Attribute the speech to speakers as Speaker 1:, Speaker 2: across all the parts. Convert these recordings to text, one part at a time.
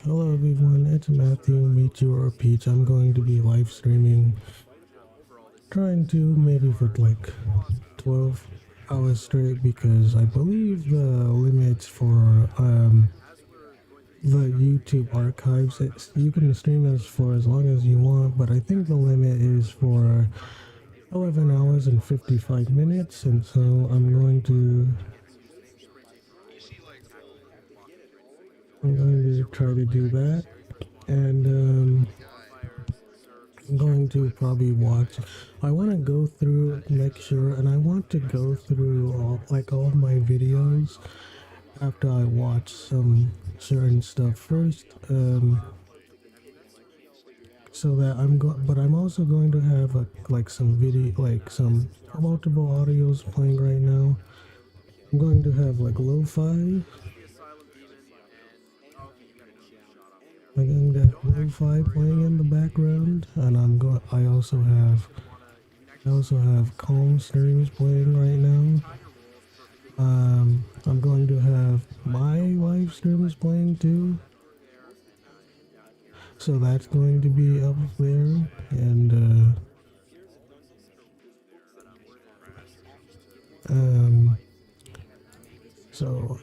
Speaker 1: Hello everyone, it's Matthew, meachew or Peach. I'm going to be live streaming, trying to maybe for like 12 hours straight because I believe the limits for the YouTube archives, you can stream as for as long as you want, but I think the limit is for 11 hours and 55 minutes, and so I'm going to try to do that, and I'm going to probably watch. I want to go through, make sure, and I want to go through all of my videos after I watch some certain stuff first. So that but I'm also going to have like some video, like some multiple audios playing right now. I'm going to have like lo-fi. I'm going to have lo-fi playing in the background, and I also have calm streams playing right now. I'm going to have my live streams playing too. So that's going to be up there. And, um, so,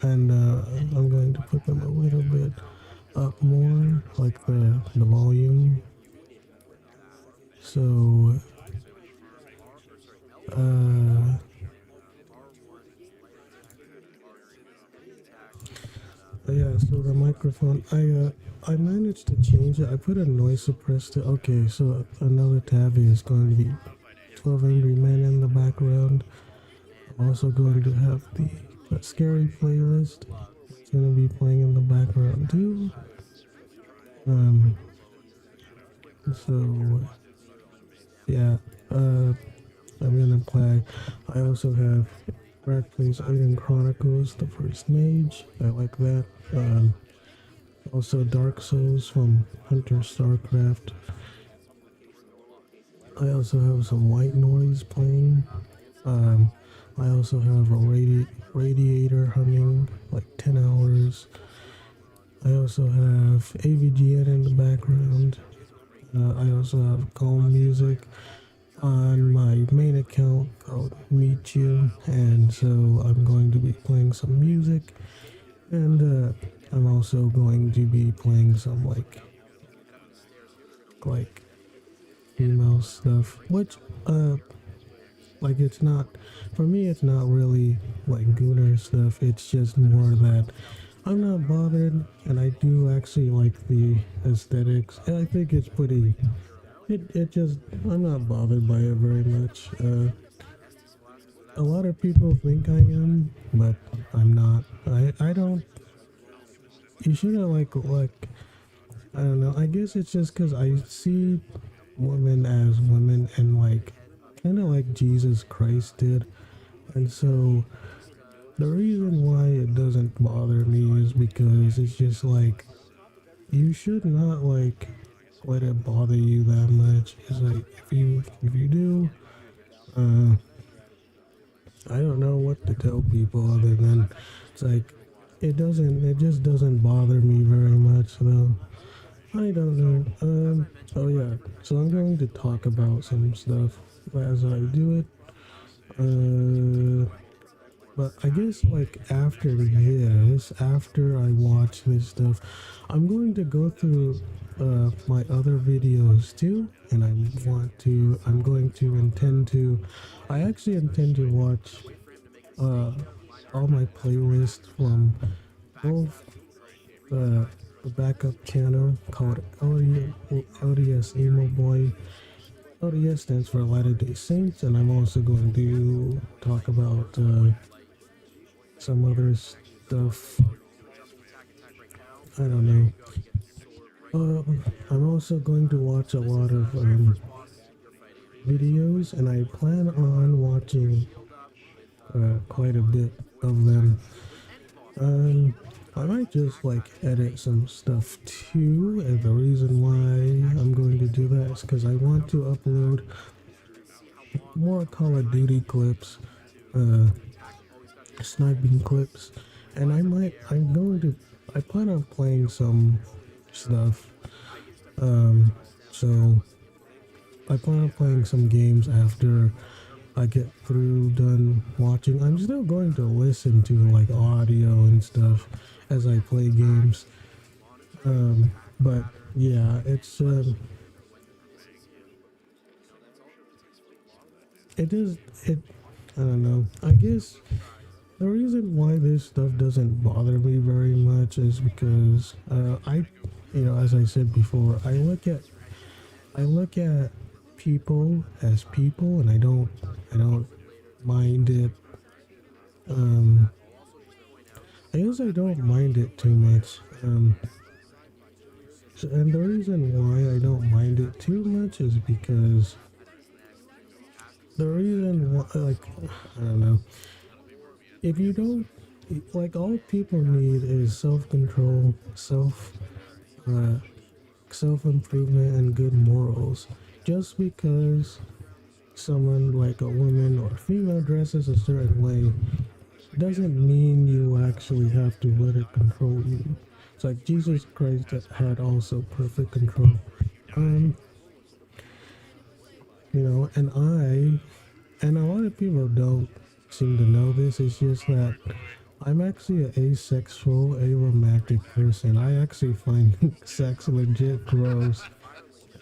Speaker 1: I'm going to put them a little bit up more, like the volume. So, yeah, so the microphone, I managed to change it. I put a noise suppressor. Okay, so another tab is going to be 12 Angry Men in the background. I'm also going to have the scary playlist. It's going to be playing in the background too. So yeah, I'm gonna play. I also have Brad plays Aiden Chronicles, the first mage. I like that. Also Dark Souls from Hunter Starcraft. I also have some white noise playing. I also have a radiator humming like 10 hours. I also have AVGN in the background. I also have calm music on my main account called meachew, and so I'm going to be playing some music, and I'm also going to be playing some like female stuff, which like it's not, for me it's not really like gooner stuff. It's just more that I'm not bothered, and I do actually like the aesthetics. And I think it's pretty. It just, I'm not bothered by it very much. A lot of people think I am, but I'm not. I don't. You shouldn't like. I don't know. I guess it's just because I see women as women, and like kind of like Jesus Christ did, and so the reason why it doesn't bother me is because it's just like you should not like let it bother you that much. It's like if you do, I don't know what to tell people other than it's like it just doesn't bother me very much though. I don't know. Oh yeah. So I'm going to talk about some stuff as I do it. But I guess like after this, after I watch this stuff, I'm going to go through my other videos too, and I'm going to intend to, I actually intend to watch uh, all my playlists from both the backup channel called LDS Emo Boy. LDS stands for Latter Day Saints, and I'm also going to talk about some other stuff. I don't know. I'm also going to watch a lot of videos, and I plan on watching quite a bit of them. I might just like edit some stuff too, and the reason why I'm going to do that is because I want to upload more Call of Duty clips, sniping clips, and I'm going to I plan on playing some stuff. Um, so I plan on playing some games after I get through done watching. I'm still going to listen to like audio and stuff as I play games. But yeah, it is it. I don't know. I guess the reason why this stuff doesn't bother me very much is because as I said before, I look at people as people, and I don't mind it. Um, I guess I don't mind it too much. And the reason why I don't mind it too much is because the reason why, like, I don't know, if you don't, like, all people need is self control, uh, self improvement, and good morals. Just because someone like a woman or female dresses a certain way doesn't mean you actually have to let it control you. It's like Jesus Christ that had also perfect control. Um, and a lot of people don't seem to know this. It's just that I'm actually an asexual, aromantic person. I actually find sex legit gross.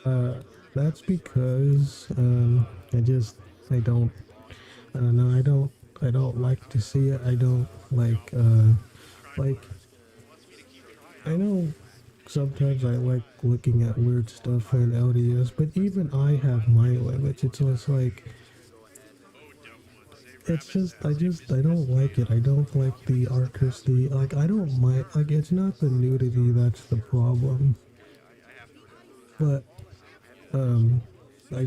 Speaker 1: Uh, that's because I don't I don't know I don't like to see it. I don't like I know sometimes I like looking at weird stuff on LDS, but even I have my limits. It's just like I don't like it. I don't like the artistry. Like I don't mind. Like it's not the nudity that's the problem, but um, I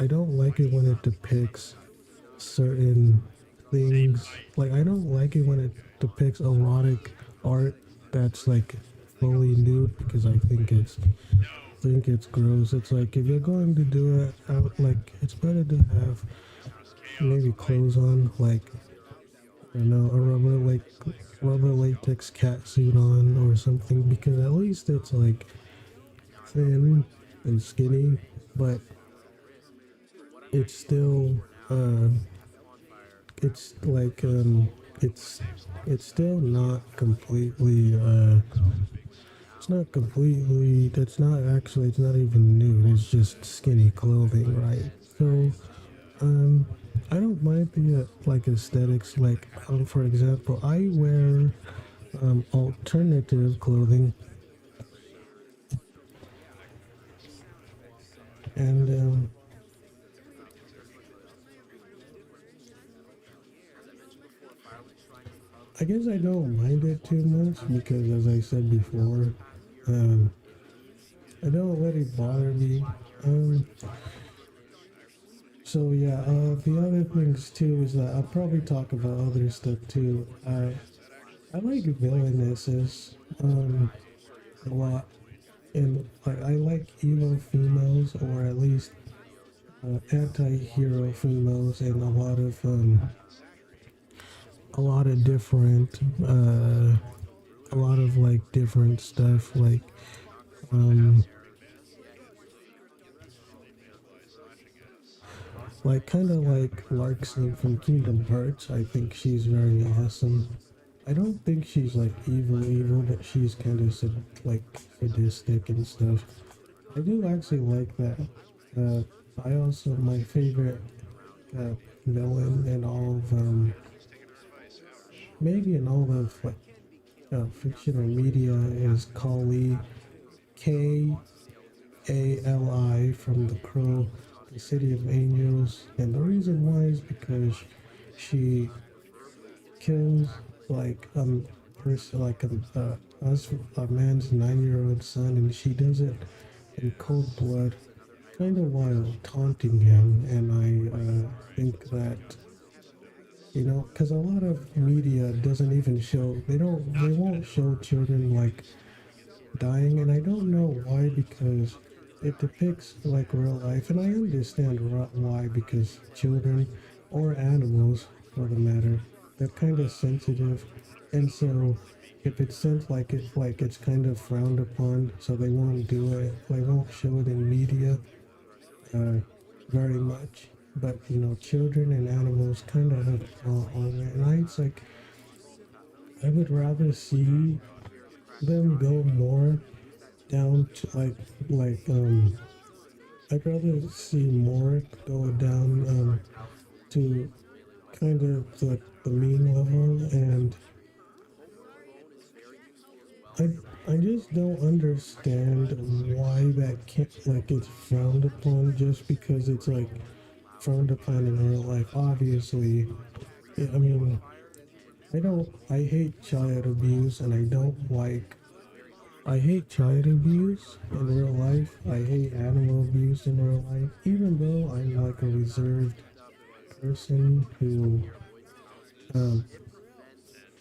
Speaker 1: don't like it when it depicts certain things. Like I don't like it when it depicts erotic art that's like fully nude because I think it's gross. It's like if you're going to do it out, like it's better to have maybe clothes on, like a rubber latex cat suit on or something, because at least it's like thin and skinny, but it's still uh, it's like it's still not completely it's not completely that's not actually it's not even nude. It's just skinny clothing, right? So um I don't mind the like aesthetics. Like for example, I wear alternative clothing, and I guess I don't mind it too much because, as I said before, um, I don't let it bother me. Um, so yeah, the other things too is that I'll probably talk about other stuff too. I like villainesses a lot, and like I like evil females, or at least anti-hero females, and a lot of different a lot of like different stuff um like kind of like Larkson from Kingdom Hearts. I think she's very awesome. I don't think she's like evil, but she's kind of like sadistic and stuff. I do actually like that. Uh, I also my favorite uh, villain in all of maybe in all of like fictional media is Kali, Kali from The Crow, the City of Angels, and the reason why is because she kills like person like us a man's 9-year-old son, and she does it in cold blood, kind of while taunting him. And I think that because a lot of media doesn't even show they won't show children like dying, and I don't know why, because it depicts like real life, and I understand why, because children or animals for the matter, they're kind of sensitive, and so if it's sent like it's kind of frowned upon, so they won't do it. They won't show it in media uh, very much. But children and animals kind of have on it, and it's like I would rather see them go more down to I'd rather see more go down to kind of the mean level, and I I just don't understand why that can't like it's frowned upon just because it's like frowned upon in real life. Obviously, I mean, I hate child abuse, and I hate child abuse in real life. I hate animal abuse in real life, even though I'm like a reserved person who um,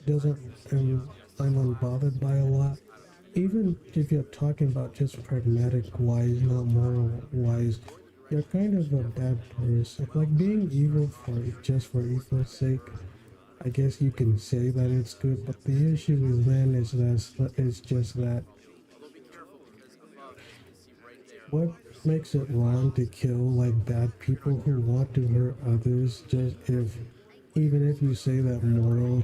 Speaker 1: doesn't, I'm unbothered by a lot. Even if you're talking about just pragmatic wise, not moral wise, you're kind of a bad person. Like being evil for just for evil's sake. I guess you can say that it's good, but the issue is then is just that what makes it wrong to kill like bad people who want to hurt others just if even if you say that moral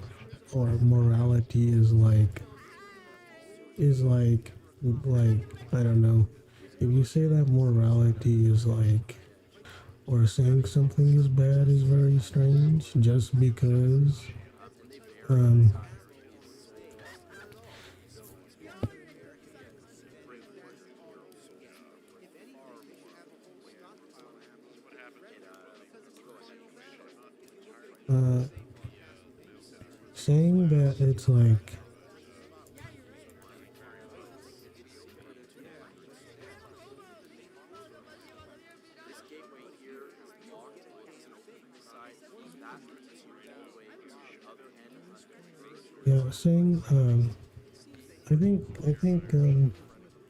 Speaker 1: or morality is like I don't know, if you say that morality is like or saying something is bad is very strange just because um uh saying that it's like yeah saying I think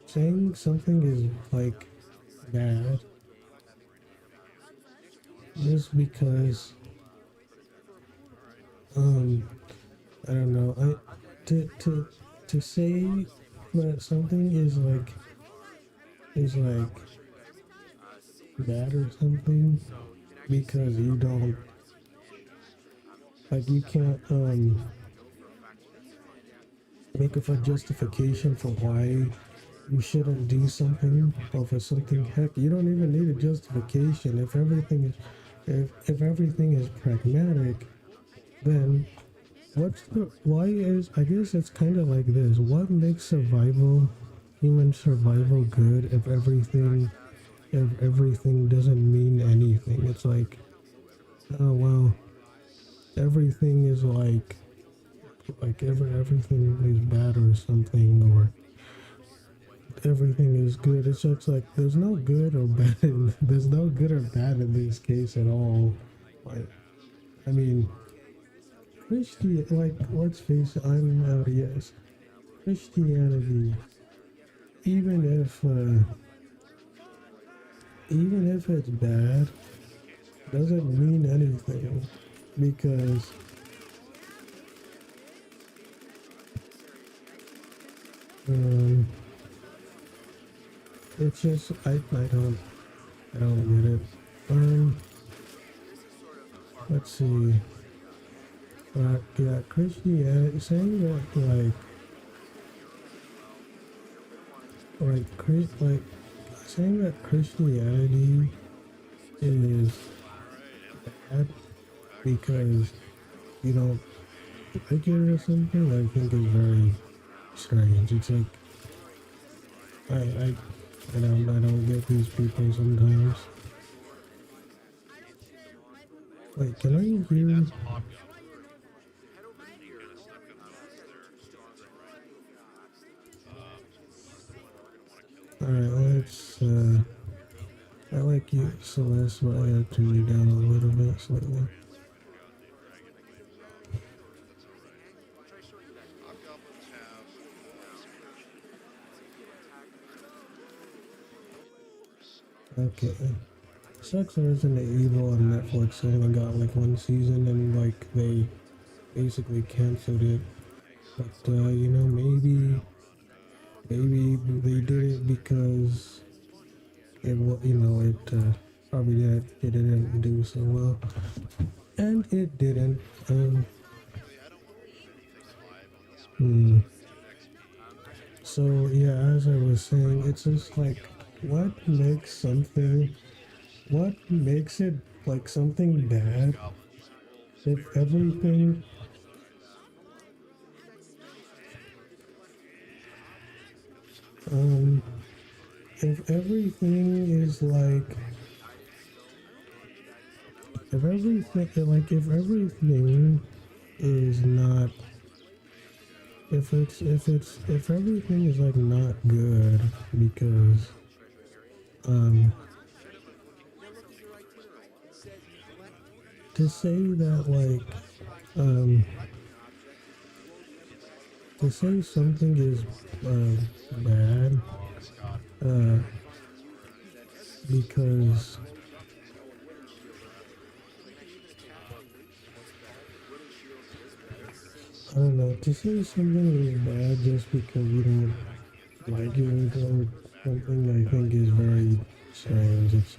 Speaker 1: saying something is like bad just because um I don't know. To say that something is like bad or something because you don't like you can't make up a justification for why you shouldn't do something or for something. Heck, you don't even need a justification if everything is pragmatic. Then why is I guess it's kind of like this. What makes human survival good if everything doesn't mean anything? It's like, oh well, everything is everything is bad or something, or everything is good. It's just like there's no good or bad. There's no good or bad in this case at all. Like, I mean, Christian, like let's face it, yes, Christianity. Even if even if it's bad, doesn't mean anything because um, it's just I don't get it. Let's see. Yeah, Christianity saying that like saying that Christianity is bad because you don't like it or something. I think is very strange. It's like I I I don't get these people sometimes. Wait, can I hear? All right, let's. I like you, Celeste, but I have to turn you down a little bit slightly. Okay. Sucks Resident Evil on Netflix only got like one season and like they basically canceled it. But maybe they did it because it probably it didn't do so well, and it didn't. Hmm. So yeah, as I was saying, it's just like what makes something, what makes it like something bad if everything, um, if everything is like, if everything is not, if everything is like not good because, um, to say that um, to say something is bad, uh, because I don't know, to say something is bad just because you don't like it or something, I think is very strange. It's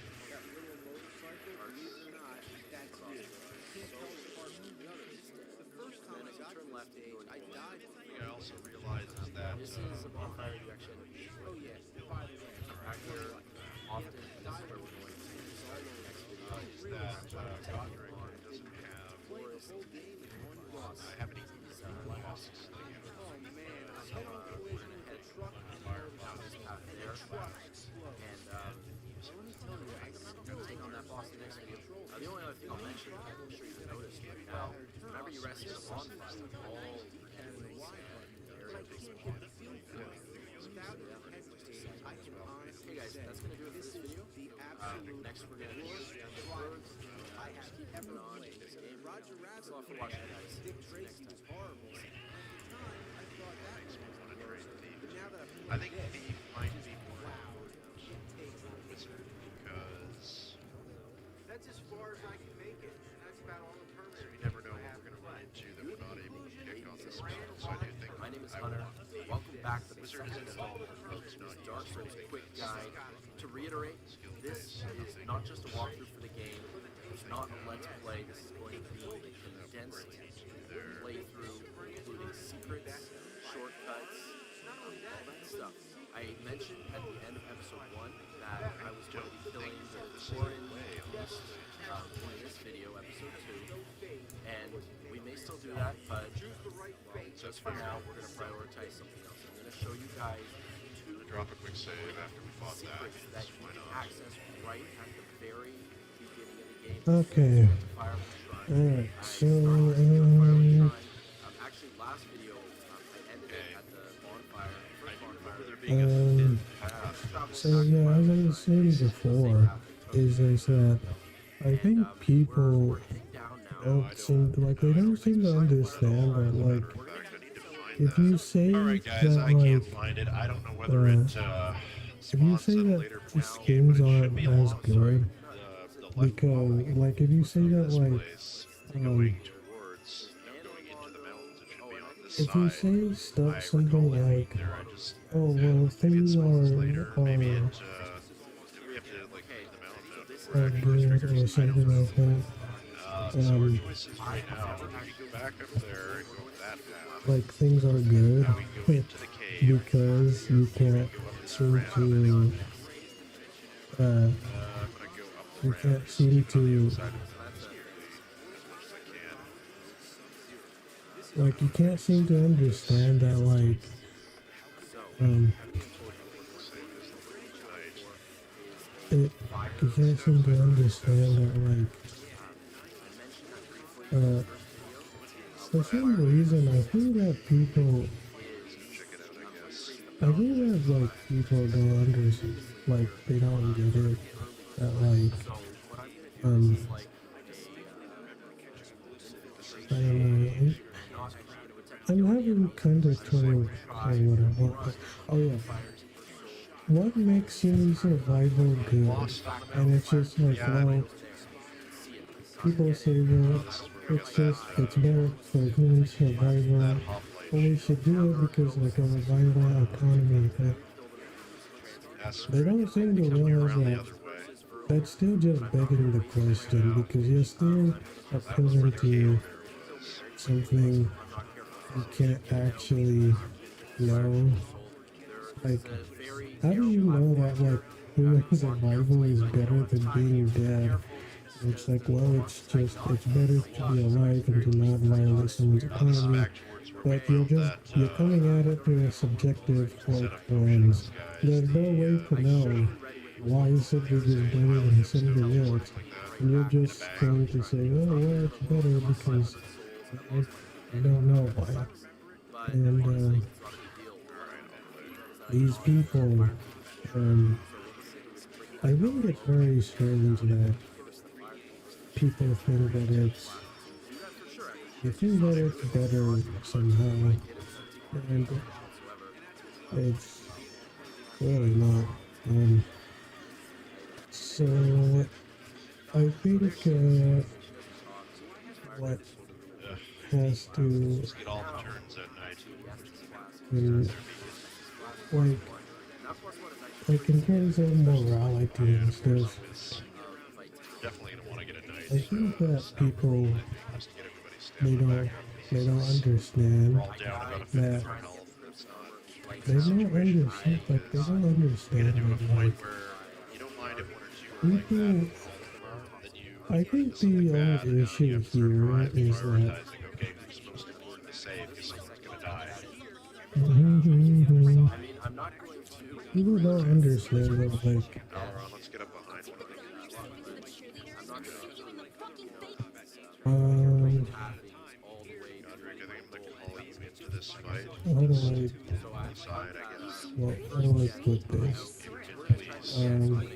Speaker 1: okay. Alright, so um, so yeah, as I was saying before, is just that I think people don't seem like they don't seem to understand that if you say that uh if you say that these things aren't as good because if you say that um if you say stuff something like, oh well, things are good or something like that, um things are good because you can't seem to uh you can't seem to you can't seem to understand that um it you can't seem to understand that for some reason I think that people don't understand, they don't get it, that um I don't know, I'm having kind of trouble saying what I want, but oh yeah, what makes human survival good? And it's just well, people say that it's better for human survival But we should do it because like of a violent economy that they don't seem to realize that that's still just begging the question because you're still appealing to something you can't actually know. Like, how do you know that like human survival is better than being dead? It's like, well, it's better to be alive and to not violate someone's economy. But you're coming at it through a subjective like lens. There's no way to know why something is better than something else, and you're just going to say, oh, well, it's better because I, I don't know why. And these people, um, I think it's very strange that people think that they think that it's better somehow, and it's really not. So I think what has to, in, like, like in terms of morality and stuff, I think that people they don't they don't understand that they don't understand that like people. I think the old issue here is that people don't understand that like um how do I how do I put this? Um,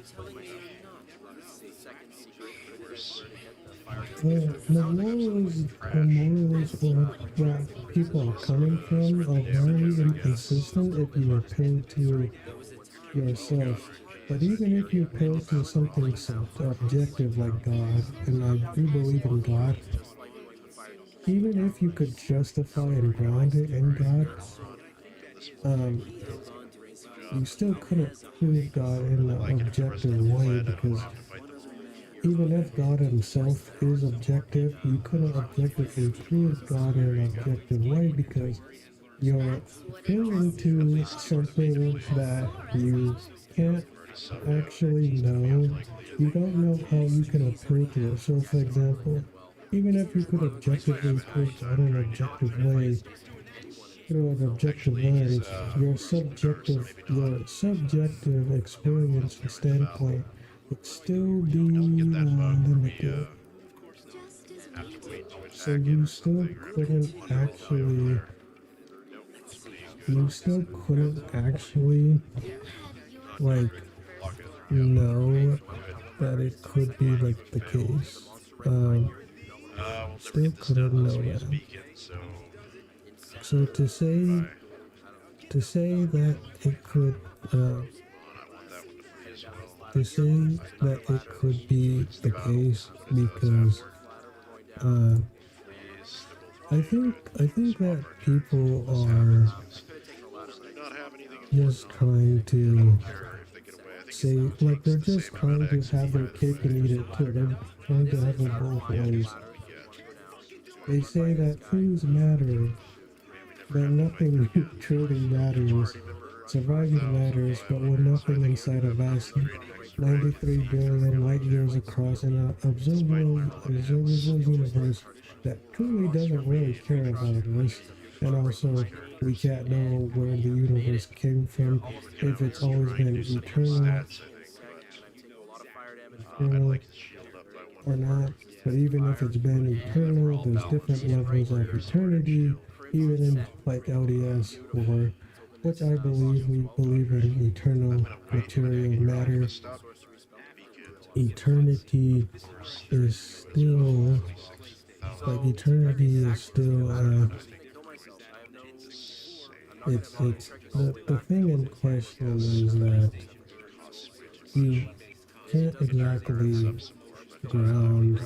Speaker 1: the morals or where people are coming from are very inconsistent if you appeal to yourself. But even if you appeal to something so objective like God, and I do believe in God, even if you could justify and ground it in God, um, you still couldn't prove God in an objective way because even if God Himself is objective, you couldn't objectively prove God in an objective way because you're appealing to something that you can't actually know. You don't know how you can appeal to it. So, for example, even if you could objectively prove God in an objective way, through an objective lens, your subjective experience and standpoint would still be limited. So you still couldn't actually like know that it could be like the case. Still couldn't know that. So to say that it could uh, to say that it could be the case because uh, I think that people are just trying to say like they're just trying to have their cake and eat it too. They're trying to have it both ways. They say that things matter, that nothing truly matters. Surviving matters, but we're nothing inside a vast 93 billion light years across an observable universe that truly doesn't really care about us. And also, we can't know where the universe came from, if it's always been eternal or not. But even if it's been eternal, there's different levels of eternity, even in like LDS or which I believe we believe in eternal material matter. Eternity is still eternity is still it's the thing in question is that you can't exactly ground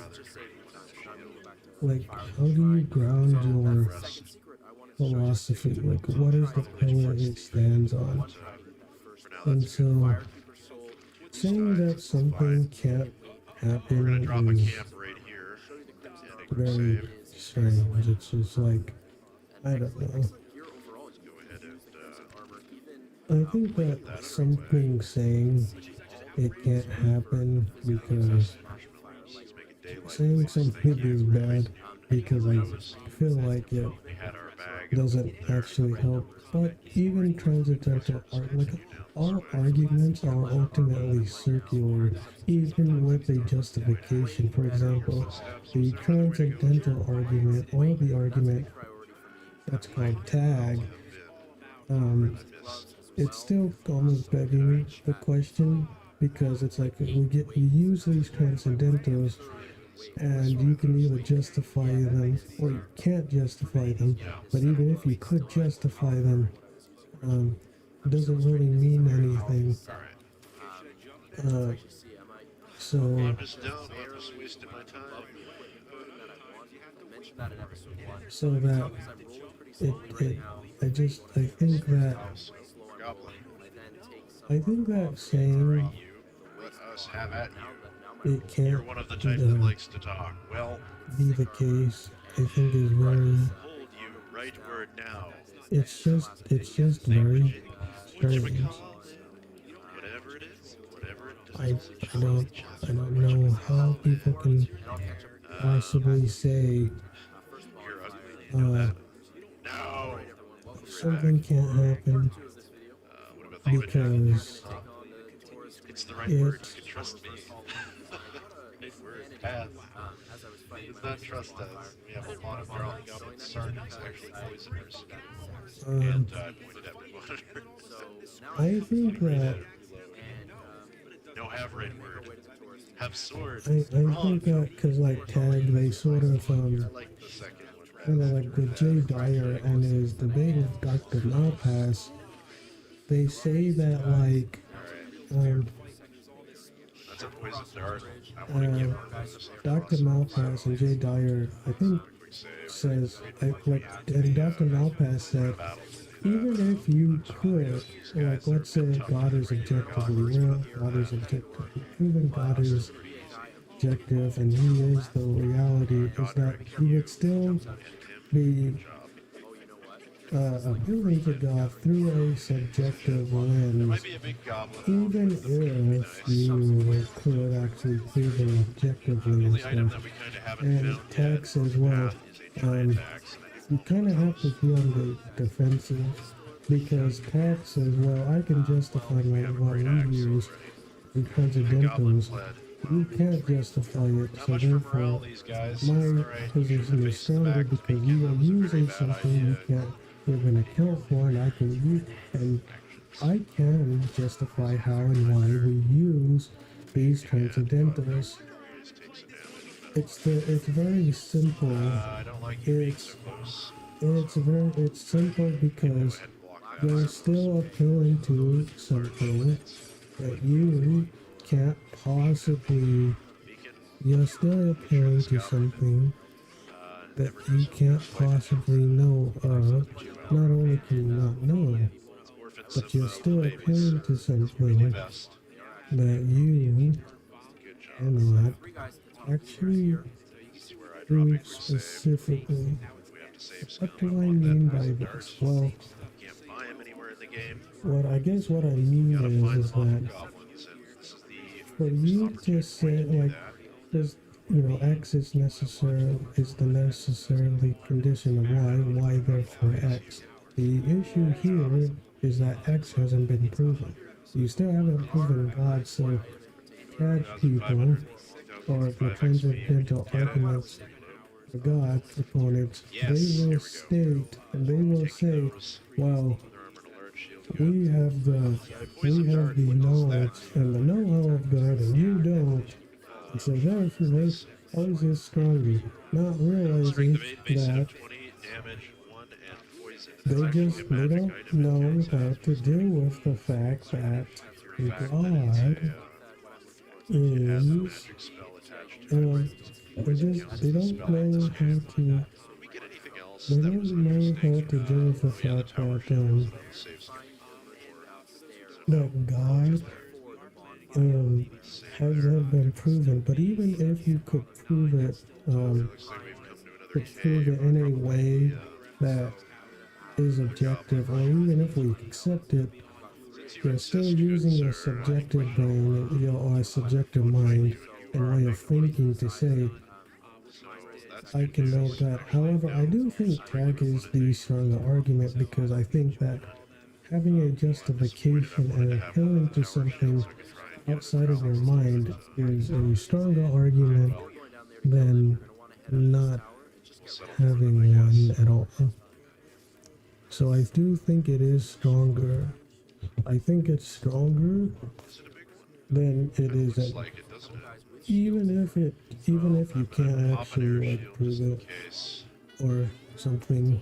Speaker 1: like how do you ground philosophy, like what is the pillar it stands on. And so saying that something can't
Speaker 2: We're gonna drop a
Speaker 1: happen is
Speaker 2: camp right here.
Speaker 1: very strange. It's just like, I don't know.
Speaker 2: Let's go ahead and
Speaker 1: I think
Speaker 2: plant
Speaker 1: that
Speaker 2: that right away.
Speaker 1: something saying it can't happen because
Speaker 2: Let's make it daylight
Speaker 1: saying
Speaker 2: please. Thank
Speaker 1: something is
Speaker 2: you.
Speaker 1: bad because I
Speaker 2: That was
Speaker 1: feel like it
Speaker 2: we had our bag and a
Speaker 1: doesn't
Speaker 2: hole there.
Speaker 1: actually help. But even transcendental art, like
Speaker 2: Continue down this
Speaker 1: all
Speaker 2: way.
Speaker 1: arguments are ultimately circular, even with a justification. For example, the transcendental argument or the argument that's called tag, um, it's still almost begging the question because it's like we use these transcendentals and you can either justify them or you can't justify them. But even if you could justify them, um, it doesn't really mean anything.
Speaker 2: Alright.
Speaker 1: Uh, so
Speaker 2: I'm just dumb. I'm just wasting my time.
Speaker 1: so that it
Speaker 2: Goblin.
Speaker 1: I think that
Speaker 2: Alright,
Speaker 1: saying
Speaker 2: you. Let us have at you.
Speaker 1: it
Speaker 2: You're
Speaker 1: can't
Speaker 2: one of the type that likes to talk. Well,
Speaker 1: be the case, I think is very
Speaker 2: hold you right word now.
Speaker 1: it's just very
Speaker 2: Which
Speaker 1: strange.
Speaker 2: because whatever it is, whatever it
Speaker 1: I
Speaker 2: does,
Speaker 1: I don't I don't know how people can possibly say
Speaker 2: you're ugly. You know
Speaker 1: uh,
Speaker 2: that. No.
Speaker 1: something can't happen
Speaker 2: What about the right hand?
Speaker 1: because
Speaker 2: It's the right word.
Speaker 1: it
Speaker 2: You can trust me. Right word. Pass. It's not trust us. We have a lot of our goblin sergeants actually poisoners.
Speaker 1: um,
Speaker 2: And pointed at my monitor.
Speaker 1: I think that
Speaker 2: No have right word. Have sword.
Speaker 1: I
Speaker 2: Wrong.
Speaker 1: think that because like tag they sort of
Speaker 2: I like the second one
Speaker 1: kind of
Speaker 2: rather.
Speaker 1: like with Jay Dyer and his debate with Dr. Malpass, they say that like um,
Speaker 2: That's a poison dart. I want to
Speaker 1: uh,
Speaker 2: give her the same
Speaker 1: Dr.
Speaker 2: crossbow.
Speaker 1: Malpass and Jay Dyer I think
Speaker 2: Quick save.
Speaker 1: says like and Dr. Malpass said
Speaker 2: Battles to do that.
Speaker 1: even if you could
Speaker 2: These
Speaker 1: like
Speaker 2: guys, they're a
Speaker 1: let's say
Speaker 2: bit tougher
Speaker 1: God
Speaker 2: than
Speaker 1: is
Speaker 2: regular
Speaker 1: objectively
Speaker 2: goblins, but on
Speaker 1: real,
Speaker 2: the
Speaker 1: God is
Speaker 2: other hand,
Speaker 1: objectively proven, God is
Speaker 2: pretty easy.
Speaker 1: objective and he is the reality is that
Speaker 2: Godric,
Speaker 1: he would
Speaker 2: you
Speaker 1: still
Speaker 2: and him.
Speaker 1: be
Speaker 2: Good job.
Speaker 1: appealing to God through a subjective
Speaker 2: There might
Speaker 1: lens,
Speaker 2: be a big goblin elf
Speaker 1: even
Speaker 2: with the would be
Speaker 1: if
Speaker 2: nice.
Speaker 1: you could actually prove them
Speaker 2: The
Speaker 1: objectively and
Speaker 2: only item
Speaker 1: stuff.
Speaker 2: that we kind of haven't
Speaker 1: And
Speaker 2: found yet
Speaker 1: tax
Speaker 2: on
Speaker 1: as
Speaker 2: the
Speaker 1: well,
Speaker 2: path is a giant axe, and I do
Speaker 1: you
Speaker 2: want one
Speaker 1: kind
Speaker 2: of
Speaker 1: of have to
Speaker 2: those.
Speaker 1: be on the defensive because tax as well, I can justify
Speaker 2: We
Speaker 1: my
Speaker 2: have a
Speaker 1: what
Speaker 2: great
Speaker 1: we
Speaker 2: axe
Speaker 1: use
Speaker 2: already.
Speaker 1: in
Speaker 2: The goblin
Speaker 1: transcendentals.
Speaker 2: fled.
Speaker 1: You
Speaker 2: Well,
Speaker 1: can't justify it,
Speaker 2: not
Speaker 1: so
Speaker 2: much for morale,
Speaker 1: therefore
Speaker 2: these guys.
Speaker 1: my
Speaker 2: Alright, you should
Speaker 1: position
Speaker 2: have
Speaker 1: is
Speaker 2: faced the
Speaker 1: stronger
Speaker 2: back to
Speaker 1: because
Speaker 2: begin.
Speaker 1: you are
Speaker 2: That was a very
Speaker 1: using
Speaker 2: bad
Speaker 1: something you
Speaker 2: idea.
Speaker 1: can't give an account for, and I can use and
Speaker 2: Actions.
Speaker 1: I can justify how and why we use these
Speaker 2: And
Speaker 1: transcendentals.
Speaker 2: always takes a damage.
Speaker 1: It's very simple.
Speaker 2: I don't like you being so
Speaker 1: It's
Speaker 2: close.
Speaker 1: it's simple
Speaker 2: You can go
Speaker 1: because
Speaker 2: ahead and block that, I
Speaker 1: you're
Speaker 2: suppose.
Speaker 1: still appealing to
Speaker 2: Or no,
Speaker 1: something
Speaker 2: it's
Speaker 1: that you can't possibly.
Speaker 2: beacon.
Speaker 1: You're still
Speaker 2: Make sure
Speaker 1: appealing
Speaker 2: this
Speaker 1: to
Speaker 2: goblin
Speaker 1: something that
Speaker 2: never
Speaker 1: you
Speaker 2: goes over
Speaker 1: can't
Speaker 2: that fight again.
Speaker 1: possibly know of.
Speaker 2: Meachew
Speaker 1: Not
Speaker 2: out.
Speaker 1: only can you not know,
Speaker 2: Let's orphan some
Speaker 1: but you're
Speaker 2: little
Speaker 1: still
Speaker 2: babies.
Speaker 1: appealing to
Speaker 2: Really
Speaker 1: something
Speaker 2: best.
Speaker 1: that you
Speaker 2: Good job.
Speaker 1: cannot actually
Speaker 2: This is where I drop a
Speaker 1: prove
Speaker 2: quick save.
Speaker 1: specifically.
Speaker 2: We have to save
Speaker 1: What
Speaker 2: scout
Speaker 1: do
Speaker 2: up
Speaker 1: I
Speaker 2: on that
Speaker 1: mean by
Speaker 2: poison dart.
Speaker 1: this? Well,
Speaker 2: Can't buy him anywhere in the game.
Speaker 1: what I guess what I mean
Speaker 2: Gotta find
Speaker 1: is
Speaker 2: them off
Speaker 1: that
Speaker 2: of goblins, and this is
Speaker 1: for
Speaker 2: the
Speaker 1: you to
Speaker 2: opportune point
Speaker 1: say
Speaker 2: to do
Speaker 1: like
Speaker 2: that.
Speaker 1: there's X is necessary is the necessarily condition of Y therefore X. The issue here is that X hasn't been proven. You still haven't proven God, so tag people
Speaker 2: 2,500,
Speaker 1: or the
Speaker 2: 2025 XP.
Speaker 1: transcendental
Speaker 2: Get it?
Speaker 1: arguments for God opponents, they
Speaker 2: Yes,
Speaker 1: will
Speaker 2: here we go.
Speaker 1: state and they will
Speaker 2: Taking
Speaker 1: say,
Speaker 2: those.
Speaker 1: well,
Speaker 2: Leather armor and alert shield,
Speaker 1: we
Speaker 2: good.
Speaker 1: have the
Speaker 2: Poison dart, what does that
Speaker 1: knowledge and the know-how of God and you don't. And so therefore, how is this stronger? Not
Speaker 2: Strength
Speaker 1: realizing
Speaker 2: of 8, base hit
Speaker 1: that
Speaker 2: of 20, damage 1, and poison. That's
Speaker 1: they
Speaker 2: actually a
Speaker 1: they
Speaker 2: magic
Speaker 1: don't
Speaker 2: item and
Speaker 1: know
Speaker 2: can't
Speaker 1: how
Speaker 2: tap.
Speaker 1: to deal with the fact that
Speaker 2: The fact that
Speaker 1: God
Speaker 2: it has a
Speaker 1: is
Speaker 2: magic spell attached to it.
Speaker 1: uh,
Speaker 2: Poison
Speaker 1: they
Speaker 2: counts
Speaker 1: don't
Speaker 2: as a
Speaker 1: know
Speaker 2: spell at this
Speaker 1: how
Speaker 2: game.
Speaker 1: to
Speaker 2: Did we get anything else?
Speaker 1: they
Speaker 2: that
Speaker 1: don't
Speaker 2: was
Speaker 1: know
Speaker 2: interesting.
Speaker 1: how to deal with the
Speaker 2: Oh yeah, the
Speaker 1: fact
Speaker 2: tower
Speaker 1: that
Speaker 2: shield was one of the safe spots before. So
Speaker 1: that
Speaker 2: I'll look in
Speaker 1: God
Speaker 2: there.
Speaker 1: um,
Speaker 2: Save
Speaker 1: has
Speaker 2: there.
Speaker 1: not been proven. But even if you could prove it,
Speaker 2: It looks like we've come to another
Speaker 1: could prove
Speaker 2: cave.
Speaker 1: it in a
Speaker 2: Probably
Speaker 1: way that is
Speaker 2: another goblin
Speaker 1: objective, or
Speaker 2: mining.
Speaker 1: even if we accept it,
Speaker 2: Since you
Speaker 1: you're still
Speaker 2: insist, good
Speaker 1: using your
Speaker 2: sir, I
Speaker 1: subjective
Speaker 2: shall
Speaker 1: brain, or a subjective
Speaker 2: go and find
Speaker 1: mind
Speaker 2: you a new
Speaker 1: and way of
Speaker 2: dwelling.
Speaker 1: thinking to say,
Speaker 2: So that's
Speaker 1: I
Speaker 2: good
Speaker 1: can know
Speaker 2: news.
Speaker 1: that.
Speaker 2: Actually,
Speaker 1: However, I
Speaker 2: no.
Speaker 1: do think
Speaker 2: Bring
Speaker 1: tag
Speaker 2: your
Speaker 1: is
Speaker 2: footage.
Speaker 1: the stronger argument because I think that having a
Speaker 2: Well, I'm disappointed. I
Speaker 1: justification
Speaker 2: wanted to
Speaker 1: and
Speaker 2: have a
Speaker 1: appealing to
Speaker 2: tower shield
Speaker 1: something
Speaker 2: so I could try and get in the
Speaker 1: outside of your
Speaker 2: palace.
Speaker 1: mind is a stronger argument
Speaker 2: Well,
Speaker 1: than not
Speaker 2: we'll settle for them, I
Speaker 1: having
Speaker 2: guess.
Speaker 1: one at all. So I do think it is stronger. I think it's stronger
Speaker 2: Is it a big one?
Speaker 1: than it
Speaker 2: It looks
Speaker 1: isn't.
Speaker 2: like it, doesn't it?
Speaker 1: Even if you
Speaker 2: I'm gonna
Speaker 1: can't
Speaker 2: pop an air
Speaker 1: actually like
Speaker 2: shield
Speaker 1: prove
Speaker 2: just in
Speaker 1: it
Speaker 2: case.
Speaker 1: or something.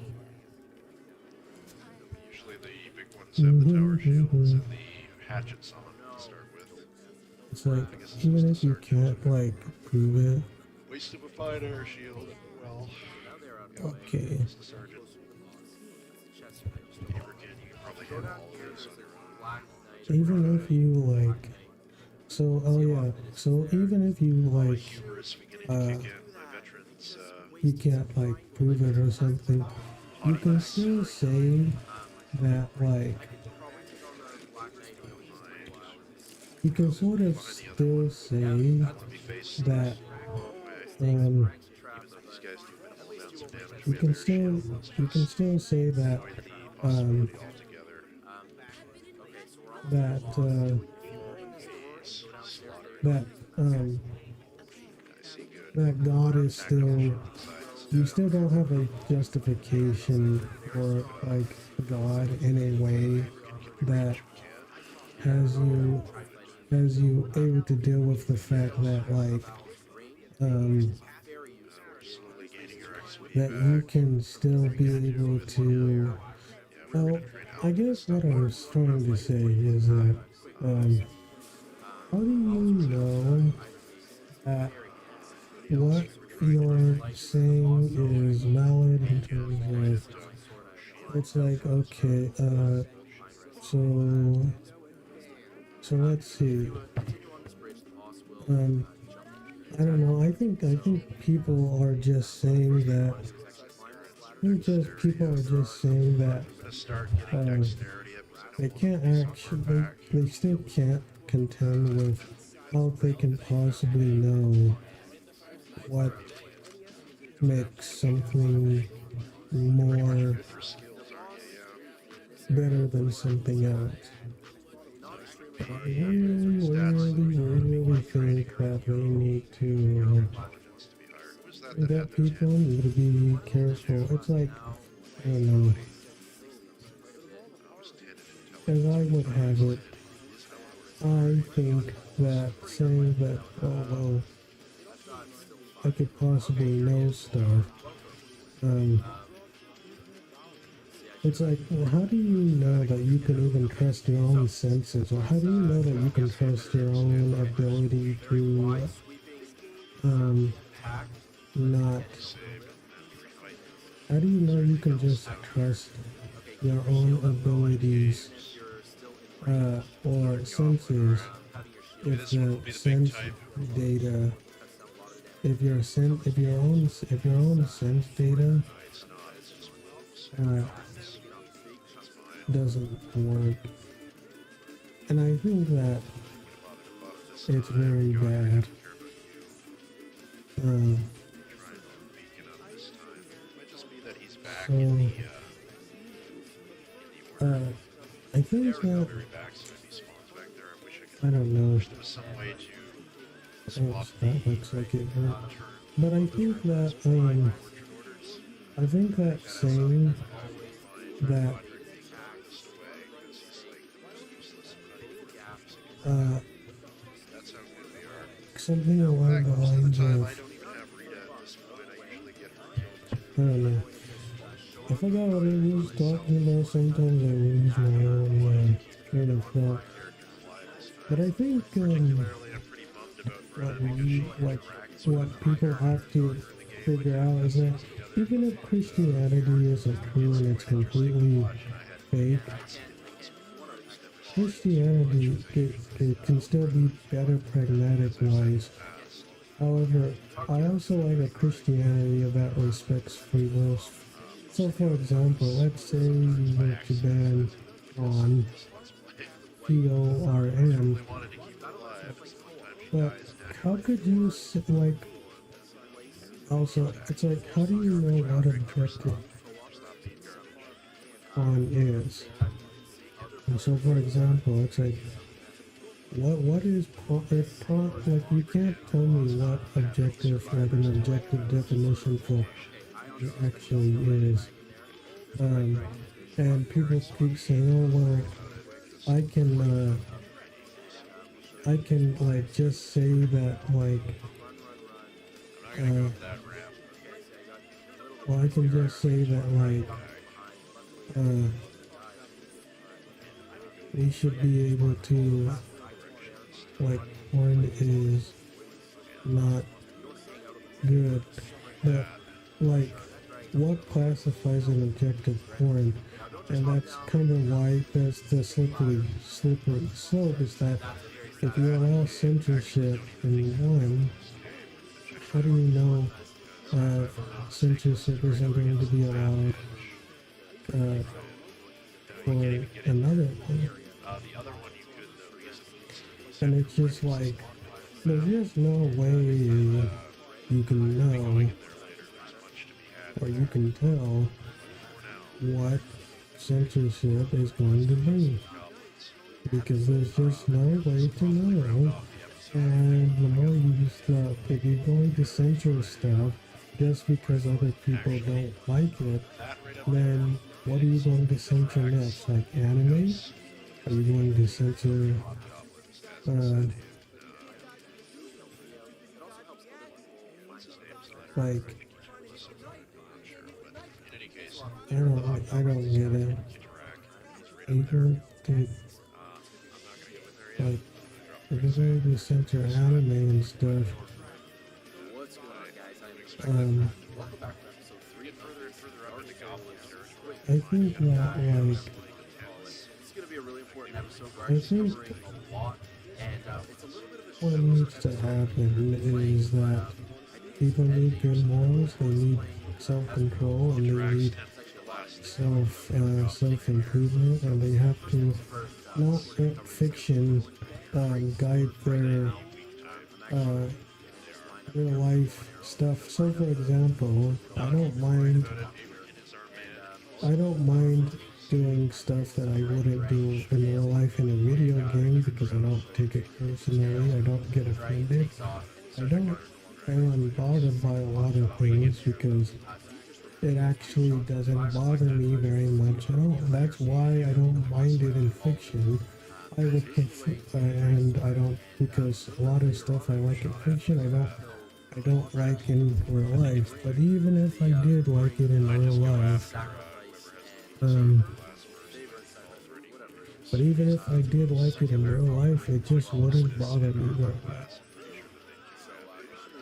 Speaker 2: Usually the big ones have the tower shields and the hatchets on to start with.
Speaker 1: It's like
Speaker 2: I guess it's just
Speaker 1: even
Speaker 2: a
Speaker 1: if you
Speaker 2: sergeant.
Speaker 1: can't like prove it,
Speaker 2: Waste of a fine air shield. Well,
Speaker 1: okay.
Speaker 2: just a sergeant. Aberkin, you can probably handle all of those on your own.
Speaker 1: Even if you like, so oh yeah, so even if you
Speaker 2: All the
Speaker 1: like,
Speaker 2: hubris beginning to kick in. My veterans,
Speaker 1: you can't like prove it or something,
Speaker 2: hot
Speaker 1: you
Speaker 2: on
Speaker 1: can
Speaker 2: this.
Speaker 1: still say that like you can sort of still say
Speaker 2: Let me face the
Speaker 1: that
Speaker 2: wrong way.
Speaker 1: um
Speaker 2: Even though these guys do minimal amounts of damage,
Speaker 1: you
Speaker 2: we have
Speaker 1: can
Speaker 2: air
Speaker 1: still
Speaker 2: shield. Let's
Speaker 1: you can
Speaker 2: just
Speaker 1: still say that
Speaker 2: avoid the
Speaker 1: um
Speaker 2: possibility altogether.
Speaker 1: that
Speaker 2: Please, slaughter.
Speaker 1: that um
Speaker 2: I see good.
Speaker 1: that God is
Speaker 2: Tactical
Speaker 1: still,
Speaker 2: shield besides
Speaker 1: you still don't have a justification for like God in a way that has you able to deal with the fact that like um
Speaker 2: we're slowly gaining your XP
Speaker 1: that you
Speaker 2: back.
Speaker 1: can still be able to,
Speaker 2: Yeah, we're
Speaker 1: well,
Speaker 2: gonna train
Speaker 1: I
Speaker 2: Alpha this
Speaker 1: guess what
Speaker 2: stuff
Speaker 1: I
Speaker 2: out.
Speaker 1: was trying to say is that um how do you know that what you're saying is valid in terms of, it's like okay, so let's see. Um, I don't know. I think people are just saying that. I think just people are just saying that
Speaker 2: I'm gonna start getting
Speaker 1: uh,
Speaker 2: dexterity up because I
Speaker 1: they
Speaker 2: don't want to
Speaker 1: can't
Speaker 2: be so far
Speaker 1: actually,
Speaker 2: back.
Speaker 1: they still can't contend with how they can possibly know what makes something
Speaker 2: Pretty much
Speaker 1: more
Speaker 2: good for skills, aren't you?
Speaker 1: better than something else. But I
Speaker 2: Yeah. Stats though, you know,
Speaker 1: really
Speaker 2: training
Speaker 1: think
Speaker 2: her
Speaker 1: that they
Speaker 2: heal,
Speaker 1: need
Speaker 2: your
Speaker 1: to,
Speaker 2: intelligence to be higher. Who was that that had
Speaker 1: that
Speaker 2: their
Speaker 1: people
Speaker 2: tin?
Speaker 1: need to be
Speaker 2: Did you?
Speaker 1: careful. It's like, I don't know,
Speaker 2: Anybody? Was tin and
Speaker 1: as I
Speaker 2: intelligence
Speaker 1: would
Speaker 2: both
Speaker 1: have
Speaker 2: highest?
Speaker 1: it, I think that saying that, oh well, I could possibly know stuff, um, it's like, well, how do you know that you can even trust your own senses? Or how do you know that you can trust your own ability to, um, not,
Speaker 2: Save and refight them.
Speaker 1: how do you
Speaker 2: Is
Speaker 1: know
Speaker 2: there
Speaker 1: you
Speaker 2: anything
Speaker 1: can
Speaker 2: else
Speaker 1: just
Speaker 2: down here?
Speaker 1: trust your own abilities,
Speaker 2: Caves.
Speaker 1: or
Speaker 2: Another goblin,
Speaker 1: senses
Speaker 2: alright. Okay,
Speaker 1: if
Speaker 2: this one
Speaker 1: the
Speaker 2: will be the big
Speaker 1: sense
Speaker 2: type.
Speaker 1: data, if your own sense data
Speaker 2: No, it's not. It's just wolves.
Speaker 1: uh,
Speaker 2: Goblins. That's fine.
Speaker 1: doesn't work, and I think that
Speaker 2: Would have bought a buff this
Speaker 1: it's
Speaker 2: time.
Speaker 1: very
Speaker 2: God, I
Speaker 1: bad.
Speaker 2: don't care about you.
Speaker 1: Um,
Speaker 2: Try and beacon up this time. Might just be that he's back
Speaker 1: so
Speaker 2: in the order.
Speaker 1: I think
Speaker 2: There we go,
Speaker 1: that,
Speaker 2: very back, so if he spawns back there, I wish I
Speaker 1: I
Speaker 2: could.
Speaker 1: don't know.
Speaker 2: Wish there was some way to swap
Speaker 1: Oops,
Speaker 2: the
Speaker 1: that looks like it hurt.
Speaker 2: turn.
Speaker 1: But I
Speaker 2: The turn
Speaker 1: think that
Speaker 2: rules behind my orchard orders.
Speaker 1: I think that
Speaker 2: That has
Speaker 1: saying
Speaker 2: always my
Speaker 1: that
Speaker 2: quadrant being furthest away because he's like the most useless
Speaker 1: uh,
Speaker 2: That's how good they are.
Speaker 1: something
Speaker 2: In
Speaker 1: along
Speaker 2: fact,
Speaker 1: the
Speaker 2: most of the
Speaker 1: lines
Speaker 2: time I
Speaker 1: of,
Speaker 2: don't even have Rita at this point. I usually get her killed too.
Speaker 1: I don't know. I forgot what I was talking about. Sometimes I lose my own train of thought.
Speaker 2: Character alive this time.
Speaker 1: But I think
Speaker 2: Particularly, I'm pretty bummed about
Speaker 1: what
Speaker 2: Rita because she
Speaker 1: we
Speaker 2: can
Speaker 1: like
Speaker 2: interact with
Speaker 1: what people have to
Speaker 2: in the
Speaker 1: figure out is that even if Christianity isn't true and it's completely fake, Christianity it can still be better pragmatic wise. However, I also like a Christianity that respects free will. So, for example, let's say you were to ban on PORN, but how could you like? Also, it's like, how do you know what objective on is? And so, for example, it's like, what is like you can't tell me what objective, like an objective definition for it actually is. And people keep saying, oh well, I can like just say that like uh, well I can just say that like uh, we should be able to like porn is not good, but like what classifies an objective porn? And that's kind of why there's the slippery slope is that if you allow censorship in one, how do you know censorship isn't going to be allowed uh, for another thing? And it's just like, there's just no way you can know or you can tell what censorship is going to be. Because there's just no way to know. And the more you stuff, if you're going to censor stuff just because other people don't like it, then what are you going to censor next? Like anime? Are you going to censor like I don't get it. Either to like if you're going to censor anime and stuff, I think that like I think what needs to happen is that people need good morals, they need self-control, and they need self-improvement, and they have to not let fiction guide their real life stuff. So, for example, I don't mind doing stuff that I wouldn't do in real life in a video game because I don't take it personally. I don't get offended. I don't am bothered by a lot of things because it actually doesn't bother me very much at all. That's why I don't mind it in fiction. I would prefer, and I don't, because a lot of stuff I like in fiction, I don't like in real life. But even if I did like it in real life, but even if I did like it in real life, it just wouldn't bother me very much.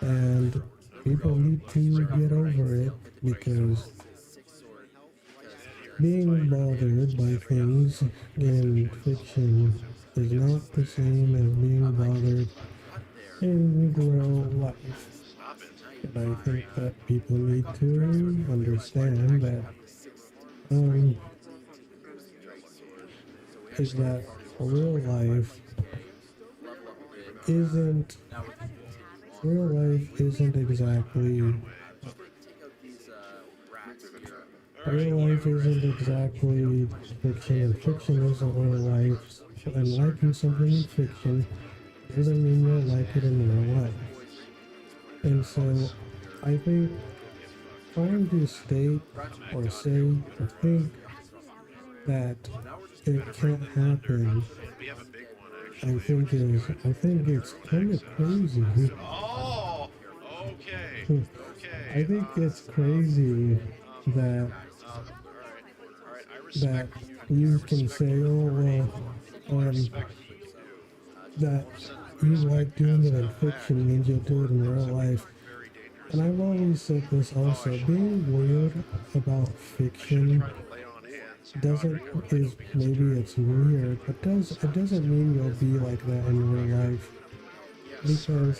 Speaker 1: And people need to get over it because being bothered by things in fiction is not the same as being bothered in real life. And I think that people need to understand that is that isn't real life isn't exactly real life isn't exactly fiction, and fiction isn't real life. And liking something in fiction doesn't mean you'll like it in real life. And so I think trying to state or say or think that it can't happen, I think it's kind of crazy.
Speaker 2: Oh, okay.
Speaker 1: I think it's crazy that you can say, oh well, that you like doing it in fiction means you'll do it in real life. And I've always said this
Speaker 2: Oh, I
Speaker 1: also,
Speaker 2: should
Speaker 1: being weird about
Speaker 2: I should have
Speaker 1: fiction
Speaker 2: tried to lay on hands. God,
Speaker 1: doesn't
Speaker 2: reorder
Speaker 1: is maybe it's weird, but does it doesn't mean you'll be like that in real life.
Speaker 2: Yes, sir.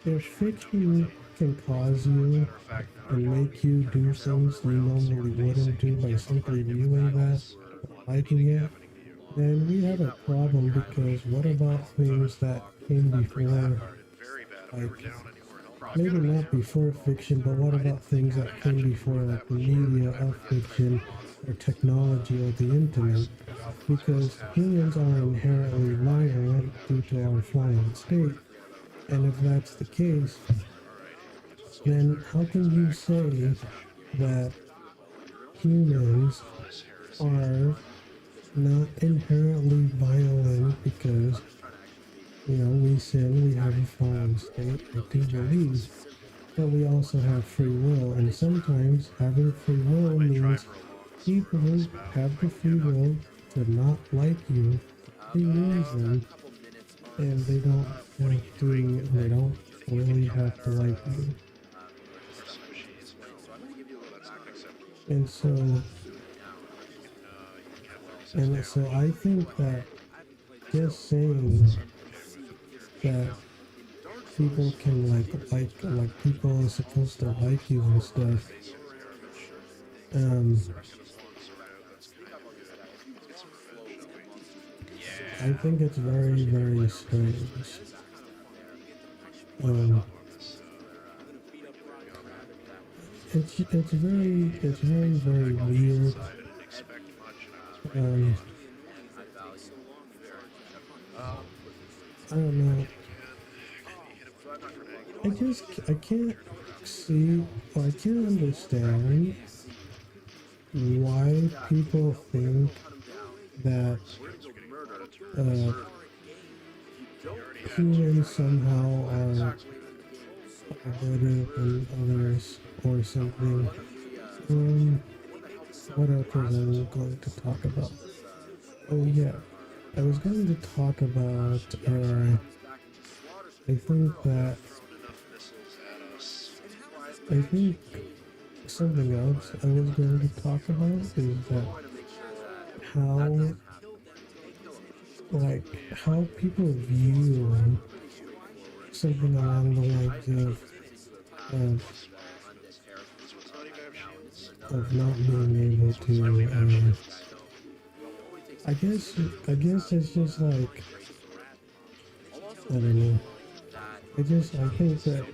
Speaker 1: Because if fiction can cause you
Speaker 2: Matter of fact,
Speaker 1: and make you do things you normally wouldn't do by simply viewing that or liking it, then we have a problem because what about things that came before,
Speaker 2: very bad. If we were
Speaker 1: like
Speaker 2: down anywhere else,
Speaker 1: maybe not before fiction, but what about things that came before, like the media of fiction or technology or the internet? Because humans are inherently violent due to our fallen state. And if that's the case, then how can you say that humans are not inherently violent because, we sin, we have a fallen state? I do believe. But we also have free will, and sometimes having free will means people have the free will to not like you for any reason, and they don't really have to like you. And so, I think that just saying that people can like people are supposed to like you and stuff, um, I think it's very, very strange. Um, it's very weird. Um, I don't know. I can't see or I can't understand why people think that uh, humans somehow are better than others or something. Um, what else was I going to talk about? Oh yeah, I was going to talk about. I think that I think something else I was going to talk about is that how how people view something along the lines of not being able to. I guess it's just like I don't know. I think that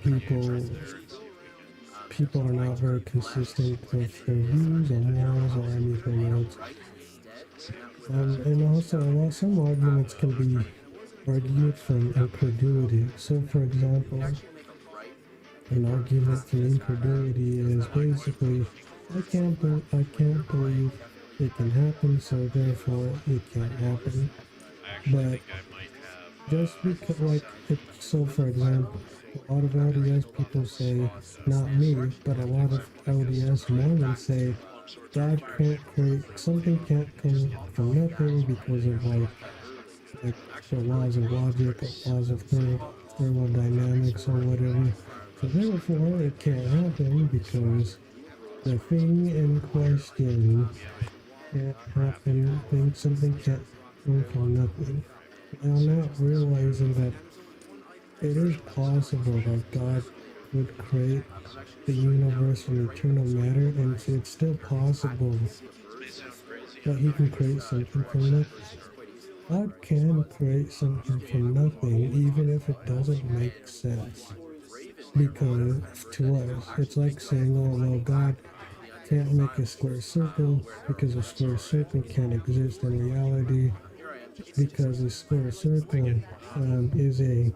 Speaker 1: people are not very consistent with their views or morals or anything else. And also, while some arguments can be argued from incredulity. So, for example, an argument from incredulity is basically, I can't believe it can happen, so therefore it can't happen. But just because, so for example, a lot of LDS people say, not me, but a lot of LDS Mormons say, God can't create something, can't come from nothing because of like the laws of logic, laws of thermodynamics, or whatever. So therefore, it can't happen because the thing in question can't happen. Something can't come from nothing. Now, not realizing that it is possible that God would create the universe from eternal matter, and it's still possible that He can create something from nothing. God can create something from nothing, even if it doesn't make sense. Because to us, it's like saying, oh, well, God can't make a square circle because a square circle can't exist in reality because a square circle is it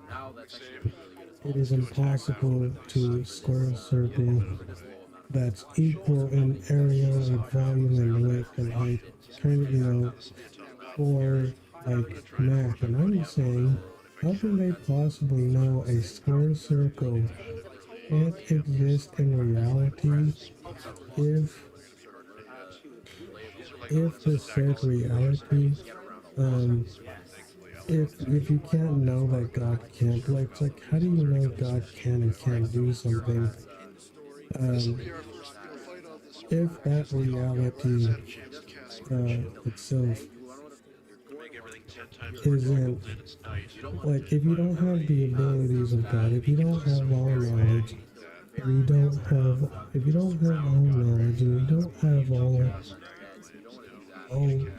Speaker 1: is impossible to square a circle that's equal in area and volume and width and height, kind of, or like math. And I'm saying, how can they possibly know a square circle can't exist in reality if the said reality, um, if you can't know that God can't, like, it's like, how do you know God can and can't do something?
Speaker 2: This will
Speaker 1: um,
Speaker 2: be our first, fight of this week.
Speaker 1: if that
Speaker 2: Marcus
Speaker 1: reality
Speaker 2: had a chance to cast some shield
Speaker 1: itself
Speaker 2: to make everything 10 times more
Speaker 1: isn't
Speaker 2: difficult, and it's nice.
Speaker 1: like, if you don't have the abilities of God, if you don't have all knowledge,
Speaker 2: That
Speaker 1: if you don't have all knowledge, and you don't have all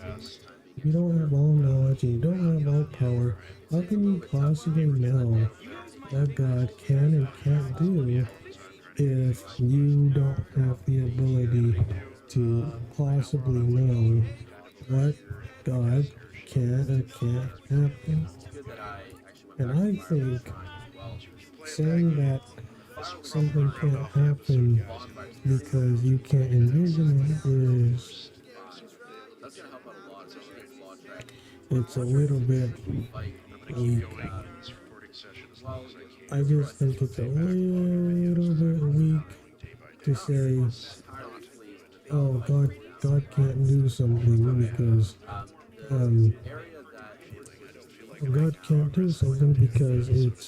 Speaker 2: cast.
Speaker 1: if you don't have all knowledge and you don't have all power, how can you possibly know what God can and can't do if you don't have the ability to possibly know what God can and can't happen? And I think
Speaker 2: Play it back
Speaker 1: saying
Speaker 2: in.
Speaker 1: that
Speaker 2: This will probably
Speaker 1: something
Speaker 2: round
Speaker 1: can't
Speaker 2: off the episode
Speaker 1: happen
Speaker 2: here.
Speaker 1: because you can't envision it is,
Speaker 2: Yeah, so that's all right.
Speaker 1: it's a little bit
Speaker 2: I'm gonna keep
Speaker 1: weak.
Speaker 2: going in this recording session as long as I
Speaker 1: I
Speaker 2: can.
Speaker 1: just think it's a
Speaker 2: The backlog of videos
Speaker 1: little
Speaker 2: as
Speaker 1: bit
Speaker 2: I've been
Speaker 1: weak
Speaker 2: compiling day by
Speaker 1: to
Speaker 2: day
Speaker 1: say,
Speaker 2: is not good.
Speaker 1: oh, God can't do something
Speaker 2: I have
Speaker 1: because um
Speaker 2: a feeling, I don't feel like right
Speaker 1: God
Speaker 2: now
Speaker 1: can't
Speaker 2: I'm
Speaker 1: do
Speaker 2: wrestling
Speaker 1: something
Speaker 2: with
Speaker 1: because
Speaker 2: with
Speaker 1: it's,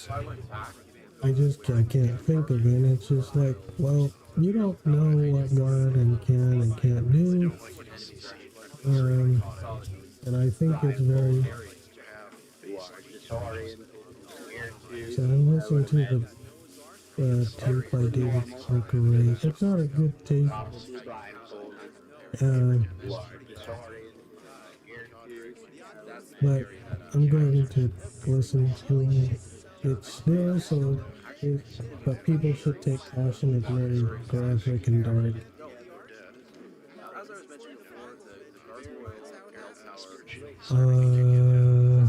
Speaker 1: I can't think of it. It's just like, well, you don't know what God and can and can't
Speaker 2: I
Speaker 1: do.
Speaker 2: don't like ACC
Speaker 1: Um, and I think it's very.
Speaker 2: to have
Speaker 1: So I'm listening to the tape by David Parker Ray. It's not a good tape. Uh, but I'm going to listen to it still. So, it, but people should take caution. It's very graphic and dark.
Speaker 2: They're dead. Spirit shields.
Speaker 1: Uh,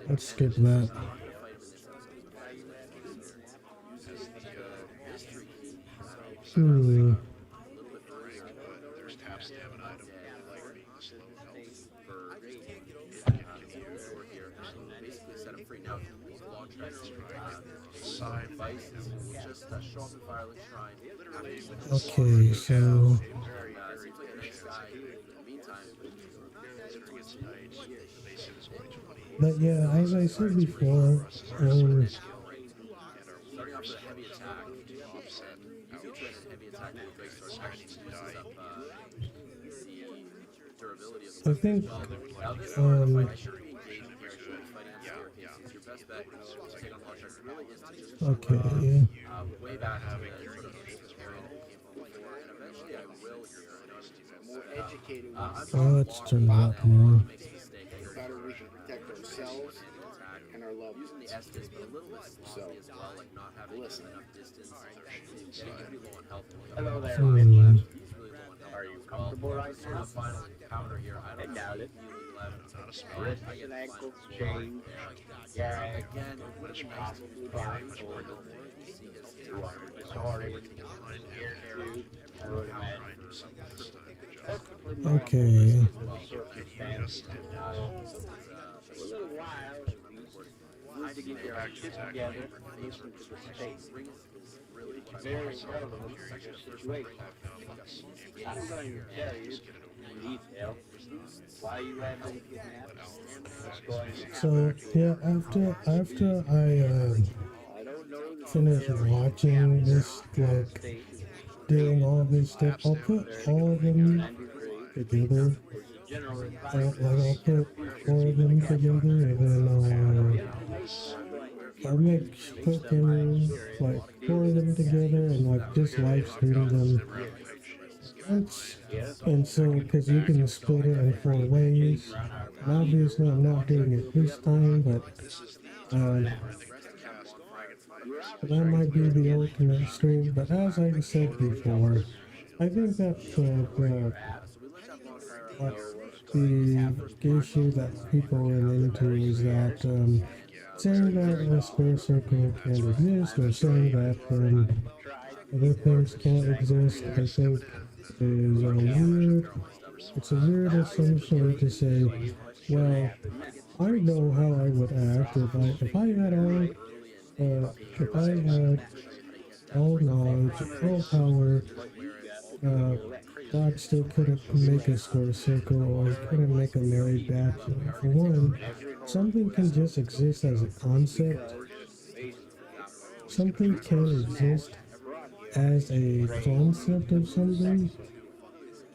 Speaker 1: let's skip that.
Speaker 2: As the
Speaker 1: Hmm.
Speaker 2: break, but there's tap stamina. I don't really like being this low in health. It can kill you. Strike, literally with this sword
Speaker 1: Okay,
Speaker 2: you have
Speaker 1: so
Speaker 2: a very, very good chance of winning. Considering it's night, the base hit is only 20.
Speaker 1: but yeah, as I said before,
Speaker 2: Versus our sword skill and our warrior skill to offset. Ouch. This guy needs to die.
Speaker 1: I think
Speaker 2: They would like to get out of
Speaker 1: um,
Speaker 2: the fury portion if you could. Yeah. That would suit like a lot better now.
Speaker 1: okay.
Speaker 2: Not having your engaged as well.
Speaker 1: Let's turn it up more.
Speaker 2: Their shield inside.
Speaker 1: Hmm.
Speaker 2: Not a spell. Which makes it very much more healthy. Blind arrow. Trying to do something this time. Good job.
Speaker 1: Okay.
Speaker 2: Can you just go back to attack me? Just get it over with.
Speaker 1: So yeah, after I finish watching this, like doing all this stuff, I'll put all of them together. I'll put four of them together, and then I'll put them like four of them together, and like just live stream them once. And so, because you can split it in four ways, and obviously I'm not doing it this time, but
Speaker 2: This is the
Speaker 1: um,
Speaker 2: time where they get to cast Dragonfire.
Speaker 1: that might be the ultimate stream. But as I said before, I think that what the issue that people run into is that saying that a square circle can exist, or saying that other things can't exist, I think is weird. It's a weird assumption to say, well, I know how I would act if I had all knowledge, all power. Uh, God still couldn't make a square circle, or he couldn't make a married bachelor. For one, something can just exist as a concept. Something can exist as a concept of something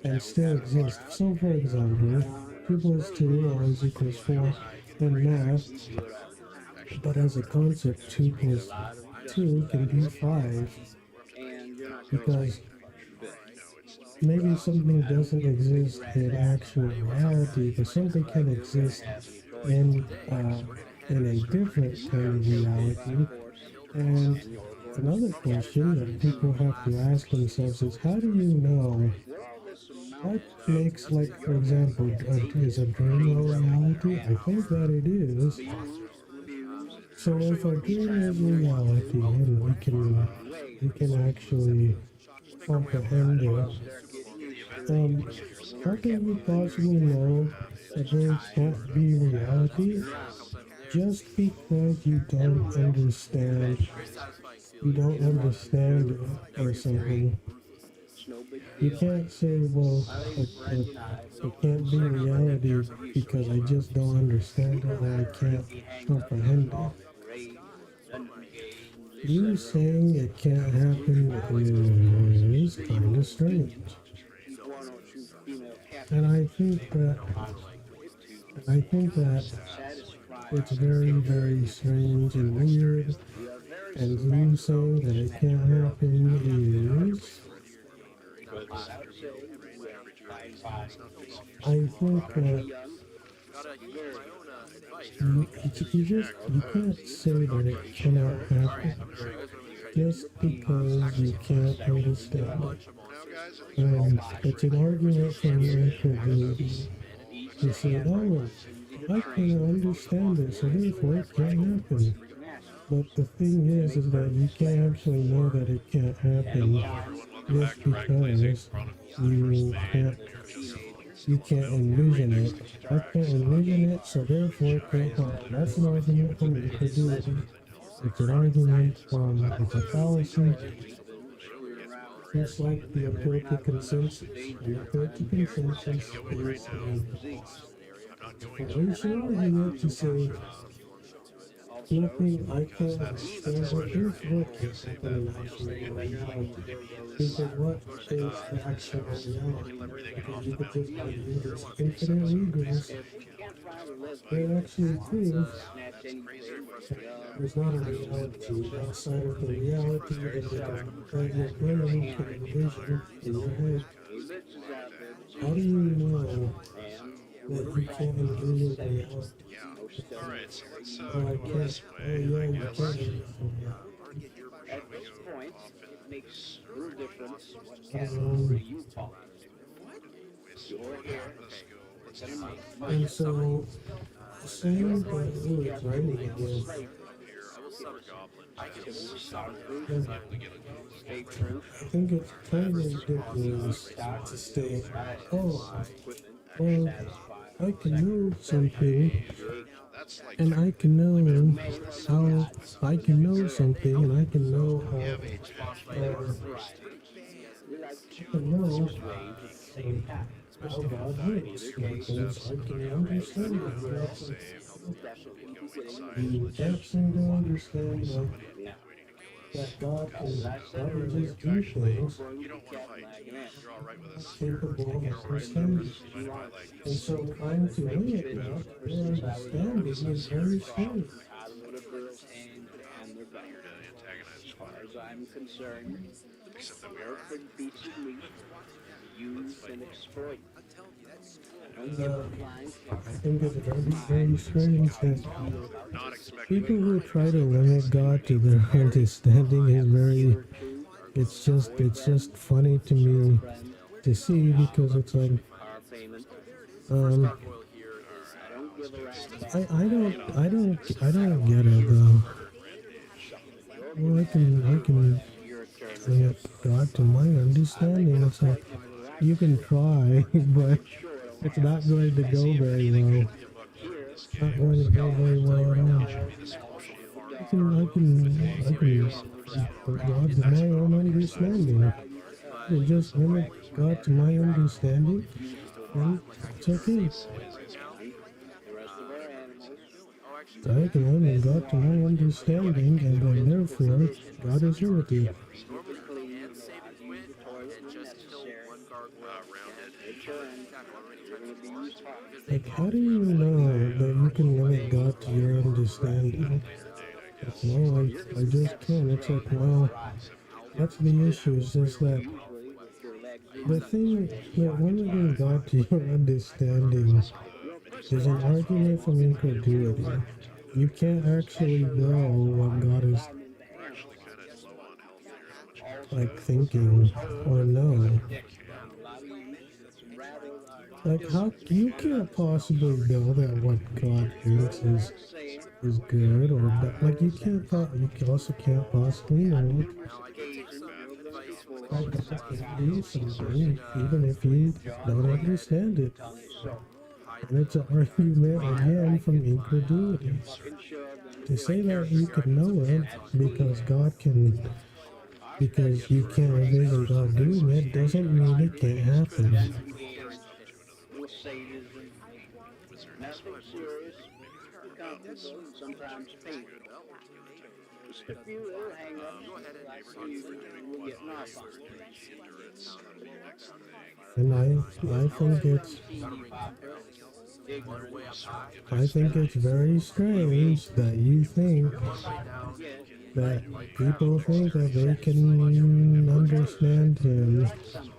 Speaker 1: and still exist. So, for example, 2 plus 2 or is equals 4 in math, but as a concept, 2 plus 2 can be 5 because maybe something doesn't exist in actual reality, but something can exist in uh, in a different kind of reality. And another question that people have to ask themselves is, how do you know what makes, like, for example, is a dream a reality? I think that it is. So if a dream is reality and we can actually comprehend it, um, how can you possibly know a dream can't be reality? Just because you don't understand it or something. You can't say, well, it can't be reality because I just don't understand it or I can't comprehend it. You saying it can't happen is kind of strange. And I think that it's very, very strange and weird. And you saying that it can't happen is, I think that you can't say that it cannot happen just because you can't understand it. And it's an argument from incredulity to say, oh, I can understand it, so therefore it can't happen. But the thing is that you can't actually know that it can't happen
Speaker 2: Hello, everyone. Welcome
Speaker 1: just
Speaker 2: back to Wrangling
Speaker 1: because
Speaker 2: First
Speaker 1: you
Speaker 2: Mate.
Speaker 1: can't
Speaker 2: I'm your host,
Speaker 1: you can't envision it. I can't envision it, so therefore it can't happen. That's an argument from incredulity. It's an argument from it's a fallacy, just like the appeal to consensus. The appeal to consensus is a fallacious argument to say nothing I can't understand what is what can happen in actual reality. Because what is the actual reality? Because you could just argue there's infinite regress that actually prove there's not a reality outside of the reality that your brain can envision in your head. How do you know that you can't envision reality?
Speaker 2: Alright, so let's
Speaker 1: Oh, I
Speaker 2: go
Speaker 1: can't.
Speaker 2: this
Speaker 1: Oh,
Speaker 2: way, I
Speaker 1: yeah, you
Speaker 2: guess.
Speaker 1: can't envision reality.
Speaker 2: Shall we go off in this direction? Let's go. Let's do
Speaker 1: And so, saying that, ooh, it's raining again.
Speaker 2: up here our goblin because
Speaker 1: Yeah,
Speaker 2: we get a
Speaker 1: I think it's kind of ridiculous to say, oh, well, I can know something,
Speaker 2: that's like
Speaker 1: and I can
Speaker 2: technically what
Speaker 1: know
Speaker 2: makes this
Speaker 1: how I can know
Speaker 2: so
Speaker 1: something, and I can know
Speaker 2: we have a 10
Speaker 1: uh,
Speaker 2: for stage
Speaker 1: I
Speaker 2: to
Speaker 1: can know
Speaker 2: save
Speaker 1: how
Speaker 2: especially if
Speaker 1: God
Speaker 2: dying
Speaker 1: works
Speaker 2: in 20
Speaker 1: because
Speaker 2: steps.
Speaker 1: I can understand it.
Speaker 2: Barrel
Speaker 1: But
Speaker 2: save, go inside the
Speaker 1: you
Speaker 2: legit.
Speaker 1: can't seem to understand
Speaker 2: Somebody waiting to kill us.
Speaker 1: that God can just
Speaker 2: You
Speaker 1: do
Speaker 2: actually,
Speaker 1: things
Speaker 2: you don't want to fight. You draw right with us.
Speaker 1: capable of
Speaker 2: Go right
Speaker 1: understanding.
Speaker 2: find my leg.
Speaker 1: And so trying to limit your understanding is very strange.
Speaker 2: Not here to antagonize each other. Except that we are.
Speaker 1: Uh, I think it's very, very strange that
Speaker 2: Not expecting
Speaker 1: people who try to limit God to their understanding is very. It's just funny to me to see because it's like, um, I don't get it though. Well, I can limit God to my understanding. It's like you can try, but it's not going to go very well.
Speaker 2: this
Speaker 1: It's not
Speaker 2: game.
Speaker 1: going to go very well at all.
Speaker 2: Show me the small shield farm.
Speaker 1: I can put God to my own understanding. You just limit God to my understanding, and it's okay. I can limit God to my understanding, and then therefore God is unity. Like, how do you know that you can limit God to your understanding? Like, no, I just can't. It's like, well, that's the issue. It's just that the thing that limiting God to your understanding is an argument from incredulity. You can't actually know what God is
Speaker 2: We're actually kind of low on health here. How much health do you
Speaker 1: like
Speaker 2: have?
Speaker 1: thinking or know.
Speaker 2: You can't.
Speaker 1: Like, how you can't possibly know that what God thinks is good or bad. Like, you can't. You also can't possibly know
Speaker 2: Bad things about him.
Speaker 1: how God can do something, even if you don't understand it. And it's an argument again from incredulity. To say that you can know it because God can, because you can't envision God doing it, doesn't mean it can't happen.
Speaker 2: To another level. Wizard is fine. Maybe throwing mountains. That's good. You know, type of focusing. Favor you for doing what I for the endurance of the next thing.
Speaker 1: And I think
Speaker 2: Next thing.
Speaker 1: it's very strange that you think
Speaker 2: Beacon.
Speaker 1: that
Speaker 2: That
Speaker 1: people
Speaker 2: makes
Speaker 1: think that
Speaker 2: perfect
Speaker 1: they
Speaker 2: sense.
Speaker 1: can understand him
Speaker 2: That's fine.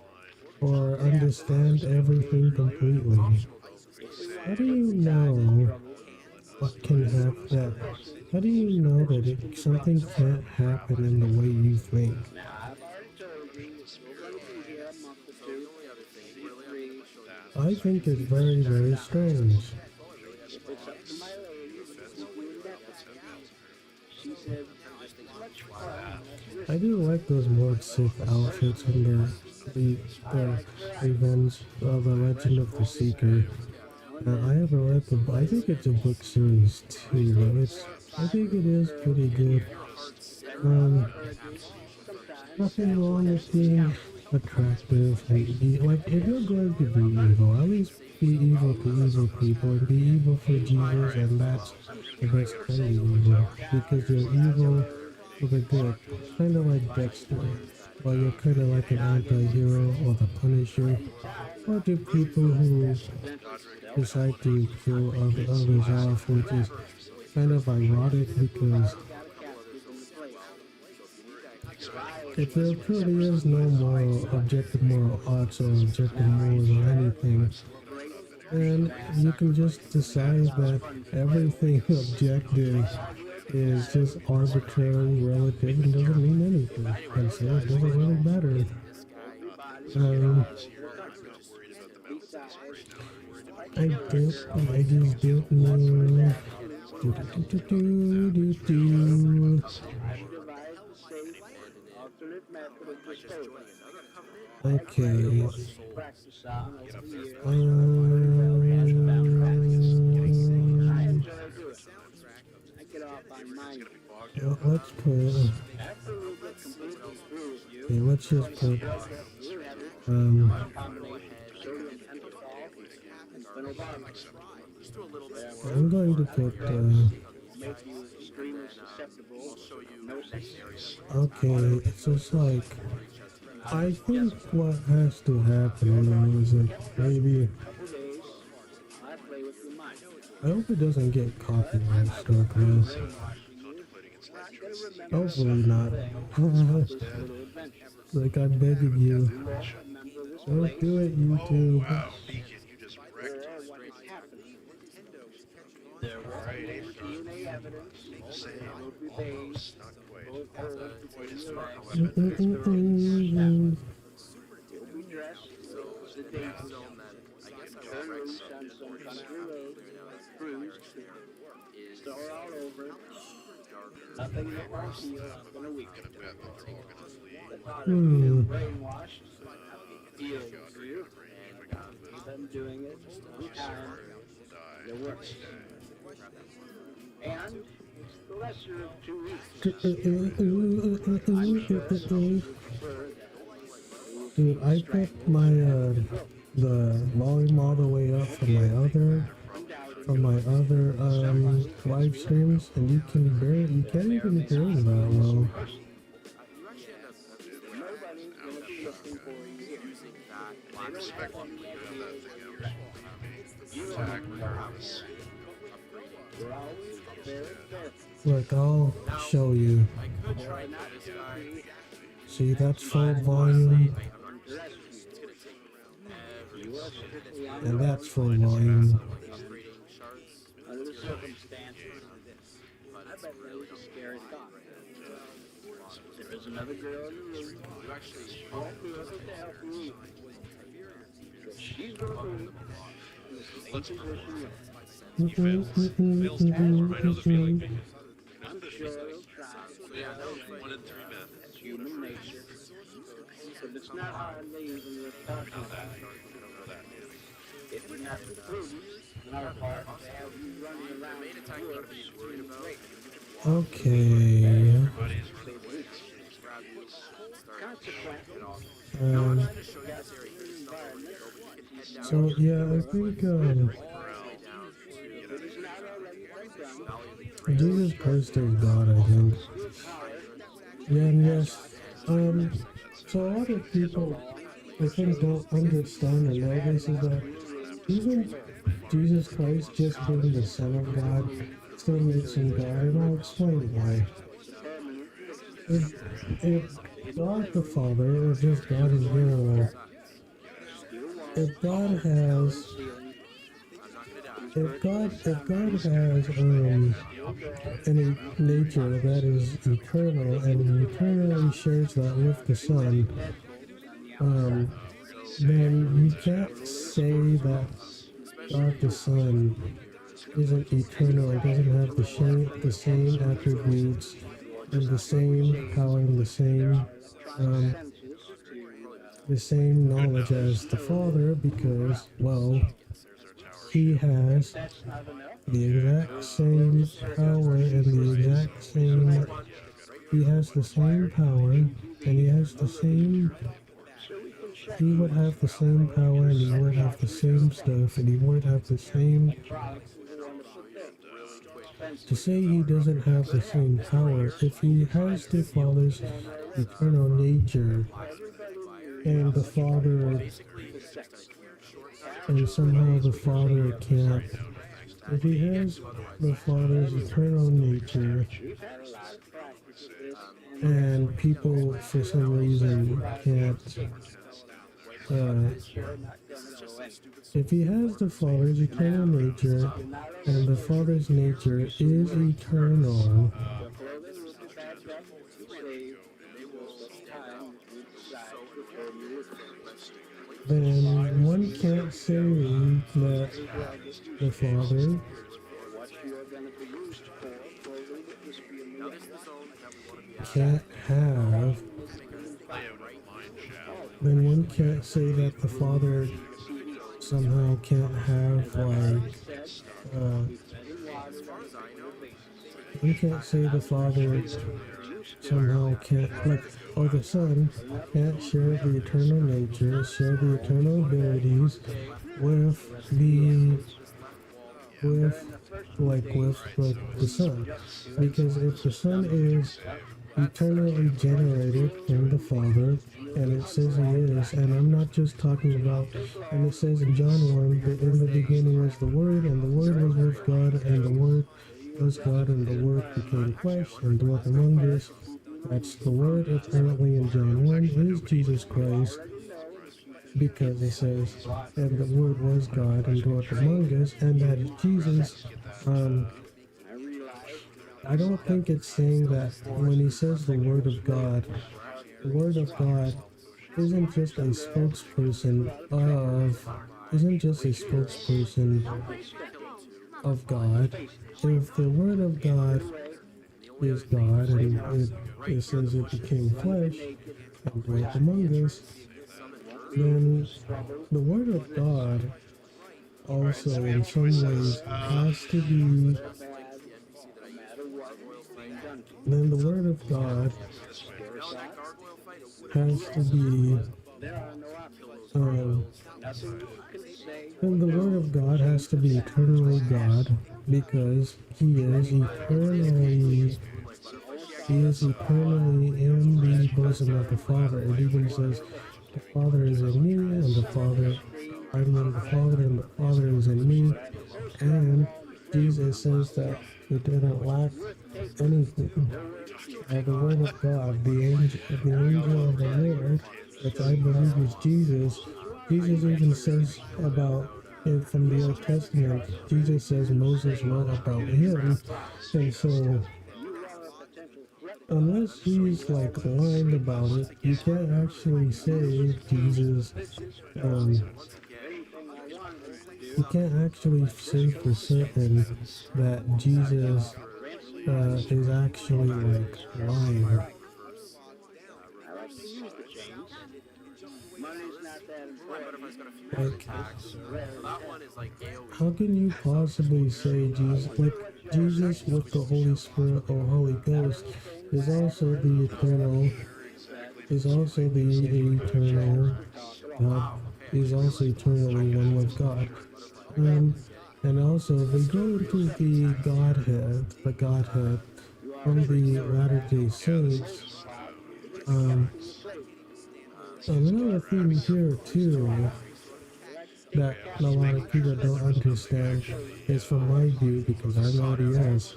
Speaker 1: or understand everything completely. How do
Speaker 2: Say
Speaker 1: you
Speaker 2: that
Speaker 1: know
Speaker 2: let us
Speaker 1: what can happen?
Speaker 2: let's
Speaker 1: That how do you know that something can't happen in the way you think?
Speaker 2: make this purifying that
Speaker 1: I think it's very, very strange.
Speaker 2: as long as you offend what's happening that
Speaker 1: I do like those more Sith outfits and the Revenge of the Legend of the Seeker. I haven't read the. I think it's a book series too, though. I think it is pretty good. Um, Nothing wrong with being attractive and like if you're going to be evil, at least be evil to evil people and be evil for Jesus,
Speaker 2: right.
Speaker 1: and that's
Speaker 2: We're gonna
Speaker 1: the
Speaker 2: keep
Speaker 1: best
Speaker 2: going.
Speaker 1: kind of evil because you're evil for the good, kind of like Dexter. Or you're kind of like an anti-hero or the Punisher, or to people who
Speaker 2: God dragon pet
Speaker 1: decide
Speaker 2: money.
Speaker 1: to kill
Speaker 2: It's the
Speaker 1: others
Speaker 2: last
Speaker 1: off,
Speaker 2: thing
Speaker 1: which
Speaker 2: we
Speaker 1: is
Speaker 2: need.
Speaker 1: kind of ironic because if
Speaker 2: Exponentially
Speaker 1: there
Speaker 2: as ways
Speaker 1: truly is
Speaker 2: versus
Speaker 1: no
Speaker 2: life.
Speaker 1: moral, objective moral odds or objective morals or anything,
Speaker 2: Then
Speaker 1: then
Speaker 2: actually
Speaker 1: you can just
Speaker 2: that
Speaker 1: decide
Speaker 2: is
Speaker 1: that everything objective is just arbitrary, relative, and doesn't mean anything. And so it doesn't really matter.
Speaker 2: so many
Speaker 1: Um,
Speaker 2: things here. I'm not worried about the mountains right now. I'm worried about
Speaker 1: I
Speaker 2: the
Speaker 1: don't,
Speaker 2: earth.
Speaker 1: I just don't know. Do, do, do, do,
Speaker 2: Nothing
Speaker 1: do,
Speaker 2: that
Speaker 1: do,
Speaker 2: material. I don't worry about
Speaker 1: do.
Speaker 2: the situation anymore.
Speaker 1: Okay.
Speaker 2: Get up there first. Getting
Speaker 1: Um,
Speaker 2: good time. It's gonna be bogged down
Speaker 1: well,
Speaker 2: in
Speaker 1: let's put.
Speaker 2: mountains.
Speaker 1: Okay, let's just put.
Speaker 2: Miles.
Speaker 1: Um,
Speaker 2: Unacceptable.
Speaker 1: I'm going to put.
Speaker 2: Nice.
Speaker 1: Okay, it's just like. I think what has to happen though is that maybe. I hope it doesn't get copyright struck though.
Speaker 2: Contemplating its life choices. Being a
Speaker 1: Hopefully
Speaker 2: Sith
Speaker 1: not. Like I'm begging you.
Speaker 2: death animation.
Speaker 1: Don't do it,
Speaker 2: Oh
Speaker 1: YouTube.
Speaker 2: wow, Beacon, you just wrecked it. Alright, Apricot. Same, almost, not quite. Not quite as far, however, as begins.
Speaker 1: Mm-mm-mm-mm.
Speaker 2: Getting dark. Gorgeous. I'm gonna bet that they're all gonna flee.
Speaker 1: Hmm.
Speaker 2: God dragon of rain. Wizard will die instead.
Speaker 1: Dude, I put my the volume all the way up from my other live streams, and you can't even hear me that well.
Speaker 2: Dude, look at that. An ouch guy. I mean, respectfully, you have that thing out. We're always very careful.
Speaker 1: Look, I'll show you.
Speaker 2: Try not to be
Speaker 1: See, that's full volume,
Speaker 2: terrestrial. You are strictly on
Speaker 1: and
Speaker 2: your
Speaker 1: that's
Speaker 2: own.
Speaker 1: full volume.
Speaker 2: Under the circumstances, I bet there was a scary thought. There is another girl in the room. I won't be able to help you. Because she's going to move in the same position you're in. I'm sure they'll try. That's human nature. But it's not hardly even worth talking about. It would not be prudent on our part to have you running around the woods.
Speaker 1: Okay.
Speaker 2: Consequently,
Speaker 1: Um, so yeah, I think
Speaker 2: if it is not already done,
Speaker 1: Jesus Christ is God, I think. Yeah, and yes. So a lot of people, I think, don't understand and know this is that even Jesus Christ just being the Son of God still makes him God, and I'll explain why. If God the Father, or just God in general, if God has, any nature that is eternal and he eternally shares that with the Son, then you can't say that God the Son isn't eternal and doesn't have the same attributes and the same power and the same knowledge as the Father, because, well, he has the exact same power and the exact same, he has the same power and he has the same, he would have the same power and he would have the same stuff and he would have the same, to say he doesn't have the same power, if he has the Father's eternal nature and the Father, and somehow the Father can't, if he has the Father's eternal nature and people for some reason can't, if he has the Father's eternal nature and the Father's nature is eternal, then one can't say that the Father can't have, then one can't say that the Father somehow can't have, like, one can't say the Father somehow can't, like, or the Son can't share the eternal nature, share the eternal abilities with the Son. Because if the Son is eternally generated from the Father, and it says he is, and I'm not just talking about, and it says in John 1 that in the beginning was the Word, and the Word was with God, and the Word was God, and the Word became flesh and dwelt among us. That's the Word apparently in John 1 is Jesus Christ, because it says, and the Word was God and dwelt among us, and that is Jesus. I don't think it's saying that when he says the Word of God isn't just a spokesperson of God. If the Word of God is God and it says it became flesh and dwelt among us, then the Word of God also in some ways has to be, then the Word of God has to be, then the Word of God has to be eternally God, because he is eternally in the bosom of the Father. It even says the Father is in me and the Father I'm in the Father, and the Father is in me. And Jesus says that he didn't lack anything. The Word of God, the angel of the Lord, which I believe is Jesus. Jesus even says about it from the Old Testament. Jesus says Moses wrote about him, and so unless he's like lying about it, you can't actually say Jesus. Um, you can't actually say for certain that Jesus is actually like lying.
Speaker 2: I like to use the chains. Money's not that important.
Speaker 1: Like,
Speaker 2: It's a rarity.
Speaker 1: how can you possibly say Jesus, like Jesus with the Holy Spirit or Holy Ghost, is also the eternal, is also the eternal God, is also eternally one with God. Um, and also if we go into the Godhead from the Latter-day Saints, um, another thing here too that a lot of people don't understand is from my view because I'm ODS.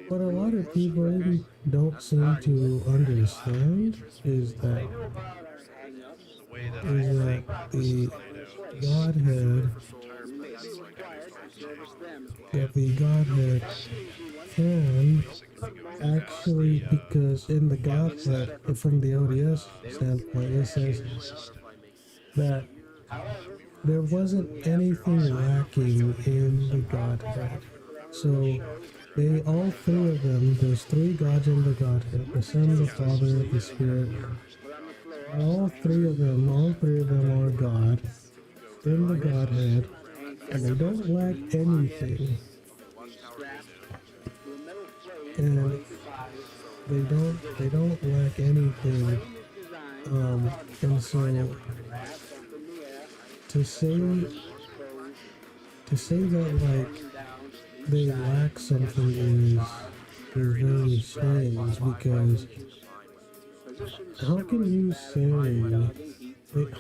Speaker 1: What a lot of people don't seem to understand is that the Godhead that the Godhead can actually, because in the Godhead from the ODS standpoint it says that there wasn't anything lacking in the Godhead. So they all three of them, there's three gods in the Godhead, the Son, the Father, the Spirit. All three of them are God in the Godhead, and they don't lack anything. And they don't lack anything. And so to say that like they lack something is very strange because how can you say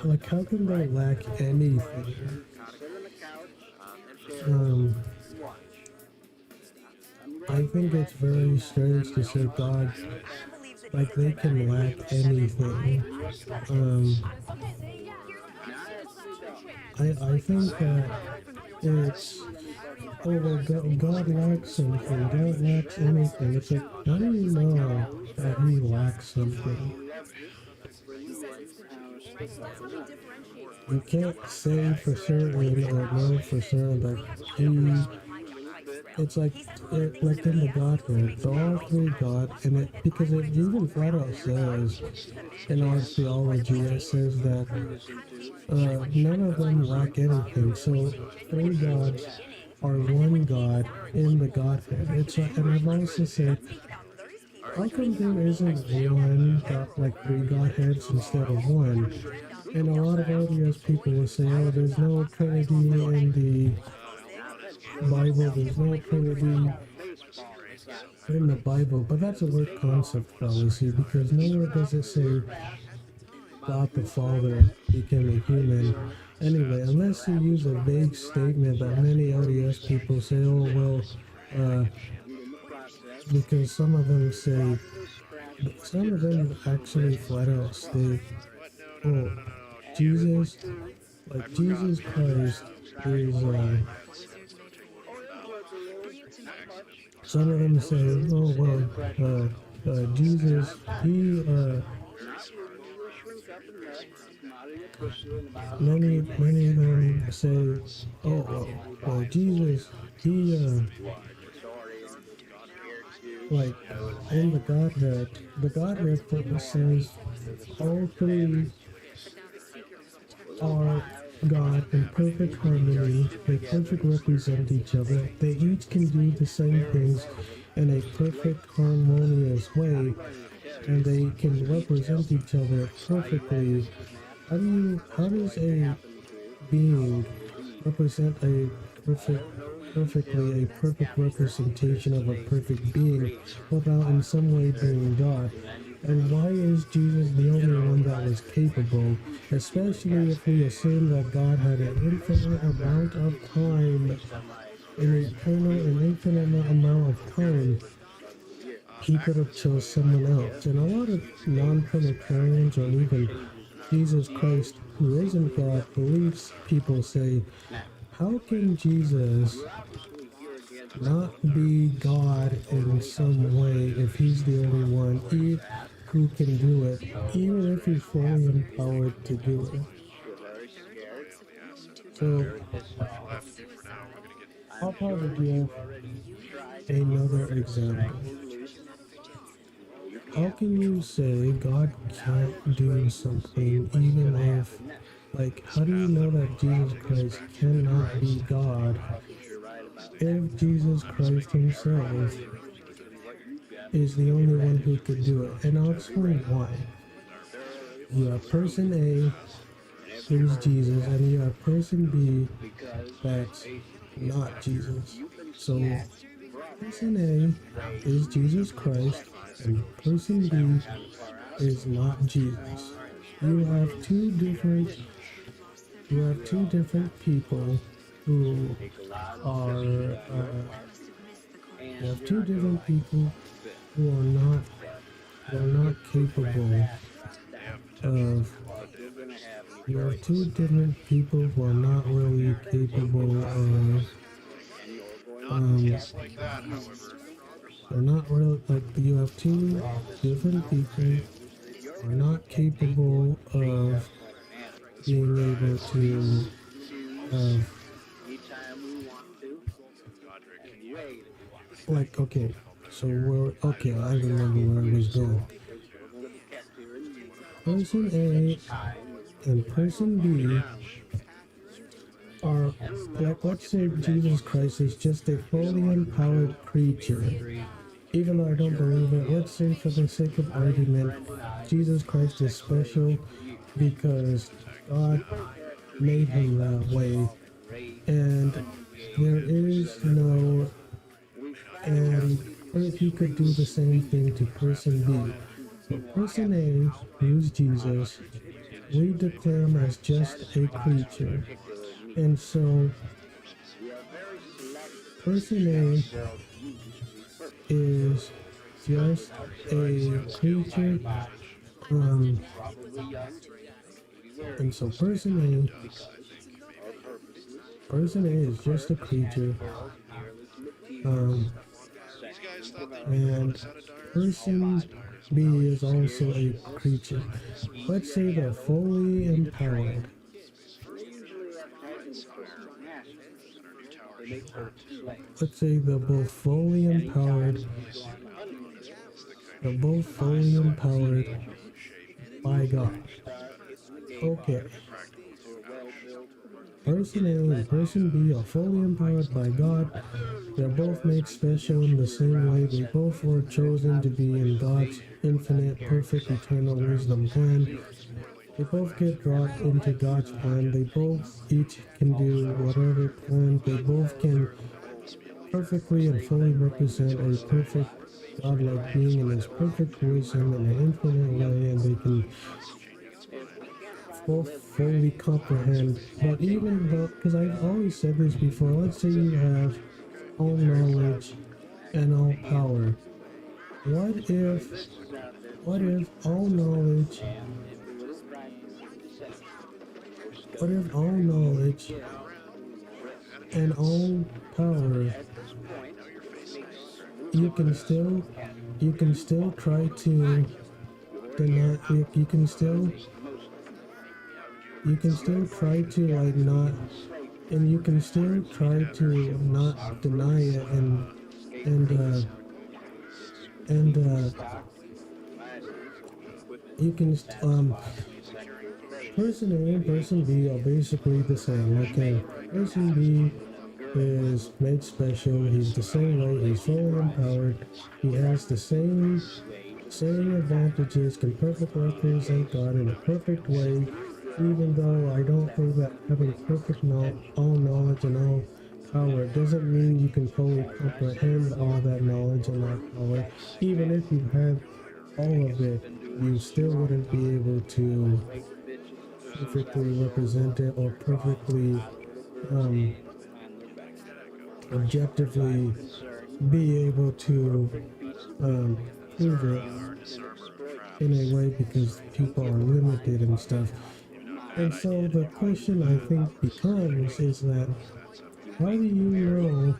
Speaker 1: like how can they lack anything? Um, I think it's very strange to say God like they can lack anything. Um, I think that it's well God lacks something. God lacks anything. It's like how do you know that he lacks something? You can't say for certain or know for certain that he. It's like like in the Godhead, the all three God, and it because it even flat out says in our theology it says that none of them lack anything. So three gods are one God in the Godhead. It's and I've also said, how come there isn't one God, like three Godheads instead of one? And a lot of LDS people will say, oh, there's no Trinity in the Bible, there's no Trinity in the Bible, but that's a word concept fallacy because nowhere does it say God the Father became a human. Anyway, unless you use a vague statement that many LDS people say, oh, well, because some of them actually flat out state, oh, Jesus, like Jesus Christ is, some of them say, oh, well, Jesus, many of them say, oh, well, Jesus, like, in the Godhead purpose says all three are God in perfect harmony. They perfectly represent each other. They each can do the same things in a perfect harmonious way, and they can represent each other perfectly. How does a being represent perfectly a perfect representation of a perfect being without in some way being God? And why is Jesus the only one that was capable? Especially if we assume that God had an infinite amount of time, an eternal and infinite amount of time, he could have chose someone else. And a lot of non-Trinitarians or even Jesus Christ, who isn't God, believes people say, how can Jesus not be God in some way if he's the only one who can do it, even if he's fully empowered to do it? So I'll probably give another example. How can you say God can't do something even if, like, how do you know that Jesus Christ cannot be God if Jesus Christ himself is the only one who could do it? And I'll explain why. You have person A, who's Jesus, and you have person B that's not Jesus. So person A is Jesus Christ, and person B is not Jesus. You have two different people who are you have two different people who are not capable of you have two different people who are not really capable of they're not really like you have two different people who are not capable of being able to have like okay so we're okay I remember where I was going. Person A and person B are like let's say Jesus Christ is just a fully empowered creature. Even though I don't believe it, let's say for the sake of argument, Jesus Christ is special because God made him that way, and there is no, and if you could do the same thing to person B. So person A, who's Jesus, we declare him as just a creature, and so person A is just a creature, and so person A is just a creature, and person B is also a creature. Let's say they're fully empowered. Let's say they're both fully empowered. They're both fully empowered by God. Okay. Person A and person B are fully empowered by God. They're both made special in the same way. They both were chosen to be in God's infinite, perfect, eternal wisdom plan. They both get brought into God's plan. They both each can do whatever plan. They both can perfectly and fully represent a perfect godlike being in his perfect wisdom in an infinite way, and they can both fully comprehend. But even though, because I've always said this before, let's say you have all knowledge and all power. What if all knowledge and all power you can still try to deny you can still try to like not and you can still try to not deny it and you can person A and person B are basically the same. Okay, person B is made special. He's the same way. He's fully empowered. He has the same advantages. Can perfectly represent God in a perfect way. Even though I don't think that having perfect all knowledge and all power doesn't mean you can fully comprehend all that knowledge and all power. Even if you have all of it, you still wouldn't be able to perfectly represent it or perfectly um, objectively be able to um, prove it in a way because people are limited and stuff. And so the question I think becomes is that how do you know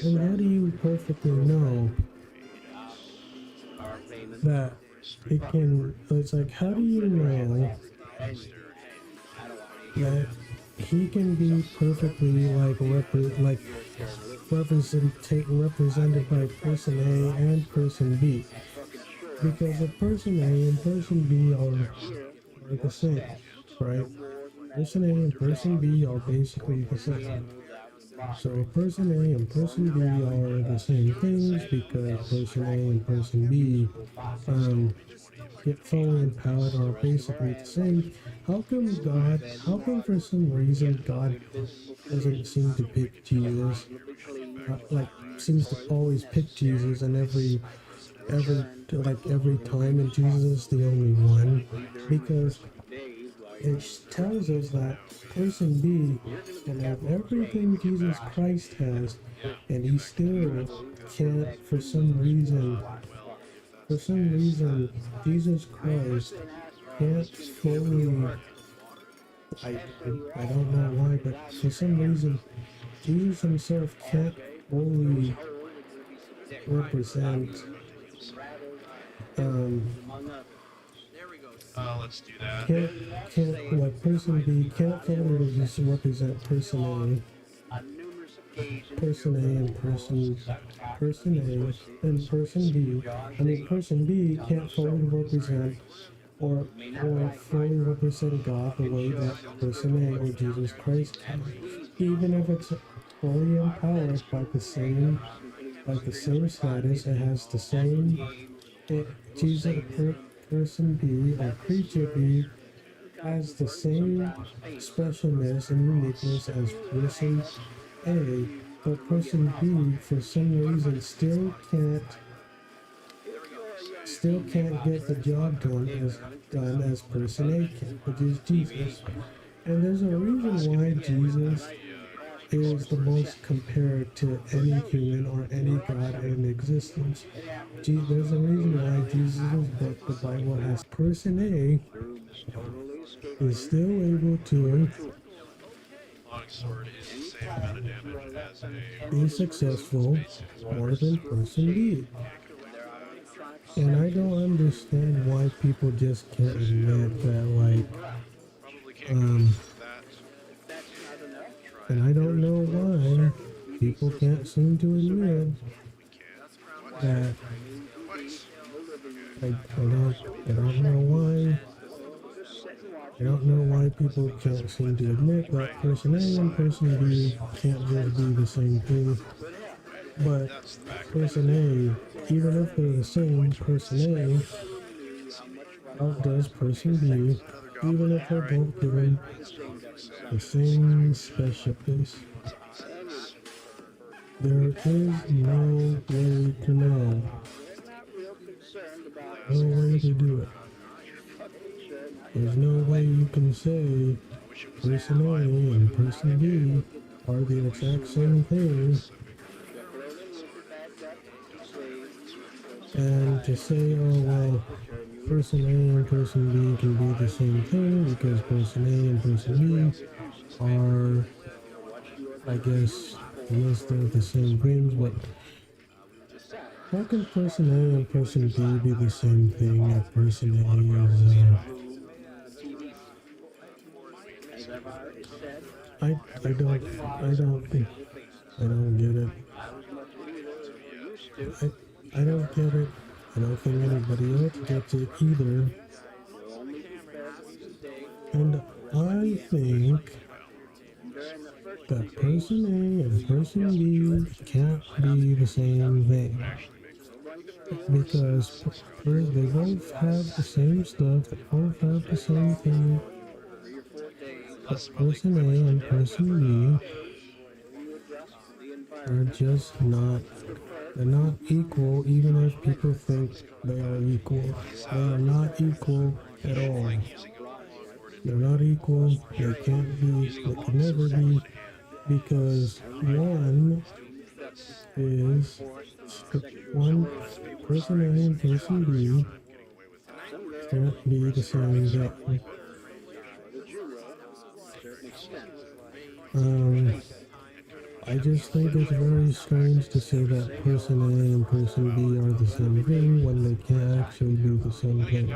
Speaker 1: and how do you perfectly know that it can, it's like, how do you know that he can be perfectly like represented by person A and person B? Because a person A and person B are the same, right? Person A and person B are basically the same. So person A and person B are the same things because person A and person B um, get fully empowered are basically the same. How come for some reason God doesn't seem to pick Jesus? Like seems to always pick Jesus and every time, and Jesus is the only one because it tells us that person B can have everything Jesus Christ has, and he still can't, for some reason, Jesus Christ can't fully, I, I don't know why, but for some reason, Jesus himself can't fully represent, um, can't, like person B can't fully represent person A and person A and person B. I mean, person B can't fully represent or fully represent God the way that person A or Jesus Christ can, even if it's fully empowered by the same status, it has the same Jesus person B or creature B has the same specialness and uniqueness as person A, but person B for some reason still can't get the job done as person A can, which is Jesus. And there's a reason why Jesus is the most compared to any human or any God in existence. There's a reason why Jesus' book, the Bible, has person A is still able to be successful more than person B. And I don't understand why people just can't admit that, like, um, and I don't know why people can't seem to admit that, I don't know why, I don't know why people can't seem to admit that person A and person B can't just be the same thing. But person A, even if they're the same, person A outdoes person B, even if they're both given the same specialties. There is no way to know. No way to do it. There's no way you can say person A and person B are the exact same thing, and to say, oh well, person A and person B can be the same thing because person A and person B are, I guess they're the same things, but how can person A and person B be the same thing if person A I don't think, I don't get it. I don't get it. I don't think anybody else gets it either. And I think that person A and person B can't be the same thing because they both have the same stuff, they both have the same thing. But person A and person B are just not, they're not equal, even if people think they are equal. They are not equal at all. They're not equal, they can't be, they can never be, because one is one person A and person B can't be the same thing. Um, I just think it's very strange to say that person A and person B are the same thing when they can't actually be the same thing.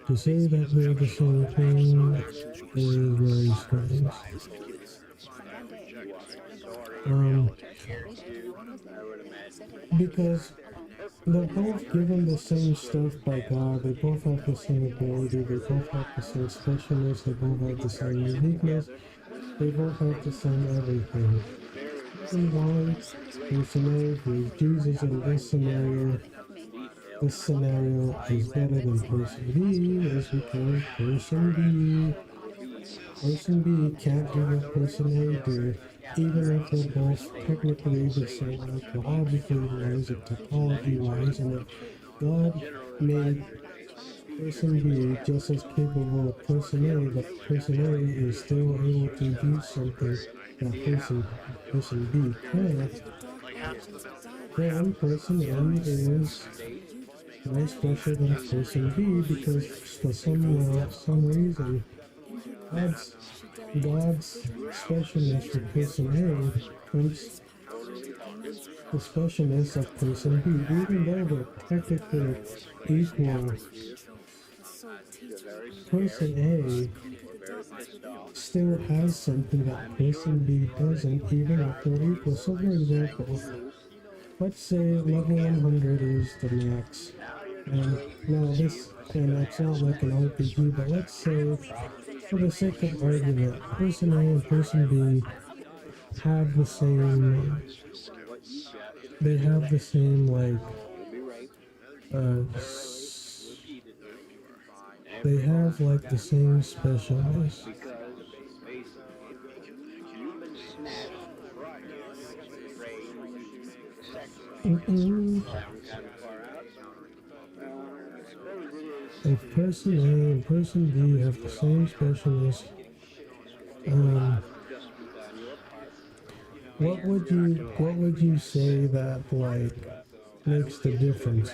Speaker 1: To say that they're the same thing is very strange. Um, because they're both given the same stuff by God. They both have the same ability. They both have the same specialness. They both have the same uniqueness. They both have the same everything. The reason why person A, who is Jesus in this scenario is better than person B is because person B can't do what person A did, even if they're both technically the same archaeologically wise and technology wise, and if God made person B just as capable of person A, but person A is still able to do something that person B can't, then person A is more special than person B because for some reason God's God's specialness for person A trumps the specialness of person B, even though they're technically equal. Person A still has something that person B doesn't, even if they're equal. So, for example, let's say level 100 is the max. And now and it's not like an RPG, but let's say, for the sake of argument, person A and person B have the same, they have the same, like, uh, they have, like, the same specialness. Mm-mm. If person A and person B have the same specialness, um, what would you say that like makes the difference?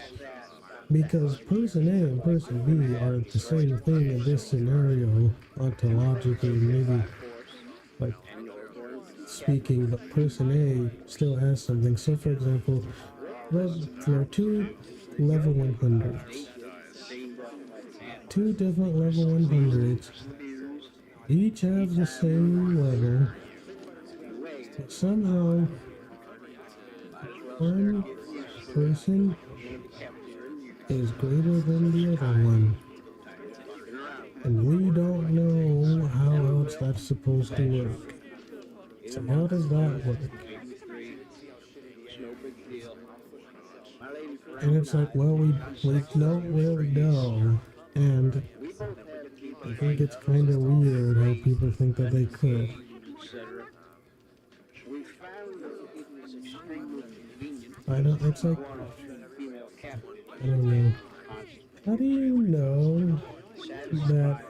Speaker 1: Because person A and person B are the same thing in this scenario ontologically, maybe like speaking, but person A still has something. So, for example, there are two level 100s, two different level 100s, each have the same level, but somehow one person is greater than the other one. And we don't know how else that's supposed to work. So how does that work? And it's like, well, we don't really know. And I think it's kind of weird how people think that they could. I don't, it's like, I don't know. How do you know that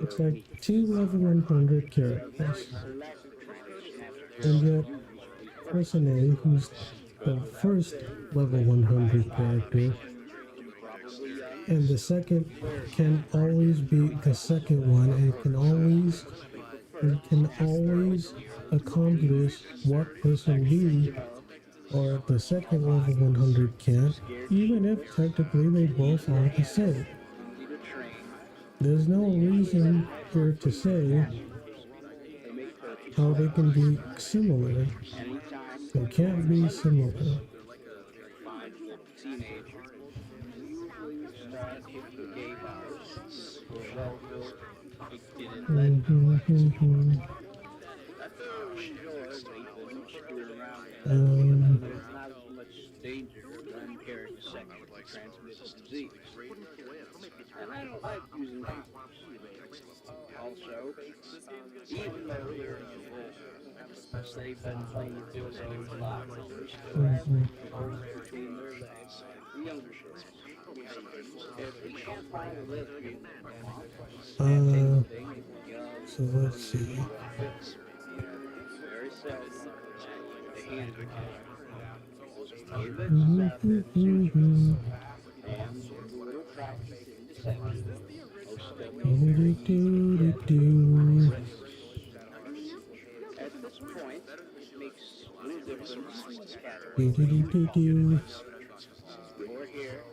Speaker 1: it's like two level 100 characters? And yet, person A, who's the first level 100 character, and the second can always beat the second one, and can always accomplish what person B or the second level 100 can't, even if technically they both are the same. There's no reason here to say how they can be similar. They can't be similar. Um,
Speaker 2: transmitted disease. And I don't like using condoms. Also, even though they're they've been playing with dildos a lot, they're still having
Speaker 1: Mhm.
Speaker 2: intercourse between their legs, the younger girls. If you can't find a lesbian snatch
Speaker 1: Uh,
Speaker 2: anything young
Speaker 1: so
Speaker 2: or
Speaker 1: let's
Speaker 2: new
Speaker 1: see.
Speaker 2: that fits, very seldom the handicap. If it's pseudonym
Speaker 1: Mhm.
Speaker 2: and who will practice deception, most of them very easily get
Speaker 1: Do-do-do-do-do.
Speaker 2: arrested. At this point, it makes little difference what category you fall
Speaker 1: Do-do-do-do-do.
Speaker 2: in. You're here,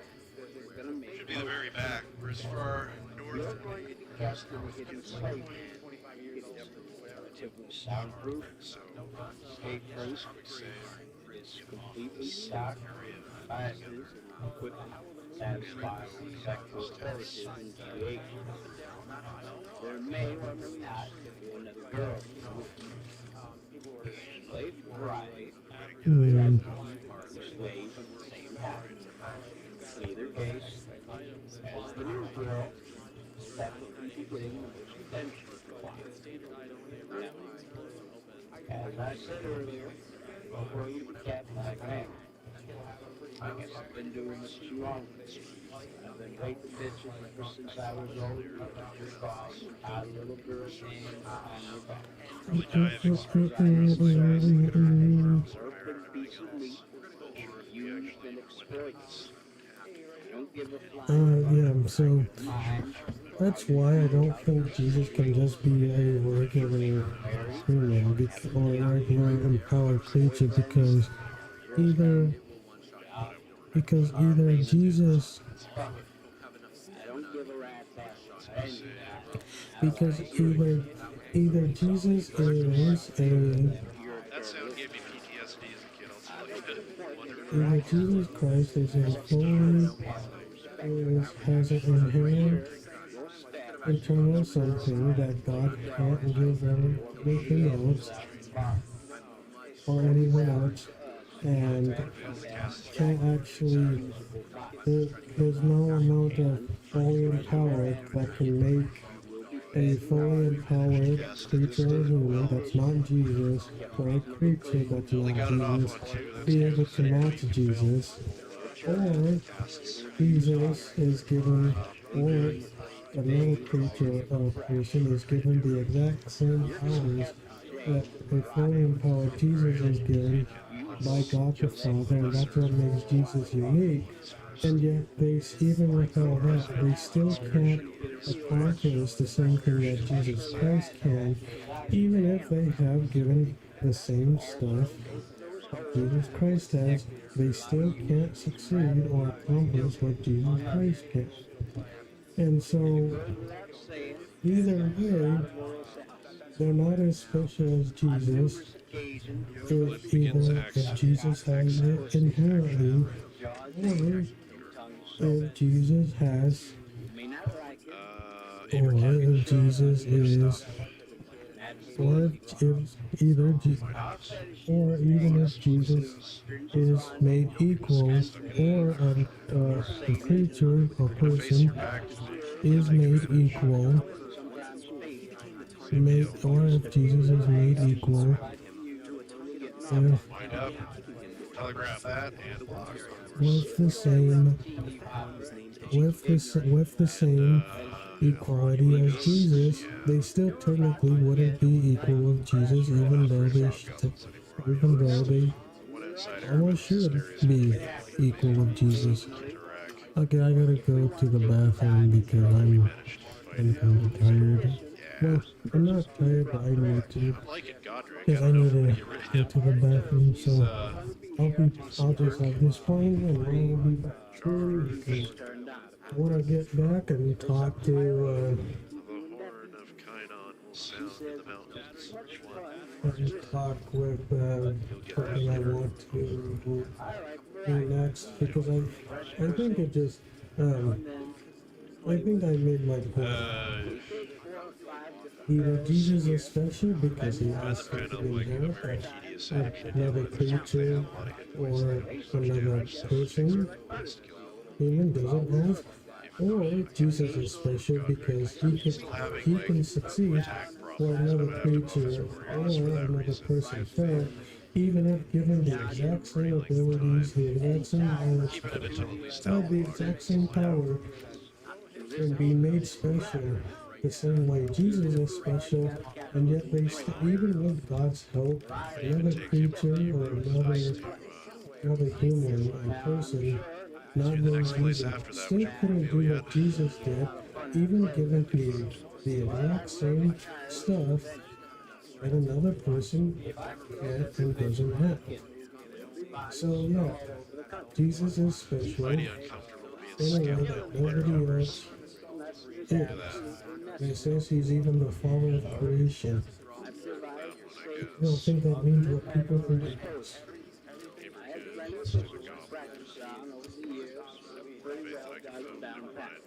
Speaker 2: you're going to make
Speaker 3: Should be the
Speaker 2: most
Speaker 3: very
Speaker 2: of it.
Speaker 3: back. Where's far north?
Speaker 2: You're going to be kept in a hidden slavery. It's relatively soundproof,
Speaker 3: So,
Speaker 2: escape-proof.
Speaker 3: quick save.
Speaker 2: It's completely stocked with devices and equipment satisfying sexual urges and deviation. There may or may not be another girl with you. Slave for variety,
Speaker 1: Hmm.
Speaker 2: you slave at the same time. In either case, as the new girl, definitely be getting the most attention for a while. Now, as I said earlier, before you be kept like an animal. I guess I've been doing this too long. I've been raping bitches ever since I was old enough to jerk off and tie little girls' hands behind your back.
Speaker 3: Probably die of
Speaker 2: As I
Speaker 3: exposure. This guy is
Speaker 2: emphasized,
Speaker 3: looking around.
Speaker 2: a perfect piece of meat that should be used and exploited. I don't give a flying fuck
Speaker 1: Yeah,
Speaker 2: if I
Speaker 1: so
Speaker 2: get mine.
Speaker 1: that's why I don't think Jesus can just be a regular human or a regular empowered creature
Speaker 2: You're a
Speaker 1: either
Speaker 2: scoundrel. Yeah,
Speaker 1: because
Speaker 2: or
Speaker 1: either
Speaker 2: maybe
Speaker 1: Jesus
Speaker 2: fuck it. I don't give a rat's ass about any of that. Now that
Speaker 1: because
Speaker 2: I hear you,
Speaker 1: either Jesus is a
Speaker 2: you're a
Speaker 3: That sound
Speaker 2: terrorist.
Speaker 3: gave me PTSD as a kid, I'll
Speaker 2: I
Speaker 3: tell you.
Speaker 2: make it a point to
Speaker 1: either
Speaker 2: interact
Speaker 1: Jesus
Speaker 2: with
Speaker 1: Christ is a
Speaker 2: as
Speaker 1: fully
Speaker 2: a part of the respect
Speaker 1: has an
Speaker 2: conversation.
Speaker 1: inherent
Speaker 2: Here, your status
Speaker 1: internal
Speaker 2: is
Speaker 1: something that God
Speaker 2: laid
Speaker 1: can't
Speaker 2: out
Speaker 1: give
Speaker 2: for
Speaker 1: everything
Speaker 2: Michelle
Speaker 1: else
Speaker 2: without bar.
Speaker 1: or anyone
Speaker 2: Photograph
Speaker 1: else,
Speaker 2: to us
Speaker 1: and
Speaker 2: he has
Speaker 1: can't
Speaker 2: exactly
Speaker 1: actually
Speaker 2: usable body.
Speaker 1: there's no amount of
Speaker 2: And
Speaker 1: fully
Speaker 2: as a
Speaker 1: empowered that
Speaker 2: parameter,
Speaker 1: can make
Speaker 2: you will be
Speaker 1: a
Speaker 2: fed and
Speaker 1: fully
Speaker 2: housed,
Speaker 1: empowered creature or human that's not Jesus
Speaker 2: kept
Speaker 1: or a
Speaker 2: reasonably
Speaker 1: creature
Speaker 2: clean,
Speaker 1: that's
Speaker 3: I only
Speaker 1: not
Speaker 3: got it off
Speaker 1: Jesus
Speaker 3: on two. That's
Speaker 1: be
Speaker 3: because
Speaker 1: able
Speaker 3: the
Speaker 1: to
Speaker 3: video
Speaker 1: match
Speaker 3: being filmed.
Speaker 1: Jesus,
Speaker 2: you're a terrorist.
Speaker 1: or
Speaker 3: Podcasts.
Speaker 2: You're to be
Speaker 1: Jesus is
Speaker 2: exonerated.
Speaker 1: given, or
Speaker 2: Maybe
Speaker 1: another
Speaker 2: today while you're
Speaker 1: creature
Speaker 2: getting
Speaker 1: or
Speaker 2: fresh,
Speaker 1: person is given the exact same
Speaker 2: you're going to
Speaker 1: powers
Speaker 2: have to
Speaker 1: that
Speaker 2: change the
Speaker 1: a fully
Speaker 2: prerogative of
Speaker 1: empowered
Speaker 2: Satan.
Speaker 1: Jesus is given
Speaker 2: You
Speaker 1: by
Speaker 2: folks
Speaker 1: God the
Speaker 2: just let
Speaker 1: Father, and that's what makes Jesus unique. And yet, even with all that,
Speaker 2: You're gonna
Speaker 1: they
Speaker 2: have to
Speaker 1: still
Speaker 2: learn
Speaker 1: can't
Speaker 2: to get a switch,
Speaker 1: accomplish the same thing that Jesus
Speaker 2: especially
Speaker 1: Christ can,
Speaker 2: assholes like
Speaker 1: even
Speaker 2: me.
Speaker 1: if they have given the same
Speaker 2: Also,
Speaker 1: stuff
Speaker 2: those
Speaker 1: that
Speaker 2: hoes
Speaker 1: Jesus Christ has.
Speaker 2: connected
Speaker 1: They
Speaker 2: to a lot of
Speaker 1: still
Speaker 2: you
Speaker 1: can't
Speaker 2: and
Speaker 1: succeed or
Speaker 2: radicalized
Speaker 1: accomplish what Jesus
Speaker 2: on
Speaker 1: Christ can.
Speaker 2: others.
Speaker 1: And
Speaker 2: And it
Speaker 1: so,
Speaker 2: goes without saying,
Speaker 1: either
Speaker 2: it's
Speaker 1: way,
Speaker 2: not a moral sense.
Speaker 1: they're not as special as
Speaker 2: On
Speaker 1: Jesus.
Speaker 2: numerous occasions,
Speaker 3: Clip begins
Speaker 1: If
Speaker 2: I've
Speaker 3: X.
Speaker 1: Jesus
Speaker 2: gotten
Speaker 1: has
Speaker 3: X
Speaker 1: it
Speaker 2: pussy
Speaker 3: section.
Speaker 1: inherently,
Speaker 2: with jaws
Speaker 1: or
Speaker 2: aching and tongue so
Speaker 1: if
Speaker 2: bad.
Speaker 1: Jesus has,
Speaker 2: You may not like it,
Speaker 1: or
Speaker 3: Abraham.
Speaker 2: but you
Speaker 1: if
Speaker 2: sure enough
Speaker 1: Jesus
Speaker 3: Put a
Speaker 2: get it.
Speaker 3: stop.
Speaker 1: is,
Speaker 2: And that's the
Speaker 1: or
Speaker 2: easy part.
Speaker 1: if either,
Speaker 3: Why
Speaker 2: Our
Speaker 3: not?
Speaker 2: fetish
Speaker 1: or
Speaker 2: is
Speaker 1: even
Speaker 2: made
Speaker 1: if
Speaker 2: up of
Speaker 1: Jesus
Speaker 2: stringent
Speaker 1: is made
Speaker 2: bondage
Speaker 1: equal,
Speaker 3: Stuck in it.
Speaker 1: or
Speaker 2: Eve
Speaker 1: uh,
Speaker 2: is
Speaker 1: a
Speaker 2: Satanism.
Speaker 1: creature or
Speaker 3: You're gonna face your
Speaker 1: person
Speaker 3: back
Speaker 2: Nothing
Speaker 3: to me.
Speaker 2: serious,
Speaker 1: is
Speaker 3: Take
Speaker 1: made
Speaker 3: advantage.
Speaker 1: equal,
Speaker 2: sometimes painful.
Speaker 3: Same deal.
Speaker 1: or
Speaker 2: Just
Speaker 1: if
Speaker 2: a few
Speaker 1: Jesus is
Speaker 2: little
Speaker 1: made
Speaker 2: hang-ups
Speaker 1: equal,
Speaker 2: like the usual to get
Speaker 1: if
Speaker 2: normal.
Speaker 3: Wind up. Telegraph that and lock, of course.
Speaker 1: with the
Speaker 2: Little red
Speaker 1: same
Speaker 2: martini popper,
Speaker 1: with
Speaker 2: ignorant
Speaker 1: the same
Speaker 2: as
Speaker 1: equality as
Speaker 3: Religious?
Speaker 1: Jesus,
Speaker 3: Yeah.
Speaker 1: they still
Speaker 2: try
Speaker 1: technically
Speaker 2: to
Speaker 1: wouldn't
Speaker 2: get
Speaker 1: be equal
Speaker 2: nice
Speaker 1: with
Speaker 2: brass
Speaker 1: Jesus,
Speaker 3: Well, not for
Speaker 2: knuckles.
Speaker 3: anymore on
Speaker 1: even though
Speaker 2: Remember,
Speaker 1: they
Speaker 3: One
Speaker 2: we
Speaker 3: inside
Speaker 2: like
Speaker 1: almost
Speaker 3: Arabic
Speaker 1: should
Speaker 3: stereotype.
Speaker 1: be
Speaker 2: it happens
Speaker 1: equal with Jesus.
Speaker 2: occasionally.
Speaker 1: Okay, I gotta go to the
Speaker 2: Take the
Speaker 1: bathroom
Speaker 2: time and
Speaker 1: because
Speaker 2: trouble
Speaker 3: We
Speaker 1: I'm
Speaker 3: managed to fight
Speaker 1: I'm
Speaker 3: it.
Speaker 1: kind of
Speaker 2: to
Speaker 1: tired.
Speaker 2: listen
Speaker 1: Well,
Speaker 3: Yeah.
Speaker 1: I'm not
Speaker 2: to the
Speaker 1: tired, but I
Speaker 2: proper
Speaker 1: need
Speaker 2: action.
Speaker 1: to
Speaker 3: I'm liking Godric.
Speaker 1: because
Speaker 3: I
Speaker 1: I
Speaker 3: don't know
Speaker 1: need
Speaker 3: if I'm gonna
Speaker 1: to
Speaker 3: get rid of
Speaker 1: go
Speaker 3: him.
Speaker 1: to the bathroom.
Speaker 3: He's
Speaker 1: So I'll
Speaker 3: some
Speaker 1: just
Speaker 3: work.
Speaker 1: have this point and I will be back soon
Speaker 2: Usually
Speaker 1: because
Speaker 2: turned on.
Speaker 1: I want to get back and talk to
Speaker 3: The horn of Kynon will
Speaker 2: She
Speaker 3: sound in
Speaker 2: said,
Speaker 3: the mountains.
Speaker 2: much
Speaker 3: Which one?
Speaker 2: fun.
Speaker 1: talk with
Speaker 3: You'll get that
Speaker 1: something I
Speaker 3: later.
Speaker 1: want to
Speaker 2: I like
Speaker 1: do
Speaker 2: variety.
Speaker 1: next because
Speaker 2: Fresh
Speaker 1: I think
Speaker 2: pussy,
Speaker 1: it just
Speaker 2: now and then.
Speaker 1: I think I made my point.
Speaker 2: We take 4 or 5 different
Speaker 1: Either
Speaker 2: girls
Speaker 1: Jesus
Speaker 2: here.
Speaker 1: is special because he
Speaker 2: Spend
Speaker 1: has
Speaker 3: That's kind
Speaker 1: something
Speaker 3: of like a
Speaker 1: inherent
Speaker 3: very
Speaker 1: that
Speaker 3: tedious editing to deal
Speaker 1: another
Speaker 3: with. Is because they
Speaker 1: creature
Speaker 3: have a lot of hit points
Speaker 1: or
Speaker 3: that I don't push
Speaker 1: another
Speaker 3: down. So it takes
Speaker 1: person
Speaker 3: a ways to kill
Speaker 1: human doesn't have, or Jesus is
Speaker 3: Oh
Speaker 1: special
Speaker 3: god,
Speaker 1: because
Speaker 3: still having
Speaker 1: he
Speaker 3: like
Speaker 1: can succeed
Speaker 3: attack
Speaker 1: where
Speaker 3: problems, but
Speaker 1: another
Speaker 3: I would have to buff
Speaker 1: creature
Speaker 3: Glorious for
Speaker 1: or
Speaker 3: that
Speaker 1: another
Speaker 3: reason.
Speaker 1: person failed, even if given the exact same abilities, the exact same knowledge,
Speaker 3: Keeping it until at least
Speaker 1: had the
Speaker 3: Talon
Speaker 1: exact
Speaker 3: log.
Speaker 1: same power, and be made special the same way Jesus is special, and yet even with God's help,
Speaker 3: May even
Speaker 1: another
Speaker 3: take him
Speaker 1: creature
Speaker 3: the
Speaker 1: or
Speaker 3: road with us to
Speaker 1: another human and person, not
Speaker 3: the
Speaker 1: named
Speaker 3: next place
Speaker 1: Jesus,
Speaker 3: after that, which
Speaker 1: still
Speaker 3: I won't
Speaker 1: couldn't
Speaker 3: reveal
Speaker 1: do
Speaker 3: yet.
Speaker 1: what Jesus did, even given the exact same stuff that another person had and doesn't have. So yeah, Jesus is special
Speaker 3: Mighty uncomfortable being
Speaker 1: in a way
Speaker 3: scaled
Speaker 1: that
Speaker 3: by
Speaker 1: nobody
Speaker 3: covers.
Speaker 1: else
Speaker 3: Look at
Speaker 1: is.
Speaker 3: that.
Speaker 1: And it says he's even the father of creation.
Speaker 3: That one, I
Speaker 1: I don't
Speaker 3: guess.
Speaker 1: think that means what people think it does.
Speaker 3: Apricot, let's do a goblet. Faith I confirm never mind.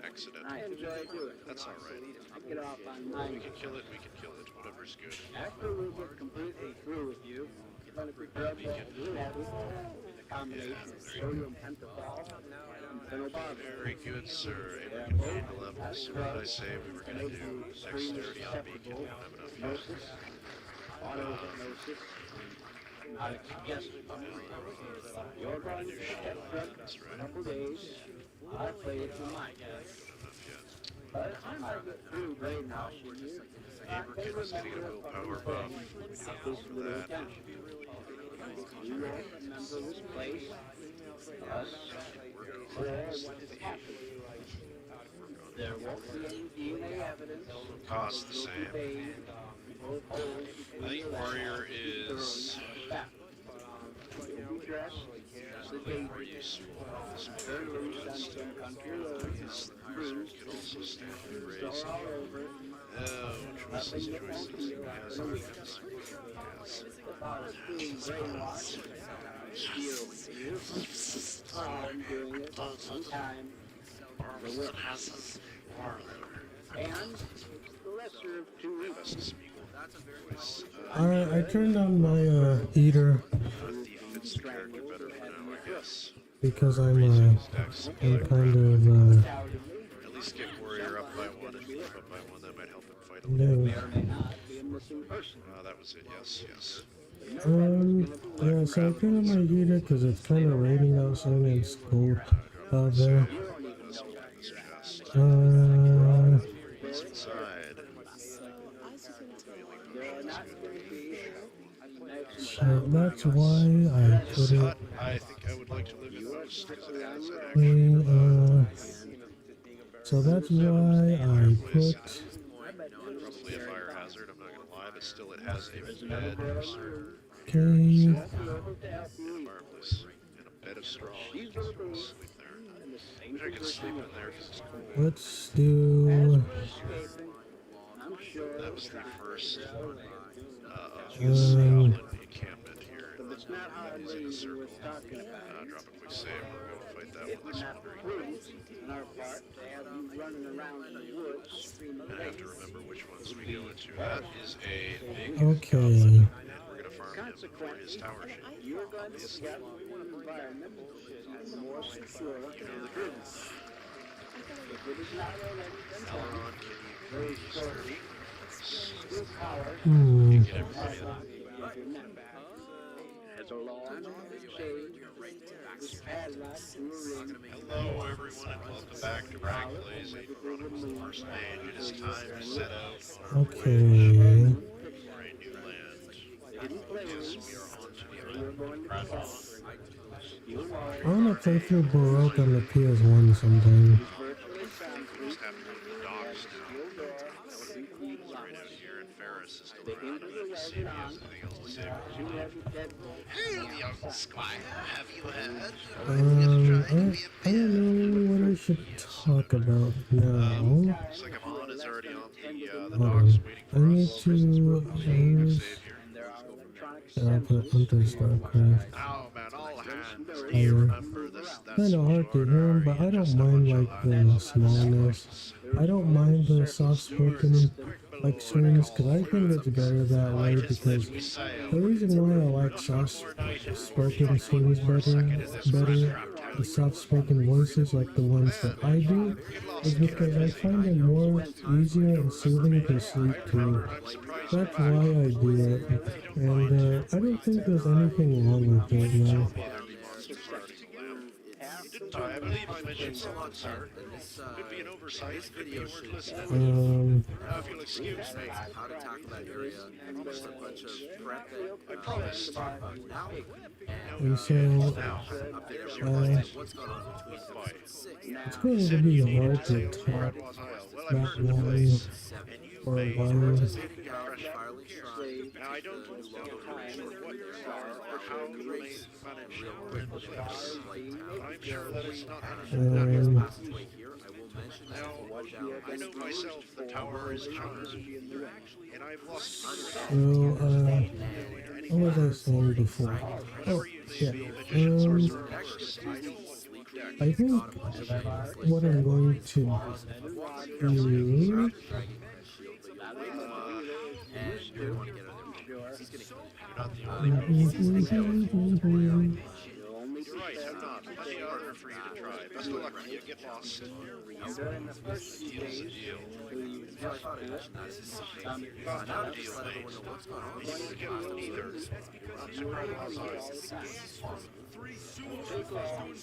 Speaker 2: I
Speaker 3: Accidental.
Speaker 2: enjoy doing it.
Speaker 3: That's alright.
Speaker 2: I'll get off on
Speaker 3: We
Speaker 2: mine.
Speaker 3: can kill it, we can kill it. Whatever's good.
Speaker 2: After we get completely through with you, you're going to prepare for a blue heavy, a combination of sodium pentothal and phenobarbital.
Speaker 3: Very good, sir. Apricot gained a level. So what did I say we were gonna do? Dexterity on beacon. Don't have enough yet.
Speaker 2: Hypnosis, auto-hypnosis, hypnotic suggestion. You're going to take that drug for a couple days. I'll play with your mind.
Speaker 3: Enough yet.
Speaker 2: By the time I get through brainwashing you,
Speaker 3: Apricot is getting a willpower buff.
Speaker 2: this little attention. You will remember this place, us, or what has happened. There won't be any DNA evidence.
Speaker 3: Cost the same. I think Warrior is
Speaker 2: You'll be dressed as a date.
Speaker 3: more useful. This
Speaker 2: Very loose on some country roads.
Speaker 3: wizard could also stand and raise.
Speaker 2: All over.
Speaker 3: Oh, choices, choices. Yes, yes. Yes.
Speaker 2: Being brainwashed. Deal with you. I'm doing it sometime. The will. And the lesser of two evils.
Speaker 1: Alright, I turned on my heater
Speaker 3: Thief fits the character better for now, I guess.
Speaker 1: because I'm
Speaker 3: Dex.
Speaker 1: kind of
Speaker 3: At least get Warrior up by one and Thief up by one. That might help him fight a
Speaker 1: new.
Speaker 3: little.
Speaker 2: Be a missing person.
Speaker 3: That was it. Yes, yes.
Speaker 1: Yeah, so I turned on my heater because it's kind of raining outside and it's cold out there.
Speaker 3: What's inside?
Speaker 1: So that's why I put
Speaker 3: This
Speaker 1: it
Speaker 3: hut, I think I would like to live in most because it has an actual
Speaker 1: so that's why I put
Speaker 3: probably a fire hazard. I'm not gonna lie, but still, it has a bed for certain
Speaker 1: okay.
Speaker 3: fireplace and a bed of straw. You can sleep there. I wish I could sleep in there because it's cool.
Speaker 1: Let's do
Speaker 3: That was the first
Speaker 1: Um,
Speaker 3: goblin encampment here. And then using a circle. Drop a quick save. We're going to fight that one this wandering.
Speaker 2: On our part, to have you running around in the woods, screaming
Speaker 3: I have to remember which ones we go into. That is a big
Speaker 1: okay.
Speaker 3: and we're going to farm him for his tower shape.
Speaker 2: you're going to get an environment that's more secure than the truth. If it is not already been done,
Speaker 3: Elrond, can you please hurry?
Speaker 2: through power,
Speaker 3: Get everybody up.
Speaker 2: as a long chain, this padlock to a ring,
Speaker 3: Hello, everyone, and welcome back to Rag Blaze, a Chronicles the First Mage. It is time to set out on
Speaker 1: Okay.
Speaker 3: for a new land. Yes, we are on to the Radon.
Speaker 1: I wanna play through Baroque on the PS1 sometime.
Speaker 3: What's happening with the dogs now? Right out here, and Ferris is still around. I'm going to see if he has anything else to say. Hey, Uncle Squire, have you heard?
Speaker 1: I don't know what I should talk about now.
Speaker 3: Looks like Amon is already on the
Speaker 1: Hold
Speaker 3: docks
Speaker 1: on.
Speaker 3: waiting
Speaker 1: I
Speaker 3: for
Speaker 1: need
Speaker 3: us.
Speaker 1: to
Speaker 3: Save here.
Speaker 1: I'll put Hunter StarCraft.
Speaker 3: Oh man, all hands. Do you remember this?
Speaker 1: Kind of hard to hear him, but I don't mind like the smallness. I don't mind the soft spoken like streams, because I think it's better that way.
Speaker 3: Light as
Speaker 1: Because
Speaker 3: lift we sail.
Speaker 1: the reason why I like
Speaker 3: Before night is
Speaker 1: soft-spoken streams
Speaker 3: for a second
Speaker 1: better,
Speaker 3: is this
Speaker 1: better,
Speaker 3: restaurant town.
Speaker 1: the soft-spoken voices like the ones that I do,
Speaker 3: Get
Speaker 1: is
Speaker 3: lost again
Speaker 1: because I
Speaker 3: busy.
Speaker 1: find it more easier and
Speaker 3: Remember
Speaker 1: soothing
Speaker 3: me?
Speaker 1: to sleep
Speaker 3: I'm
Speaker 1: to.
Speaker 3: Robert. I'm surprised you're
Speaker 1: That's
Speaker 3: back.
Speaker 1: why I do it,
Speaker 3: I don't mind
Speaker 1: and I don't think there's anything wrong with it, man.
Speaker 3: bother me monster farting aloud. You didn't I believe I mentioned something, sir. Could be an oversight. It could be worth listening. Now, if you'll excuse me.
Speaker 4: How to tackle that area. Just a bunch of prep
Speaker 3: I promised.
Speaker 4: now.
Speaker 1: And so,
Speaker 4: Update everyone. What's going on between
Speaker 3: Why?
Speaker 4: episodes 6 and
Speaker 1: it's going to be hard to talk
Speaker 3: Well, I've
Speaker 1: that
Speaker 3: heard of the
Speaker 1: long
Speaker 3: place.
Speaker 4: 7.
Speaker 3: And you
Speaker 1: for a
Speaker 3: may
Speaker 1: while.
Speaker 4: Participating down at Firely Shrine.
Speaker 3: Now, I don't know what you are or how you may manage your relationships, but I'm sure that it's not
Speaker 4: Passageway here. I will mention that
Speaker 3: Now,
Speaker 4: if you go down
Speaker 3: I know myself the tower is charmed, and I've lost
Speaker 1: So, what was I saying before? Oh, yeah. I think what I'm going to do.
Speaker 4: and you want to get out of there. He's gonna
Speaker 3: You're right, I'm not. Plenty harder for you to try. Best of luck to you. Get lost. Deal's a deal. Not a deal, mate. You get one either. I'm surprised how You're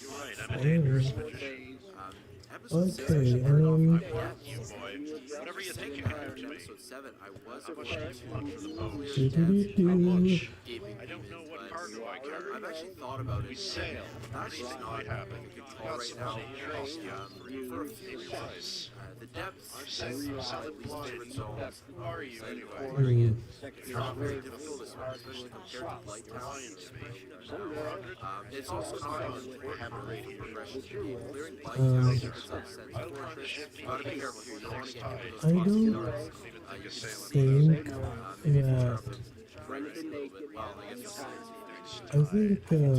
Speaker 3: right, I'm a dangerous magician.
Speaker 1: Okay,
Speaker 3: You, boy. Whatever you think you can do to me.
Speaker 4: Episode 7, I was
Speaker 3: How much do you want for the post?
Speaker 1: do-do-do-do.
Speaker 3: I don't know what cargo I carry.
Speaker 4: I've actually thought about
Speaker 3: We
Speaker 4: it.
Speaker 3: sail. Anything might happen. Got
Speaker 4: Right
Speaker 3: some
Speaker 4: now,
Speaker 3: money. Trust you. For a few realize.
Speaker 4: the depths.
Speaker 3: I'm selling blind. Who are you anyway?
Speaker 1: Hmm.
Speaker 4: Not very difficult, especially compared to Light Town.
Speaker 3: Lying to me.
Speaker 4: It's also not
Speaker 3: Fun.
Speaker 4: as
Speaker 3: We have a radio.
Speaker 4: clearing Light Town makes sense.
Speaker 3: I'll run the ship to
Speaker 4: Gotta be
Speaker 3: you
Speaker 4: careful here. You don't want to
Speaker 3: next
Speaker 4: get
Speaker 3: time.
Speaker 4: hit with
Speaker 1: I
Speaker 4: those
Speaker 1: don't
Speaker 3: Don't even think of sailing.
Speaker 1: think that I think
Speaker 4: there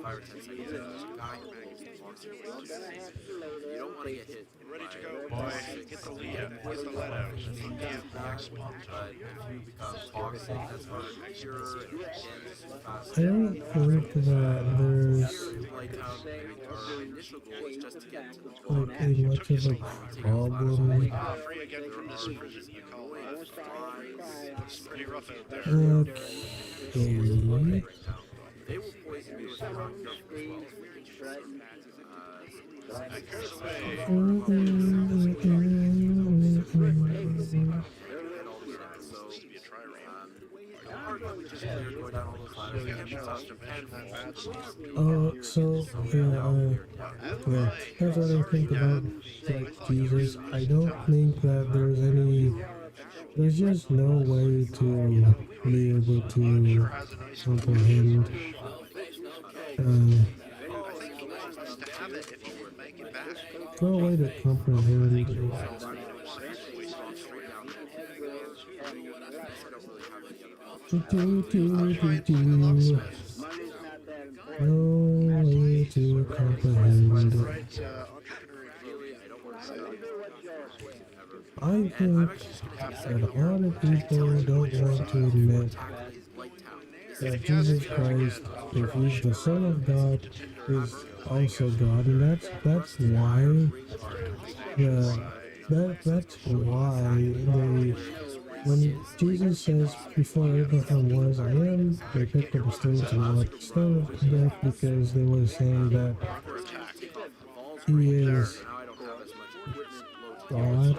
Speaker 4: 5 or 10 seconds. Guy you don't want to get hit.
Speaker 3: Ready to go, boy. Get the lead out. Get the let out. Yeah, next month.
Speaker 4: But if you become toxic, that's harder to cure and fast.
Speaker 1: I don't think that there's
Speaker 4: Light Town, our initial goal is just to get to the top.
Speaker 1: like a much of a problem.
Speaker 3: Free again from this prison you call life. It's pretty rough out there.
Speaker 1: Okay.
Speaker 4: They will poison you if you're not careful as well.
Speaker 3: Anchors away.
Speaker 4: So,
Speaker 3: Be a try run.
Speaker 4: hard luck just when you're going down all those ladders. It can be tough.
Speaker 1: So yeah, that's what I think about like Jesus. I don't think that there's just no way to be able to comprehend no way to comprehend no way to comprehend I think that a lot of people don't want to admit that Jesus Christ, if he's the Son of God, is also God, and that's why that's why they when Jesus says before Abraham was I am, they picked up the stones and what stoned to death because they were saying that he is God.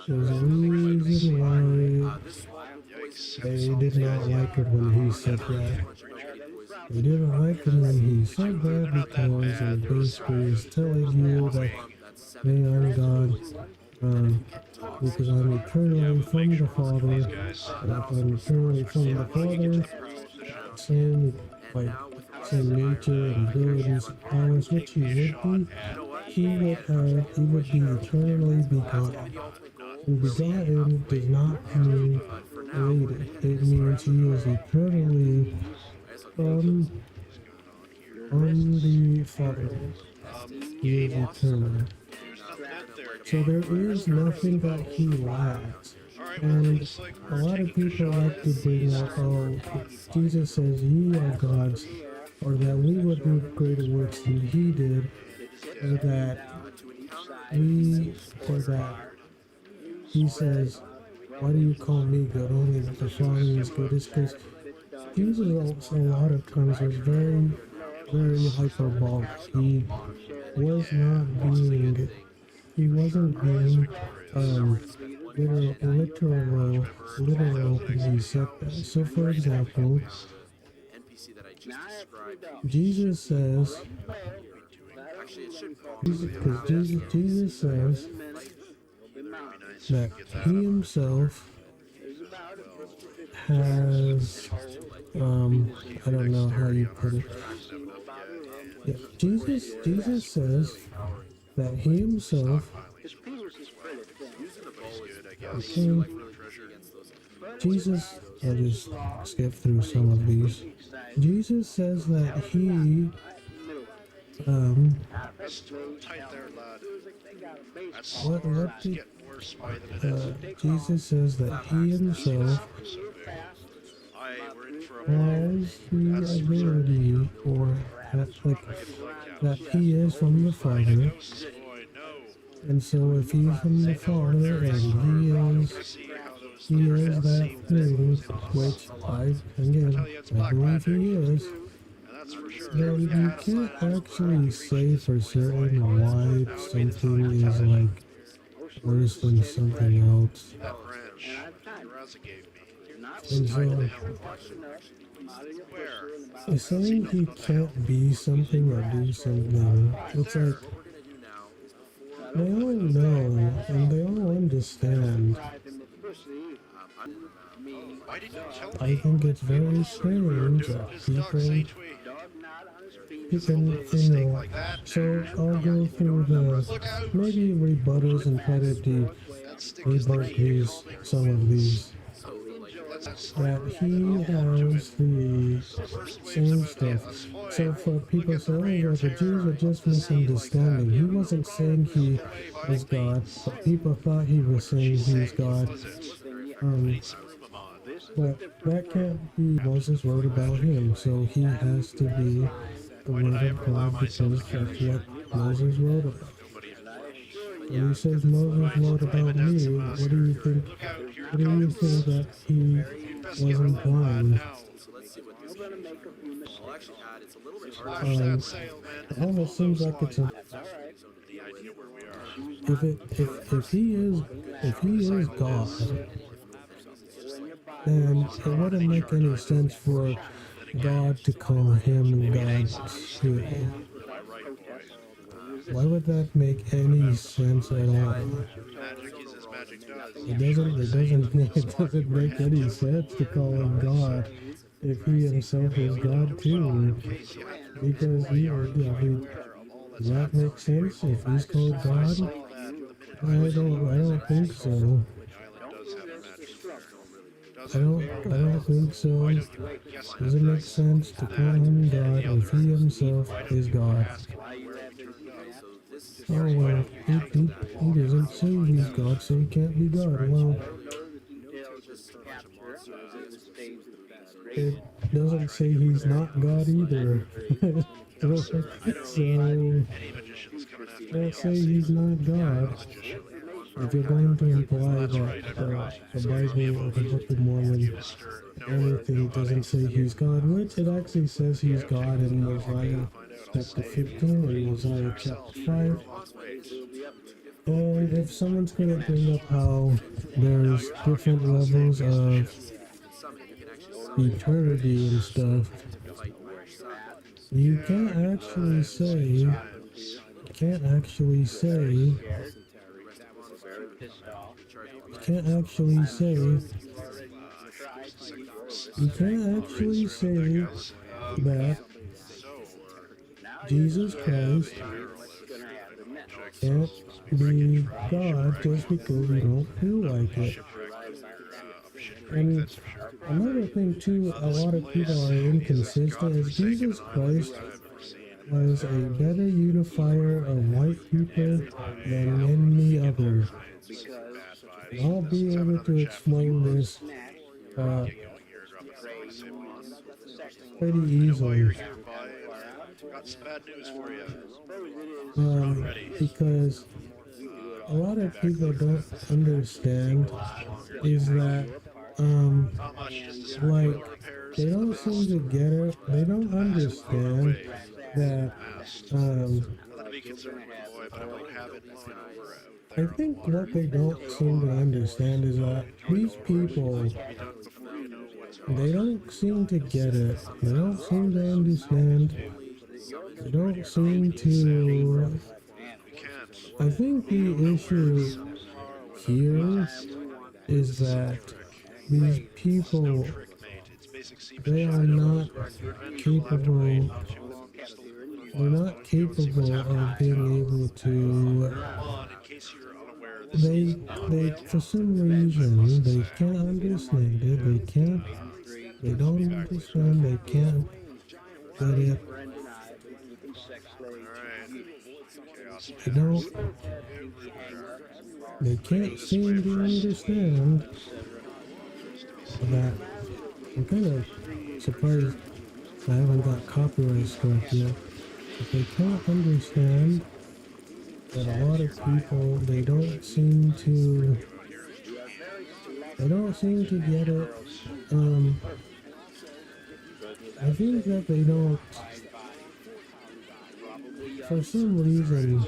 Speaker 1: There's a reason why they did not like it when he said that. They didn't like it when he said that because it basically is telling you that they are God, because I'm eternally from the Father, and if I'm eternally from the Father, same nature and abilities and powers which he would be, he would be eternally begotten. And begotten does not mean created. It means he is eternally from the Father. He is eternal. So there is nothing that he lacks. And a lot of people like to bring up, oh, Jesus says, ye are gods, or that we would do greater works than he did, or that we, or that he says, why do you call me good? Only the Father is good. It's because Jesus a lot of times was very, very hyperbolic. Was not being, he wasn't being literal when he said that. So for example,
Speaker 4: NPC that I just described.
Speaker 1: Jesus says,
Speaker 4: Actually, it should call
Speaker 1: because Jesus says that he himself has, I don't know how you put it. Yeah, Jesus says that he himself, okay, Jesus, I'll just skip through some of these. Jesus says that he,
Speaker 3: Tight there, lad. That's
Speaker 1: what did,
Speaker 3: getting worse by the minute.
Speaker 1: Jesus says that he himself
Speaker 3: Aye, we're in for a
Speaker 1: has the ability, or like that he is from the Father,
Speaker 3: boy, no.
Speaker 1: and so if he's from the Father and he is that thing, which I believe he is,
Speaker 3: And that's for sure.
Speaker 1: then you can't actually say for certain why something is like worse than something else.
Speaker 3: That branch Raza gave me.
Speaker 1: And so
Speaker 3: Where?
Speaker 1: saying he can't be something or do something, it's like they all know and they all understand.
Speaker 3: Why didn't you tell
Speaker 1: I
Speaker 3: me?
Speaker 1: think it's very strange that
Speaker 3: His dog
Speaker 1: people
Speaker 3: say tweet.
Speaker 1: you know, so I'll go through the maybe rebuttals and try to rebut these, some of these. That he has the same stuff. So for people saying, oh, well, the Jews are just misunderstanding. He wasn't saying he was God, but people thought he was saying he's God. But that can't be Moses wrote about him, so he has to be the word of God because that's what Moses wrote about. When he says Moses wrote about me, what do you think? What do you think that he wasn't blind? It almost seems like it's a, if he is God, then it wouldn't make any sense for God to call him God too. Why would that make any sense at all? It doesn't make any sense to call him God if he himself is God too. Because does that make sense? If he's called God? I don't think so. I don't think so. Does it make sense to call him God if he himself is God? Oh well, he doesn't say he's God, so he can't be God. Well, it doesn't say he's not God either. So, don't say he's not God. If you're going to imply that the Bible or the Book of Mormon, anything doesn't say he's God, which it actually says he's God in Mosiah chapter 15 and Mosiah chapter 5. And if someone's going to bring up how there's different levels of eternity and stuff, you can't actually say can't actually say that Jesus Christ can't be God just because you don't feel like it. And another thing too, a lot of people are inconsistent is Jesus Christ was a better unifier of white people than any other.
Speaker 2: because
Speaker 1: And I'll be able to explain this
Speaker 2: snacks
Speaker 1: uh,
Speaker 2: prey sex
Speaker 1: pretty
Speaker 3: I know while you're
Speaker 1: easily.
Speaker 3: here, Pi, I've got some bad news for you.
Speaker 2: suppose it is
Speaker 3: You're not ready.
Speaker 1: Because a lot of people don't understand is that
Speaker 3: Not much, just a
Speaker 1: like
Speaker 3: circular repairs.
Speaker 1: they
Speaker 3: It's the
Speaker 1: don't
Speaker 3: best.
Speaker 1: seem to get it. They don't
Speaker 3: The mask will go
Speaker 1: understand
Speaker 3: away.
Speaker 1: that
Speaker 3: Masked.
Speaker 1: um,
Speaker 3: Nothing to be concerned with, boy, but I won't have it blown over out
Speaker 1: I
Speaker 3: there on the
Speaker 1: think
Speaker 3: water.
Speaker 1: what they don't seem to understand is that these people,
Speaker 3: Be done before you know what's
Speaker 1: they don't seem to get it. They don't seem to understand. They don't seem to.
Speaker 3: We can't.
Speaker 1: I think the issue here is that these people,
Speaker 3: Trick, mate. It's basic seepage.
Speaker 1: they are not capable. They're not capable of being able to.
Speaker 3: On, in case you're unaware, this
Speaker 1: They, for some reason, they can't understand it. They don't understand. They can't get it. They don't. They can't seem to understand that. I'm kind of surprised I haven't got copyright struck yet. But they can't understand that a lot of people they don't seem to get it. I think that they don't, for some reason.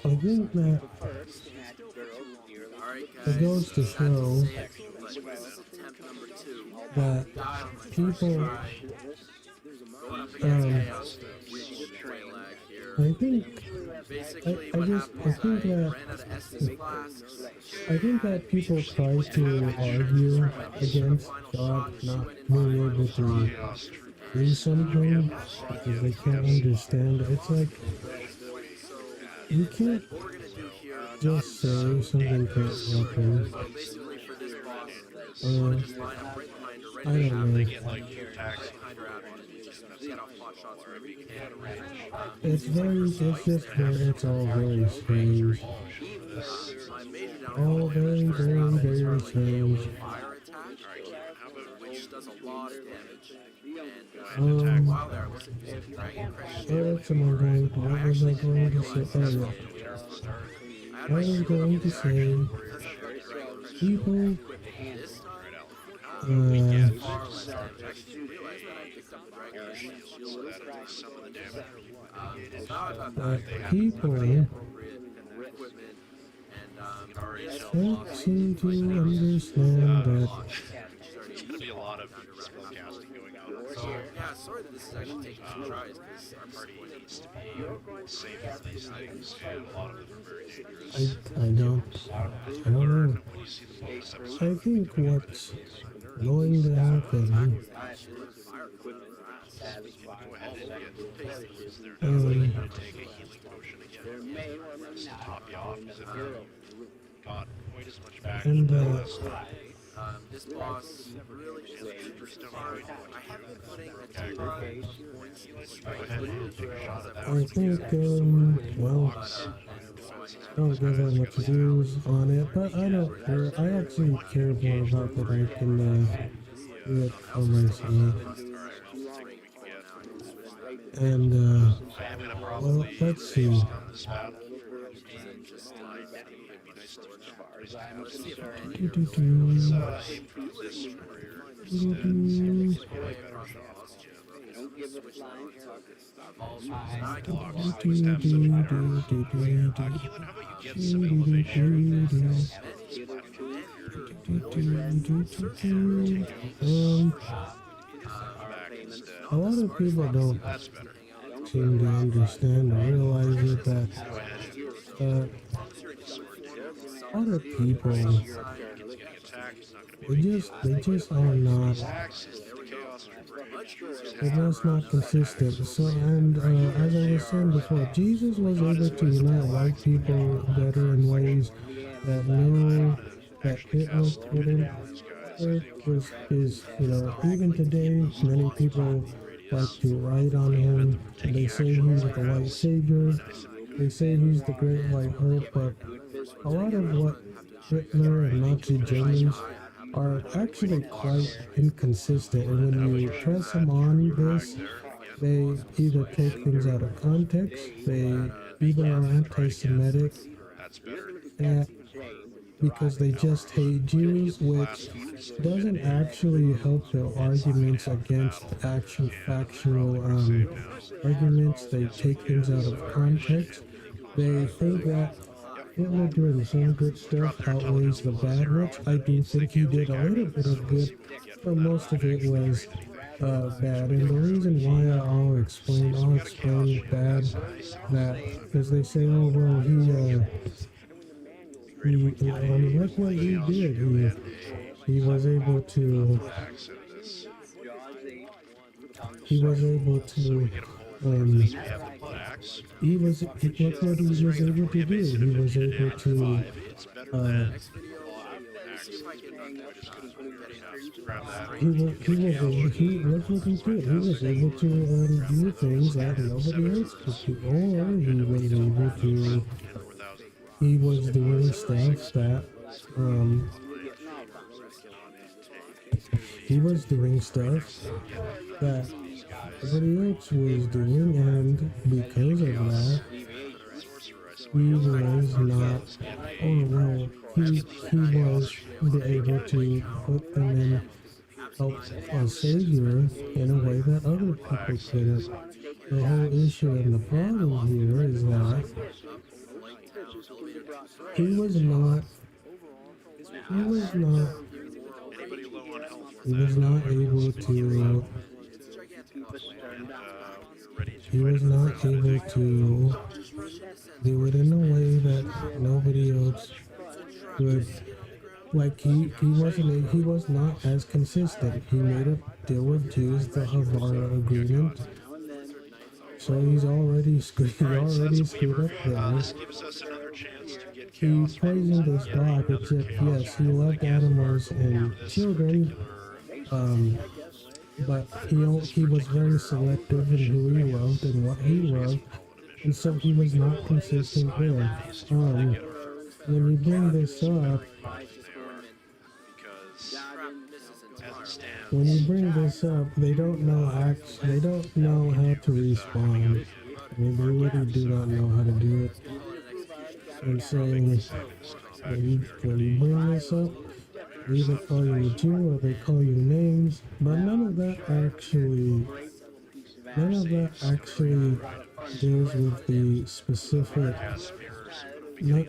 Speaker 1: I think that it goes to show that people. I think I think that people try to argue against God not being able to do something because they can't understand. It's like you can't just say something can't happen. I don't know. It's just it's all very strange. All very strange. What am I going to, what was I going to say? Oh yeah. I was going to say, people, people can't seem to understand that.
Speaker 3: There's going to be a lot of spellcasting going on. So,
Speaker 4: sorry that this is actually taking some tries because
Speaker 3: our party needs to be safe from these things, and a lot of them are very dangerous.
Speaker 1: I don't know.
Speaker 3: When you see the bonus
Speaker 1: I
Speaker 3: episode,
Speaker 1: think what's going to happen
Speaker 3: go ahead and get they're not going to take a healing potion again. Just to top you off, because if you've got quite as much back
Speaker 1: and
Speaker 4: this boss really is interesting. I have been putting a ton of points
Speaker 3: go ahead and take a shot at that.
Speaker 1: I think well, I don't give that much views on it, but I don't care. I actually care more about that I can do it for myself. And well, let's see. A lot of people don't seem to understand or realize it that a lot of people they just are not. They're just not consistent. So, and as I was saying before, Jesus was able to unite white people better in ways that no, that Hitler couldn't. Is even today, many people like to write on him. They say he's the white savior. They say he's the great white hope, but a lot of what Hitler and Nazi Germans are actually quite inconsistent. And when you press them on this, they either take things out of context, they either are anti-Semitic, uh, because they just hate Jews, which doesn't actually help their arguments against actual factual arguments. They take things out of context. They think that Hitler doing some good stuff outweighs the bad, which I do think he did a little bit of good, but most of it was bad. And the reason why I'll explain bad, that because they say, oh well, look what he did. He was able to he was able to he was look what he was able to do. He was able to he look what he did. He was able to do things that nobody else could do. Or he was doing stuff that he was doing stuff that everybody else was doing, and because of that, he was not, oh well, he was able to put them in a savior in a way that other people couldn't. The whole issue and the problem here is that he was not able to do it in a way that nobody else could. Like he was not as consistent. He made a deal with Jews, the Havara agreement. So he's already screwed up there. He's praising this God, except yes, he loved animals and children, but he was very selective in who he loved and what he loved, and so he was not consistent there. When you bring this up, they don't know how to respond. They really do not know how to do it. And so when you bring this up, they either call you a Jew or they call you names, but none of that actually deals with the specific. None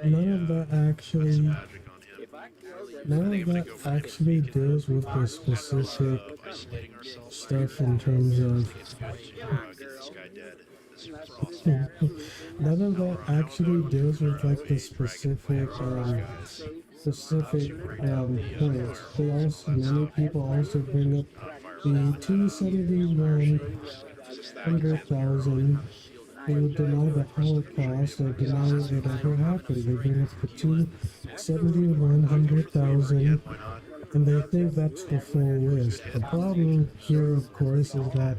Speaker 1: of that actually deals with the specific stuff in terms of. None of that actually deals with like the specific points. Many people also bring up the 271,000 who deny the Holocaust or deny it ever happened. They bring up the 271,000 and they think that's the full list. The problem here, of course, is that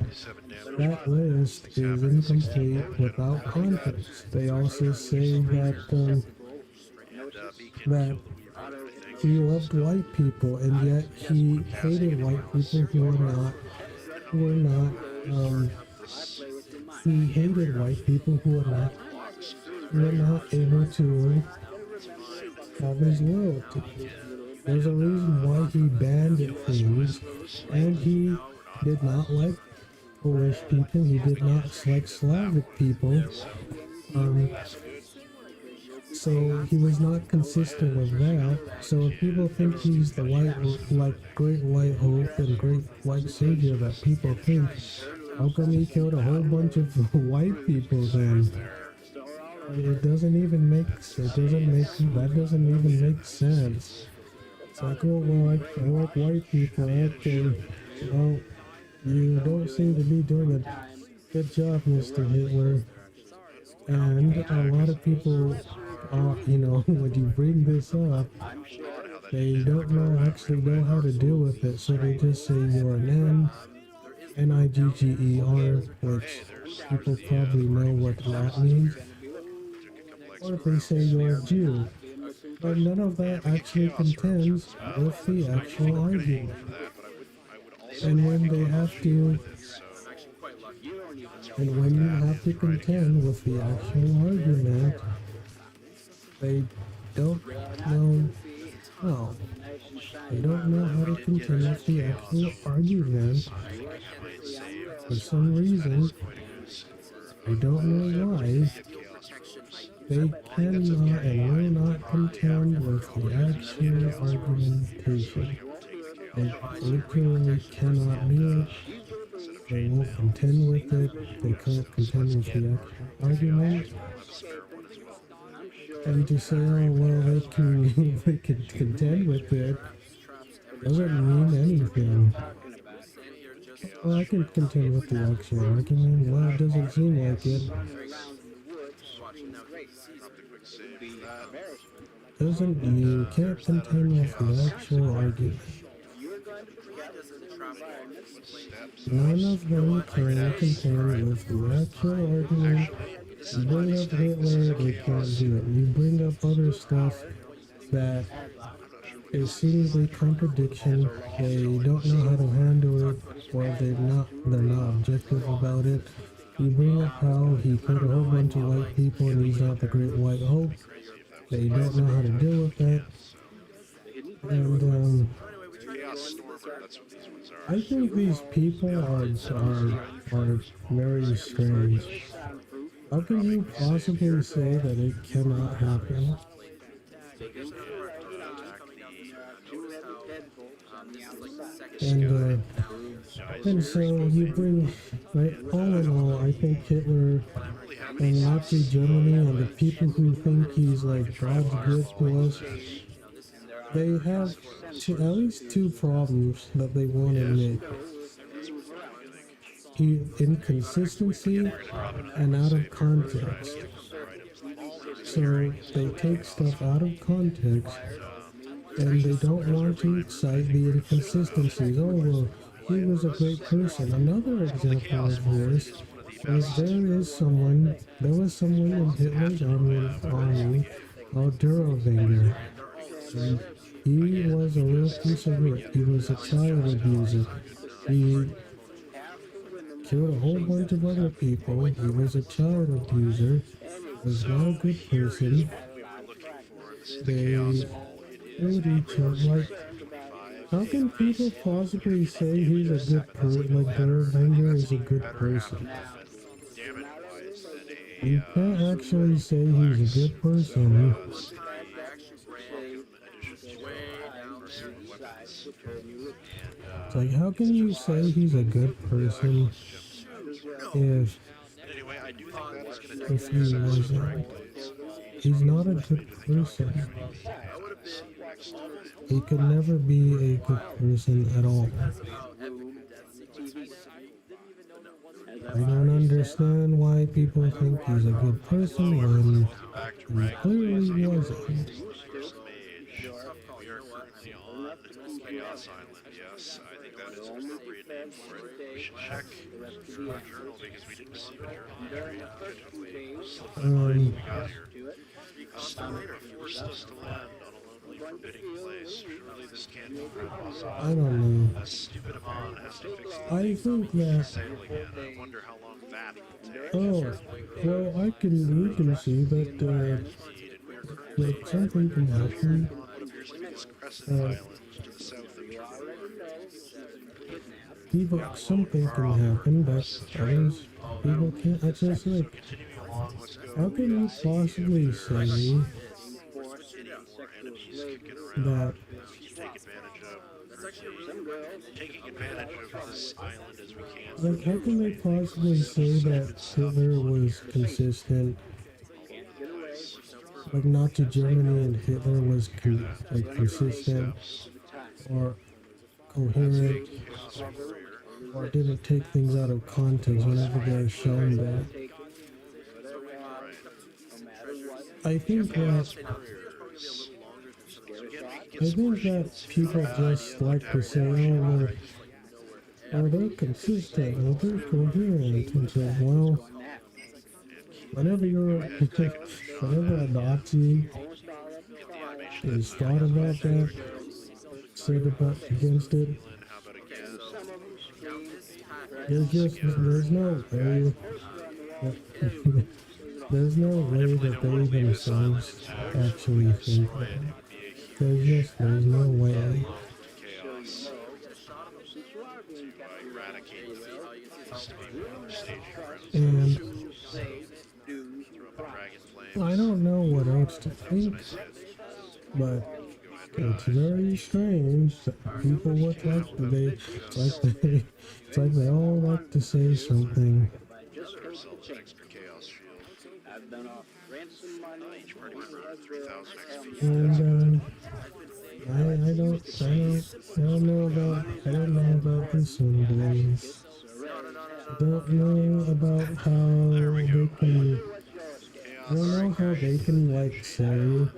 Speaker 1: that list is incomplete without context. They also say that he loved white people, and yet he hated white people he hated white people who were not able to have his loyalty. There's a reason why he banned things, and he did not like Polish people, he did not like Slavic people, so he was not consistent with that. So if people think he's the great white hope and great white savior that people think, how come he killed a whole bunch of white people then? That doesn't even make sense. It's like, oh well, I like white people, okay. Well, you don't seem to be doing a good job, Mr. Hitler. And a lot of people, when you bring this up, they don't actually know how to deal with it, so they just say you're an Niger, which people probably know what that means, or if they say you're a Jew. But none of that actually contends with the actual argument. And when they have to, and when you have to contend with the actual argument, they don't know how. They don't know how to contend with the actual argument. For some reason, I don't know why, they cannot and will not contend with the actual argumentation. They literally cannot do it. They won't contend with it. They can't contend with the actual argument. And to say, oh well, they can they can contend with it doesn't mean anything. Well, I can contend with the actual argument. Well, it doesn't seem like it. Doesn't you can't contend with the actual argument. None of them can contend with the actual argument. You bring up Hitler, they can't do it. You bring up other stuff that is seemingly contradiction. They don't know how to handle it, or they're not objective about it. You bring up how he killed a whole bunch of white people and he's not the great white hope. They don't know how to deal with that. And I think these people are very strange. How can you possibly say that it cannot happen? And so you bring, right, all in all, I think Hitler and Nazi Germany and the people who think he's like God's gift to us, they have at least two problems that they won't admit. Inconsistency and out of context. So they take stuff out of context and they don't want to cite the inconsistencies. Oh well, he was a great person. Another example of this is there was someone in Hitler's army called Durovanger. And he was a real piece of work. He was a child abuser. He killed a whole bunch of other people. He was a child abuser. Was not a good person. They killed each other. Like, how can people possibly say he's a good person? Like, Durovanger is a good person. You can't actually say he's a good person. It's like, how can you say he's a good person if he wasn't? He's not a good person. He could never be a good person at all. I don't understand why people think he's a good person when he clearly wasn't.
Speaker 3: Chaos Island, yes, I think that is an appropriate name for it. We should check through our journal because we didn't receive a journal entry we got here. A story forced us to land on a lonely, forbidding place. Surely this can't be possible.
Speaker 1: I don't know.
Speaker 3: A stupid Amon has to fix the
Speaker 1: I think that.
Speaker 3: sail again. I wonder how long that will take.
Speaker 1: Oh, well, we can see that something can happen. Something can happen that others people can't. It's just like, how can you possibly say that?
Speaker 3: Taking advantage of this island as we can.
Speaker 1: Like, how can they possibly say that Hitler was consistent? Like, Nazi Germany and Hitler was consistent or coherent, or didn't take things out of context whenever they're shown that. I think that people just like to say, oh, well, or they're consistent, or they're coherent. And so, well, whenever you're, whenever a Nazi is thought about that, said about against it, there's no way that, there's no way that they themselves actually think that. There's no way.
Speaker 3: chaos to eradicate the beast of evil on the stage
Speaker 1: And
Speaker 3: throw up a dragon
Speaker 1: I
Speaker 3: flames.
Speaker 1: don't know what else to think, but it's very strange that people would like to it's like they all like to say something.
Speaker 3: Gather ourselves an extra chaos shield.
Speaker 2: I've been off ransom money.
Speaker 3: Each party member 3,000 XP.
Speaker 1: And I don't know about this one, Blaze. I don't know about how they can, I don't know how they can like say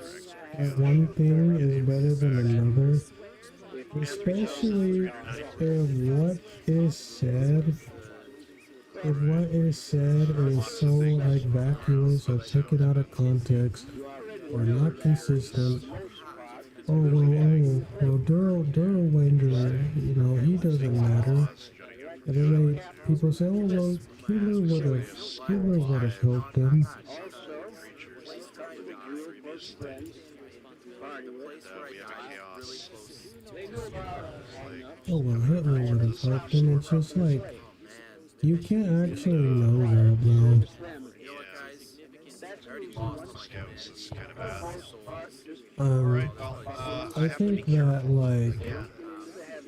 Speaker 1: that one thing is better than another, especially if what is said, if what is said is so like vacuous or taken out of context or not consistent. Well, Daryl Wanger, you know, he doesn't matter. And then people say, oh, well, Hitler would have helped them.
Speaker 3: We have a chaos.
Speaker 1: Oh, well, Hitler would have helped them. It's just like, you can't actually know that, bro.
Speaker 3: Scouts is kind of bad.
Speaker 1: I think that, like,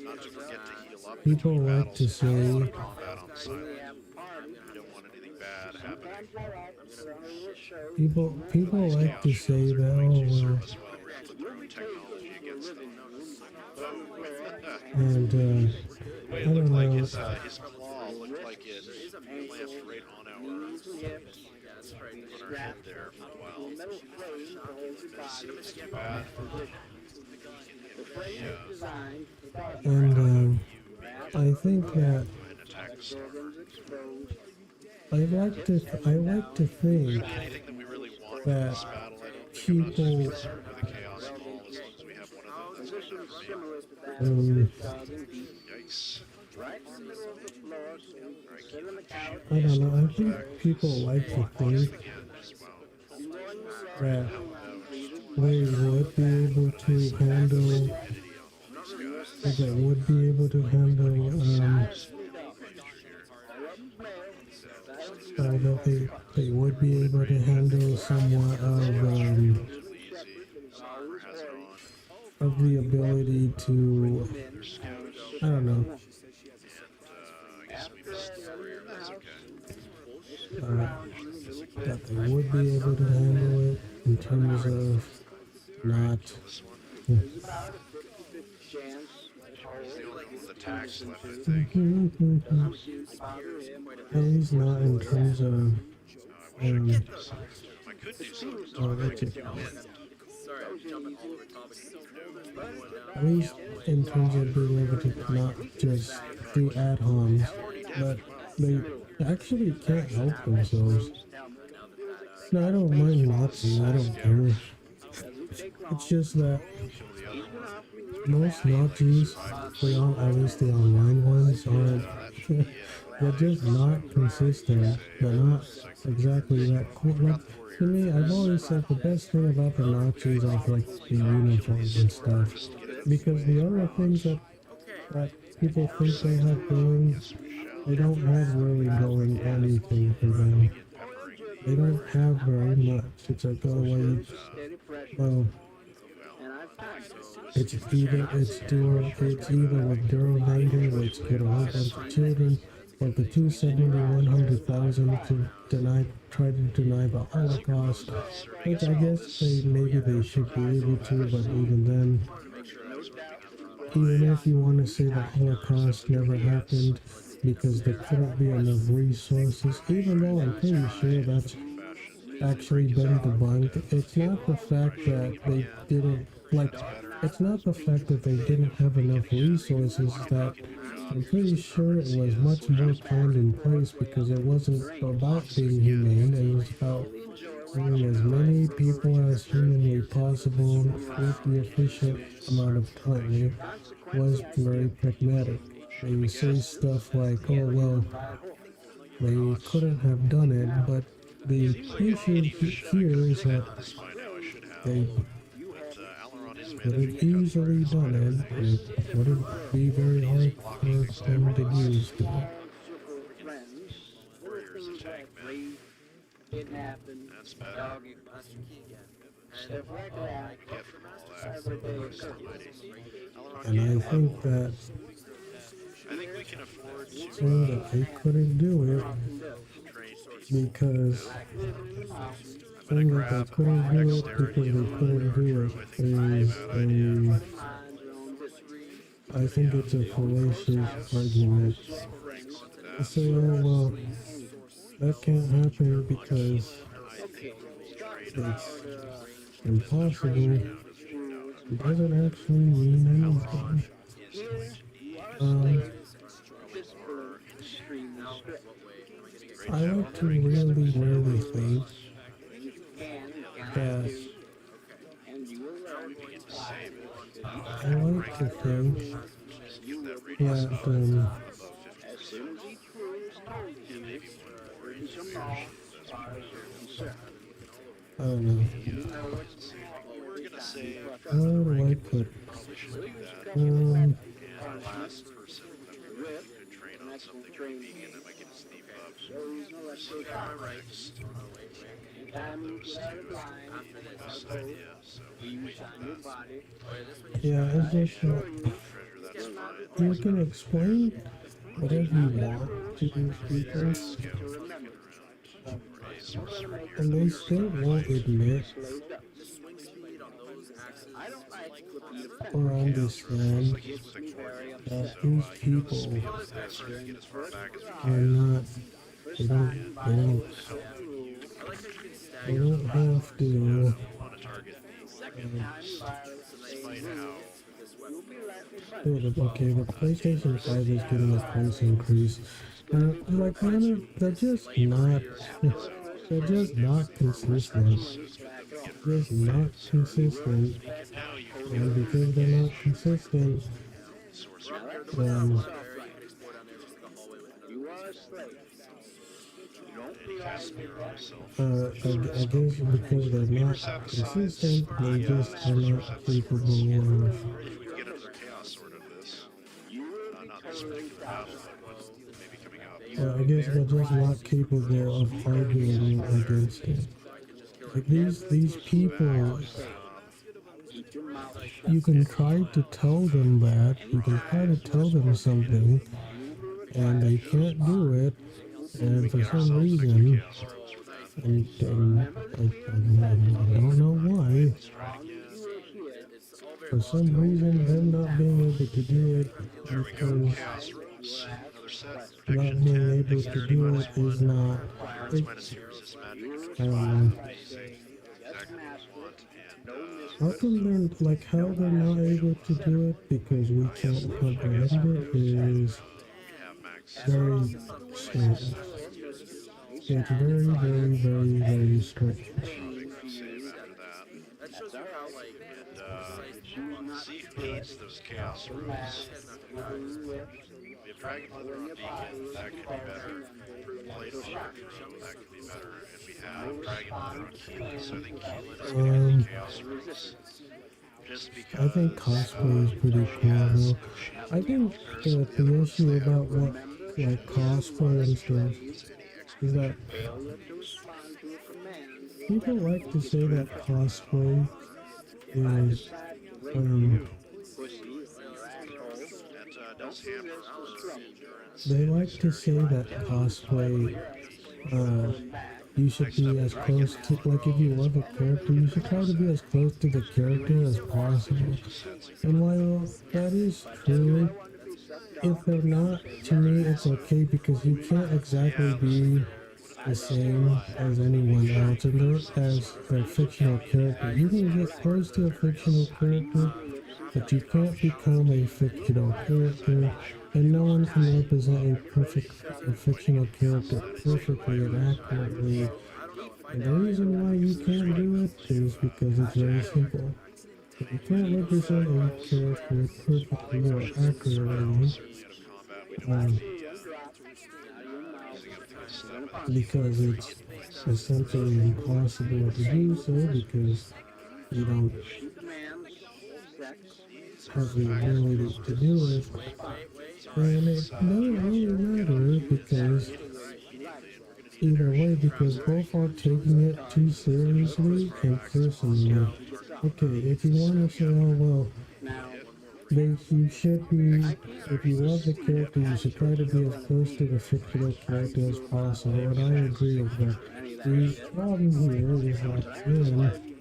Speaker 3: Not to forget to heal up
Speaker 1: people
Speaker 3: between
Speaker 1: like to
Speaker 3: battles.
Speaker 1: say,
Speaker 3: Combat on silent. We don't want anything bad happening.
Speaker 1: people like to say that, oh, well,
Speaker 3: Serve us well. We have to throw technology against them.
Speaker 1: and,
Speaker 3: It
Speaker 1: I
Speaker 3: looked
Speaker 1: don't
Speaker 3: like
Speaker 1: know.
Speaker 3: his claw looked like it lanced right on our head there for a while. It's too bad. Yeah.
Speaker 1: And I think that
Speaker 3: And attack the stormer.
Speaker 1: I like to think
Speaker 3: Anything that we really want
Speaker 1: that
Speaker 3: in this battle, I don't think I'm not too
Speaker 1: people
Speaker 3: concerned with the chaos ball as long as we have one of them that's going to remain. Yikes. Alright,
Speaker 1: I don't know. I think people like to think
Speaker 3: again as well.
Speaker 1: that they would be able to handle that they would be able to handle that they would be able to handle somewhat
Speaker 3: Armor has it on.
Speaker 1: of the ability to, I don't know,
Speaker 3: I guess we missed the career, that's okay.
Speaker 1: that they would be able to handle it in terms of not.
Speaker 3: He's the only one with attacks left, I think.
Speaker 1: At least not in terms of
Speaker 3: I could do something.
Speaker 1: oh, that's it.
Speaker 4: Sorry, I'm jumping all over topics.
Speaker 1: At least in terms of being able to not just do ad-homs, but they actually can't help themselves. No, I don't mind Nazis, I don't care. It's just that most Nazis, at least the online ones, aren't. They're just not consistent. They're not exactly that cool. Like, to me, I've always said the best thing about the Nazis are like the uniforms and stuff. Because the other things that people think they have going, they don't have really going anything for them. They don't have very much. It's like, oh, well, it's either with Daryl Vander, which killed a whole bunch of children, or the 270,100,000 to try to deny the Holocaust, which I guess maybe they should be able to, but even then, even if you want to say the Holocaust never happened because there couldn't be enough resources, even though I'm pretty sure that's actually been debunked, it's not the fact that they didn't, like, it's not the fact that they didn't have enough resources that I'm pretty sure it was much more planned in place because it wasn't about being humane. It was about bringing as many people as humanly possible with the efficient amount of time. It was very pragmatic. They say stuff like, "Oh well, they couldn't have done it," but the issue here is that they could have easily done it. It wouldn't be very hard for them to use.
Speaker 2: Kidnapping,
Speaker 3: That's better.
Speaker 2: dogging,
Speaker 4: Master Key again.
Speaker 2: stuff like that.
Speaker 3: Get from all that.
Speaker 2: Everyday
Speaker 1: And I think that
Speaker 3: I think we can afford to
Speaker 1: saying that they couldn't do it
Speaker 3: trade these.
Speaker 1: because saying that they couldn't do it because they couldn't do it is I think it's a fallacious argument. To say, oh well, that can't happen because it's impossible. It doesn't actually mean anything. I like to really think that I like to think that I don't know.
Speaker 3: We're gonna save
Speaker 1: How do I put
Speaker 3: last person that could train on something vegan that might get his thief up. Best idea. So
Speaker 1: yeah, it's just
Speaker 3: treasure that's fine.
Speaker 1: you can explain whatever you want to these people, and they still won't admit or understand that these people are not, they don't have to okay, the PlayStation 5 is getting a price increase. Like, man, they're just not consistent. Just not consistent. And because they're not consistent, then I guess because they're not consistent, they just are not capable of.
Speaker 3: If we can get under chaos sort of this, not this particular battle, but maybe coming up.
Speaker 1: I guess they're just not capable of arguing against it. Like these people, you can try to tell them that, you can try to tell them something, and they can't do it, and for some reason, and I don't know why, for some reason them not being able to do it because not being able to do it is not, I don't know. How come they're, like, how they're not able to do it because we can't comprehend it is very strange. It's very strange.
Speaker 3: See who needs those chaos rules. We have Dragon Leather on Beacon, that could be better. Plate on Retro, that could be better. And we have Dragon Leather on Keelan, so I think Keelan is going to have the chaos rules. Just because
Speaker 1: I think cosplay is pretty cool though. I think the issue about what, like, cosplay and stuff is that people like to say that cosplay is they like to say that cosplay you should be as close to, like, if you love a character, you should try to be as close to the character as possible. And while that is true, if they're not, to me it's okay because you can't exactly be the same as anyone else, and they're as a fictional character. You can get close to a fictional character, but you can't become a fictional character and no one can represent a fictional character perfectly and accurately. And the reason why you can't do it is because it's very simple. If you can't represent a character perfectly or accurately, um, because it's essentially impossible to do so because you don't have the ability to do it, then it doesn't really matter because either way, because both are taking it too seriously and cursing it. Okay, if you want to say, oh well, you should be, if you love the character, you should try to be as close to the fictional character as possible, and I agree with that. The problem here is that, again,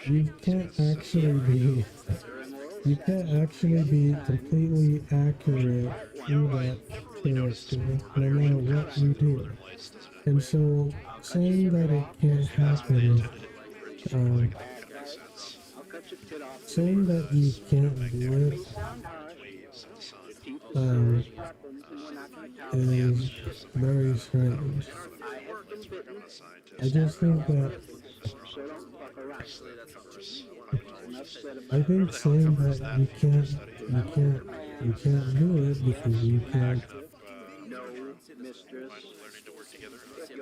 Speaker 1: you can't actually be, you can't actually be completely accurate to that character, no matter what you do. And so, saying that it can't happen, um, saying that you can't do it, um, is very strange. I just think that I think saying that you can't do it because you can't,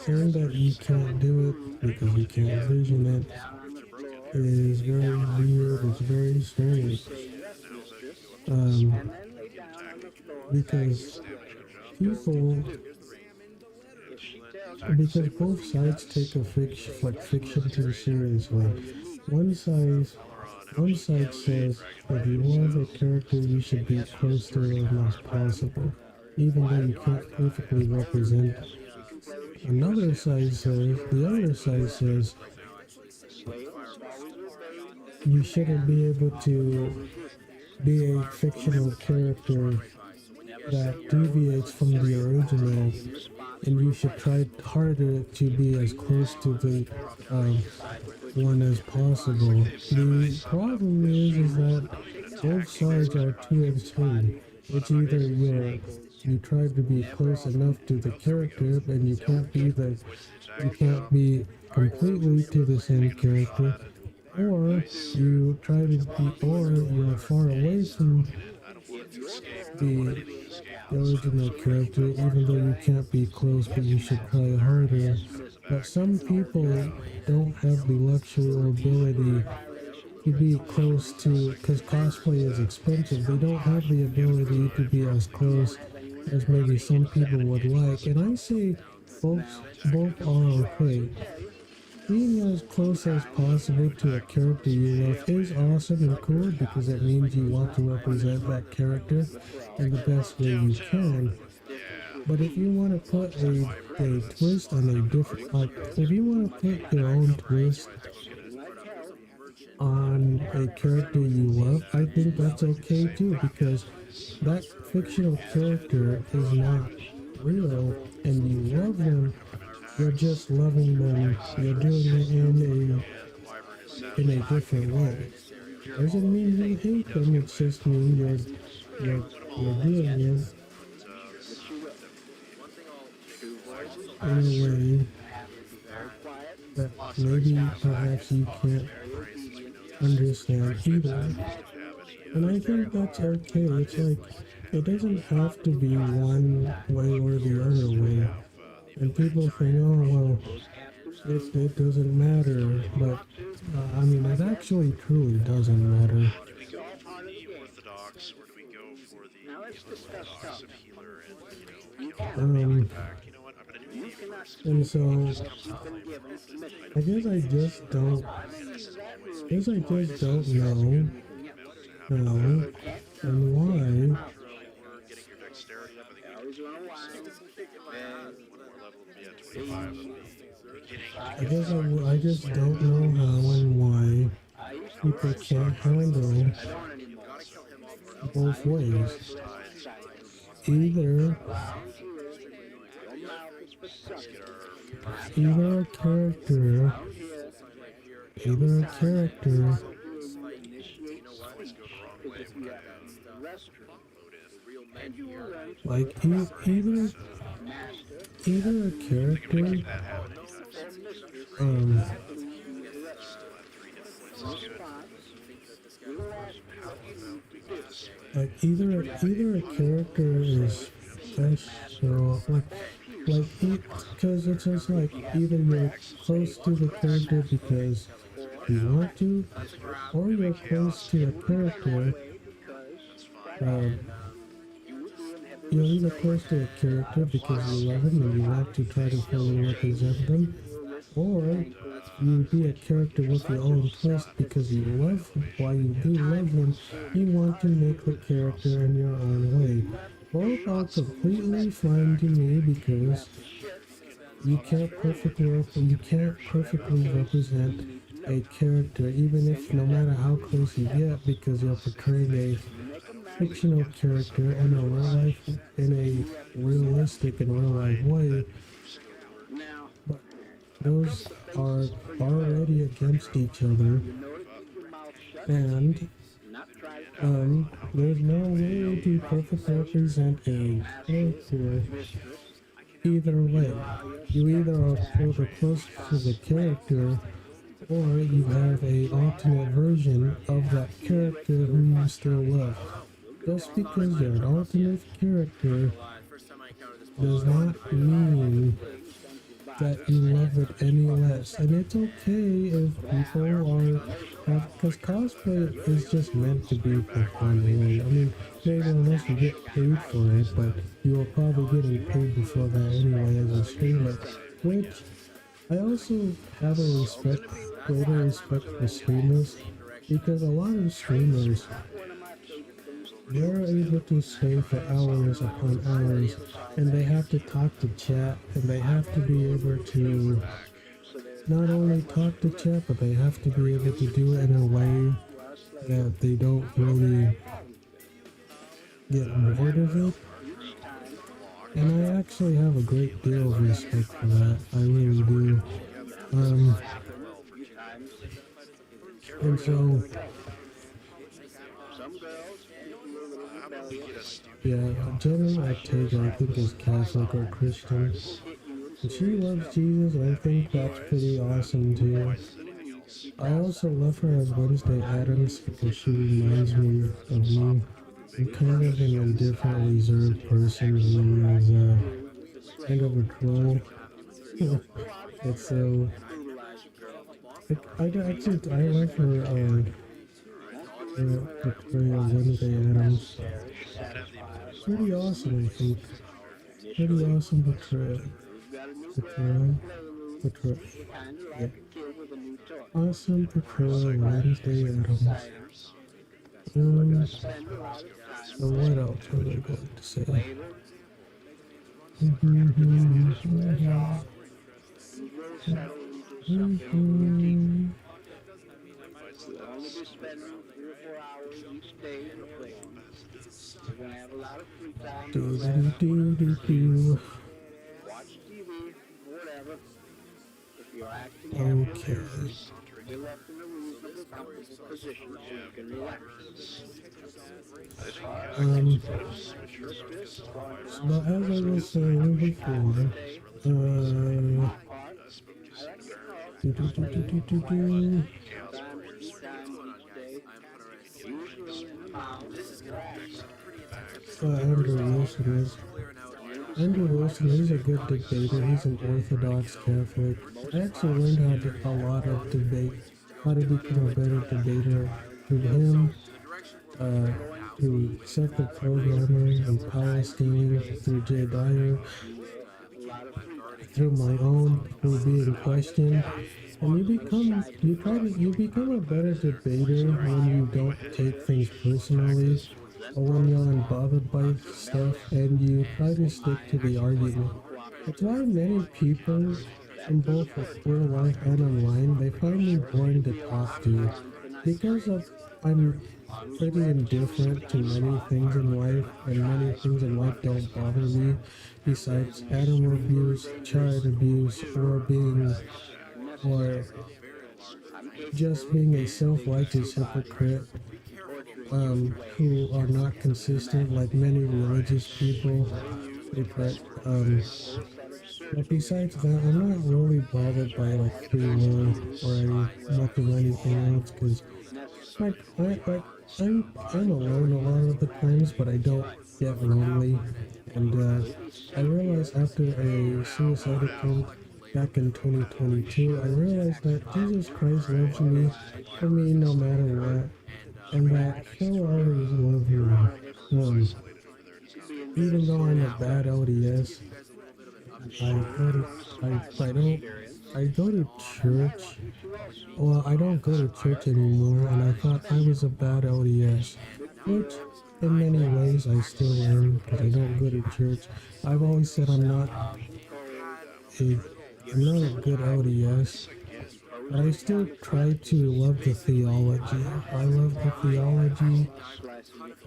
Speaker 1: saying that you can't do it because you can't vision it is very weird. It's very strange. Um, because people, because both sides take a fiction too seriously. One side, one side says if you love a character, you should be close to them as possible, even though you can't perfectly represent them. Another side says, the other side says, you shouldn't be able to be a fictional character that deviates from the original, and you should try harder to be as close to the one as possible. The problem is that both sides are too extreme. It's either you try to be close enough to the character, and you can't be completely to the same character, or you try to be, or you're far away from the original character, even though you can't be close, but you should try harder. But some people don't have the luxury or ability to be close to, because cosplay is expensive, they don't have the ability to be as close as maybe some people would like. And I say both are okay. Being as close as possible to a character you love is awesome and cool because it means you want to represent that character in the best way you can. But if you want to put a twist on a different, like, if you want to put your own twist on a character you love, I think that's okay too because that fictional character is not real and you love them. You're just loving them. You're doing it in a different way. Doesn't mean you hate them. It's just mean you're doing it in a way that maybe perhaps you can't understand either. And I think that's okay. It's like it doesn't have to be one way or the other way. And people think, oh well, it doesn't matter, but I mean, it actually truly doesn't matter.
Speaker 3: Do we go for the orthodox, or do we go for the orthodox of healer and pack? You know what? I'm gonna do the first.
Speaker 1: And so I guess I just don't. I guess I just don't know how and why.
Speaker 3: We're getting your dexterity up. I think we can do one more level. Yeah, 25 of the beginning.
Speaker 1: I just don't know how and why people can't handle both ways. Either either a character either a character
Speaker 2: and you will learn to
Speaker 1: Like
Speaker 2: work properly. Master
Speaker 1: either a
Speaker 3: Think I'm gonna
Speaker 1: character,
Speaker 3: keep that habit.
Speaker 2: or mistress
Speaker 1: um,
Speaker 2: leads you the way. In response, we will ask you what you need to do.
Speaker 1: like
Speaker 2: If you have
Speaker 1: either a
Speaker 2: a few
Speaker 1: character
Speaker 2: or say
Speaker 1: is
Speaker 2: peace
Speaker 1: special,
Speaker 2: or
Speaker 1: like
Speaker 2: peace,
Speaker 1: because it's just like
Speaker 2: if you have
Speaker 1: either you're
Speaker 2: rest, say
Speaker 1: close to the character
Speaker 2: grandmaster
Speaker 1: because
Speaker 2: or
Speaker 1: you want
Speaker 2: practice.
Speaker 1: to, or you're close to a
Speaker 2: It will be done that
Speaker 1: character.
Speaker 2: way because quite
Speaker 1: Um,
Speaker 2: often you will be in heavy
Speaker 1: you're either
Speaker 2: restraint,
Speaker 1: close to a
Speaker 2: a lot
Speaker 1: character
Speaker 2: of
Speaker 1: because you
Speaker 2: stress,
Speaker 1: love him and you want to try to fully represent them,
Speaker 2: your wrists and
Speaker 1: or
Speaker 2: ankles,
Speaker 1: you be a character
Speaker 2: a
Speaker 1: with your
Speaker 2: bunch of
Speaker 1: own
Speaker 2: stuff
Speaker 1: twist
Speaker 2: that
Speaker 1: because you love him. While you do
Speaker 2: time
Speaker 1: love them, you
Speaker 2: consuming,
Speaker 1: want to
Speaker 2: hard to
Speaker 1: make the
Speaker 2: do.
Speaker 1: character in your own
Speaker 2: What
Speaker 1: way.
Speaker 2: you have to
Speaker 1: Both
Speaker 2: do
Speaker 1: are
Speaker 2: is
Speaker 1: completely
Speaker 2: method.
Speaker 1: fine to me
Speaker 2: You
Speaker 1: because
Speaker 2: have to shift.
Speaker 1: you
Speaker 2: You have
Speaker 1: can't
Speaker 2: to lead.
Speaker 1: perfectly
Speaker 2: Whatever the case,
Speaker 1: represent
Speaker 2: you need to know.
Speaker 1: a character, even
Speaker 2: And
Speaker 1: if
Speaker 2: you
Speaker 1: no
Speaker 2: have
Speaker 1: matter
Speaker 2: to
Speaker 1: how
Speaker 2: be
Speaker 1: close you
Speaker 2: careful.
Speaker 1: get, because you're portraying a
Speaker 2: You make a master
Speaker 1: fictional character in a real life, in
Speaker 2: and
Speaker 1: a
Speaker 2: you have to never
Speaker 1: realistic and real life way.
Speaker 2: now
Speaker 1: But
Speaker 2: I've
Speaker 1: those
Speaker 2: covered the
Speaker 1: are
Speaker 2: bases pretty
Speaker 1: already
Speaker 2: thoroughly.
Speaker 1: against each other,
Speaker 2: You know to keep your mouth shut,
Speaker 1: and
Speaker 2: not try to talk.
Speaker 1: there's no way
Speaker 2: You
Speaker 1: to perfectly
Speaker 2: properly say
Speaker 1: represent a
Speaker 2: master,
Speaker 1: character
Speaker 2: mistress.
Speaker 1: either
Speaker 2: You
Speaker 1: way.
Speaker 2: allow your
Speaker 1: You
Speaker 2: step
Speaker 1: either are
Speaker 2: back,
Speaker 1: close to the
Speaker 2: spine flex.
Speaker 1: character, or
Speaker 2: You
Speaker 1: you
Speaker 2: learn
Speaker 1: have a
Speaker 2: to draw
Speaker 1: alternate
Speaker 2: patterns.
Speaker 1: version of that
Speaker 2: You
Speaker 1: character
Speaker 2: break your
Speaker 1: whom you still
Speaker 2: punches.
Speaker 1: love.
Speaker 2: You'll go
Speaker 1: Just
Speaker 2: on
Speaker 1: because you're
Speaker 2: to
Speaker 1: an alternate character
Speaker 4: First time I encountered this
Speaker 1: does
Speaker 4: boss,
Speaker 1: not
Speaker 2: try other
Speaker 1: mean
Speaker 2: things and
Speaker 1: that
Speaker 2: provide
Speaker 1: you love it
Speaker 2: extra
Speaker 1: any less. And
Speaker 2: compensation.
Speaker 1: it's okay if
Speaker 2: That
Speaker 1: people are
Speaker 2: most
Speaker 1: have because cosplay is just meant to be for fun, really. I mean, maybe
Speaker 2: strap
Speaker 1: unless you
Speaker 2: down
Speaker 1: get
Speaker 2: is
Speaker 1: paid
Speaker 2: right.
Speaker 1: for it, but you are probably getting paid before that anyway as a streamer. Which I also have a greater respect for streamers because a lot of streamers
Speaker 2: One of my favorite things to do.
Speaker 1: they're able to stay for hours upon hours, and they have to talk to chat, and they have to be able to
Speaker 2: So there's
Speaker 1: not
Speaker 2: not
Speaker 1: only
Speaker 2: that much
Speaker 1: talk
Speaker 2: to
Speaker 1: to
Speaker 2: learn.
Speaker 1: chat, but they have to be able to do it in a way
Speaker 2: While a slave
Speaker 1: that they don't
Speaker 2: never
Speaker 1: really
Speaker 2: had problems with.
Speaker 1: get bored of it.
Speaker 2: Each time
Speaker 1: And I actually have a great deal of respect for that. I really do. Um,
Speaker 2: happen, a few times,
Speaker 1: and so,
Speaker 2: some girls can be a little rebellious.
Speaker 1: yeah, Jenna Ortega, I think, is Catholic or Christian.
Speaker 2: Hit you in
Speaker 1: And she
Speaker 2: serious
Speaker 1: loves
Speaker 2: trouble.
Speaker 1: Jesus, and I think that's pretty awesome too. I also love her as Wednesday Addams because she reminds me of me. I'm kind of an indifferent, reserved person who is kind of a troll. And so, I like her portrayal of Wednesday Addams. Pretty awesome, I think. Pretty awesome portrayal.
Speaker 2: We've got a new
Speaker 1: Portrayal.
Speaker 2: playroom,
Speaker 1: Portrayal.
Speaker 2: kind of
Speaker 1: Yeah.
Speaker 2: like a kid with a new toy.
Speaker 1: Awesome portrayal of Wednesday Addams.
Speaker 2: Spend a lot of time
Speaker 1: So what else was I going to say?
Speaker 2: later. You will settle into something. You'll only be spending 3 or 4 hours each day in the playroom. You're gonna have a lot of free time to
Speaker 1: Do
Speaker 2: relax,
Speaker 1: do do do
Speaker 2: watch TV, whatever. If you're acting
Speaker 1: do.
Speaker 2: after
Speaker 1: Okay.
Speaker 2: be left in a reasonably comfortable position so you can relax.
Speaker 1: But as I was saying before, do do do do do do do. Andrew Wilson is. Andrew Wilson, he's a good debater. He's an Orthodox Catholic. I actually learned a lot of debate, how to become a better debater through him, through Seth the Programmer and Power Scaling, through Jay Dyer, through my own, through being questioned. And you become a better debater when you don't take things personally, or when you're unbothered by stuff and you try to stick to the argument. That's why many people in both real life and online, they find me boring to talk to because I'm pretty indifferent to many things in life, and many things in life don't bother me besides animal abuse, child abuse, or just being a self-righteous hypocrite who are not consistent, like many religious people. They but besides that, I'm not really bothered by like free will or much of anything else, because I'm alone a lot of the times, but I don't get lonely. And I realized after a suicide attempt back in 2022, I realized that Jesus Christ loves me for me no matter what, and that He'll always love me. Um, Even though I'm a bad LDS, I go to I don't I go to church. Well, I don't go to church anymore, and I thought I was a bad LDS, which in many ways I still am because I don't go to church. I've always said a I'm not a good LDS, but I still try to love the theology. I love the theology.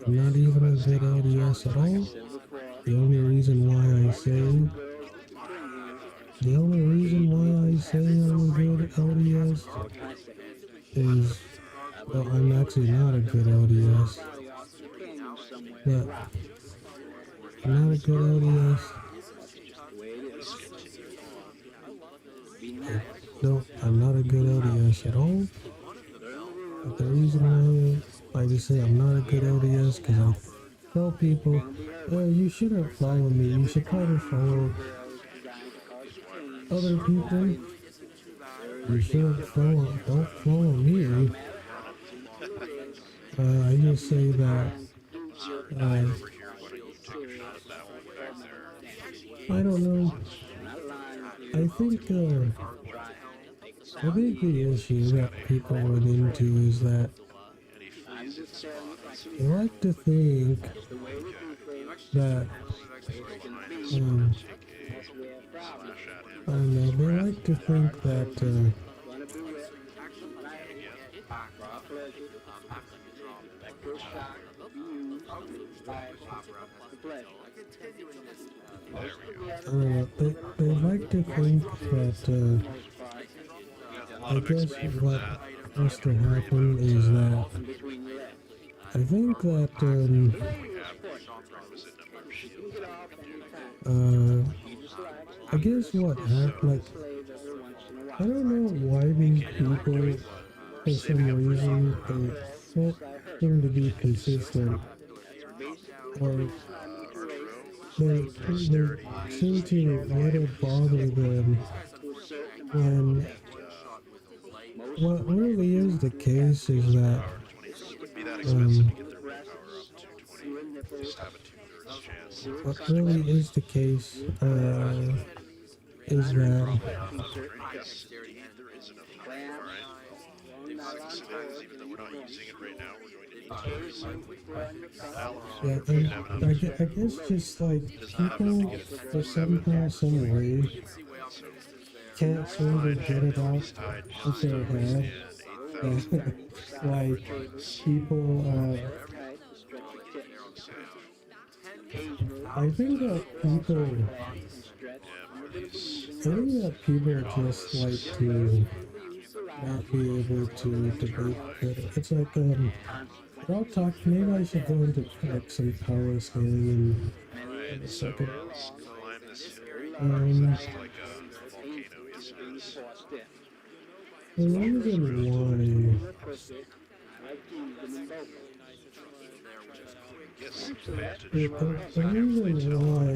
Speaker 1: I'm not even a good LDS at all. The only reason why I say The only reason why I say I'm a good LDS is, well, I'm actually not a good LDS, but I'm not a good LDS. I'm not a good LDS at all. But the reason why I just say I'm not a good LDS because I tell people, you shouldn't follow me. You should try to follow other people. You shouldn't don't follow me. I just say that I don't know. I think the issue that people run into is that they like to think that I don't know. They like to think that I don't know. They like to think that I guess what has to happen is that I think that I guess what happened, like, I don't know why these people, for some reason, they don't seem to be consistent, or they seem to let it bother them when what really is the case is that what really is the case is that yeah, and I guess just like people for somehow, some way can't seem to get it out of their head. Like people, I think that people just like to not be able to debate it. It's like I'll talk. Maybe I should go into like some power scaling in a second. The reason why the reason why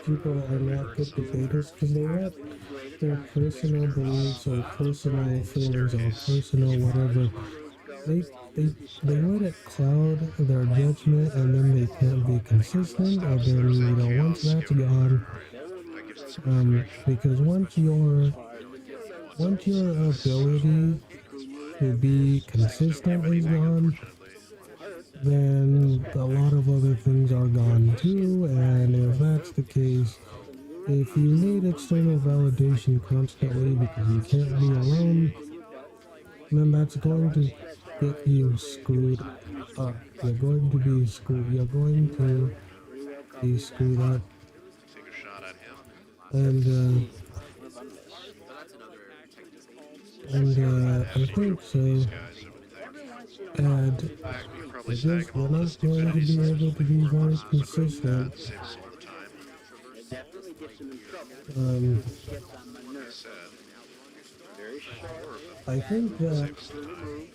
Speaker 1: people are not good debaters because they let their personal beliefs or personal feelings or personal whatever they they they let it cloud their judgment, and then they can't be consistent, and then once that's gone, because once your ability to be consistent is gone, then a lot of other things are gone too. And if that's the case, if you need external validation constantly because you can't be alone, then that's going to get you screwed up. You're going to be screwed. You're going to be screwed up. And I think so. And
Speaker 3: probably
Speaker 1: It's
Speaker 3: snag
Speaker 1: just
Speaker 3: them all
Speaker 1: we're
Speaker 3: in a
Speaker 1: not going to
Speaker 3: stupidity
Speaker 1: be
Speaker 3: session
Speaker 1: able to be
Speaker 3: before
Speaker 1: very
Speaker 3: once and just remove
Speaker 1: consistent.
Speaker 3: that, save us a lot of time.
Speaker 2: It definitely gets them in trouble.
Speaker 1: Um,
Speaker 2: It gets on my
Speaker 3: Like I
Speaker 2: nerves.
Speaker 3: said,
Speaker 2: Very short.
Speaker 3: four of them.
Speaker 1: I think that
Speaker 3: Save us the time.
Speaker 2: Removed.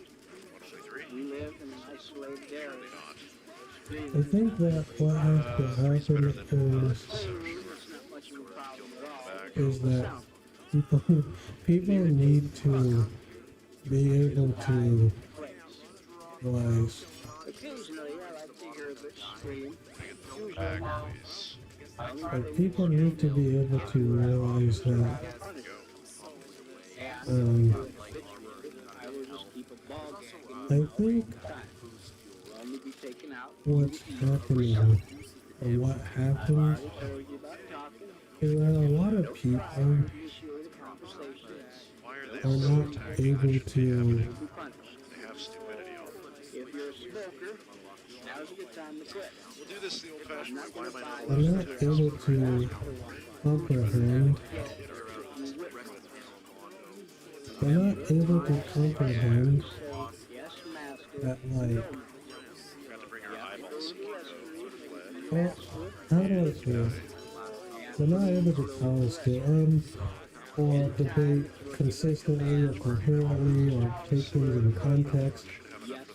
Speaker 3: 123?
Speaker 2: We live in an isolated
Speaker 3: Probably
Speaker 2: area.
Speaker 3: not.
Speaker 1: I think that what has to
Speaker 3: Three's better
Speaker 1: happen
Speaker 3: than
Speaker 1: is
Speaker 3: deception.
Speaker 2: It's not much of a problem at all.
Speaker 3: Back.
Speaker 1: is that people people need to be able to realize
Speaker 2: Occasionally, I like to hear a bit scream.
Speaker 3: Back, please.
Speaker 1: like people need to be able to realize that um,
Speaker 2: I will just keep a ball gag
Speaker 1: I think
Speaker 2: will only be taken out.
Speaker 1: what's happening or what happens
Speaker 2: Told you about talking.
Speaker 1: is that a lot of people
Speaker 2: Initiate a conversation.
Speaker 3: Why are they
Speaker 1: are
Speaker 3: also
Speaker 1: not
Speaker 3: attacking?
Speaker 1: able
Speaker 3: They
Speaker 1: to
Speaker 2: Be punished.
Speaker 3: have stupidity on them.
Speaker 2: If you're a smoker, now's a good time to quit.
Speaker 3: We'll do this the old-fashioned way. Why am I not
Speaker 1: are
Speaker 3: allowed
Speaker 1: not
Speaker 3: to
Speaker 1: able to comprehend they're not able to comprehend
Speaker 2: Yes, master.
Speaker 1: that like
Speaker 3: Got to bring our eyeballs.
Speaker 1: well, how do I feel? They're not able to pause to or debate consistently or coherently or take things in context.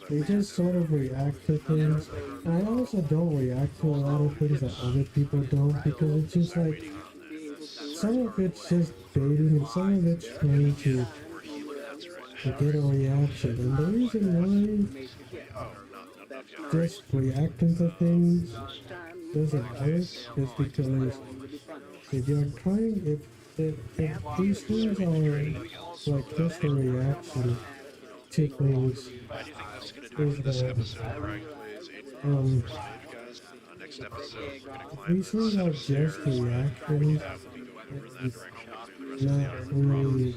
Speaker 1: They just sort of react to things. And I also don't react to a lot of things that other people don't because it's just like some of it's just baiting and some of it's trying to get a reaction. And the reason why just reacting to things doesn't work is because if you're trying, if these things are like just a reaction to things,
Speaker 3: How do you think that's going to do for this episode? Craig plays April
Speaker 1: um,
Speaker 3: guys. Next episode, we're going to climb
Speaker 1: these
Speaker 3: this
Speaker 1: things
Speaker 3: set
Speaker 1: are
Speaker 3: of stairs.
Speaker 1: just reactions,
Speaker 3: That will be going over that direction through the rest of the
Speaker 1: not
Speaker 3: arc.
Speaker 1: really,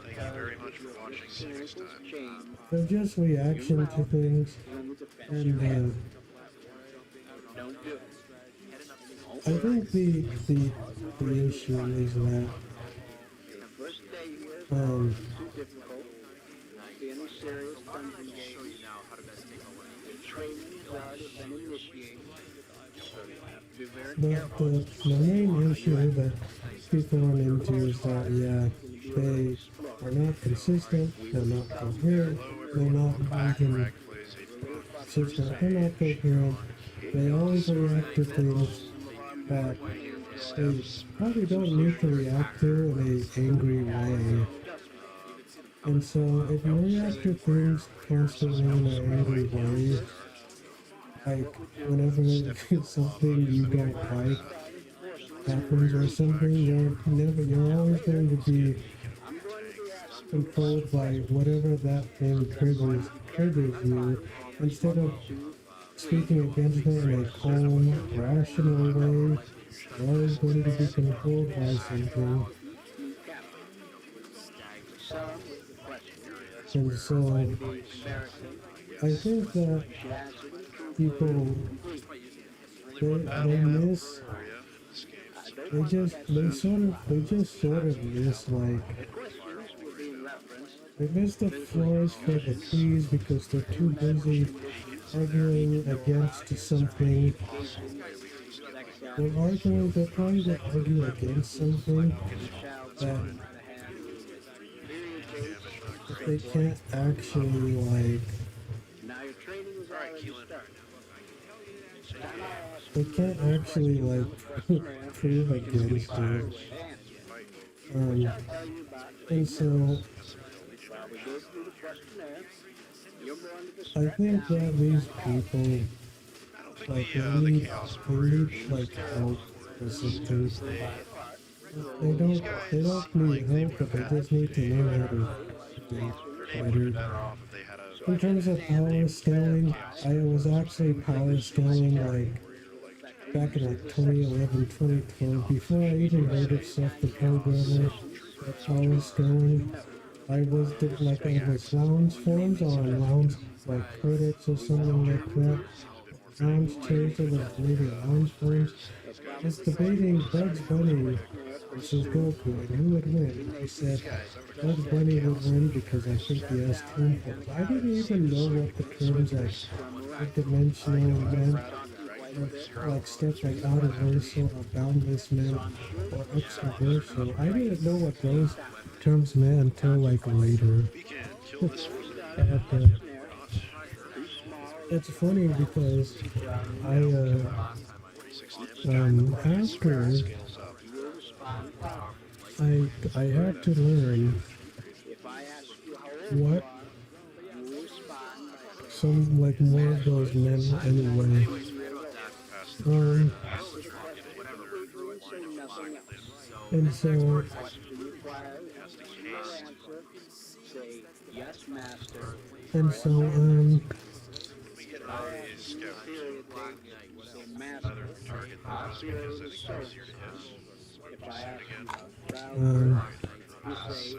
Speaker 3: Thank you very much for watching. See you next time.
Speaker 1: they're just reaction to things, and I think the issue is that
Speaker 2: First day here,
Speaker 1: um,
Speaker 2: too difficult. Be any serious dungeon game. Training has already been initiated. Be very careful.
Speaker 1: the main issue that people run into is that yeah, they are not consistent, they're not coherent, they're not even
Speaker 3: Craig plays April.
Speaker 1: consistent, they're not coherent. They always react to things that they probably don't need to react to in an angry way. And so if you react to things constantly in an angry way, like whenever something you don't like happens or something, you're always going to be controlled by whatever that thing triggers you instead of speaking against it in a calm, rational way. You're always going to be controlled by something. And so I think that people they miss they just sort of miss like they miss the forest for the trees because they're too busy arguing against something. They're trying to argue against something that they can't actually like they can't actually like prove against it. And so I think that these people like they need like help assistance. They don't need help, but they just need to know how to do better. In terms of power scaling, I was actually power scaling like back in like 2011, 2012, before I even heard of Seth the Programmer, power scaling. I was Lounge Forums or on Lounge like Critics or something like that. Lounge chairs or maybe Lounge Forums. Just debating Bugs Bunny versus Goku, and who would win? I said Bugs Bunny would win because I think he has Toon Force. I didn't even know what the terms like interdimensional meant, like stuff like universal or boundless meant, or extraversal. I didn't know what those terms meant until like later. And, it's funny because I after I had to learn what some like more of those meant anyway. Um, and so and so um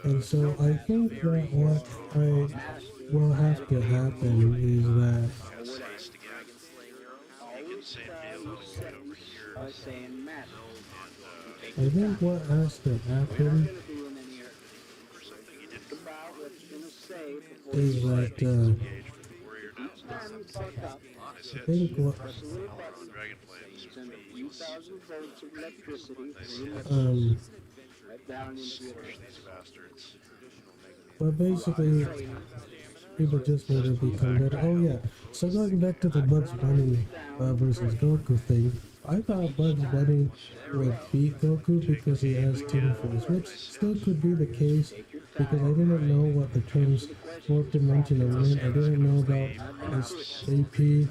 Speaker 1: and so I think that what I will have to happen is that I think what has to happen is that I think what um but basically people just need to become better. Oh yeah, so going back to the Bugs Bunny versus Goku thing, I thought Bugs Bunny would beat Goku because he has Toon Force, which still could be the case because I didn't know what the terms fourth dimensional meant. I didn't know about AP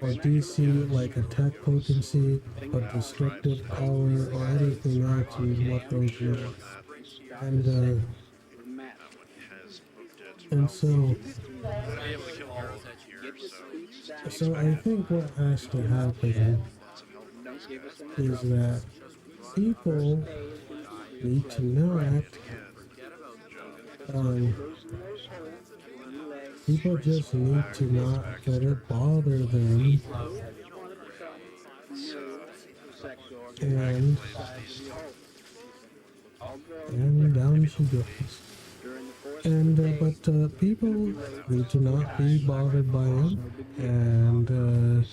Speaker 1: or DC like attack potency or destructive power or anything else and what those meant. And and so I think what has to happen is that people need to not um, people just need to not let it bother them and down she goes. And but people need to not be bothered by it. And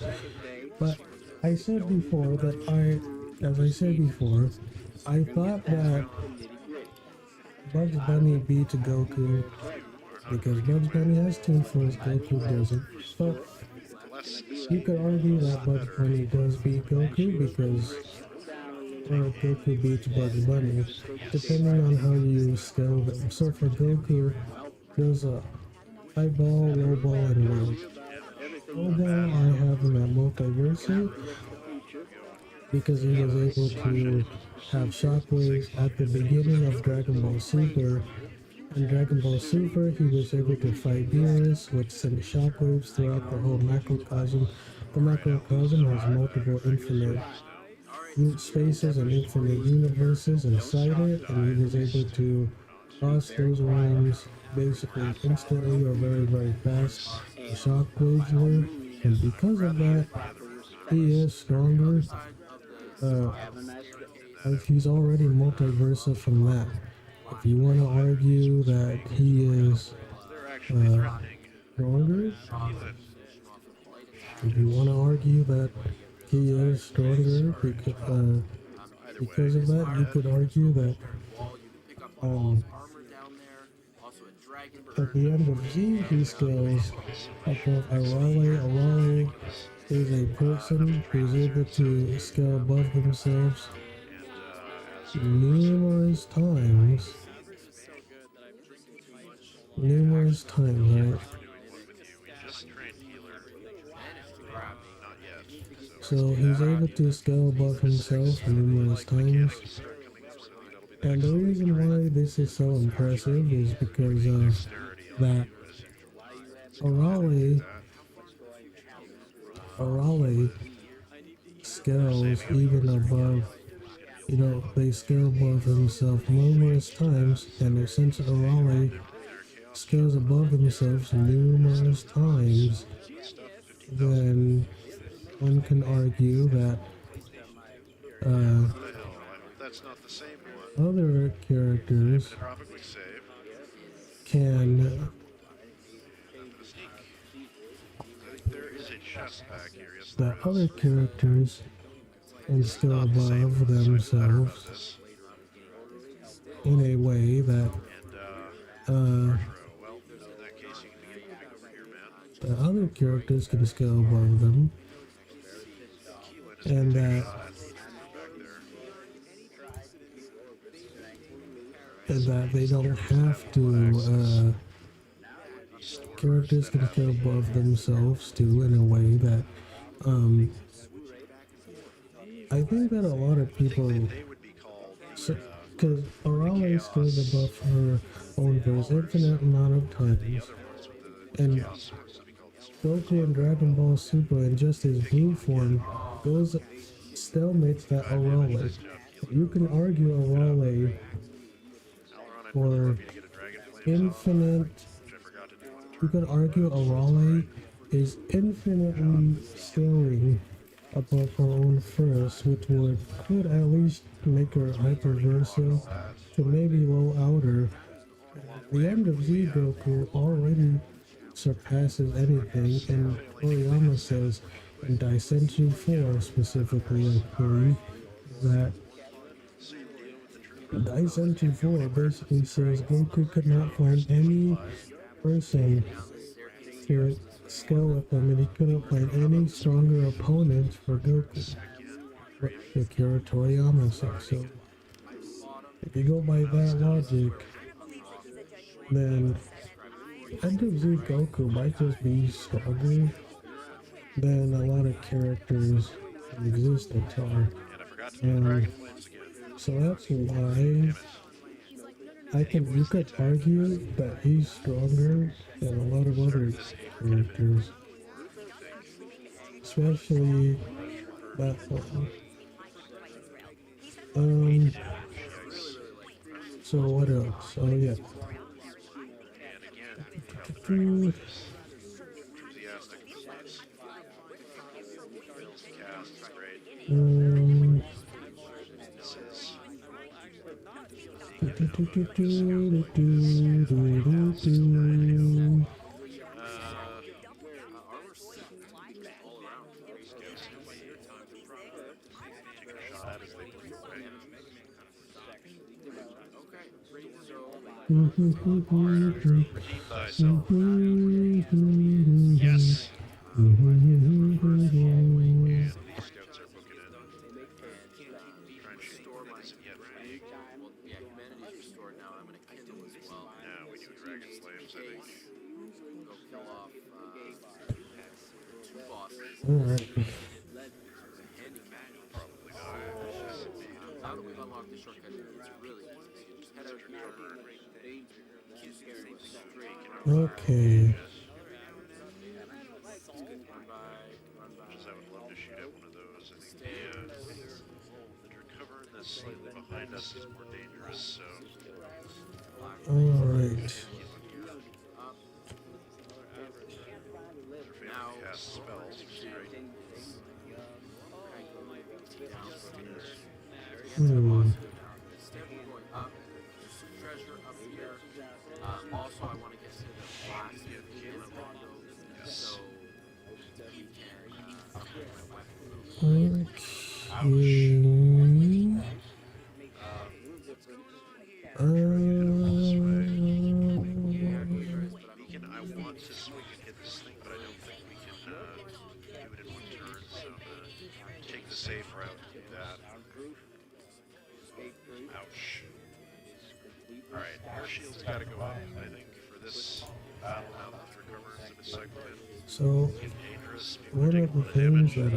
Speaker 1: but I said before that as I said before, I thought that Bugs Bunny beat Goku because Bugs Bunny has Toon Force, Goku doesn't. But you could argue that Bugs Bunny does beat Goku because Goku beats Bugs Bunny, depending on how you scale them. So for Goku, there's a high ball, low ball, and low. Low ball, I have him at multiversal because he was able to have shockwaves at the beginning of Dragon Ball Super. In Dragon Ball Super, he was able to fight Beerus, which sent shockwaves throughout the whole macrocosm. The macrocosm has multiple infinite spaces and infinite universes inside it, and he was able to cross those realms basically instantly or very, very fast. The shockwaves were, and because of that, he is stronger. He's already multiversal from that. If you want to argue that he is stronger, if you want to argue that he is stronger because of that, you could argue that at the end of Z, he scales above Arale. Arale is a person who's able to scale above themselves numerous times, right? So he's able to scale above himself numerous times. And the reason why this is so impressive is because of that Arale scales even above, they scale above himself numerous times, and since Arale scales above themselves numerous times, then one can argue that
Speaker 3: that's not the same one.
Speaker 1: other characters
Speaker 3: Tropically save.
Speaker 1: can
Speaker 3: Sneak. I think there is a chest back here. Yes,
Speaker 1: the
Speaker 3: there
Speaker 1: other
Speaker 3: is.
Speaker 1: characters can skill
Speaker 3: Not the same
Speaker 1: above
Speaker 3: one, so I knew better about
Speaker 1: themselves
Speaker 3: this.
Speaker 1: in a way that
Speaker 3: And,
Speaker 1: uh,
Speaker 3: well, in that case, you can get moving over here, man.
Speaker 1: the other characters can scale above them,
Speaker 3: Keelan is
Speaker 1: and
Speaker 3: gonna
Speaker 1: that
Speaker 3: take a shot back there.
Speaker 1: they don't have to. Characters can scale above themselves too, in a way that I think that a lot of people,
Speaker 3: They would be called
Speaker 1: because Arale scaled above her own verse infinite amount of times, and Goku in Dragon Ball Super in just his blue form goes stalemates that Arale. You can argue Arale for infinite. You could argue Arale is infinitely scaling above her own first, which could at least make her hyperversal to maybe low outer. The end of Z Goku already surpasses anything, and Toriyama says in Daisenju 4 specifically, I believe, that Daisenju 4 basically says Goku could not find any person to scale with him, and he couldn't find any stronger opponents for Goku. Akira Toriyama said so. If you go by that logic, then End of Z Goku might just be stronger than a lot of characters in existence are. And so that's why you could argue that he's stronger than a lot of other characters. Especially that one. So what else? Oh yeah.
Speaker 3: Yes.
Speaker 1: Alright.
Speaker 4: Now that we've unlocked the shortcut, it's really easy. You just head out here.
Speaker 1: Okay.
Speaker 3: Because I would love to shoot at one of those. I think the cover that's slightly behind us is more dangerous, so.
Speaker 1: Alright.
Speaker 3: Now, cast spells, which is great.
Speaker 4: Treasure up here. Also, I want to get to the last so you can upgrade my weapon.
Speaker 3: I want to swing and hit this thing, but I don't think we can do it in one turn, so I'm going to take the safe route and do that. Ouch. Alright, our shield's got to go up, I think, for this battle now that the recovery has been cycled in.
Speaker 1: So,
Speaker 3: Dangerous.
Speaker 1: one of the things that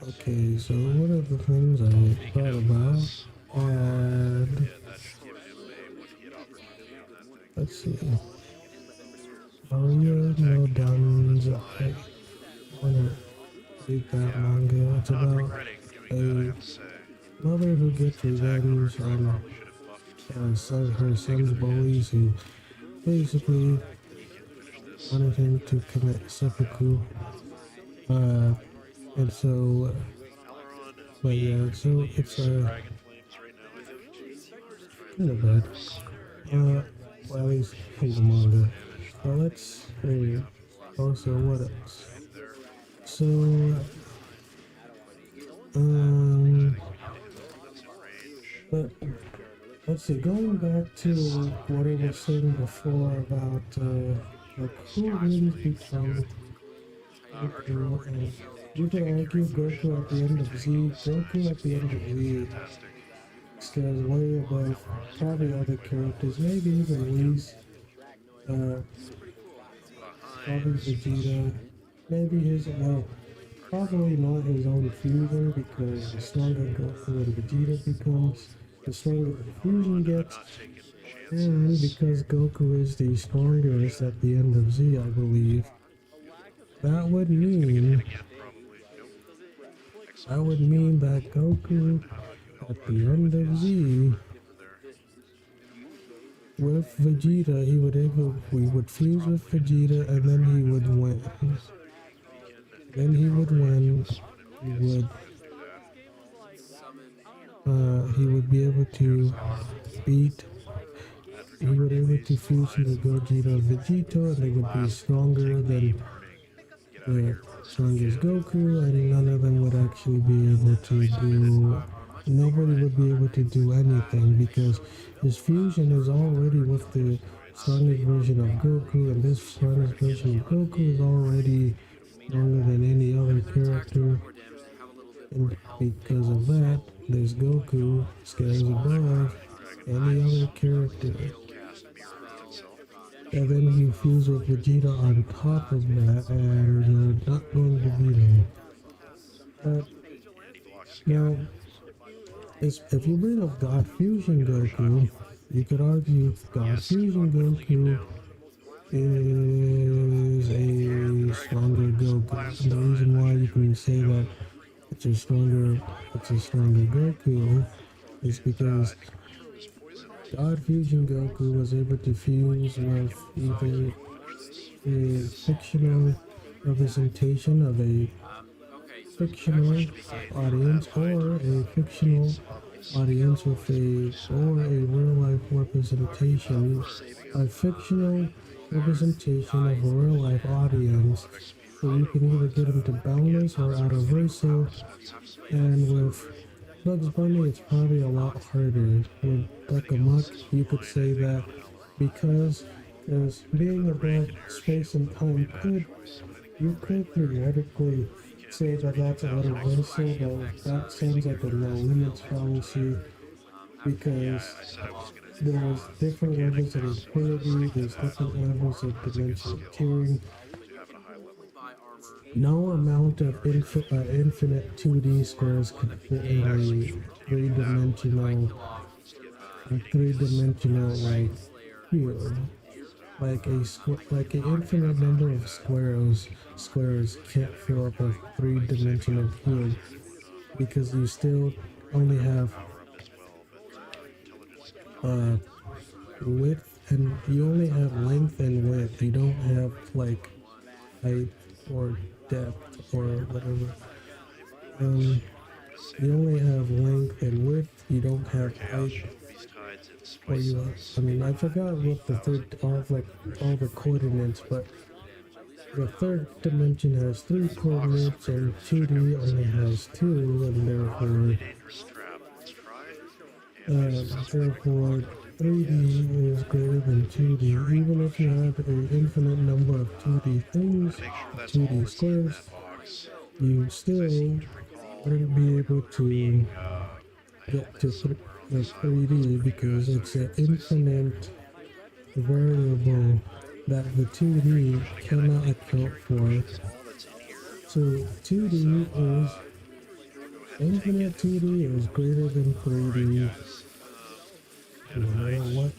Speaker 1: okay, so one of the things I thought about, and let's see, Mario no Danzai. I want to read that manga. It's about a mother who gets revenge on her son's bullies who basically wanted him to commit seppuku. Uh, and so, but yeah, so it's
Speaker 3: Dragon flames right now, I think.
Speaker 1: kind of bad. Well, at least in the manga. Let's see. Also, what else? So, um, but let's see. Going back to what I was saying before about like who wins between Goku and you could argue Goku at the end of Z. Goku at the end of Z scales way above probably other characters, maybe even Whis. Uh, probably Vegeta. Maybe his, well, probably not his own fusion because the stronger Goku and Vegeta becomes, the stronger the fusion gets. And because Goku is the strongest at the end of Z, I believe, that would mean that Goku at the end of Z with Vegeta, we would fuse with Vegeta, and then he would win. Then he would win. He would be able to beat. He would be able to fuse into Gogeta and Vegeta, and they would be stronger than the strongest Goku, and none of them would actually be able to do. Nobody would be able to do anything because his fusion is already with the strongest version of Goku, and this strongest version of Goku is already stronger than any other character. And because of that, this Goku scales above any other character. And then you fuse with Vegeta on top of that, and you're not going to beat him. But now, if you bring up God Fusion Goku, you could argue God Fusion Goku is a stronger Goku. The reason why you can say that it's a stronger Goku is because God Fusion Goku was able to fuse with either a fictional representation of a fictional audience or a fictional audience with a real life representation, a fictional representation of a real life audience. So you can either get into Boundless or Out of Verso, and with Bugs Bunny it's probably a lot harder. With Duck Amuck you could say that because being above space and time you could theoretically say that that's out of Verso, but that sounds like a no limits fallacy because there's different levels of infinity, there's different levels of dimensional tiering. No amount of infinite 2D squares could fit in a three-dimensional like cube. Like an infinite number of squares can't fill up a three-dimensional cube because you still only have width and you only have length and width. You don't have like height or depth or whatever. You only have length and width. You don't have height. Or I forgot what the third, all the coordinates, but the third dimension has 3 coordinates and 2D only has 2, and therefore 3D is greater than 2D. Even if you have an infinite number of 2D things, 2D squares, you still wouldn't be able to get to 3D because it's an infinite variable that the 2D cannot account for. So 2D is infinite 2D is greater than 3D. No matter what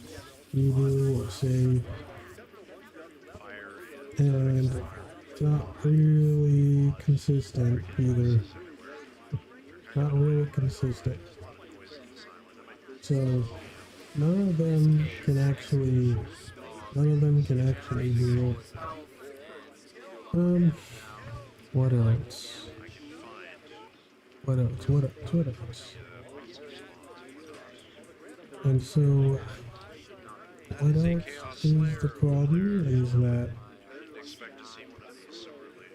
Speaker 1: you do or say, and it's not really consistent either. Not really consistent. So none of them can actually, none of them can actually do it. Um, what else?
Speaker 3: I can find
Speaker 1: What else? What else? What else?
Speaker 3: monsters online.
Speaker 1: And so,
Speaker 3: That
Speaker 1: what
Speaker 3: is a
Speaker 1: else
Speaker 3: Chaos
Speaker 1: is the
Speaker 3: Slayer
Speaker 1: problem?
Speaker 3: player.
Speaker 1: Is that
Speaker 3: I didn't expect to see one of these so early.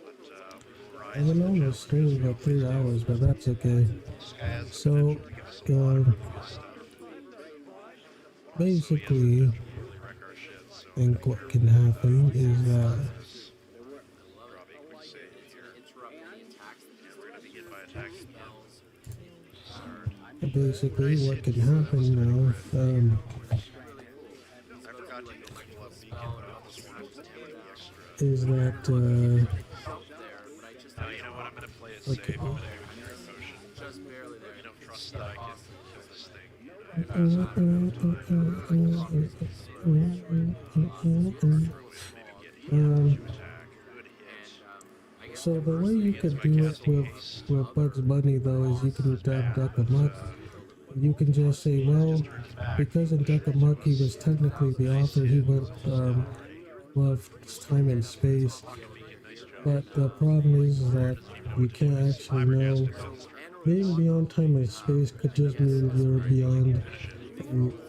Speaker 3: But we will
Speaker 1: I've
Speaker 3: rise
Speaker 1: been
Speaker 3: to the
Speaker 1: on this
Speaker 3: challenge as
Speaker 1: stream
Speaker 3: we
Speaker 1: for
Speaker 3: always
Speaker 1: 3 hours,
Speaker 3: do.
Speaker 1: but that's okay.
Speaker 3: This guy has the
Speaker 1: So,
Speaker 3: potential to give us a lot of really good stuff. Also, he has the
Speaker 1: basically,
Speaker 3: potential to really wreck our shit, so
Speaker 1: I
Speaker 3: we gotta
Speaker 1: think
Speaker 3: be
Speaker 1: what
Speaker 3: careful
Speaker 1: can happen is
Speaker 3: with
Speaker 1: that
Speaker 3: this. Drop equally safe here.
Speaker 4: Interrupt any attacks that
Speaker 3: And we're gonna be hit by attacks again.
Speaker 4: spells.
Speaker 3: Start.
Speaker 1: basically
Speaker 3: Nice
Speaker 1: what
Speaker 3: hit.
Speaker 1: can
Speaker 3: That was
Speaker 1: happen
Speaker 3: pretty
Speaker 1: now.
Speaker 3: quick. I forgot to level up Meachew, but I almost wanted to take the extra.
Speaker 1: Is that
Speaker 4: Jump there, but I just
Speaker 3: You know what? I'm gonna play it
Speaker 1: like
Speaker 3: safe. I'm gonna do a hero potion.
Speaker 4: just barely there.
Speaker 3: I don't trust that I can kill this thing fast
Speaker 1: uh,
Speaker 3: enough to die. Throw it, maybe get healed as you attack. Good hit.
Speaker 4: I guess
Speaker 1: so the way you
Speaker 3: Against
Speaker 1: could
Speaker 3: my
Speaker 1: do it
Speaker 3: casting haste.
Speaker 1: with Bugs Bunny though is you can
Speaker 3: Bad,
Speaker 1: Duck
Speaker 3: but
Speaker 1: Amuck. You can just say, well,
Speaker 3: just turn his back.
Speaker 1: because in Duck
Speaker 3: Push
Speaker 1: Amuck
Speaker 3: to
Speaker 1: he
Speaker 3: us.
Speaker 1: was technically the
Speaker 3: Nice
Speaker 1: author, he
Speaker 3: hit.
Speaker 1: went
Speaker 3: He's down already.
Speaker 1: above time and space.
Speaker 3: Pocket Beacon, nice job.
Speaker 1: But the problem is that
Speaker 3: Doesn't even know
Speaker 1: you
Speaker 3: what to do.
Speaker 1: can't
Speaker 3: He's
Speaker 1: actually know.
Speaker 3: flabbergasted by this
Speaker 1: Being
Speaker 3: turn.
Speaker 1: beyond time and space could just mean you're beyond
Speaker 3: Finish it.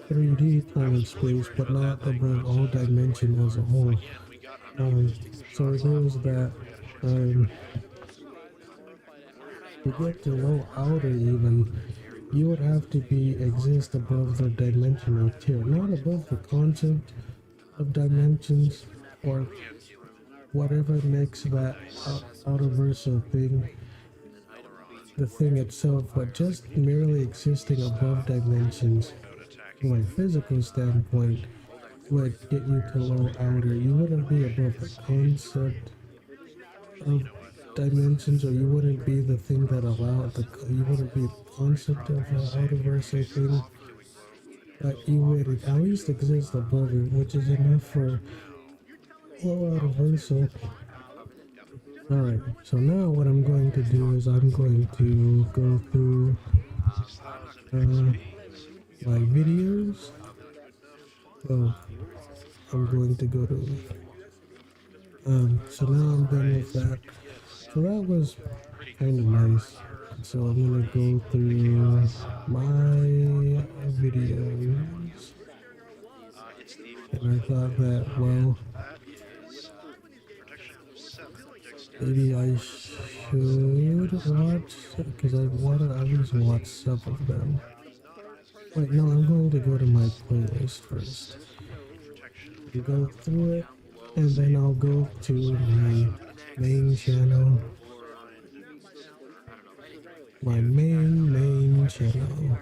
Speaker 1: 3D
Speaker 3: I
Speaker 1: time and
Speaker 3: was really
Speaker 1: space,
Speaker 3: worried
Speaker 1: but
Speaker 3: about that
Speaker 1: not
Speaker 3: thing,
Speaker 1: above
Speaker 3: but
Speaker 1: all dimension as a whole.
Speaker 3: again, we got enough
Speaker 1: So
Speaker 3: shots off
Speaker 1: there's
Speaker 3: on here
Speaker 1: that.
Speaker 3: if we had a chance to do it.
Speaker 1: To get to low outer even, you would have to be exist above the dimensional tier, not above the concept of dimensions or whatever makes that outerversal thing the thing itself, but just merely existing above dimensions from a physical standpoint would get you to low outer. You wouldn't be above the concept of dimensions, or you wouldn't be the thing that allowed you wouldn't be the concept of the outerversal thing, but you would at least exist above it, which is enough for low outerversal. Alright, so now what I'm going to do is I'm going to go through my videos. So I'm going to go to so now I'm done with that. So that was kind of nice. So I'm gonna go through my videos, and I thought that, well, maybe I should watch, because I want to at least watch some of them. Wait, no, I'm going to go to my playlist first. Go through it, and then I'll go to my main channel. My main channel.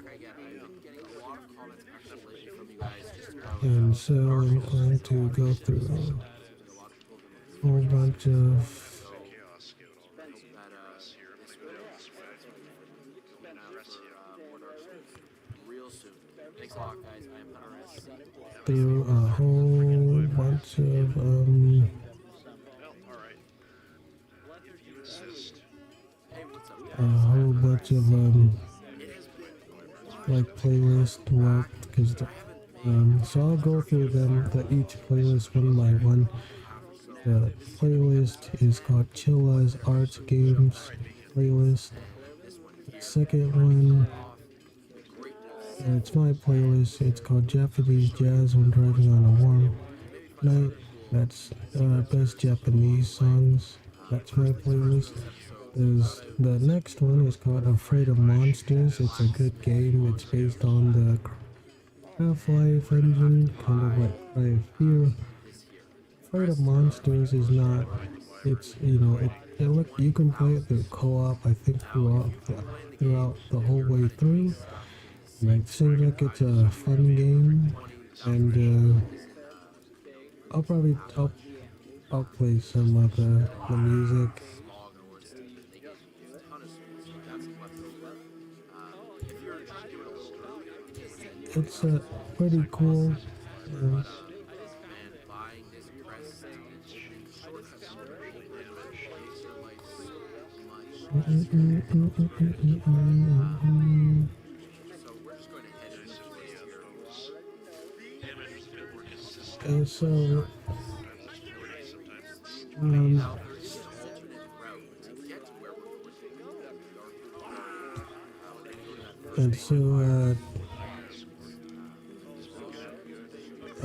Speaker 1: And so I'm going to go through a whole bunch of through a whole bunch of like playlist work, because so I'll go through them, each playlist one by one. The playlist is called Chilla's Arts Games playlist. The second one, it's my playlist. It's called Japanese Jazz when driving on a warm night. That's best Japanese songs. That's my playlist. There's the next one is called Afraid of Monsters. It's a good game. It's based on the Half-Life engine, kind of like I Fear. Afraid of Monsters is not. It's you can play it through co-op. I think throughout the whole way through. And it seems like it's a fun game, and I'll play some of the music. It's pretty cool. And so,
Speaker 4: Now,
Speaker 1: um,
Speaker 4: there is an alternate route to get to where we're going to go. We're going to go to that first
Speaker 1: and
Speaker 4: bonfire.
Speaker 1: so,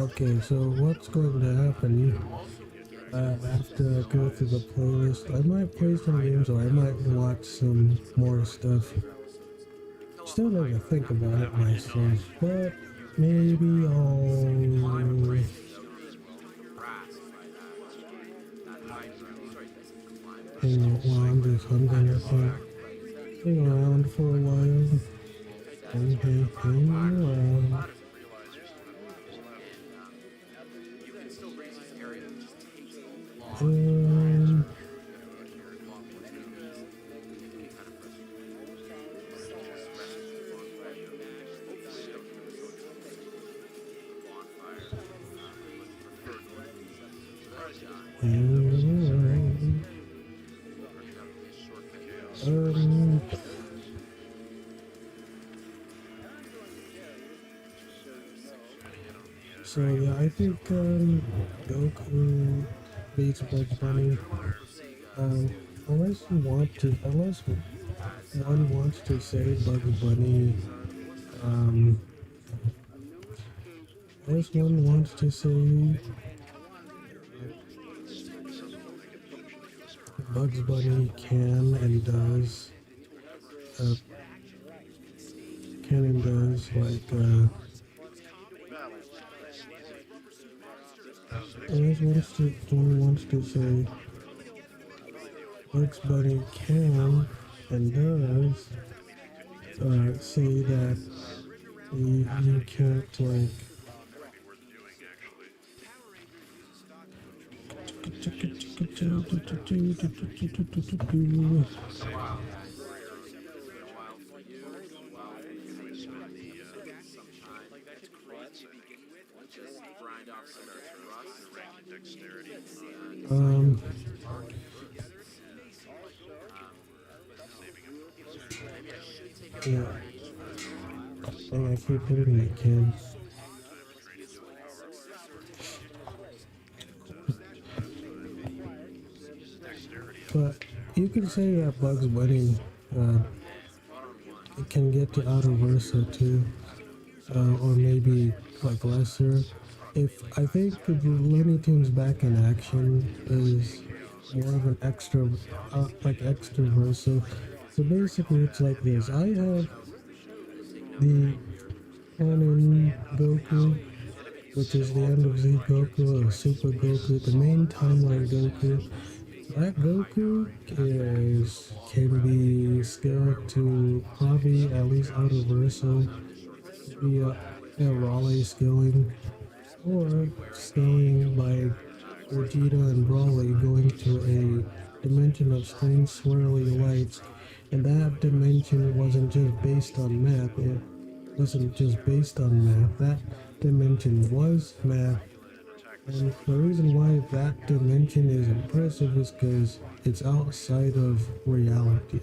Speaker 1: okay, so what's going to happen
Speaker 4: I'm also going to get
Speaker 1: after I go through the playlist? I might play some games or I might watch some more stuff.
Speaker 4: fill up
Speaker 1: Still
Speaker 4: a
Speaker 1: need to
Speaker 4: hydrant.
Speaker 1: think about it myself, but
Speaker 4: You can get to
Speaker 1: maybe
Speaker 4: climb a
Speaker 1: I'll.
Speaker 4: bridge without being harassed by that hydrant. Sorry, did I say climb?
Speaker 1: Well, I'm gonna hang around for a while. Hang around.
Speaker 4: You can still reach this area, it just takes a lot longer.
Speaker 1: Um, hang around. Um, so yeah, I think Goku beats Bugs Bunny. Unless one wants to say Bugs Bunny, um, unless one wants to say Bugs Bunny uh, can and does like, unless one wants to say Bugs Bunny can and does, say that you can't like.
Speaker 4: Grind off some rust.
Speaker 1: Um,
Speaker 4: Maybe I should take out
Speaker 1: yeah,
Speaker 4: the rage.
Speaker 1: and I keep hitting my can. But you could say that Bugs Bunny it can get to outer versa too, or maybe like lesser. If I think the Looney Tunes back in action is more of an extra, like extra versa. So basically, it's like this. I have the canon Goku, which is the end of Z Goku or Super Goku, the main timeline Goku. That Goku can be scaled to probably at least out of Verso via a Raleigh scaling or scaling by Vegeta and Brawley going to a dimension of strange swirly lights, and that dimension wasn't just based on math, it wasn't just based on math, that dimension was math. And the reason why that dimension is impressive is because it's outside of reality.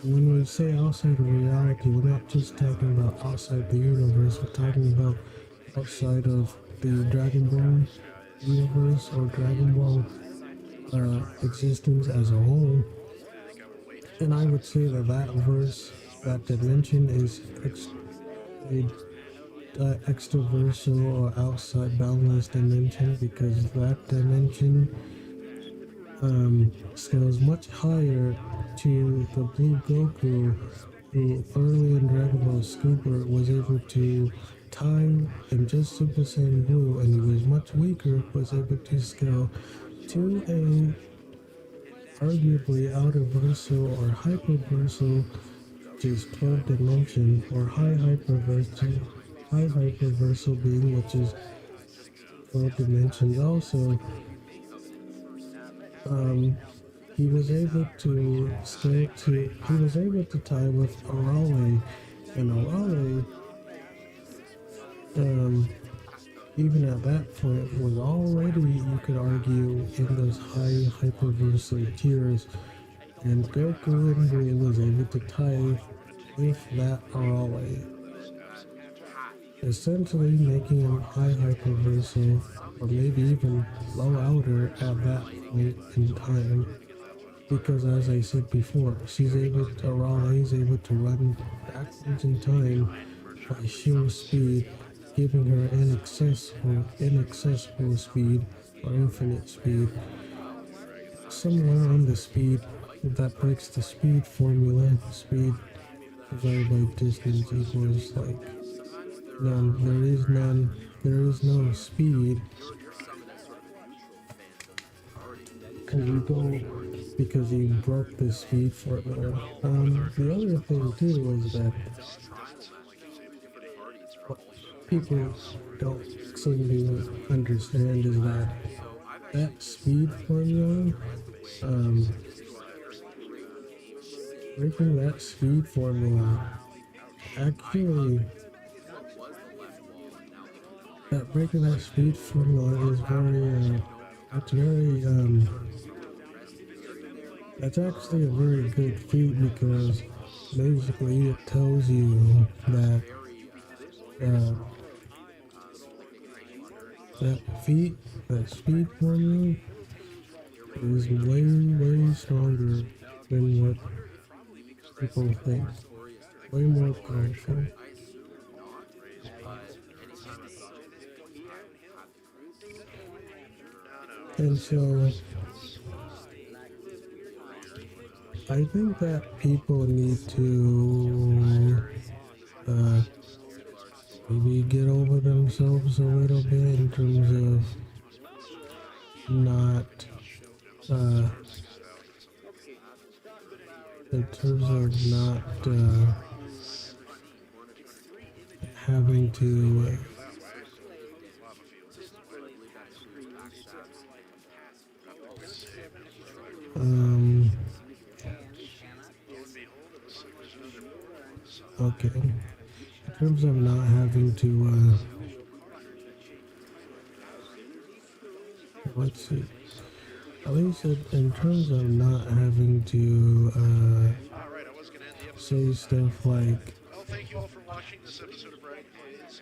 Speaker 1: When we say outside of reality, we're not just talking about outside the universe, we're talking about outside of the Dragon Ball universe or Dragon Ball existence as a whole. And I would say that that dimension is a extraversal or outside boundless dimension because that dimension scales much higher to the Blue Goku, who early in Dragon Ball Super was able to time in just Super Saiyan Blue, and he was much weaker, was able to scale to a arguably outer-versal or hyperversal, which is 12 dimension, or high hyperversal being, which is 12 dimensions also. He was able to he was able to tie with Arale, and Arale, even at that point, was already, you could argue, in those high hyperversal tiers, and Goku and was able to tie with that Arale. essentially making him high hyperversal or maybe even low outer at that point in time. Because as I said before, Raleigh is able to run backwards in time by sheer speed, giving her inaccessible speed or infinite speed. Somewhere on the speed that breaks the speed formula, speed divided by distance equals like none. There is no speed because you broke the speed formula. The other thing too is that what people don't seem to understand is that speed formula, um, breaking that speed formula actually that breaking that speed formula is very that's actually a very good feat because basically it tells you that uh, that feat that speed formula is way stronger than what people think, way more powerful. And so I think that people need to maybe get over themselves a little bit not uh, in terms of not having to um okay, in terms of not having to let's see, at least in terms of not having to say stuff like
Speaker 3: Well, thank you all for watching this episode of Writing Plays.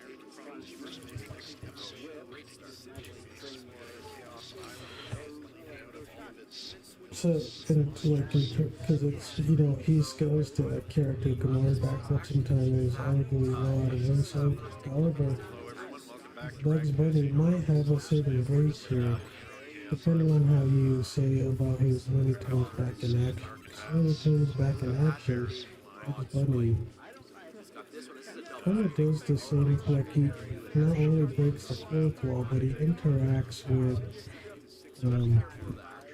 Speaker 1: so because it's he goes to a character Gamora backwards in time and is arguably low out of inside. However, Bugs Bunny might have a certain grace here, depending on how you say about his Looney Tunes back in action. Looney Tunes back in action, Bugs Bunny kind of does the same, like he not only breaks the fourth wall, but um,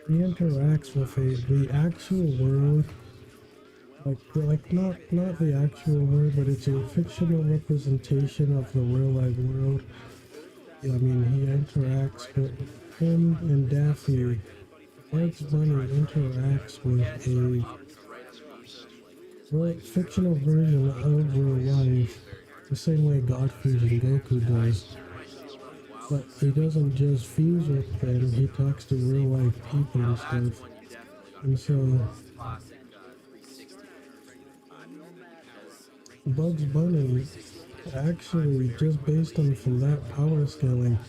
Speaker 1: he interacts with the actual world, like not the actual world, but it's a fictional representation of the real life world. Yeah, I mean, he interacts with him and Daffy. Bugs Bunny interacts with a fictional version of real life, the same way God Fusion Goku does. But he doesn't just fuse with them, he talks to real life people and stuff. And so Bugs Bunny actually, just based on from that power scaling,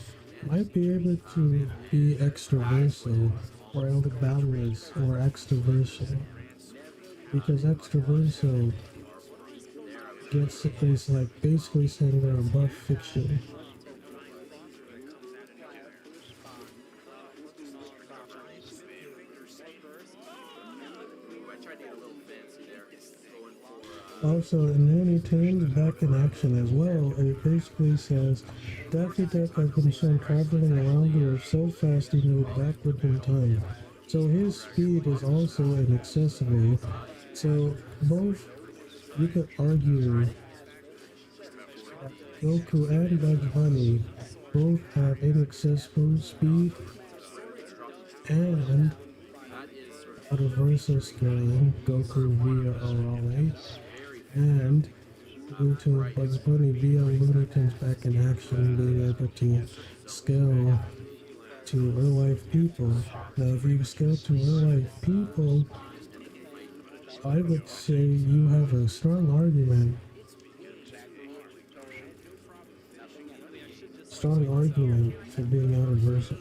Speaker 1: might be able to be extraversal or balance or extraversal. Because extraversal is like basically saying they're above fiction. Also, in Looney Tunes back in action as well, it basically says Daffy Duck has been shown traveling around the Earth so fast he moved backward in time. So his speed is also inaccessible. So both, you could argue that Goku and Bugs Bunny both have inaccessible speed and out of versus scaling Goku via Arale and due to Bugs Bunny via Looney Tunes back in action being able to scale to real life people. Now if you scale to real life people, I would say you have a strong argument strong argument for being universal.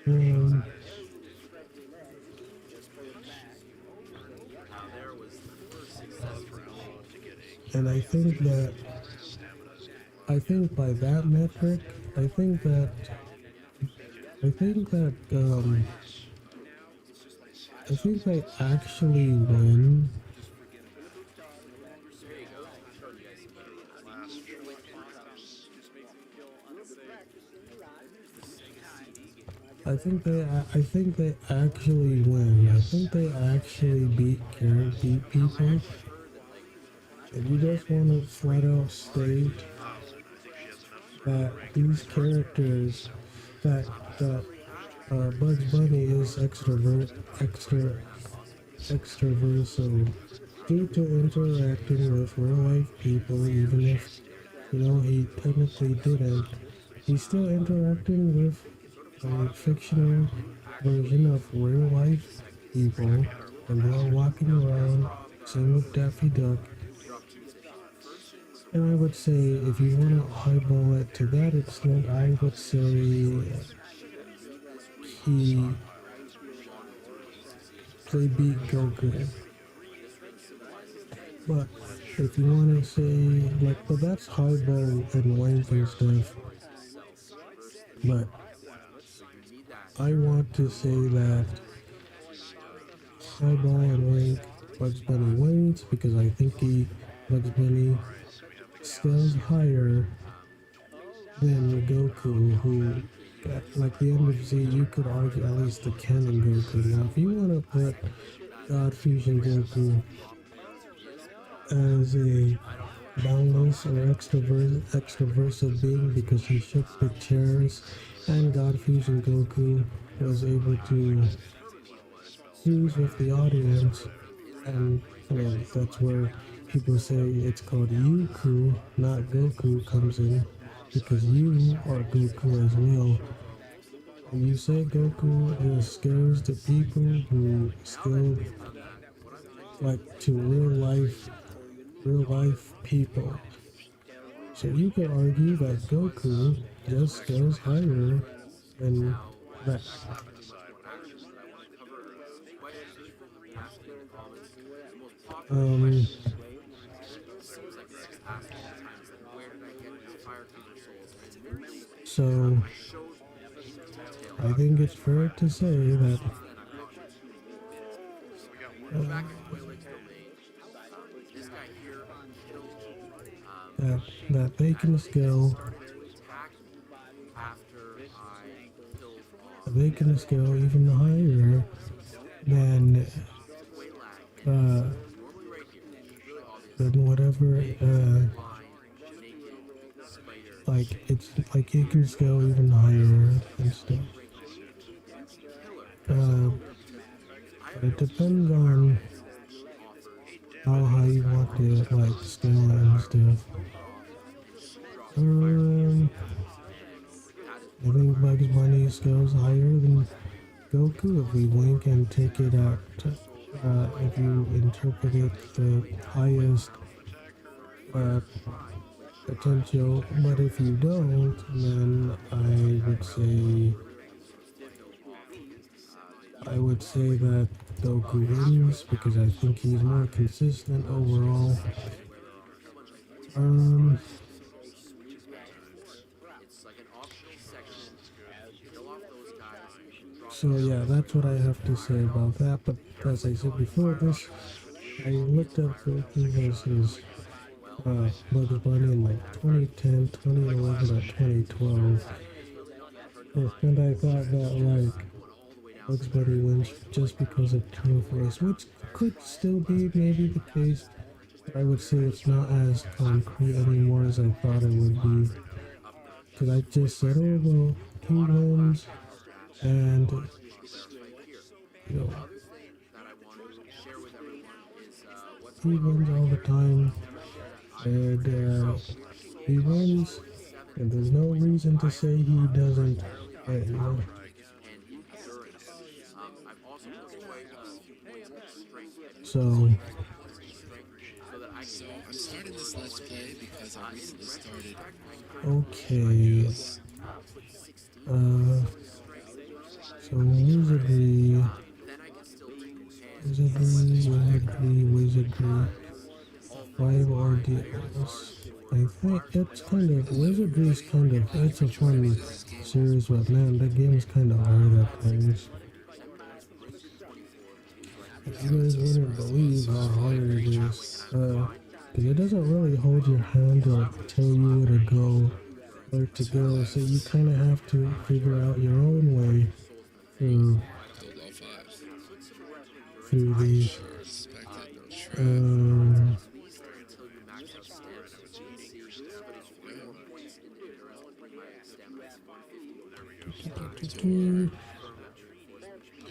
Speaker 1: Um,
Speaker 4: Now there was the first successful goal.
Speaker 1: and I think by that metric, I think that I think that I think they actually win.
Speaker 4: There you go. Turn you guys
Speaker 1: I think they actually win. I think they actually beat people. If you just want to flat out state that these characters, that Bugs Bunny is extroversial due to interacting with real life people, even if he technically didn't. He's still interacting with a fictional version of real life people, and they're walking around. Same with Daffy Duck. And I would say, if you want to highball it to that extent, I would say he they beat Goku. But if you want to say, like, but that's highball and wank and stuff. But I want to say that highball and wank, Bugs Bunny wins because I think Bugs Bunny scales higher than Goku, who at like the end of Z, you could argue at least the canon Goku. Now, if you want to put God Fusion Goku as a boundless or extroversial being because he shook the chairs, and God Fusion Goku was able to fuse with the audience, and that's where people say it's called Yuku, not Goku, comes in, because you are Goku as well. And you say Goku just scares the people who still like to real life people. So you could argue that Goku just goes higher than that. Um, so I think it's fair to say that that they can scale even higher than whatever like it's like it can scale even higher and stuff. But it depends on how high you want to like scale and stuff. I think Bugs Bunny scales higher than Goku if we wink and take it at if you interpret it the highest potential, but if you don't, then I would say that Goku wins because I think he's more consistent overall. So yeah, that's what I have to say about that. But as I said before this, I looked up Goku versus Bugs Bunny in like 2010, 2011, or 2012. And I thought that like Bugs Bunny wins just because of tone of voice, which could still be maybe the case. But I would say it's not as concrete anymore as I thought it would be. Because I just said, oh well, he wins, and he wins all the time, and he wins, and there's no reason to say he doesn't Right, yeah.
Speaker 4: and endurance. I've also put quite a few points in strength. I do
Speaker 1: So,
Speaker 4: strength so that I
Speaker 5: So
Speaker 4: can
Speaker 5: I'm starting this Let's Play because I
Speaker 4: in
Speaker 5: recently started
Speaker 4: retrospect I kind of wish I
Speaker 1: okay.
Speaker 4: put 16
Speaker 1: Uh,
Speaker 4: points in strength
Speaker 1: so wizardry,
Speaker 4: then I can still beat and
Speaker 1: wizardry.
Speaker 4: all
Speaker 1: Five
Speaker 4: my
Speaker 1: ordeals.
Speaker 4: for
Speaker 1: I think
Speaker 4: requires
Speaker 1: it's kind of
Speaker 5: Hello
Speaker 1: wizardry is
Speaker 5: everybody.
Speaker 1: kind of
Speaker 5: Thank you
Speaker 1: it's
Speaker 5: for
Speaker 1: a
Speaker 5: joining me
Speaker 1: fun
Speaker 5: on this game.
Speaker 1: series, but man, that game is kind of hard at times.
Speaker 4: endurance brings you to 24 so I can
Speaker 1: You
Speaker 5: Coming
Speaker 1: guys
Speaker 5: to this
Speaker 1: wouldn't
Speaker 5: part as well,
Speaker 1: believe
Speaker 5: so
Speaker 1: how
Speaker 5: just
Speaker 1: hard
Speaker 5: really
Speaker 1: it
Speaker 5: great
Speaker 1: is.
Speaker 5: choice.
Speaker 1: 'Cause it doesn't really hold your hand or tell you where to go or to
Speaker 5: To the
Speaker 1: go, so you
Speaker 5: left,
Speaker 1: kind of have to figure out your own way
Speaker 4: souls in the face.
Speaker 1: through
Speaker 5: build all fives.
Speaker 4: Put some more into endurance.
Speaker 1: through
Speaker 5: For
Speaker 1: these.
Speaker 5: sure, suspected, no trap.
Speaker 1: Um,
Speaker 4: At least until you max out stamina. So you can see I'm putting 3 more points into endurance to bring my stamina to 150.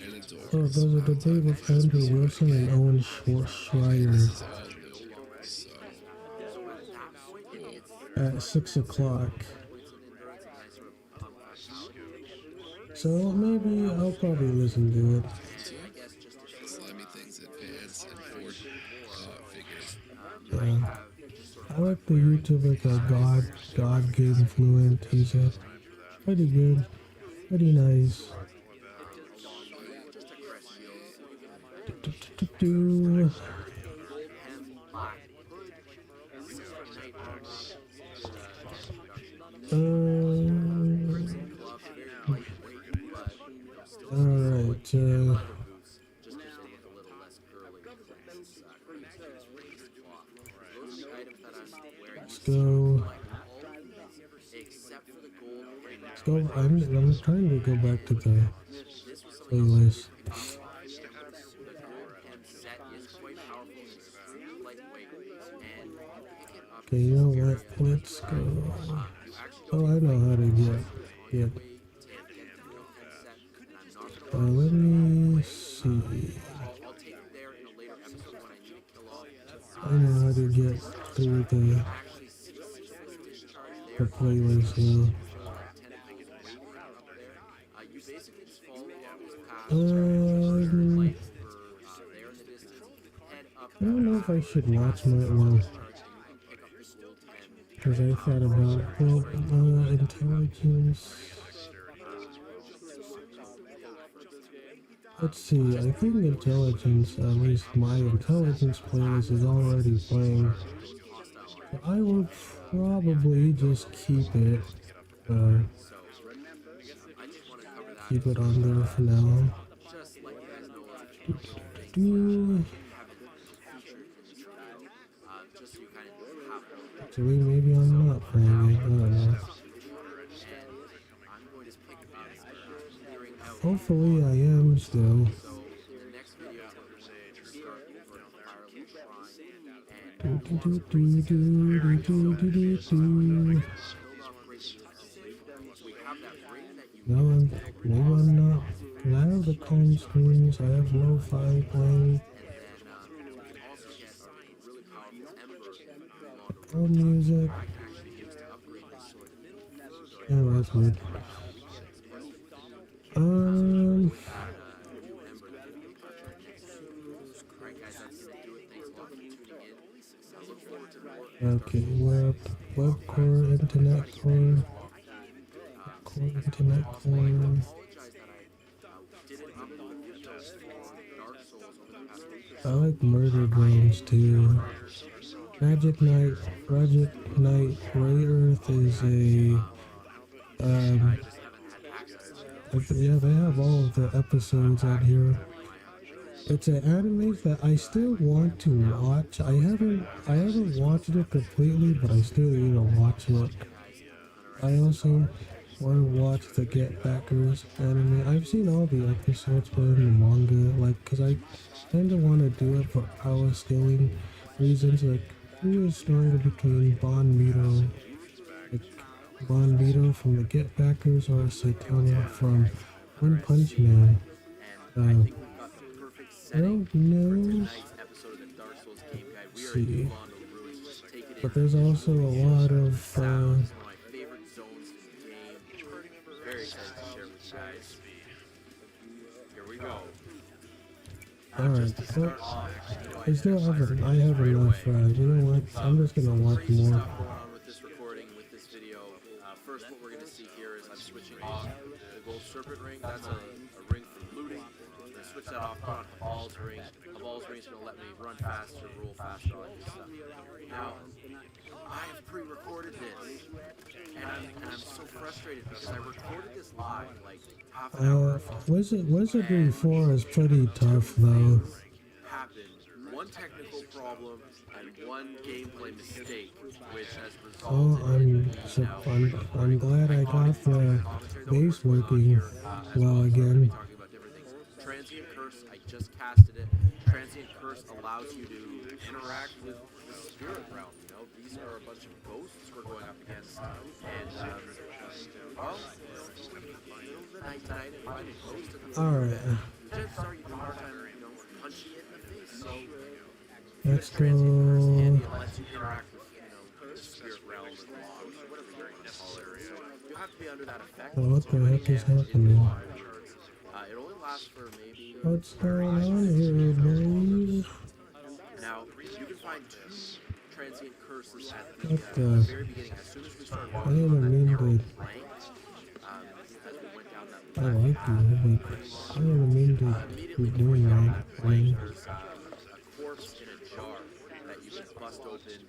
Speaker 5: And a door
Speaker 1: oh,
Speaker 5: as
Speaker 1: there's a
Speaker 5: well to
Speaker 1: debate with
Speaker 5: access
Speaker 1: Andrew
Speaker 5: most of the
Speaker 1: Wilson and
Speaker 5: game.
Speaker 1: Owen
Speaker 5: Okay, this
Speaker 1: Schreier
Speaker 5: is all new, so
Speaker 4: So at that point,
Speaker 5: cool.
Speaker 1: at 6 o'clock.
Speaker 4: points in endurance and I sort of pump that out.
Speaker 1: So maybe I'll probably listen to it.
Speaker 5: Too?
Speaker 4: I guess just to show
Speaker 5: Slimy things advance and forward figures.
Speaker 4: I
Speaker 1: Yeah.
Speaker 4: have just sort of
Speaker 1: I like the YouTuber called God Game Fluent. He's pretty good, pretty nice.
Speaker 4: along with just a crest shield,
Speaker 1: Do.
Speaker 4: gold hem, black hood, night armor, gloves, very lightweight, but still
Speaker 1: Alright,
Speaker 4: boots, just gives it look a little less girly because it's cloth. Those are the items that I'm wearing.
Speaker 1: let's go.
Speaker 4: Except for the gold ring.
Speaker 1: Let's go. I'm trying to go back to the
Speaker 4: This was something else.
Speaker 1: playlist.
Speaker 4: The gold hem set is quite powerful and it's lightweight, and you pick it up.
Speaker 1: Okay, you know what? Let's go.
Speaker 4: You actually
Speaker 1: Oh, I know how to get.
Speaker 4: way to get the gold hem set, and I'm not gonna lie.
Speaker 1: Let me see.
Speaker 4: I'll take it there in a later episode when I need to kill off.
Speaker 1: I know how to get through the
Speaker 4: Actually, see the discharge there.
Speaker 1: playlist now.
Speaker 4: You basically just follow along this path.
Speaker 1: Um,
Speaker 4: Light for there in the distance. Head up.
Speaker 1: I don't know if I should watch my well,
Speaker 4: Pick up the gold hem.
Speaker 1: because I thought about intelligence. Let's see. I think intelligence, at least my intelligence playlist, is already playing. So I will probably just keep it. Keep it on there for now.
Speaker 4: Just let you guys know of
Speaker 1: Do
Speaker 4: just so you kind of have one.
Speaker 1: actually maybe I'm not playing it. I don't know.
Speaker 4: I'm going to pick up clearing out.
Speaker 1: Hopefully I am still.
Speaker 4: So the next video start over entirely trying and
Speaker 1: Do, do, do, do, do, do, do.
Speaker 4: we have that ring that you
Speaker 1: No, maybe I'm not. 'Cause I have the calm screens. I have lo-fi playing.
Speaker 4: also get a really powerful ember
Speaker 1: Calm music. Yeah, that's weird. Okay, web core, internet core. I like murder drones too. Project Knight Ray Earth is a yeah, they have all of the episodes out here. It's an anime that I still want to watch. I haven't watched it completely, but I still need to watch it. I also want to watch the Get Backers anime. I've seen all the episodes, but in the manga, like, cause I kind of want to do it for power scaling reasons. Like, who is stronger between Bon Vito from the Get Backers or Saitama from One Punch Man? I don't know. See, but there's also a lot of
Speaker 4: my favorite zones in the game. Very excited to share with guys. Here we go.
Speaker 1: Alright,
Speaker 4: Just to
Speaker 1: well,
Speaker 4: start off,
Speaker 1: I still haven't, I have enough, you know what, I'm just gonna watch
Speaker 4: crazy
Speaker 1: more.
Speaker 4: stuff going on with this recording, with this video. First, what we're going to see here is I'm switching off the gold serpent ring. That's a ring for looting. I'm going to switch that off, put on a balls ring. A balls ring is going to let me run faster, roll faster, all that good stuff. Now, I have pre-recorded this, and I'm so frustrated because I recorded this live like half an hour ago.
Speaker 1: Wizardry 4 is pretty tough though.
Speaker 4: Happened one technical problem and one gameplay mistake, which has
Speaker 1: Oh,
Speaker 4: resulted
Speaker 1: I'm glad I got the base working well again.
Speaker 4: talking about different things. Transient Curse, I just casted it. Transient Curse allows you to interact with the spirit realm. You know, these are a bunch of ghosts we're going up against, and well, middle of the night tonight, and find a ghost in the
Speaker 1: Alright,
Speaker 4: chances are you have a hard time, you know, punching it in the face. So
Speaker 1: let's
Speaker 4: Transient Curse handy,
Speaker 1: go.
Speaker 4: it lets you interact with, you know, the spirit realm, or the ghost, or whatever you want to call it. So you have to be under that effect.
Speaker 1: Oh, what the heck is happening?
Speaker 4: It only lasts for maybe.
Speaker 1: What's going on here, boys?
Speaker 4: Now, you can find two transient curses at
Speaker 1: What
Speaker 4: the
Speaker 1: the?
Speaker 4: very beginning. As soon as we started
Speaker 1: I
Speaker 4: walking
Speaker 1: didn't
Speaker 4: on that
Speaker 1: mean
Speaker 4: narrow
Speaker 1: to.
Speaker 4: plank, as we went down that
Speaker 1: I
Speaker 4: left
Speaker 1: like
Speaker 4: path,
Speaker 1: you, but I didn't mean to
Speaker 4: immediately
Speaker 1: be
Speaker 4: before
Speaker 1: doing
Speaker 4: you get on
Speaker 1: that.
Speaker 4: that plank, there's a corpse in a jar that you can bust open, and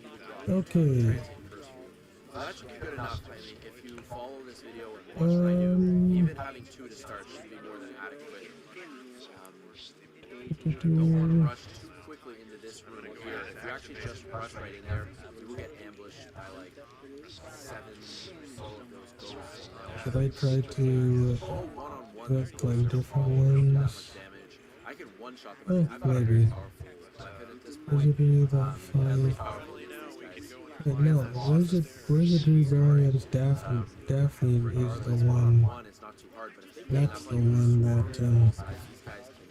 Speaker 4: he will drop a
Speaker 1: Okay.
Speaker 4: transient curse for you. So that should be good enough. I mean, if you follow this video and watch what I do, even having two to start should be more than adequate. Don't want to rush too quickly into this room here. If you actually just rush right in there, you will get ambushed by like 7 or so of those ghosts.
Speaker 1: Should I try to
Speaker 4: Oh, one-on-one,
Speaker 1: collect
Speaker 4: these
Speaker 1: like
Speaker 4: ghosts
Speaker 1: different
Speaker 4: don't do that
Speaker 1: ones?
Speaker 4: much damage. I can one-shot them.
Speaker 1: Oh,
Speaker 4: I've got a very
Speaker 1: maybe.
Speaker 4: powerful weapon at this point.
Speaker 1: Wizardry that
Speaker 4: As
Speaker 1: 5.
Speaker 4: powerful as these guys.
Speaker 1: But no, Wizardry Variance Daphne is the one.
Speaker 4: One, it's not too hard, but if they gang
Speaker 1: That's
Speaker 4: up
Speaker 1: the
Speaker 4: on you
Speaker 1: one that,
Speaker 4: these guys can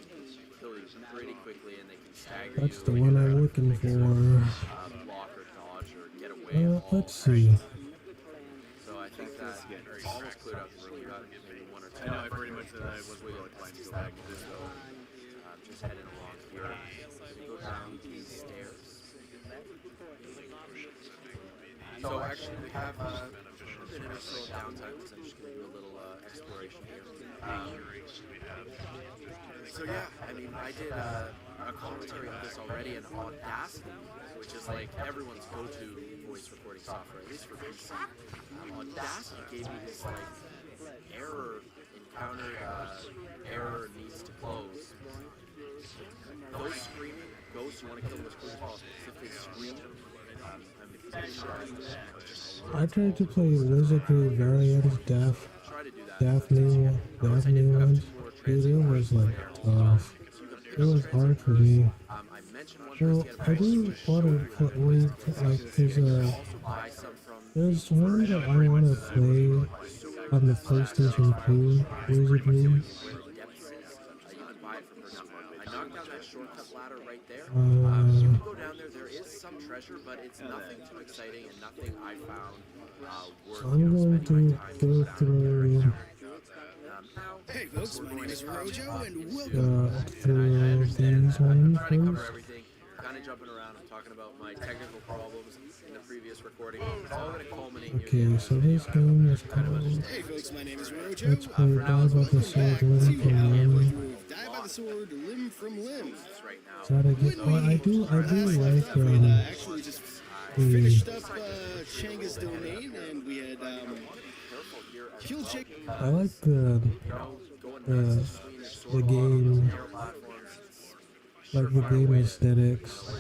Speaker 4: kill you pretty quickly, and they can stagger you.
Speaker 1: that's the one I'm looking for.
Speaker 4: Block or dodge or get away.
Speaker 1: Let's see.
Speaker 4: So I think that it's almost cleared up. So we got maybe one or two.
Speaker 3: I know, I pretty much said I was really inclined to go back to this though.
Speaker 4: Just heading along here. We go down these stairs. So actually we have a minute or so of downtime because I'm just going to do a little exploration here. So yeah, I mean, I did a commentary on this already, and Audacity, which is like everyone's go-to voice recording software, at least for PC. Audacity gave me this like error encountered, error needs to close. Those screaming ghosts, you want to kill them as quick as possible. If they scream, I'm pretty sure
Speaker 1: I tried to play Wizardry Variance
Speaker 4: try to do that.
Speaker 1: Daphne ones. Dude, it was like tough. It was hard for me.
Speaker 4: I mentioned one
Speaker 1: Well,
Speaker 4: person
Speaker 1: I do want to put like
Speaker 4: buy some from
Speaker 1: there's one that I want to play on the PlayStation 2 Wizardry.
Speaker 4: where the depths is. You can buy it from her now. I knocked down that shortcut ladder right there. You can go down there. There is some treasure, but it's nothing too exciting and nothing I found worth.
Speaker 1: So I'm going to go through
Speaker 5: Hey folks, my name is Rojo, and welcome.
Speaker 1: through these ones
Speaker 4: Trying to cover
Speaker 1: first.
Speaker 4: everything. Kind of jumping around. I'm talking about my technical problems in the previous recording. It's all going to culminate
Speaker 1: Okay, so this game is called
Speaker 5: Hey folks, my name is Rojo.
Speaker 1: Let's Play Die by the Sword Limb from Limb.
Speaker 5: Die by the sword, limb from limb.
Speaker 4: right now.
Speaker 1: Try to get. Well, I do like
Speaker 5: Actually, just finished up Shanga's domain, and we had killed Shank.
Speaker 1: I like the game, like the game aesthetics.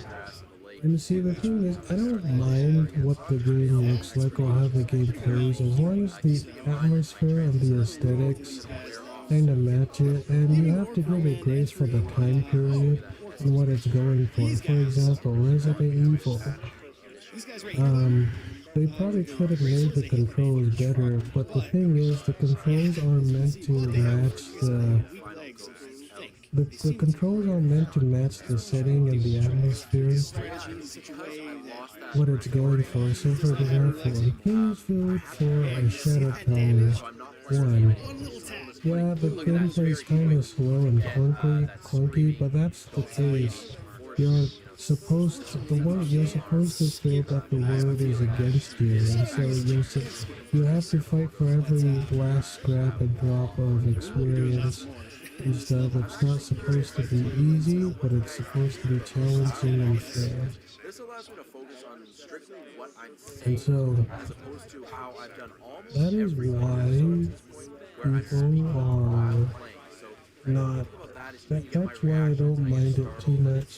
Speaker 1: And see, the thing is, I don't mind what the game looks like or how the game plays, as long as the atmosphere and the aesthetics kind of match it, and you have to give it grace for the time period and what it's going for. For example, Resident Evil. They probably could have made the controls better, but the thing is, the controls are meant to match the controls are meant to match the setting and the atmosphere, what it's going for. So for example, in Kingsfield for a Shadow Tower, one.
Speaker 5: One little tap.
Speaker 1: Yeah, the
Speaker 5: Look at that.
Speaker 1: gameplay's kind of slow and clunky, but that's the case. You're supposed to, the word you're supposed to feel that the world is against you, and so you have to fight for every last scrap and drop of experience and stuff. It's not supposed to be easy, but it's supposed to be challenging and fair.
Speaker 4: This allows me to focus on strictly what I'm
Speaker 1: And
Speaker 4: saying,
Speaker 1: so
Speaker 4: as opposed to how I've done almost
Speaker 1: that is
Speaker 4: every
Speaker 1: why
Speaker 4: episode to this point, where I'm speaking
Speaker 1: people
Speaker 4: while
Speaker 1: are
Speaker 4: playing. So
Speaker 1: not
Speaker 4: think about that is you
Speaker 1: that
Speaker 4: get my
Speaker 1: that's why I
Speaker 4: reactions
Speaker 1: don't
Speaker 4: and I get
Speaker 1: mind
Speaker 4: to
Speaker 1: it
Speaker 4: start
Speaker 1: too
Speaker 4: over.
Speaker 1: much.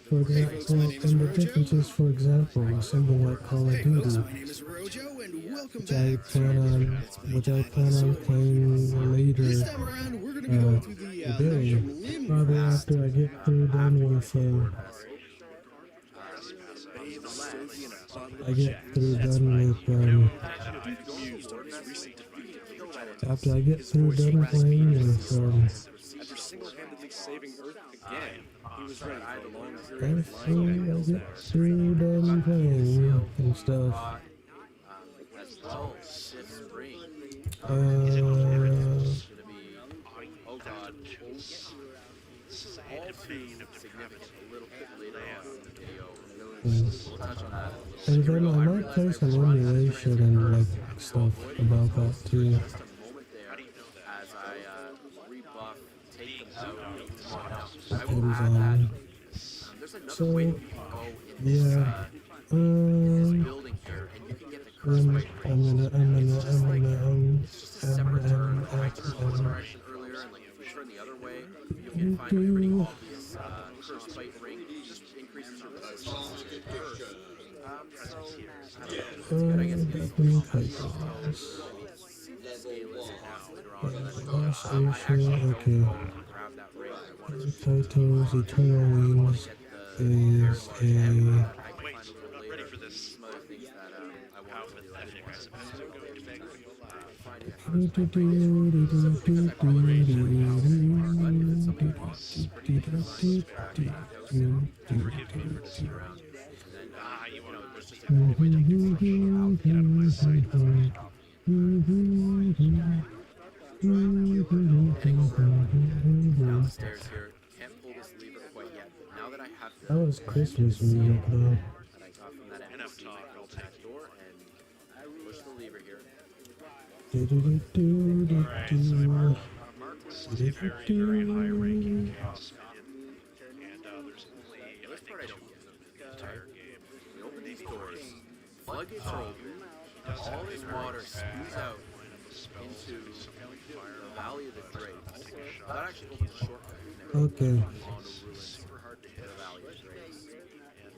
Speaker 1: For
Speaker 5: Hey
Speaker 1: example,
Speaker 5: folks, my name is
Speaker 1: and the
Speaker 5: Rojo.
Speaker 1: difference is, for example, something like Call of
Speaker 5: Hey folks,
Speaker 1: Duty,
Speaker 5: my name is Rojo, and welcome
Speaker 1: which I
Speaker 5: back to
Speaker 1: plan on,
Speaker 5: Let's Play
Speaker 1: which I
Speaker 5: Die by the
Speaker 1: plan on
Speaker 5: Sword.
Speaker 1: playing
Speaker 5: This
Speaker 1: later
Speaker 5: time around, we're going to be going through the
Speaker 1: today,
Speaker 5: Limb
Speaker 1: probably
Speaker 5: quest.
Speaker 1: after I get through done with, I get through done with, after I get through done playing with,
Speaker 6: After single-handedly saving Earth again, he was ready for a long
Speaker 1: after
Speaker 6: period
Speaker 1: I
Speaker 6: of life.
Speaker 1: get through done playing and stuff.
Speaker 4: As well, Sith Spring
Speaker 1: Uh,
Speaker 4: is going to be, oh god, all too significant a little bit later on in the video. We'll touch on that a
Speaker 1: and
Speaker 4: little.
Speaker 1: then I might play some emulation and like stuff about that too.
Speaker 4: Just a moment there as I rebuff, take them out. I will
Speaker 1: Depends
Speaker 4: add that.
Speaker 1: on.
Speaker 4: There's another
Speaker 1: So,
Speaker 4: way that you can go in this,
Speaker 1: yeah.
Speaker 4: this building here, and you can get the curse rate. It's just a separate turn. If I turned one direction earlier, and like if we turn the other way, you can find a pretty obvious curse bite ring. It just increases your resistance to the curse. So, I don't know. It's good, I guess.
Speaker 1: Definitely type this.
Speaker 4: Scale is off later on.
Speaker 1: Last
Speaker 4: I actually
Speaker 1: issue,
Speaker 4: don't
Speaker 1: okay.
Speaker 4: grab that ring. I wanted to
Speaker 1: Titles, Eternal Wings is a.
Speaker 4: I can find a little later some other things that I want to do. Down the stairs here. Can't pull this lever quite yet, but now that I have
Speaker 1: That was Christmas music though.
Speaker 4: that I got from that NPC, I open that door and push the lever here.
Speaker 3: Very high ranking chaos minion, and there's only, I think, 2 of them in the entire game.
Speaker 4: We open these doors, floodgates are open, all this water spews out into the Valley of the Drakes. That actually opens a shortcut
Speaker 1: Okay.
Speaker 4: on the ruin, super hard to hit the Valley of the Drakes. You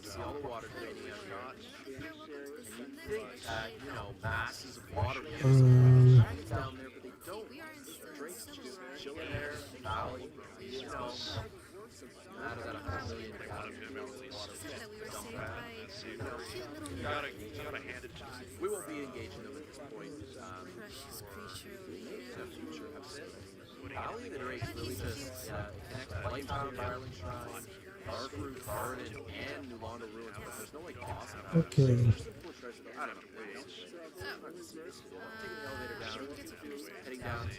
Speaker 4: see all the water draining out here. And you think that, you know, masses of water will dragons down there, but they don't. Drakes just chill in there, in the valley, you know. Out of that 100 million gallons of water dump back.
Speaker 3: You gotta hand it to them.
Speaker 4: We won't be engaging them at this point. In a future episode. Valley of the Drakes really just connects Blighttown, Ireland Shrine, Darkroot, Garden, and New Londo Ruins, but there's no like boss.
Speaker 1: Okay.
Speaker 4: I don't know. Maybe it's taking the elevator down, heading down to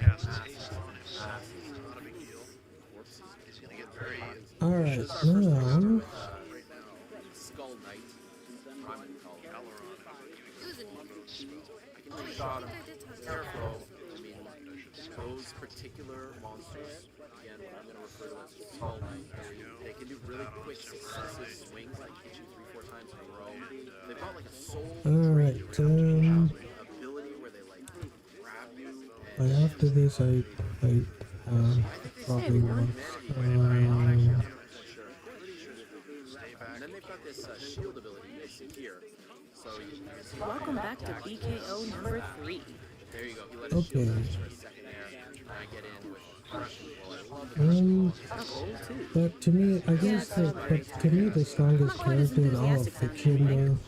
Speaker 3: Cast haste on him. It's not a big deal. He's gonna get very.
Speaker 1: Alright, now.
Speaker 4: Skull Knight. I'm gonna call it. I can take shot him. Careful. I mean, those particular monsters, again, what I'm going to refer to as Skull Knight, they can do really quick successive swings, like hit you 3-4 times in a row. They've got like a soul
Speaker 1: Alright,
Speaker 4: ability where they like grab you and
Speaker 1: after this, I probably want,
Speaker 4: and then they've got this shield ability you see here. So you can see
Speaker 7: Welcome back to BKO number 3.
Speaker 4: there you go. He let his
Speaker 1: Okay.
Speaker 4: shield out for a second there, and I get in with crushing blow. I love it.
Speaker 1: but to me, I guess but to me, the strongest character in all of fiction, though,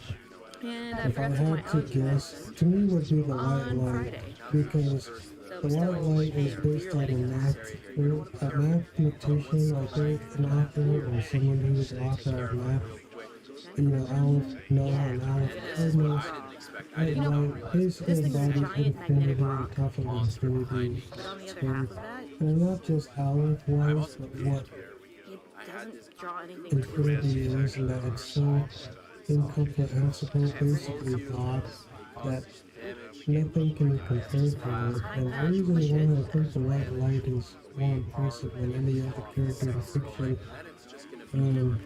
Speaker 7: And I
Speaker 1: if I
Speaker 7: forgot to my
Speaker 1: had to
Speaker 7: algae
Speaker 1: guess, to me would be the White
Speaker 7: on
Speaker 1: Light,
Speaker 7: Friday.
Speaker 1: because the White Light is based on a mathematician, I think, an author, or someone who was an author of math, you know, Aleph Noah and Aleph Cardinals,
Speaker 4: expect. I
Speaker 1: Like,
Speaker 4: did not realize
Speaker 7: This
Speaker 1: basically
Speaker 7: thing's a
Speaker 1: embodies
Speaker 7: giant magnetic
Speaker 1: infinity on
Speaker 7: rock.
Speaker 1: top of
Speaker 4: monster behind
Speaker 1: infinity
Speaker 4: me.
Speaker 7: But on the other
Speaker 1: spin.
Speaker 7: half of that,
Speaker 1: And not just how it
Speaker 4: I've
Speaker 1: was,
Speaker 4: also
Speaker 1: but
Speaker 4: been
Speaker 1: what
Speaker 4: here.
Speaker 7: it
Speaker 4: I had this
Speaker 7: doesn't draw anything to it.
Speaker 1: infinity is, and that it's so incomprehensible, basically God,
Speaker 4: It
Speaker 1: that
Speaker 4: causes some damage.
Speaker 1: nothing can compare to it. And the reason why I think the white light is more impressive than any other character in fiction,
Speaker 4: And then it's just gonna be
Speaker 1: um,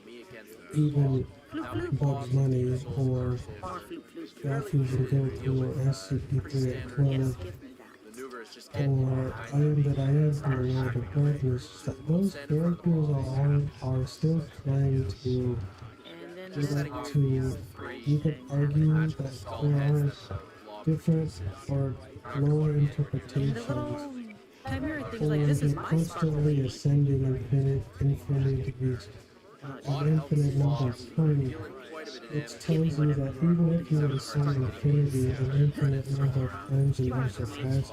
Speaker 4: me against the
Speaker 1: even
Speaker 7: Floop,
Speaker 4: now
Speaker 7: floop.
Speaker 1: Bugs Bunny or
Speaker 7: More floop, floop.
Speaker 1: God Fusion Goku or SCP-3 at
Speaker 7: Yes,
Speaker 1: 12
Speaker 7: give me that.
Speaker 4: maneuver is just getting
Speaker 1: or I Am That I Am from the World of Darkness, that those characters are still trying to
Speaker 7: And then
Speaker 1: get
Speaker 7: this
Speaker 1: up
Speaker 7: weird
Speaker 1: to, you could
Speaker 7: thing
Speaker 1: argue
Speaker 7: happened.
Speaker 1: that there are different or lower
Speaker 7: And the
Speaker 1: interpretations,
Speaker 7: little chimera thing's
Speaker 1: or
Speaker 7: like, this is
Speaker 1: they're
Speaker 7: my
Speaker 1: constantly
Speaker 7: sparkly.
Speaker 1: ascending infinities, an infinite number of times, which tells you that even if you ascend infinity an infinite number of times and you surpass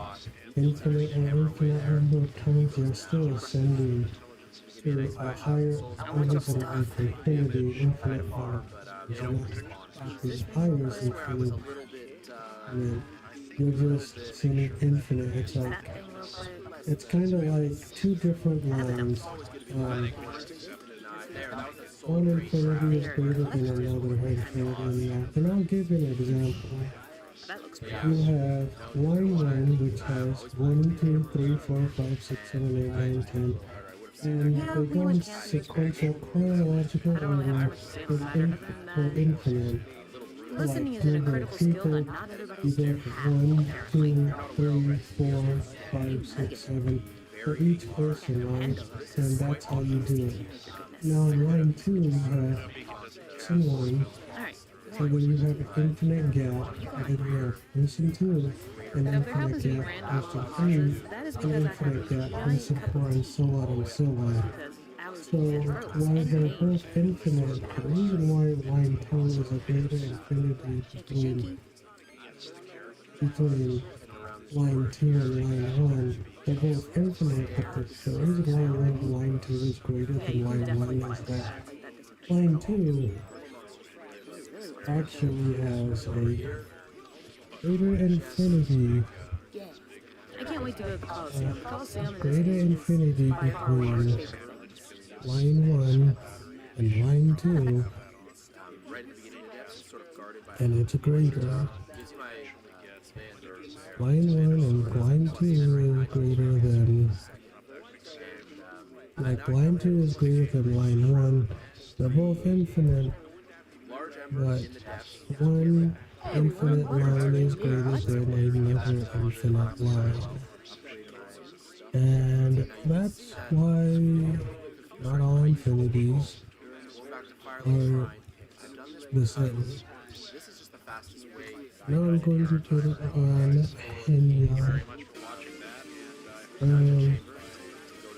Speaker 1: infinite or infinite number of times, you're still ascending to a higher horizon of infinity, infinite number of times. You're not actually higher as infinity. I mean, you're just seeing infinite. It's like,
Speaker 7: That thing real quick.
Speaker 1: it's kind of like two different lines. One infinity is greater than another infinity. And I'll give you an example.
Speaker 7: That looks
Speaker 1: You
Speaker 7: pretty.
Speaker 1: have line 1, which has 1, 2, 3, 4, 5, 6, 7, 8, 9, 10. And they go in sequential chronological order for infinite.
Speaker 7: Listening
Speaker 1: Like
Speaker 7: is an
Speaker 1: number of
Speaker 7: incredible skill
Speaker 1: people,
Speaker 7: that not everybody
Speaker 1: you go
Speaker 7: can
Speaker 1: from
Speaker 7: have.
Speaker 1: 1, 2, 3, 4, 5, 6, 7 for each person, right? And that's how you do it. Now in line 2 you have 2 1,
Speaker 7: Alright.
Speaker 1: so then you have an infinite gap, and then you have person 2, an
Speaker 7: Now, if there
Speaker 1: infinite
Speaker 7: happens to be
Speaker 1: gap,
Speaker 7: random
Speaker 1: person 3,
Speaker 7: pauses, that is
Speaker 1: an
Speaker 7: because I have
Speaker 1: infinite
Speaker 7: these
Speaker 1: gap,
Speaker 7: giant
Speaker 1: person
Speaker 7: cut
Speaker 1: 4, and so on and so on.
Speaker 7: because
Speaker 1: So
Speaker 7: allergies and roads
Speaker 1: while
Speaker 7: and
Speaker 1: they're
Speaker 7: pain.
Speaker 1: both infinite, the reason why line 2 is a greater infinity
Speaker 7: Shaky,
Speaker 1: between line 2 and line 1, they're both infinite, but the reason why line 2 is greater
Speaker 7: yeah, you
Speaker 1: than
Speaker 7: can
Speaker 1: line
Speaker 7: definitely
Speaker 1: 1 is
Speaker 7: find
Speaker 1: that
Speaker 7: stuff like that disappear.
Speaker 1: line 2
Speaker 7: This is really what
Speaker 1: actually has a greater infinity,
Speaker 7: Yeah. I can't wait to go to the Coliseum. The Coliseum in this
Speaker 1: greater
Speaker 7: game is
Speaker 1: infinity
Speaker 7: by far one of my
Speaker 1: between
Speaker 7: favorite things.
Speaker 1: line 1 and line 2,
Speaker 4: right at the beginning of the episode, sort of guarded by
Speaker 1: and it's greater.
Speaker 4: gives my band
Speaker 1: Line 1 and line 2 is greater than, like line 2 is greater than line 1. They're both infinite,
Speaker 4: large
Speaker 1: but
Speaker 4: embers in the depths.
Speaker 1: one infinite line is greater than another infinite line. And that's why not all infinities
Speaker 4: Going back to Firelight
Speaker 1: are
Speaker 4: Shrine, I've done this
Speaker 1: the
Speaker 4: one
Speaker 1: same.
Speaker 4: time. This is just the fastest way.
Speaker 1: Now I'm going to put it on Henya.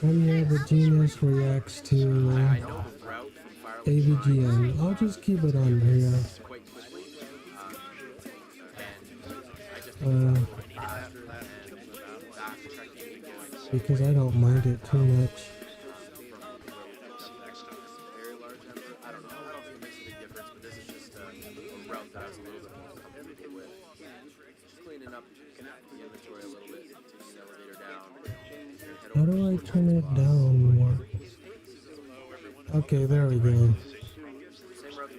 Speaker 1: Henya, the genius reacts to
Speaker 4: I know the route from Firelight
Speaker 1: AVGN. I'll just keep it on here.
Speaker 4: quite quickly. And I just
Speaker 1: Uh,
Speaker 4: backtracking and going
Speaker 1: because I don't mind it too much.
Speaker 4: very large ember. I don't know. I don't think it makes a big difference, but this is just a route that I was a little bit more comfortable with. Just cleaning up the inventory a little bit, taking the elevator down. Head
Speaker 1: How
Speaker 4: over
Speaker 1: do I turn it down more? Okay, there we go.
Speaker 4: same route.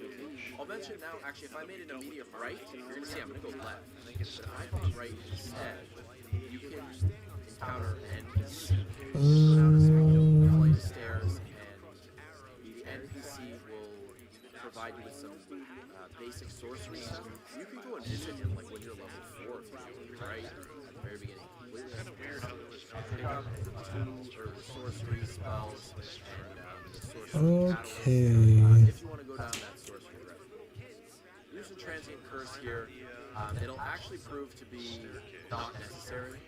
Speaker 4: I'll mention now, actually, if I made it a medium right, you're going to see I'm going to go left. If I go right instead, you can encounter an NPC. Go down a small flight of stairs, and the NPC will provide you with some basic sorceries. You can go and visit him like when you're level 4 if you want, right? At the very beginning. Pick up tools or sorcery spells and sorcery
Speaker 1: Okay.
Speaker 4: if you want to go down that sorcery route. Use a transient curse here. It'll actually prove to be not necessary.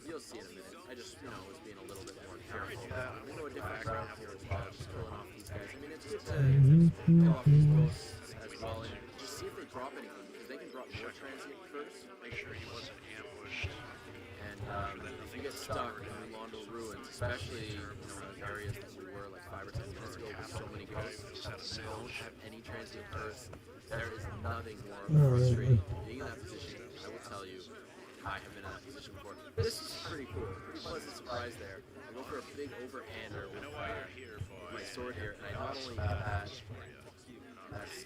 Speaker 4: You'll see in a minute. I just, was being a little bit more careful. We go a different route here as well, just killing off these guys. I mean, it's just kill off these ghosts as well, and just see if they drop anything, because they can drop more transient curse.
Speaker 3: Make sure he wasn't ambushed.
Speaker 4: And if you get stuck in Londo ruins, especially in areas that we were like 5 or 10 minutes ago with so many ghosts, don't have any transient curse. There is nothing more
Speaker 1: Alright.
Speaker 4: frustrating. Being in that position, I will tell you, I have been in that position before. This is pretty cool, pretty pleasant surprise there. I go for a big overhander with my sword here, and I not only get that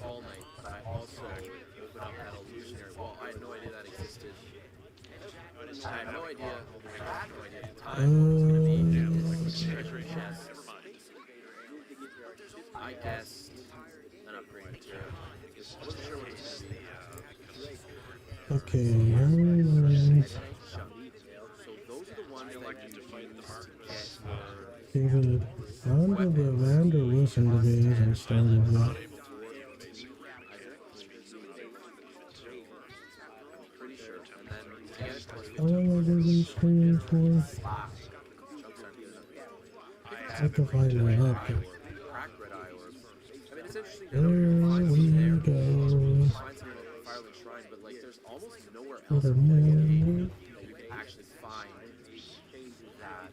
Speaker 4: All Knight, but I also open up that illusionary wall. I had no idea that existed. I had no idea at the time what was going to be treasure chest. I guessed an upgrade material. I wasn't sure what it was going to be.
Speaker 1: Okay,
Speaker 4: So those are the ones that you use to get
Speaker 1: David, under the Vander Wilson debate hasn't started yet.
Speaker 4: pretty sure. And then to get it plus
Speaker 1: How long have we been streaming for? I have to find it up.
Speaker 4: crack red eye orbs. I mean, it's interesting to
Speaker 1: There
Speaker 4: know
Speaker 1: we
Speaker 4: there.
Speaker 1: go.
Speaker 4: Find something like Firelight Shrine, but like there's almost nowhere else
Speaker 1: With a
Speaker 4: in the game
Speaker 1: man.
Speaker 4: that you can actually find that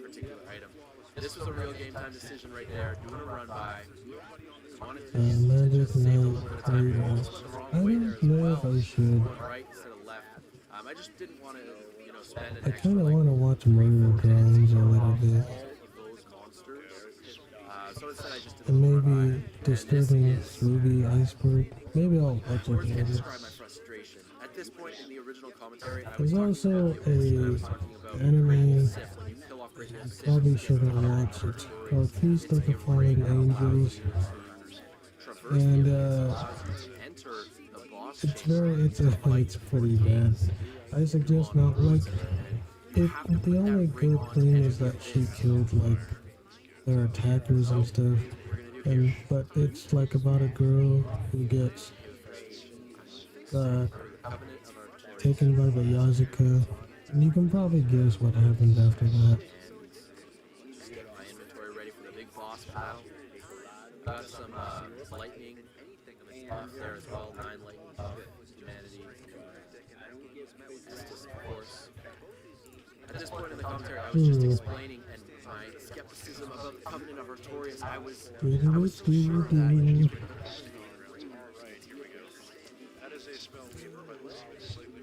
Speaker 4: particular item. This was a real game time decision right there. Doing a run by. Wanted to
Speaker 1: Magic
Speaker 4: just save a
Speaker 1: Knight
Speaker 4: little bit of time.
Speaker 1: Freedom.
Speaker 4: Also the
Speaker 1: I
Speaker 4: wrong way there
Speaker 1: don't
Speaker 4: as
Speaker 1: know
Speaker 4: well.
Speaker 1: if I should.
Speaker 4: Right instead of left. I just didn't want to, spend an
Speaker 1: I
Speaker 4: extra
Speaker 1: kind of
Speaker 4: like
Speaker 1: want to watch Murder Drones a little bit.
Speaker 4: all of those monsters. So instead I just did a
Speaker 1: And
Speaker 4: little
Speaker 1: maybe
Speaker 4: run by.
Speaker 1: Disturbing Ruby Iceberg. Maybe I'll watch it
Speaker 4: Words can't
Speaker 1: later.
Speaker 4: describe my frustration. At this point in the original commentary, I
Speaker 1: There's
Speaker 4: was talking
Speaker 1: also
Speaker 4: about the abyss, and I was
Speaker 1: a
Speaker 4: talking about
Speaker 1: anime
Speaker 4: Great Wolf Sif. When you kill off Great Wolf Sif,
Speaker 1: probably
Speaker 4: you get
Speaker 1: shouldn't
Speaker 4: other
Speaker 1: watch it.
Speaker 4: stories.
Speaker 1: Called Feast
Speaker 4: It's
Speaker 1: of the
Speaker 4: a great
Speaker 1: Fallen
Speaker 4: allows
Speaker 1: Angels.
Speaker 4: you to traverse
Speaker 1: And
Speaker 4: the abyss, allows you to enter the boss
Speaker 1: it's
Speaker 4: chamber.
Speaker 1: it's pretty bad. I suggest not like if the only good thing is that she killed like their attackers and stuff. And but it's like about a girl who gets taken by the Yazuka. And you can probably guess what happened after that.
Speaker 4: Just get my inventory ready for the big boss battle. Got some lightning buff there as well. 9 lightning buff. Humanity. Estus, of course. At this point in the commentary, I was just explaining and my skepticism about the Covenant of Artorias. I was so sure that
Speaker 3: That is a spell weaver, but this is slightly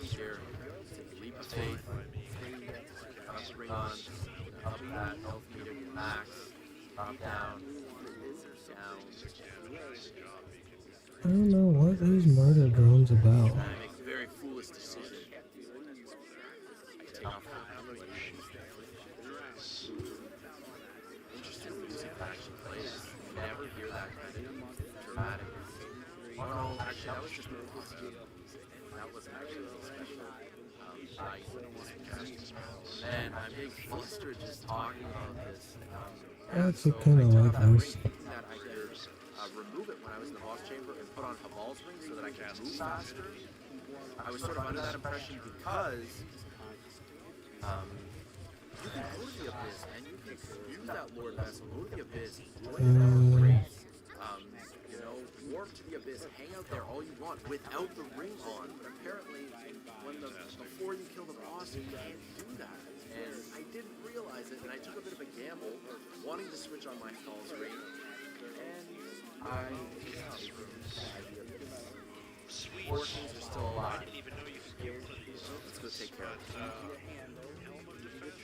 Speaker 4: this year, take a leap of faith. Up the ring on, up that health meter max, drop down, down.
Speaker 1: I don't know what is Murder Drones about.
Speaker 4: And I make a very foolish decision. I take off interesting music that actually plays. You never hear that kind of dramatic. Oh no, actually that was just music. That wasn't actually a special man, I'm getting flustered just talking about this.
Speaker 1: That's
Speaker 4: So
Speaker 1: kind of
Speaker 4: I
Speaker 1: like
Speaker 4: took that ring
Speaker 1: this.
Speaker 4: thinking that I could remove it when I was in the boss chamber and put on Habal's ring so that I could move faster. I was sort of under that impression because you can go to the abyss and you can use that Lord Vessel, go to the abyss, warp to the abyss, hang out there all you want without the ring on. But apparently, before you kill the boss, you can't do that. And I didn't realize it, and I took a bit of a gamble, wanting to switch on my Hall's ring. And I Four Kings are still alive. Let's go take care of them.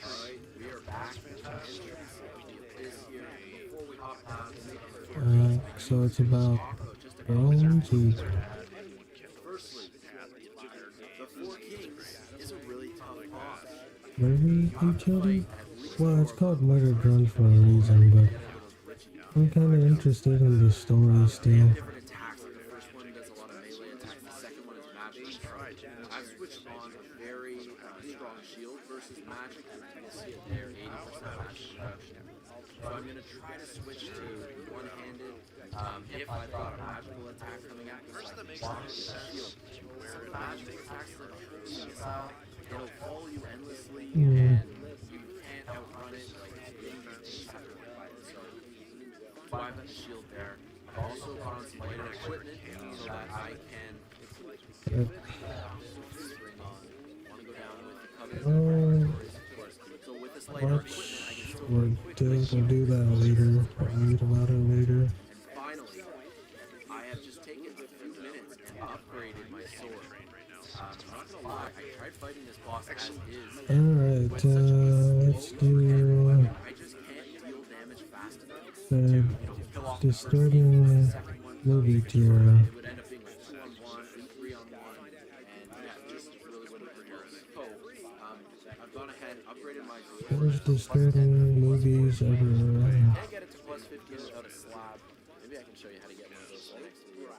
Speaker 4: Alright, we are back at the entrance of the abyss here. Before we hop down,
Speaker 1: So it's about drones who
Speaker 4: firstly, the Four Kings is a really tough boss.
Speaker 1: murder each other? Well, it's called Murder Drones for a reason, but I'm kind of interested in the story still.
Speaker 4: Different attacks. Like the first one does a lot of melee attacks. The second one is magic. I've switched on a very strong shield versus magic. You can see it there, 80% magic reduction. So I'm going to try to switch to one-handed. If I thought a magical attack coming at me, so I can block with the shield. Some magical attacks like style, it'll follow you endlessly, and you can't outrun it. Like it's dangerous. So that's why I've got the shield there. I've also got on some lighter equipment so that I can get this ring on. I want to
Speaker 1: watch or do that later. Or read about it later.
Speaker 4: And finally, I have just taken a few minutes and upgraded my sword. I'm not gonna lie, I tried fighting this boss as is.
Speaker 1: Alright, let's do
Speaker 4: I just can't deal damage fast enough
Speaker 1: the
Speaker 4: to, kill off the first team.
Speaker 1: disturbing
Speaker 4: The second one,
Speaker 1: movie tier.
Speaker 4: it would end up being like 2-on-1, 3-on-1, and yeah, just really wouldn't work. So, I've gone ahead, upgraded my sword.
Speaker 1: Most disturbing movies ever.
Speaker 4: Can't get it to plus 15 without a slab. Maybe I can show you how to get one of those for next video.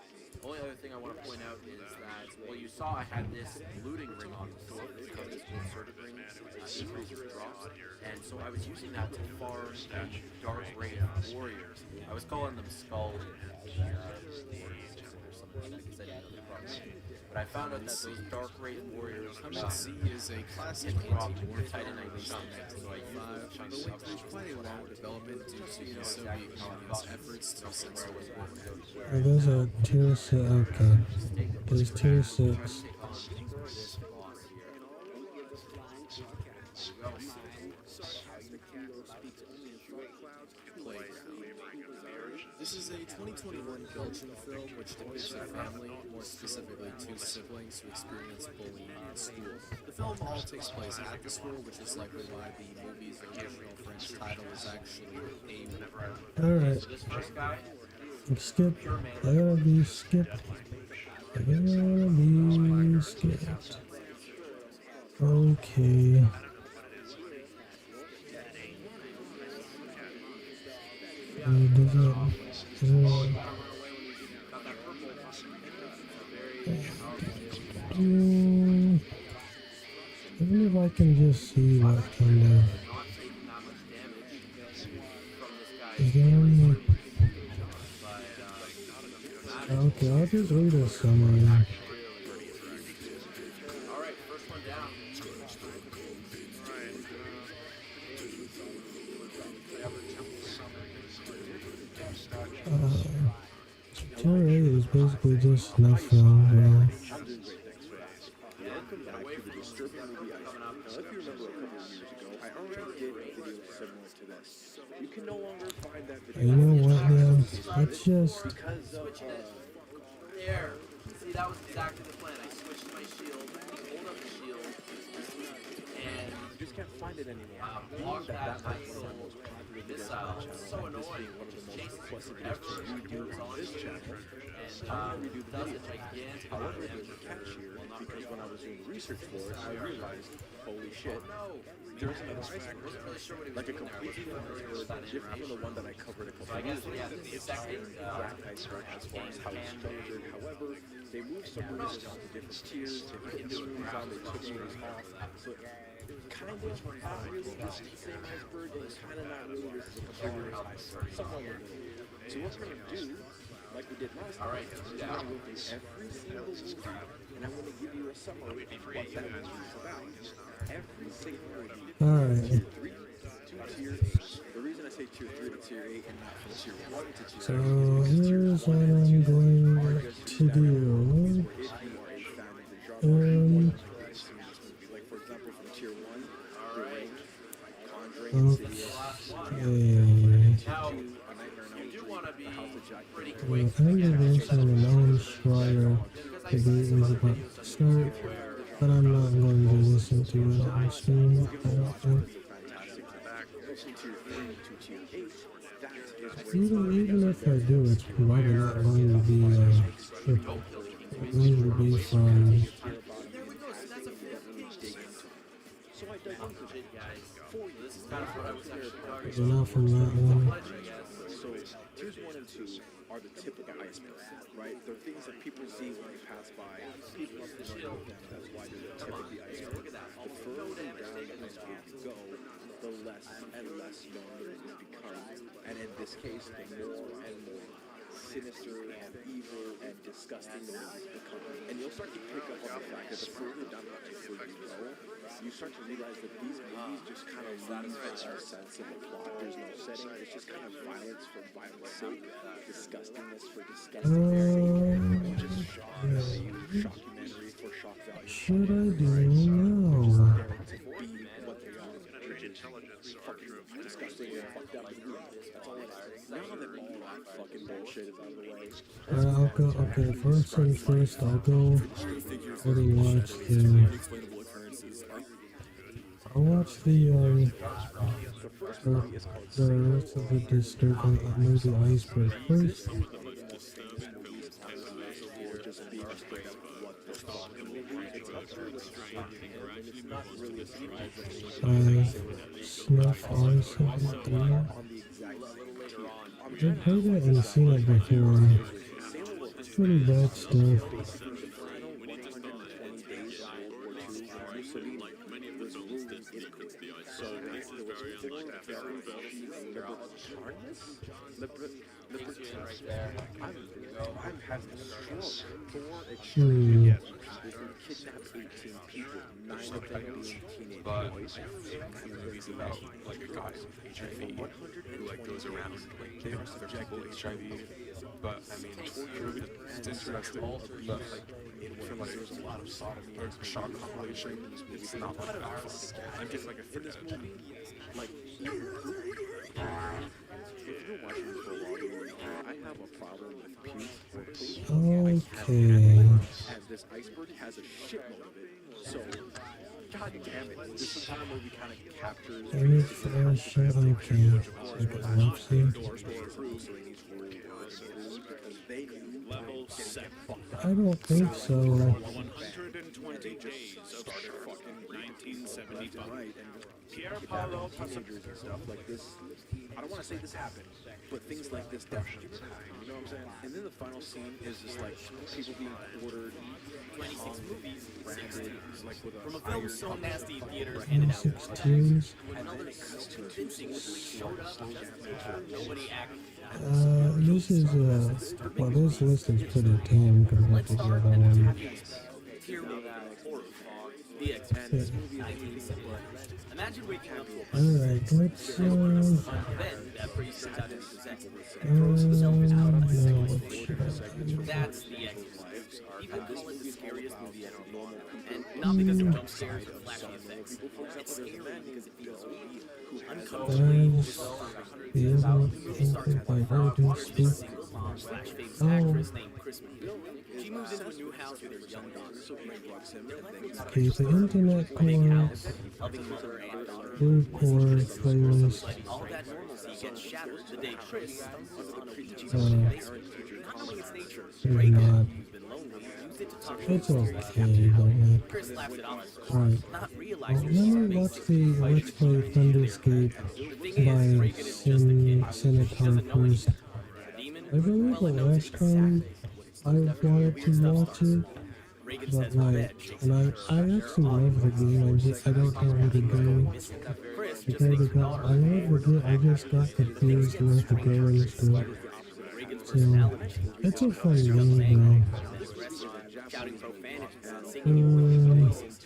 Speaker 4: The only other thing I want to point out is that, well, you saw I had this looting ring on the sword, this gold circuit ring, increases drops, and so I was using that to farm the Dark Wraith warriors. I was calling them Skull or something like that, but I found out that those Dark Wraith warriors
Speaker 5: C is a classic
Speaker 4: drop
Speaker 5: anti-war
Speaker 4: Titanite chunks, so I used those chunks to
Speaker 5: through quite a long development due to the Soviet Union's efforts to censor the war.
Speaker 1: Oh, there's a tier 6. Okay. There's tier 6.
Speaker 5: This is a 2021 Belgian film which depicts a family, more specifically two siblings, who experience bullying in school. The film all takes place at the school, which is likely why the movie's original French title is actually A.
Speaker 1: Alright. Skip. I gotta be skipped. I gotta be skipped. Okay. Even if I can just see what kind of is there any... Okay, I'll just read a summary. Tier 8 is basically just nothing.
Speaker 6: I'm doing great, thanks for asking. Welcome back to the disturbing movie Iceberg. Now, if you remember a couple of years ago, I already did a video similar to this. You can no longer find that video.
Speaker 1: You know what, man? Let's just...
Speaker 6: Because of,
Speaker 4: There. See, that was exactly the plan. I switched my shield, hold up the shield, and
Speaker 6: you just can't find it anymore.
Speaker 4: block that
Speaker 6: That
Speaker 4: nice
Speaker 6: was one of the most popular videos
Speaker 4: missile.
Speaker 6: on the
Speaker 4: It's
Speaker 6: channel.
Speaker 4: so
Speaker 6: And this
Speaker 4: annoying.
Speaker 6: being one of the most
Speaker 4: Chases
Speaker 6: requested
Speaker 4: forever.
Speaker 6: videos to redo on this channel.
Speaker 4: And does a gigantic amount
Speaker 6: However,
Speaker 4: of
Speaker 6: there's
Speaker 4: damage.
Speaker 6: a catch here, because when I was doing research for it, I realized, holy shit,
Speaker 4: No.
Speaker 6: there's another iceberg.
Speaker 4: Wasn't really sure what he was
Speaker 6: Like a
Speaker 4: doing there.
Speaker 6: completely different iceberg, different from the one that I covered a couple of years ago. It's the same exact iceberg as far as how it's structured. However, they moved some movies around to different tiers, they put new movies on, they took movies off. So kind of not really this is the same iceberg, and kind of not really this is a completely different iceberg. Somewhere in the middle. So what we're going to do, like we did last time, is we're going to go through every single movie, and I'm going to give you a summary of what that movie is about. Every single movie.
Speaker 1: Alright.
Speaker 6: Tier 3 to tier 8. The reason I say tier 3 to tier 8 and not from tier 1 to tier 8
Speaker 1: So
Speaker 6: is
Speaker 1: here's what I'm going to do.
Speaker 6: where if you are a fan of the genre, like for example from tier 1, The Ring, Conjuring, Insidious,
Speaker 1: Okay.
Speaker 4: Now,
Speaker 6: A Nightmare on Elm
Speaker 4: you
Speaker 6: Street,
Speaker 4: want to be
Speaker 6: The House of Jack
Speaker 4: pretty
Speaker 6: the
Speaker 1: Well,
Speaker 4: quick.
Speaker 1: kind of this on an own Schreier debate is about to start, but I'm not going to listen to it on stream. I don't think.
Speaker 6: fantastic track. From tier 3 to tier 8, that is where
Speaker 1: Even if I do, it's probably not going to be from.
Speaker 6: so I dug into it.
Speaker 4: This is kind of what I was actually targeting.
Speaker 1: It's not from that one.
Speaker 6: So tiers 1 and 2 are the typical icebergs, right? They're things that people see when they pass by. People are familiar with them. That's why they're the tip of the iceberg. The further down the iceberg you go, the less and less known the movies become. And in this case, the more and more sinister and evil and disgusting the movies become. And you'll start to pick up on the fact that the further down the iceberg you go, you start to realize that these movies just kind of lose our sense of the plot. There's no setting. It's just kind of violence for violence sake, disgustingness for disgusting sake, just shock value, shockumentary for shock value.
Speaker 1: Should I do
Speaker 6: They're
Speaker 1: now?
Speaker 6: just there to be what they are.
Speaker 3: Intelligence
Speaker 6: thing is fuck that movie. That's all I'm saying. Now that all that fucking bullshit is out of the way,
Speaker 1: I'll go. Okay, first things first. I'll go
Speaker 5: Figures
Speaker 1: go
Speaker 5: that
Speaker 1: to
Speaker 5: are
Speaker 1: watch
Speaker 5: to
Speaker 1: the.
Speaker 5: unexplainable occurrences are
Speaker 1: I'll watch the
Speaker 6: the first
Speaker 1: the,
Speaker 6: movie is called
Speaker 1: the
Speaker 6: Sailor
Speaker 1: rest of the
Speaker 6: Warrior.
Speaker 1: disturbing movie Iceberg
Speaker 6: This
Speaker 1: first.
Speaker 6: is one of the most famous movies ever for just being a straight up what the fuck movie. It's up there with Stranger Things, and it's not really a surprise that
Speaker 1: Snuff on something three.
Speaker 6: on the exact same tier. I'm trying
Speaker 1: I've
Speaker 6: to
Speaker 1: heard it and seen it before.
Speaker 6: Sailor Warrior.
Speaker 1: It's pretty bad stuff.
Speaker 6: Basically, the final 120 days of World War II, Mussolini was ruling Italy. So there was four very key libertarians. I'm having a stroke. Four extremely people who kidnapped 18 people, 9 of them being teenage boys.
Speaker 8: Movies about like a guy with HIV who like goes around like they are subjected to HIV, but I mean it's interesting, but like for like there's a lot of sodomy or shock compilation. It's not like that fun. I'm just like a freak out of time.
Speaker 6: Like, if you're watching this for a while, I have a problem with puke or poop.
Speaker 1: Okay.
Speaker 6: And this iceberg has a shitload of it. So, god damn it, this entire movie kind of captures
Speaker 1: Any flash okay. Like a love scene.
Speaker 6: Level 7.
Speaker 1: I don't think so.
Speaker 3: 120 days started fucking 1975. Pierre Paolo
Speaker 6: Teenagers and stuff like this. I don't want to say this happened, but things like this definitely did happen. You know what I'm saying? And then the final scene is just like people being quartered,
Speaker 4: 26 movies,
Speaker 6: branded, like with
Speaker 4: from a
Speaker 6: iron
Speaker 4: film so nasty, theaters handed out
Speaker 1: 16.
Speaker 4: another so convincingly showed up. Nobody acted.
Speaker 1: This is well, this list is pretty tame compared to the other one.
Speaker 4: Tier 1 horror. The X-Men. Imagine waking up to a
Speaker 1: Alright, let's
Speaker 4: then that priest turns out to be possessed.
Speaker 1: no,
Speaker 4: That's the Exorcist. People call it the scariest movie ever made. And not because of jump scares or flashy effects. It's scary because it feels real. Uncomfortably
Speaker 1: the
Speaker 4: movie starts with
Speaker 1: by
Speaker 4: a
Speaker 1: Virgin
Speaker 4: single
Speaker 1: Speak.
Speaker 4: mom slash famous actress named Chris Marie. She moves into a new house with her young daughter.
Speaker 1: Okay, the internet core,
Speaker 4: Loving mother and daughter.
Speaker 1: blue core playlist,
Speaker 4: All that normalcy gets shattered the day Chris stumbles on a Ouija board in the basement. Not knowing its nature,
Speaker 1: is
Speaker 4: Reagan,
Speaker 1: not.
Speaker 4: who's been lonely, used it to talk
Speaker 1: It's
Speaker 4: to
Speaker 1: okay, though.
Speaker 4: Chris laughs it off,
Speaker 1: Alright,
Speaker 4: not
Speaker 1: let
Speaker 4: realizing
Speaker 1: me watch the Let's Play Thunderscape by Senator first. I believe the last time I wanted to watch it, but like, and I actually love the game, I don't know where to go, because I love the game, I just got confused where to go and stuff, so, it's a fun game
Speaker 4: shouting profanities and
Speaker 1: though.
Speaker 4: singing.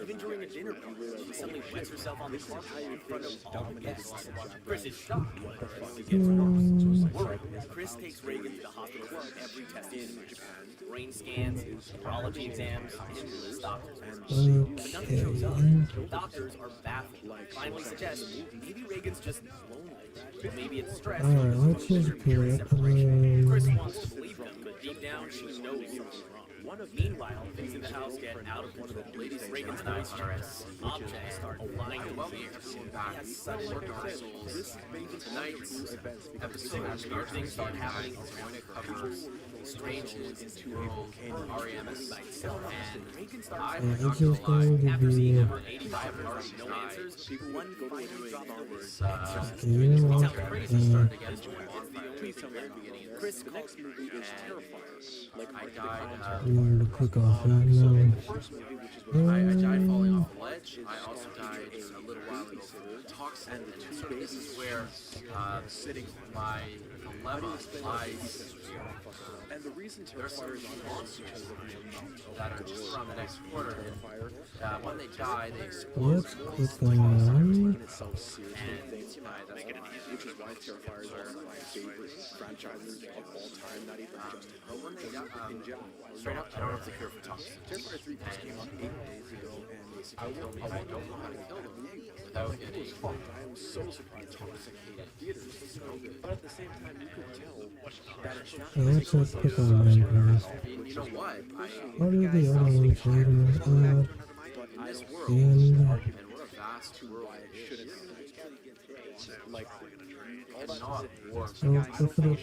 Speaker 4: Even during a dinner party, she suddenly wets herself on the carpet in front of all the guests. Chris is shocked to get worried. Chris takes Reagan to the hospital for every test in Japan. Brain scans, neurology exams, endless doctors. But nothing shows up. Doctors are baffled. Finally suggest maybe Reagan's just lonely. Maybe it's stress.
Speaker 1: Alright, let's just play it.
Speaker 4: Chris wants to believe them, but deep down she knows something's wrong. Meanwhile, things in the house get out of control. Reagan's nice stress. Objects start flying through the air. Yes, sudden souls. Tonight, episode where things start happening covers strange into REM's sites. And Reagan starts
Speaker 1: It's just going to
Speaker 4: after seeing
Speaker 1: be,
Speaker 4: over 85 hours, no answers, one final drop of words.
Speaker 1: you know what,
Speaker 4: Chris next movie is Terrifier. Like I died.
Speaker 1: I'm going to click off that now.
Speaker 4: I died falling off a ledge. I also died a little while ago from talks, and the two bases where sitting my dilemma lies.
Speaker 6: And the reason Terrifier is on this is because of the amount of
Speaker 4: that are just around the next corner, and when they die, they explode.
Speaker 1: Let's click on.
Speaker 6: itself seriously things, which is why Terrifier is one of my favorite franchises of all time, not even just
Speaker 4: When they die,
Speaker 6: in general.
Speaker 4: straight up, I don't have the cure for toxins.
Speaker 6: Terrifier 3 just came out 8 days ago, and
Speaker 4: I don't know how to kill them without any.
Speaker 6: I am so surprised Toxic hated theaters so good. But at the same time, you could tell that it's not
Speaker 1: Let's just click on Minecraft.
Speaker 4: And you know what?
Speaker 1: I'll do the other ones later.
Speaker 4: In this world,
Speaker 1: And
Speaker 4: and we're a vast world,
Speaker 6: like
Speaker 4: cannot warp.
Speaker 1: so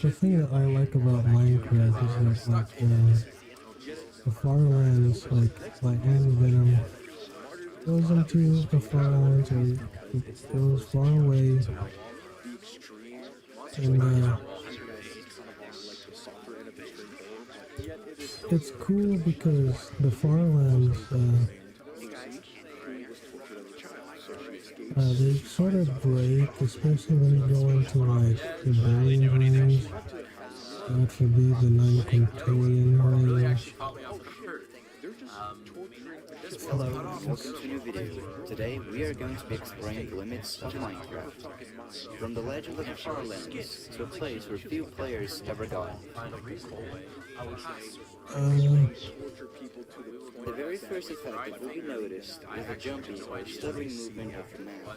Speaker 1: the thing that I like about Minecraft is that like the Farlands, like and Venom, goes into the Farlands and it goes far away, and it's cool because the Farlands, they sort of break, especially when you go into like the bowling rings. That should be the 9 quintillion range.
Speaker 9: Hello, welcome to a new video. Today we are going to be exploring the limits of Minecraft. From the legend of the Farlands to a place where few players ever gone. The very first effect that will be noticed is the jumping or stuttering movement of the map,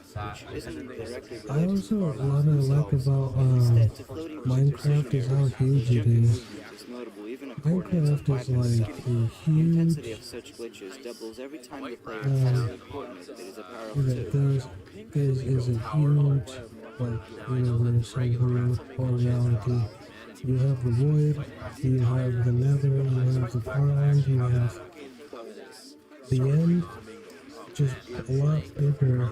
Speaker 9: which isn't directly
Speaker 1: I
Speaker 9: related
Speaker 1: also
Speaker 9: to the
Speaker 1: what I
Speaker 9: Farlands
Speaker 1: like
Speaker 9: themselves,
Speaker 1: about
Speaker 9: but instead to floating
Speaker 1: Minecraft is how huge it is.
Speaker 9: It's notable even according to
Speaker 1: Minecraft is like a
Speaker 9: the intensity
Speaker 1: huge.
Speaker 9: of such glitches doubles every time the player passes a coordinate that is a power of 2.
Speaker 1: There's is a huge like universe or reality. You have the void, you have the nether, you have the farland, you have the end, just a lot bigger,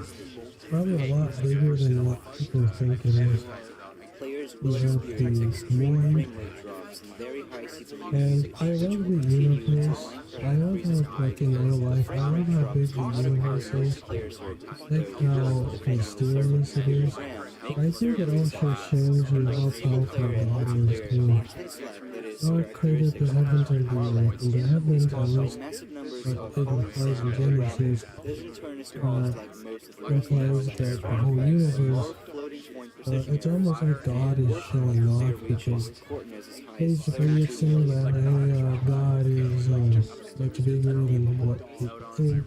Speaker 1: probably a lot bigger than what people think it is.
Speaker 9: Players
Speaker 1: You
Speaker 9: will
Speaker 1: have
Speaker 9: experience
Speaker 1: the
Speaker 9: extreme
Speaker 1: void,
Speaker 9: frame rate drops and very high CPU
Speaker 1: and
Speaker 9: usage,
Speaker 1: I
Speaker 9: which
Speaker 1: love
Speaker 9: will
Speaker 1: the
Speaker 9: continue until
Speaker 1: universe.
Speaker 9: Minecraft
Speaker 1: I love
Speaker 9: increases
Speaker 1: how, like in real life, I love how big the universe is.
Speaker 9: players are
Speaker 1: Like how mysterious it is. I think it also shows you how powerful God is too. God created the heavens and the earth, and the heavens are least
Speaker 9: massive numbers
Speaker 1: like
Speaker 9: of
Speaker 1: it implies in Genesis,
Speaker 9: this in turn is caused like most of the
Speaker 1: implies that the whole universe,
Speaker 9: floating point precision
Speaker 1: it's almost like God is showing off because basically it's saying that hey, God is much bigger than what you think,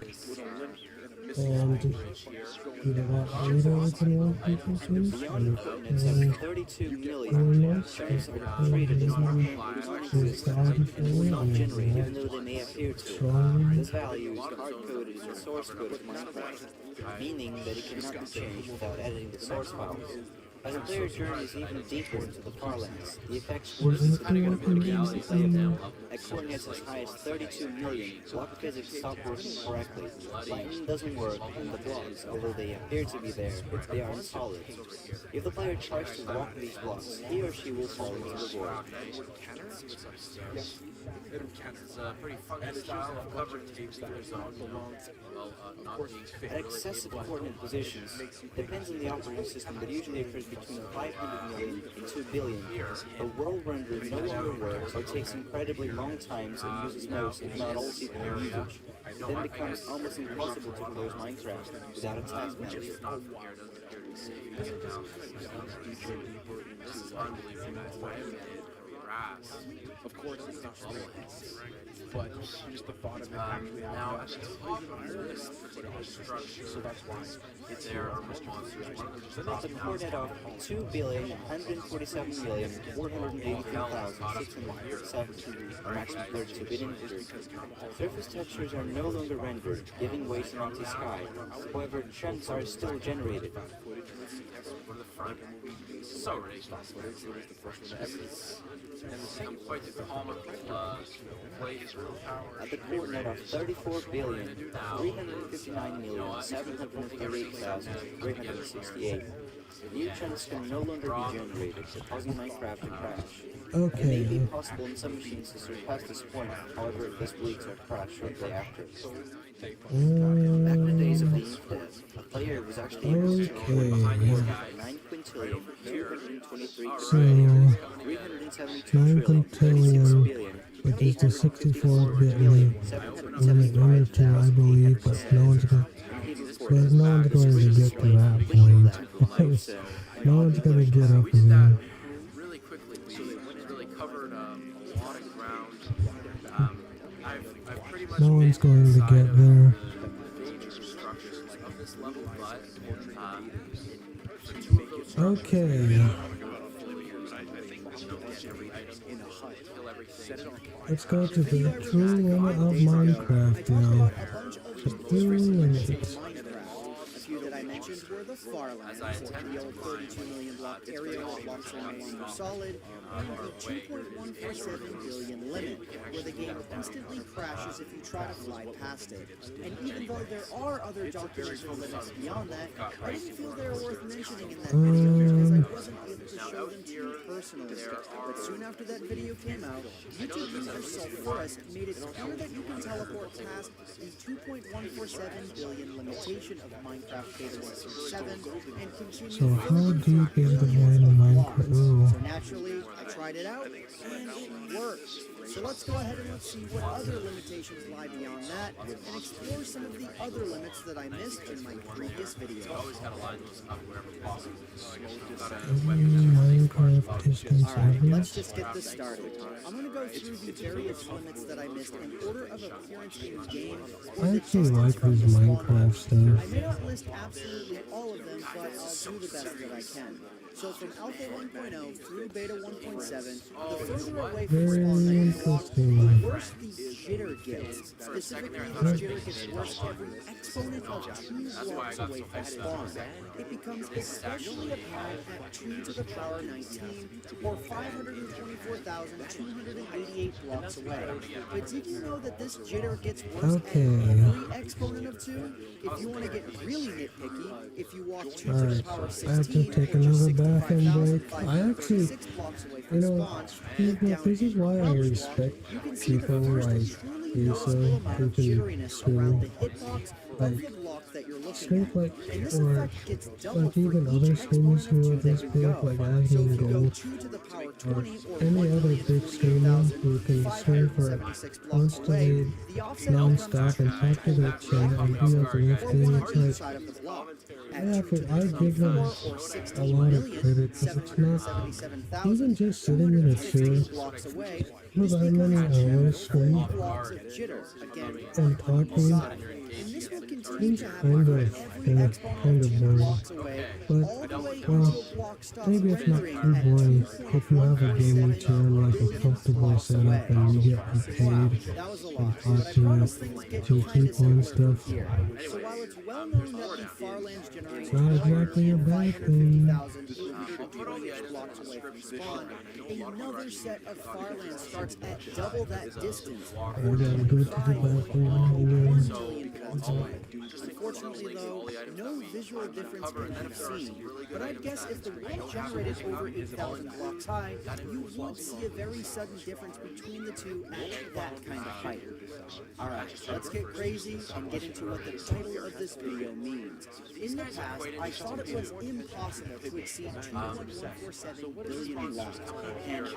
Speaker 1: and you know what later than what people think.
Speaker 9: Beyond coordinates of 32 million, chunks of are treated as not will not generate even though they may appear to. This value is hard-coded in the source code of Minecraft, meaning that it cannot be changed without editing the source files. As the player journeys even deeper into the Farlands, the effects worsen depending on the reality playable. At coordinates as high as 32 million, block physics stop working correctly. Lightning doesn't work, and the blocks, although they appear to be there, they aren't solid. If the player tries to walk these blocks, he or she will fall into the void.
Speaker 4: It's a pretty funky style of cover takes that are not being fit.
Speaker 9: At excessive coordinate positions, depends on the operating system, but usually occurs between 500 million and 2 billion. A world render no longer works or takes incredibly long times and uses most, if not all CPU usage. It then becomes almost impossible to close Minecraft without a task manager.
Speaker 4: This is unbelievable.
Speaker 6: of course it's not real, but just the thought of it actually
Speaker 4: Now,
Speaker 6: happening. So that's why
Speaker 4: it's there are monsters.
Speaker 9: The coordinate of 2,147,483,647 maximum 32-bit integer. Surface textures are no longer rendered, giving way to an empty sky. However, chunks are still generated.
Speaker 4: So ridiculous. I'm quite the comical place.
Speaker 9: At the coordinate of 34,359,738,368, new chunks can no longer be generated, causing Minecraft to crash. It may
Speaker 1: Okay,
Speaker 9: be possible in some machines to surpass this point, however, this leaks or crash shortly after. Back in the days of the internet, a player was actually able to
Speaker 1: okay,
Speaker 9: 9 quintillion, 223
Speaker 1: so
Speaker 9: trillion, 372
Speaker 1: 9
Speaker 9: trillion, 36
Speaker 1: quintillion,
Speaker 9: billion,
Speaker 1: which is the 64-bit limit under 2, I believe, but no one's going to get to that point. No one's going to get up there.
Speaker 4: Really quickly, we really covered a lot of ground. I've pretty much
Speaker 1: No one's
Speaker 4: been
Speaker 1: going to
Speaker 4: inside
Speaker 1: get
Speaker 4: of
Speaker 1: there.
Speaker 4: the major structures of this level, but for two of those structures,
Speaker 1: Okay, let's go to the true limit of Minecraft now. The true limit.
Speaker 2: A few that I mentioned were the Farlands, the old 32 million block area where blocks are no longer solid, and the 2.147 billion limit, where the game instantly crashes if you try to fly past it. And even though there are other documented limits beyond that, I didn't feel they were worth mentioning in that video because I wasn't able to show them to you personally. But soon after that video came out, YouTube user Sulphurus made it clear that you can teleport past the 2.147 billion limitation of Minecraft Beta 7 and continue.
Speaker 1: So how deep is the void in Minecraft? Ooh.
Speaker 2: So naturally, I tried it out, and it works. So let's go ahead and let's see what other limitations lie beyond that, and explore some of the other limits that I missed in my previous video.
Speaker 1: Minecraft distance
Speaker 2: Alright,
Speaker 1: ever?
Speaker 2: let's just get this started. I'm going to go through the various limits that I missed in order of appearance in game.
Speaker 1: I actually like this Minecraft
Speaker 2: I
Speaker 1: stuff.
Speaker 2: may not list absolutely all of them, but I'll do the best that I can. So from Alpha 1.0 through Beta 1.7, the further away from
Speaker 1: Very
Speaker 2: spawn that you walk,
Speaker 1: interesting.
Speaker 2: the worse the jitter gets. Specifically, the jitter gets worse every exponent of 2 blocks away from spawn. It becomes especially apparent at 2 to the power 19, or 524,288 blocks away. But did you know that this jitter gets worse at every exponent of 2? If you want to get really nitpicky, if you walk 2 to the power
Speaker 1: Alright, I have to
Speaker 2: 16,
Speaker 1: take
Speaker 2: which is
Speaker 1: another bathroom break. I actually,
Speaker 2: 65,536 blocks away
Speaker 1: you
Speaker 2: from
Speaker 1: know,
Speaker 2: spawn,
Speaker 1: this is why I respect people like you, so who can
Speaker 2: around the
Speaker 1: stream,
Speaker 2: hitbox
Speaker 1: like,
Speaker 2: of the block that you're looking
Speaker 1: stream
Speaker 2: at.
Speaker 1: like,
Speaker 2: And this
Speaker 1: or
Speaker 2: effect gets doubled
Speaker 1: like
Speaker 2: for
Speaker 1: even
Speaker 2: each
Speaker 1: other streamers
Speaker 2: exponent
Speaker 1: who
Speaker 2: of
Speaker 1: are
Speaker 2: 2
Speaker 1: this
Speaker 2: that you
Speaker 1: big,
Speaker 2: go.
Speaker 1: like
Speaker 2: So
Speaker 1: Ashley
Speaker 2: if you go
Speaker 1: Gold,
Speaker 2: 2 to the power
Speaker 1: or
Speaker 2: 20 or
Speaker 1: any other big streamer who can stream for
Speaker 2: 1,576 blocks away,
Speaker 1: constantly,
Speaker 2: the offset
Speaker 1: non-stop, and talk to their chat and be uplifting.
Speaker 2: or
Speaker 1: It's
Speaker 2: side of the block. At
Speaker 1: like,
Speaker 2: 2 to the
Speaker 1: I give them
Speaker 2: 24 or
Speaker 1: a
Speaker 2: 16
Speaker 1: lot of
Speaker 2: million,
Speaker 1: credit because it's not,
Speaker 2: 777,000,
Speaker 1: even just sitting in a chair
Speaker 2: blocks away,
Speaker 1: for
Speaker 2: this
Speaker 1: that many
Speaker 2: becomes
Speaker 1: hours straight
Speaker 2: blocks of jitter. Again,
Speaker 1: and talking,
Speaker 2: and this will continue
Speaker 1: seems
Speaker 2: to happen
Speaker 1: kind
Speaker 2: for
Speaker 1: of,
Speaker 2: every
Speaker 1: yeah,
Speaker 2: exponent
Speaker 1: kind
Speaker 2: of
Speaker 1: of
Speaker 2: 2
Speaker 1: boring.
Speaker 2: blocks away,
Speaker 1: But,
Speaker 2: all the way
Speaker 1: well,
Speaker 2: until block stops
Speaker 1: maybe it's not
Speaker 2: rendering
Speaker 1: too
Speaker 2: at
Speaker 1: boring if you have a gaming chair and like a comfortable setup and you get paid
Speaker 2: That was a
Speaker 1: and
Speaker 2: lot,
Speaker 1: talk
Speaker 2: but I promise
Speaker 1: to
Speaker 2: things get
Speaker 1: people
Speaker 2: kinda
Speaker 1: and
Speaker 2: simpler
Speaker 1: stuff.
Speaker 2: here. So while it's well known that the Farlands generate
Speaker 1: It's not exactly a bad thing.
Speaker 2: 550,828 blocks away from spawn, another set of Farlands starts at double that distance,
Speaker 1: I gotta go to the bathroom again.
Speaker 2: 1 million blocks away. Unfortunately though, no visual difference can be seen, but I'd guess if the world generated over 8,000 blocks high, you would see a very sudden difference between the two at that kind of height. Alright, let's get crazy and get into what the title of this video means. In the past, I thought it was impossible to exceed 2.147 billion blocks, and I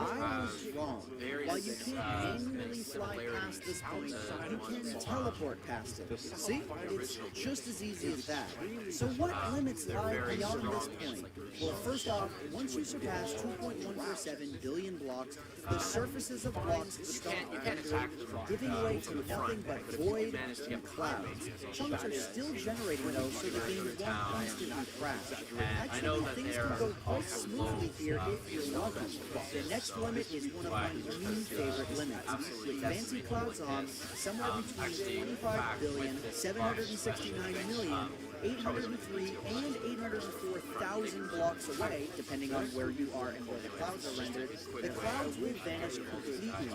Speaker 2: was wrong. While you can't manually fly past this point, you can teleport past it. See? It's just as easy as that. So what limits lie beyond this point? Well, first off, once you surpass 2.147 billion blocks, the surfaces of blocks stop rendering, giving way to nothing but void and clouds. Chunks are still generating though, so the game won't constantly crash. Actually, things can go quite smoothly here if you're lucky. The next limit is one of my new favorite limits. With fancy clouds on, somewhere between 25 billion, 769 million, 803 and 804,000 blocks away, depending on where you are and where the clouds are rendered, the clouds will vanish completely, and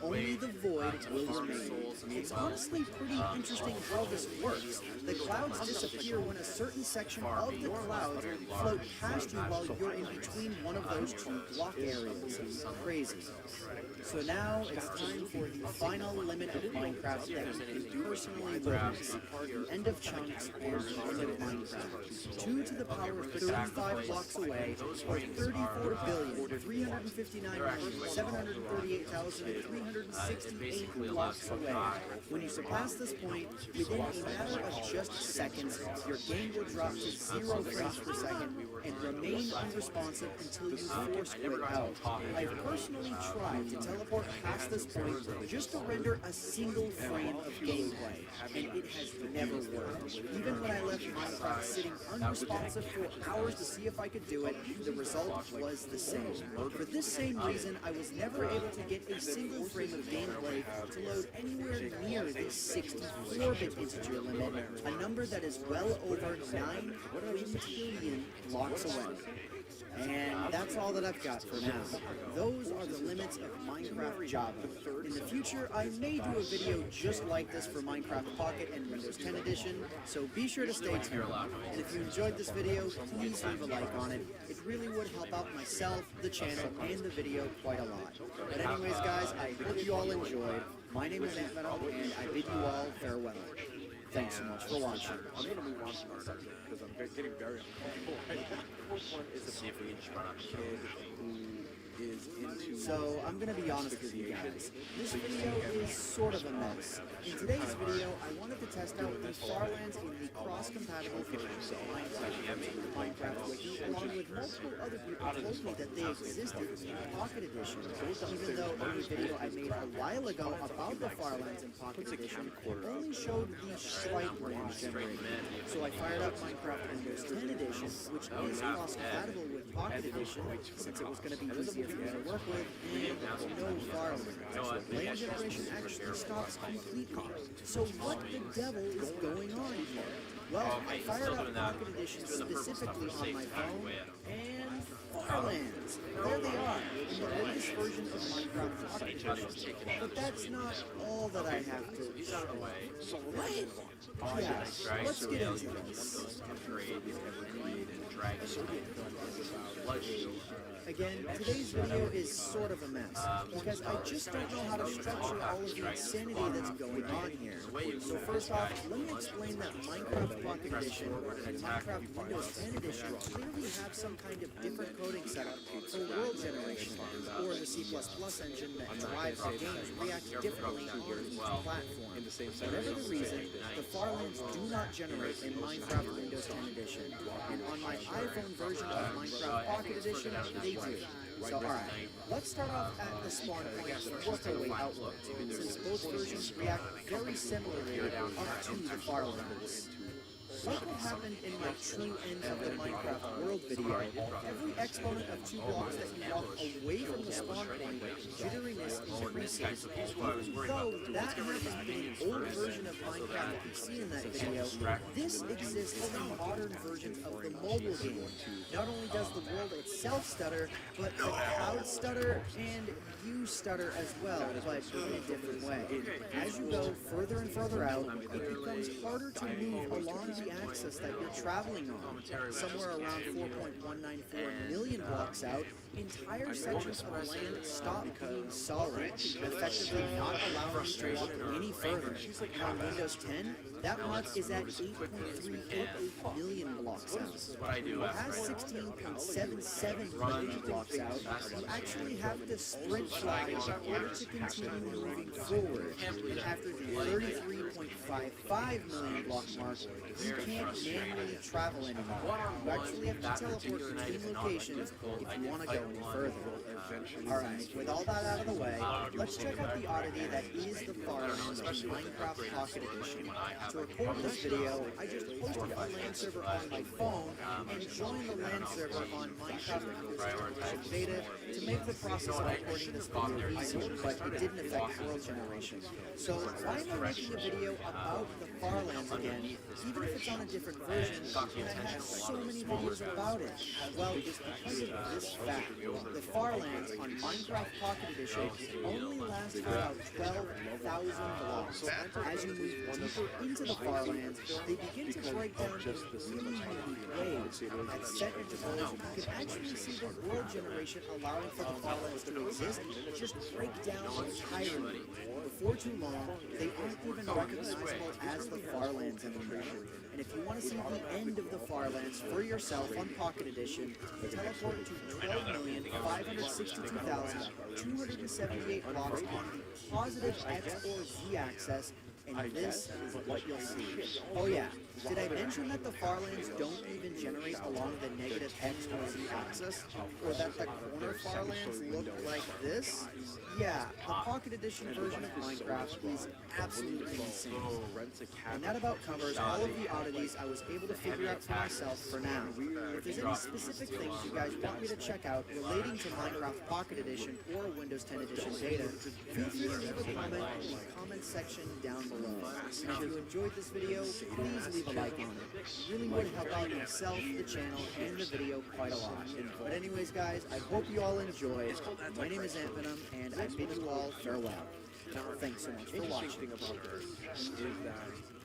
Speaker 2: only the void will remain. It's honestly pretty interesting how this works. The clouds disappear when a certain section of the clouds float past you while you're in between one of those 2 block areas. Crazy. So now it's time for the final limit of Minecraft that you can personally live
Speaker 10: chunks, the end of chunks, and the end of Minecraft. 2 to the power of 35 blocks away, or 34,359,738,368 blocks away. When you surpass this point, within a matter of just seconds, your game will drop to 0 frames per second and remain unresponsive until you force quit out. I've personally tried to teleport past this point just to render a single frame of gameplay, and it has never worked. Even when I left Minecraft sitting unresponsive for hours to see if I could do it, the result was the same. For this same reason, I was never able to get a single frame of gameplay to load anywhere near the 64-bit integer limit, a number that is well over 9 quintillion blocks away. And that's all that I've got for now. Those are the limits of Minecraft Java. In the future, I may do a video just like this for Minecraft Pocket and Windows 10 Edition, so be sure to stay tuned. And if you enjoyed this video, please leave a like on it. It really would help out myself, the channel, and the video quite a lot. But anyways, guys, I hope you all enjoyed. My name is Ant Venom, and I bid you all farewell. Thanks so much for watching.
Speaker 6: I'm going to move on to my subject because I'm getting very uncomfortable right now. The first one is a kid who is into...
Speaker 10: So, I'm going to be honest with you guys. This video is sort of a mess. In today's video, I wanted to test out the Farlands in the cross-compatible versions of Minecraft Wiki, along with multiple other people told me that they existed in the Pocket Edition, even though in the video I made a while ago about the Farlands in Pocket Edition only showed the stripe range generated. So I fired up Minecraft Windows 10 Edition, which is cross-compatible with Pocket Edition, since it was going to be easier for me to work with, and no Farlands. Land generation actually stops completely. So what the devil is going on here? Well, I fired up Pocket Edition specifically on my phone, and Farlands! There they are, in the latest version of Minecraft Pocket Edition. But that's not all that I have to show. What? Yeah, let's get into this. Again, today's video is sort of a mess, because I just don't know how to structure all of the insanity that's going on here. So first off, let me explain that Minecraft Pocket Edition and Minecraft Windows 10 Edition clearly have some kind of different coding setup for world generation, or the C++ engine that drives the games react differently on each platform. Whatever the reason, the Farlands do not generate in Minecraft Windows 10 Edition, and on my iPhone version of Minecraft Pocket Edition, they do. So alright, let's start off at the spawn point and work our way outward, since both versions react very similarly up to the Farlands. Like what happened in my true end of the Minecraft world video, every exponent of 2 blocks that you walk away from the spawn point, jitteriness increases. Even though that happens in an old version of Minecraft PC in that video, this exists in modern versions of the mobile game. Not only does the world itself stutter, but the clouds stutter, and you stutter as well, but in a different way. As you go further and further out, it becomes harder to move along the axis that you're traveling on. Somewhere around 4.194 million blocks out, entire sections of land stop being solid, effectively not allowing you to walk any further. On Windows 10, that mark is at 8.388 million blocks out. Past 16.77 million blocks out, you actually have to sprint fly in order to continue moving forward. And after the 33.55 million block mark, you can't manually travel anymore. You actually have to teleport between locations if you want to go any further. Alright, with all that out of the way, let's check out the oddity that is the Farlands in Minecraft Pocket Edition. To record this video, I just hosted a LAN server on my phone and joined the LAN server on Minecraft Windows Beta to make the process of recording this video easier, but it didn't affect world generation. So why am I making a video about the Farlands again, even if it's on a different version, and I have so many videos about it? Well, it's because of this fact. The Farlands on Minecraft Pocket Edition only last for about 12,000 blocks. As you move deeper into the Farlands, they begin to break down in really unique ways. At set intervals, you can actually see the world generation allowing for the Farlands to exist just break down entirely. Before too long, they aren't even recognizable as the Farlands anymore. And if you want to see the end of the Farlands for yourself on Pocket Edition, teleport to 12,562,278 blocks on the positive X or Z axis, and this is what you'll see. Oh yeah, did I mention that the Farlands don't even generate along the negative X or Z axis? Or that the corner Farlands look like this? Yeah, the Pocket Edition version of Minecraft is absolutely insane. And that about covers all of the oddities I was able to figure out for myself for now. If there's any specific things you guys want me to check out relating to Minecraft Pocket Edition or Windows 10 Edition data, feel free to leave a comment in the comment section down below. And if you enjoyed this video, please leave a like on it. It really would help out myself, the channel, and the video quite a lot. But anyways guys, I hope you all enjoyed. My name is Antvenom, and I bid you all farewell. Thanks so much for watching.
Speaker 6: Is that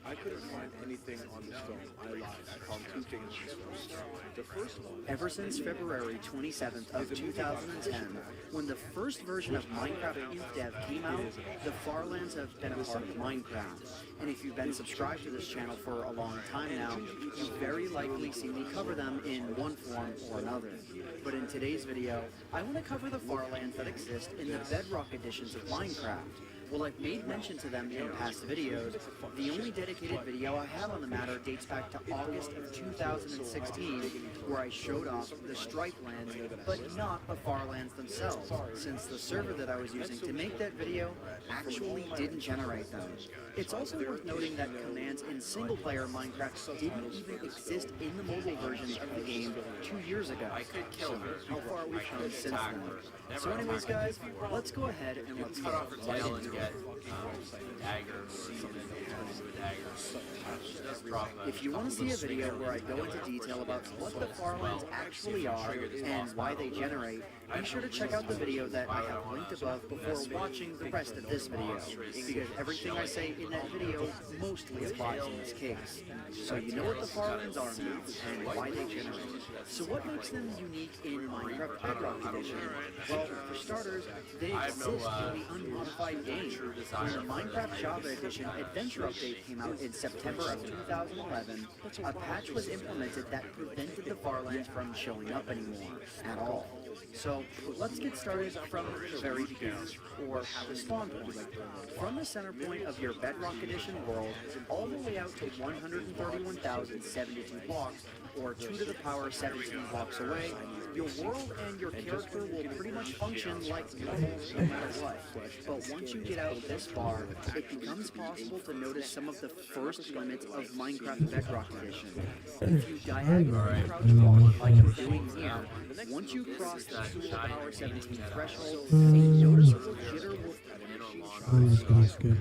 Speaker 6: I couldn't find anything on this film. I lied. I found two things on this film. The first one.
Speaker 10: Ever since February 27th of 2010, when the first version of Minecraft Ink Dev came out, the Farlands have been a part of Minecraft. And if you've been subscribed to this channel for a long time now, you've very likely seen me cover them in one form or another. But in today's video, I want to cover the Farlands that exist in the Bedrock editions of Minecraft. While I've made mention to them in past videos, the only dedicated video I have on the matter dates back to August of 2016, where I showed off the Stripe lands, but not the Farlands themselves, since the server that I was using to make that video actually didn't generate them. It's also worth noting that commands in single-player Minecraft didn't even exist in the mobile versions of the game 2 years ago. So how far we've come since then. So anyways guys, let's go ahead and let's get right into it. If you want to see a video where I go into detail about what the Farlands actually are and why they generate, be sure to check out the video that I have linked above before watching the rest of this video, because everything I say in that video mostly applies in this case. So you know what the Farlands are now, and why they generate. So what makes them unique in Minecraft Bedrock Edition? Well, for starters, they exist in the unmodified game. When the Minecraft Java Edition Adventure Update came out in September of 2011, a patch was implemented that prevented the Farlands from showing up anymore, at all. So, let's get started from the very beginning, or the spawn point. From the center point of your Bedrock Edition world, all the way out to 131,072 blocks, or 2 to the power 17 blocks away, your world and your character will pretty much function like normal no matter what. But once you get out this far, it becomes possible to notice some of the first limits of Minecraft Bedrock Edition. If you diagonally crouch forward like you're doing here, once you cross the 2 to the power 17 threshold, a noticeable jitter will
Speaker 1: I'm just gonna skip a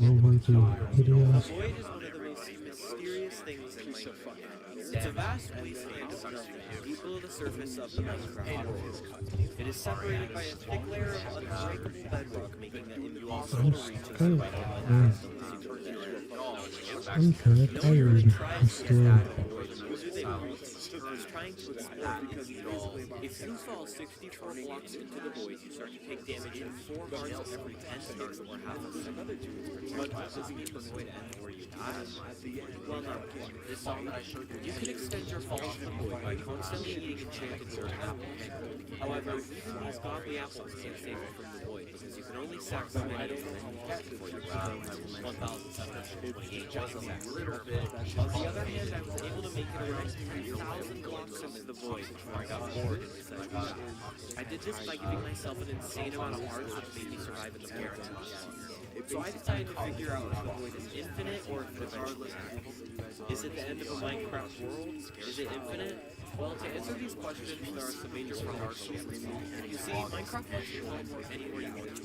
Speaker 1: whole bunch of videos.
Speaker 11: The void is one of the most mysterious things in Minecraft. It's a vast wasteland deep below the surface of the Minecraft world. It is separated by a thick layer of unbreakable bedrock, making it impossible to reach in spite of
Speaker 1: I'm kinda tired. I'm still.
Speaker 11: is trying to explore because if you fall 64 blocks into the void, you start to take damage in 4 hearts every 10 seconds or half a second. But does this mean the void ends where you die? Well, no. This song that I showed you, you can extend your fall to the void by constantly eating enchanted golden apples. However, even these godly apples can't save you from the void, because you can only sack so many of them before you die. 1,728 was a little bit. On the other hand, I was able to make it around 3,000 blocks into the void before I got bored and said, I did this by giving myself an insane amount of hearts, which made me survive in the Paratons. So I decided to figure out if the void is infinite or if it eventually ends. Is it the end of a Minecraft world? Is it infinite? Well, to answer these questions, there are some major paradoxes. You see, Minecraft lets you teleport anywhere you want to.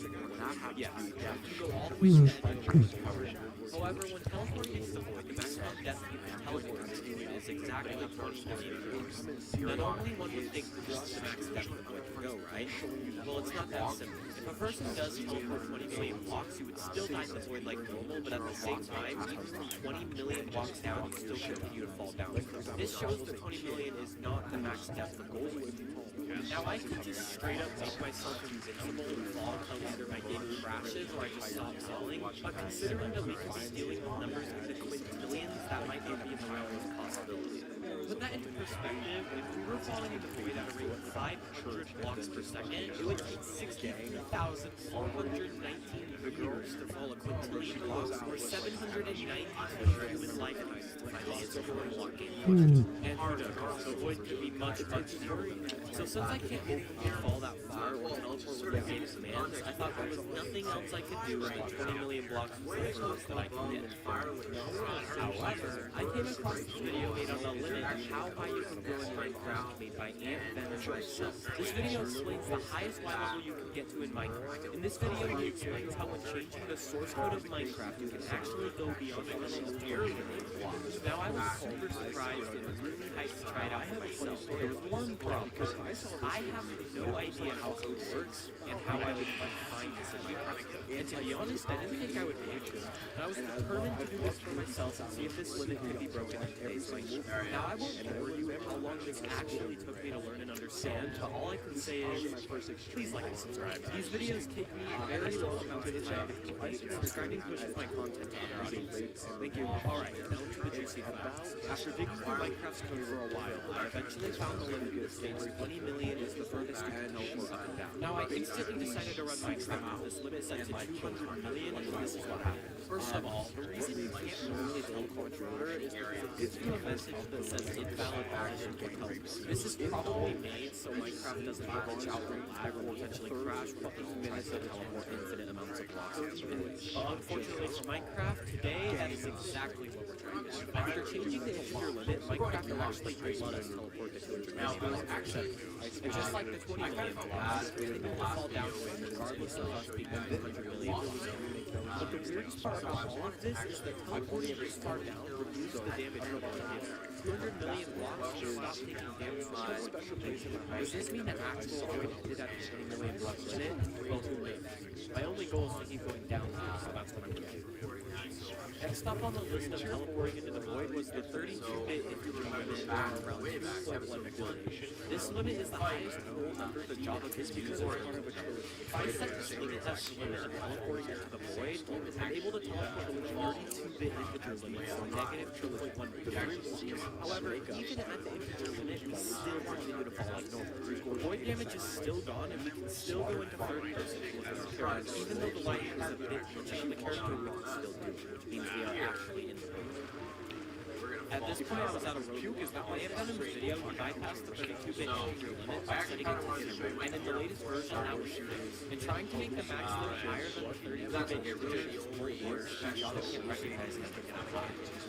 Speaker 11: You have to go all the way to the end of the coverage. However, However, when teleporting into the void, the maximum depth you can teleport into is exactly 20 million blocks. Now, normally one would think that this is the max depth the void can go, right? Well, it's not that simple. If a person does teleport 20 million blocks, you would still die in the void like normal, but at the same time, even from 20 million blocks down, you still continue to fall down. This shows that 20 million is not the max depth of the void. Now, I could just straight up make myself invincible and fall until either my game crashes or I just stop falling, but considering that we can be stealing numbers in the quintillions, that might not be a viable possibility. Put that into perspective, if we were falling in the void at a rate of 500 blocks per second, it would take 63,419 years to fall a quintillion blocks, or 790 human lifetimes to finally hit the void blocking. And harder, the void could be much deeper. So since I can't ultimately fall that far or teleport with the game commands, I thought there was nothing else I could do in the 20 million blocks of servers that I can get. However, I came across this video made on the limit of how high you can go in Minecraft made by Ant Venom himself. This video explains the highest Y level you can get to in Minecraft. In this video, he explains how when changing the source code of Minecraft, you can actually go beyond the level of error within blocks. Now, I was super surprised and really hyped to try it out for myself, but there was one problem. I have no idea how code works and how I would find this in Minecraft. And to be honest, I didn't think I would be able to. But I was determined to do this for myself and see if this limit could be broken in today's Minecraft. Now, I won't bore you how long this actually took me to learn and understand, but all I can say is, please like and subscribe. These videos take me a very low amount of time to complete, and subscribing pushes my content to other audiences. Thank you. Alright, now to the juicy facts. After digging through Minecraft's code for a while, I eventually found the limit that states 20 million is the furthest you can teleport up and down. Now, I instantly decided to run Minecraft with this limit set to 200 million, and this is what happened. First of all, the reason you can't normally teleport water is because it gives you a message that says invalid action for teleport. This is probably made so Minecraft doesn't glitch out or lag or potentially crash when taking minutes to teleport infinite amounts of blocks into the void. Unfortunately for Minecraft, today that is exactly what we're trying to do. After changing the integer limit, Minecraft will actually let us teleport to 200 million access. And just like the 20 million blocks, they will fall down to it regardless of us being 100 million. But the weirdest part about all of this is that teleporting this far down removes the damage from all of it. 200 million blocks will stop taking damage from all special places. Does this mean that actual void ended at the 20 million blocks limit? Well, who knows? My only goal is to keep going down, so that's what I'm doing. Next up on the list of teleporting into the void was the 32-bit integer limit around 2.1 billion. This limit is the highest whole number the Java can use as part of a code. If I set this limit as the limit of teleporting into the void, I'm able to teleport with 32-bit integer limit, so negative 2.1 billion. However, even at the integer limit, we still continue to fall like normal. Void damage is still gone, and we can still go into third person with our character. Even though the light is a bit glitchy on the character, we can still do it, which means we are actually in the void. At this point, I was out of room. Now, I have done in the video, we bypassed the 32-bit integer limit by setting it to 0, and in the latest version, now we're shooting. In trying to make the max limit higher than the 32-bit integer is more work, and Java can't recognize it.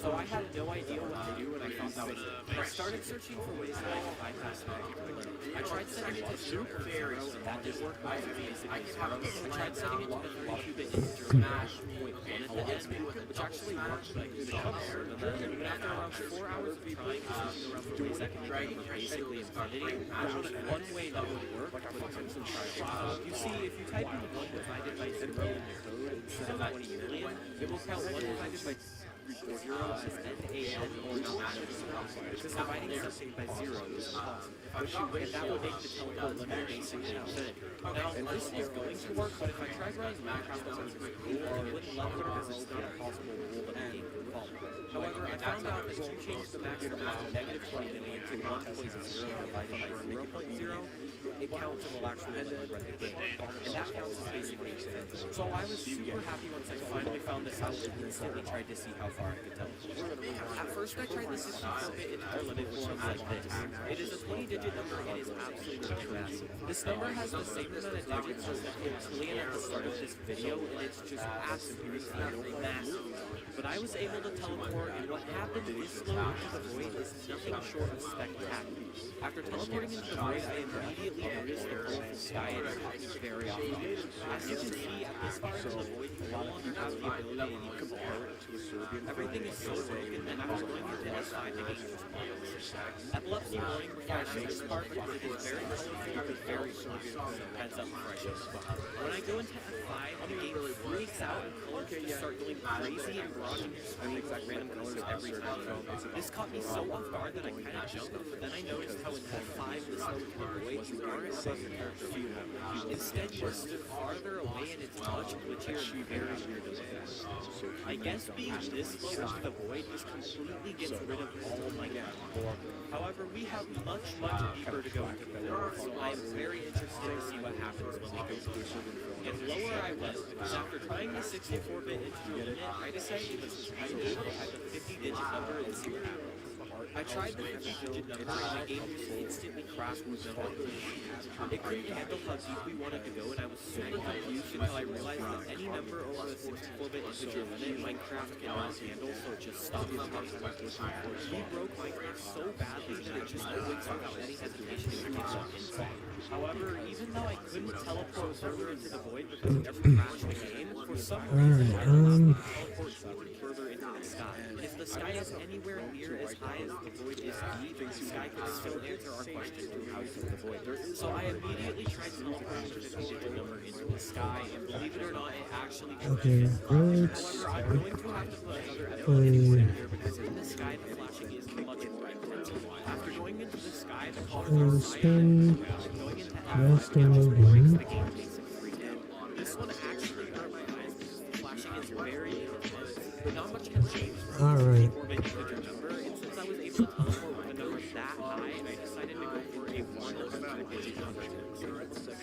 Speaker 11: So I had no idea what to do, and I thought that was it. I started searching for ways that I could bypass the limit. I tried setting it to 0, and that didn't work. I basically 0. I tried setting it to the 32-bit integer limit, 0.1 at the end, which actually worked, but I couldn't jump there. But then, after around 4 hours of trying to search around for ways I can make it basically infinity, there's just one way that would work, but it's some trial. You see, if you type in 1 divided by 0 in your code instead of 20 million, it will count 1 divided by 0 as NaN or not, because dividing something by 0 is impossible. And that would make the teleport limit basically infinity. Now, this is going to work, but if I tried running Minecraft as a rule, it wouldn't let me because it's not a possible rule that the game can follow. However, I found out that if you change the maximum from negative 20 million to 1.0 divided by 0.0, it counts and will actually run the game. And that counts as basically infinity. So I was super happy once I finally found this out and instantly tried to see how far I could tell. At first, I tried the 64-bit integer limit, which looks like this. It is a 20-digit number and is absolutely massive. This number has the same amount of digits as the quintillion at the start of this video, and it's just absolutely massive. But I was able to teleport, and what happened this low into the void is nothing short of spectacular. After teleporting into the void, I immediately notice the colorful sky and it's very often. As you can see, at this part of the void, you no longer have the ability to compare it to a Serbian. Everything is so broken that after going into S5, the game just blows. Epilepsy warning before I show this part because it is very colorful and very colorful. Heads up before I show this part. When I go into F5, the game freaks out and colors just start going crazy and barraging your screen with random colors every time. This caught me so off guard that I kind of jumped, but then I noticed how in F5 the snow to the void you aren't above your character view. Instead, you are stood farther away and it's much glitchier and very weird to look at. I guess being this close to the void just completely gets rid of all my control. However, we have much deeper to go into the void, so I am very interested to see what happens when we go through. And lower I went, because after trying the 64-bit integer limit, I decided to try it at the 50-digit number and see what happens. I tried the 50-digit number and the game just instantly crashed with no one. It couldn't handle how deep we wanted to go, and I was super confused until I realized that any number over the 64-bit integer limit Minecraft cannot handle, so it just stopped functioning. We broke Minecraft so badly that it just quits without any hesitation and kicks off inside. However, even though I couldn't teleport further into the void because it never crashed the game, for some reason I was able to teleport even further into the sky. If the sky is anywhere near as high as the void is deep, the sky could still answer our question to how is the void. So I immediately tried teleporting the 50-digit number into the sky, and believe it or not, it actually
Speaker 1: Okay,
Speaker 11: However, I'm going to have to put another element in here because in the sky the flashing is much more intense. After going into the sky, the colors are
Speaker 1: spin
Speaker 11: going into
Speaker 1: rest
Speaker 11: F5
Speaker 1: of
Speaker 11: breaks
Speaker 1: the
Speaker 11: the game basically down. This one actually hurt my eyes because the flashing is very intense. Not much has changed from
Speaker 1: Alright.
Speaker 11: 64-bit integer number, and since I was able to teleport with a number that high, I decided to go for a 100-digit number.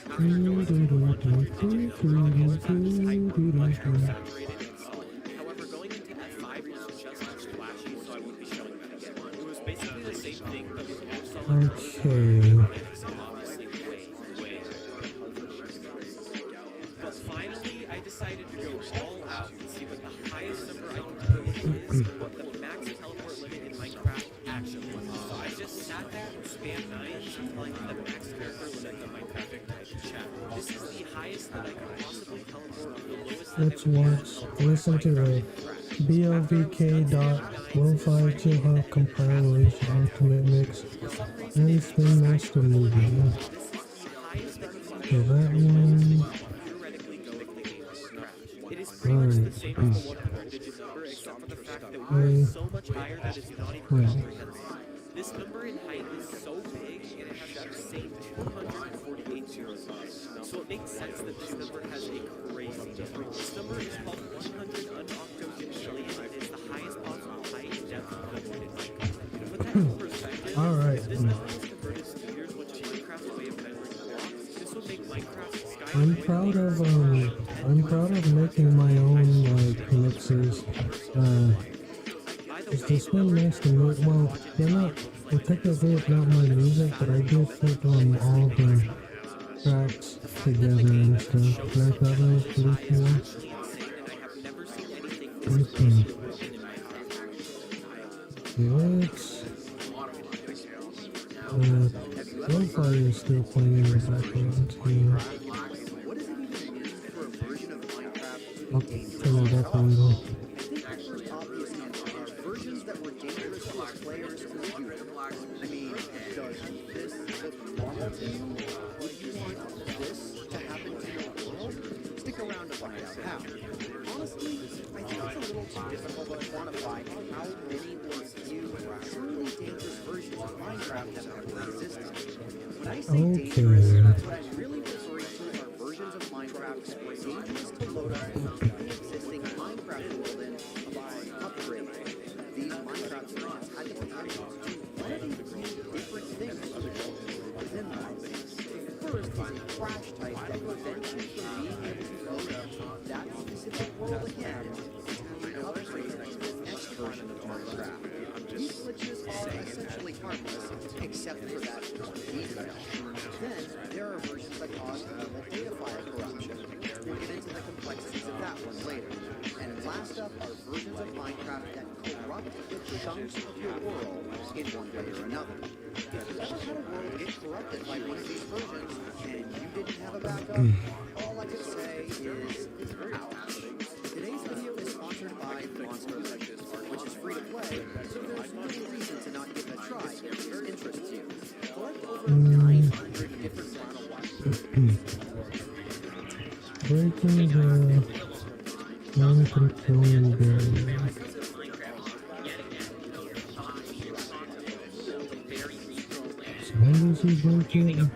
Speaker 11: After going through the 100-digit number, the colors at this height were much more saturated and solid. However, going into F5 was just as flashy, so I won't be showing that again. It was basically the same thing, but with more solid colors. Obviously, way. But finally, I decided to go all out and see what the highest number I can go is and what the max teleport limit in Minecraft actually was. So I just sat there and spammed 9s until I hit the max character limit that Minecraft type in chat. This is the highest that I could possibly teleport, the lowest that
Speaker 1: Let's watch, listen to the BLVK.15 Chill Hop compilation ultimate mix and Spin Master movie. Okay, that one.
Speaker 11: It is pretty much the same as the 100-digit number, except for the fact that we are so much higher that it's not even comprehensible. This number in height is so big, and it has the same 248 zeros. So it makes sense that this number has a crazy number. This number is called 100 unoctogentillion, and is the highest possible height and depth of the void in Minecraft. To put that in perspective,
Speaker 1: Alright.
Speaker 11: if this number was converted to meters, which is Minecraft's way of measuring blocks, this would make Minecraft's sky
Speaker 1: I'm proud of making my own like mixes. It's the Spin Master mix. Well, technically it's not my music, but I did put all the tracks together and stuff. And I thought that was pretty cool. Lo-fi is still playing in the background too. I'll turn it up a little.
Speaker 10: Versions that were dangerous for players to use. I mean, does this look normal to you? Would you want this to happen to your world? Stick around to find out how. Honestly, I think it's a little too difficult to quantify how many or few truly dangerous versions of Minecraft have ever existed. When I say dangerous, what I'm really referring to are versions of Minecraft that were dangerous to load up in the pre-existing Minecraft world in by upgrade. These Minecraft versions had the potential to do one of these three different things within them. First is a crash type that prevents you from being able to load up that specific world again and upgrade the next version of Minecraft. These glitches are essentially harmless, except for that one detail. Then, there are versions that cause normal data file corruption. We'll get into the complexities of that one later. And last up are versions of Minecraft that corrupt corrupt chunks of your world in one way or another. If you ever had a world get corrupted by one of these versions and you didn't have a backup, all I can say is, ow. Today's video is sponsored by Monster Legends, which is free to play, so there's no reason to not give it a try if this interests you. Collect over 900 different
Speaker 1: breaking the non-controlling barrier. So when does he break it?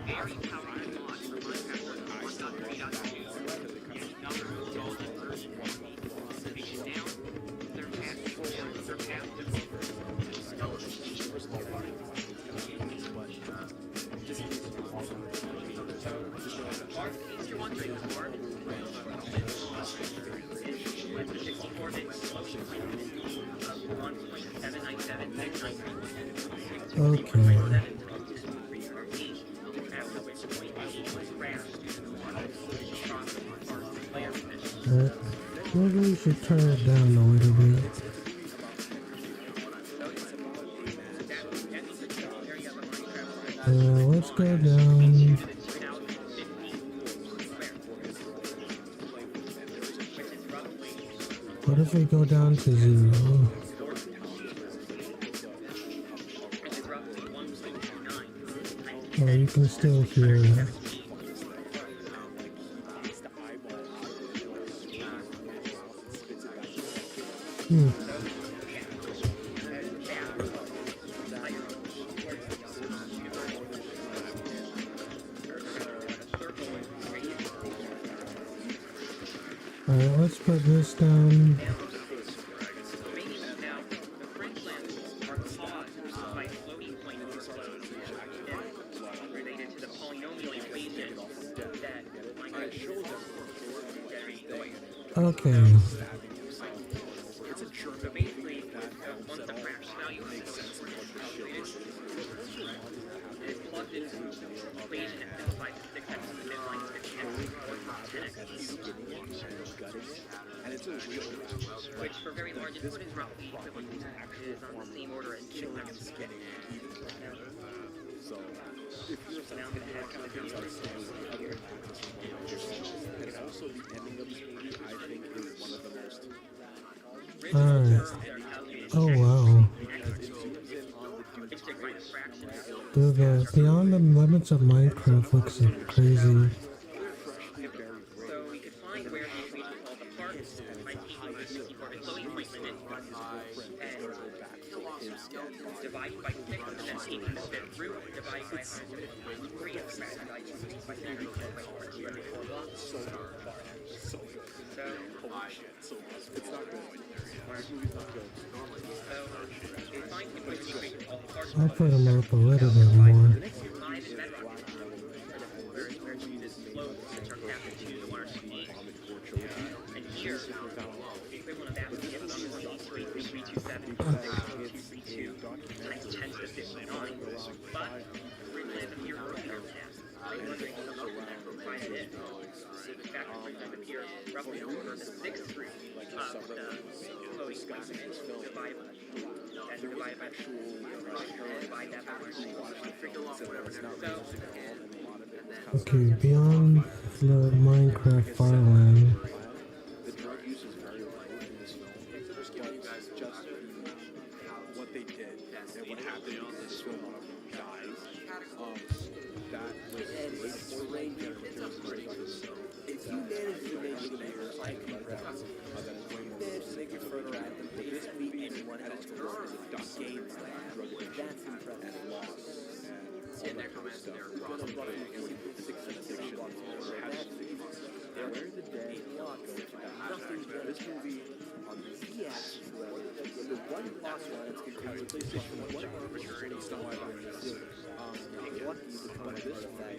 Speaker 1: Okay. Maybe we should turn it down a little bit. Let's go down. What if we go down to 0? Oh, you can still hear that. Alright, let's put this down. Okay.
Speaker 11: Which for very large input is roughly equivalent to is on the same order as 2 seconds.
Speaker 6: So, if you're now going to have kind of things like here. And also the ending of this movie, I think, is one of the most...
Speaker 1: Alright. Oh wow. Dude, the Beyond the Limits of Minecraft looks crazy.
Speaker 11: So we could find where the equation falls apart by taking the 64-bit floating point limit and dividing by 6 and then taking the bit root, dividing by 3 of the fact value by 3
Speaker 6: So, it's not good. This movie's not good.
Speaker 1: I'll put them up a little bit more.
Speaker 11: And here, the equivalent of that would be 327, 232, times 10 to the 59. But we're going to live here earlier than that. I'm wondering if something that provided it. In fact, it appears roughly in order the 6th of the floating point divided by 2, and divide that by 2.
Speaker 1: Okay, Beyond the Minecraft Farmland.
Speaker 6: The drug use is very low in this film. Just what they did and what happened in this film dies. That was a range of if you manage to make it there, I can that is way more. Manage to make it further out than this movie anyone else to work as a duck game drug addiction. That's impressive. And loss. And that comments there. We're going to run into 6 addiction. Where the day nothing but this movie on the PS the one boss lines can come with PlayStation 1 arbitrary stuff like this. What you become this thing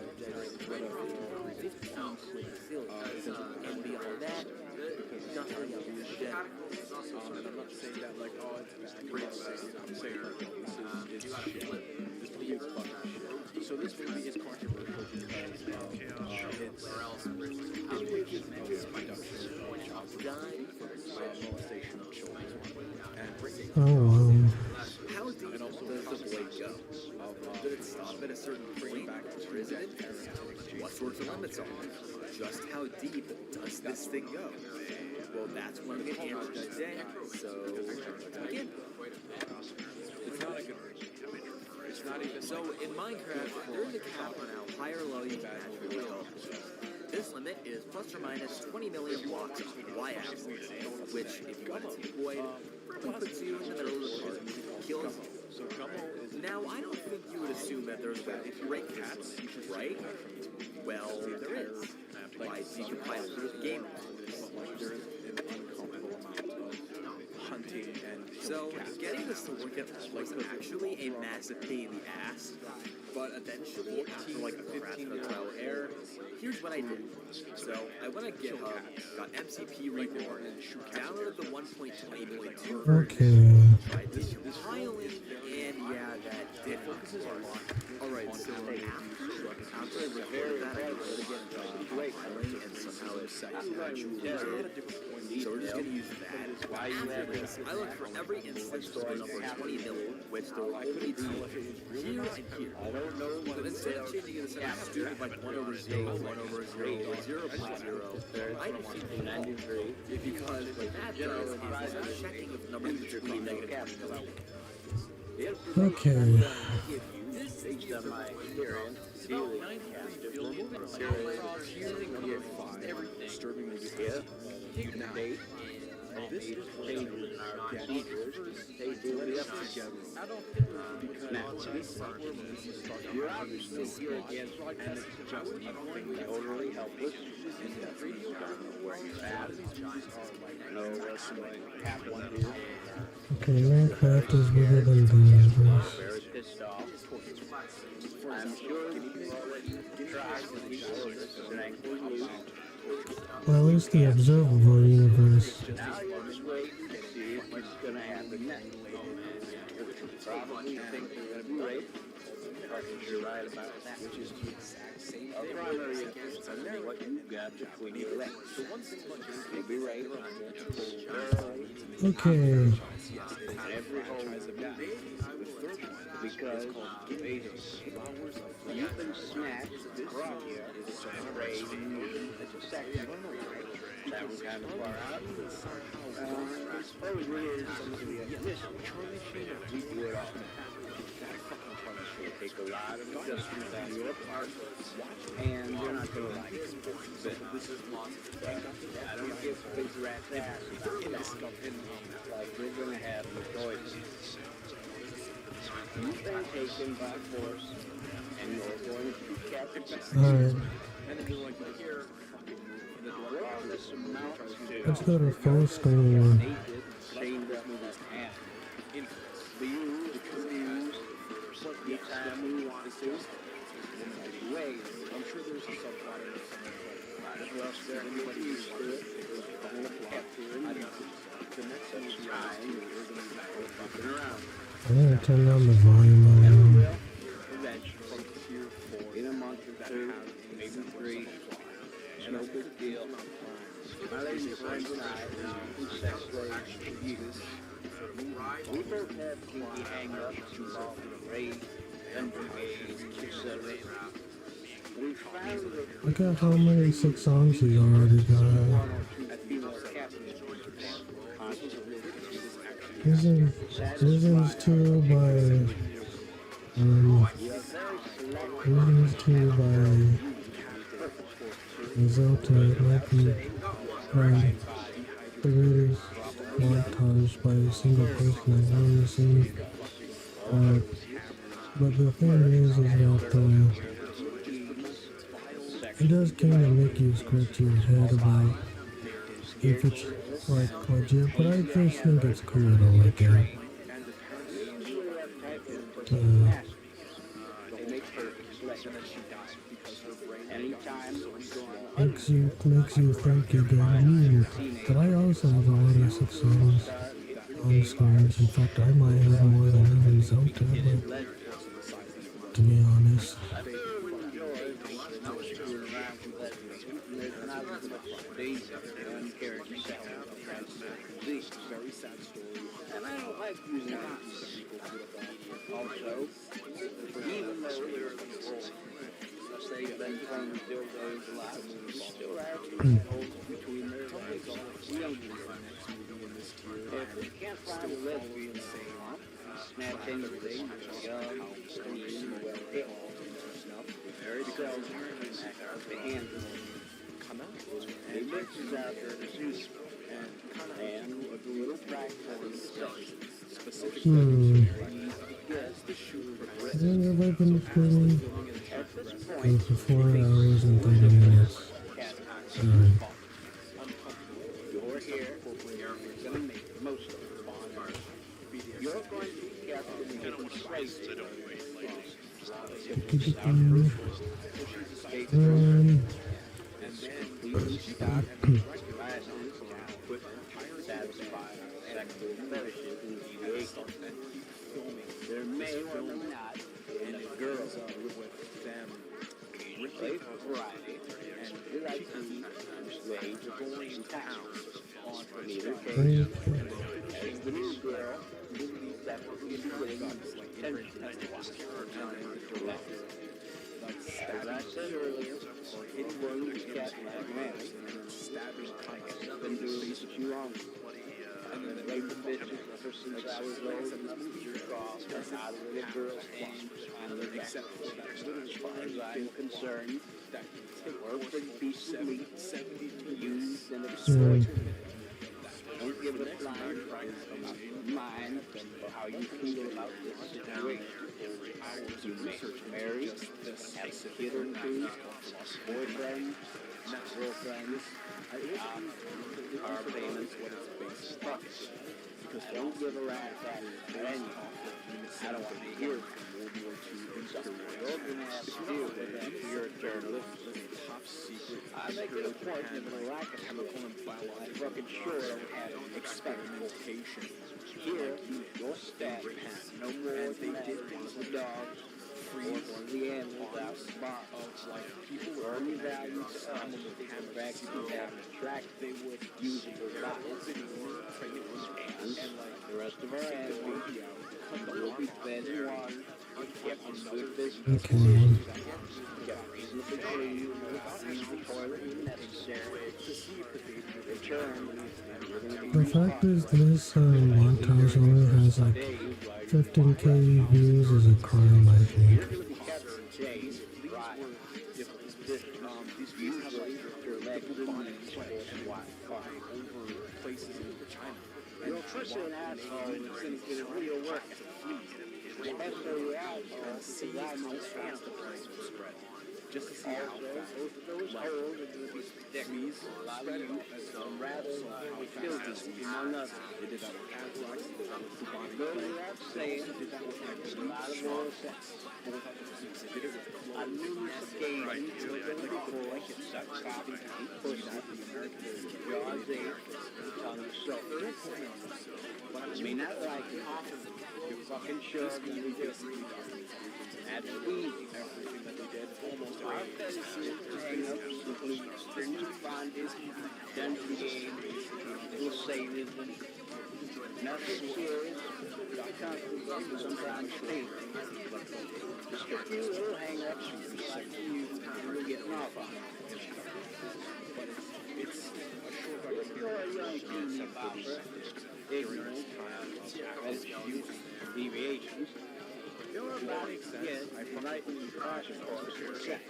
Speaker 6: and beyond that, nothing else is dead. And I'm not saying that like, oh, it's great. I'm saying this is shit. This movie is fucking shit. So this movie is controversial because it's production of molestation of children and
Speaker 1: Oh wow.
Speaker 5: Did it stop at a certain point, or is it? What sorts of limits are there? Just how deep does this thing go? Well, that's one of the answers today, so let's begin.
Speaker 6: It's not a good. It's not even.
Speaker 4: So in Minecraft, there's a cap on how high or low you can naturally go. This limit is plus or minus 20 million blocks on the y-axis, which, if you let it take void, firmly puts you in the middle of the park and kills you. Now, I don't think you would assume that there's rank caps, right? Well, there is. Why? So you can play through the game.
Speaker 6: There is an uncomfortable amount of hunting and
Speaker 4: So, getting this to work out was actually a massive pain in the ass. But eventually, after like a 15 minute trial and error, here's what I did. So, I went on GitHub, got MCP reborn, downloaded the 1.20.2 version, tried to compile it, and yeah, that did focuses a lot. Alright, so after I recorded that, I wrote again compiling, and somehow it actually did. So we're just going to use that. After this, I looked for every instance with the number 20 million, which there will only be here and here. But instead of changing it to something stupid like 1 over 0, 1 over 0, 0.0, I just 93 because what that does is it's checking if the number is between negative and
Speaker 1: Okay.
Speaker 2: Based on my experience, dealing
Speaker 6: disturbing the
Speaker 2: date, and these changes in our procedures, they do it together. Now, you're obviously here against and it's just totally helpless. Where you're at. No, somebody have one here.
Speaker 1: Okay, Minecraft is bigger than the universe.
Speaker 2: Very pissed off. I'm sure you've already tried to resource strength and loot.
Speaker 1: Well, at least the observable universe.
Speaker 2: Now you're just waiting to see what's going to happen next. Probably think they're going to be raped. You're right about that. Which is the exact same thing. Our primary against what you've got between your legs. You'll be raped.
Speaker 1: Okay.
Speaker 2: Every hole is a guy. Because you've been snatched from here and raised as a second. That was kind of far out. I suppose it is something like this. We do it all. Take a lot of adjustments on your part, and you're not going to like it. But this is I don't give big rat's ass about that. Like, you're going to have the choice. You've been taken by force, and you're going to be captured.
Speaker 1: Alright.
Speaker 2: And then you're like, here, all this amounts to.
Speaker 1: Let's go to full screen.
Speaker 2: Chained up with his hand. The use, anytime we want to. Ways. I'm sure there's a subplot in it somewhere. Might as well spare anybody used to it. The next time you're going to be bumping around.
Speaker 1: I'm gonna turn down the volume a little.
Speaker 2: Eventually, from tier 4, in a month or 2, maybe 3, no big deal. My lady friends and I, who sex slaves to use, we both have kinky hang-ups involved in rape, underage, etc. We found that
Speaker 1: Look at how many 6 songs he's already got.
Speaker 2: a female captain
Speaker 1: Reasons 2 by Reasons 2 by Zelda might be the greatest montage by a single person I've ever seen. But the thing is that it does kind of make you scratch your head about if it's like legit, but I just think it's cool to look at. Makes you think again. But I also have a lot of 6 songs on screens. In fact, I might have more than even Zelda, but to be honest.
Speaker 2: Very sad story. And I don't like like using it. Also, even though unless they've been trying to build those a lot, we still have holes between their legs. We don't do that. If we can't find a lesbian snatch anything, young, clean, well hit, very seldom the hands come out. They mixes out there to suit and a little practice specific as the shoe progresses.
Speaker 1: I've been filming
Speaker 2: At this point,
Speaker 1: for 4 hours and 30 minutes. Sorry.
Speaker 2: you're here, you're going to make the most of it. You're going to be kept in the place. There may or may not be a girl with them play variety and we like to persuade the boys in town on either case. As the new girl, that will be getting attention. As I said earlier, it's going to be cat like man. I've been doing this too long. I've been raping bitches ever since I was old and this movie off and out of little girls' hands and the except as far as I'm concerned, work for a piece of meat, used and exploited. Don't give a flying price about your mind or how you feel about this situation. You may marry, have a kid or two, boyfriend, girlfriend, car payments, bucks. Because don't give a rat that anything. I don't want to hear from World War II something you're going to have to deal with after you're a journalist. Top secret. I make it a point that the lack of chemical and I'm fucking sure I would have experimentation. Here, your staff no more than they did the dogs or one of the animals out the box. Like people were only valued to us and back to have a track they would use it for bottles. And like the rest of our animals, will be fed and watered, kept in good business. Kept reasonably clean, use the toilet when necessary.
Speaker 1: The fact is, this montage only has like 15k views is a crime, I think.
Speaker 2: You're pushing an asshole that's going to get a real work. Especially the asshole, see I know fast the price will spread. Just to see how fast those holes are going to be spread. A lot of you, rather filthy among others. They did that with Cadillacs, they did that with Cubanic. Go without saying, there's a lot of oral sex. On numerous occasions, before, such copies and push out the American jaws in, tongue is so. I may not like it. You're fucking sure I'm going to do it. That's easy. Everything that they did, almost our fetishes, hang-ups, include stringent bondage, dungeon game, little sadism. Nothing serious. Sometimes pain. Just a few little hang-ups like you, and we're getting off on it. But it's a short if you're a young teen bopper, ignorant, deviations, you're about to get enlightened caution for sex.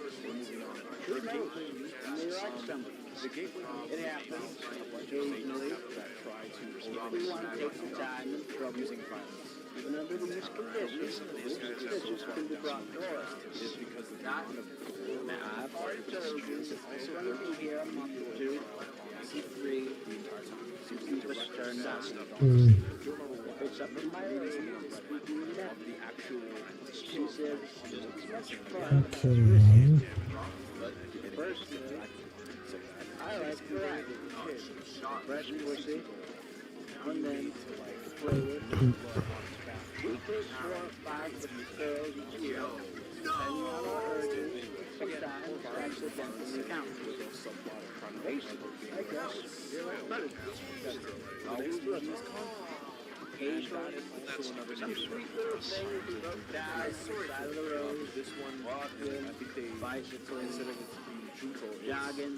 Speaker 2: Who knows? You may like somebody. It happens occasionally. If we want to take some time and trouble using violence, even under these conditions, this can be brought to us. Just because of not. Now, I've already told you, we're going to be here a month or two. C3, the entire time. Keep us turned on. It's up to my lady. The actual. She said, it's much fun. First, I like variety. Fresh pussy. And then, play with. We fish 4 or 5 different girls each year. And on our urges, sometimes accidentally count. Basically, I guess, you're like butterflies. Always looking. occasionally, some sweet little thing as you look down the side of the road,
Speaker 6: This one,
Speaker 2: walking,
Speaker 6: I think they
Speaker 2: bicycling,
Speaker 6: instead of it being Junko,
Speaker 2: jogging.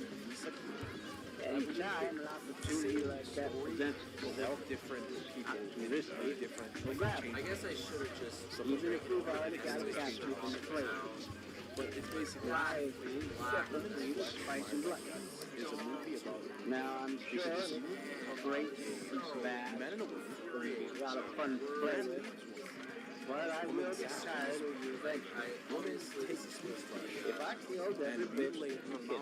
Speaker 2: Anytime an opportunity like that presents itself,
Speaker 6: different people,
Speaker 2: obviously,
Speaker 6: different
Speaker 2: will grab it.
Speaker 4: I guess I should have just.
Speaker 2: Even if you've already got a capture from the plate.
Speaker 6: but it's basically
Speaker 2: Live is definitely the spice and blood.
Speaker 6: it's a movie about
Speaker 2: Now, I'm sure it's great, it's bad,
Speaker 6: men and a woman.
Speaker 2: a lot of fun to play with. But I will get tired of you eventually. If I killed every bitch in the kid,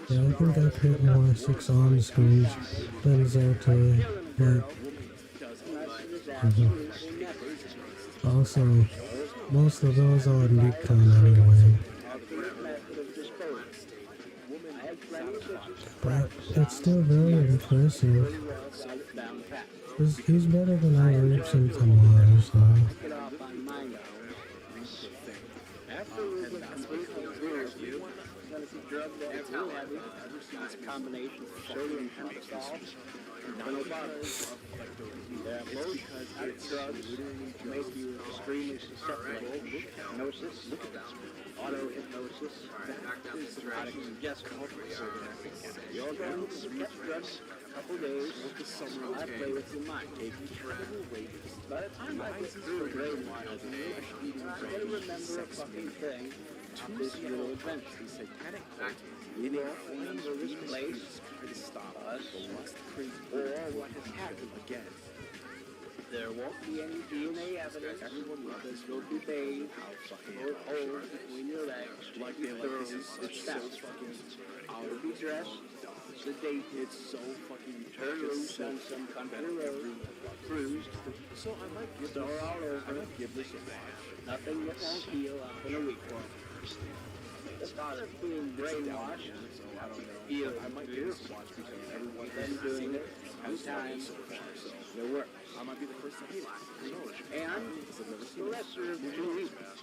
Speaker 1: Yeah, I think I've hit more 6-on screens than Zelda, but also, most of those are on Newton anyway. But it's still very impressive. He's better than I read sometimes, so.
Speaker 2: get off on my nose. After we get completely through, gonna see drug that's real heavy. It's a combination of sodium pentothal and nanobottles. They're both drugs that make you extremely susceptible to hypnosis, auto-hypnosis, hypnotic suggestion. You're going to get drugs a couple days. I play with your mind. By the time I get through brainwashing, I'm going to remember a fucking thing of this little adventure. You need to remember this place, us, or what has happened again. There won't be any DNA evidence. This will be bathed or hold between your legs, like your throws, it's so fucking out of be dressed. Sedate, it's so fucking turn loose on some country road, cruised,
Speaker 6: So I might give
Speaker 2: store
Speaker 6: this,
Speaker 2: all over,
Speaker 6: I might give this a watch.
Speaker 2: nothing that won't heal up in a week. The thought of being brainwashed,
Speaker 6: I don't know.
Speaker 2: healed,
Speaker 6: I might give this a watch because everyone
Speaker 2: been doing it
Speaker 6: has
Speaker 2: two times,
Speaker 6: so far. So
Speaker 2: it works.
Speaker 6: I might be the first to hate it. Who knows?
Speaker 2: And the lesser of the two evils.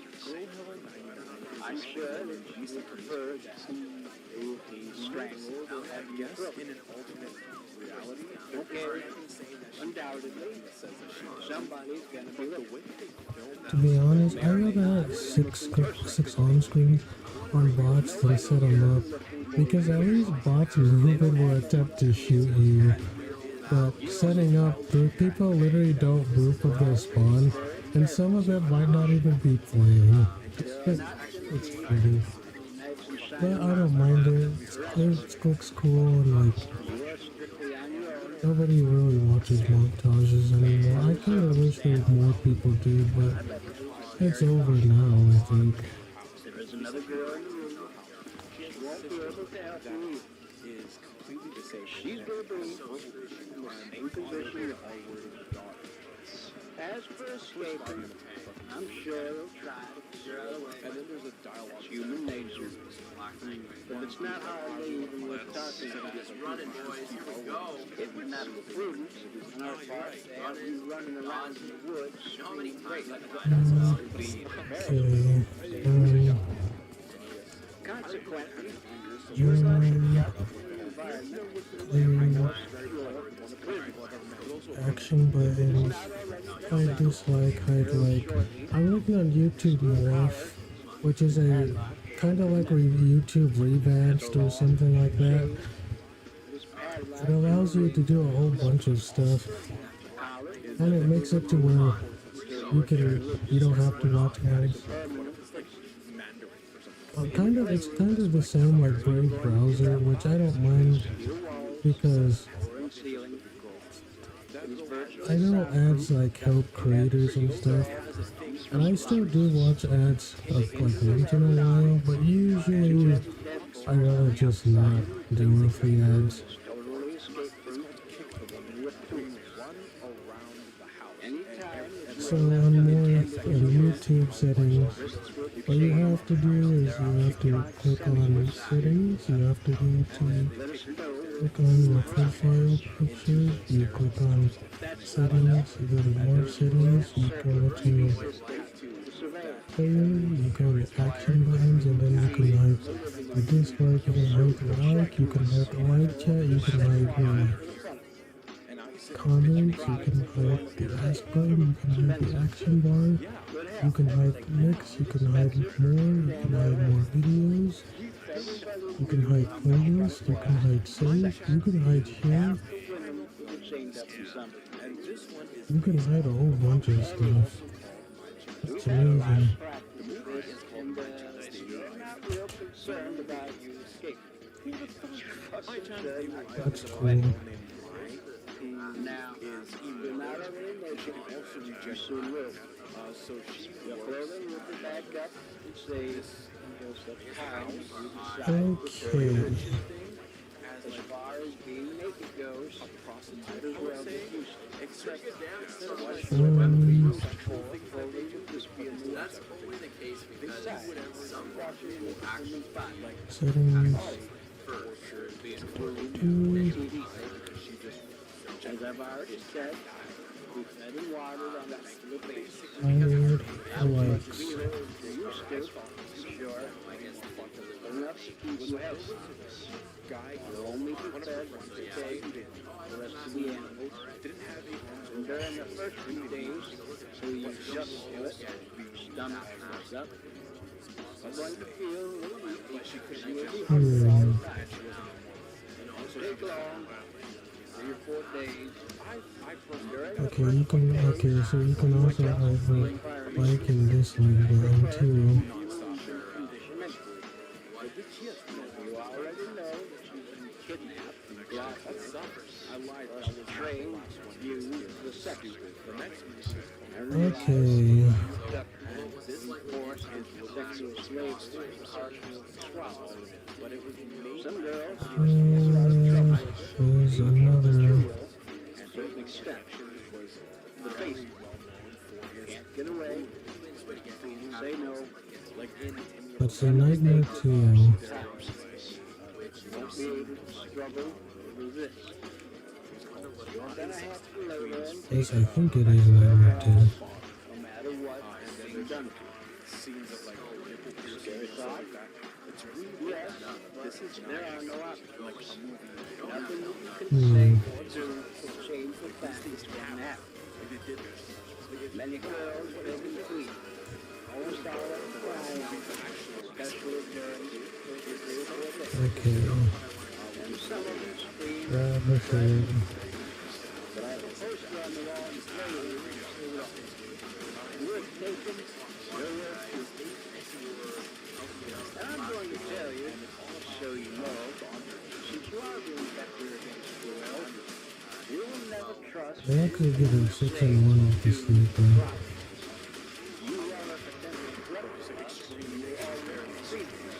Speaker 2: I'm sure that you would prefer that you be strangled or have your throat.
Speaker 6: In an alternate reality,
Speaker 2: Okay, undoubtedly, somebody's gonna be the way.
Speaker 1: To be honest, I'd rather have six on screen on bots than set them up, because at least bots move and will attempt to shoot you. But setting up, the people literally don't move when they spawn, and some of them might not even be playing. It's pretty. But I don't mind it. It looks cool, and like, nobody really watches montages anymore. I kind of wish there were more people did, but it's over now, I think.
Speaker 2: There is another girl in the room. She won't be able to help you.
Speaker 6: is completely the same.
Speaker 2: She's gonna be in the same position that I was. As for escaping, I'm sure they'll try to figure out a way.
Speaker 6: And then there's a dialogue.
Speaker 2: It's human nature. But it's not hardly even worth talking about.
Speaker 4: Running, boys. Here we go.
Speaker 2: It would not be prudent on our part to have you running around in the woods.
Speaker 4: How many times
Speaker 1: Okay.
Speaker 2: Consequently,
Speaker 1: Action buttons. I dislike, hide like. I'm looking on YouTube Morph, which is a kind of like YouTube Revanced or something like that. It allows you to do a whole bunch of stuff, and it makes it to where you don't have to watch ads. It's kind of the same like Brave Browser, which I don't mind because I know ads like help creators and stuff, and I still do watch ads like once in a while, but usually I rather just not deal with the ads. So on more YouTube settings, what you have to do is you have to click on settings, you have to go to click on your profile picture, you click on settings, you go to more settings, you go to player, you go to action buttons, and then you can hide the dislike, you can hide the like, you can hide the live chat, you can hide the comments, you can hide the ask button, you can hide the action bar, you can hide the mix, you can hide more, you can hide more videos, you can hide playlists, you can hide save, you can hide share, you can hide a whole bunch of stuff. It's amazing. That's cool.
Speaker 2: Now, you're not only a nation, you soon will. So your clothing will be back up and say,
Speaker 1: Okay.
Speaker 2: as far as being naked goes, might as well get used to it. Except
Speaker 4: That's only the case because some people actually
Speaker 1: Settings.
Speaker 2: As I've already said, we fed and watered on a regular basis.
Speaker 1: Alex.
Speaker 2: You're used to, sure. Enough to keep you healthy. You'll only be fed once a day, the rest of the animals. And during the first few days, so you just split, stomach fills up. I'm going to feel a little weak, because you will be hungry all the time. Take long. 3 or 4 days.
Speaker 1: Okay, you can, okay, so you can also hide the like and dislike button too.
Speaker 2: You already know that you've been kidnapped and brought here. I lied. I was trained, used, the sex.
Speaker 1: Okay.
Speaker 2: Sexual slaves are swallowed. But it was some girls.
Speaker 1: There's another.
Speaker 2: To an extent, the face. Can't get away. Say no.
Speaker 1: That's a nightmare too.
Speaker 2: Won't be able to struggle, resist. You're gonna have to learn.
Speaker 1: Yes, I think it is nightmare too.
Speaker 2: No matter what you've done. Scenes of like nipple piercing thought. It's really there are no options. Like a movie. Nothing you can say or do will change the fact it's going to happen. Many girls live in sleep. Almost all of the time, especially during the 3 or 4 days.
Speaker 1: Okay.
Speaker 2: And some of them scream.
Speaker 1: Grab the food.
Speaker 2: But I have a poster on the wall and say, we're taken, your work is and I'm going to tell you, so you know, since you are being vector against the world, you will never trust.
Speaker 1: They actually get a 6 and 1 with the sleeper.
Speaker 2: You are a potential threat to us, and you already see this.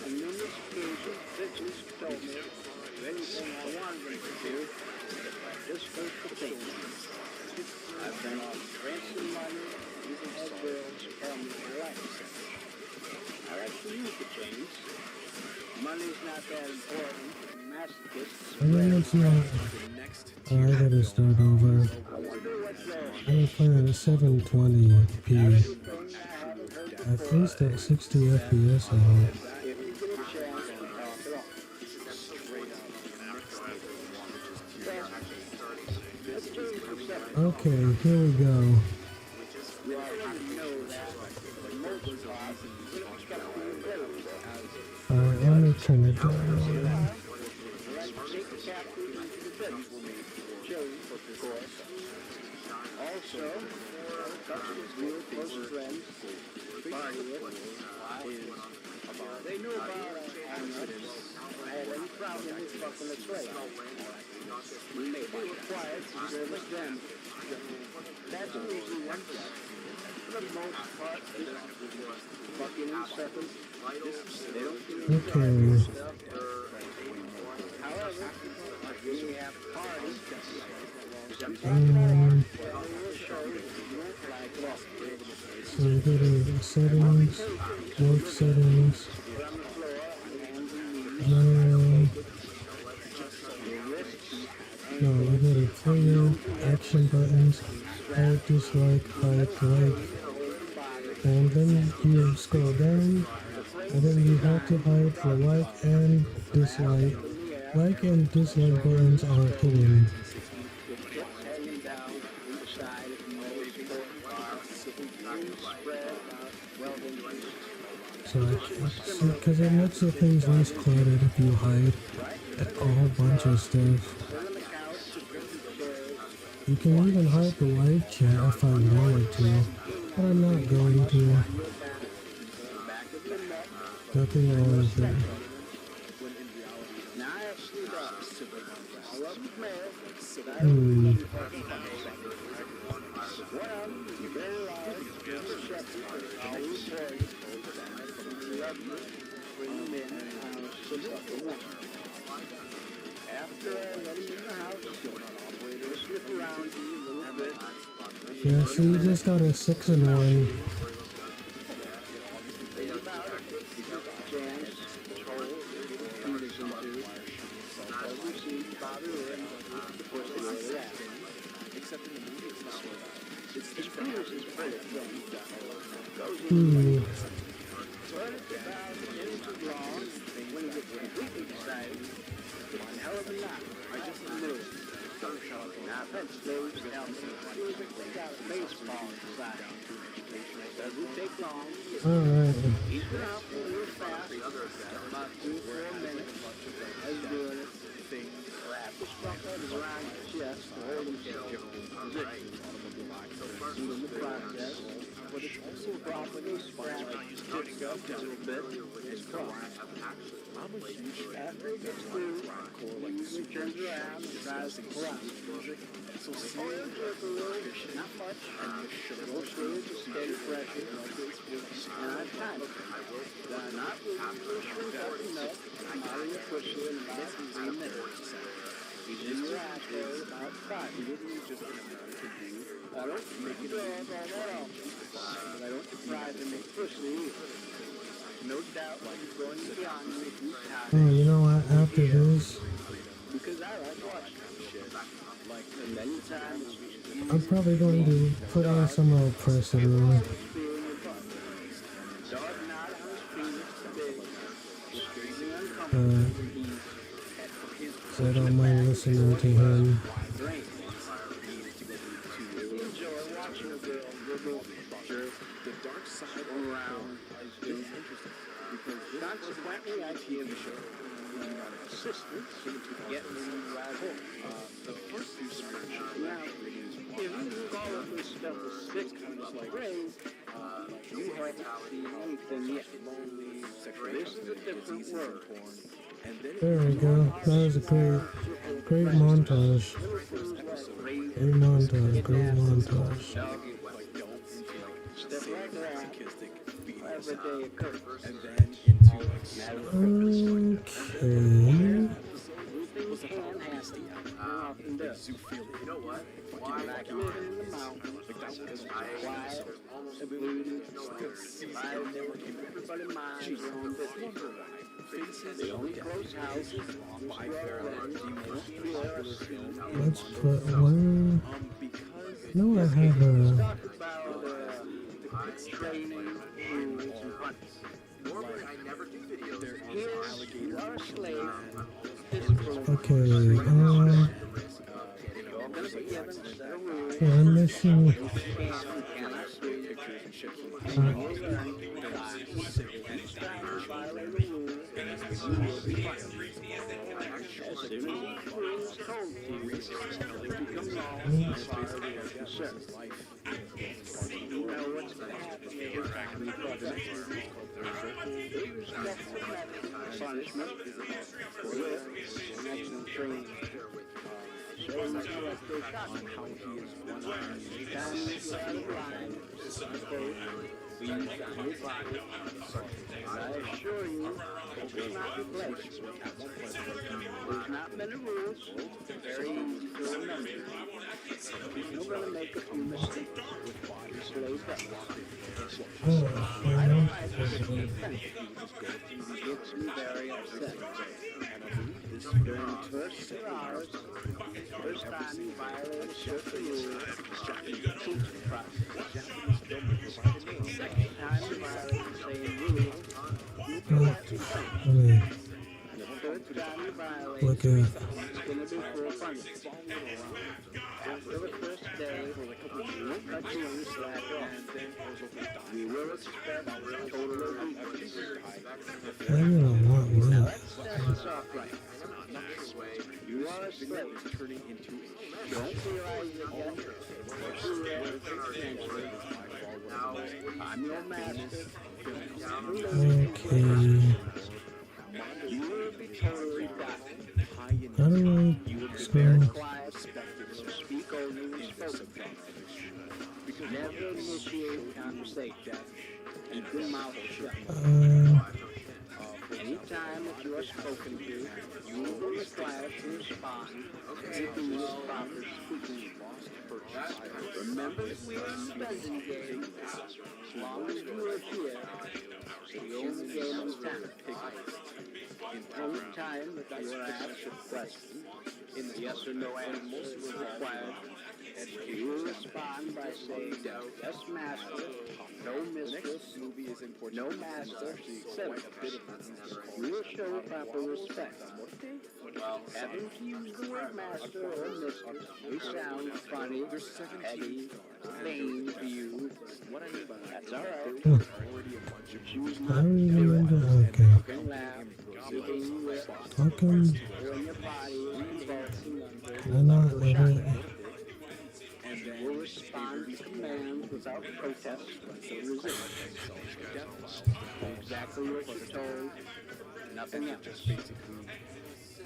Speaker 2: On numerous occasions, bitches told me anything I wanted them to do, just hurt the thing. I've been on ransom money, even had girls tell me their life. I like to use the chains. Money's not that important. Masochists.
Speaker 1: I mean, it's not. Oh, I gotta start over. I'm playing at 720p. At least at 60 FPS, I hope. Okay, here we go. Alright, let me turn it down.
Speaker 2: Also, real close friends, party with, they knew about how much I had any problem with fucking the trade. We may be required to service them. That's the reason one job. For the most part, fucking in seconds, they don't do
Speaker 1: Okay.
Speaker 2: stuff. However, we have parties.
Speaker 1: So we go to settings, work settings, general. No, we go to player, action buttons, hide, dislike, hide, like. And then you scroll down, and then you have to hide for like and dislike. Like and dislike buttons are hidden.
Speaker 2: With tips hanging down each side of the nose, fourth bar, spread about 12 inches.
Speaker 1: So because it makes your things less cluttered if you hide a whole bunch of stuff. You can even hide the live chat if I wanted to, but I'm not going to. Nothing wrong with it. Hmm. Yeah, so you just got a 6-in-1. Hmm. Alright.
Speaker 2: But it's also properly scratched, tipped up a little bit, it's crossed. After it gets through, he usually turns around and tries to pull out. So see it not much, no stage of steady pressure, and I've timed it. Not really shrink up enough, not in push you in about 3 minutes. He's in your asshole about 5 minutes. I don't make it all that often, but I don't deprive him of pussy either. No doubt he's going to be on me if you time.
Speaker 1: Oh, you know what? After this,
Speaker 2: Because I like watching shit. And many times
Speaker 1: I'm probably going to put on some precedent. So I don't mind listening to him.
Speaker 2: Consequently, I give assistance getting the right hole. The first few scratches. Now, if you call up this stuff a sick like grave, you haven't seen anything yet. This is a different word.
Speaker 1: There we go. That was a great montage. Great montage. Great montage.
Speaker 2: Stuff like that. Every day occurs.
Speaker 6: And then into
Speaker 1: Okay.
Speaker 2: You know what? Like living in the mountains, quiet, secluded, everybody minds their own business. The only close houses,
Speaker 1: Let's put one. No, I have a.
Speaker 2: talk about training, rules, and hunts.
Speaker 4: Normally, I never do videos.
Speaker 2: Here's you are a slave.
Speaker 1: Okay. Yeah, I'm missing.
Speaker 2: Punishment for this and excellent training. Shows you what they got and how he is one of the diamonds out of line. We use the new body. I assure you, it will not be played. There's not many rules. Very easy to remember. You're going to make a few mistakes. Slow down. I don't like this defense. It gets me very upset. During the first 6 hours, first time you violate a certain rule, teaching process. Second time you violate the same rule, you correct the thing. And the third time you violate
Speaker 1: Look
Speaker 2: it,
Speaker 1: at
Speaker 2: it's going to be full punishment. After the first day, we will cut you any slack off. We will expect total obedience.
Speaker 1: I get a lot
Speaker 2: Now
Speaker 1: more.
Speaker 2: let's start this off right. You are a slave. Don't realize it yet, but you will eventually. Now, I'm your master.
Speaker 1: Okay.
Speaker 2: You will be totally docile.
Speaker 1: How do
Speaker 2: You will
Speaker 1: I
Speaker 2: be
Speaker 1: so
Speaker 2: very quiet. Speak only when spoken. Never initiate conversation. Keep your mouth shut. Anytime that you are spoken to, you will be required to respond to the proper speaking. Remember that we are in the dungeon game. As long as you are here, the only game in town. Any time that you are asked a question, in the yes or no answer is required, you will respond by saying, yes, master, no, mistress, no, master, etc. You will show proper respect. Having to use the word master or mistress may sound funny, petty, vain to you. That's all right. Choose
Speaker 1: I
Speaker 2: not
Speaker 1: don't
Speaker 2: to
Speaker 1: even
Speaker 2: do it.
Speaker 1: remember. Okay.
Speaker 2: You can laugh, sitting with,
Speaker 1: How come
Speaker 2: or in your body, convulsing under
Speaker 1: they're not letting
Speaker 2: and will respond to commands without protest or resistance. Exactly what you're told, nothing else.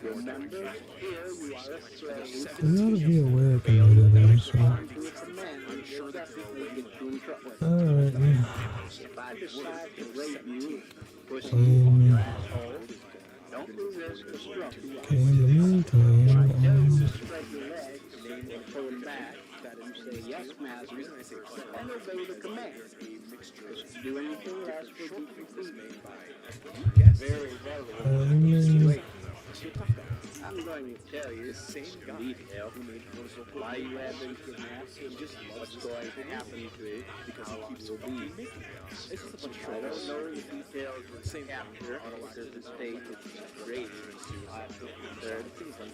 Speaker 2: Remember, here you are a slave.
Speaker 1: you ought to be aware of community, so
Speaker 2: Respond to a command will definitely get you in trouble.
Speaker 1: alright, yeah.
Speaker 2: If I decide to rape you, pussy,
Speaker 1: Um,
Speaker 2: or asshole, don't do this to stroke you.
Speaker 1: okay, in the meantime,
Speaker 2: Tell you to spread your legs and pull them back. You say, yes, master, and obey the command. Just to do anything less will be defeated. Very well. I'm going to tell you in detail why you have been kidnapped and just what's going to happen to you, how long you'll be. I don't know the details of the capture because the state was raided on July 23rd,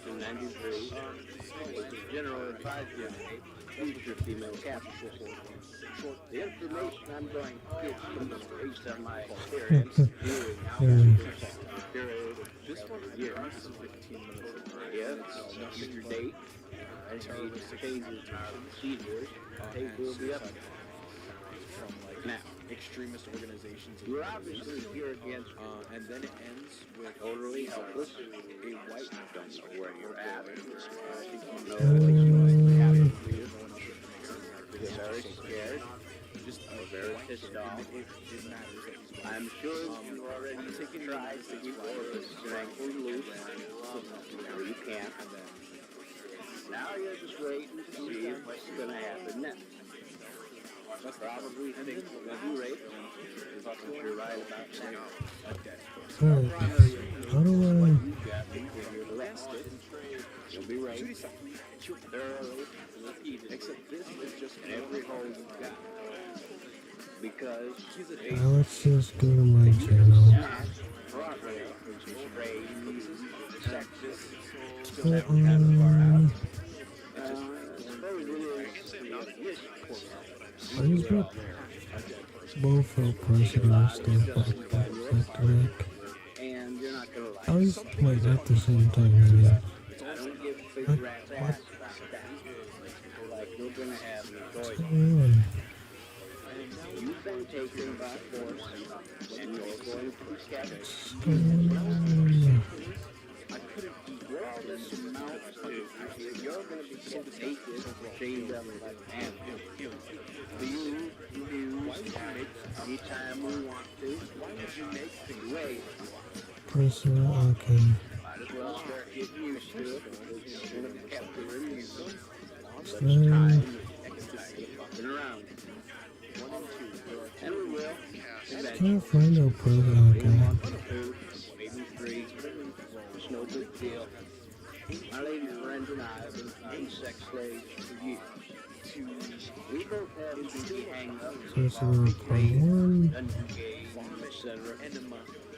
Speaker 2: 1993. Was the general advised you future female capture. The information I'm going to give you is based on my experience viewing out period of this one year. Yes, your date, and changes procedures, they will be up now.
Speaker 5: Extremist organizations.
Speaker 2: You're obviously here against
Speaker 5: and then it ends with
Speaker 2: totally helpless.
Speaker 5: a white
Speaker 2: Don't know where you're at.
Speaker 1: uh,
Speaker 2: You're very scared.
Speaker 5: just
Speaker 2: Very pissed off. I'm sure you've already tried to keep Orvis strangling loose. No, you can't. Now you're just waiting to see what's going to happen next. Probably think that you raped him. You're right about that.
Speaker 1: alright. How do
Speaker 2: You got me when you're arrested. You'll be raped. Thoroughly repeated. Except this is just every hole you've got. Because
Speaker 1: now let's just go to my channel. I just got both for president stuff like that,
Speaker 2: and you're not gonna like
Speaker 1: I was like at the same time, maybe.
Speaker 2: I don't give big rat's ass about that. Like you're gonna have an authority. You've been taken by force when you're going to be captured. All this amounts to you're going to be taken, chained up like an animal. You use anytime we want to. Why would you make things wait?
Speaker 1: Person, okay.
Speaker 2: Might as well start getting used to it. It's going to be captured in you.
Speaker 1: So,
Speaker 2: Time fucking around. And we will.
Speaker 1: can I find a person? Okay.
Speaker 2: 1, 2, maybe 3. It's no big deal. My lady friends and I have been sex slaves for years. We both have easy hang-ups,
Speaker 1: So it's a part one.
Speaker 2: dungeon game, etc.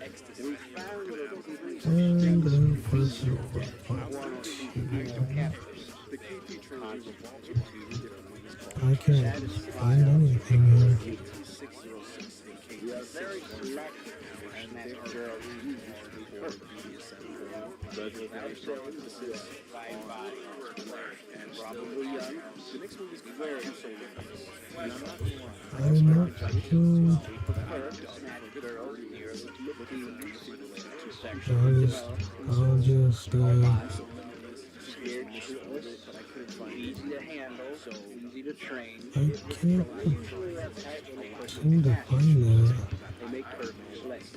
Speaker 5: ecstasy.
Speaker 2: We found a complete
Speaker 1: And
Speaker 2: system
Speaker 1: first of all,
Speaker 2: one captures
Speaker 6: The KP trilogy revolves around three different movies called
Speaker 1: I can't
Speaker 2: satisfy
Speaker 1: find
Speaker 2: our
Speaker 1: anything here.
Speaker 6: KT-606 and
Speaker 2: we are very
Speaker 6: KT-606.
Speaker 2: selective
Speaker 6: And
Speaker 2: in
Speaker 6: they
Speaker 2: that
Speaker 6: are
Speaker 2: girl
Speaker 6: very hard for media center. But with a strong emphasis
Speaker 2: fine
Speaker 6: on
Speaker 2: body,
Speaker 6: and
Speaker 2: probably young,
Speaker 6: the next movie is called Two Soul Lovers. And I'm not gonna lie,
Speaker 1: I'm not sure.
Speaker 2: prefer to snatch girls near the teens,
Speaker 1: I'll just
Speaker 2: scared shitless, easy to handle, easy to train.
Speaker 1: I can't
Speaker 2: Usually that type of
Speaker 1: seem to find that.
Speaker 2: they make perfect slaves.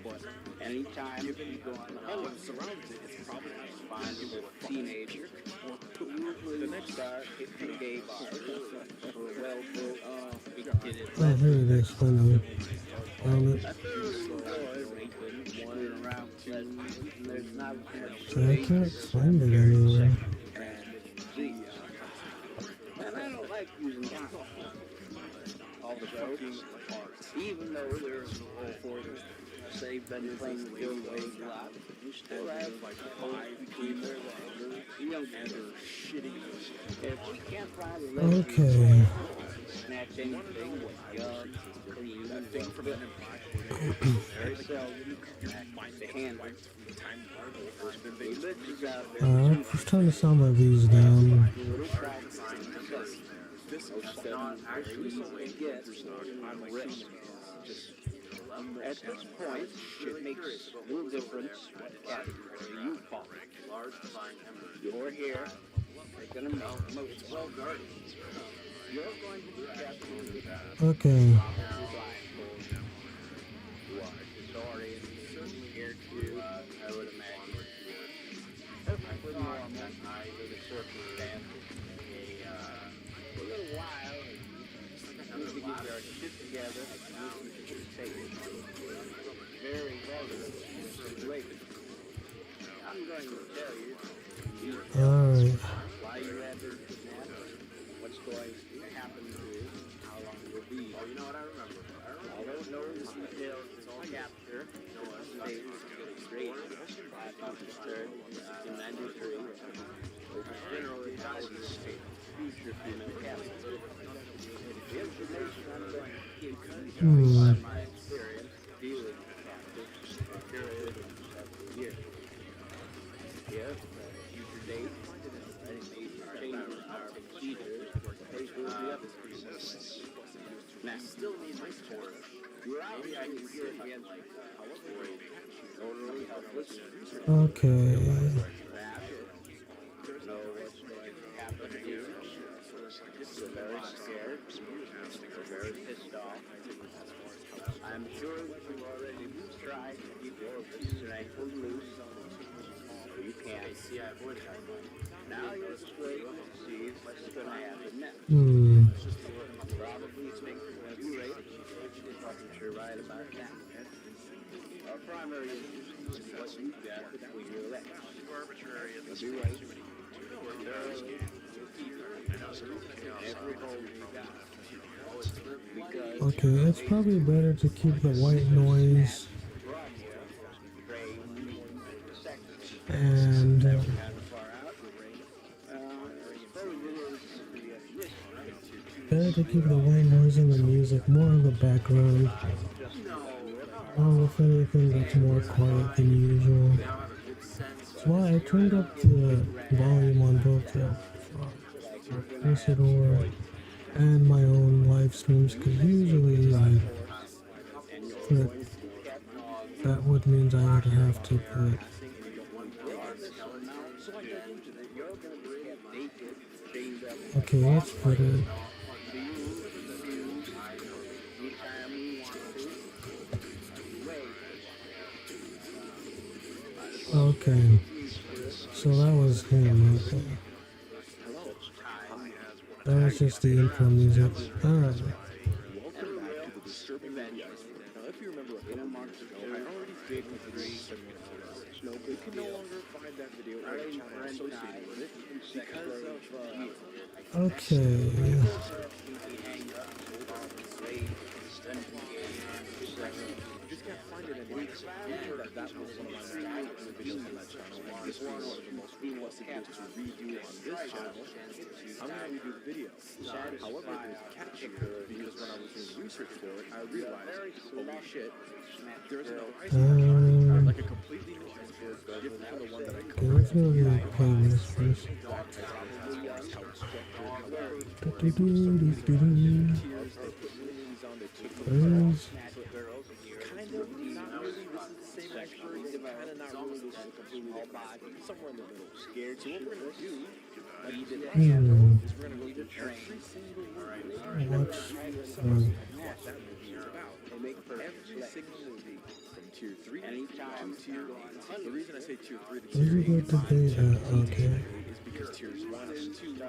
Speaker 2: But anytime you go on the hunt, it's probably find a little teenager. Usually the next star hit the gay bar for a well-built,
Speaker 1: Oh, here it is, finally. Found it.
Speaker 2: around there's not much
Speaker 1: So I can't find it anywhere.
Speaker 2: and I don't like using all the fucking parts. Even though there's all four of them, say been playing the field ways a lot, you still have like 5 people young and they're shitty. If we can't find a
Speaker 1: Okay.
Speaker 2: snatch anything with guns, clean, and thing from it, very seldom the handle. They bitches out there.
Speaker 1: I'm just trying to sound my V's down.
Speaker 2: This is not actually something to get on risk. At this point, it makes no difference what category you fall in. You're here, they're gonna make most well guarded. You're going to be captured.
Speaker 1: Okay.
Speaker 2: You are disoriented, certainly here too, I would imagine. Perfectly normal under the circumstances. For a little while, we need to get our shit together and listen to this tape. Very well, wait. I'm going to tell you
Speaker 1: Alright.
Speaker 2: why you had this kidnapped, what's going to happen to you, how long it will be. Oh, you know what I remember? Although no details is all capture, no state is great. October 3rd, 1993, which is generally how the state future female capture. The information I'm going to give you from my experience dealing with captives for a period of several years. Yes, future date, changes our procedures, place will be up now, still need my support. You're out here against totally helpless.
Speaker 1: Okay.
Speaker 2: Know what's going to happen to you. You're very scared. You're very pissed off. I'm sure that you've already tried to keep your wrists and ankles loose. You can't. Now you're just waiting to see what's going to happen next. Probably think that you rate. Wasn't sure right about that. Our primary issue is what you've got between your legs. You'll be right. Every hole you got. Because
Speaker 1: Okay, it's probably better to keep the white noise and better to keep the white noise and the music more in the background. Or if anything that's more quiet than usual. That's why I turned up the volume on both the Isidore and my own live streams, because usually that would mean I would have to put. Okay, let's put it. Okay, so that was him. Okay. That was just the intro music. Alright.
Speaker 6: Welcome back to the disturbing venue. Now, if you remember a couple months ago, I already did with the segment for this. You can no longer find that video or the channel associated with it because of
Speaker 1: Okay.
Speaker 6: you just can't find it anymore. redo on this channel, I'm going to redo the video. However, there's a catch here, because when I was doing research for it, I realized, holy shit, there's no ice book, like a completely new ice book, different from the one that I
Speaker 1: Okay, let's go to the playlist first. Where's
Speaker 6: kind of not really this is the same iceberg, kind of not really this is a completely different, somewhere in the middle. Scared. So what we're gonna do, like we did last time, is we're gonna go through every single movie.
Speaker 1: what's
Speaker 6: What that movie is about. Every single movie from tier 3 to tier 8. The reason I say tier 3 to
Speaker 1: where's
Speaker 6: tier
Speaker 1: you
Speaker 6: 8
Speaker 1: go today? Okay.
Speaker 6: is because tiers 1 and 2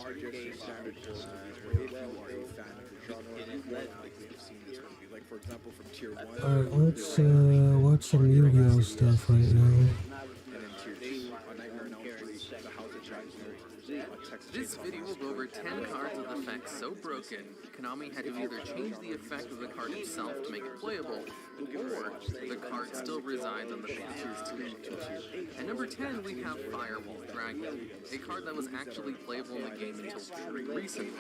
Speaker 6: are just standard horror movies where if you are a fan of the genre, you will likely have seen this movie. Like for example, from tier 1,
Speaker 1: Alright, let's watch some Yu-Gi-Oh stuff right now.
Speaker 6: and then tier 2, A Nightmare on Elm Street, The House that Jack Built, Texas
Speaker 4: This
Speaker 6: Chainsaw
Speaker 4: video will go over 10 cards with effects so broken, Konami had to either change the effect of the card itself to make it playable, or the card still resides on the base. At number 10, we have Firewall Dragon, a card that was actually playable in the game until pretty recently.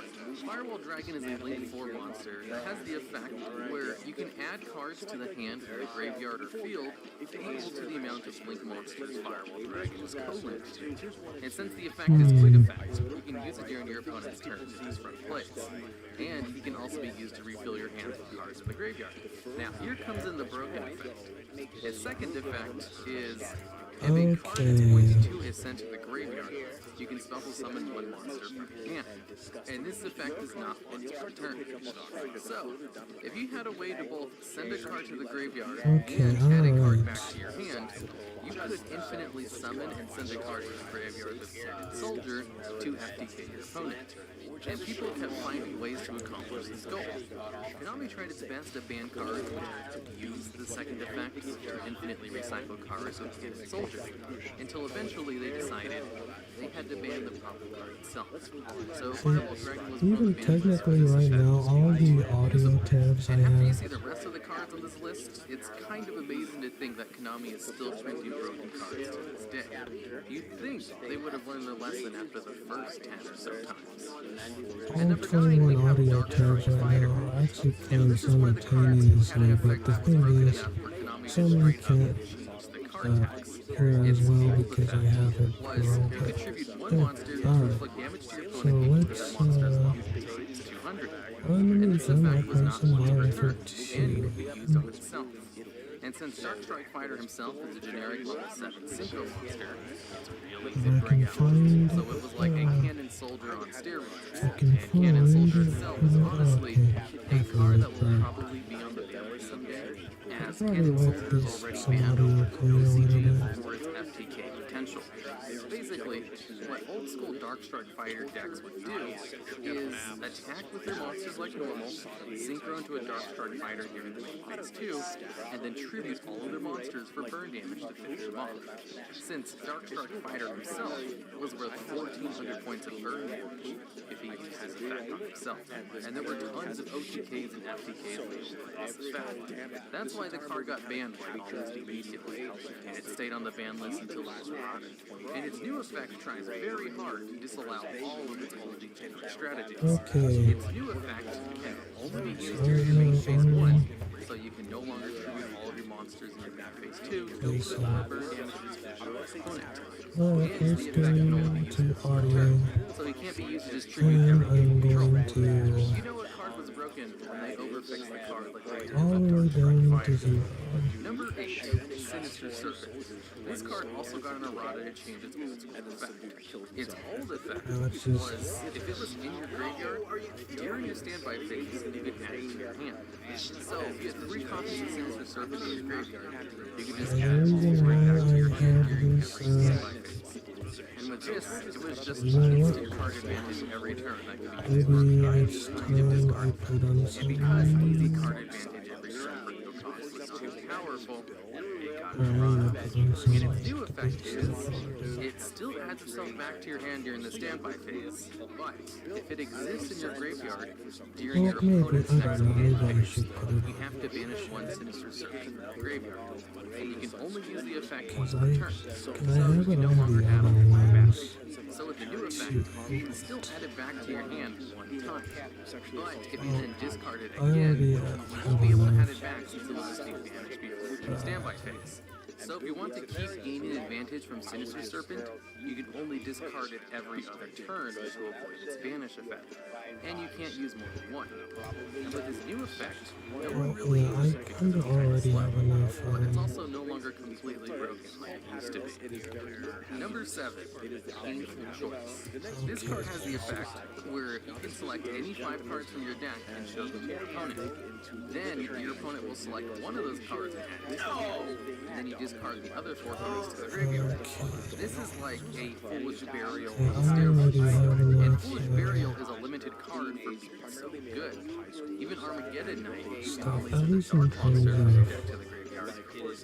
Speaker 4: Firewall Dragon is a Link 4 monster that has the effect where you can add cards to the hand from the graveyard or field equal to the amount of Link monsters Firewall Dragon is co-linked to. And since the effect is quick effect, you can use it during your opponent's turn to disrupt plays. And he can also be used to refill your hand with cards from the graveyard. Now, here comes in the broken effect. His second effect is if a card that's pointed to is sent to the graveyard, you can special summon one monster from your hand. And this effect is not once per turn. So, if you had a way to both send a card to the graveyard and add a card back to your hand, you could infinitely summon and send a card to the graveyard with Second Soldier to FTK your opponent. And people kept finding ways to accomplish this goal. Konami tried its best to ban cards which use the second effect to infinitely recycle cards with Second Soldier, until eventually they decided they had to ban the problem card itself. So Firewall Dragon was
Speaker 1: even technically right now, all the audio tabs I
Speaker 4: and after you
Speaker 1: have,
Speaker 4: see the rest of the cards on this list, it's kind of amazing to think that Konami is still printing broken cards to this day. You'd think they would have learned their lesson after the first 10 or so times. At
Speaker 1: all
Speaker 4: number 9, we
Speaker 1: 21
Speaker 4: have
Speaker 1: audio
Speaker 4: Dark
Speaker 1: tabs
Speaker 4: Strike
Speaker 1: right
Speaker 4: Fighter.
Speaker 1: now are actually
Speaker 4: Now,
Speaker 1: playing
Speaker 4: this is where the cards
Speaker 1: simultaneously,
Speaker 4: had
Speaker 1: but
Speaker 4: effect
Speaker 1: the
Speaker 4: was
Speaker 1: thing
Speaker 4: broken
Speaker 1: is,
Speaker 4: enough where Konami
Speaker 1: some
Speaker 4: just
Speaker 1: I
Speaker 4: straight up
Speaker 1: can't
Speaker 4: changed the card tax.
Speaker 1: hear as
Speaker 4: Its
Speaker 1: well
Speaker 4: old
Speaker 1: because I
Speaker 4: effect
Speaker 1: have it
Speaker 4: was
Speaker 1: wrong.
Speaker 4: you contribute one
Speaker 1: Yeah,
Speaker 4: monster to
Speaker 1: alright.
Speaker 4: inflict damage to your
Speaker 1: So
Speaker 4: opponent equal to
Speaker 1: let's,
Speaker 4: their monster's level. It's 200. And
Speaker 1: underneath
Speaker 4: this
Speaker 1: them, I
Speaker 4: effect was
Speaker 1: play
Speaker 4: not
Speaker 1: some
Speaker 4: once per
Speaker 1: Mario
Speaker 4: turn,
Speaker 1: for
Speaker 4: and could
Speaker 1: 2.
Speaker 4: be used on itself. And since Dark Strike Fighter himself is a generic level 7 synchro monster, it's really easy to
Speaker 1: I
Speaker 4: bring
Speaker 1: can
Speaker 4: out.
Speaker 1: find,
Speaker 4: So it was like a Cannon Soldier on steroids.
Speaker 1: I can
Speaker 4: And Cannon
Speaker 1: find,
Speaker 4: Soldier itself is honestly
Speaker 1: okay,
Speaker 4: a card that will
Speaker 1: right.
Speaker 4: probably be on the ban list someday, as
Speaker 1: Probably
Speaker 4: Cannon
Speaker 1: let
Speaker 4: Soldier is
Speaker 1: this
Speaker 4: already
Speaker 1: some
Speaker 4: banned
Speaker 1: audio
Speaker 4: over
Speaker 1: play a little
Speaker 4: OCG
Speaker 1: bit.
Speaker 4: for its FTK potential. Basically, what old school Dark Strike Fighter decks would do is attack with their monsters like normal, synchro into a Dark Strike Fighter during the main phase 2, and then tribute all of their monsters for burn damage to finish them off. Since Dark Strike Fighter himself was worth 1,400 points of burn damage if he used his effect on himself, and there were tons of OTKs and FTKs available for this effect. That's why the card got banned like almost immediately, and it stayed on the ban list until it was modded. And its new effect tries very hard to disallow all of its old generic strategies.
Speaker 1: Okay.
Speaker 4: Its new effect can only be used during your main phase 1, so you can no longer tribute all of your monsters in your main phase 2 to burn damages to your opponent.
Speaker 1: Alright,
Speaker 4: And
Speaker 1: let's
Speaker 4: the
Speaker 1: go
Speaker 4: effect can only be
Speaker 1: to
Speaker 4: used once per
Speaker 1: audio,
Speaker 4: turn, so it can't be used to just tribute
Speaker 1: and
Speaker 4: every game
Speaker 1: I'm
Speaker 4: you control.
Speaker 1: going to
Speaker 4: You know what card was broken when they overfixed the card like they did
Speaker 1: all
Speaker 4: with
Speaker 1: the way
Speaker 4: Dark Strike
Speaker 1: down to
Speaker 4: Fighter?
Speaker 1: 0.
Speaker 4: Number 8, Sinister Serpent. This card also got an errata to change its old school effect. Its old effect
Speaker 1: Now let's just
Speaker 4: was, if it was in your graveyard, during your standby phase, you could add it to your hand. So, if you had 3 copies of Sinister Serpent in your graveyard, you could just
Speaker 1: the
Speaker 4: add it all
Speaker 1: reason
Speaker 4: right
Speaker 1: why
Speaker 4: back to your
Speaker 1: I
Speaker 4: hand
Speaker 1: have
Speaker 4: during
Speaker 1: this,
Speaker 4: every standby phase. And with this, it was just instant card advantage every turn that could be used
Speaker 1: maybe
Speaker 4: for
Speaker 1: it's time I put on
Speaker 4: and
Speaker 1: some
Speaker 4: because easy card advantage every turn for no cost was too powerful, it got
Speaker 1: I'm gonna put on some
Speaker 4: and its new effect is, it still adds itself back to your hand during the standby phase, but if it exists in your graveyard during
Speaker 1: well,
Speaker 4: your
Speaker 1: maybe,
Speaker 4: opponent's
Speaker 1: I
Speaker 4: next
Speaker 1: don't know, maybe
Speaker 4: game
Speaker 1: I
Speaker 4: phase,
Speaker 1: should put it
Speaker 4: you have to banish one Sinister Serpent from the graveyard, and you can only use the effect
Speaker 1: because
Speaker 4: once per turn.
Speaker 1: can I
Speaker 4: So
Speaker 1: have
Speaker 4: you
Speaker 1: it
Speaker 4: can no
Speaker 1: on
Speaker 4: longer
Speaker 1: the
Speaker 4: add
Speaker 1: other
Speaker 4: all 4 back.
Speaker 1: ones?
Speaker 4: So with the new effect, you can still add it back to your hand one time. But if you then discard it again, you won't be able to add it back since it will receive damage before the standby phase. So if you want to keep gaining advantage from Sinister Serpent, you can only discard it every other turn to avoid its banish effect. And you can't use more than one. And with this new effect, no one really uses it because it's
Speaker 1: already have enough.
Speaker 4: but it's also no longer completely broken like it used to be. Number 7, Painful Choice. This card has the effect where you can select any 5 cards from your deck and show them to your opponent. Then your opponent will select one of those cards and add it to the hand. And then you discard the other 4 cards to the graveyard. This is like a Foolish Burial on steroids. And Foolish Burial is a limited card for being so good. Even Armageddon Knight, you can only send a dark monster from your deck to the graveyard,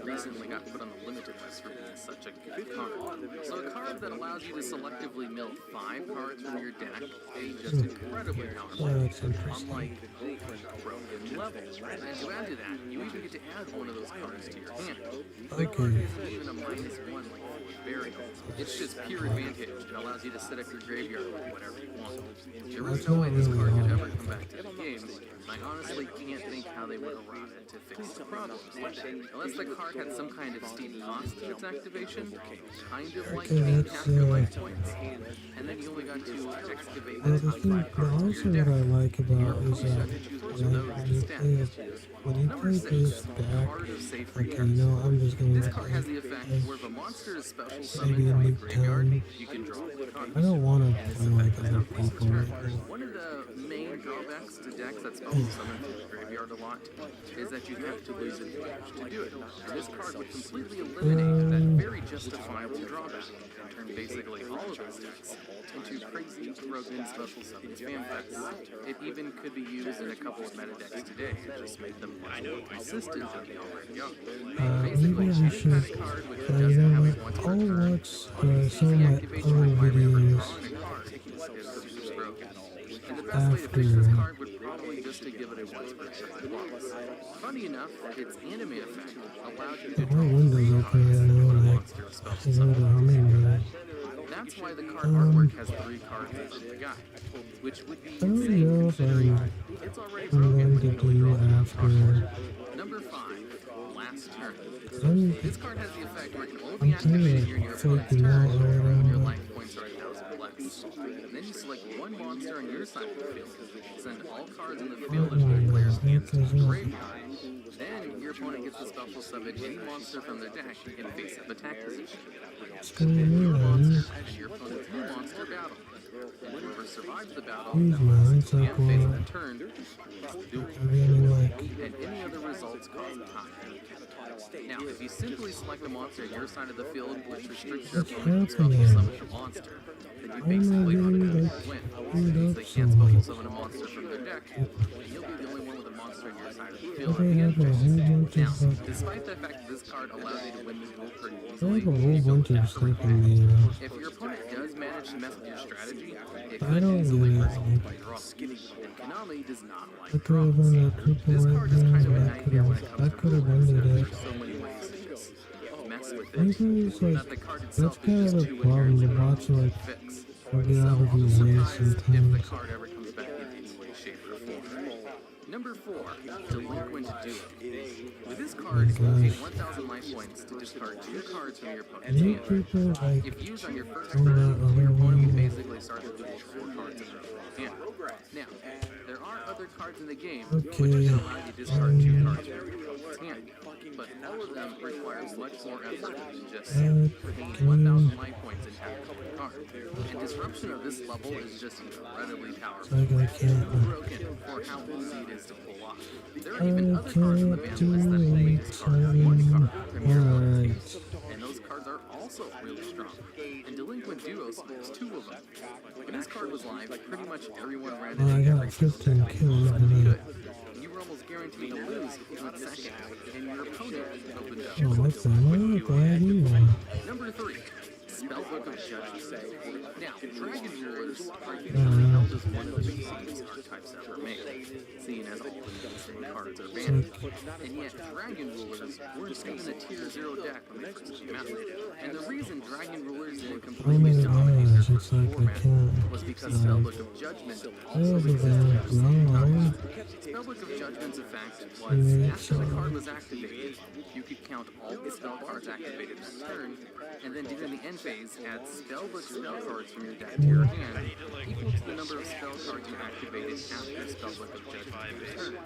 Speaker 4: recently got put on the limited list for being such a good card. So a card that allows you to selectively mill 5 cards from your deck is just incredibly powerful. Unlike Broken Level. And to add to that, you even get to add one of those cards to your hand. The card isn't even a -1 like Foolish Burial. It's just pure advantage and allows you to set up your graveyard with whatever you want. There is no way this card could ever come back to the game. I honestly can't think how they would have run it to fix the problem. Unless the card had some kind of steep cost to its activation, kind of like paying half your life points, and then you only got to excavate
Speaker 1: The
Speaker 4: the top 5 cards
Speaker 1: also
Speaker 4: of your
Speaker 1: what I
Speaker 4: deck.
Speaker 1: like about is that when you
Speaker 4: Number
Speaker 1: play
Speaker 4: 6,
Speaker 1: this deck,
Speaker 4: Card of Safe
Speaker 1: okay,
Speaker 4: Return.
Speaker 1: you know, I'm just going
Speaker 4: This
Speaker 1: to
Speaker 4: card has the effect where if a monster is special
Speaker 1: maybe
Speaker 4: summoned
Speaker 1: a
Speaker 4: from the
Speaker 1: new
Speaker 4: graveyard,
Speaker 1: town.
Speaker 4: you can draw 1 card.
Speaker 1: I don't want to play like other people right now.
Speaker 4: One of the main drawbacks to decks that special summon from the graveyard a lot is that you have to lose advantage to do it. And this card would completely eliminate that very justifiable drawback and turn basically all of those decks into crazy, broken special summon spam decks. It even could be used in a couple of meta decks today and just make them much more consistent than they already are. Basically,
Speaker 1: Maybe I
Speaker 4: any
Speaker 1: should,
Speaker 4: kind of card which
Speaker 1: you
Speaker 4: doesn't
Speaker 1: know
Speaker 4: have
Speaker 1: what,
Speaker 4: a once per
Speaker 1: I'll
Speaker 4: turn
Speaker 1: watch some of my
Speaker 4: deactivation
Speaker 1: other
Speaker 4: requirement for
Speaker 1: videos
Speaker 4: drawing a card is broken. And the best way to fix this card would probably just to give it a once per turn clause. Funny enough, its anime effect allowed you to
Speaker 1: My
Speaker 4: draw
Speaker 1: window's
Speaker 4: 3
Speaker 1: open
Speaker 4: cards
Speaker 1: right
Speaker 4: to
Speaker 1: now,
Speaker 4: put a
Speaker 1: like,
Speaker 4: monster of special
Speaker 1: you know,
Speaker 4: summon.
Speaker 1: the humming.
Speaker 4: That's why the card artwork has 3 cards in the guide, which would be
Speaker 1: I don't
Speaker 4: insane
Speaker 1: know if
Speaker 4: considering
Speaker 1: I'm
Speaker 4: it's already
Speaker 1: going
Speaker 4: broken when
Speaker 1: to
Speaker 4: you only
Speaker 1: do
Speaker 4: draw 1
Speaker 1: after.
Speaker 4: card. Number 5, Last Turn. This card has the effect where it can only be activated during your opponent's
Speaker 1: freaking
Speaker 4: turn
Speaker 1: out right
Speaker 4: when your
Speaker 1: now.
Speaker 4: life points are 1,000 or less. And then you select 1 monster on your side of the field. Send all cards in the field into the player's hands to the graveyard. Then your opponent gets to special summon any monster from their deck in face-up attack position. Then your monster and your opponent's new monster battle. And whoever survives the battle
Speaker 1: Jeez, man, it's
Speaker 4: and
Speaker 1: like,
Speaker 4: face
Speaker 1: well,
Speaker 4: that turn, do it.
Speaker 1: I really like,
Speaker 4: And any other results cause time. Now, if you simply select a monster on your side of the field, which restricts your opponent to special summon a monster, then you basically automatically win. Since they can't special summon a monster from their deck, and you'll be the only one with a monster on your side of the field
Speaker 1: they
Speaker 4: at the
Speaker 1: have
Speaker 4: end
Speaker 1: a
Speaker 4: phase.
Speaker 1: whole bunch
Speaker 4: Now,
Speaker 1: of stuff.
Speaker 4: despite the fact that this card allows you to win the duel pretty
Speaker 1: They
Speaker 4: easily,
Speaker 1: have a
Speaker 4: you
Speaker 1: whole
Speaker 4: don't
Speaker 1: bunch of
Speaker 4: have to
Speaker 1: stuff
Speaker 4: replay
Speaker 1: in
Speaker 4: it.
Speaker 1: there.
Speaker 4: If your opponent does manage to mess with your strategy, it
Speaker 1: I
Speaker 4: could
Speaker 1: don't
Speaker 4: easily
Speaker 1: really
Speaker 4: result
Speaker 1: like.
Speaker 4: in draw. And Konami does not
Speaker 1: I
Speaker 4: like
Speaker 1: could
Speaker 4: draws.
Speaker 1: have done a triple
Speaker 4: This
Speaker 1: right
Speaker 4: card is kind of a
Speaker 1: there.
Speaker 4: nightmare when it comes
Speaker 1: I
Speaker 4: to
Speaker 1: could have
Speaker 4: rulers.
Speaker 1: ended it.
Speaker 4: There's so many ways to just mess with
Speaker 1: Maybe
Speaker 4: it.
Speaker 1: it's
Speaker 4: That
Speaker 1: like,
Speaker 4: the card
Speaker 1: that's
Speaker 4: itself
Speaker 1: kind
Speaker 4: is
Speaker 1: of
Speaker 4: just
Speaker 1: the
Speaker 4: too
Speaker 1: problem. The
Speaker 4: inherent
Speaker 1: bots
Speaker 4: to
Speaker 1: like
Speaker 4: fix.
Speaker 1: will get
Speaker 4: So
Speaker 1: out of
Speaker 4: I'll
Speaker 1: your
Speaker 4: be
Speaker 1: way
Speaker 4: surprised if the
Speaker 1: sometimes.
Speaker 4: card ever comes back in any way, shape, or form. Number 4, Delinquent Duo. With this card, you pay 1,000 life points to discard 2 cards from your opponent's
Speaker 1: Many
Speaker 4: hand.
Speaker 1: people like,
Speaker 4: If used on your first
Speaker 1: oh,
Speaker 4: turn,
Speaker 1: no,
Speaker 4: your opponent will
Speaker 1: no.
Speaker 4: basically start the duel with 4 cards in their hand. Now, there are other cards in the game which are
Speaker 1: Okay.
Speaker 4: going to allow you to discard 2 cards from your opponent's hand, but all of them require much more effort than just paying 1,000 life points and having a card. And disruption of this level is just incredibly powerful.
Speaker 1: like I can't.
Speaker 4: Broken for how easy it is to pull off. There are even other cards in the ban list that only discard one card from your opponent's hand. And those cards are also really strong. And Delinquent Duos has 2 of them. When this card was live, pretty much everyone ran
Speaker 1: Well, I
Speaker 4: it
Speaker 1: got
Speaker 4: every
Speaker 1: 15 kills
Speaker 4: time
Speaker 1: in
Speaker 4: they
Speaker 1: it.
Speaker 4: could. You were almost guaranteed to lose if you went second, and your opponent opened up
Speaker 1: Oh,
Speaker 4: with a
Speaker 1: what's that?
Speaker 4: Delinquent
Speaker 1: I'm
Speaker 4: Duo
Speaker 1: glad
Speaker 4: deck.
Speaker 1: you won.
Speaker 4: Number 3, Spellbook of Judgment. Now, Dragon Rulers are usually held as one of the best archetypes ever made, seeing as all the maximum cards are
Speaker 1: It's
Speaker 4: banned.
Speaker 1: like,
Speaker 4: And yet, Dragon Rulers weren't even a tier 0 deck when they first came out. And the reason Dragon Rulers didn't
Speaker 1: oh
Speaker 4: completely
Speaker 1: my
Speaker 4: dominate
Speaker 1: gosh,
Speaker 4: their
Speaker 1: it's
Speaker 4: first
Speaker 1: like I
Speaker 4: format
Speaker 1: can't.
Speaker 4: was because
Speaker 1: Like,
Speaker 4: Spellbook of Judgment also
Speaker 1: there's a
Speaker 4: existed at
Speaker 1: bad
Speaker 4: the same time.
Speaker 1: no.
Speaker 4: Spellbook of Judgment's effect was,
Speaker 1: Yeah,
Speaker 4: after the card was activated, you could count all the spell cards activated that turn, and then during the end phase, add Spellbook spell cards from your deck to your hand, equal to the number of spell cards you activated after Spellbook of Judgment turn.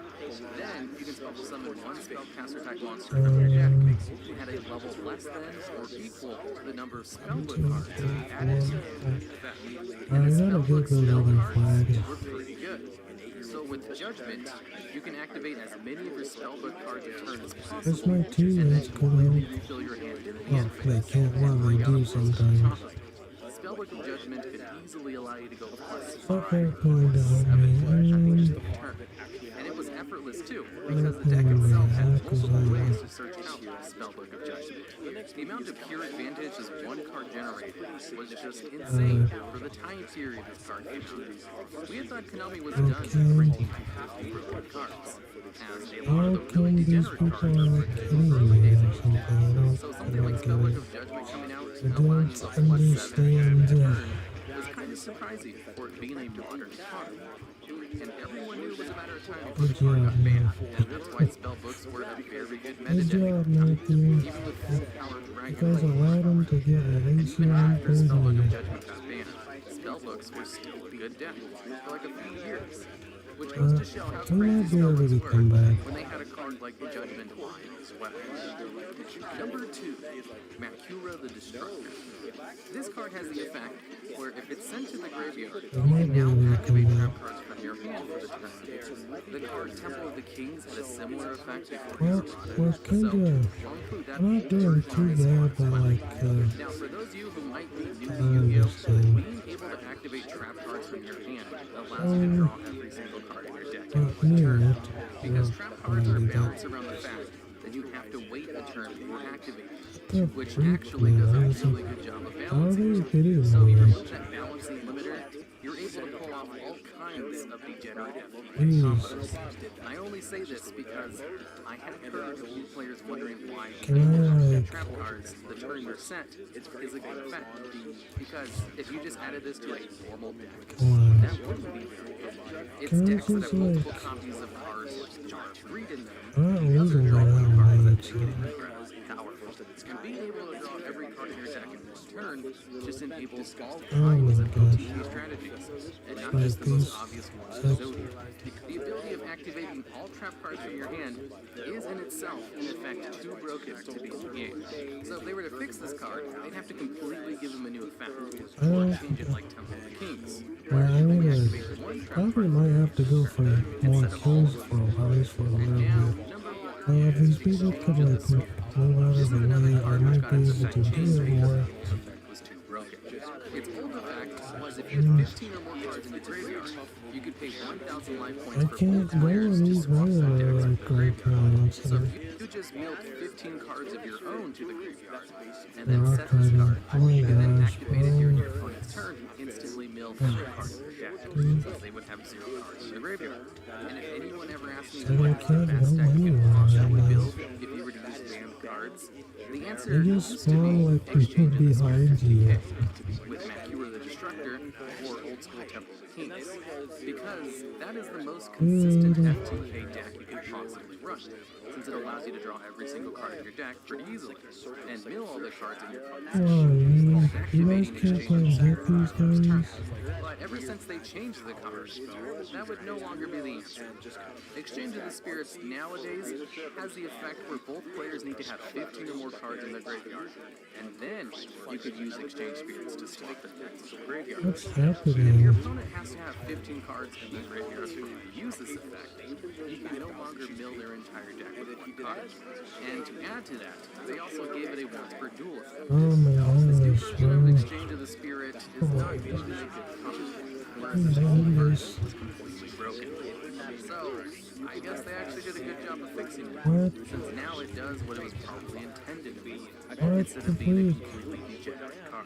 Speaker 4: Then, you can special summon one spellcaster type monster from your deck at a level less than or equal to the number of spellbook cards you added to that. And the spellbook spell cards were pretty good. So with Judgment, you can activate as many of your spellbook cards a turn as
Speaker 1: That's
Speaker 4: possible,
Speaker 1: my
Speaker 4: and
Speaker 1: team,
Speaker 4: then
Speaker 1: that's good.
Speaker 4: completely refill your hand in the
Speaker 1: Well,
Speaker 4: end
Speaker 1: they
Speaker 4: phase.
Speaker 1: can't, well, they do sometimes.
Speaker 4: Spellbook of Judgment could easily allow you to go plus
Speaker 1: Okay, going down,
Speaker 4: turn.
Speaker 1: man.
Speaker 4: And it was effortless too, because the deck itself had multiple ways to search out the Spellbook of Judgment. The amount of pure advantage as one card generated was just insane for the time period this card came out. We had thought Konami was done printing 50 broken cards, as a lot
Speaker 1: How
Speaker 4: of the
Speaker 1: come
Speaker 4: really
Speaker 1: these
Speaker 4: degenerate
Speaker 1: people
Speaker 4: cards
Speaker 1: are
Speaker 4: were
Speaker 1: like
Speaker 4: printed
Speaker 1: kidding
Speaker 4: in the early
Speaker 1: me
Speaker 4: days
Speaker 1: or
Speaker 4: of
Speaker 1: something?
Speaker 4: so
Speaker 1: I
Speaker 4: something like
Speaker 1: don't
Speaker 4: Spellbook
Speaker 1: get
Speaker 4: of Judgment coming out
Speaker 1: I
Speaker 4: and allowing you
Speaker 1: don't
Speaker 4: to go plus 7 every
Speaker 1: understand.
Speaker 4: turn was kind of surprising for it being a modern card. And everyone knew it was a matter of time before the
Speaker 1: Good
Speaker 4: card
Speaker 1: job,
Speaker 4: got banned.
Speaker 1: man.
Speaker 4: And that's why spellbooks were a very good meta
Speaker 1: Good
Speaker 4: deck.
Speaker 1: job, Matthew.
Speaker 4: Even with full power
Speaker 1: You
Speaker 4: dragon
Speaker 1: guys
Speaker 4: blade.
Speaker 1: allowed him to get an
Speaker 4: And even
Speaker 1: ACM
Speaker 4: after Spellbook of
Speaker 1: version.
Speaker 4: Judgment got banned, spellbooks were still a good deck for like a few years. Which goes to show how
Speaker 1: He might
Speaker 4: crazy
Speaker 1: be able
Speaker 4: spellbooks
Speaker 1: to
Speaker 4: were
Speaker 1: come back.
Speaker 4: when they had a card like the Judgment line as well. Number 2, Meachew the Destructor. This card has the effect where if it's sent to the graveyard, you
Speaker 1: might
Speaker 4: can
Speaker 1: be
Speaker 4: now
Speaker 1: able to
Speaker 4: activate
Speaker 1: come
Speaker 4: trap
Speaker 1: back.
Speaker 4: cards from your hand for the turn. The card Temple of the Kings had a similar effect before
Speaker 1: Well,
Speaker 4: it was
Speaker 1: well,
Speaker 4: brought in.
Speaker 1: kind
Speaker 4: So,
Speaker 1: of.
Speaker 4: I'll include that
Speaker 1: I'm not
Speaker 4: whole
Speaker 1: doing
Speaker 4: version
Speaker 1: too
Speaker 4: on this
Speaker 1: bad,
Speaker 4: card
Speaker 1: but
Speaker 4: as well.
Speaker 1: like,
Speaker 4: Now, for those of you who might be new
Speaker 1: I
Speaker 4: to Yu-Gi-Oh,
Speaker 1: understand.
Speaker 4: being able to activate trap cards from your hand allows you to draw every single card in your deck in one
Speaker 1: me,
Speaker 4: turn.
Speaker 1: it.
Speaker 4: Because
Speaker 1: Well,
Speaker 4: trap
Speaker 1: I
Speaker 4: cards are
Speaker 1: do that.
Speaker 4: balanced around the fact that you have to wait a turn before activating,
Speaker 1: The
Speaker 4: which
Speaker 1: freak,
Speaker 4: actually does
Speaker 1: man.
Speaker 4: a
Speaker 1: It's
Speaker 4: really
Speaker 1: like,
Speaker 4: good job of
Speaker 1: how are
Speaker 4: balancing.
Speaker 1: they video
Speaker 4: So if you
Speaker 1: this?
Speaker 4: remove that balancing limiter, you're able to pull off all kinds of degenerate
Speaker 1: Jesus.
Speaker 4: combos. I only say this because I have heard of players wondering why
Speaker 1: Can
Speaker 4: being able to
Speaker 1: I,
Speaker 4: get
Speaker 1: like,
Speaker 4: trap cards the turn you're set is a good effect. Because if you just added this to a normal deck,
Speaker 1: come on.
Speaker 4: that wouldn't be very good. It's
Speaker 1: Can I
Speaker 4: decks that
Speaker 1: just,
Speaker 4: have multiple
Speaker 1: like,
Speaker 4: copies of cards like Charge Read in them.
Speaker 1: I'm not
Speaker 4: The other
Speaker 1: losing by
Speaker 4: drawing
Speaker 1: that
Speaker 4: cards that
Speaker 1: much.
Speaker 4: make it incredibly powerful. And being able to draw every card in your deck in one turn just enables all
Speaker 1: Oh my
Speaker 4: kinds of
Speaker 1: gosh.
Speaker 4: OTG strategies, and not
Speaker 1: Like
Speaker 4: just the most
Speaker 1: these-
Speaker 4: obvious ones
Speaker 1: like-
Speaker 4: like Zodiac. The ability of activating all trap cards from your hand is in itself, in effect, too broken to be in the game. So if they were to fix this card, they'd have to completely give him a new effect, or change it like Temple of the Kings.
Speaker 1: Well, I
Speaker 4: Only
Speaker 1: need
Speaker 4: activate
Speaker 1: to,
Speaker 4: one trap
Speaker 1: probably
Speaker 4: card
Speaker 1: might have to go for more kills for at least for a little
Speaker 4: and now,
Speaker 1: bit.
Speaker 4: number 1.
Speaker 1: If these people could like move out of the way, I might be able to do it more.
Speaker 4: Was too broken. Its old effect was if you had 15 or more cards in your graveyard, you could pay 1,000 life points
Speaker 1: I
Speaker 4: for
Speaker 1: can't
Speaker 4: both
Speaker 1: go
Speaker 4: players
Speaker 1: in
Speaker 4: to
Speaker 1: these
Speaker 4: swap their decks
Speaker 1: regular
Speaker 4: with the
Speaker 1: like right now.
Speaker 4: graveyard.
Speaker 1: So
Speaker 4: So if you just milled 15 cards of your own to the graveyard, and
Speaker 1: they're
Speaker 4: then
Speaker 1: all
Speaker 4: set this
Speaker 1: trying
Speaker 4: card,
Speaker 1: to, oh my
Speaker 4: and then
Speaker 1: gosh,
Speaker 4: activated during your
Speaker 1: oh,
Speaker 4: opponent's turn, you instantly mill every card in your deck, since they would have 0 cards in the graveyard. And if anyone ever asked me
Speaker 1: so they
Speaker 4: what the
Speaker 1: can't
Speaker 4: best
Speaker 1: go
Speaker 4: deck you could
Speaker 1: anywhere
Speaker 4: possibly
Speaker 1: right
Speaker 4: build
Speaker 1: now.
Speaker 4: if you were to use banned cards, the answer
Speaker 1: They just
Speaker 4: used to
Speaker 1: spawn
Speaker 4: be
Speaker 1: like
Speaker 4: Exchange of the Spirit
Speaker 1: behind you.
Speaker 4: 50K with Meachew the Destructor or Old School Temple of the Kings, because that is the most consistent FTK deck you could possibly run, since it allows you to draw every single card in your deck pretty easily, and mill all the cards in your opponent's
Speaker 1: Oh
Speaker 4: deck,
Speaker 1: man, you guys
Speaker 4: activating
Speaker 1: can't
Speaker 4: Exchange of the
Speaker 1: like
Speaker 4: Spirit
Speaker 1: get these
Speaker 4: on the first
Speaker 1: guys.
Speaker 4: turn. But ever since they changed the cards, that would no longer be the answer. Exchange of the Spirits nowadays has the effect where both players need to have 15 or more cards in their graveyard, and then you could use Exchange Spirits to swap their decks to the graveyard.
Speaker 1: What's
Speaker 4: If your
Speaker 1: happening?
Speaker 4: opponent has to have 15 cards in their graveyard for you to use this effect, you can no longer mill their entire deck with one card. And to add to that, they also gave it a once per duel effect.
Speaker 1: Oh my
Speaker 4: This new
Speaker 1: gosh,
Speaker 4: version of
Speaker 1: bro.
Speaker 4: Exchange of the Spirit is not usually a good card, whereas
Speaker 1: Oh
Speaker 4: the
Speaker 1: my
Speaker 4: old version
Speaker 1: goodness.
Speaker 4: was completely broken. So, I guess they actually did a good job of fixing it,
Speaker 1: What?
Speaker 4: since now it does what it was probably intended to be,
Speaker 1: What
Speaker 4: instead
Speaker 1: the
Speaker 4: of being a
Speaker 1: freak?
Speaker 4: completely degenerate card.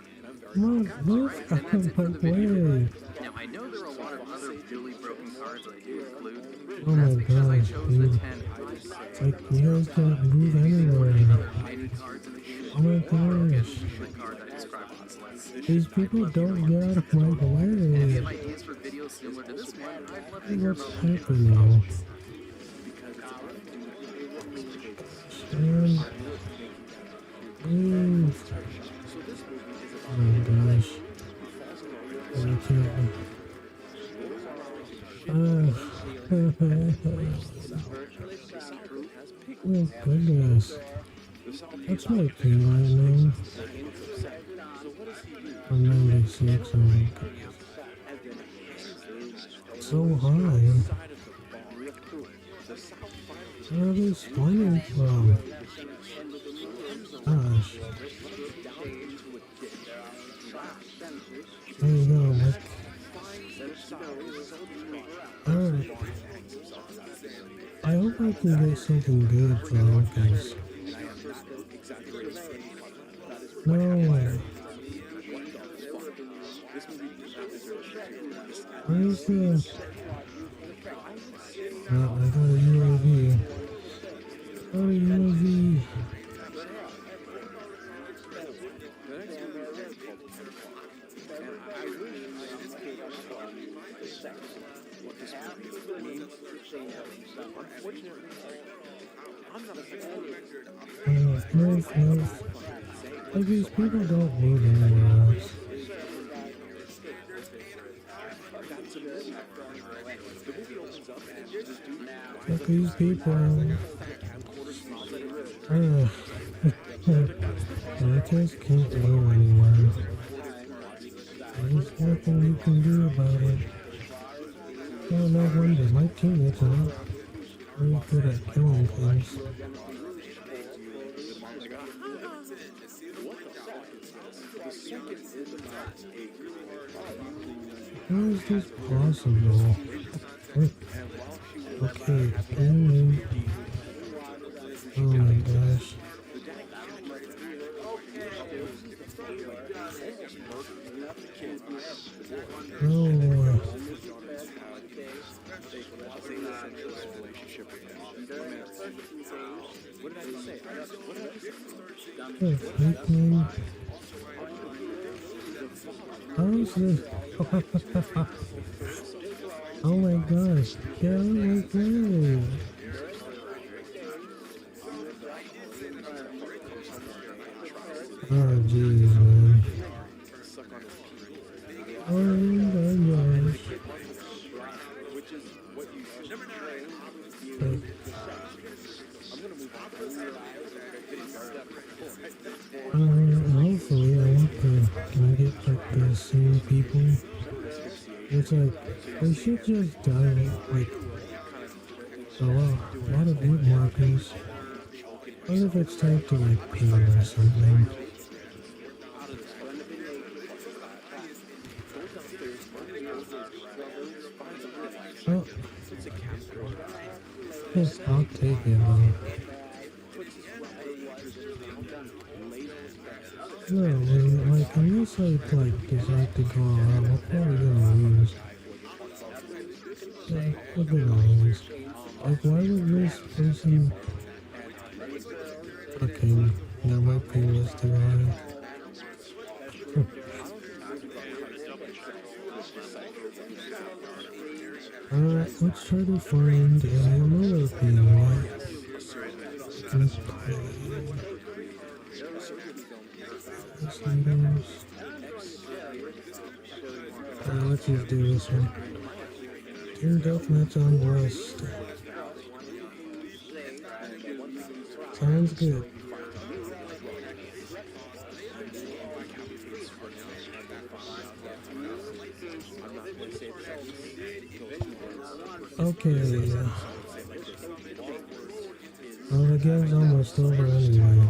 Speaker 1: Come on, move
Speaker 4: Alright, and that's it
Speaker 1: out
Speaker 4: for
Speaker 1: of
Speaker 4: the
Speaker 1: my
Speaker 4: video.
Speaker 1: way.
Speaker 4: Now, I know there are a lot of other really broken cards that I do include,
Speaker 1: Oh
Speaker 4: but that's
Speaker 1: my
Speaker 4: because I
Speaker 1: guys, dude. It's like you guys can't move anywhere. Oh my gosh. These people don't get out of my way. What's happening? Stand. Move. Oh my gosh. I can't. Oh goodness. That's my pin right now. I'm 96, oh my goodness. So high. Where are they spawning from? Gosh. There you go, Mike. Alright. I hope I can get something good though, because no way. Where's the... Oh, I got a UAV. Oh, a UAV. Move. Like these people don't move anywhere else. Look at these people. I just can't go anywhere. There's nothing you can do about it. Oh, no wonder my teammates are not very good at killing things. How is this possible? Okay, oh my gosh. No. How is this? Oh my gosh, get out of my way. Oh jeez, man. Oh my gosh. Hopefully I want to, can I get like the same people? It's like, they should just die like a lot of wood markers. I wonder if it's time to like paint or something. Oh. Yes, I'll take it though. No, like unless I like decide to go around, I'm probably gonna lose. Yeah, I'm gonna lose. Like why would this person... Okay, that might be was too high. Alright, let's try to find another thing, right? Let's play. Let's just do this one. Team deathmatch on Rust. Sounds good. Okay. Well, the game's almost over anyway.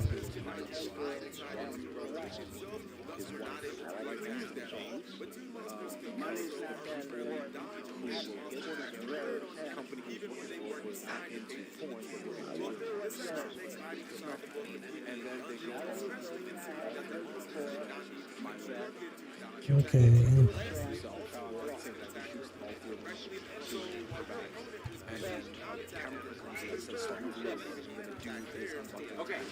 Speaker 1: Okay.
Speaker 6: the camera comes in and says stop moving, and then the dude is unbuckling his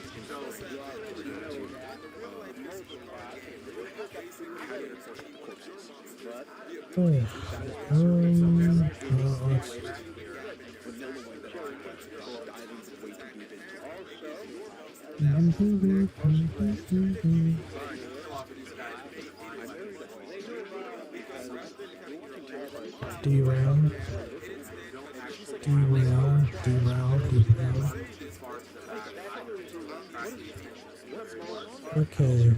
Speaker 6: pants. How do you enforce the corpses?
Speaker 1: Oh, let's derail. Okay.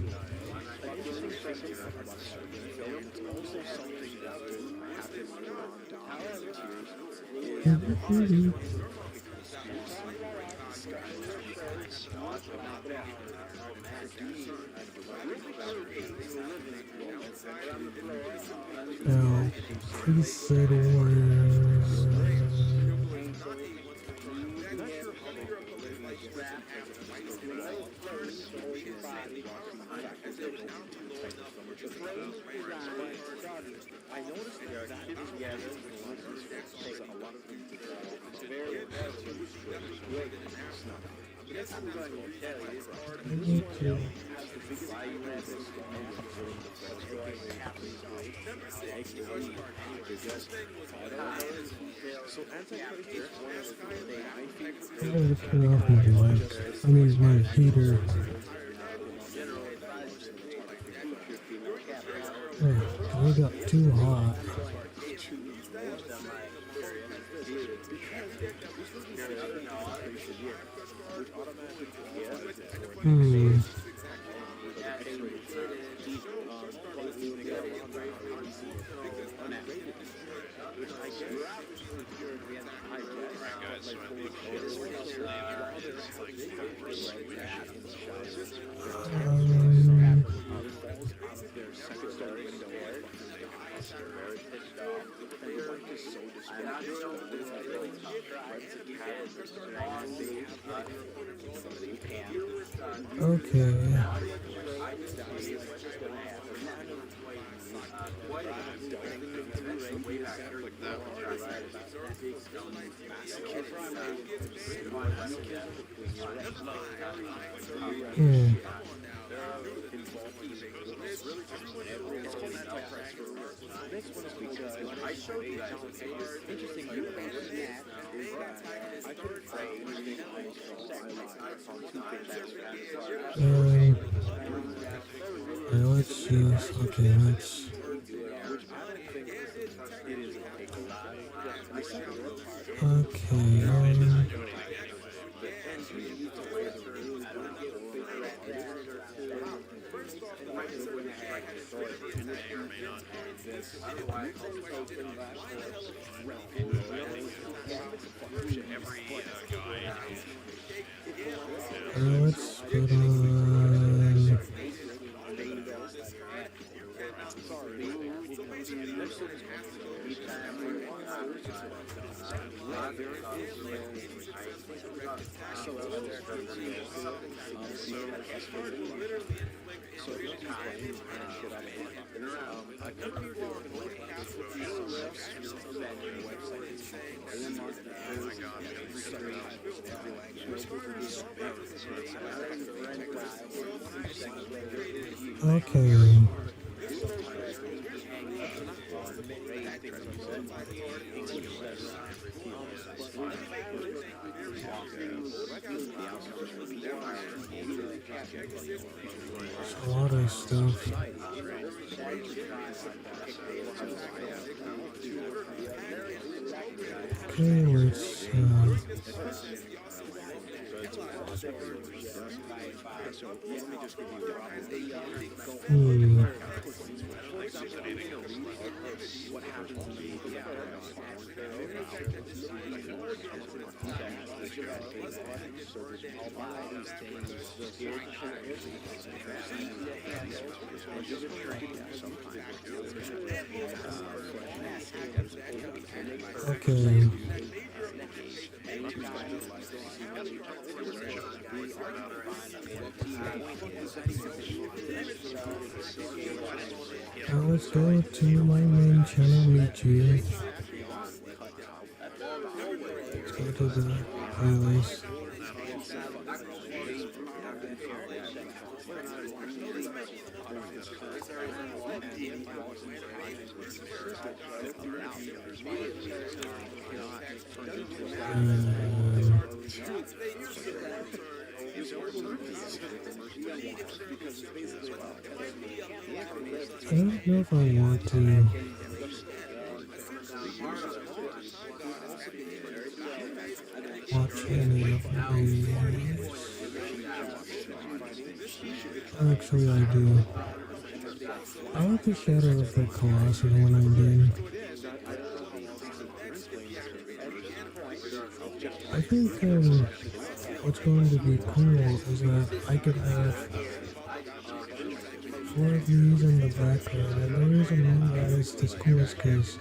Speaker 1: Now, preset order.
Speaker 6: I noticed they are kids together because a lot of them it's very that's what I'm going to tell you. So anti-predator is one of the things I think.
Speaker 1: I'm gonna turn off my lights. I mean, my heater. Oh, we got too hot. Okay. Let's just, okay, let's. Okay, let's put on. Okay. A lot of stuff. Okay, let's okay. Now let's go to my main channel, meachew. Let's go to the playlist. I don't know if I want to watch any of these. Actually, I do. I like the Shadow of the Colossus when I did. I think what's going to be cool is that I could have 4 of these in the background, and the reason why is this cool is because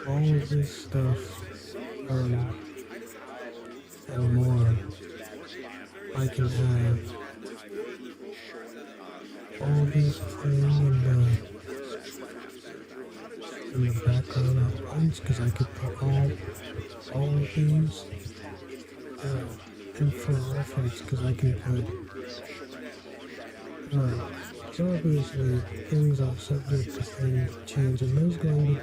Speaker 1: all of this stuff and more I can have all these playing in the background at once because I could put all of these in for reference because I can put so obviously things are subject to change and there's going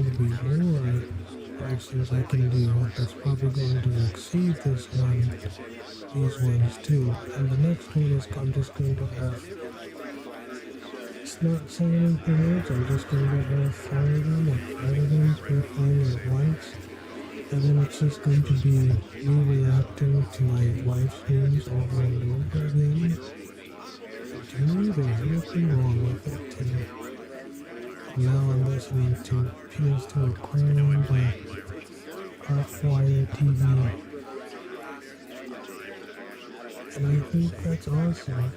Speaker 1: to be more actions I can do that's probably going to exceed this one, these ones too. And the next one is I'm just going to have, it's not saying anything words, I'm just going to have 4 of them or 5 of them playing at once. And then it's just going to be me reacting to my live streams over and over again. To me, there's nothing wrong with it too. Now I'm listening to PS2 Aquarium by Artwire TV. And I think that's awesome.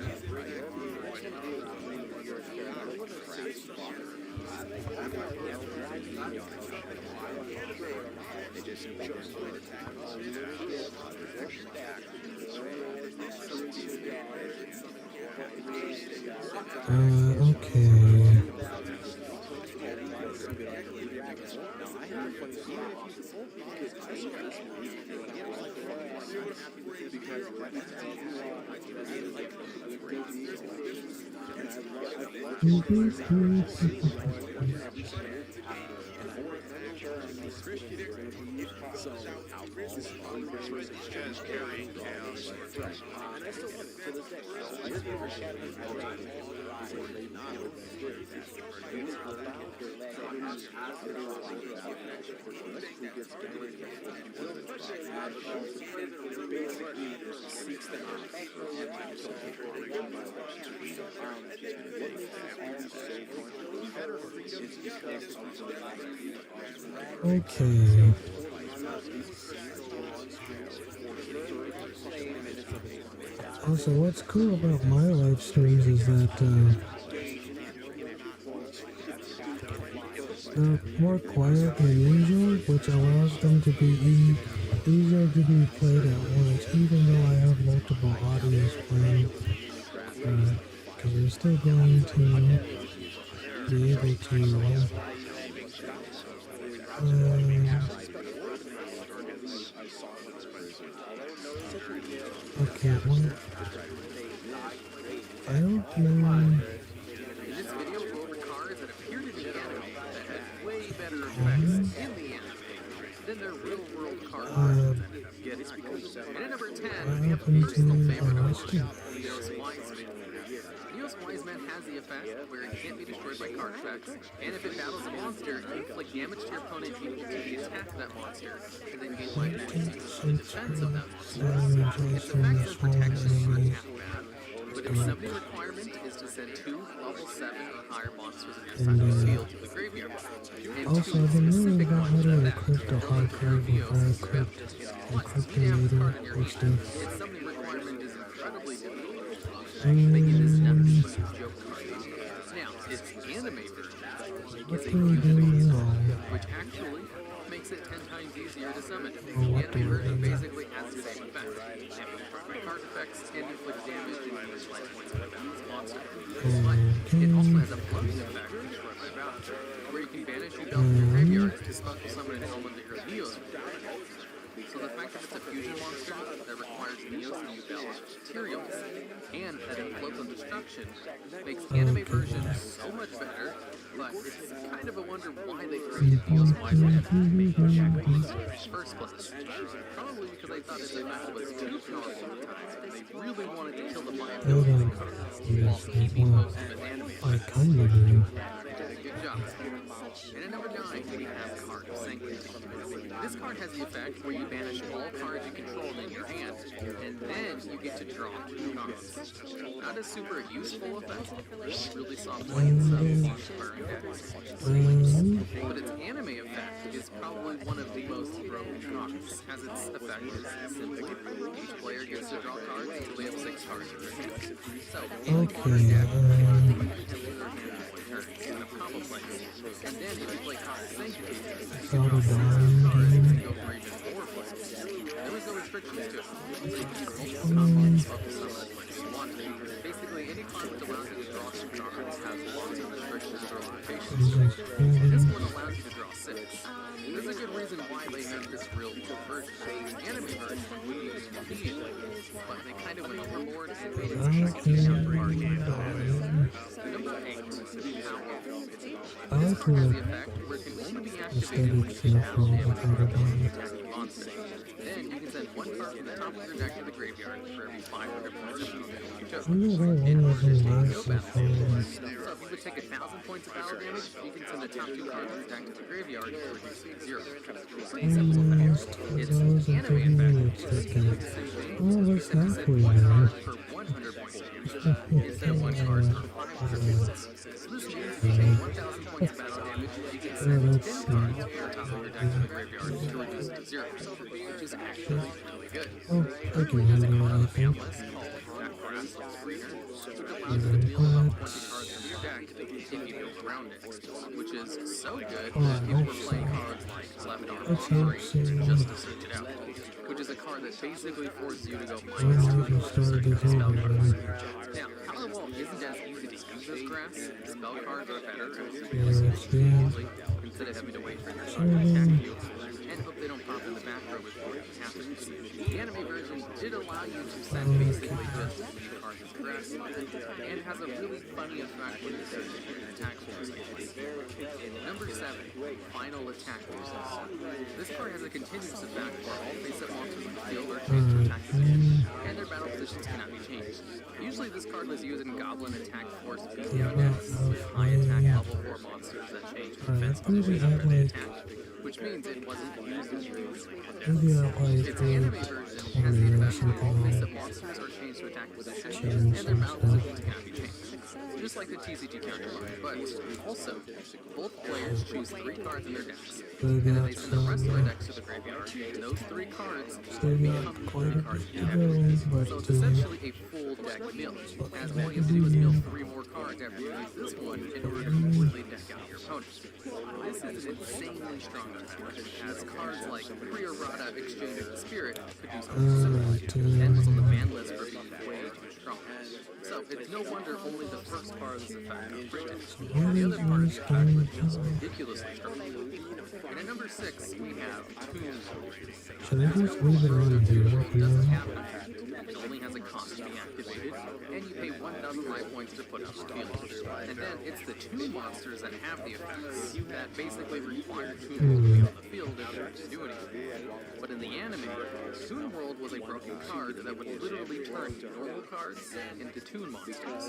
Speaker 1: Okay. Okay. Also, what's cool about my live streams is that they're more quiet than usual, which allows them to be easier to be played at once, even though I have multiple audios playing. Because we're still going to be able to okay, one. I don't know.
Speaker 4: In this video, we'll look at cars that appear to be animated that have way better effects in the anime than their real-world car cars. It's because and at number 10, we have a personal favorite of mine, Neos Wiseman. Neos Wiseman has the effect where it can't be destroyed by car tracks, and if it battles a monster, you inflict damage to your opponent equal to the attack of that monster, and then gain life points in defense of that monster. Its effects and protection aren't half bad. But if 70 requirement is to send 2 level 7 or higher monsters in your assigned field to the graveyard. And
Speaker 1: Also, I've been reading about how to encrypt a hard drive with encrypting and stuff.
Speaker 4: its 70 requirement is incredibly difficult. Making this nothing but a joke card. Now, its anime version
Speaker 1: What can we do now?
Speaker 4: which actually makes it 10 times easier to summon. The
Speaker 1: Oh, what
Speaker 4: anime
Speaker 1: do
Speaker 4: version
Speaker 1: you
Speaker 4: basically has the same effect. Card effects can inflict damage and use life points on a balanced monster. But it also has a floating effect, destroyed by battle, where you can banish your build from your graveyard to special summon an element that your Neos will do. So the fact that it's a fusion monster that requires Neos and you balance materials, and that it floats on destruction, makes the anime version so much better, but it's kind of a wonder why they created Neos wisely to make monsters in the first place. Probably because they thought its effect was too powerful at the time, and they really wanted to kill the viability of the card, while keeping most of it animated.
Speaker 1: I kind of do.
Speaker 4: Good job. And at number 9, we have Card of Sanctity. This card has the effect where you banish all cards you control in your hand, and then you get to draw 2 cards. Not a super useful effect, really soft play in some burn decks. But its anime effect is probably one of the most broken cards, as its effect is simple. Each player gets to draw cards until they have 6 cards in their hand. So, in the corner deck, they can leave their hand in 1 turn, instead of combo plays. And then if you play Card of Sanctity, you can draw 6 cards and go for even 4 plays. There was no restrictions to it, so you can use multiple combos, focus on the plays you want. Basically, any card that allows you to draw 2 cards has lots of restrictions or limitations. This one allows you to draw 6. There's a good reason why they made this real world version. The anime version would be competing, but they kind of went overboard and made it TCG counterpart game. Number 8,
Speaker 1: I like
Speaker 4: this card has the
Speaker 1: to
Speaker 4: effect where it can only be
Speaker 1: instead
Speaker 4: activated when
Speaker 1: of
Speaker 4: you take battle damage from
Speaker 1: card
Speaker 4: an attacking monster. Then you can send 1 card from the top of your deck to the graveyard for every 500 points of battle damage you took.
Speaker 1: I know that
Speaker 4: In
Speaker 1: one
Speaker 4: order to
Speaker 1: was
Speaker 4: take no
Speaker 1: nice
Speaker 4: battle damage,
Speaker 1: so
Speaker 4: so if you would take 1,000 points of battle damage, you can send the top 2 cards of your deck to the graveyard to reduce it to 0. Pretty simple effect. Its anime effect is basically the same thing,
Speaker 1: oh,
Speaker 4: except
Speaker 1: that's
Speaker 4: you send
Speaker 1: halfway
Speaker 4: 1
Speaker 1: there.
Speaker 4: card per 100 points of damage, instead of 1 card per 500 points. So this means if you take 1,000 points of battle damage, you can send 10 cards from the top of your deck to the graveyard to reduce it to 0, which is actually really good.
Speaker 1: Oh, I can
Speaker 4: There's a
Speaker 1: handle
Speaker 4: card
Speaker 1: it, I
Speaker 4: on the ban
Speaker 1: think.
Speaker 4: list called That Grass Screener, which allows you to mill about 20 cards from your deck if you build around it, which is so good that people were playing cards like Left Arm Offering just to search it out, which is a card that basically forces you to go -3 to search for spell cards. Now, Power Wall isn't as easy to use as Grass. Spell cards are better and so you just use them easily instead of having to wait for your card to attack you and hope they don't pop in the back row before it happens. The anime version did allow you to send basically just 3 cards as Grass, and has a really funny effect when you search for your attack force. Number 7, Final Attack Uses. This card has a continuous effect where all face-up monsters in the field are changed to attack positions, and their battle positions cannot be changed. Usually this card was used in Goblin Attack Force BDO decks with high attack level 4 monsters that change defense positions after they attack, which means it wasn't used as frequently on
Speaker 1: maybe
Speaker 4: decks.
Speaker 1: not like
Speaker 4: Its anime version has the effect where all face-up monsters are changed to attack position, and their battle positions cannot be changed. Just like the TCG counterpart, but also, both players choose 3 cards in their decks, and then they send the rest of their decks to the graveyard, and those 3 cards
Speaker 1: still
Speaker 4: become
Speaker 1: got
Speaker 4: the
Speaker 1: quite
Speaker 4: only
Speaker 1: a
Speaker 4: cards
Speaker 1: bit
Speaker 4: you
Speaker 1: to
Speaker 4: have.
Speaker 1: go,
Speaker 4: So it's
Speaker 1: but
Speaker 4: essentially a full deck mill, as all you have to do is mill 3 more cards after you use this one in order to completely deck out your opponent. This is an insanely strong attack, as cards like Pre-Errata Exchange of the Spirit could do something similar, and was on the ban list for being way too strong. So it's no wonder only the first part of this effect is printed. The other part of the effect is ridiculously strong. And at number 6, we have Tomb World.
Speaker 1: should I just leave it on here?
Speaker 4: Doesn't
Speaker 1: No?
Speaker 4: have an effect. It only has a cost to be activated, and you pay 1,000 life points to put on the field. And then it's the tomb monsters that have the effects that basically require Toon World to be on the field in order to do anything. But in the anime, Toon World was a broken card that would literally turn normal cards into Toon monsters.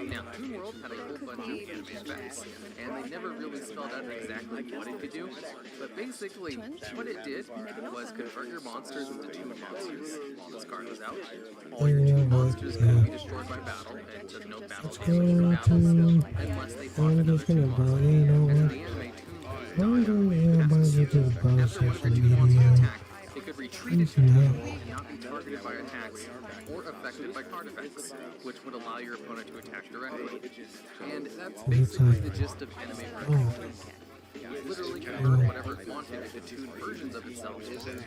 Speaker 4: Now, Toon World had a whole bunch of anime effects, and they never really spelled out exactly what it could do, but basically, what it did was convert your monsters into Toon monsters while this card was out. All your Toon monsters could be destroyed by battle and took no battle damage from battle unless they fought
Speaker 1: I'm
Speaker 4: another
Speaker 1: just gonna
Speaker 4: Toon
Speaker 1: buy,
Speaker 4: monster.
Speaker 1: you know
Speaker 4: And in
Speaker 1: what?
Speaker 4: the anime, Toon
Speaker 1: I'm
Speaker 4: would die
Speaker 1: going
Speaker 4: early
Speaker 1: to
Speaker 4: and
Speaker 1: buy
Speaker 4: have to
Speaker 1: the
Speaker 4: heal.
Speaker 1: just buy
Speaker 4: After one of
Speaker 1: social
Speaker 4: your Toon monsters
Speaker 1: media.
Speaker 4: attack, it could retreat into Toon World and not be targeted by attacks or affected by card effects, which would allow your opponent to attack directly. And that's basically the gist of anime version. literally convert whatever it wanted into tuned versions of itself,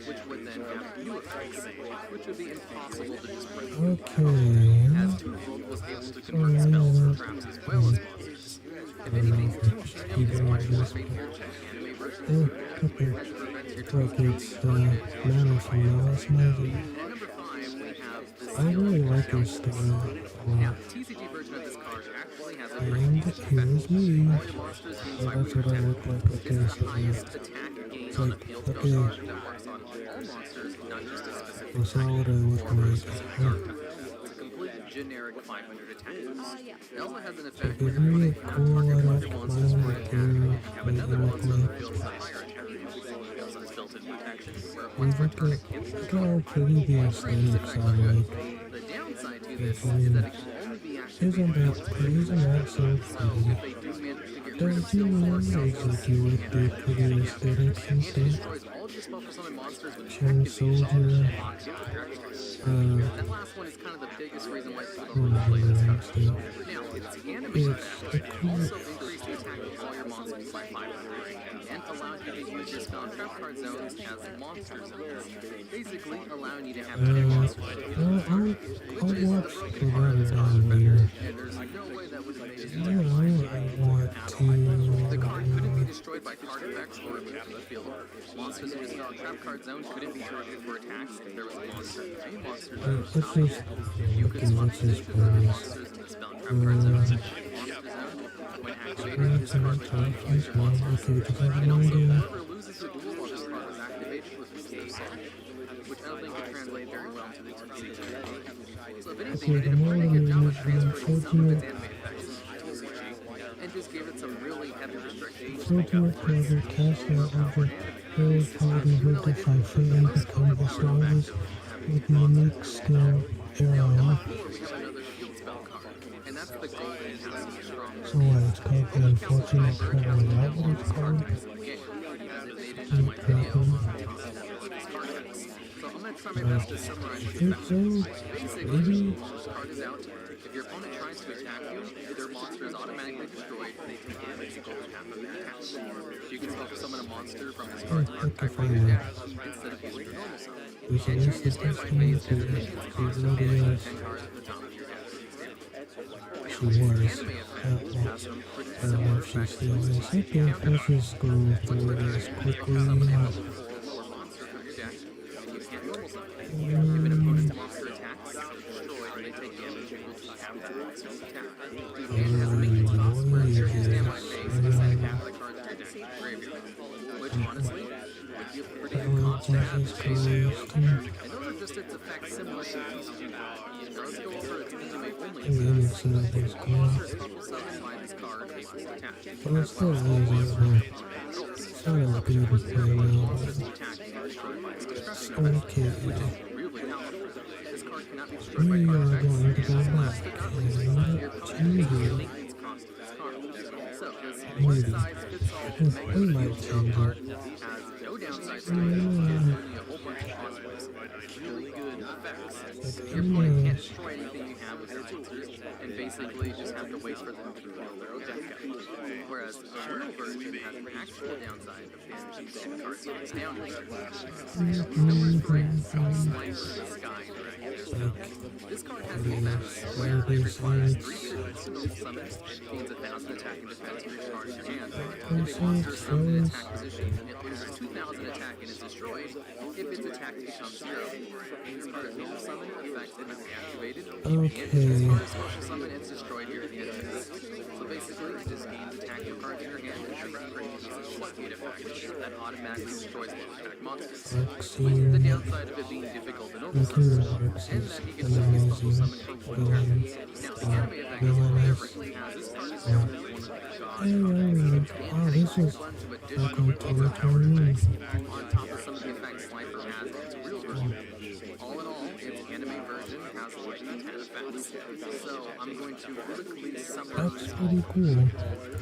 Speaker 4: which would then have new effects, which would be impossible to disprove.
Speaker 1: Okay.
Speaker 4: As Toon World was able to convert spells for traps as well as monsters. If anything, Toon Kingdom is much more faithful to the anime version
Speaker 1: Oh,
Speaker 4: as
Speaker 1: come here.
Speaker 4: it prevents your
Speaker 1: Like
Speaker 4: Toon
Speaker 1: it's
Speaker 4: King
Speaker 1: Nana from the last movie.
Speaker 4: At number 5, we have the
Speaker 1: I really like this story a
Speaker 4: Now,
Speaker 1: lot.
Speaker 4: the TCG version of this card actually has a
Speaker 1: And
Speaker 4: pretty decent
Speaker 1: here's me.
Speaker 4: All your monsters gain
Speaker 1: So
Speaker 4: 500
Speaker 1: that's what I
Speaker 4: attack.
Speaker 1: look like with
Speaker 4: It's
Speaker 1: this.
Speaker 4: the highest attack gain
Speaker 1: It's
Speaker 4: on
Speaker 1: like,
Speaker 4: the field
Speaker 1: okay,
Speaker 4: card that works on all monsters, not just a specific
Speaker 1: that's not what I look
Speaker 4: or a
Speaker 1: like.
Speaker 4: specific archetype. It's a complete generic 500 attack boost. It also has an effect where
Speaker 1: It's really cool. I
Speaker 4: target one of
Speaker 1: like
Speaker 4: your monsters for
Speaker 1: my
Speaker 4: an attack,
Speaker 1: girl.
Speaker 4: have another
Speaker 1: Making
Speaker 4: monster on the
Speaker 1: it
Speaker 4: field with a higher attack boost. It also has built-in protection, where
Speaker 1: like,
Speaker 4: once per
Speaker 1: look
Speaker 4: turn
Speaker 1: at,
Speaker 4: it cancels
Speaker 1: look
Speaker 4: the
Speaker 1: how pretty the aesthetics are like.
Speaker 4: The downside to this is that it can only be
Speaker 1: Isn't
Speaker 4: activated
Speaker 1: that pretty? Isn't that so
Speaker 4: so
Speaker 1: pretty?
Speaker 4: if they do manage to get rid of
Speaker 1: Does
Speaker 4: skill
Speaker 1: you
Speaker 4: force,
Speaker 1: exactly what the pretty aesthetics and
Speaker 4: it
Speaker 1: stuff?
Speaker 4: destroys all just focus on the monsters with
Speaker 1: Chain
Speaker 4: activated
Speaker 1: Soldier.
Speaker 4: locks your characters.
Speaker 1: Uh,
Speaker 4: That last one is kind of the biggest reason why people
Speaker 1: oh
Speaker 4: don't really
Speaker 1: my
Speaker 4: play this
Speaker 1: god,
Speaker 4: card.
Speaker 1: stuff.
Speaker 4: Now, its anime
Speaker 1: It's
Speaker 4: effect
Speaker 1: the cool.
Speaker 4: also increased the attack of all your monsters by 500 and allowed you to use your spell and trap card zones as monster zones. Basically, allowing you to have 10 monsters.
Speaker 1: I'll watch the run down here.
Speaker 4: And there's no way that would have made it
Speaker 1: Yeah,
Speaker 4: into
Speaker 1: I want
Speaker 4: the card couldn't be
Speaker 1: to.
Speaker 4: destroyed by card effects or removed from the field. Monsters in the spell and trap card zone couldn't be targeted for attacks if there was a monster in the monster zone.
Speaker 1: Let's just
Speaker 4: You
Speaker 1: look
Speaker 4: could
Speaker 1: at
Speaker 4: swap
Speaker 1: what's this
Speaker 4: different
Speaker 1: place.
Speaker 4: monsters in the spell and trap card zone. Monster zone. When activated, this card would gain huge monster
Speaker 1: Okay, because I have
Speaker 4: and
Speaker 1: no
Speaker 4: also,
Speaker 1: idea.
Speaker 4: whoever loses the duel while this card was activated was decayed, which I don't think would translate very well to the TCG. So if anything,
Speaker 1: Okay,
Speaker 4: they
Speaker 1: the
Speaker 4: did a pretty good job of
Speaker 1: more
Speaker 4: transferring some of its
Speaker 1: unfortunate,
Speaker 4: anime effects to TCG, and just gave it some really heavy restrictions.
Speaker 1: unfortunate clever castle of the very cloudy with the function and become the stars with unique skill arrow.
Speaker 4: We have another field spell card, and that's the Golden House Strong.
Speaker 1: So what, it's called the unfortunate clever what it's called?
Speaker 4: So I'm going to try my best to summarize the
Speaker 1: It's so
Speaker 4: Basically,
Speaker 1: maybe
Speaker 4: this card is out. If your opponent tries to attack you, their monster is automatically destroyed and they take damage equal to half of their attack. You can still summon a monster from this card's archetype from your deck instead of using your normal summon.
Speaker 1: we should
Speaker 4: And
Speaker 1: use
Speaker 4: choose
Speaker 1: this
Speaker 4: your
Speaker 1: as
Speaker 4: standby phase to
Speaker 1: to
Speaker 4: finish its cost of
Speaker 1: nobody
Speaker 4: managing
Speaker 1: else.
Speaker 4: 10 cards at the top of your deck.
Speaker 1: She was.
Speaker 4: Anime effect has some pretty
Speaker 1: I don't know
Speaker 4: similar
Speaker 1: if she
Speaker 4: effects.
Speaker 1: still is. I think let's just go through this quickly.
Speaker 4: Summon a monster from your deck, and you can't normal summon it. If an opponent's monster attacks, it's destroyed, and they take damage equal to half of the monster's attack. And has a maintenance cost where it's your standby phase to send half the cards to your deck to graveyard, which honestly would be a pretty good cost to have to chase you. And those are just its effects similar to TCG. It does go over its anime only
Speaker 1: And then
Speaker 4: effects.
Speaker 1: it's not this cool.
Speaker 4: Monsters couple summoned by this card able to attack.
Speaker 1: But it's still really good. It's not as good as play now. Okay.
Speaker 4: Really powerful. This card cannot be
Speaker 1: We
Speaker 4: destroyed by
Speaker 1: are
Speaker 4: card
Speaker 1: going to
Speaker 4: effects.
Speaker 1: go
Speaker 4: It's
Speaker 1: back
Speaker 4: stick
Speaker 1: and
Speaker 4: with
Speaker 1: to
Speaker 4: the maintenance cost of this card. So this one size fits all
Speaker 1: we
Speaker 4: mega
Speaker 1: might
Speaker 4: field
Speaker 1: change
Speaker 4: card
Speaker 1: it.
Speaker 4: has no downsides to it. It's only a whole bunch of positives. Really good effects. Your opponent can't destroy anything you have with their monsters, and basically just have to wait for them to build their own deck out. Whereas the real version has an actual downside of managing 10 cards on its down list. Number 3, Slifer the Sky Dragon. This card has the effects where it requires 3 triggers to normal summon and gains 1,000 attack and defense for each card in your hand. If a monster is summoned in attack position, it loses 2,000 attack and is destroyed. If its attack becomes 0, this card is normal summon, effects and is deactivated. And if this card is special summon, it's destroyed here at the end of this. So basically, it just gains attack of cards in your hand and trigger pretty speed effect that automatically destroys low attack monsters. With the downside of it being difficult to normal summon, and that you can only special summon for one turn. Now, the anime effect is a little different, as this card is known as one of the gods
Speaker 1: Hey, oh, this is
Speaker 4: bunch of additional
Speaker 1: welcome to the
Speaker 4: overpowered
Speaker 1: room.
Speaker 4: effects on top of some of the effects Slifer has in its real version. All in all, its anime version has like 10 effects. So I'm going to quickly summarize.
Speaker 1: That's pretty cool.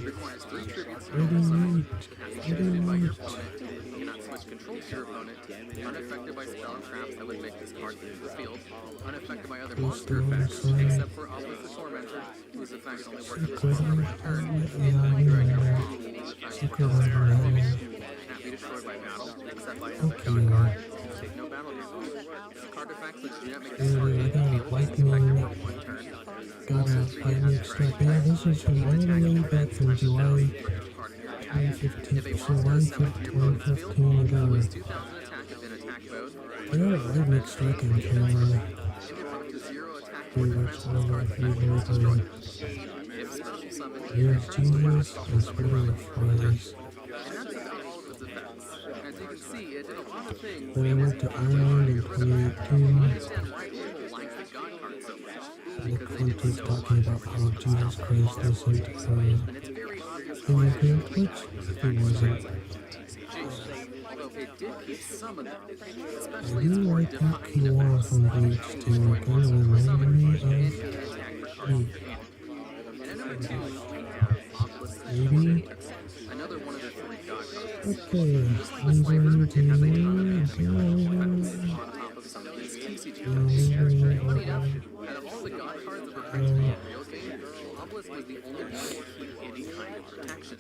Speaker 4: Requires 3 tributes to
Speaker 1: Pretty
Speaker 4: normal summon,
Speaker 1: neat.
Speaker 4: has
Speaker 1: Pretty
Speaker 4: defeated by your
Speaker 1: neat.
Speaker 4: opponent, cannot switch control to your opponent, unaffected by spell and traps that would make this card leave the field, unaffected by other monster effects, except for Obelisk the Tormentor, whose effects only work in this form per turn, and no dragon or any effects
Speaker 1: secret over that one.
Speaker 4: cannot be destroyed by battle, except by another
Speaker 1: Okay.
Speaker 4: god card. Take no battle damage. Artifacts which do not make this card
Speaker 1: I got a
Speaker 4: field is effective
Speaker 1: lightning.
Speaker 4: for 1 turn.
Speaker 1: Got a lightning extract. Yeah, this is from all the way back from July 2015. July 2015. I got a
Speaker 4: 2000 attack in attack mode.
Speaker 1: lightning extract in camera.
Speaker 4: Up to 0 attack
Speaker 1: Pretty
Speaker 4: or
Speaker 1: much
Speaker 4: defense.
Speaker 1: all
Speaker 4: This
Speaker 1: my
Speaker 4: card
Speaker 1: favorite.
Speaker 4: if special summon,
Speaker 1: Here's Jesus. That's what it was.
Speaker 4: as you can see, it did a lot of things.
Speaker 1: Then I went to Ireland in 2018.
Speaker 4: Understand why people like the god card so much.
Speaker 1: The country's talking about how Jesus Christ isn't
Speaker 4: And it's very obvious why
Speaker 1: immigrant, which he wasn't.
Speaker 4: although it did keep some of them,
Speaker 1: I
Speaker 4: especially
Speaker 1: do
Speaker 4: its more
Speaker 1: like that
Speaker 4: defined
Speaker 1: Kiora
Speaker 4: defense.
Speaker 1: from Bleach too. It kind of reminded me of me.
Speaker 4: And number 2, we have Obelisk.
Speaker 1: Maybe.
Speaker 4: Another one of the 3 god cards.
Speaker 1: Okay.
Speaker 4: Just like with Slifer, it has a ton of anime
Speaker 1: These
Speaker 4: on top of some of these TCG cards. Funny enough, out of all the god cards that were printed in the real game, Obelisk was the only one to keep any kind of protection,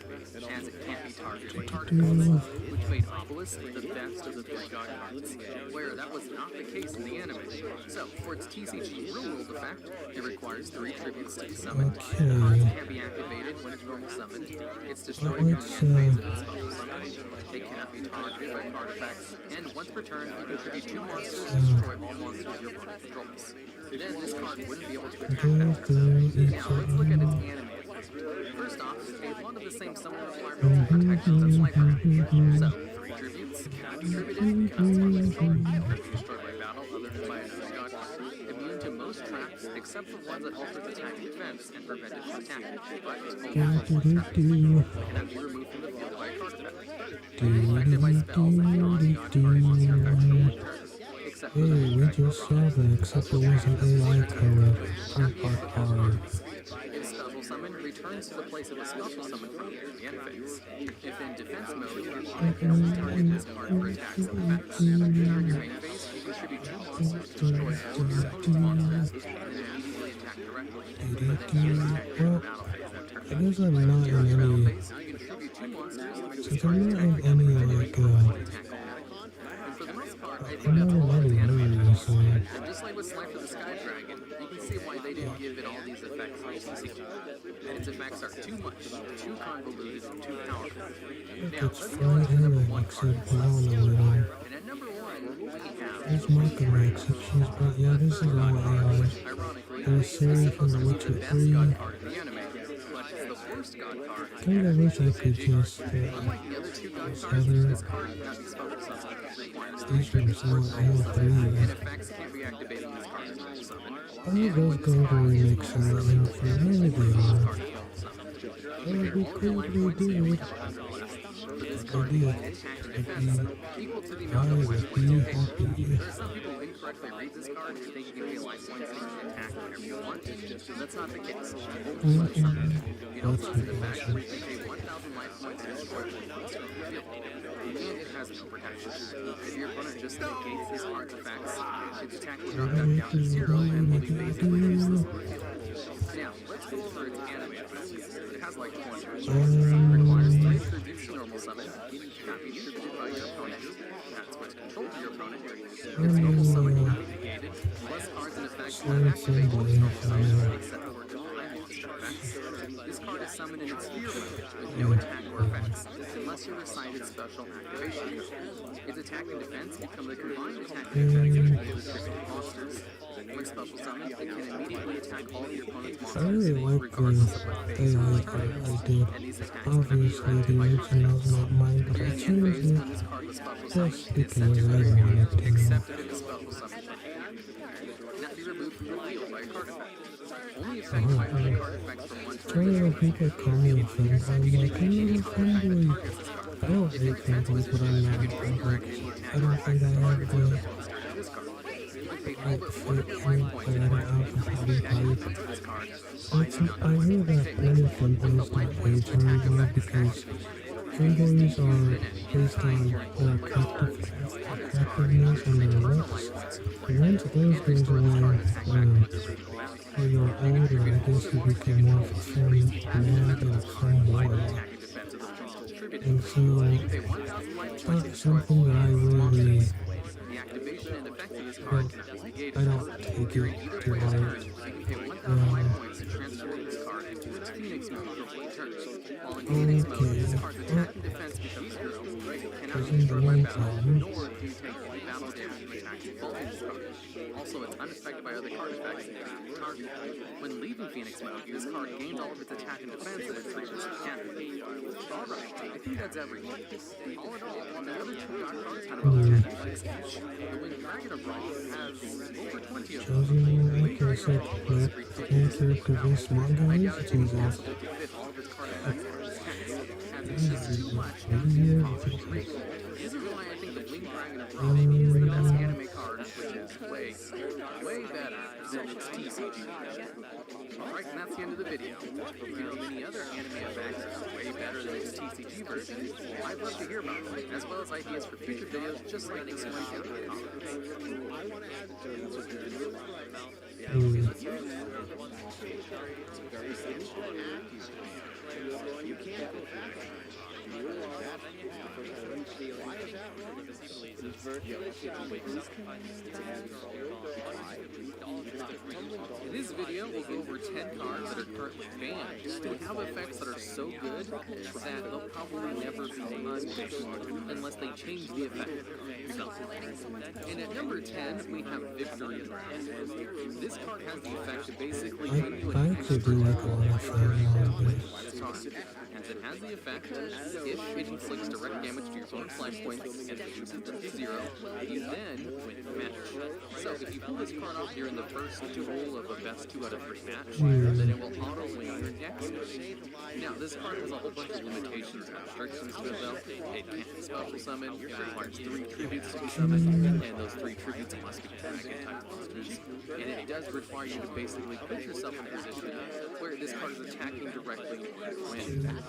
Speaker 4: as it can't be targeted by artifacts, which made Obelisk the best of the 3 god cards, where that was not the case in the anime. So, for its TCG real world effect, it requires 3 tributes to be summoned. The cards can't be activated when it's normal summoned. It's destroyed during the end phase of its special summon. They cannot be targeted by artifacts, and once per turn, you contribute 2 monsters and destroy all monsters your opponent controls. Then this card wouldn't be able to attack that turn. Now, let's look at its anime. First off, a lot of the same summon requirements and protections as Slifer. So, 3 tributes, cannot be tributed, cannot summon control, cannot be destroyed by battle other than by another god. Immune to most traps, except for ones that alter its attack and defense and prevent it from attacking. But it's only traps. Cannot be removed from the field by a card effect. Affected by spells that non-god card monster effects for 1 turn. Except for the
Speaker 1: Hey, we just saw that, except it was an AI card.
Speaker 4: if special summon returns to the place of a special summon from the end phase. If in defense mode, your opponent can only target this card for attacks and defense. During your main phase, you contribute 2 monsters to destroy all of your opponent's monsters and immediately attack directly. But then you can attack during the battle phase that turn.
Speaker 1: I guess I'm not in
Speaker 4: During battle
Speaker 1: any.
Speaker 4: phase, you contribute 2 monsters and
Speaker 1: Since
Speaker 4: destroy
Speaker 1: I'm not in
Speaker 4: attack
Speaker 1: any
Speaker 4: damage and
Speaker 1: like
Speaker 4: attack automatically. And for the most part, I think
Speaker 1: I'm
Speaker 4: that's
Speaker 1: not
Speaker 4: all
Speaker 1: in
Speaker 4: of its
Speaker 1: any
Speaker 4: anime.
Speaker 1: movies, so
Speaker 4: And just like with Slifer the Sky Dragon, you can see why they didn't give it all these effects in TCG. Its effects are too much, too convoluted, and too powerful. Now,
Speaker 1: it's
Speaker 4: let's go on to
Speaker 1: fine
Speaker 4: number
Speaker 1: anyway,
Speaker 4: 1
Speaker 1: except
Speaker 4: card.
Speaker 1: now a little.
Speaker 4: And at number 1, we have
Speaker 1: There's Michael Rex, if she's but yeah, this is all AI.
Speaker 4: ironically,
Speaker 1: There's
Speaker 4: it's
Speaker 1: Siri from
Speaker 4: supposed
Speaker 1: The
Speaker 4: to be
Speaker 1: Witcher
Speaker 4: the best
Speaker 1: 3.
Speaker 4: god card in the anime, but it's the worst god card in the
Speaker 1: Kinda
Speaker 4: actual
Speaker 1: wish I could
Speaker 4: TCG.
Speaker 1: just
Speaker 4: Unlike the other 2 god cards,
Speaker 1: Heather.
Speaker 4: this card cannot be special summoned. It requires 3
Speaker 1: These
Speaker 4: tributes
Speaker 1: ones
Speaker 4: for
Speaker 1: are
Speaker 4: special
Speaker 1: all
Speaker 4: summon, and
Speaker 1: 3.
Speaker 4: effects can't be activated in this card as special summon.
Speaker 1: I was going to remake some right now for another game. That would be cool if they did. I did.
Speaker 4: Equal to the
Speaker 1: I
Speaker 4: amount of
Speaker 1: would
Speaker 4: life
Speaker 1: be
Speaker 4: points.
Speaker 1: happy.
Speaker 4: There are some people who incorrectly read this card and think you can get life points and you can attack whenever you want. That's not the case. It also has an effect where you can pay 1,000 life points and destroy one monster on the field. And it has no protection. If your opponent just negates this card's effects, its attack will drop back down to 0 and will be basically useless on the field. Now, let's go over its anime effects. It has like 20. Requires 3 tributes to normal summon. Cannot be tributed by your opponent. That's what's control to your opponent. Its normal summon cannot be negated. Plus cards and effects not activate its normal summon, except for divine monster effects. This card is summoned in its sphere mode with no attack or effects, unless you recite its special activation. Its attack and defense become the combined attack and defense of all the tributed monsters. When special summoned, it can immediately attack all of your opponent's
Speaker 1: I
Speaker 4: monsters,
Speaker 1: really like
Speaker 4: regardless of what phase or
Speaker 1: AI
Speaker 4: which
Speaker 1: card
Speaker 4: card.
Speaker 1: I did.
Speaker 4: And these attacks cannot be
Speaker 1: Obviously,
Speaker 4: interrupted
Speaker 1: the
Speaker 4: by your
Speaker 1: original's
Speaker 4: effects.
Speaker 1: not mine, but I
Speaker 4: During the end
Speaker 1: changed
Speaker 4: phase,
Speaker 1: it
Speaker 4: when this card was special
Speaker 1: just
Speaker 4: summoned, it's
Speaker 1: because
Speaker 4: set to
Speaker 1: I
Speaker 4: the
Speaker 1: wanted
Speaker 4: field,
Speaker 1: to.
Speaker 4: except if it is special summoned. Cannot be removed from the field by a card effect. Only affected by other card effects from one turn.
Speaker 1: Trying to people call me a fanboy. I'm like, I'm not a fanboy. I don't hate fanboys, but I'm not a fanboy. I don't think I have the right fit in it, but I don't have the body type. I hear that many fanboys don't age very well because fanboys are based on their attractiveness and their looks. And once those goes away, when you're older, I guess you become more of a fun man than a fun boy. and so it's not something that I really
Speaker 4: The activation and effects of this card can be negated.
Speaker 1: I don't take it to heart.
Speaker 4: You can pay 1,000 life points to transform this card into its Phoenix mode for 1 turn. While in Phoenix mode, this card's attack and defense becomes 0. It cannot be destroyed by battle, nor do you take any battle damage from attacking voltage card. Also, it's unaffected by other card effects, including target. When leaving Phoenix mode, this card gains all of its attack and defense that it previously had. Alright, I think that's everything. All in all, the other two dark cards had about 10 effects each. The Winged Dragon of Raw has over 20 of them.
Speaker 1: Chosen I can set that answer to this manga is Jesus.
Speaker 4: Isn't why I think the Winged Dragon of Raw is the best anime card, which is way better than its TCG. Alright, and that's the end of the video. If you know any other anime effects way better than its TCG version, I'd love to hear about them, as well as ideas for future videos just like this one down in the comments.
Speaker 2: You can't go back.
Speaker 4: In this video, we'll go over 10 cards that are currently banned. They have effects that are so good that they'll probably never be unbanned unless they change the effect. And at number 10, we have Victory Round. This card has the effect to basically give you an extra as it has the effect, if it inflicts direct damage to your opponent's life points and reduces them to 0, you then win the match. So if you pull this card off during the first roll of a best 2 out of 3 match, then it will auto-win your dex. Now, this card has a whole bunch of limitations and restrictions to it though. It can't special summon, it requires 3 tributes to be summoned, and those 3 tributes must be dragon-type monsters. And it does require you to basically put yourself in a position where this card is attacking directly to win.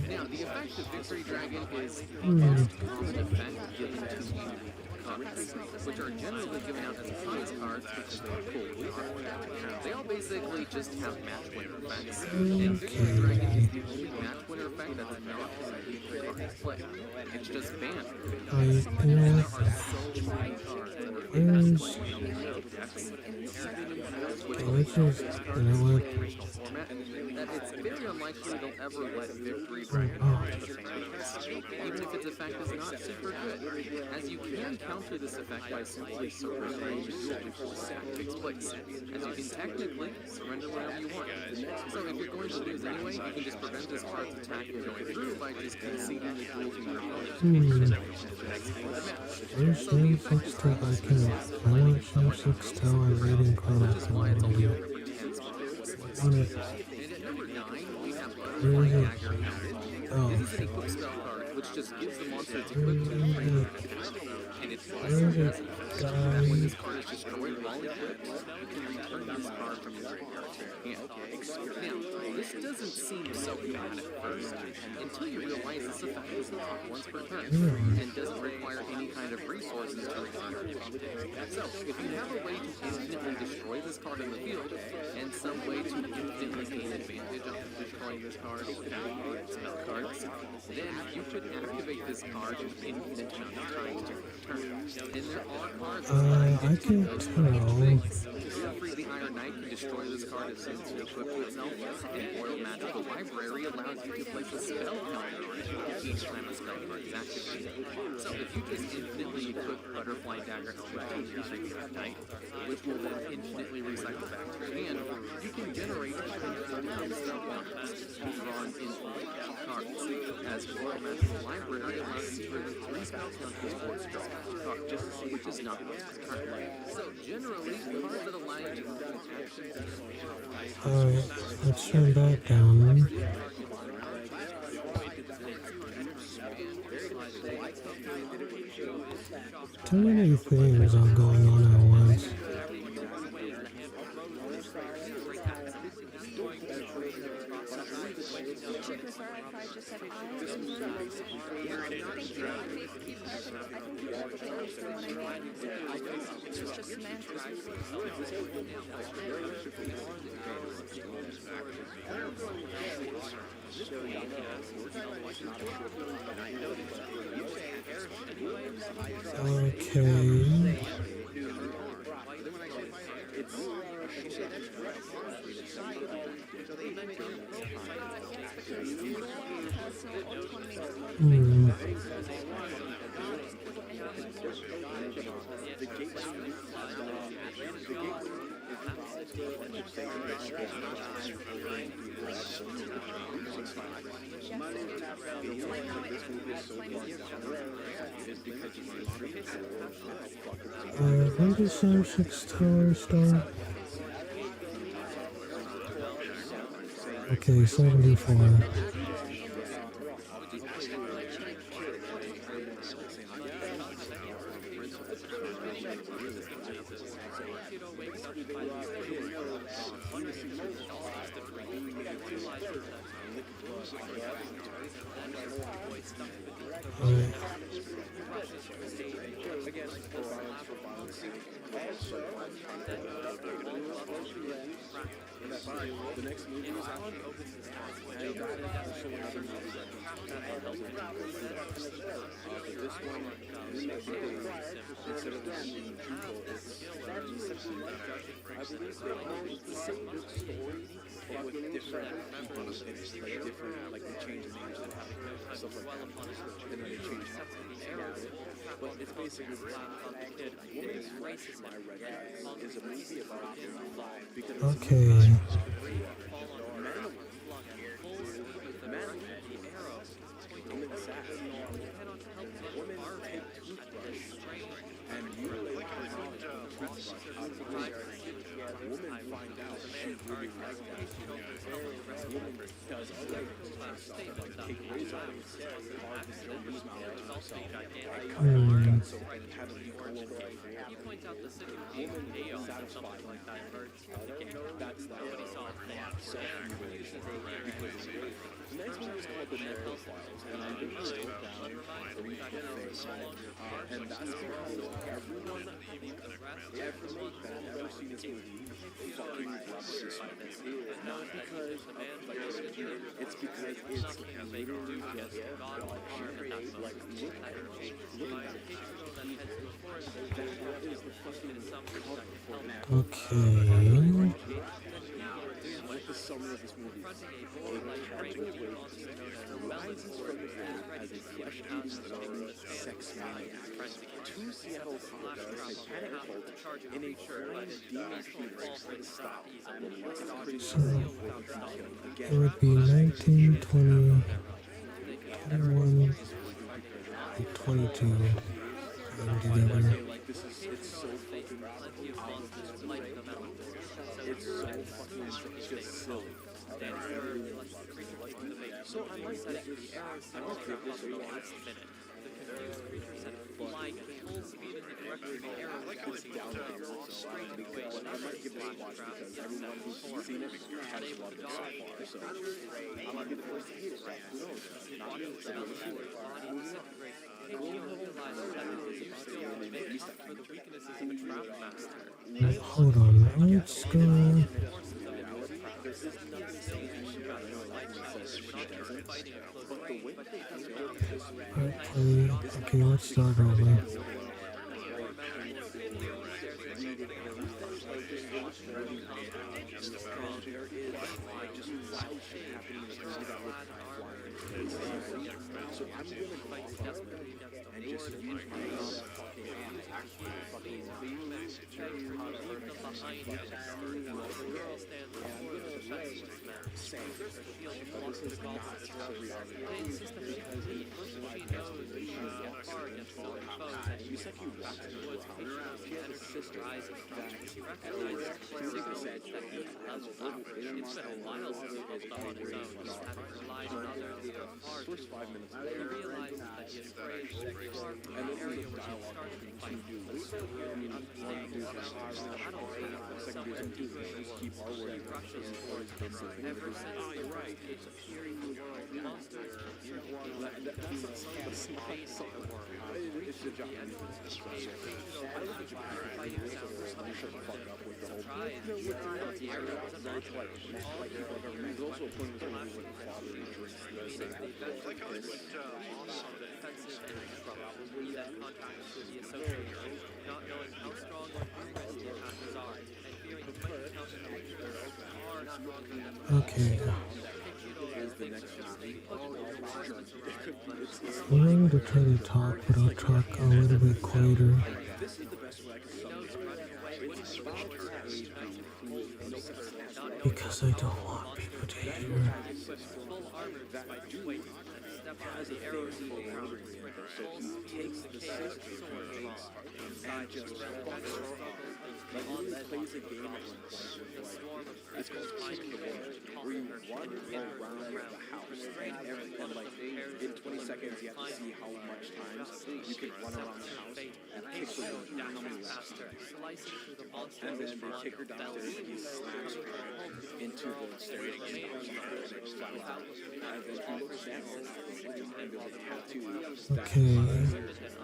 Speaker 4: Now, the effect of Victory Dragon is the most common effect given to you cards, which are generally given out as prize cards because they are cool. They all basically just have match winner effects, and Victory Dragon is the only match winner effect that is not in the card's play. It's just banned. And there are so many cards that are in this decks. Which is format, that it's very unlikely they'll ever let Victory Dragon into the fan, even if its effect is not super good, as you can counter this effect by simply surrendering the duel before the attack takes place, as you can technically surrender whenever you want. So if you're going to lose anyway, you can just prevent this card's attack from going through by just conceding the duel to your opponent.
Speaker 1: There's no 6 till I can. I want no 6 till I'm reading cards on it. On it. Where is it? Oh.
Speaker 4: This is an equip spell card, which just gives the monster its equipped to the frame of attack. And it's that when this card is destroyed while equipped, you can return this card from your graveyard to your hand. Now, this doesn't seem so bad at first, until you realize this effect is not once per turn, and doesn't require any kind of resources to return. So, if you have a way to infinitely destroy this card in the field, and some way to infinitely gain advantage of destroying this card with spell cards, then you could activate this card an infinite amount of times during your turn. And there are cards
Speaker 1: I can't tell.
Speaker 4: The Iron Knight can destroy this card as soon as you equip it itself, and Royal Magical Library allows you to place a spell counter on it each time a spell card is activated. So if you just infinitely equip Butterfly Dagger to your regular Knight, which will then infinitely recycle back to your hand, you can generate infinite spell counters drawn in all cards, as Royal Magical Library allows you to remove 3 spell counters for spell cards, which is not what's currently. So generally, cards that allow you to
Speaker 1: Alright, let's turn that down. Too many things are going on at once. Okay. Hmm. When did Sam 6 Tower start? Okay, 74. Alright.
Speaker 6: The next movie is out, and that will show another movie that has a but this one, instead of the Juco, it's I believe it's the same story, but with different people, and it's like different, like they change the names and stuff like that, and then they change but it's basically Woman's Flesh, My Red Eyes, is a movie about because
Speaker 1: Okay.
Speaker 6: Woman find out she really likes that. Woman does other stuff like take razor blades, carve his fingers out herself. So having you go over woman satisfied like that. That's that. The next one is called The Necro Files, and I've been wrote down for each face. And that's because everyone that I've ever seen this movie fucking loves this movie. Not because of it's because it's literally just like look at that is the fucking cover for it.
Speaker 1: Okay.
Speaker 6: Like the summary of this movie, a casual wait rises from the earth as a flesh-eating sex maniac. Two Seattle cops a satanic cult in a flying demon Phoenix stop.
Speaker 1: So it would be 19, 20, 21, and 22 together.
Speaker 6: It's so fucking out of this world. It's so fucking just silly. So I might give this a watch. Like full speed in the direction of the arrow, like it's down there. Because I might give this a watch because everyone who's seen it has loved it so far. So I might be the first to hate it. Who knows? Not me. So I'm sure.
Speaker 1: Hold on, let's go. Okay, let's start over.
Speaker 6: So I'm going to fight desperately and just use my fucking first 5 minutes he realizes that he is afraid and then there's a dialogue between two dudes. One dude is the second dude is just keep our word you're right. It's a pure monster. That's it's the Japanese. I look at Japan and shut the fuck up with the whole, no, with the area was very polite. Most polite people I've ever met. There's also a point where when the father drinks the same
Speaker 3: Like I would
Speaker 11: probably that contact with the association, not knowing how strong or weak the attackers are, and fearing it might encounter creatures far stronger than
Speaker 1: Okay.
Speaker 6: is the next
Speaker 1: I'm going to try to talk, but I'll talk a little bit quieter.
Speaker 6: This is the best way I can sum
Speaker 1: Because I don't want people to hear.
Speaker 11: full armor despite his weight, and steps as the arrows full power, full speed, the cage, sword long, inside just
Speaker 6: Like he plays a game at one point with like it's called Chicken Wars, where you run around the house and like in 20 seconds you have to see how much times you can run around the house and kick the wall how many laps. And then they kick her downstairs and he slams her into the stairs and then he looks down and there's a tattoo that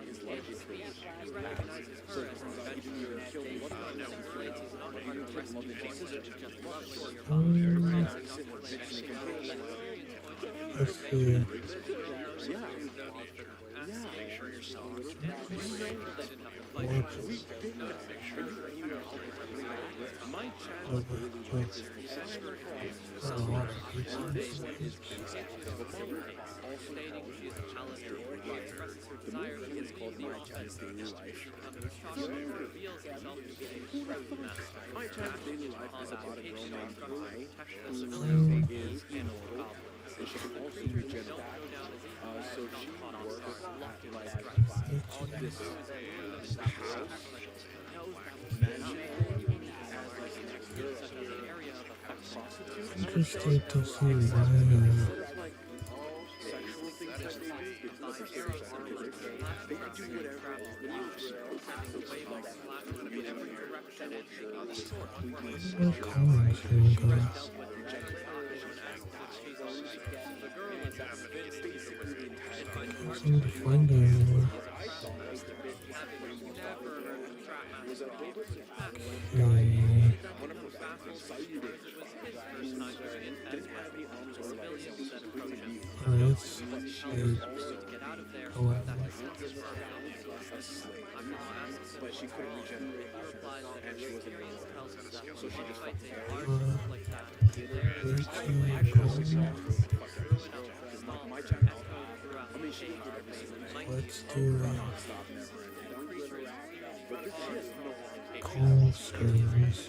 Speaker 6: his life is so even you're killed in
Speaker 1: Let's see.
Speaker 6: It's called Meachew's Daily Life. Meachew's Daily Life is about a girl named Kai who is immortal, and she can also regenerate. So she works at like this house mansion as like an area of prostitutes.
Speaker 1: Interesting to see why.
Speaker 6: Sexual things that they do, it's like they can do whatever
Speaker 1: What comments can we go? I can't find it anymore. Let's
Speaker 6: but she couldn't regenerate and she wasn't immortal. So she just my channel. I mean, she did everything.
Speaker 1: Let's do
Speaker 6: Cold
Speaker 1: streams.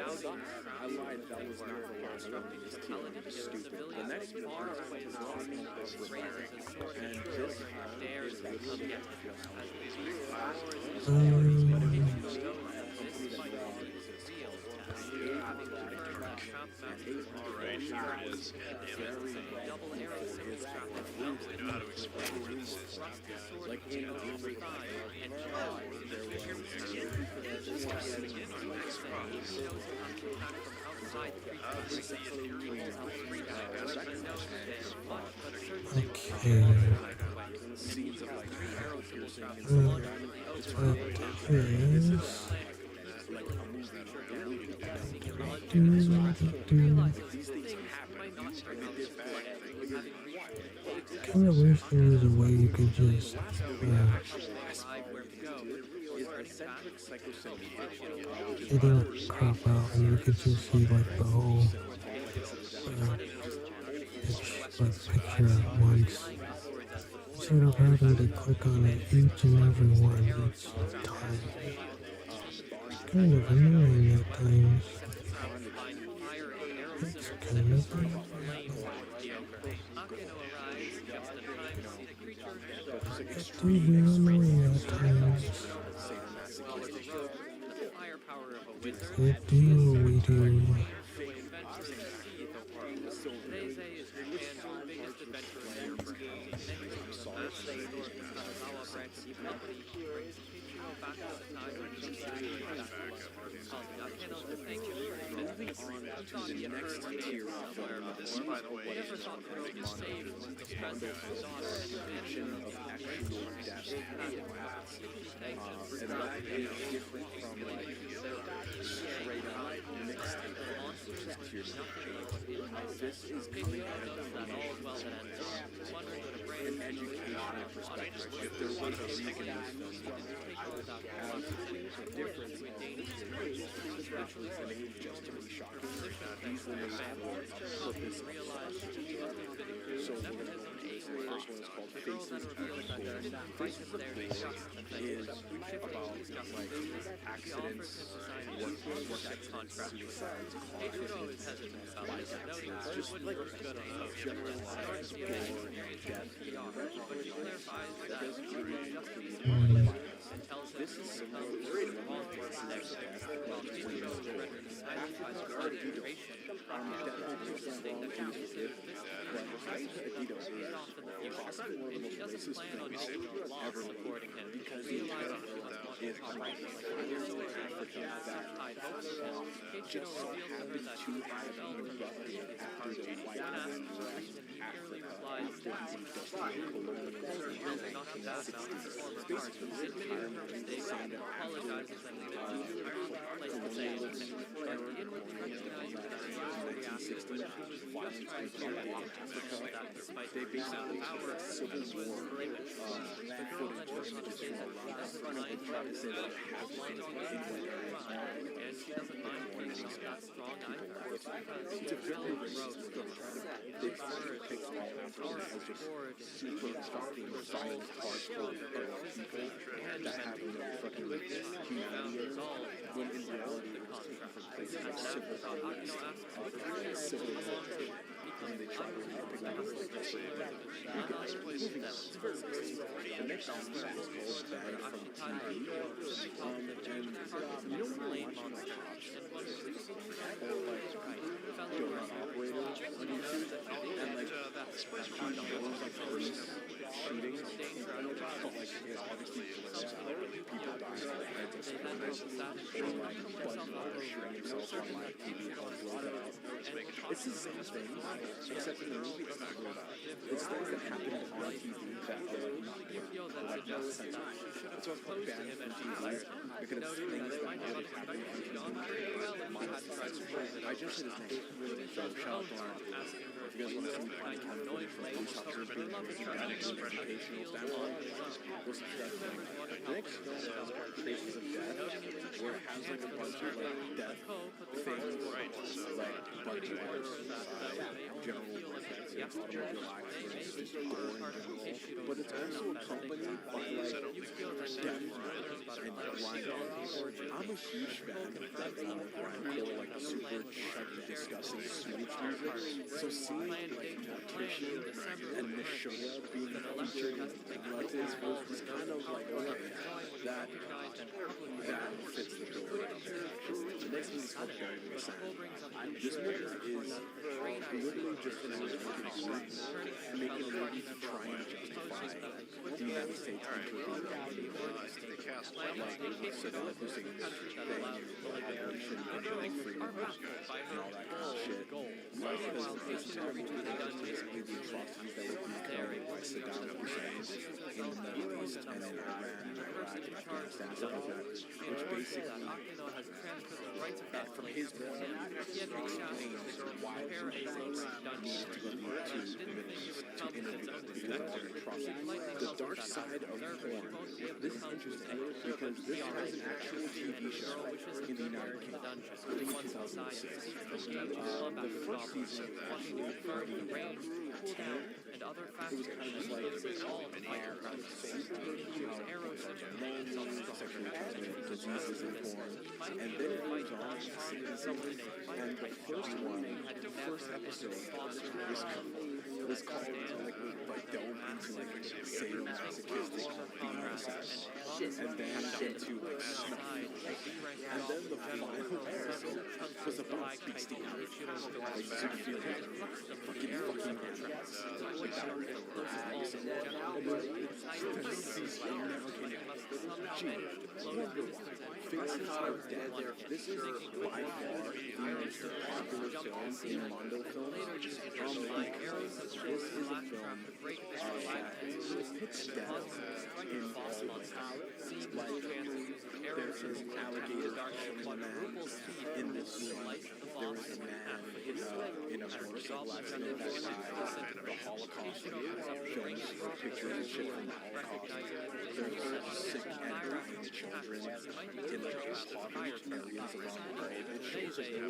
Speaker 6: I lied, that was not the last one. This team is stupid. The next part is Army of Repair. And this is
Speaker 3: Alright, here it is. They know how to explain where this is.
Speaker 6: like in the
Speaker 1: kind of wish there was a way you could just it didn't crop out and you could just see like the whole picture at once instead of having to click on it each and every one each time. It's kind of annoying at times. It's kind of annoying. It do be annoying at times. It do, we do.
Speaker 3: This, by the way, is one of the biggest movies in the game.
Speaker 6: handle fiction of actual death and that is different from like straight up mixtape films, which is tier this is coming at it from an educational perspective. If there was a reason this film has a difference especially made just to be shocking. These were made for a purpose. So we're going to go into this. The first one is called Faces of Bull. Faces of Bull is about like accidents, work accidents, suicides, car accidents, bike accidents, just like generalized gore and death. This is similar to one of the cases of death after the Adidas. Adidas is possibly one of the most racist things ever made because the Adidas is primarily African that just so happened to have erupted after the white man left Africa after the industrial colonialism in the 1960s. Basically, the entire saying that after colonialism, violence and in Africa, they basically took a civil war footage of just from around Africa and tried to say that it happened and she doesn't mind taking on that strong lives. It's a very racist film. They try to depict all Africans as just super fucking violent, hardcore people that have no fucking humanity at all, when in reality it was taken from places like civil war, and they try to depict that as like moving on. The next one is called Bad from TV, and you know when you're watching like Hot Shots or like Donut Operator on YouTube, and like he knows like police shootings, but like he obviously blurs out people dying on the heads of spoilers, or like Bud Miller shooting himself on live TV and all blow that out. It's the same thing, except in the movie it's not blown out. It's things that happen on TV that are like not blown, like not censored. That's why it's called banned from TV, because it's things that aren't happening on TV. I just said his name. So shout out to him. If you guys want to see me find accountability for police officers being able to do that from an educational standpoint, go subscribe to me. The next film is Traces of Death, where it has like a bunch of like death things, like Budweiser, general accidents, automobile accidents, just gore in general. But it's also accompanied by like death and grindcore. I'm a huge fan of that grindcore, like super chuggy, disgusting sewage music. So seeing like Mortician and Meshuggah being featured in Grudges was kind of like, okay, that fits the bill right there. The next movie is called Buried in the Sand. This movie is literally just an making a movie to try and justify the United States entering the like Saddam Hussein's thing, abolition and freedom and all that kind of shit. Because basically the atrocities that were being committed by Saddam Hussein in the Middle East and in Iran, Iraq, Afghanistan, stuff like that, which basically, from his point of view, explains why the United States needs to go to the Middle East to interview because of all the atrocities. The dark side of porn. This is interesting because this has an actual TV show in the United Kingdom, I think in 2006. The first season actually pretty tame. It was kind of just like sexually transmitted diseases in porn, and then it moves on to season 7, and the first episode was called like delve into like sadomasochistic being obsessed, and then into like snuff, and then the final episode was about beasting out, like Zoophilia, fucking like that. And then the season never came out. This is by far the most popular film in Mondo films. This is a film that hits death in all ways. Like, there is an alligator killing a man in this movie. There is a man in a motorcycle accident that died. The Holocaust films pictures and shit from the Holocaust. There's sick and dying children in like impoverished areas around the world. It shows us that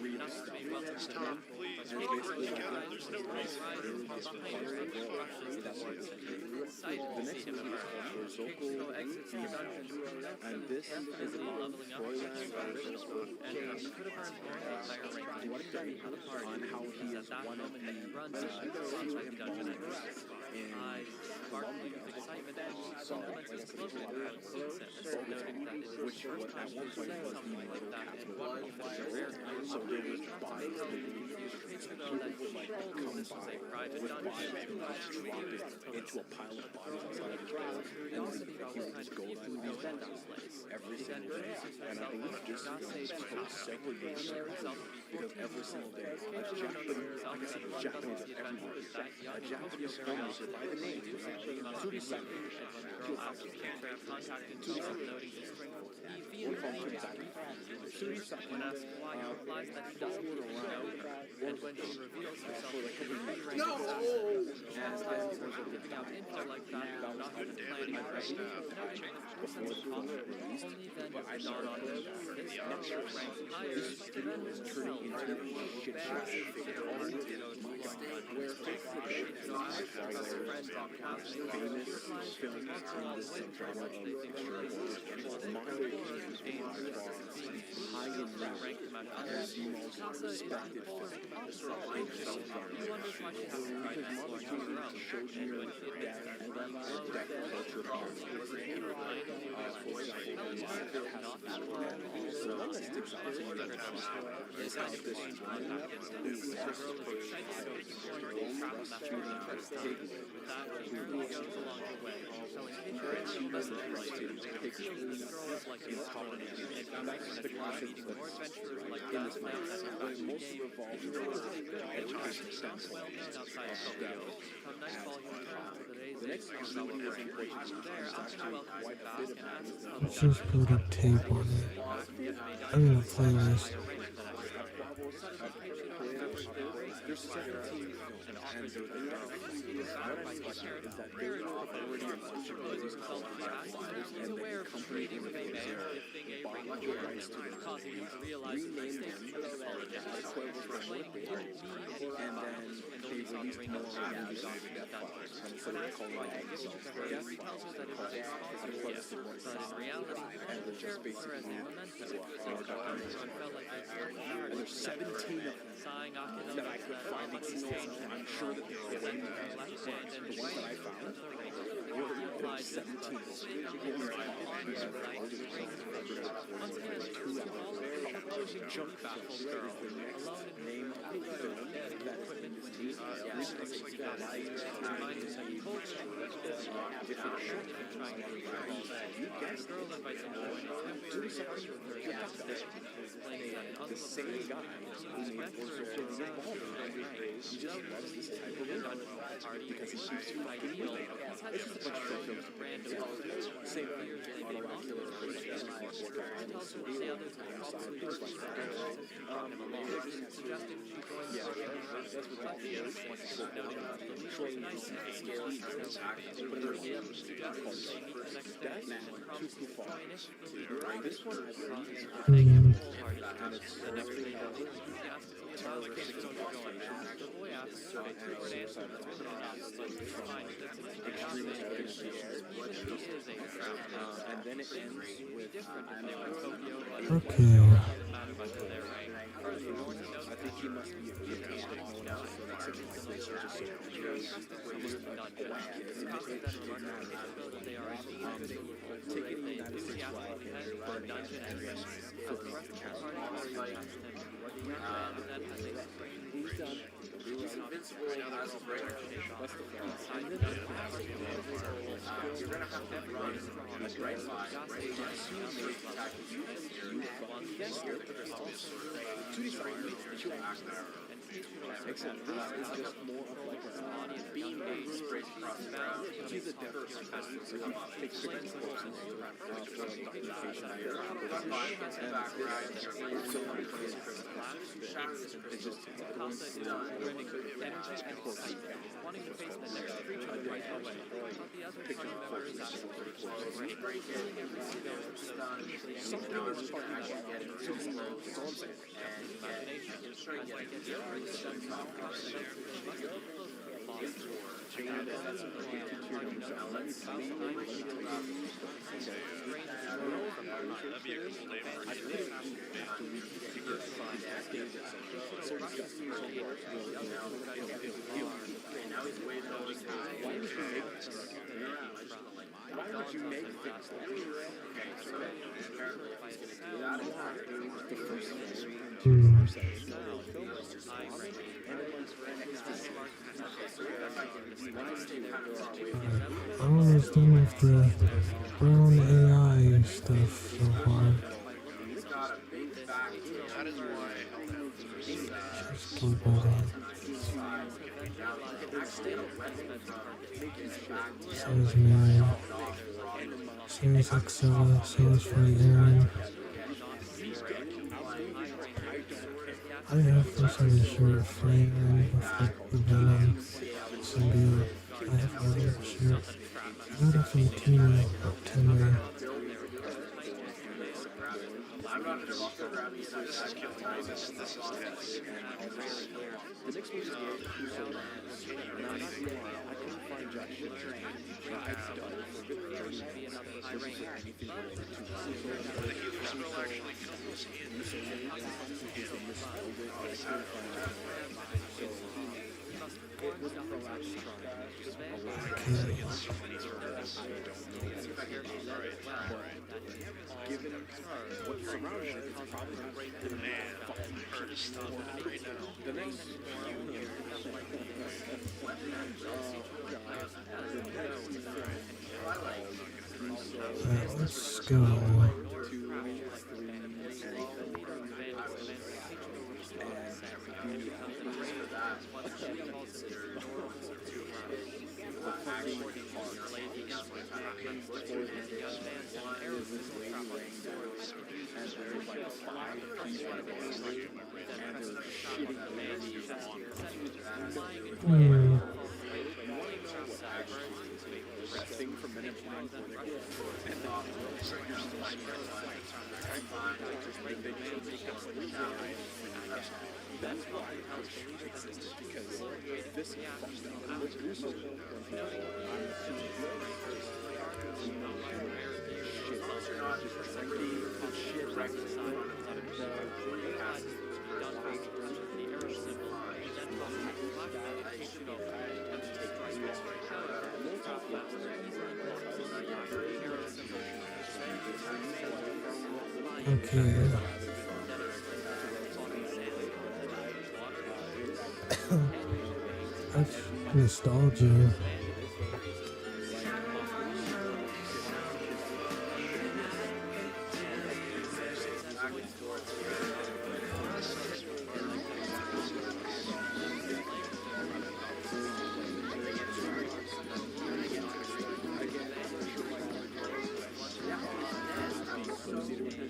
Speaker 6: real stuff is happening. And basically like there's no race really just requires the world. That's what it's saying. The next movie is called Zoko and this is about Froylan on how he is one of the secret bombers in Colombia, which at one point was the murder capital of the world. So there was bodies people would like come by with bodies and just drop it into a pile of bodies outside of his door, and he would just go through these bodies every single day. And I believe this film is for several years because every single day a Japanese, like I said, Japanese are everywhere. A Japanese filmmaker by the name Tsurisaki.
Speaker 4: And when she reveals herself,
Speaker 6: No!
Speaker 4: like that, not even planning it right. Before the film was released, but I saw it on this studio was turning into a shit show. My God, where famous films in this subgenre of extreme horror, Mondo is high in rank as the most respected film in film because Mondo shows you that culture part. For example, the one that sticks out to me is how this woman who was just approached by us to the table who wants to go along the way. And she doesn't try to take her intolerant and that's the concept in this movie. But it mostly revolves around sense of death and the next movie is important is actually quite a bit about it.
Speaker 1: Let's just put a tape on it. I'm gonna play this.
Speaker 6: There's 17 films, and what I like is that there is already a bunch of movies called and the company in the buying the rights to them, rename them as Cuervos from and then they released more movies on the Death Files. And instead of calling themselves Death Files, they called it the Cuervos de Muerte. And they're just basically and there's 17 of them that I could find on I'm sure that they're the ones that I found. There's 17. Jump Baffled Girl. Name of the film that is in this movie. You guessed the same guy who made he just loves this type of film because he keeps you ideal. It's just a bunch of films. Same thing. Automatic Killers, yeah, that's what it is. That's too far. This one I believe and it's extremist evidence and then it ends with
Speaker 1: Okay.
Speaker 6: I think he must be a kid because no one else is something like this or just taking the United States flag and burning it and then flipping off the camera. He's done
Speaker 4: He's invincible as a breaker. That's the flaw. You're gonna have to run on the right side. As soon as you attack you, yes, there has to be a sort of 2D act there.
Speaker 6: Except this is just more of like a
Speaker 4: Beam base sprays across the ground.
Speaker 6: she's a difference. Take pictures for documentation here. It's just
Speaker 11: Wanting to face the next creature right away, but the other party member is actually
Speaker 6: something is fucking wrong. That's all I'm saying. Why would you make things like
Speaker 1: I'm almost done with the brown AI stuff so far. Just keep building. So is Mary. So is Excella. So is Free Aaron. I have this on the shirt, Free Aaron, with like the Venom symbiote. I have another shirt. I got it from Tina up 10 way.
Speaker 6: the next movie is I couldn't find Jack shit. I've done it for good years. Given what surrounds it, it's probably the next
Speaker 1: Let's go.
Speaker 6: thing from minute one that's why it's because this is
Speaker 1: Okay. That's nostalgia.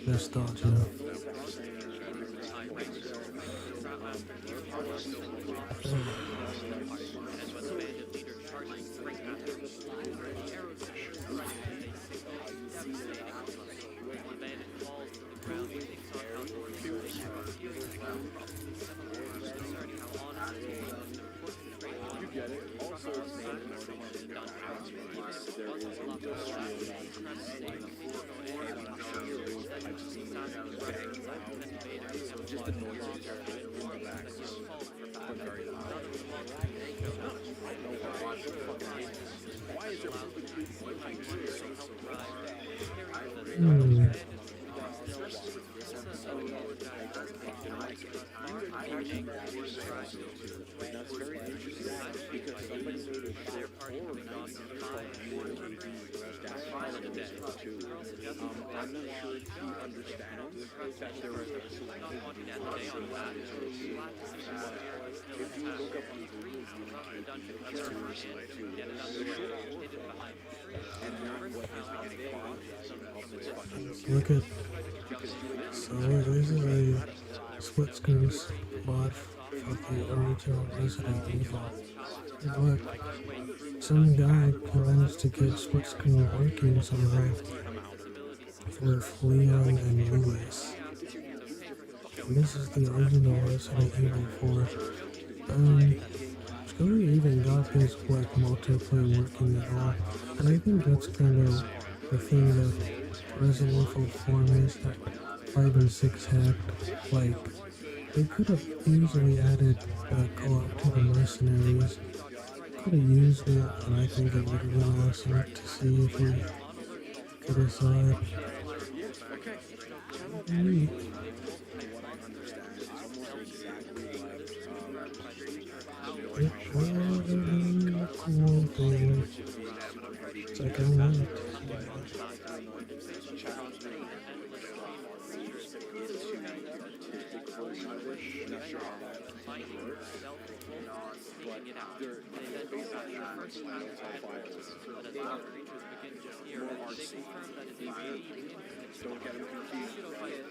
Speaker 1: Nostalgia.
Speaker 6: Now it's very interesting because somebody made a short horror movie called That's part of this too. I'm not sure if he understands that there is actually if you look up on Google, you can and not what his beginning of this fucking
Speaker 1: Look at. So this is a split screen mod for the original Resident Evil. And look, some guy managed to get split screen working somehow with Leon and Lewis. And this is the original Resident Evil 4. Scully even got his like multiplayer working at all. And I think that's kind of the thing that Resident Evil 4 missed that 5 and 6 had. Like, they could have easily added co-op to the mercenaries. Could have used it, and I think it would have been awesome to see if we could have saw it. It was a cool thing. It's like I want it.
Speaker 6: Don't get him confused.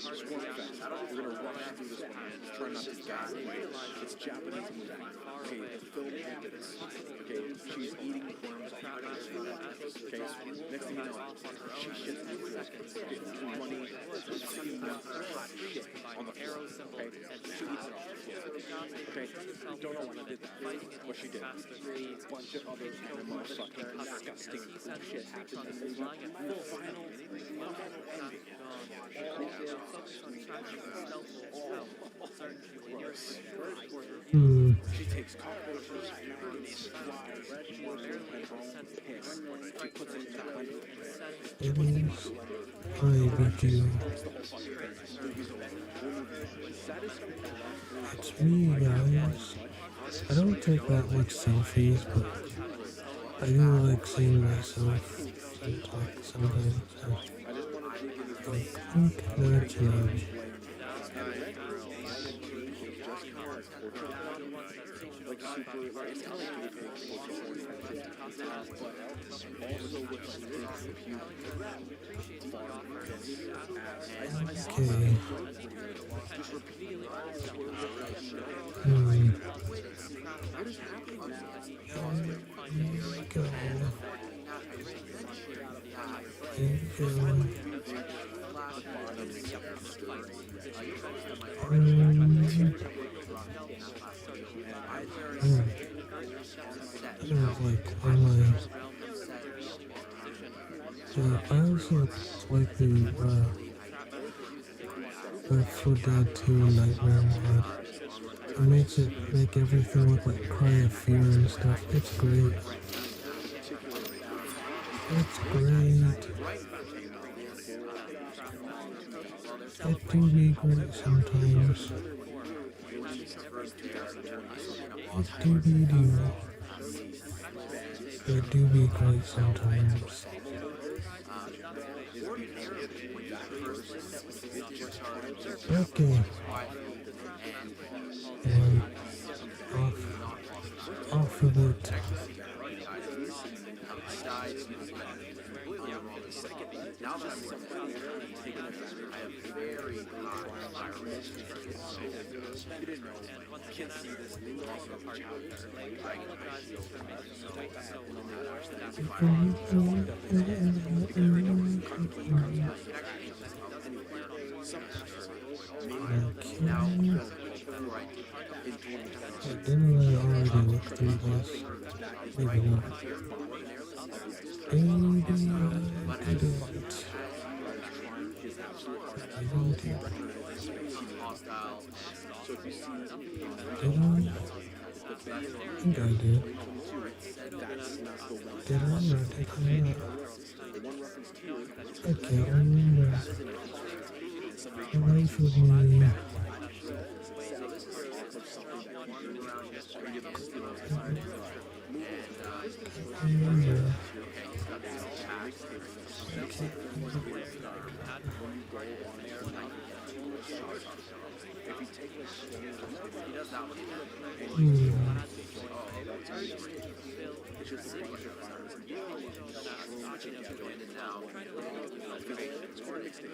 Speaker 6: Squad fest. We're gonna rush through this one. Try not to gas it. It's Japanese movie. Okay, the film ends. Okay, she's eating worms off her face. Okay, next thing you know, she shits money, hot shit on the floor. Okay, she eats it off. Okay, don't know why she did that. What she did. A bunch of other animal fucking disgusting shit happened in the movie. Final ending. She takes cockroaches, flies, worms, and her own piss. She puts it in the blender.
Speaker 1: It is I meachew. It's me, guys. I don't take that much selfies, but I do like seeing myself and talk sometimes. I think naturally.
Speaker 6: Like super, it's kind of like guinea pigs, but also with some things if you
Speaker 1: Okay.
Speaker 6: What is happening now?
Speaker 1: Here we go. Here we go. Like when I also like the Left 4 Dead 2 Nightmare mod. It makes it make everything look like Cry of Fear and stuff. It's great. It's great. It do be great sometimes. It do be do. It do be great sometimes. Okay. And off of it.
Speaker 4: Now this is something taking a very you didn't know kids see this new also part
Speaker 1: Didn't I already look through this? Maybe not. Maybe I didn't. Did I? I think I did. Did I or did I not? I can't remember. The life of me. remember.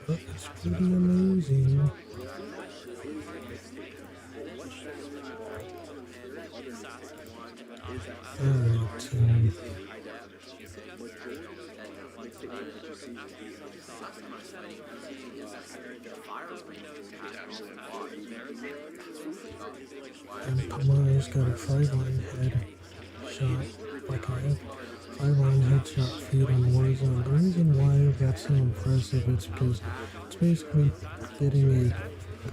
Speaker 1: But it's pretty amazing. Alright, and Kamara's got a 5-line head shot, like I have 5-line headshot feed on Warzone. The reason why that's so impressive is because it's basically getting a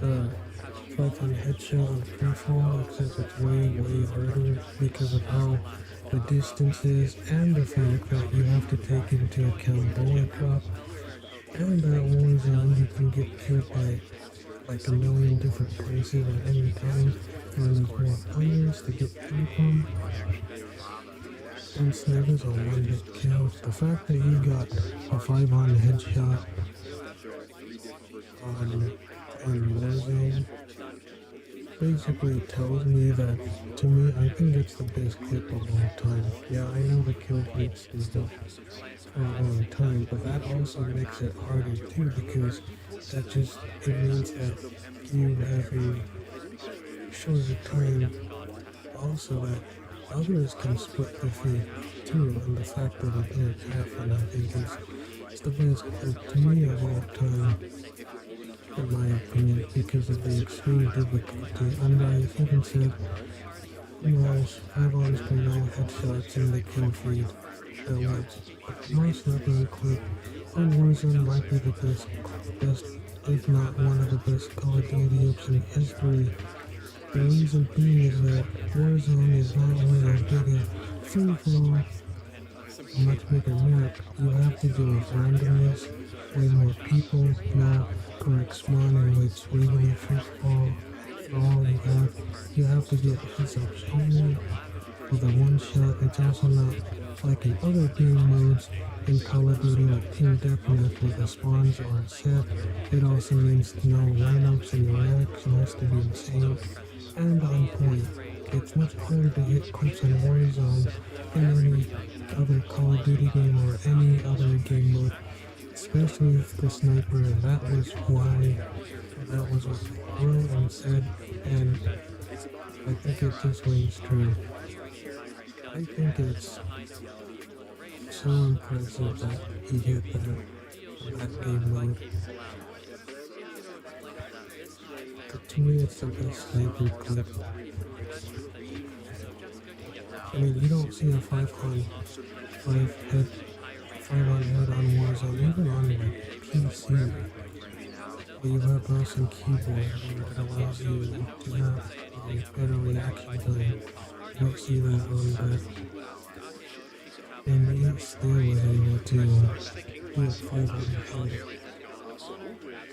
Speaker 1: 5-line headshot on freefall, except it's way harder because of how the distance is and the fact that you have to take into account bullet drop, and that Warzone you can get killed by like a million different places at any time, and there's more players to get through from. And snipers are one-hit kills. The fact that you got a 5-on headshot on Warzone basically tells me that, to me, I think it's the best clip of all time. Yeah, I know the kill feeds is the for a long time, but that also makes it harder too, because it means that you have a shorter time. Also that others can split the feed too, and the fact that it did happen, I think it's the best clip to me of all time, in my opinion, because of the extreme difficulty. And I even said, was 5-ons for no headshots in the kill feed. That was most level clip on Warzone might be the best, if not one of the best Call of Duty clips in history. The reason being is that Warzone is not only as big a free-for-all, a much bigger map. You have to do with randomness, way more people, no correct spawn, in which regular free-for-all, all you have to get heads-ups only with a one-shot. It's also not like in other game modes in Call of Duty like Team Deathmatch where the spawns are set. It also means no lineups and your reaction has to be insane and on point. It's much harder to hit clips in Warzone than any other Call of Duty game or any other game mode, especially with the sniper, and that was what wrote and said, and I think it just rings true. I think it's so impressive that he hit that game mode. But to me, it's the best sniper clip. I mean, you don't see a 5-on head on Warzone, even on like PC. But you have mouse and keyboard that allows you to have better reaction time. You don't see that on that. And yet still was able to do a 5-on head.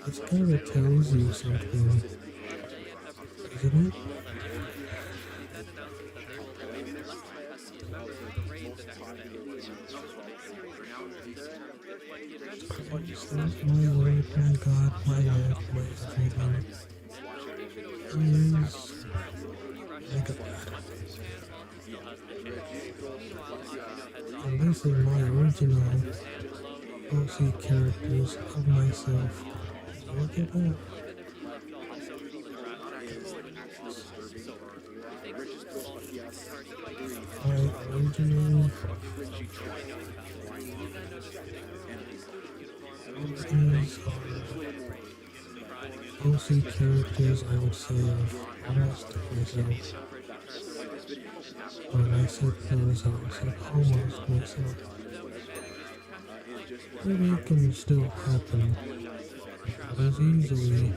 Speaker 1: It kind of tells you something, isn't it? Stop my word, my God, my head, my everything. Please make it bad. And this is my original OC characters of myself. Look at that. My original OC characters, I would say, of almost myself. When I said those, I said almost myself. Maybe it can still happen, but as easily,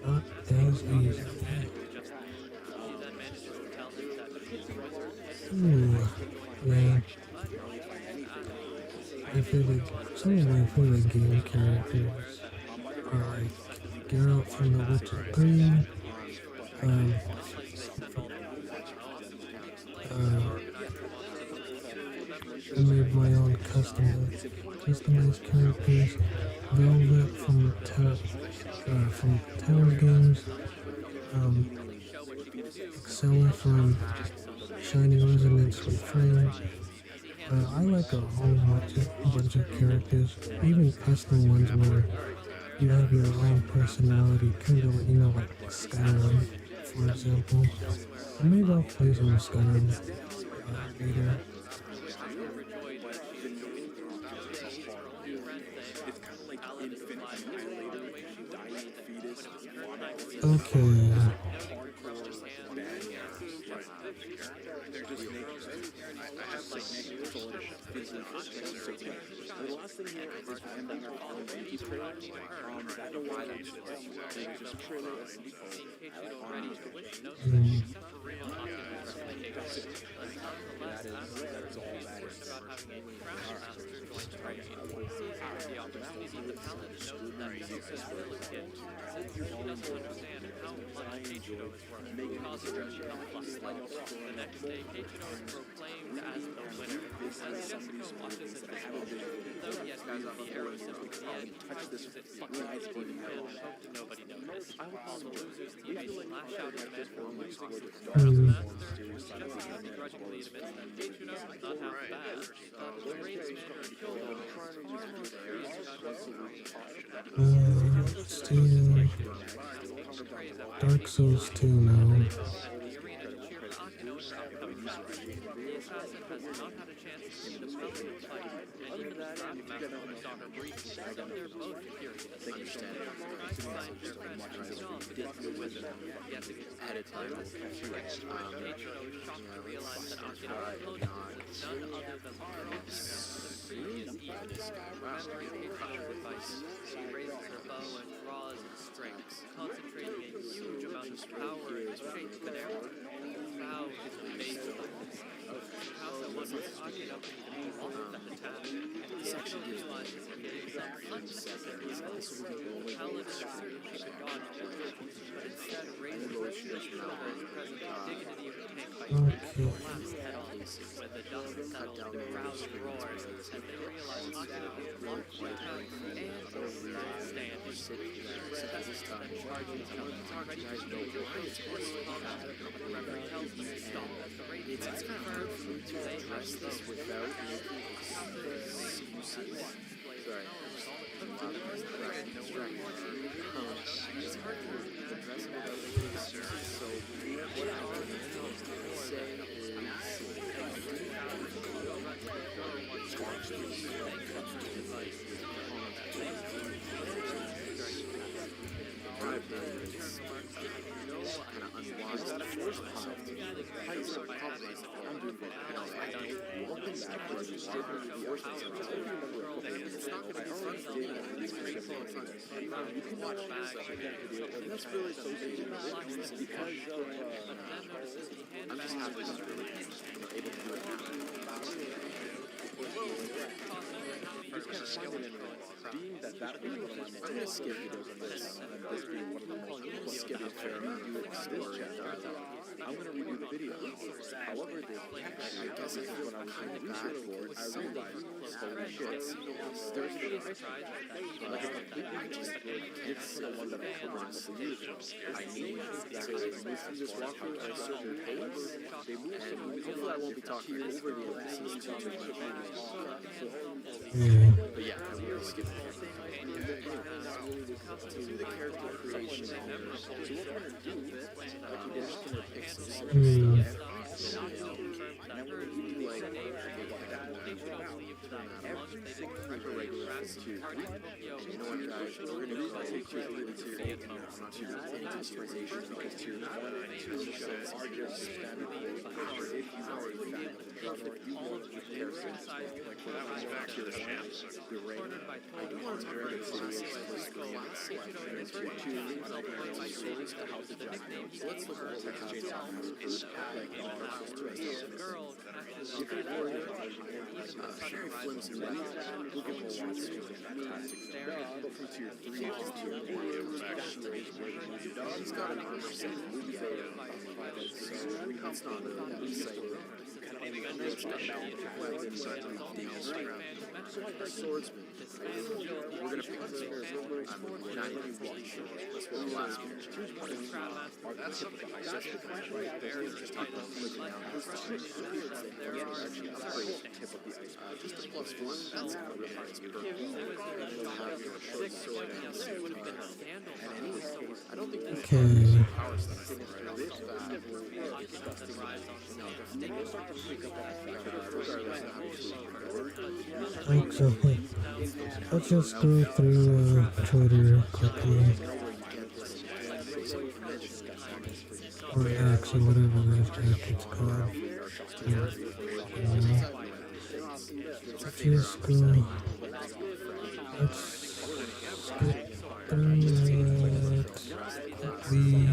Speaker 1: not as easily. Ooh, yeah. Some of my favorite game characters are like Geralt from The Witcher 3, I made my own customized characters. Velvet from Tennis Games. Excella from Shining Resonance Reframed. I like a whole bunch of characters, even custom ones where you have your own personality, kind of like Skyrim, for example. Maybe I'll play some Skyrim later. Okay. Let's do Dark Souls 2 now.
Speaker 6: I'm going to redo the video. However, the text, I guess when I was kind of bad for it, I realized, holy shit, there's a it's the one that I covered a years ago. I need that they move through this walkthrough at a certain pace. They move and hopefully I won't be talking over the emphasis on the but yeah, I will skip it. To do the character creation. So what we're going to do, we're just going to pick some stuff. And then we're going to do like every single regular to you know what guys, we're going to do like tier 3 to any customization because tier 1 and 2 shows are just standard hours if you already found you want the comparison like for that was back to the champs the ring I do want to talk about this was classic and tier 2 swords to house the giant so let's look at the Texas Chainsaw Massacre like the Dark Souls 2 very flimsy weapon look at the ones fantastic but from tier 3 to tier 1 he's got an armor set that's not a sight So like a swordsman, we're gonna pick this here. I'm not even sure. Let's go last year. That's something I said, right? There's just people flipping out. There are actually a great tip of the iceberg. Just a plus one. That's not really iceberg. And then have your short sword and a suit. And in this case, I don't think there's power stunning right this bad. Disgusting. We'll start to pick up on the fact that regardless of how you
Speaker 1: So, let's just go through Twitter quickly. Or X or whatever that app it's called. Let's just go. Let's skip through it quickly.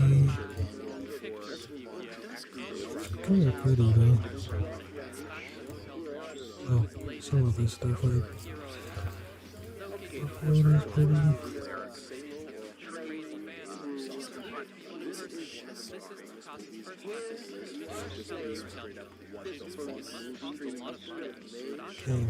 Speaker 1: Kind of pretty though. Oh, some of this stuff like upload is pretty. Okay.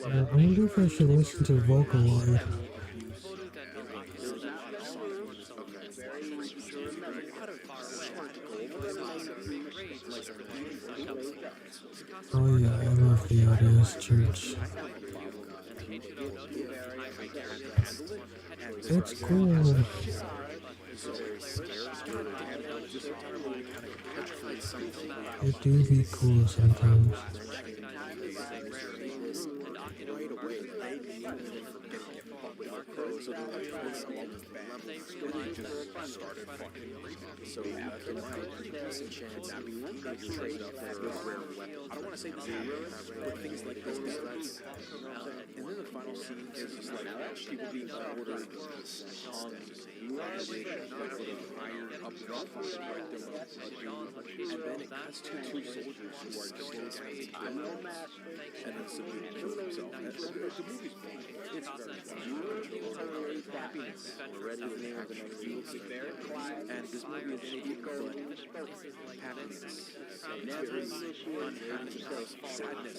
Speaker 1: I wonder if I should listen to Vocaloid. Oh yeah, I love the Audios Church. It's cool. It do be cool sometimes.
Speaker 6: So after that, decent chance that we won't get traded up for a rare weapon. I don't want to say this but things like this, and then the final scene is just like people being ordered on iron up and then it cuts to two soldiers who are just and then somebody kills himself. The movie's it's very happiness. We're ready to name of another movie. And this movie is anything but happiness. Unhappiness. Sadness.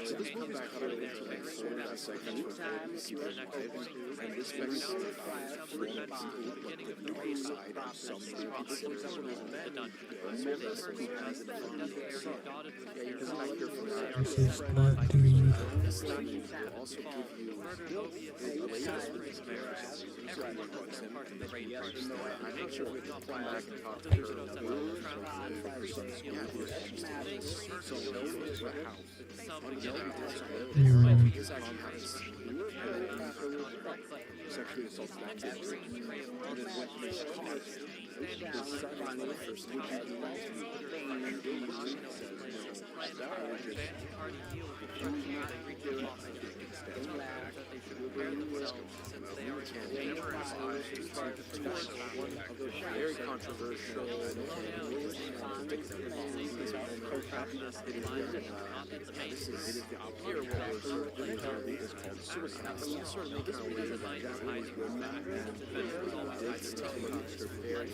Speaker 6: So this movie is cut into like 4 segments for people's lives. And this speaks about one people, but the dark side of some people.
Speaker 1: This is not dude.
Speaker 6: Also give you the latest I'm not sure if we can come back and talk to her sexually assaulted that kid and then went to this cause very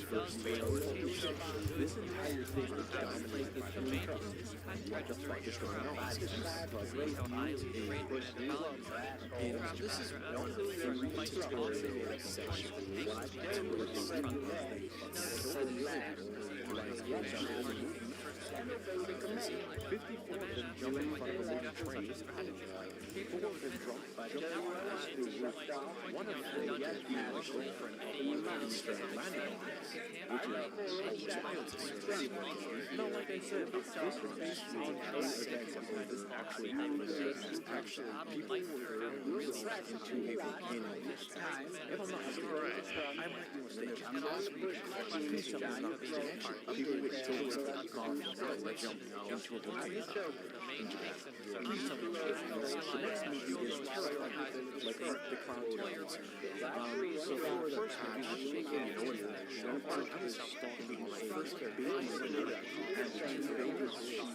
Speaker 6: controversial. This entire thing is dominated like a fight going on. And this is one of the tutorial sections. monster landing on us, which is wild to see.
Speaker 11: No, like I said, this is basically an example of this actually happening. Actually, people were really into a volcano. If I'm not mistaken, I might be mistaken. Please tell me I'm not mistaken. People would still take off and jump into a volcano. Please tell me I'm mistaken. The next movie is like the Clown Tales. So for the patch, Sean Park is stalking my first baby and the two baby sheep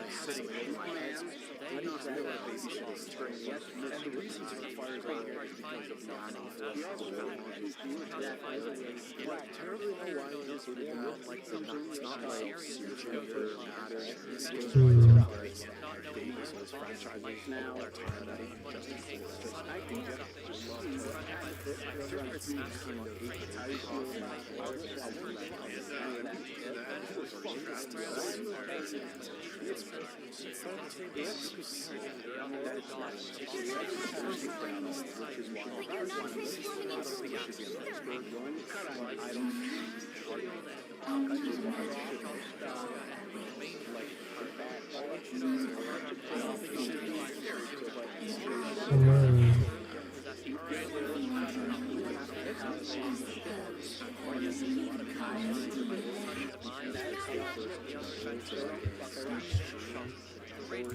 Speaker 11: sitting over my head. I didn't know that baby sheep was turning up. And the reason for the fires out here is because of the animal terribly know why it is so down like the nuts, not like gender, matter, babies in this franchise now are tired of it. I think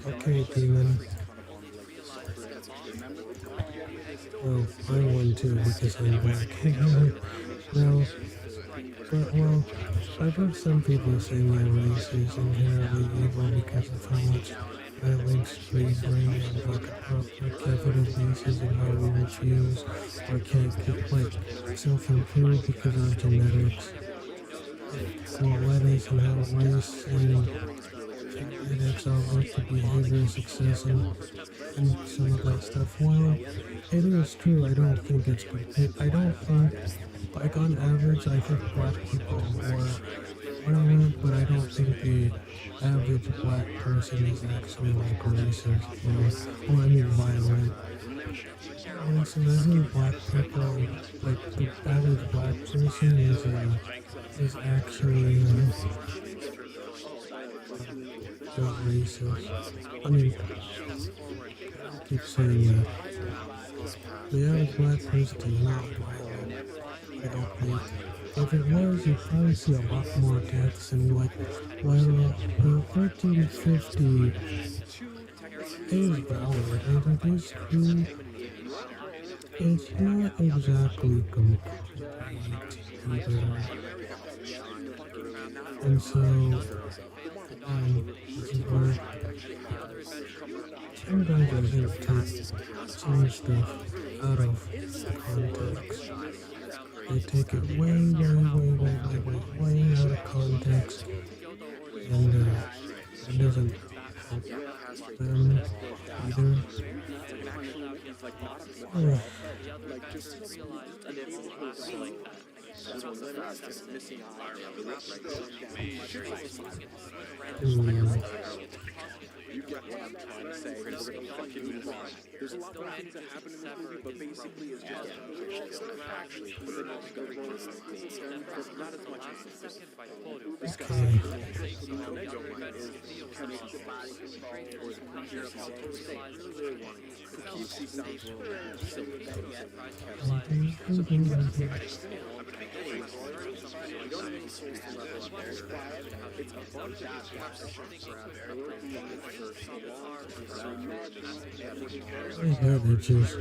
Speaker 1: Okay, Demon. Well, I won too because I'm black. Now, but well, I've heard some people say my race is inherently evil because of how much violence, bravery, and like a proper capital basis in how we refuse or can't keep like self-improve because of genetics. Letters and how race and genetics all work to behavior, success, and some of that stuff. Well, it is true. I don't think it's good. I don't think, like on average, I think black people are more violent, but I don't think the average black person is actually like racist. Or I mean violent. Listen, I think black people, like the average black person is actually racist. I mean, I keep saying that. The average black person is not violent. I don't think. If it was, you'd probably see a lot more deaths and like, well, 1350 is valid and it is true. It's not exactly complete either. And so, this is where sometimes I think take some stuff out of context. They take it way out of context, and it doesn't help them either.
Speaker 6: You get what I'm trying to say. We're gonna fucking move on. There's a lot more things that happen in the movie, but basically it's just actually but then also go not as much as discussing. So the next one is kind of the body control or the preacher Poughkeepsie sounds a little silly. It's a bunch of
Speaker 1: Yeah, they're just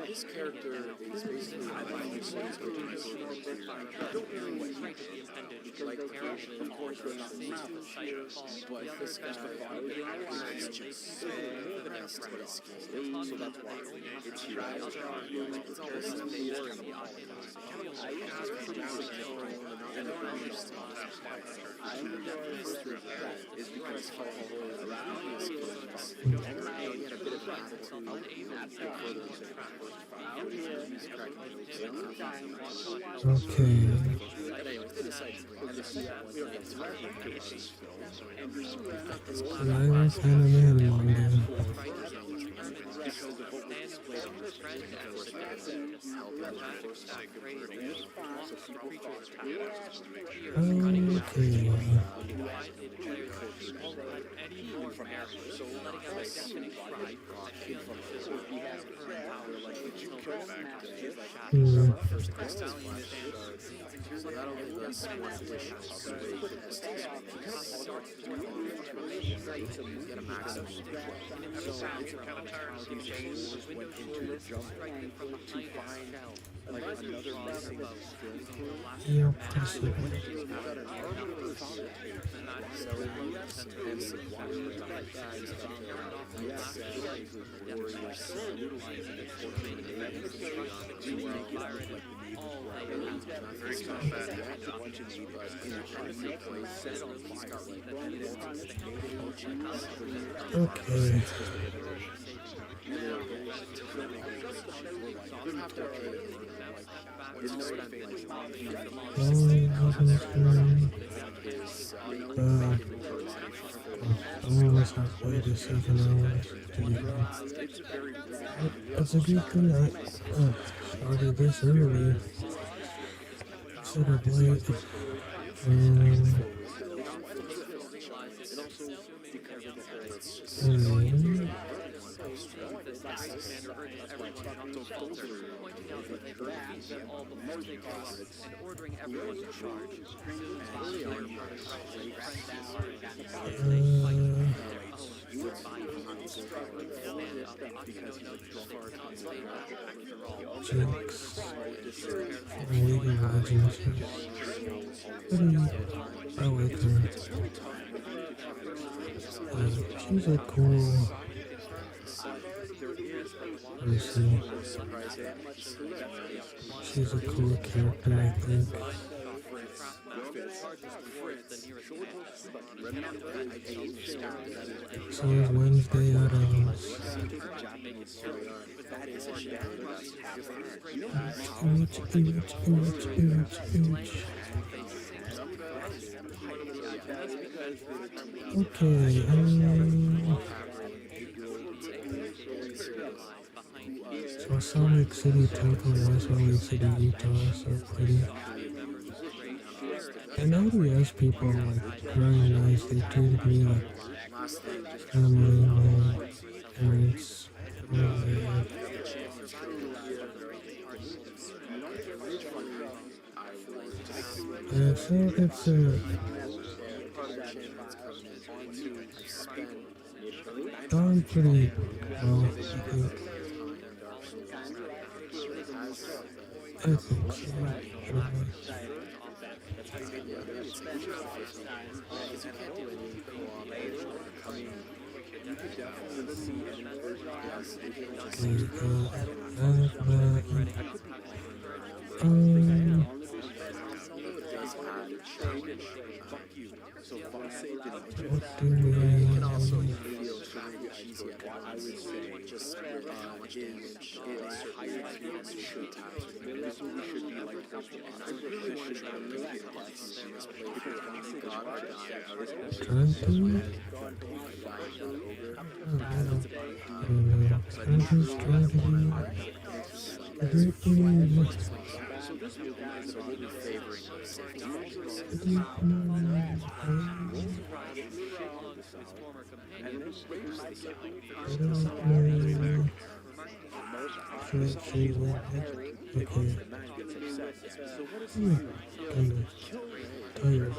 Speaker 6: this character is basically like, of course, they're not but this guy is just so finessed in his skills, so that's why it's here. It's almost boring. And the first is because how his skills
Speaker 1: Okay. Survivor Panaman manga. Okay. Hmm.
Speaker 4: That'll give us one additional get a maximum.
Speaker 6: went into the jungle to find like another missing
Speaker 1: Yeah, possibly. Okay. I'm almost halfway to 7 hours to get done. That's a good thing I started this early instead of late. Jinx. League of Legends. I like her. She's a cool person. She's a cool character, I think. So is Wednesday Addams. Okay, so Salt Lake City, Temple, and Salt Lake City, Utah, so pretty. And LDS people are like very nice. They treated me like family, my parents, yeah, so it's done pretty well, I think so. There you go. What do we can also I would say just Okay. Tired.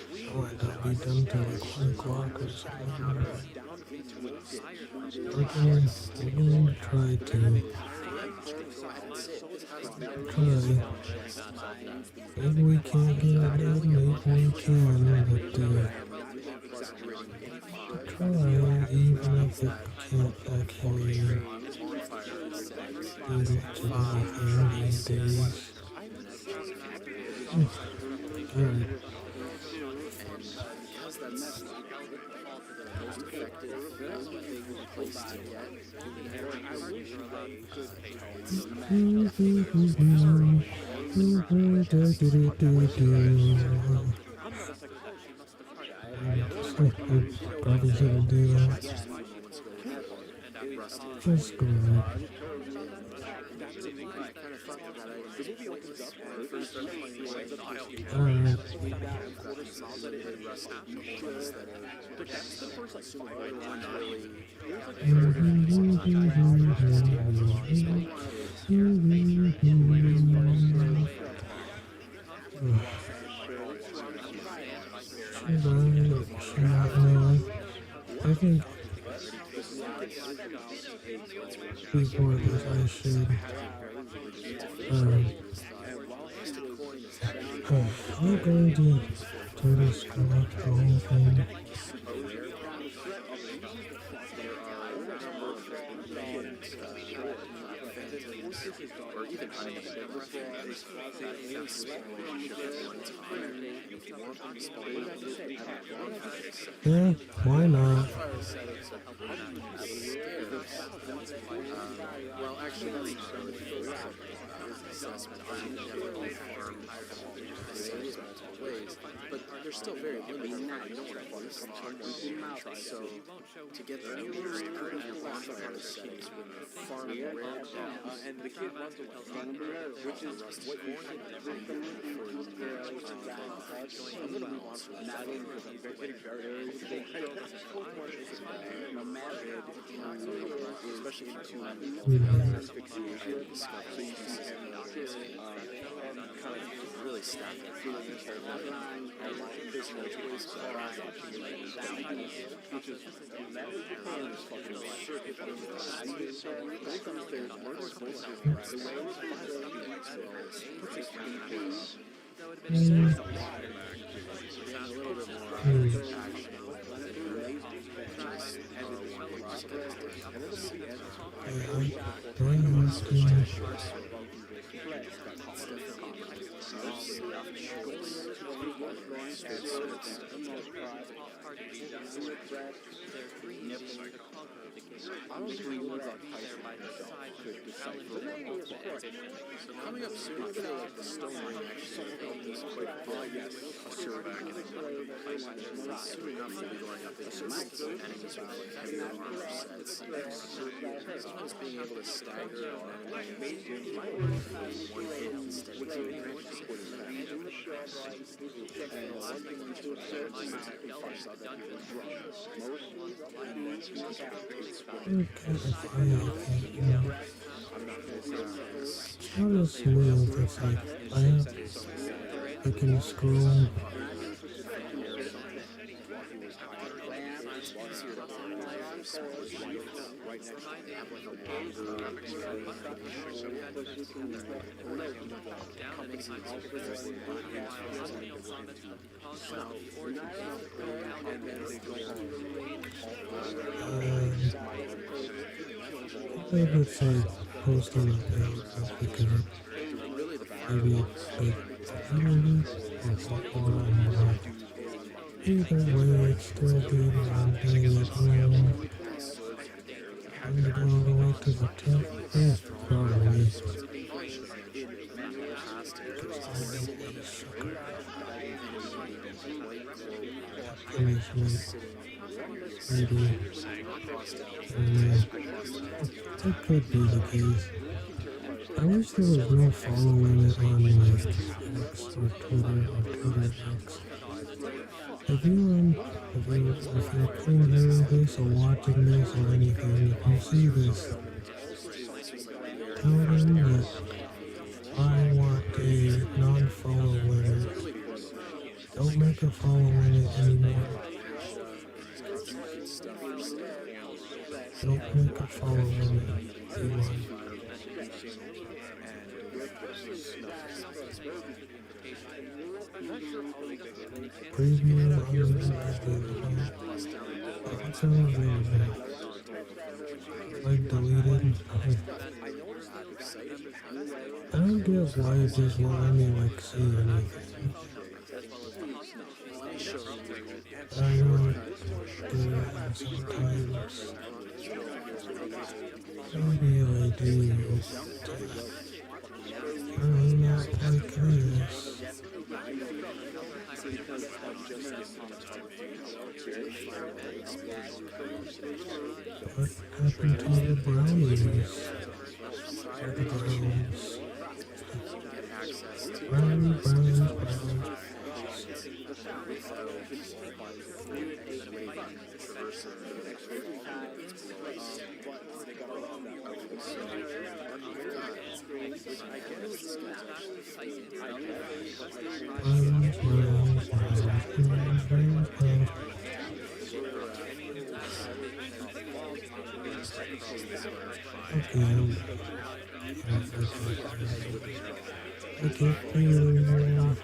Speaker 1: I might not be done till like 1 o'clock or something. We're gonna try to maybe we can't get it done, maybe we can, but try even if it can't actually do much of anything these days. Alright.
Speaker 5: And because that's the most effective thing in place to get,
Speaker 1: Probably shouldn't do that. Just go ahead. Alright. I think before this I should I'm going to totally screw up the whole thing. Yeah, why not?
Speaker 5: Well, actually, that's assessment. Multiple ways, but they're still very limited. So, to get the most out of your bonfire settings with the farm
Speaker 6: and the kid runs away, which is what you're going I'm going to move on to the next one because I'm getting very especially into asphyxiation. So you see him kind of really stacked up feeling this noise which is coming up soon, I feel like the stone ring actually is quite yes, soon enough we'll be going up into enemies with like heavy armor sets. Sometimes being able to stagger an enemy one hit instead of two
Speaker 1: It's not as smooth. It's like I can scroll. If it's like post on the page, I'll pick it up. Maybe it's like it's like either way, it's still good and I'm doing it well. I'm gonna go all the way to the top. Yeah, probably. Punishment. Maybe. That could be the case. I wish there was no following it on like X or Twitter X. If you're playing this or watching this or anything, if you see this, tell them that I want a non-follow winner. Don't make a follow winner anymore. Don't make a follow winner anymore. Preview like deleted. I don't get why it just won't let me like see anything. I know sometimes maybe I do, but I'm not like this. What happened to the brownies? Or the browns? Brownie, brownie, brownie. Browns, browns, browns, browns, browns, browns. Okay, I don't. I can't feel it anymore.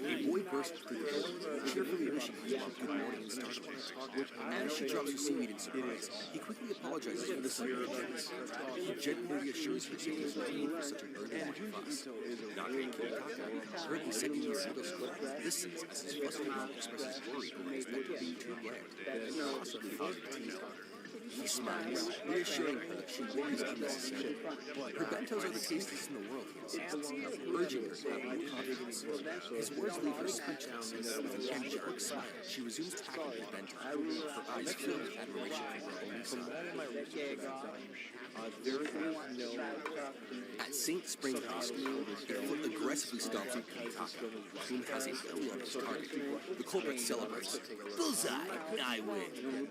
Speaker 4: A boy bursts through the door, cheerfully wishing his mom good morning and startling. As she drops her seaweed in surprise, he quickly apologizes for the sudden appearance. He genuinely reassures her she is routine for such an early fuss. Nakane Kitaka, currently second year middle school, listens as his flustered mom expresses worry over his expected being too bland, possibly causing tease. He smiles, reassuring her that she worries unnecessarily. Her bentos are the tastiest in the world, he insists, urging her to have more confidence. His words leave her speechless, and with an angelic smile, she resumes tacking his bento, her eyes filled with admiration for her only son. At St. Spring High School, their foot aggressively stomps on Kitaka, whom has a clue on his target. The culprit celebrates. Bullseye! I win!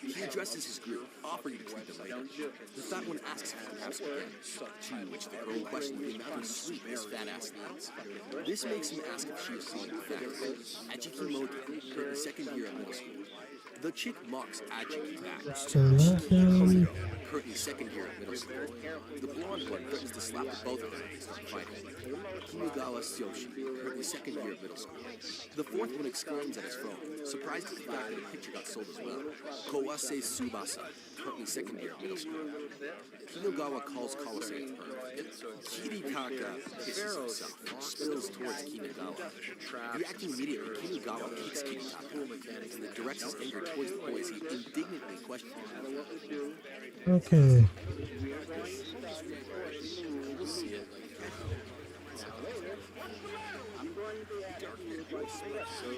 Speaker 4: He addresses his group, offering to treat them later. The fat one asks if he perhaps again, to which the girl questions the amount of sweet his fat ass needs. This makes him ask if she is seeing the facts. Ajiki Moto, currently second year at middle school. The chick mocks Ajiki back.
Speaker 1: Still laughing.
Speaker 4: Currently second year at middle school. The blonde one threatens to slap the both of them if they start fighting. Kinugawa Syoshi, currently second year at middle school. The fourth one exclaims at his phone, surprised at the fact that a picture got sold as well. Kawase Tsubasa, currently second year at middle school. Kinugawa calls Kawase to her. Kiritaka pisses himself and spills towards Kinugawa. Reacting immediately, Kinugawa kicks Kiritaka and directs his anger towards the boys he indignantly questions.
Speaker 1: Okay.
Speaker 5: So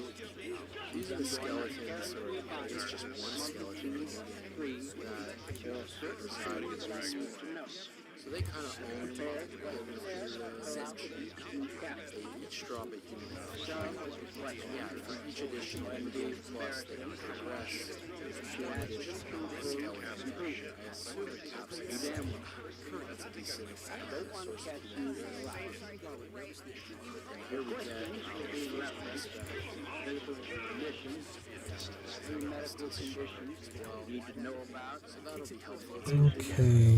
Speaker 5: these are the skeletons, or it's just one skeleton that reside in this basement. So they kind of own they each drop a human. Yeah, for each edition you gave plus they progress one edition of the skeleton. I assume the capsules. That's a decent source of here we get
Speaker 2: physical conditions, medical conditions you need to know about.
Speaker 5: so that'll be helpful.
Speaker 1: Okay.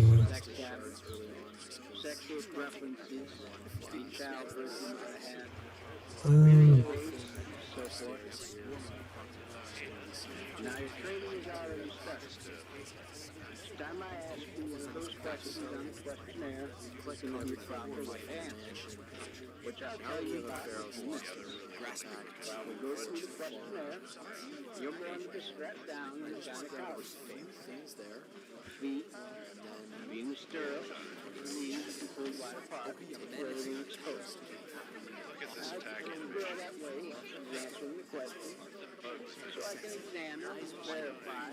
Speaker 2: Sexual preferences, childhood you might have so forth. Now your training is already started. Each time I ask you one of those questions on the questionnaire, clicking on the proper answer, which I'll tell you about in a minute. While we go through the questionnaire, you're going to be strapped down in the couch. Feet being stirred, knees pulled wide apart, where they each toast. I can go that way, answering the question, so I can examine and verify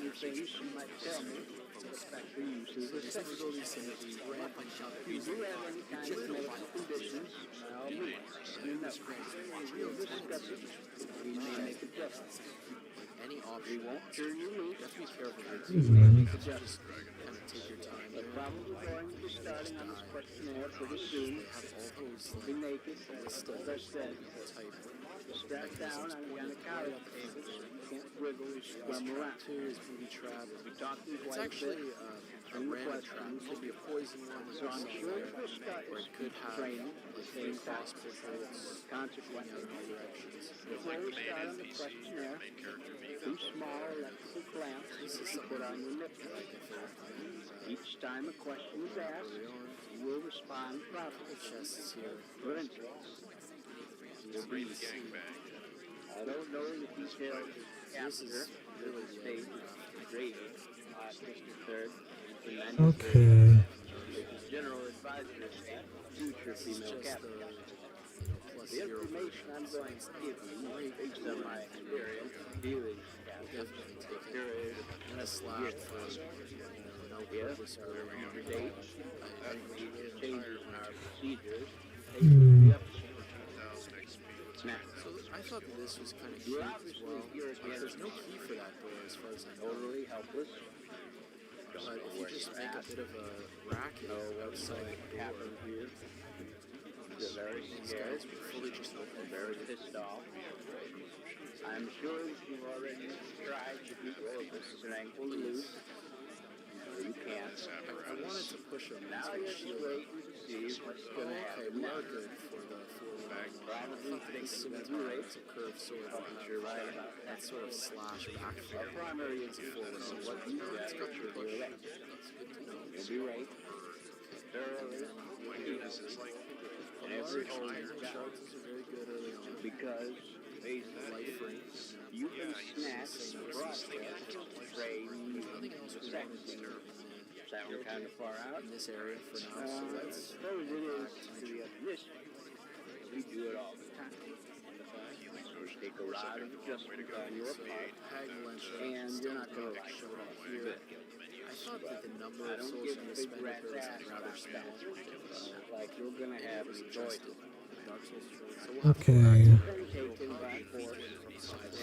Speaker 2: new things you might tell me with respect to uses of sex. If you do have any kind of medical conditions, by all means, you know. We'll discuss it. We may make adjustments.
Speaker 5: Any option.
Speaker 2: We won't turn you loose.
Speaker 5: Be careful.
Speaker 1: Excuse me.
Speaker 2: Adjustments.
Speaker 5: take your time
Speaker 2: We're
Speaker 5: there.
Speaker 2: probably going to be starting on this questionnaire pretty soon.
Speaker 5: They have all those
Speaker 2: Be naked,
Speaker 5: list
Speaker 2: as I said.
Speaker 5: type
Speaker 2: Strapped down on the gynecologist table so you can't wiggle or squirm around.
Speaker 5: two is booby trap.
Speaker 2: We're talking
Speaker 5: It's
Speaker 2: quite a
Speaker 5: actually
Speaker 2: bit.
Speaker 5: a random trap. It could be a poison one,
Speaker 2: So I'm sure we'll start
Speaker 5: or
Speaker 2: this
Speaker 5: it could have
Speaker 2: training at
Speaker 5: like
Speaker 2: the same
Speaker 5: three
Speaker 2: time.
Speaker 5: cross portals
Speaker 2: Consequently,
Speaker 5: in all directions.
Speaker 2: before we start on the questionnaire, two small electrical clamps to put on your lip. Each time a question is asked, you will respond properly.
Speaker 5: Chest is here.
Speaker 2: For instance, you'll be I don't know the details of capture, really state, rating, Mr. Third,
Speaker 1: Okay.
Speaker 2: General Advisor, future female captain. The information I'm going to give you, based on my experience dealing with captives, the period
Speaker 5: And a
Speaker 2: of
Speaker 5: slab
Speaker 2: years.
Speaker 5: for no
Speaker 2: Yes,
Speaker 5: purpose or
Speaker 2: every date, every changes in our procedures, they
Speaker 1: Hmm.
Speaker 2: will be up to. Now,
Speaker 5: So I thought that this was kind of
Speaker 2: you're
Speaker 5: cute as
Speaker 2: obviously
Speaker 5: well.
Speaker 2: here
Speaker 5: But
Speaker 2: again,
Speaker 5: there's no key for that door as far as I know.
Speaker 2: totally helpless.
Speaker 5: But if you just make a bit of a racket
Speaker 2: Know what's
Speaker 5: outside
Speaker 2: going
Speaker 5: the
Speaker 2: to
Speaker 5: door,
Speaker 2: happen here. You're very
Speaker 5: these
Speaker 2: scared,
Speaker 5: guys will fully just open
Speaker 2: you're very pissed off. I'm sure that you've already tried to do all this strangle loose. You can't.
Speaker 5: I wanted to push him
Speaker 2: Now
Speaker 5: into
Speaker 2: you're
Speaker 5: a
Speaker 2: just
Speaker 5: shield.
Speaker 2: waiting to see what's going to
Speaker 5: Okay,
Speaker 2: happen
Speaker 5: we are
Speaker 2: next.
Speaker 5: good for the full bag. I
Speaker 2: Probably
Speaker 5: thought that the
Speaker 2: thinking that
Speaker 5: scimitar
Speaker 2: rape.
Speaker 5: is a curved sword
Speaker 2: But you're right about
Speaker 5: that
Speaker 2: that.
Speaker 5: sort of slash back
Speaker 2: Our
Speaker 5: flip.
Speaker 2: primary is forward on what you got to your left. You'll be right. Thoroughly. Every hole you got.
Speaker 5: Charges are very good early on.
Speaker 2: Because, basically, you've been snatched and broadcast to train sex. Sound kind of far out.
Speaker 5: In this area for now, so let's
Speaker 2: Suppose it is to the admission. We do it all the time. We take a lot of adjustment on your part,
Speaker 5: hag lunch.
Speaker 2: and you're not going to like it here.
Speaker 5: I thought that the number
Speaker 2: I
Speaker 5: of
Speaker 2: don't
Speaker 5: souls
Speaker 2: give
Speaker 5: in
Speaker 2: a
Speaker 5: this
Speaker 2: big rat's
Speaker 5: spender
Speaker 2: ass
Speaker 5: is rather
Speaker 2: about
Speaker 5: small.
Speaker 2: that. Like you're going to have enjoyed it.
Speaker 5: Dark Souls 4. So we'll have
Speaker 1: Okay.
Speaker 2: You've been taken by force,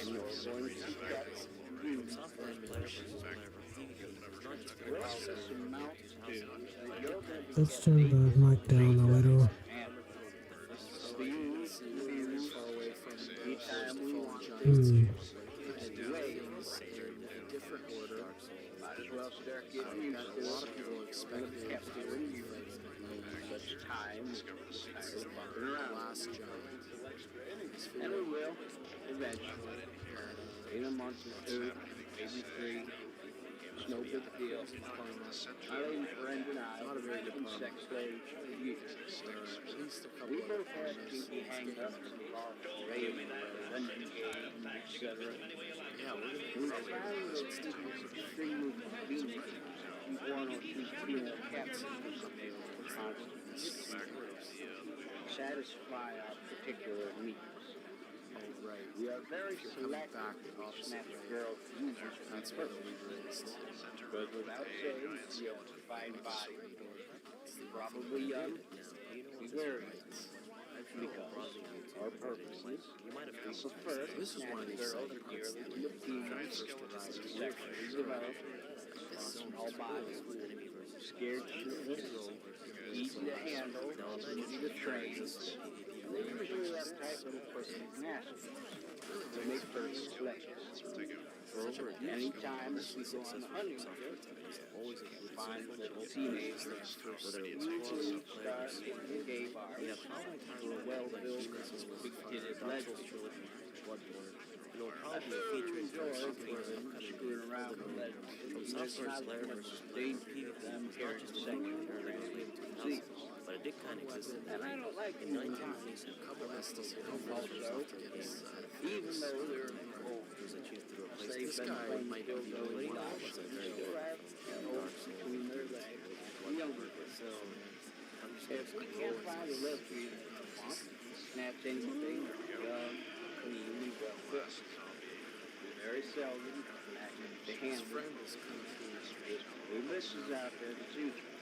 Speaker 2: and you're going to be kept. What this amounts to is that you're going to be
Speaker 1: Let's turn the mic down a little.
Speaker 2: So you
Speaker 5: far away from
Speaker 2: each time we want to
Speaker 1: Hmm.
Speaker 2: way,
Speaker 5: in a different order.
Speaker 2: might as well start getting used
Speaker 5: That
Speaker 2: to
Speaker 5: a lot of
Speaker 2: it.
Speaker 5: people
Speaker 2: We're
Speaker 5: expected
Speaker 2: kept doing you such time as bumping around.
Speaker 5: last giant.
Speaker 2: And we will, eventually, in a month or two, maybe three. It's no big deal. My lady friend and I
Speaker 5: Not a very
Speaker 2: have
Speaker 5: good
Speaker 2: been sex slaves for years.
Speaker 5: At least a couple
Speaker 2: We
Speaker 5: of
Speaker 2: both had kinky hang-ups, raving, dungeon games, etc.
Speaker 5: yeah, we're
Speaker 2: We found that it was extremely convenient to one or two female captains constantly satisfy our particular needs.
Speaker 5: right.
Speaker 2: We are very
Speaker 5: If you're coming
Speaker 2: selective
Speaker 5: back the
Speaker 2: when we
Speaker 5: opposite
Speaker 2: snatch
Speaker 5: way,
Speaker 2: girls to use for
Speaker 5: that's
Speaker 2: that
Speaker 5: where
Speaker 2: purpose.
Speaker 5: we raised.
Speaker 2: But without saying, we have a fine body, probably young, we vary. Because our purposes, we prefer to
Speaker 5: This is one of
Speaker 2: snatch
Speaker 5: these
Speaker 2: girls nearly in the teens, sexually developed, all bodies, scared shitless, easy to handle, easy to train. They usually have tight little pussy nasty. They make first selections. Anytime we go on the honeymoon trip, we find little teenagers usually start in the gay bar who are well-built, big-titted lesbians. I thoroughly enjoy screwing around with lesbians. There's not as much danger of them carrying sexual transmissions.
Speaker 11: But it did kind of exist in
Speaker 2: And I don't like
Speaker 11: in
Speaker 2: moving
Speaker 11: 1920s and couple
Speaker 2: also, even though they're old, they've been playing dildo and dogs, they still have hopes between their legs. Younger girls. If we can't find a lesbian who wants to snatch anything young, clean, well-dressed, we very seldom act to handle it. This is out there to teach them.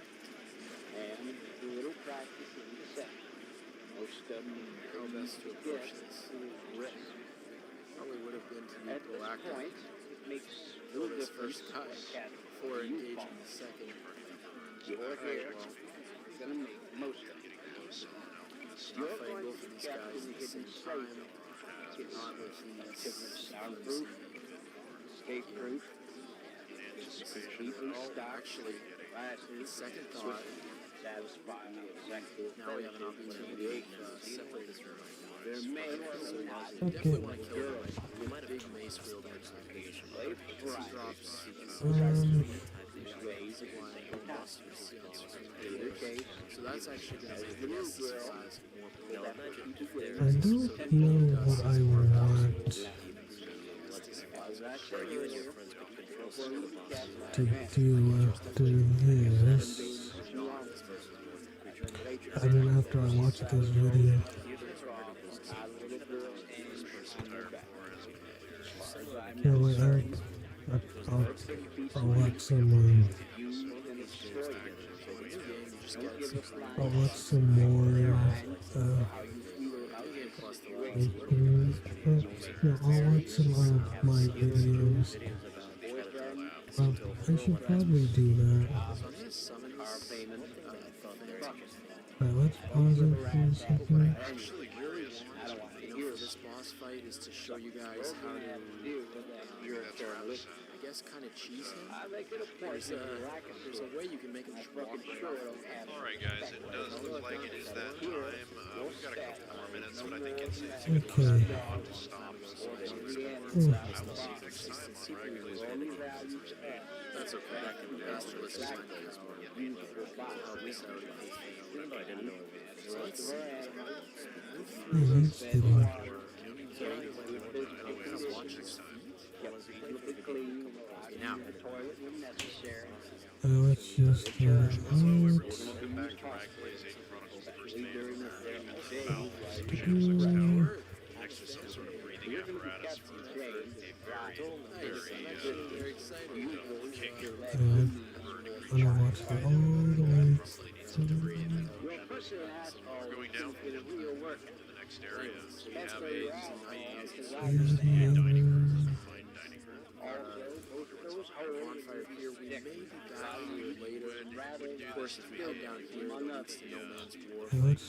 Speaker 2: And a little practice in the sex. Most of them
Speaker 5: How best to approach this?
Speaker 2: risk.
Speaker 5: Probably would have been to be
Speaker 2: At this
Speaker 5: proactive.
Speaker 2: point, it makes no
Speaker 5: this
Speaker 2: difference
Speaker 5: first time.
Speaker 2: what cat
Speaker 4: before engaging the second.
Speaker 2: You're here.
Speaker 4: Well,
Speaker 2: Gonna make most of it.
Speaker 4: not fighting both of these guys at the same time. Not with these
Speaker 2: soundproof, escape-proof, completely stocked,
Speaker 4: actually,
Speaker 2: glasses,
Speaker 4: second thought,
Speaker 2: satisfy the executive.
Speaker 4: now we have an opportunity to separate this room.
Speaker 2: There may or may not
Speaker 4: You definitely want to kill him with a big mace wielder in that position. He drops easy blind busters on screen. So that's actually going to make the exercise more
Speaker 1: I don't know what I want to do after this. I mean, after I watch this video. No, wait, I'll watch some, I'll watch some more, no, I'll watch some of my videos. I should probably do that. Alright, let's pause it for a second.
Speaker 4: This boss fight is to show you guys how to, I guess, kind of cheese him. There's a way you can make him just walk right off.
Speaker 3: Alright guys, it does look like it is that time. We've got a couple more minutes, but I think it's
Speaker 1: Okay.
Speaker 3: on to stop. I will see you next time on Regularly.
Speaker 4: That's okay. That can be faster. This is my goal this morning. Help us out. So let's see. Now,
Speaker 1: let's just get it out.
Speaker 3: Welcome back to Regularly Chronicles first man. Next to some sort of breathing apparatus for a very king.
Speaker 1: I'm gonna watch that all the way through.
Speaker 3: We're going down into the next area. So we have a fine dining room.
Speaker 4: bonfire here. We may be back here later. Of course, if we head down here, it leads to no man's wharf.
Speaker 1: Let's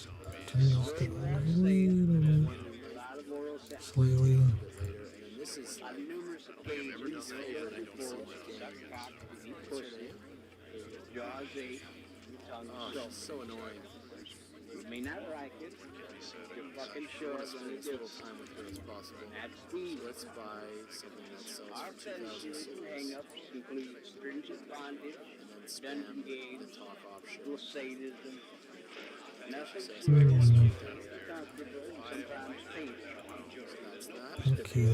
Speaker 1: turn this down a little bit. Slightly.
Speaker 4: And this is like,
Speaker 2: numerous occasions later before jaws ache, tongue
Speaker 4: oh,
Speaker 2: soaked.
Speaker 4: it's so annoying.
Speaker 2: You may not like it. You're fucking sure
Speaker 4: Let's
Speaker 2: when
Speaker 4: spend
Speaker 2: you
Speaker 4: as
Speaker 2: do.
Speaker 4: little time with her as possible.
Speaker 2: That's
Speaker 4: So
Speaker 2: easy.
Speaker 4: let's buy something that sells
Speaker 2: Our
Speaker 4: for 2,000
Speaker 2: fetishes and
Speaker 4: souls.
Speaker 2: hang-ups include stringent bondage,
Speaker 4: And then
Speaker 2: dungeon
Speaker 4: spam the
Speaker 2: games,
Speaker 4: talk option.
Speaker 2: little sadism, nothing
Speaker 4: So
Speaker 2: serious,
Speaker 1: Hmm.
Speaker 2: comfortable, and sometimes painful.
Speaker 4: that's that.
Speaker 1: Okay,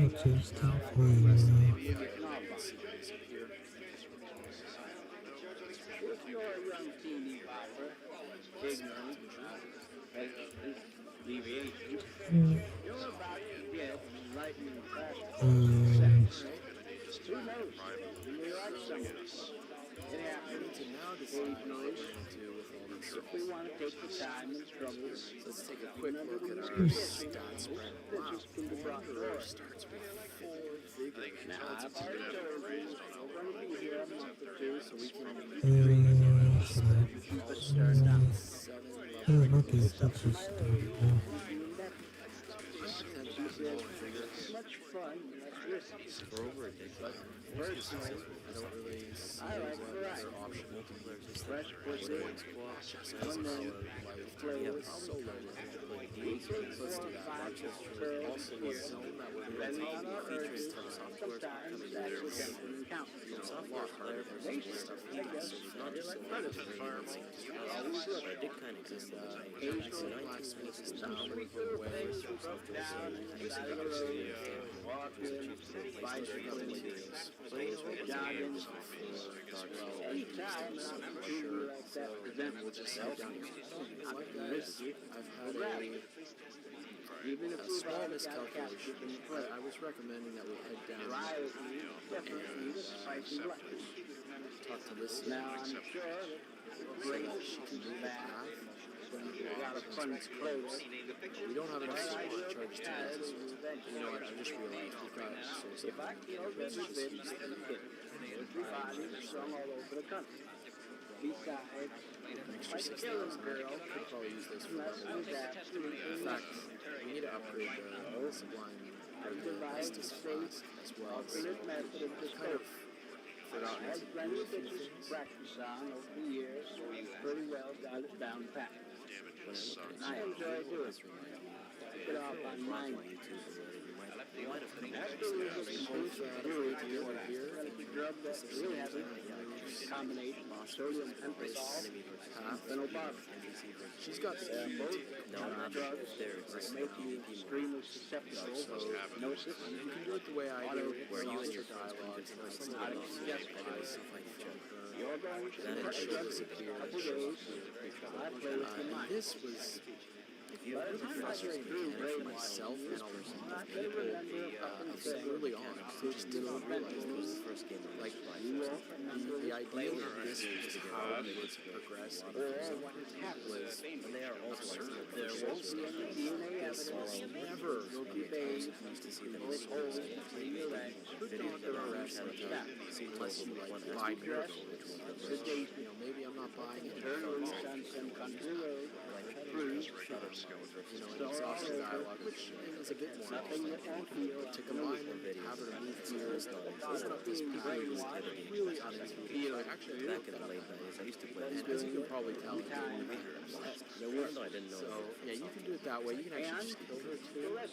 Speaker 1: I'll just stop playing now.
Speaker 2: If you're a young teeny bopper, ignorant, deviation, you're about to get lightning fast. Who knows? You may like someone. It happens.
Speaker 4: So now decide what we're going to do with all these
Speaker 2: If we want to take the time and trouble,
Speaker 4: Let's take a quick look at our stat spread. Wow, Wanderer starts with 4 vigor.
Speaker 2: now I've already told you, we're going to be here a month or two, so we can
Speaker 1: Okay,
Speaker 4: start down 7 level.
Speaker 1: okay, let's just start now.
Speaker 2: much fun, less risky. Personally,
Speaker 4: I don't really see
Speaker 2: I like
Speaker 4: what
Speaker 2: variety.
Speaker 4: other option multiplayer is
Speaker 2: Fresh pussy,
Speaker 4: unknown flavors, solo. Let's do that. Also, the zone that we're going to take features from software
Speaker 2: sometimes that's what can count.
Speaker 4: software hardware versus stuff like that. So it's not just a lot of
Speaker 11: I did kind of just
Speaker 2: Occasional
Speaker 4: blacksmith is now
Speaker 2: street
Speaker 4: way
Speaker 2: food things you broke down, side of the road, walking, bicycling, jogging. Anytime an opportunity like that presents itself, not risky,
Speaker 4: I've had
Speaker 2: even if
Speaker 4: a
Speaker 2: we've
Speaker 4: small
Speaker 2: had
Speaker 4: miscalculation. I was recommending that we head down
Speaker 2: definitely need a spicy breakfast.
Speaker 4: talk to Lissy
Speaker 2: Now I'm sure that great
Speaker 4: she can do
Speaker 2: back,
Speaker 4: that.
Speaker 2: a lot of fun clothes.
Speaker 4: We don't have enough storage charges to make this. You know what? I just realized we've got source
Speaker 2: If I killed every bit, bodies strung all over the country. Besides,
Speaker 5: An extra
Speaker 2: like
Speaker 5: 6,000.
Speaker 2: killing girl,
Speaker 5: Could probably use those for
Speaker 2: unless
Speaker 5: level
Speaker 2: there's
Speaker 5: ups.
Speaker 2: absolutely
Speaker 5: In fact, we need to upgrade the Sublime or the Estus Flask as well. So
Speaker 2: alternate method of
Speaker 5: kind of
Speaker 2: disposal.
Speaker 5: forgotten
Speaker 2: I've
Speaker 5: to do
Speaker 2: plenty
Speaker 5: a
Speaker 2: of
Speaker 5: few
Speaker 2: bitches to
Speaker 5: things.
Speaker 2: practice on over the years, so you pretty well got it down pat. And I enjoy doing it. Get off on mine. After we get completely through here, the drug that really has a combination of sodium pentothal and phenobarbital.
Speaker 5: She's got the key to
Speaker 2: Drugs that make you extremely susceptible to hypnosis.
Speaker 5: You can do it the way I do,
Speaker 9: Where you and your
Speaker 5: dialogue,
Speaker 9: friends can
Speaker 5: some
Speaker 9: control
Speaker 5: of
Speaker 2: Not
Speaker 5: the
Speaker 2: suggestible.
Speaker 5: stuff like
Speaker 2: You're going to
Speaker 9: Then
Speaker 2: the
Speaker 9: it should
Speaker 2: drugs
Speaker 5: disappear.
Speaker 2: a couple days. I play with your mind.
Speaker 5: This was
Speaker 2: But it's
Speaker 5: frustrating for myself and a lot of people early on who just did not realize it was the first game. Like the idea that this was how they would progress was absurd. There was never used to see them souls progress unless you like buy miracles. Maybe I'm not buying it. An exhaustive dialogue, which is a bit more to combine them, have her move gears, open up this package, really unintuitive. I actually
Speaker 9: Back in the late 90s, I used to play
Speaker 5: and as you can probably tell, it didn't
Speaker 9: No, I didn't know.
Speaker 5: so yeah, you can do it that way. You can actually just kill her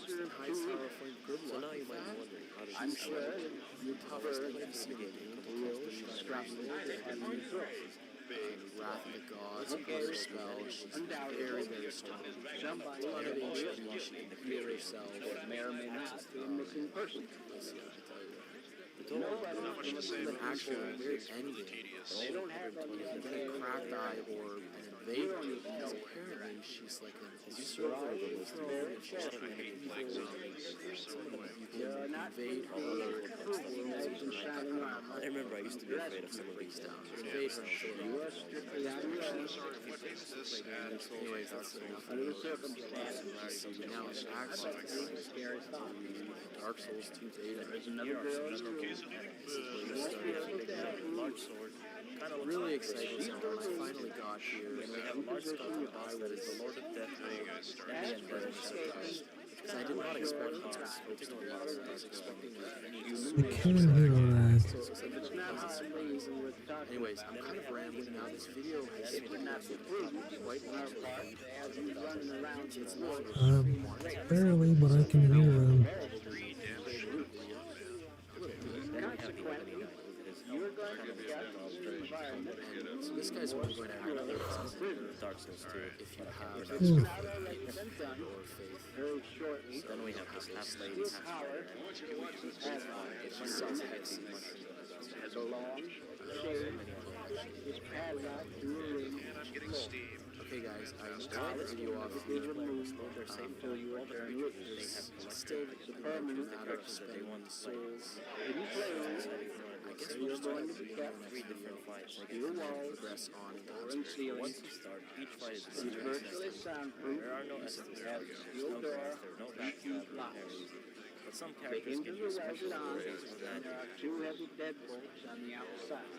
Speaker 5: too. High Sour Flame, good
Speaker 9: So
Speaker 5: luck
Speaker 9: now you
Speaker 5: with
Speaker 9: might
Speaker 5: that.
Speaker 9: wonder, how does
Speaker 2: I'm
Speaker 9: this
Speaker 2: sure
Speaker 5: Your toughest place in the game is the Strapping Wrath of the Gods, her spell, she's very, very strong.
Speaker 2: somebody
Speaker 5: A lot of HP, she can heal herself.
Speaker 2: may or may not be a missing person.
Speaker 3: Not much to say
Speaker 5: An
Speaker 3: about this
Speaker 5: actual
Speaker 3: guy.
Speaker 5: very
Speaker 3: It's
Speaker 5: ending.
Speaker 3: tedious.
Speaker 2: They don't have any
Speaker 5: You get a cracked eye or an invader, because apparently she's like an usurper of the throne, and she's trying to evil. You
Speaker 2: They're
Speaker 5: can
Speaker 2: not
Speaker 5: invade her,
Speaker 9: I remember I used to be afraid of some of these
Speaker 5: down.
Speaker 9: towns.
Speaker 5: Invade her, kill her.
Speaker 2: strictly on your own.
Speaker 3: What is this ad?
Speaker 5: Anyways, that's enough.
Speaker 2: Under the circumstances,
Speaker 5: So we now have access to Dark Souls 2 beta.
Speaker 2: there's another girl in the room.
Speaker 9: Large sword. Kind of
Speaker 5: Really exciting stuff. I finally got here.
Speaker 9: And we have a large sculpted boss that is the Lord of Death and the
Speaker 5: Because I did not expect it to be focused on boss. I was expecting
Speaker 1: I can't hear that.
Speaker 2: It's not hardly even worth talking
Speaker 5: Anyways, I'm kind of rambling now. This video has
Speaker 2: It would not be prudent
Speaker 5: quite
Speaker 2: on our
Speaker 5: long.
Speaker 2: part to have you running around
Speaker 5: It's
Speaker 2: with
Speaker 5: long.
Speaker 1: Barely, but I can hear him.
Speaker 2: consequently, you're going to get the environment.
Speaker 5: So this guy's only going to have another
Speaker 9: Dark Souls 2.
Speaker 5: if you have
Speaker 1: Ooh.
Speaker 2: Not already been done
Speaker 5: your faith.
Speaker 2: very shortly.
Speaker 9: Then we have this half lady,
Speaker 2: This
Speaker 9: half
Speaker 2: power
Speaker 5: It's just sounds like it's
Speaker 2: has a long shade, is padded out through a ring.
Speaker 3: I'm getting steam.
Speaker 5: okay, guys. I started the video off
Speaker 2: It is removed until you return with
Speaker 9: they
Speaker 2: it.
Speaker 9: have
Speaker 5: still
Speaker 2: It's a permanent
Speaker 5: matter of
Speaker 9: characters that they want
Speaker 5: spending
Speaker 9: to
Speaker 5: souls.
Speaker 2: If you play with it,
Speaker 5: I guess
Speaker 2: so
Speaker 5: we're
Speaker 2: you're
Speaker 5: just
Speaker 2: going
Speaker 5: going
Speaker 2: to be kept
Speaker 9: 3 different fights.
Speaker 2: your walls
Speaker 5: progress on
Speaker 2: or in ceilings.
Speaker 9: Once you start, each fight is
Speaker 2: It's
Speaker 9: different.
Speaker 2: virtually soundproof.
Speaker 9: There are no essences,
Speaker 2: It has a steel
Speaker 9: no
Speaker 2: door,
Speaker 9: caster, no backstab, no parries. But some
Speaker 2: the
Speaker 9: characters
Speaker 2: hinges
Speaker 9: give you
Speaker 2: are
Speaker 9: special
Speaker 2: welded on,
Speaker 9: abilities
Speaker 2: and
Speaker 9: that
Speaker 2: there are two heavy deadbolts on the outside.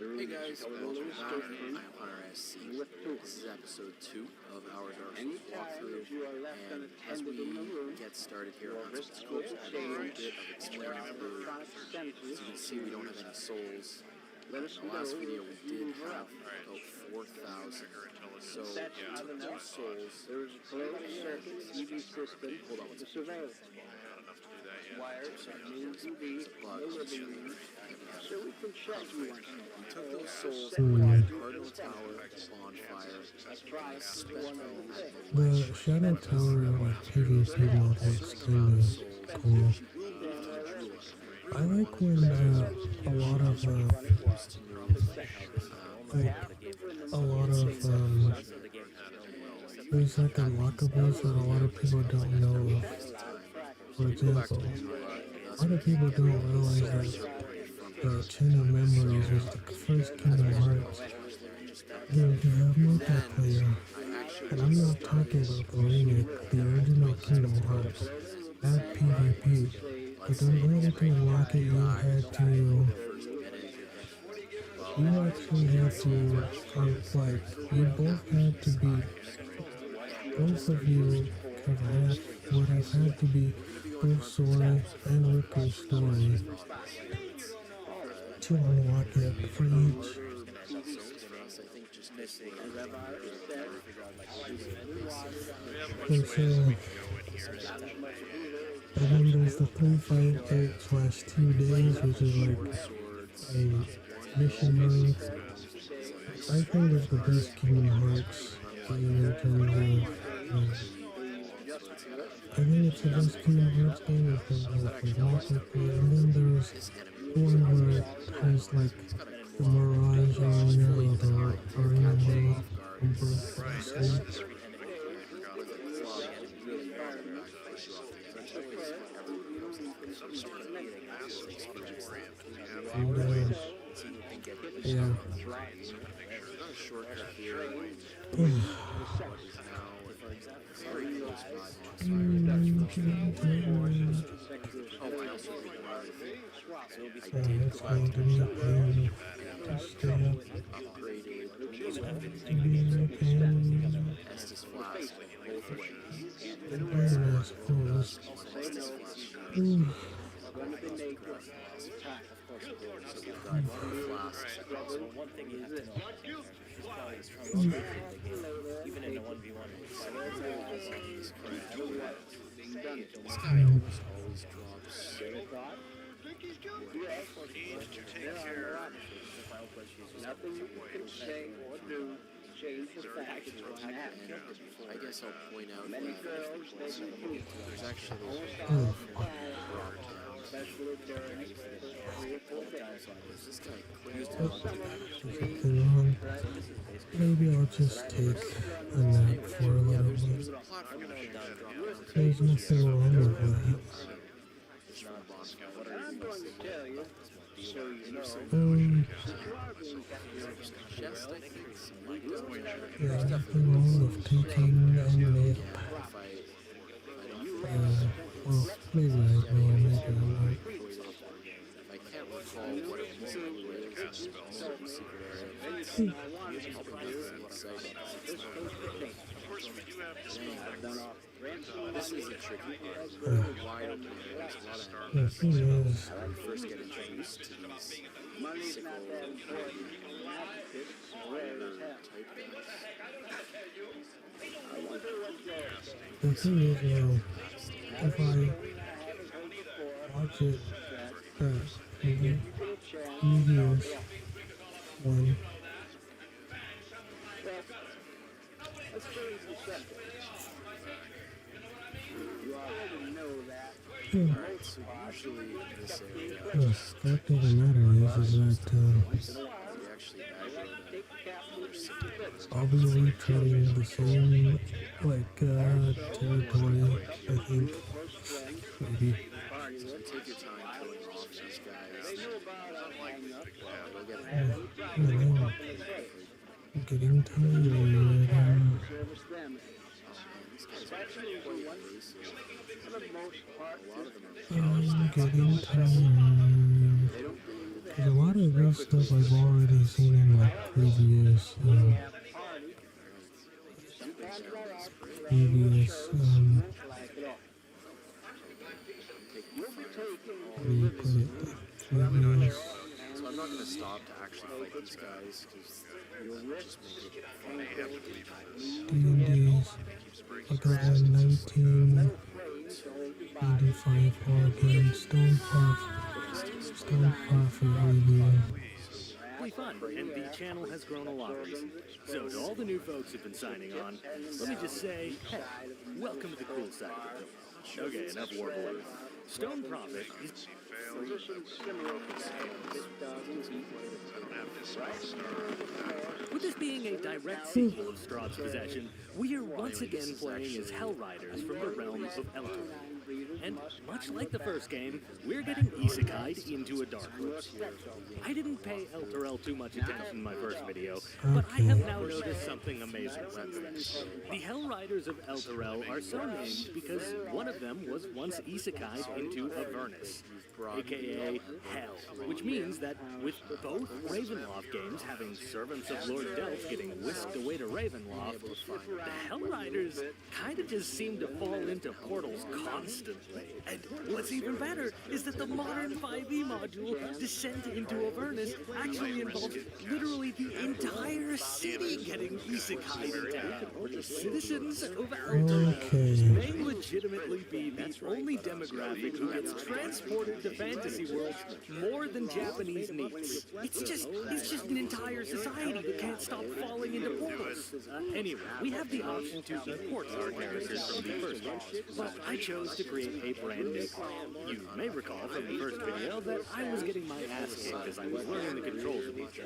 Speaker 2: The
Speaker 5: Hey
Speaker 2: room
Speaker 5: guys,
Speaker 2: is
Speaker 5: welcome
Speaker 2: totally
Speaker 5: back.
Speaker 2: sturdy.
Speaker 5: I'm RSC.
Speaker 2: With tools.
Speaker 5: This is episode 2 of our Dark Souls
Speaker 2: Anytime
Speaker 5: walkthrough.
Speaker 2: that you are left
Speaker 5: And as
Speaker 2: unattended in the room,
Speaker 5: we get started here
Speaker 2: your
Speaker 5: on
Speaker 2: wrist
Speaker 5: some
Speaker 2: will
Speaker 5: scopes, I have a
Speaker 2: change,
Speaker 5: bit of
Speaker 2: and there
Speaker 5: explaining
Speaker 2: are
Speaker 5: her.
Speaker 2: electronic sensors.
Speaker 5: As you can see, we don't have any souls.
Speaker 2: Let us
Speaker 5: In the last
Speaker 2: know
Speaker 5: video, we
Speaker 2: if you
Speaker 5: did
Speaker 2: move
Speaker 5: have
Speaker 2: around.
Speaker 5: about 4,000. So,
Speaker 2: That's not
Speaker 5: two
Speaker 2: enough.
Speaker 5: souls.
Speaker 2: There is a closed circuit EV system to surveil it. Wires are main TV, no living room, so we can check you on
Speaker 5: We took those souls
Speaker 2: Set
Speaker 5: and went
Speaker 2: wires
Speaker 5: to
Speaker 2: to
Speaker 5: Cardinal
Speaker 2: the center.
Speaker 5: Tower, bonfire,
Speaker 2: Let's try it to one over there.
Speaker 1: The Shadow Tower, like PvP mode, looks kinda cool. I like when a lot of like a lot of there's like unlockables that a lot of people don't know of. For example, a lot of people don't realize that the Chain of Memories was the first Kingdom Hearts game to have multiplayer. And I'm not talking about the remake, the original Kingdom Hearts had PvP. But in order to unlock it, you had to you actually had to, like, you both had to be, both of you would have had to be both Sora and Riku's story to unlock it for each. And so, and then there's the 358/2 days, which is like a mission mode. I think it's the best Kingdom Hearts game in terms of, I think it's the best Kingdom Hearts game in terms of like multiplayer. And then there's one where it has like the Mirage Arena or the Arena mode from Birth by Sleep. And, yeah. So it's going to be a pain to stay up. It's going to be a pain. And I suppose.
Speaker 11: One thing you have to know is probably even in a 1v1
Speaker 6: This guy almost always drops.
Speaker 2: Nothing you can say or do change the fact it's going to happen.
Speaker 4: I guess I'll point out
Speaker 2: Many
Speaker 4: that
Speaker 2: girls, they compete.
Speaker 4: there's actually
Speaker 2: Especially during 3 or 4 days.
Speaker 4: this guy clears
Speaker 1: Something wrong. Maybe I'll just take a nap for a little bit. There's nothing wrong with that.
Speaker 2: I'm going to tell you, so you know,
Speaker 1: There's nothing wrong with taking a nap. Well, maybe I will, maybe I won't.
Speaker 4: I can't recall what it was. This is a tricky part. Wide open areas, a lot of
Speaker 1: The thing is,
Speaker 4: when you first get introduced to these
Speaker 2: money's not that important. It's rare as hell.
Speaker 4: type guys.
Speaker 2: I wonder what yours.
Speaker 1: the thing is, if I watch it, mediums one.
Speaker 2: Let's change the subject. You already know that.
Speaker 4: So usually in this area,
Speaker 1: The fact of the matter is that
Speaker 4: we actually
Speaker 1: I'll be retreading the same, like, territory, I think. Maybe.
Speaker 4: so take your time killing off these guys. They'll get
Speaker 1: I don't know. I'm getting tired.
Speaker 2: Service them. Especially the ones, for the most part,
Speaker 1: I'm getting tired. Because a lot of this stuff I've already seen in like previous, what do you put it? Previous
Speaker 4: So I'm not going to stop to actually fight these guys because you'll just make it
Speaker 1: D&D's. I got a 1985 Oregon Stone Prophet review.
Speaker 12: Really fun, and the channel has grown a lot recently. So to all the new folks who've been signing on, let me just say, hey, welcome to the cool side of the film. Okay, enough warble. Stone Prophet is... With this being a direct sequel of Strahd's Possession, we are once again playing as Hell Riders from the realms of Elturel. And much like the first game, we're getting isekai'd into a dark place. I didn't pay Elturel too much attention in my first video, but I have now noticed something amazing since then. The Hell Riders of Elturel are so named because one of them was once isekai'd into Avernus. aka Hell, which means that with both Ravenloft games having servants of Lord Delph getting whisked away to Ravenloft, the Hell Riders kinda just seem to fall into portals constantly. And what's even better is that the modern 5e module, Descent into Avernus, actually involves literally the entire city getting isekai'd into hell. Citizens of Alderaan may legitimately be the only demographic who gets transported to fantasy worlds more than Japanese neats. It's just an entire society that can't stop falling into portals. Anyway, we have the option to import our characters from the first game, but I chose to create a brand new clan. You may recall from the first video that I was getting my ass kicked as I was learning the controls of each.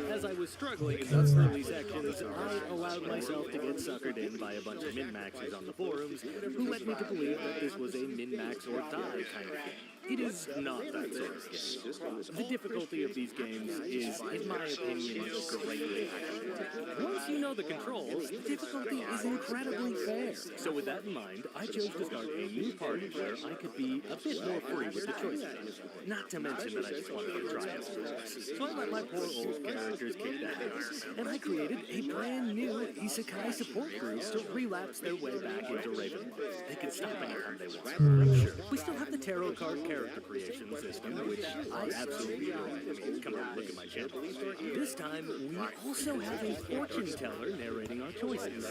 Speaker 12: As I was struggling in those early sections, I allowed myself to get suckered in by a bunch of min-maxers on the forums who led me to believe that this was a min-max or die kind of game. It is not that sort of game. The difficulty of these games is, in my opinion, greatly higher. Once you know the controls, the difficulty is incredibly fair. So with that in mind, I chose to start a new party where I could be a bit more free with the choices. Not to mention that I just wanted to try it. So I let my poor old characters kick back, and I created a brand new isekai support group to relapse their way back into Ravenloft. They can stop anytime they want. I'm sure. We still have the tarot card character creation system, which I absolutely adore. I mean, come on, look at my channel. This time, we also have a fortune teller narrating our choices.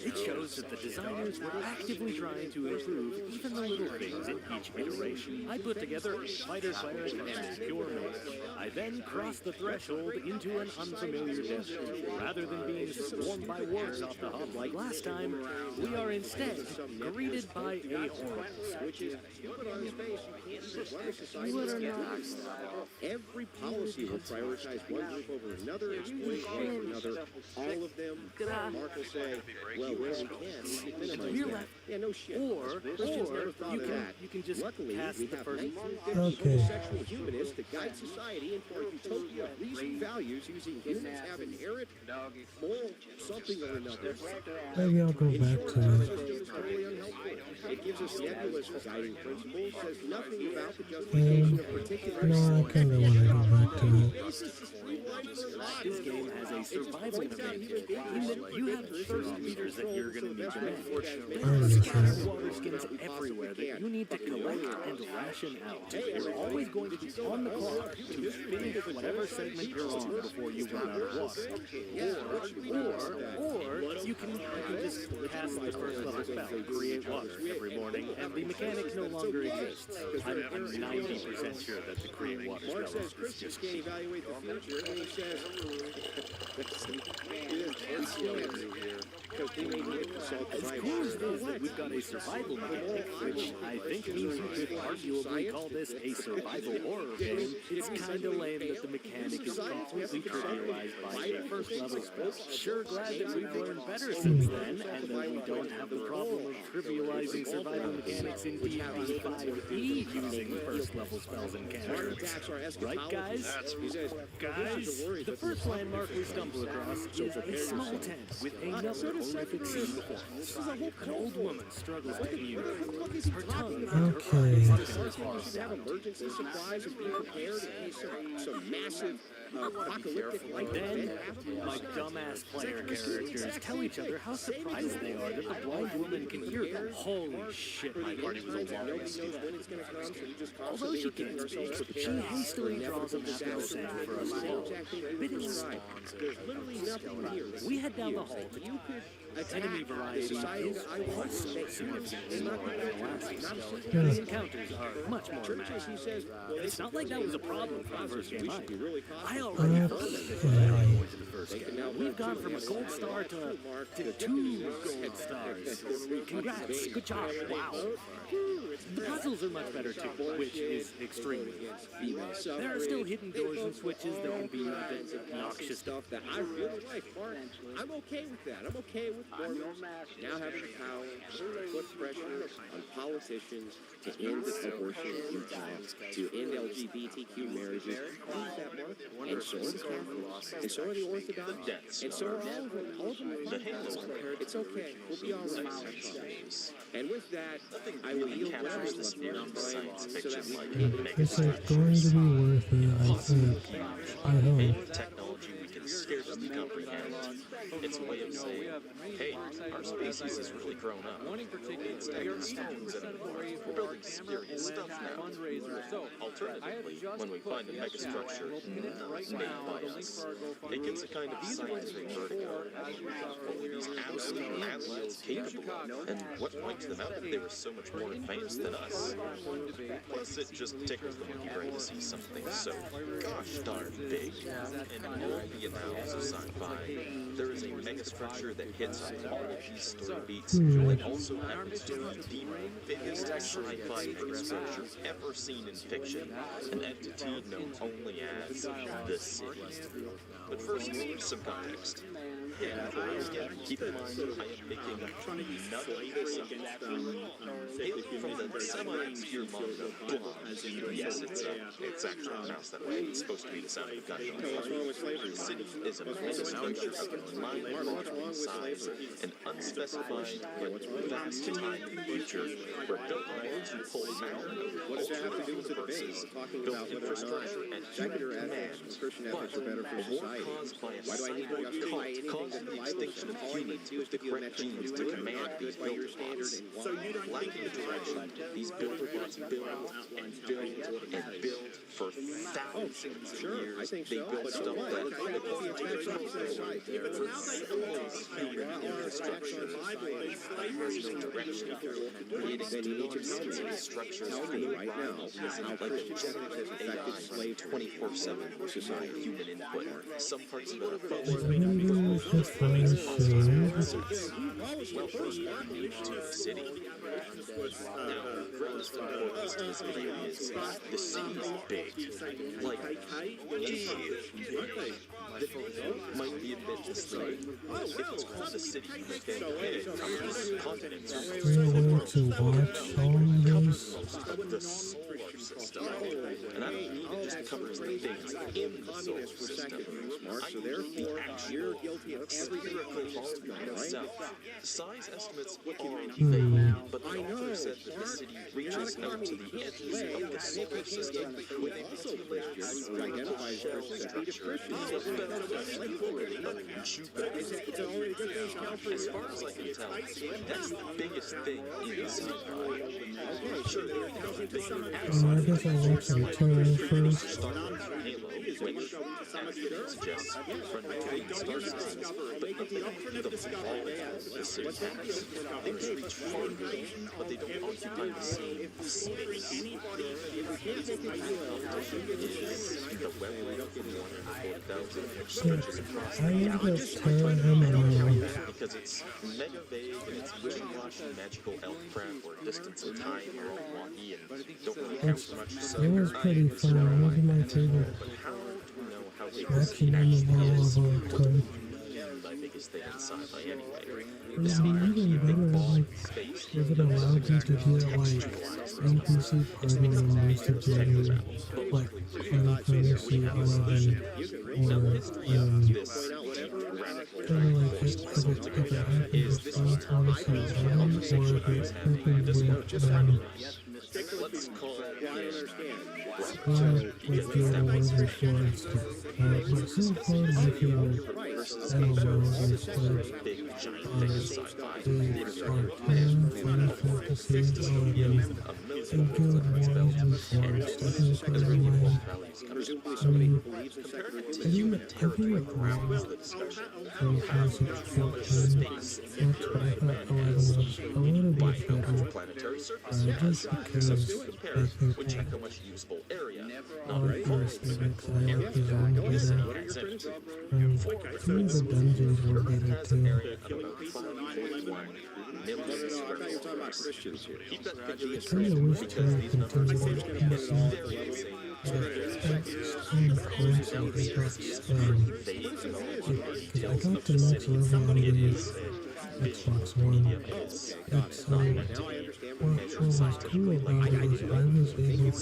Speaker 12: It shows that the designers were actively trying to improve even the little things in each iteration. I put together a fighter cleric and a pure mage. I then crossed the threshold into an unfamiliar desert. Rather than being swarmed by wargs off the hop like last time, we are instead greeted by a horse.
Speaker 6: Which is put on his face, you can't sit why society every policy will prioritize one group over another, exploit one over another. All of them, Mark will say, well, where we can, we minimize that. Yeah, no shit.
Speaker 12: Or you can just cast the first.
Speaker 6: Okay. Sexual humanists that guide society into a utopia of reasoned values using humans have inherent moral something or another.
Speaker 1: Maybe I'll go back to it.
Speaker 6: It gives us nebulous guiding principles, says nothing about the justification of particular.
Speaker 1: No, I kind of want to go back to it.
Speaker 12: This game has a survival mechanic in that you have thirst meters that you're going to need to manage. There are scattered water skins everywhere that you need to collect and ration out. You're always going to be on the clock to finish whatever segment you're on before you run out of water. Or you can just cast the first level spell, create water every morning, and the mechanic no longer exists. I'm 90% sure that the create water spell is just
Speaker 6: can't evaluate the future, and he says,
Speaker 12: as cool as it is that we've got a survival mechanic, which I think means you could arguably call this a survival horror game, it's kinda lame that the mechanic is completely trivialized by a first level spell. Sure glad that we've learned better since then, and that we don't have the problem of trivializing survival mechanics in D&D 5e using first level spells and cantrips. Right, guys? Guys, the first landmark we stumble across is a small tent with another horrific scene before us. An old woman struggles to communicate. Her tongue is
Speaker 6: have emergency supplies and be prepared in case some massive apocalyptic
Speaker 12: then my dumbass player characters tell each other how surprised they are that the blind woman can hear them. Holy shit, my party was a lot of Although she can't speak, she hastily draws a map of the center for us to follow. Bidding responds. We head down the hall to enemy variety is also significantly more than last. The encounters are much more massive. It's not like that was a problem for the first game either. I already thought that this was the first game. We've gone from a gold star to 2 gold stars. Congrats, good job, wow. The puzzles are much better too, which is extremely good. There are still hidden doors and switches that can be a bit obnoxious.
Speaker 6: Stuff that I really like, Mark. I'm okay with that. I'm okay with borders now having the power to put pressure on politicians to end abortion in time, to end LGBTQ marriages. Use that, Mark. And so are the Catholics. And so are the Orthodox. And so are all of them. All of them. It's okay. We'll be all right. I promise. And with that, I will yield whatever is left here so that we can make
Speaker 1: It's like going to be worth it, I think. I hope.
Speaker 13: Technology we can scarcely comprehend. It's a way of saying, hey, our species has really grown up. It's taking stones and we're building serious stuff now. Alternatively, when we find a megastructure not made by us, it gives a kind of scientific vertigo. What were these absolute aliens capable of? And what points them out that they were so much more advanced than us? Plus, it just tickles the monkey brain to see something so gosh darn big. And in all the annals of sci-fi, there is a megastructure that hits on all of these story beats and also happens to be the biggest sci-fi megastructure ever seen in fiction, an entity known only as the City. But first, some context. And before I begin, keep in mind I am making none of this up. Hailing from the semi-obscure manga Blonde. Yes, it's actually pronounced that way. It's supposed to be the sound of a gunshot. The City is a megastructure of mind-boggling size and unspecified but vast time in the future, where built on multiple ultra-universes, built infrastructure and human command, but a war caused by a cyborg cult causing the extinction of humans with the correct genes to command these builder bots. Lacking direction, these builder bots build and build and build for thousands of years. They build stuff that for simplest human infrastructure has no direction, creating nonsensical structures for right now using like a generative AI 24/7 denying human input. Some parts of it are well, first, to the city. Now, greatest importance to this video is the city is big. Like, might be a bit misleading. If it's called the city, then it covers continents or
Speaker 1: to watch all this.
Speaker 13: of the solar system. And I don't mean it just covers the things in the solar system. I mean the actual spherical volume itself. Size estimates are vague, but the author said that the city reaches out to the edges of the solar system with a particular spherical shell structure. As far as I can tell, that's the biggest thing in sci-fi. Sure, there are bigger
Speaker 1: I guess I'll watch the return first.
Speaker 13: Star Wars and Halo, which suggests friendly to star systems, but the fall of the city has. Things reach farther, but they don't occupy the same space. The web from 140,000, which stretches across the galaxy. Because it's mega vague and it's wishy-washy magical elf crap where distance and time are all wonky and don't really count for much. So
Speaker 1: It was pretty fun. It was my favorite.
Speaker 13: but how do we know how big the
Speaker 1: Watching
Speaker 13: city
Speaker 1: on the
Speaker 13: actually
Speaker 1: wall
Speaker 13: is?
Speaker 1: of our time.
Speaker 13: My biggest thing in sci-fi anyway.
Speaker 1: It would be even better, like, if it allowed you to get, like, NPC party members together, like, Final Fantasy 11, or, kind of like, if it happened with Final Fantasy 11, or if it happened with,
Speaker 13: Let's call it
Speaker 1: with Guild Wars before and stuff. But so far, my favorite MMOs is, like,
Speaker 13: big giant thing in sci-fi.
Speaker 1: is Arcane, Final Fantasy 11, and Guild Wars before and stuff. It's probably my, I mean, I think it grows from Fantasy 14, but I thought 11 was a little bit better, just because I think
Speaker 13: useful area.
Speaker 1: I like the aesthetics, I like the genre better. some of the dungeons were better too.
Speaker 13: About 5.1 million
Speaker 6: I thought you were talking about
Speaker 13: subscribers.
Speaker 6: Christians here.
Speaker 13: Keep that picture
Speaker 1: I
Speaker 13: straight
Speaker 1: kind of wish
Speaker 13: because
Speaker 1: they
Speaker 13: these numbers
Speaker 1: continued
Speaker 13: are
Speaker 1: on PC.
Speaker 13: very insane.
Speaker 1: It's kind of crazy because because I got the next level on the Xbox One. It's what was cool about it was I was able to they created in a way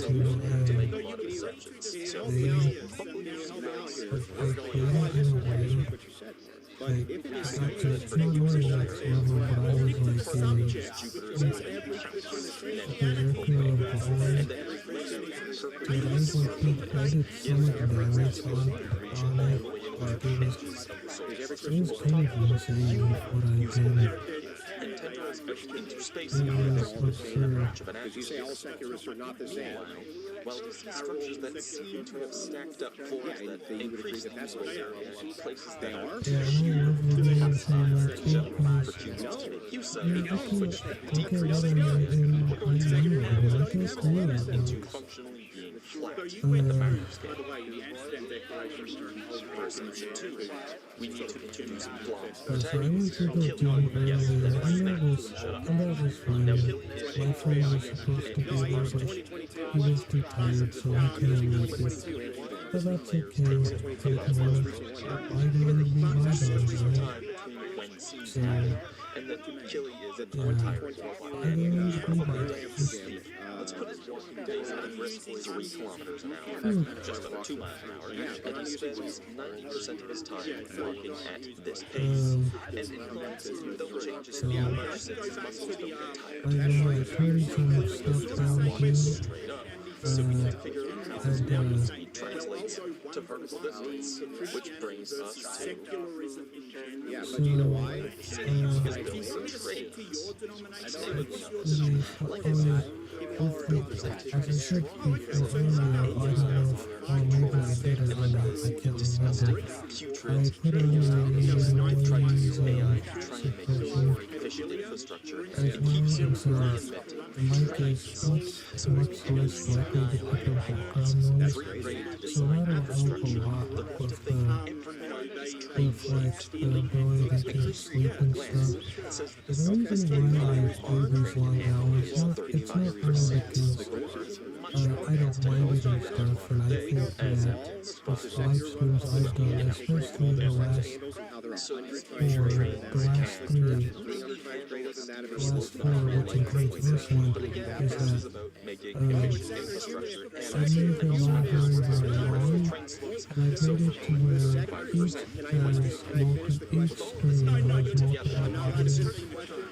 Speaker 1: like it's not only next level but I was like in dude, I was like I did so much damage on it, like it was kind of insane what I did.
Speaker 13: Interspace
Speaker 1: It was absurd.
Speaker 13: much of an
Speaker 6: Because you say all secularists are not the same.
Speaker 13: Well, you see structures that seem to have stacked up floors that increase the usable areas in places that are
Speaker 1: Yeah, I love living in San Martin.
Speaker 13: you say
Speaker 1: Look at what I made in my memory. Look how cool that
Speaker 13: into
Speaker 1: looks.
Speaker 13: functionally being flat at the Mario scale. Version 2, we need to introduce block
Speaker 1: So I went to the gym earlier, and that was fine. My friend was supposed to be there, but he was too tired, so he couldn't make it. But that's okay. It was, I didn't be lied on, right? So,
Speaker 13: and that Killy is at
Speaker 1: yeah, I didn't be lied.
Speaker 13: let's put his working days at a brisk 3 kilometers an hour, just under 2 miles an hour, and he spends 90% of his time working at this pace. And in classes, they'll change his speed since his muscles don't get tired.
Speaker 1: I know I've heard some stuff down here.
Speaker 13: Straight up. So we need to figure out how the speed translates to vertical distance, which brings us to
Speaker 6: Yeah, but you know why?
Speaker 1: As I said before earlier, I don't know if, or maybe I did it or not, I can't remember. I put on the noise suppression
Speaker 13: infrastructure
Speaker 1: as well as the mic is much less likely to pick up background noise, so that'll help a lot with like the ability to sleep and stuff. The reason why I do these long hours, it's not only because I don't mind it and stuff, and I think that the live streams I've done, especially the last 4, which includes this one, is that I made them all very, very long, and I made it to where each stream has multiple audios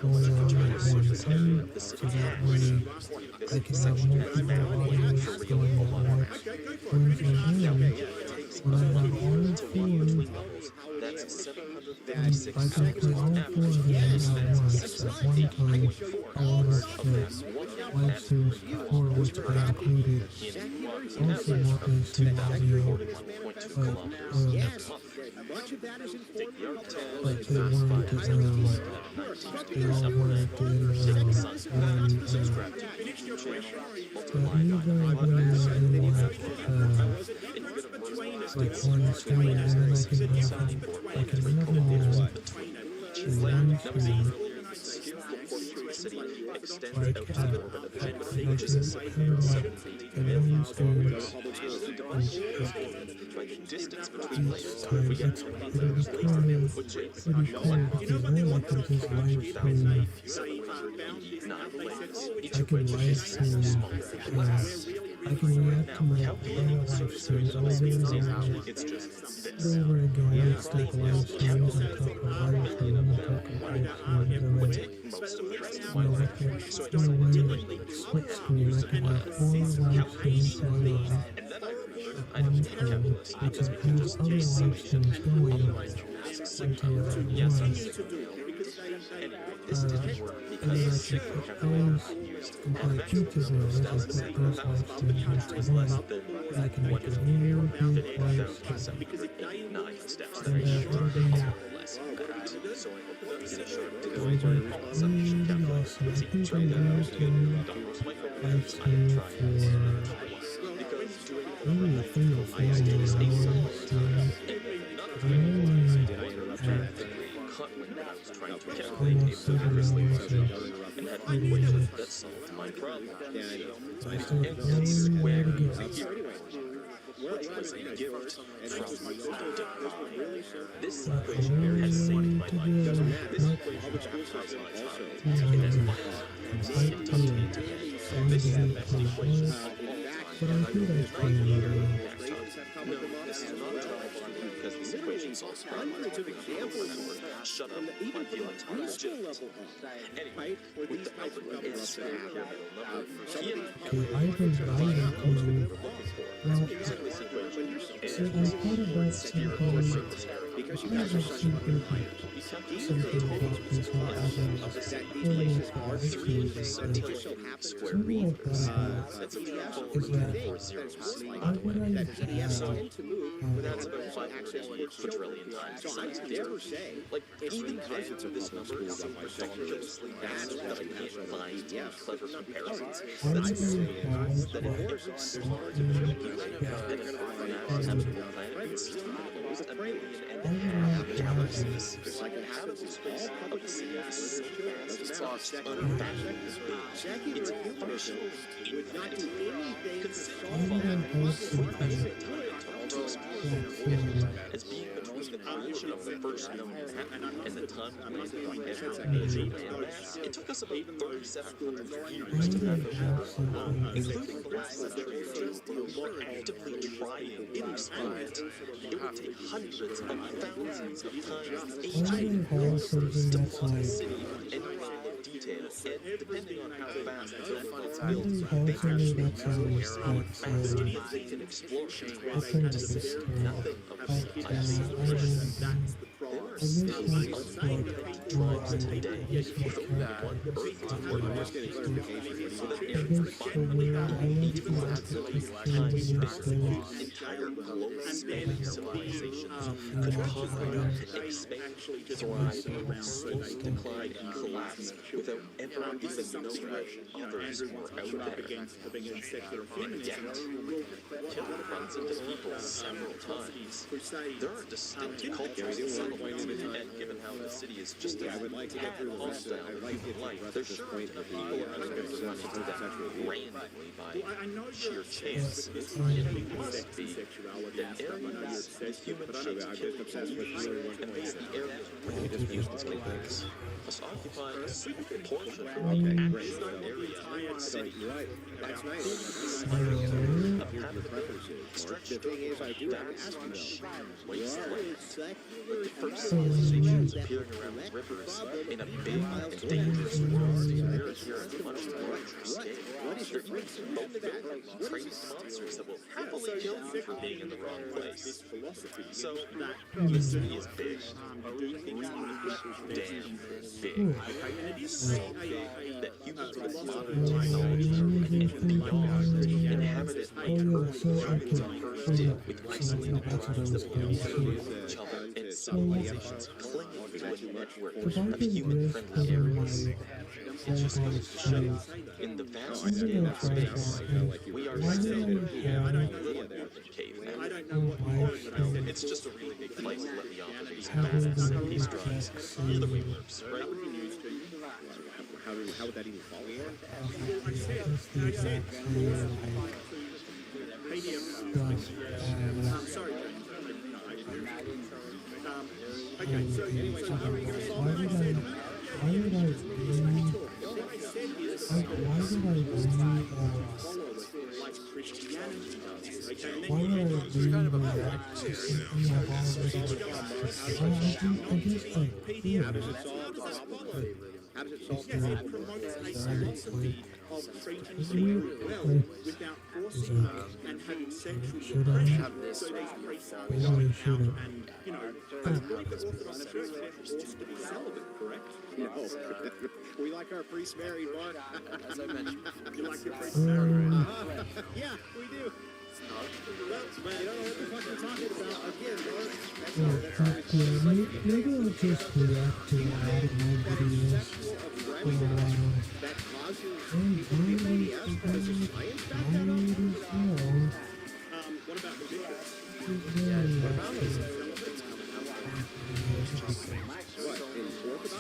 Speaker 1: going on at one time, so that way I can have multiple audios going at once. When for me, when I have all 4, I can play all 4 of them at once at one time, along with the live streams for which I included also multi-stream audio, but they wanted to they all wanted to one like one stream, and then I can have them all in one stream. Like, I can have like
Speaker 13: distance
Speaker 1: between each time. It'll be pretty cool because then I can just live stream. I can live stream. I can react to my own live streams over and over again. It's like live streams on top of live streams on top of live streams, and then, split screen, I can have 4 live streams going on at one time, which includes other live streams going until at once. And then I can put those, like each of those, I put those live streams into one, and I can make a really big live stream. And it'll be really awesome. I think I'm going to live stream for maybe 3 or 4 more hours. I know
Speaker 13: was trying to calculate a
Speaker 1: almost 7
Speaker 13: rigorously
Speaker 1: hours
Speaker 13: modeled
Speaker 1: and
Speaker 13: number and had
Speaker 1: 30
Speaker 13: equation
Speaker 1: minutes.
Speaker 13: that solved my problem.
Speaker 1: I
Speaker 13: X
Speaker 1: still have a long way
Speaker 13: squared
Speaker 1: to go.
Speaker 13: is a hero, which was a gift from divine. This equation has saved my life. This equation baptized my child. It has finally touched me today. This is the best equation of all
Speaker 1: But
Speaker 13: time.
Speaker 1: I think I
Speaker 13: Right here,
Speaker 1: can
Speaker 13: next time. No, this is not true, because this equation solves problems with the shut up, I feel legit. Anyway, with the alphabet, it's superior number. Here,
Speaker 1: okay, I can cool. Well,
Speaker 13: using this equation,
Speaker 1: see, I thought about something about something about this one as I was pulling up the iTunes and something I thought about is that I would like to have
Speaker 13: that's about 5 quadrillion times. Like, even then, this number is so ridiculously massive that I can't find clever comparisons. That's the same that if there's a large Milky Way and an uninhabitable planet consisting of almost 1.5 billion galaxies, there's like a habitable space of the same vast amount, unimaginably big. It's functional, and it's considered frequency time to explore as being between the creation of the first known Manhattan and the time we landed on every major landmass. It took us about 3,700 years to map the world, including the last century or two. We're actively trying any experiment. It would take hundreds of thousands of times the age of to plot a city with any level of detail, and depending on how fast the building was built, they actually mass science and exploration. Nothing of the there are still unscientific tribes today with only one Earth to work with, so that there is finally a to time space. Entire globes spanning civilizations could conquer, expand, thrive, slowly decline and collapse without ever even knowing others were out there. And yet, killer runs into people several times. There are distinct cultures and settlements, and given how the city is just a tad hostile to human life, there's sure to be people who are going to run into them randomly by sheer chance. It must be that areas with human-shaped communities, and basically areas where humans can live, must occupy a significant portion of the actual area of the city. Spiral of habitability stretched down some wasteland, with the first civilizations appearing around rivers in a big and dangerous world. They're here at a much larger scale. They're even both crazy monsters that will happily kill you for being in the wrong place. So, the city is big. Damn big. So big that humans with modern technology and beyond inhabit it like early humans on Earth did, with isolated tribes that will never each other and civilizations clinging to a network of human-friendly areas. It just goes to show, in the vast scale of space, we are still little more than cavemen. It's just a really big place to let the operators pass and peace drives. Either way works, right?
Speaker 6: How would that even follow?
Speaker 10: I'm sorry. Okay, so anyway, how are we going to solve that?
Speaker 1: Why did I
Speaker 10: How does it solve the problem? It promotes a philosophy of treating people well without forcing them and having sexual repression so these priests aren't going out and, you know, like the Orthodox Church, they're forced to be celibate, correct?
Speaker 6: No. We like our priests married, Mark.
Speaker 4: As I mentioned,
Speaker 10: You like your priests married? Yeah, we do. Well, man, you don't know what the fuck you're talking about. Again, Mark.
Speaker 1: maybe I'll just react to a lot of my videos for a while.
Speaker 10: That causes
Speaker 1: Anybody
Speaker 10: else because of science back that up? What about the bishop? What, in Orthodox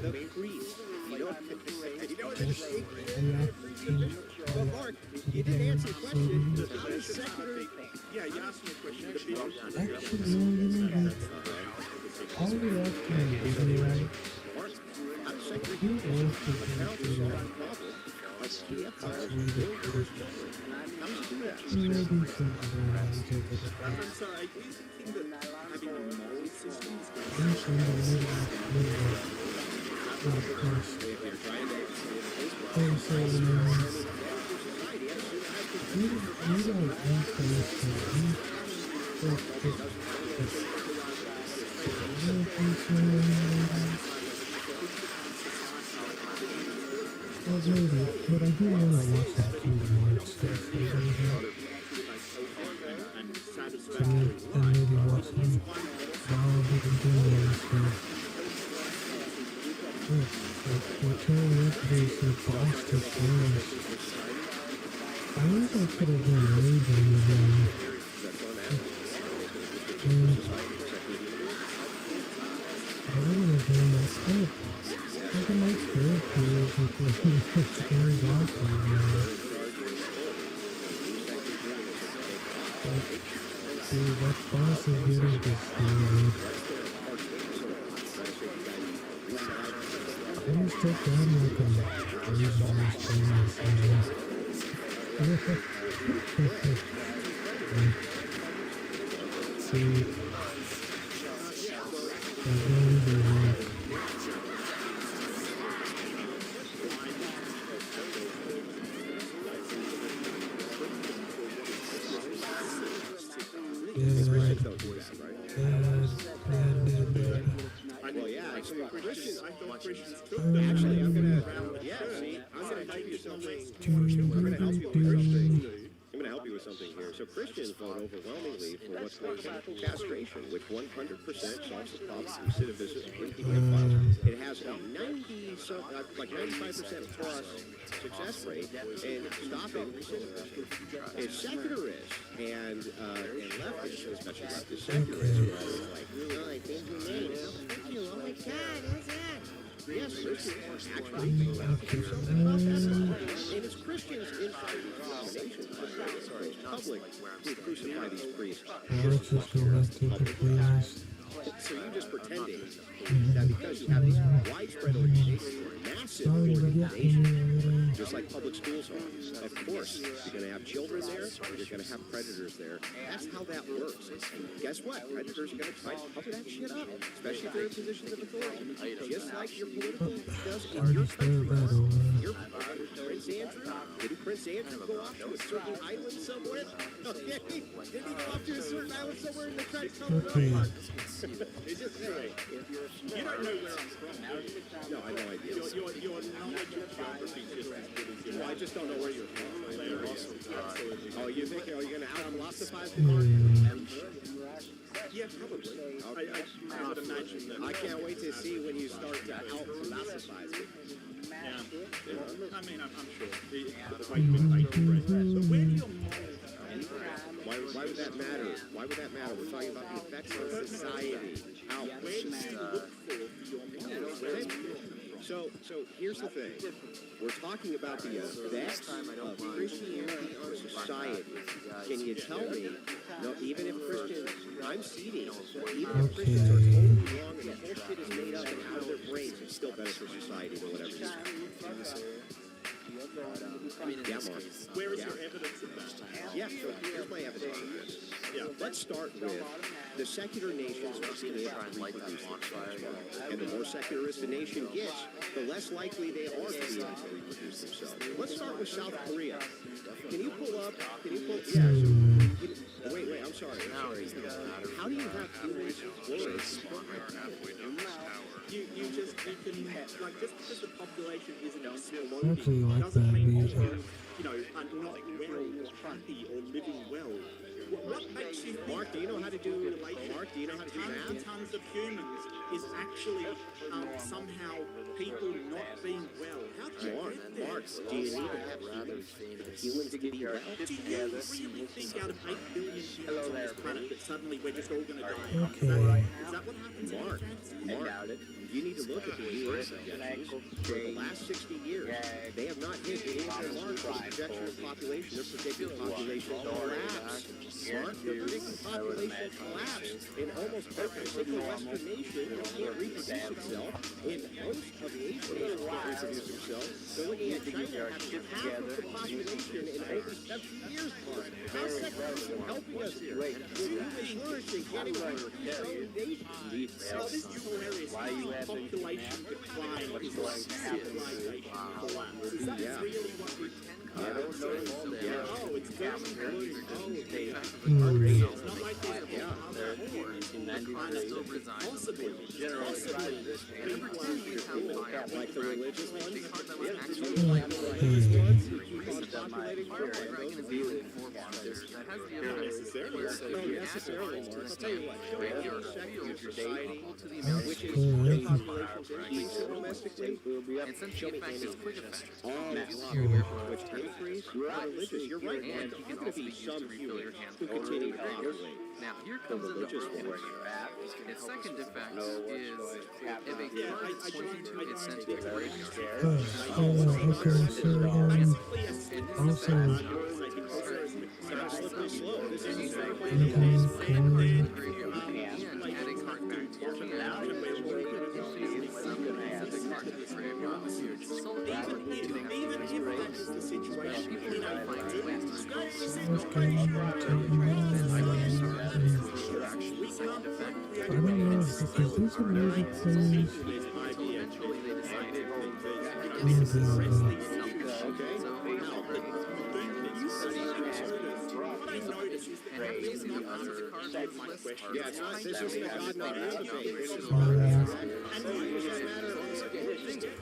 Speaker 6: The priest. You know what the mistake is? Well, Mark, you didn't answer the question. How does secular... Yeah, you asked me a question.
Speaker 1: Actually, no, you know what? I would actually be right. You also maybe some other ones take it.
Speaker 6: I'm sorry, I do think that having a moral system is going to
Speaker 1: Usually the middle of the course. And so, you don't have to listen. Well, maybe, but I do want to watch that Kingdom Hearts stuff. And maybe watch some Bob and Dingo and stuff. We're turning up this Boston Forest. I wish I could have done Raging again. I wouldn't have done that stuff. Like a nice characters with scary awesome, you know. Dude, that boss is getting destroyed. I just took down like a laser's famous See, I'm going to work.
Speaker 6: Well, yeah, actually, Christians, I thought Christians took them. Actually, I'm gonna help you something. I'm gonna help you with something here. So Christians vote overwhelmingly for what's called chemical castration, which 100% solves the problem of recidivism in pedophiles. It has a 95% plus success rate in stopping recidivism. It's secularists and leftists, especially leftist secularists, are always like, oh, I think you made it. Thank you. Oh my God, who's that? Yes, Christians actually do something about that. And it's Christians inside the denomination, public, who crucify these priests.
Speaker 1: Let's just go back to the playlist.
Speaker 6: So you're just pretending that because you have these widespread organizations, massive organizations, just like public schools are, of course, you're going to have children there, you're going to have predators there. That's how that works. And guess what? Predators are going to try to cover that shit up, especially if they're in positions of authority. Just like your political does in your country. Your Prince Andrew, didn't Prince Andrew go off to a certain island somewhere? Okay, didn't he go off to a certain island somewhere in the country? They just say, you don't know where I'm from. No, I have no idea. Your knowledge of geography is just as good as yours. Well, I just don't know where you're from. Oh, you think, are you going to out-philosophize me? Yeah, probably. I would imagine that. I can't wait to see when you start to out-philosophize me. Yeah. I mean, I'm sure. The way you make so where do your morals... Why would that matter? Why would that matter? We're talking about the effects on society. How? Where do you look for your morals? So here's the thing. We're talking about the effects of Christianity on society. Can you tell me, no, even if Christians, I'm ceding, even if Christians are totally wrong and the whole shit is made up and out of their brains, it's still better for society than whatever you say. Yeah, Mark. Where is your evidence of that? Yeah, so here's my evidence of this. Yeah, let's start with the secular nations are being able to reproduce themselves. And the more secularist a nation gets, the less likely they are to be able to reproduce themselves. Let's start with South Korea. Can you pull, yeah, so, wait, I'm sorry. How do you have humans worse? You can, like, just because the population isn't exploding, doesn't mean that you're, not well or happy or living well. What makes you... Mark, do you know how to do... Mark, do you know how to do math? Tons of humans is actually somehow people not being well. How do you get there? Mark, do you need to have humans to be well? Do you really think out of 8 billion
Speaker 5: machine that's on this planet that suddenly we're just all going to die.
Speaker 1: Okay.
Speaker 5: Is that what happened?
Speaker 6: Mark, I doubt it. You need to look at the U.S. projections. For the last 60 years, they have not hit any of their marks for the projection of population. They're predicting population collapse. Mark, they're predicting population collapse in almost every single Western nation that can't reproduce itself. In most of the Asian nations can't reproduce themselves. They're looking at China having half of the population in over 70 years, Mark. How's secularism helping us here? We're flourishing, can't even reproduce our own nation. So this is hilarious. Population decline is civilization collapse. Is that really what we're I don't know. Oh, it's definitely it's not like like the religious ones. Necessarily, I'll tell you what, secular society, which is population domestically, and since the effect is quick effect, which increase religious, you're right, and you're going to be some few who continue to operate.
Speaker 4: Now, here comes the earth. Its second effect is if a current is pointing to its central graveyard.
Speaker 1: I don't know, is this a music please?
Speaker 6: Yeah, it's not, this isn't a God not real debate. This is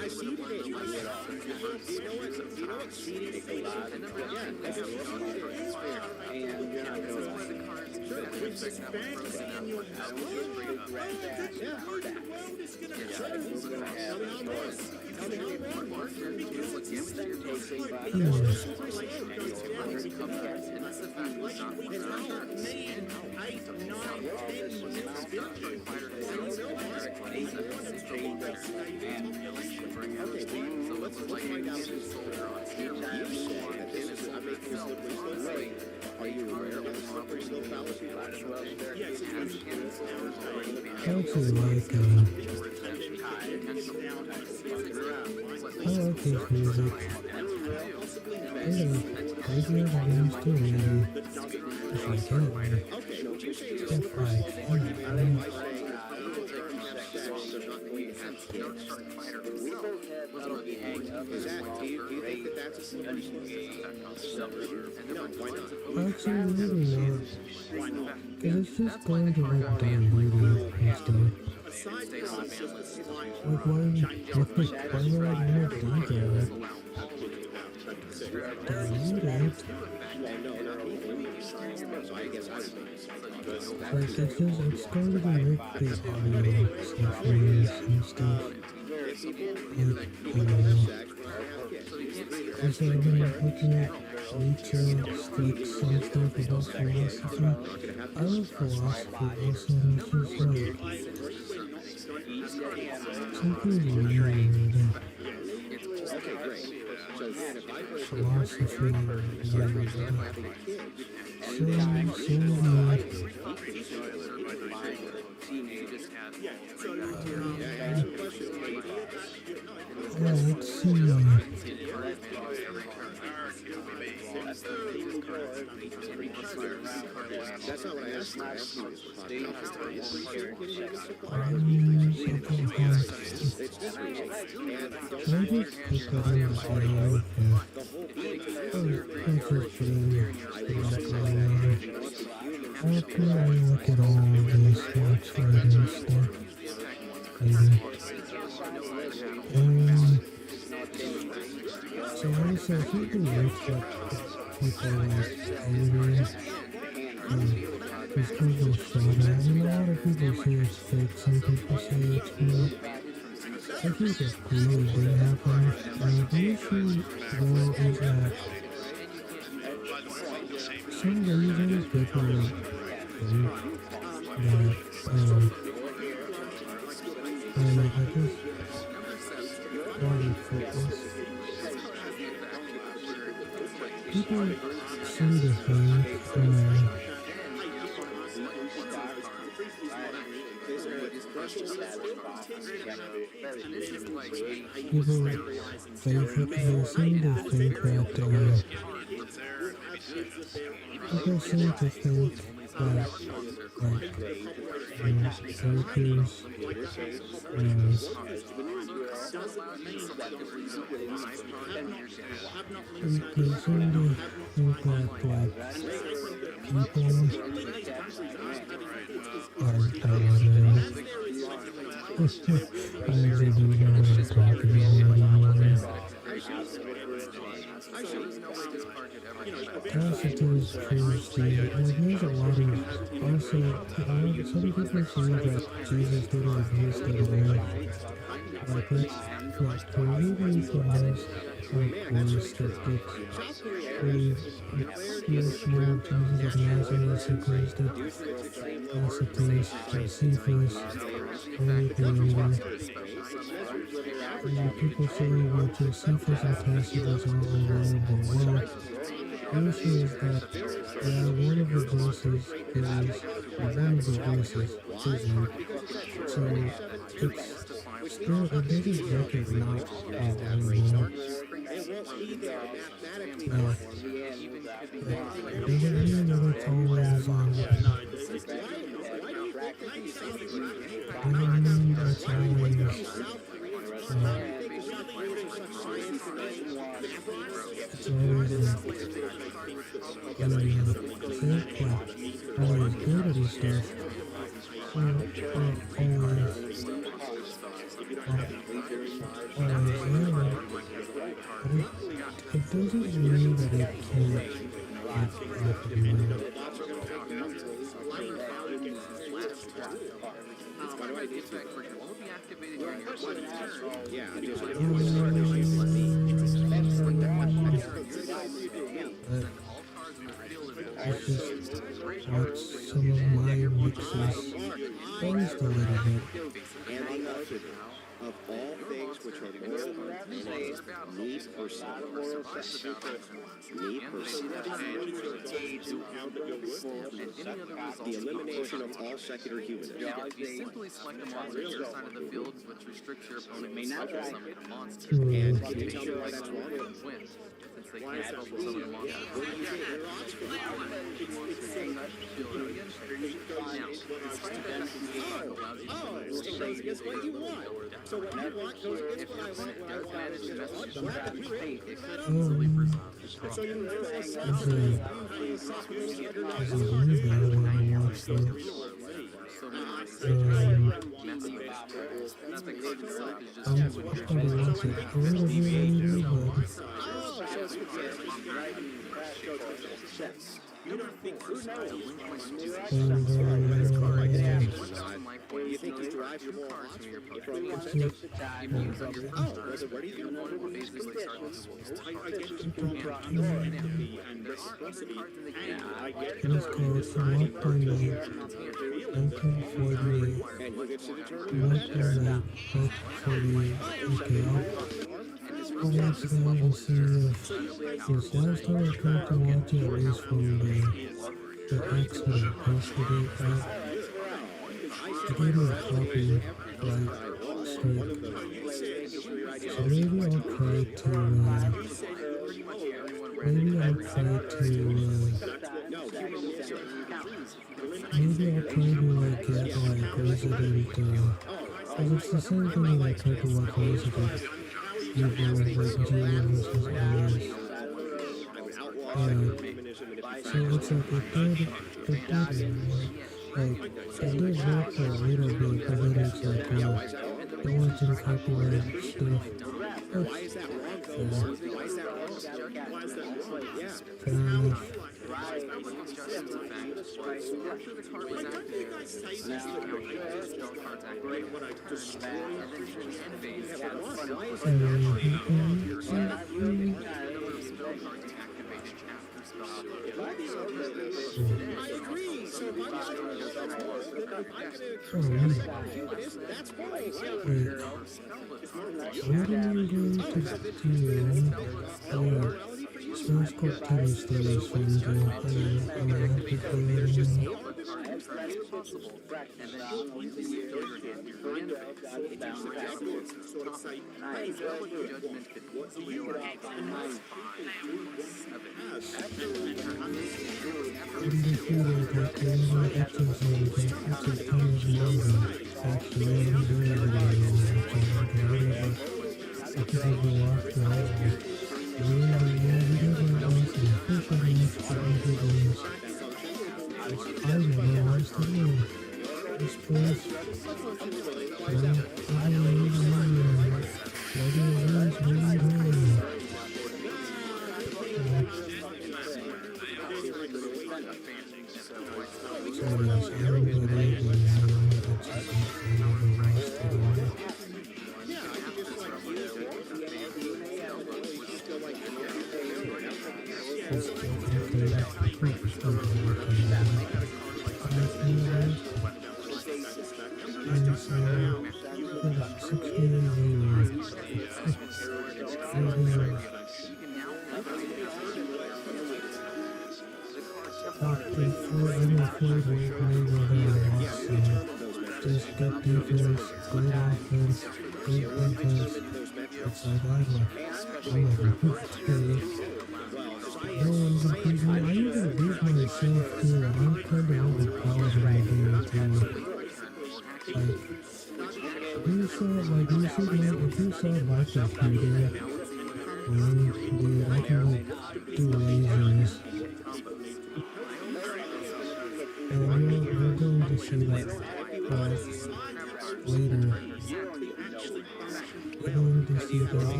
Speaker 6: I see the debate. You know what seeding is a lot? And you're not going Are you aware of the slippery slope fallacy?
Speaker 1: I actually like this music. Crazy as I used to maybe. If I get it, if I actually, maybe not. Because it's just going to look damn beauty and stuff. Like, why would I not do that? Like, it's going to make the audio symphonies and stuff. And so I've been looking at meachew, like some stuff about philosophy. I love philosophy also, and it's just like something weird. Philosophy, let's see.
Speaker 6: That's not what I asked. I asked you.
Speaker 1: After I look at all this watch stuff, so also if you can reach up people like angry, these people show that, and a lot of people say it's fake, some people say it's real. I think it really did happen. The issue though is that some reasons people think that, I don't know, I guess body fitness, people seem to think, they seem to think that, people seem to think that, like, therapies, they seem to think that, like, people are dumb. I actually don't know what I'm talking about anymore. Tacitus proves the, like, there's a lot of, also, some people say that Jesus didn't exist at all. Like, that's not true. Even if it has hardcore skeptics, the original Jesus of Nazareth existed. Tacitus, Josephus, Holy Creator. And people say, well, Josephus and Tacitus are unreliable. Well, the issue is that, yeah, one of the verses isn't. So it's still, it doesn't make it not anymore. No. It doesn't mean that it's always, doesn't mean that's always, it's always good at this stuff. It doesn't mean that it can't Let's just watch some of my mixes. Just a little bit.
Speaker 6: Of all things which are more important, me personally, the elimination of all secular humanism.
Speaker 4: You simply select a monster to your side of the field, which restricts your opponent from summon a monster.
Speaker 6: And can you tell me why that's wrong?
Speaker 4: Win. Since they can't special summon a monster.
Speaker 10: So guess what you want? So what you want goes against what I want, what I want. What happens? So you do a assessment. You don't think this card you think you derive your more from was it ready? I get the reciprocity, and I get the
Speaker 1: 1948.
Speaker 6: and who gets to determine
Speaker 1: Once again, we'll see if this last time I tried to watch it, at least from the accident posted it out. He gave me a copy, like, straight. So maybe I'll try to, maybe I'll try to, like, get, like, Resident, because it's the same thing that I tried to watch Resident. You know, like, Julia versus Alice. So it's like, it did work for a little bit, but then it's like, it went to the copyright stuff.
Speaker 10: why is that wrong? Why is that wrong? Yeah.
Speaker 1: Fair enough.
Speaker 5: I agree. So if I'm not doing this, that's bull. If I'm gonna
Speaker 1: Oh,
Speaker 5: do this, that's bull.
Speaker 1: wait. What am I going to do? Yeah, Smash Court Tennis Stories from Joe. I'm gonna have to play it.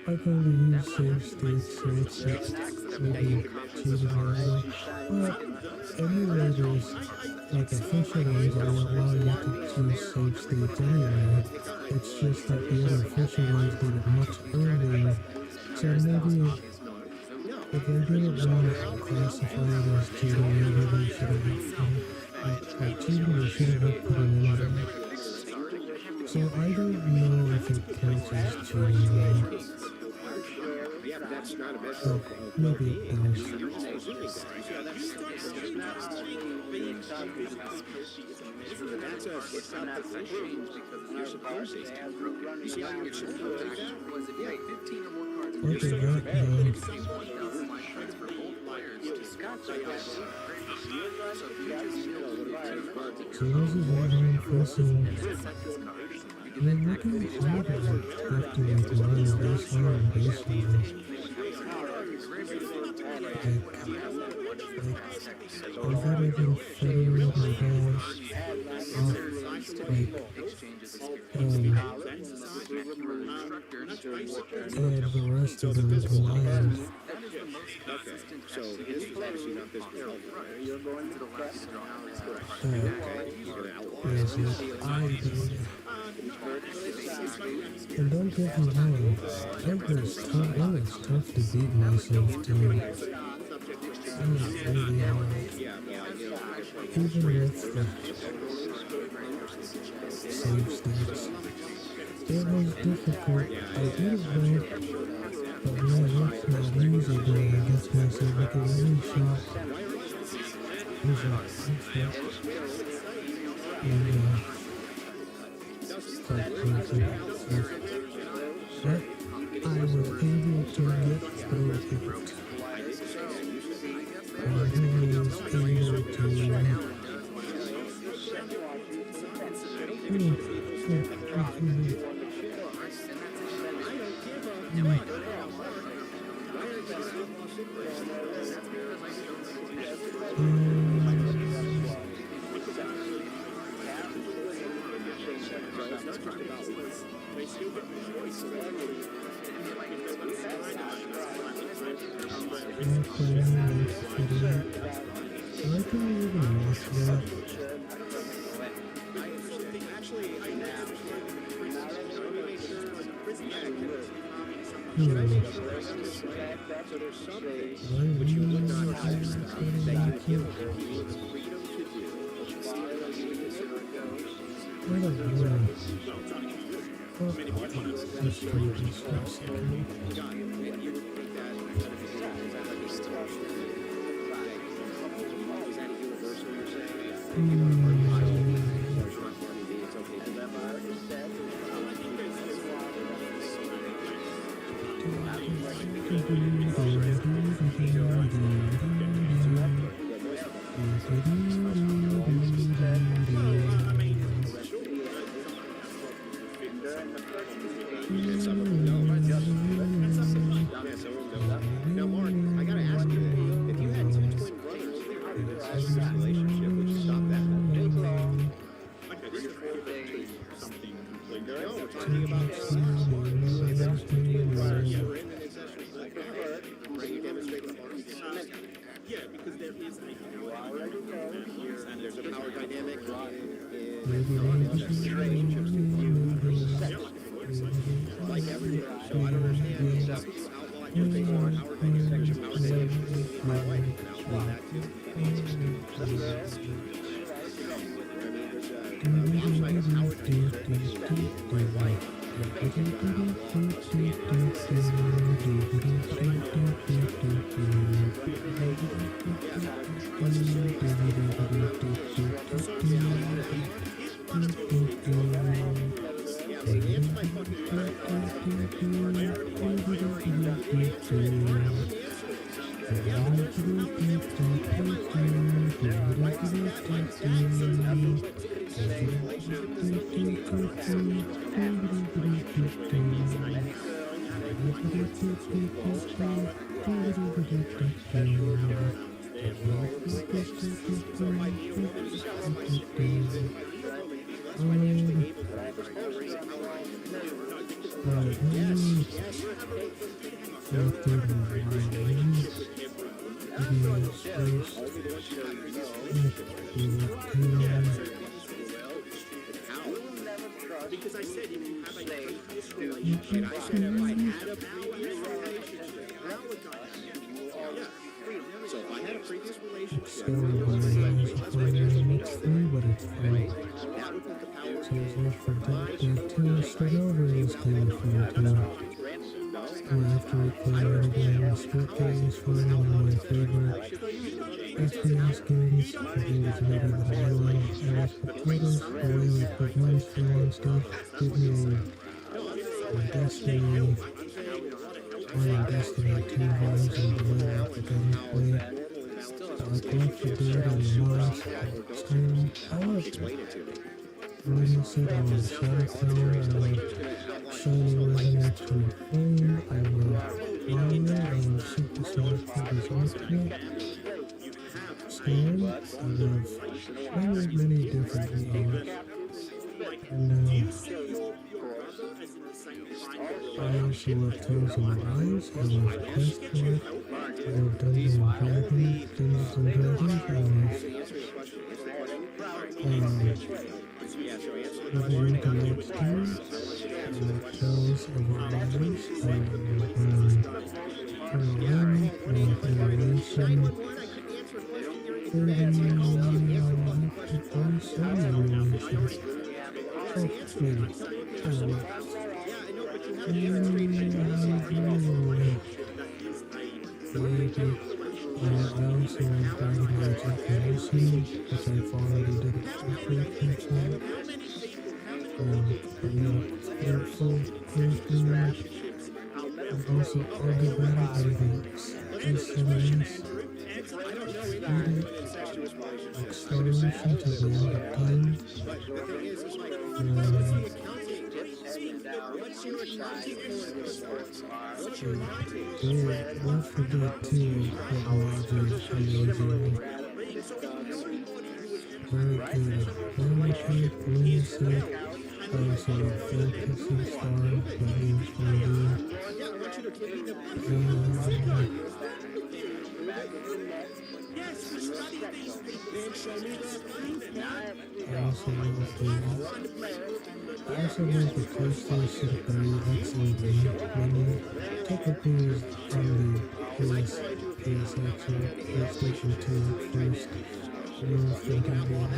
Speaker 1: I can only use save states, so it's like maybe choosing another. But anyway, there's like official ones that will allow you to choose save states anyway. It's just that the other official ones did it much earlier. So maybe if they didn't want to classify it as cheating, maybe they should have like cheating, they should have put it in there. So I don't know if it counts as cheating though. Oh, maybe it does. Okay, so this is what I'm facing. And look at it harder after like line baseline and baseline. I'm better than federal my balls off and the rest of them combined.
Speaker 6: So this is obviously not this real.
Speaker 2: You're going to the left.
Speaker 1: Yes, I did. And don't get me wrong, it was tough to beat myself too. It was really hard. Even with the save states. It was difficult. I did it though, but man, it's not easy going against myself because every shot was a and but I was able to get through it. I was able
Speaker 5: But you would not understand that you give her the freedom to do as far as you consider it goes.
Speaker 1: I don't know. Well, that's pretty disgusting.
Speaker 5: John, and you would think that is still is that a universal you're saying? If you want to argue I don't think it's okay to that Now, Mark, I gotta ask you, if you had two twin brothers, how did this relationship would you stop that? No, we're talking about if there's two twin brothers who are in an incestuous relationship, can you demonstrate the harm? Yeah, because there is and there's a power dynamic in relationships like everywhere. So I don't understand how you think power dynamic, there's a power dynamic in my wife, and I'll do that too. There's a power dynamic with my wife. Because I said if you have a previous relationship, and I said if I had a previous relationship, so if I had a previous relationship,
Speaker 1: But it's fine.
Speaker 5: that would put the power
Speaker 1: So it's not for that to start over is kind of fun too. Or after we play it again, Split Game is fun, one of my favorite FPS games. The game is better than I love. I like potatoes, the way we put months for and stuff. Give me Destiny, playing Destiny 2 vibes and the way like the gameplay. I like Left 4 Dead and the mods. I like when you said I was Shadow Tower, I love Shining Resonance from Flame, I love Mario, I love Super Sonic Figures Ultimate, Stan, I love many different games. And I also love Tales of Arise, I love Quest for it, I love Dungeons and Dragons, I love Neverwinter Nights 2, Tales of Arise, also algebraic database, SNAs, acceleration to the end of time, don't forget too technology is amazing. Very good. Very music, also fantasy style, that means fun. I also love the PlayStation 3 XOD menu. Technically, it was on the PSX or PlayStation 2 first. With the DVD.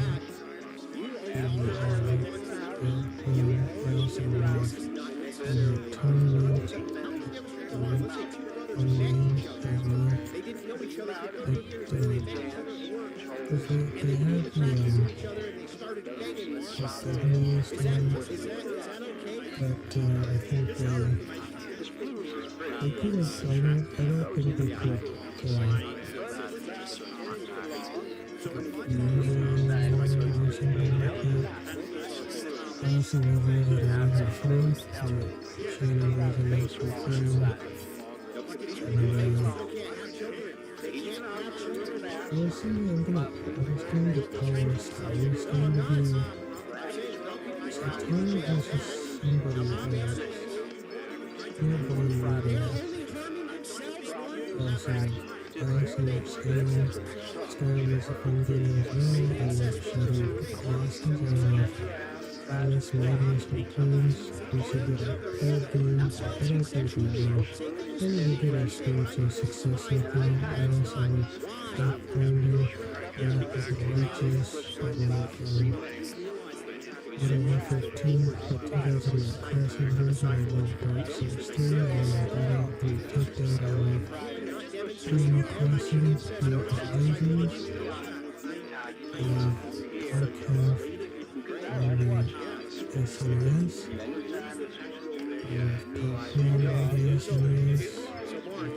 Speaker 1: I also love the tournament on game as well. Because they had the newest one that I think they could have, I don't think they could use it or something like that. I also love Resident Evil 4 for China resonates with them. And we'll see, I'm going to power style. It's going to be Satani versus somebody else. Not born reading. Also, I also love Skyrim. Skyrim is a fun game as well. I love Shadow of the Colossus. I love Alice Madness Returns. We should get a third game. I don't think we will. Then we get our spiritual success with them. I also love Pathfinder. I love the Righteous. I love Modern Warfare 2, the 2000 Classic version. I love Dark Souls 3. I love Fallout 3 Takedown. I love Animal Crossing, New Horizons. I love Archive on the SNES. I love Top Gun on the SNES. I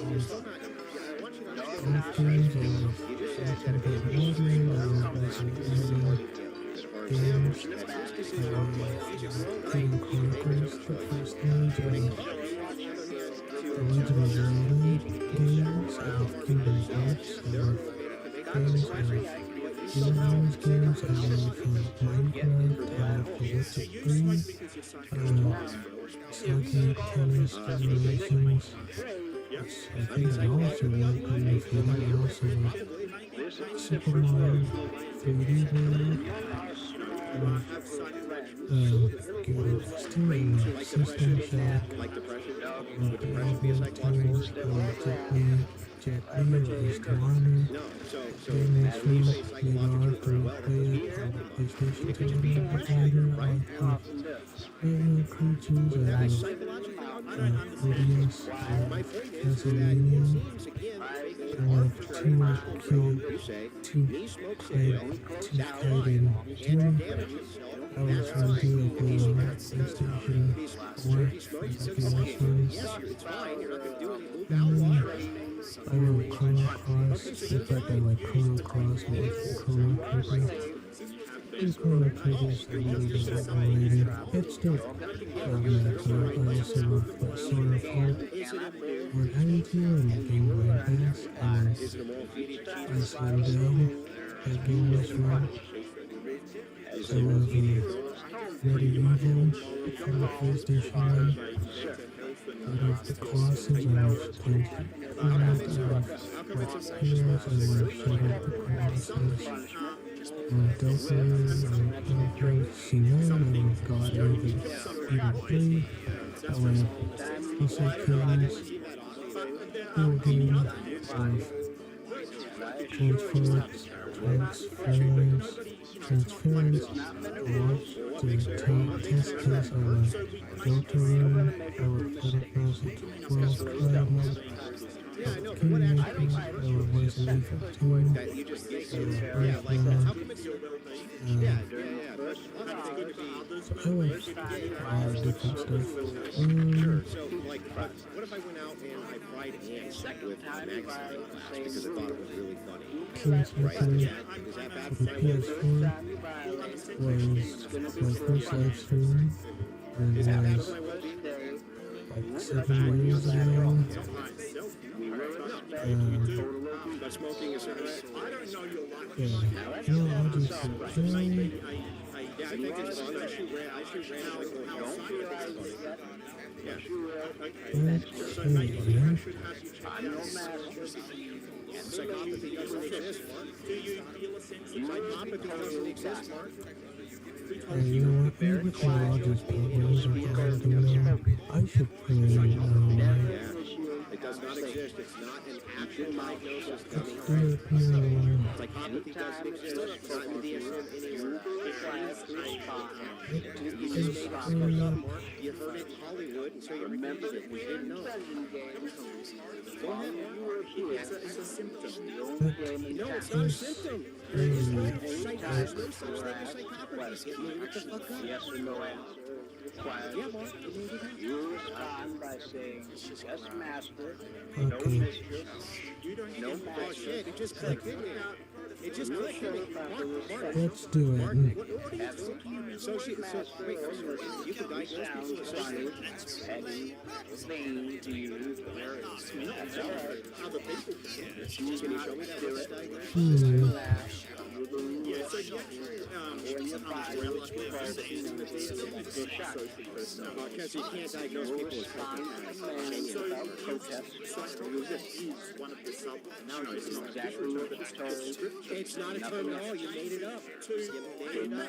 Speaker 1: love golf games. I love Something About Water. I love Resident Evil games. I love Hidden Chronicles, the first stage. I love The Legend of Zelda games. I love Kingdom Hearts. I love games. I love Heroes games. I love Minecraft. I love The Witcher 3. I love Saga Tennis Generations. Which I think I also like on the film. I also love Super Mario 3D World. I love System Shock. I love the Albion Tales. I love Jet Li, Race to Honor. Game Free, maybe I'll have to play it on the PlayStation 2 later. I love Little Creatures. I love Videos. I love Castlevania. I love Two Kaiden 2. I was on Doable on PlayStation 4 for the PS1. I love Chrono Cross. In fact, I like Chrono Cross more than Chrono Trigger. These Chrono Triggers are a little bit overrated. It's still not bad though. I also love Sword of Hope on Attitude and Game Boy Advance. And Iceland Dale, that game was fun. I love Medieval from the PlayStation 1. I love the Colossus. I love Planes I love Heroes. I love Shadow of the Colossus. I love Delphine. I love C9. I love God Eden 3. I love Hustle Killers. War Game. I love Transference. Transference. I love the Test Case. I love Deltarune. I love Final Fantasy 12 Trial Mode. I love Kingmaker. I love Resident Evil 2. I love Earthbound. So I love a lot of different stuff.
Speaker 6: What if I went out and I fried ants with magazine because I thought it was really funny?
Speaker 1: Kingsmaker for the PS4 was my first live stream and was like 7 years ago. Yeah, no, I'll just say,
Speaker 6: I think it's fun. I shoot ran out like
Speaker 1: okay, yeah.
Speaker 6: but it doesn't exist, Mark.
Speaker 1: Hey, you know what? Maybe Cloud's programs are going to know. I should play like,
Speaker 6: It does not exist. It's not an actual diagnosis.
Speaker 1: let's do it now.
Speaker 6: Psychopathy doesn't exist. It's not in the DSM anywhere. You heard it in Hollywood, and so you remembered it. We didn't know. Go ahead, Mark. It's a symptom. No, it's not a symptom. There's no such thing as psychopathy. What the fuck up?
Speaker 2: Yes or no answer required.
Speaker 6: Yeah, Mark.
Speaker 2: You respond by saying, yes, master, no
Speaker 1: Okay.
Speaker 2: mistress,
Speaker 6: You don't
Speaker 2: no
Speaker 6: oh
Speaker 2: master.
Speaker 6: shit, it just clicked in there. It just clicked in there. Mark,
Speaker 1: Let's do it.
Speaker 6: what are you doing? So wait, you can diagnose people with associate.
Speaker 2: Petty, vain to you. That's all right.
Speaker 6: Other people can. Can you show me that what's diagnosed?
Speaker 1: Hmm.
Speaker 6: Yeah, so when you're because you can't diagnose people with one of the sub. No, it's not exactly what it's told. It's not a term at all. You made it up. You made it up.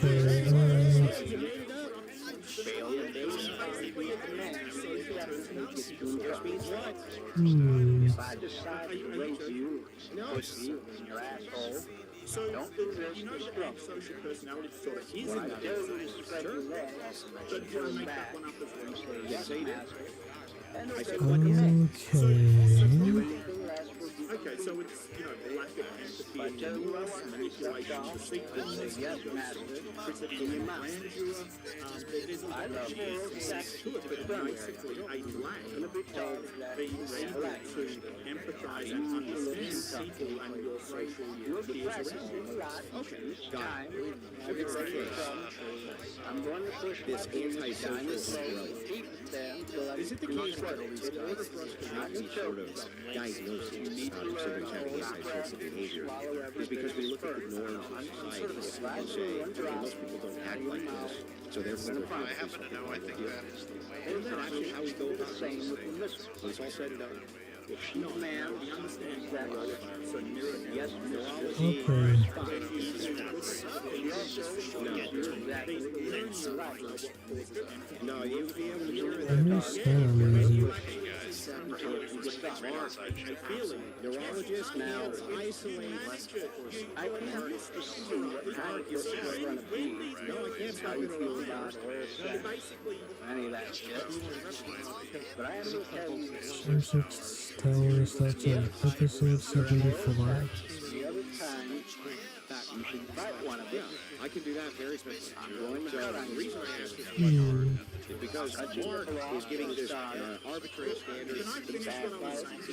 Speaker 1: Okay,
Speaker 6: You made it up.
Speaker 2: If I decide to rape you, push you in your asshole, don't do this to struggle.
Speaker 6: Social personality disorder is
Speaker 2: When I
Speaker 6: in
Speaker 2: tell
Speaker 6: that.
Speaker 2: you to spread your legs, you turn back and say, yes, master. And
Speaker 6: I
Speaker 2: obey
Speaker 6: said,
Speaker 2: what
Speaker 1: okay.
Speaker 2: you say.
Speaker 6: Okay, so it's, lack of empathy
Speaker 2: I
Speaker 6: and
Speaker 2: tell you
Speaker 6: remorse,
Speaker 2: what,
Speaker 6: manipulation,
Speaker 2: you
Speaker 6: deceitfulness,
Speaker 2: say, yes, master.
Speaker 6: in your grandeur, there's a lot of sex to it, but basically a lack of being able to empathize and understand people and your social peers around. Okay, got it.
Speaker 2: I'm going to push
Speaker 6: This antisocial umbrella.
Speaker 2: Is it the case that
Speaker 6: in order for us to have some sort of diagnosis of somebody's having antisocial behavior is because we look at the norms of society and say, okay, most people don't act like this, so therefore they're
Speaker 3: I happen to know, I think that is the way.
Speaker 6: isn't that actually how we go about things? When it's all said and done. No, man, we understand that. So yes, neurology. No, you'd be able to hear it.
Speaker 1: I miss that music.
Speaker 6: Feeling neurologist now isolate.
Speaker 2: I can't pursue what I just run a beat.
Speaker 6: No, I can't stop it
Speaker 2: feel
Speaker 6: all.
Speaker 2: about any of that shit. But I am going to tell you,
Speaker 1: Six Towers, that's it. Episode 74.
Speaker 2: the other time, you should fight one of them.
Speaker 6: I can do that very specifically. I'm going to go. The reason I asked is because Mark is giving this arbitrary standard. He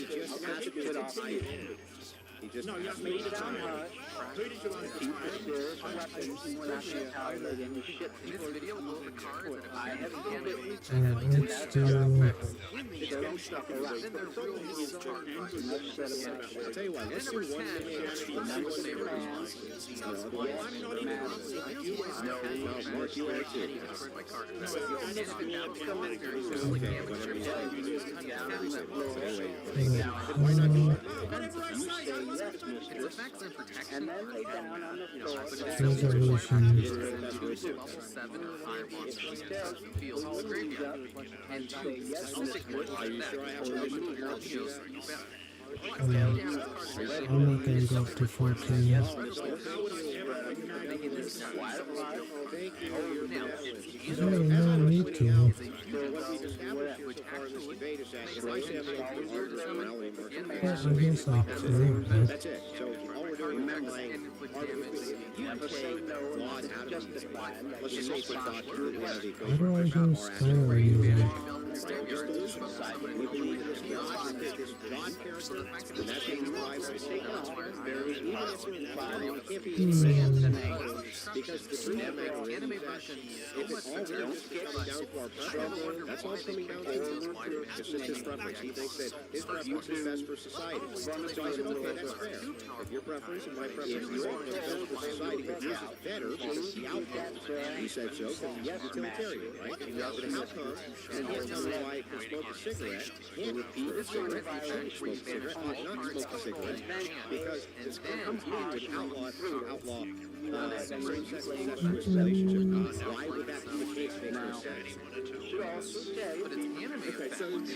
Speaker 6: just has to get off the end. He just has to
Speaker 2: Made
Speaker 6: get
Speaker 2: it
Speaker 6: off
Speaker 2: on
Speaker 6: the end.
Speaker 2: hard. Keep the serious weapons and we're not going to tolerate any shit people do. I haven't given it.
Speaker 1: Alright, let's do
Speaker 2: Don't stuff around. Enough said about
Speaker 6: I'll tell you what, let's do 1 minute. No, Mark, you are too. Okay, whatever you say. Why not be?
Speaker 2: and then lay down on the floor.
Speaker 1: resolution.
Speaker 2: And say yes, Mr.
Speaker 6: Are you sure I have permission?
Speaker 1: I'm not gonna go up to 14. No need to.
Speaker 6: What we established here so far in this debate is that if I say I'm going to argue morality,
Speaker 1: Yeah, I guess I could, but
Speaker 6: that's it. So all we're doing is saying, you take laws out of these things. Let's just say it's like God pure reality
Speaker 1: how do I do style music?
Speaker 6: we believe in this God, this God character, and that's what we strive to say. Even if it's can't be Because the freedom anime version, if it's all just coming down to our preference, that's all coming down to it's just his preference. He thinks that his preference is best for society. So I said, okay, that's fair. If your preference and my preference is best for society, but yours is better because the outcome. He said so because he's utilitarian, right? But how come? And he'll tell me why I can smoke a cigarette, can't smoke a cigarette, can't smoke a cigarette, ought not to smoke a cigarette, because it's completely with outlaw same-sex relationship. Why would that be the case? Make no sense.
Speaker 4: But it's anime.
Speaker 6: Okay, so it's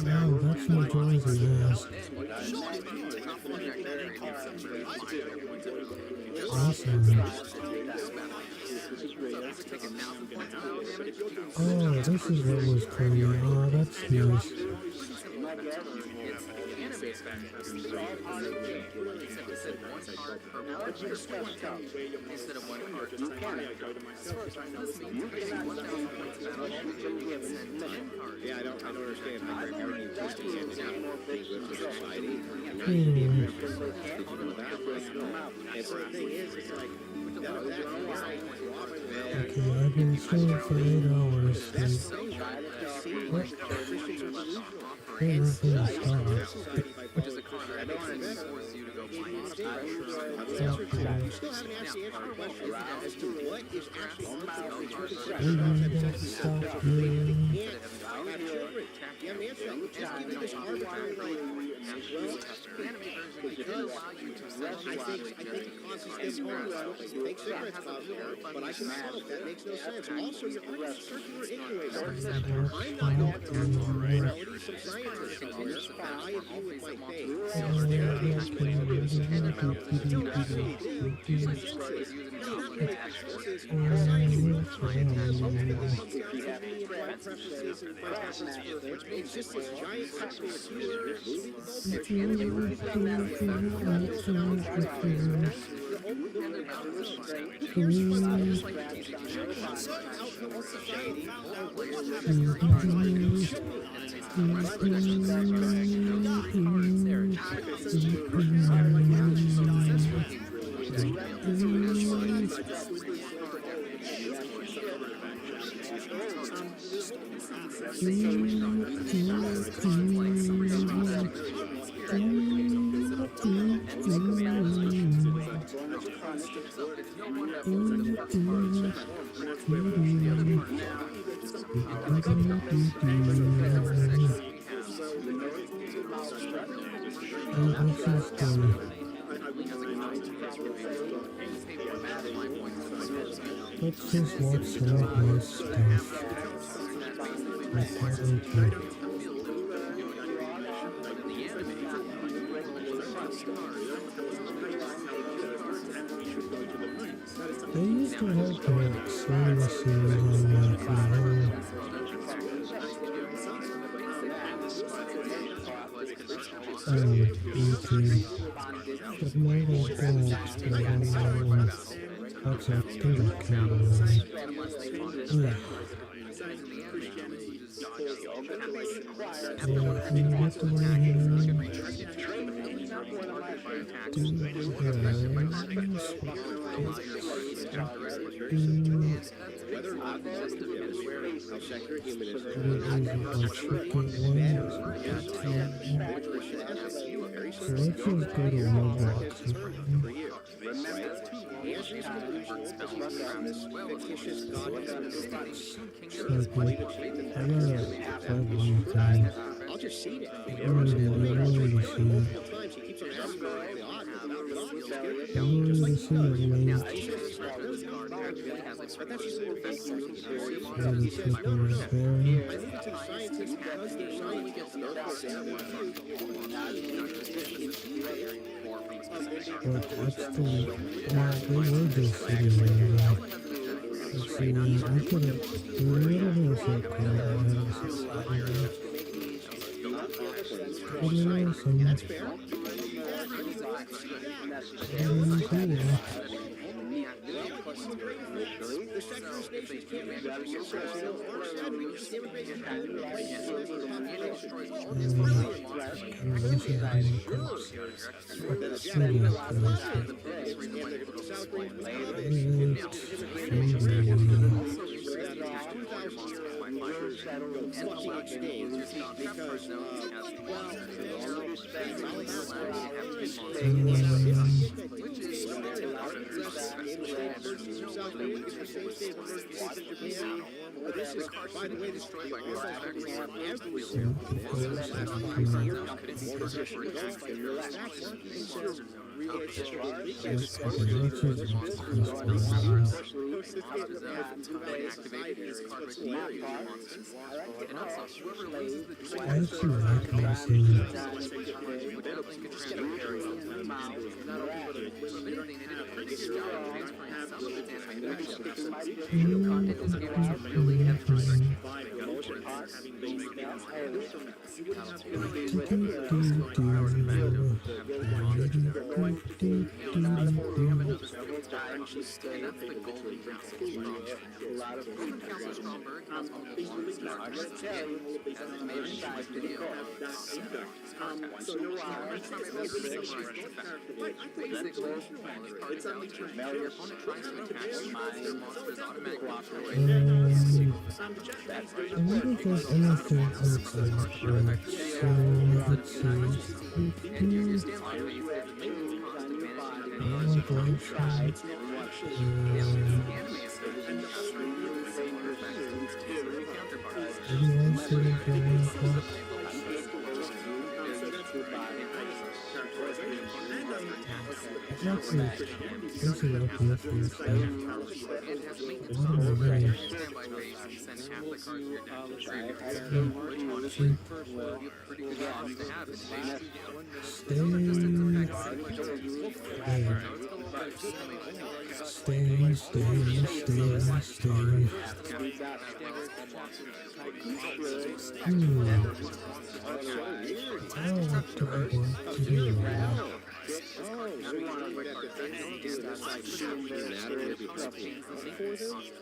Speaker 1: Wow, that's more joy than this. Awesome. Oh, this is what was coming. Oh, that's nice.
Speaker 4: Instead of one card per
Speaker 6: yeah, I don't understand how you're twisting it with society and not being that. And so the thing is, it's like,
Speaker 1: Okay, I've been sitting for 8 hours. What? Hey, nothing to stop.
Speaker 4: which is a card that makes it force you to go find
Speaker 6: you still haven't actually answered the question as to what is you haven't answered it. Just give me this arbitrary I think it causes them harm. Fake cigarettes cause harm, but I can smoke. That makes no sense. Also, your argument's circular anyway. I'm not going to reality. Some scientists in here, and I agree with my it's just this giant conspiracy moving
Speaker 1: Let's just watch some of my stuff. They used to have that seriously on like YouTube. But now they don't. That's a thing that came along. I'll just see it.
Speaker 4: his card here. He really has like
Speaker 6: But that's just a little bit
Speaker 1: So
Speaker 6: more
Speaker 1: the flipper right there.
Speaker 6: I leave it to the scientists because they're scientists. They're examining
Speaker 1: But that's the they were just sitting there. Let's see, I could have a little bit of flip card. I had some sliding there. But you know, some
Speaker 6: That's fair. The Secretary of State's can't make by the way, this story like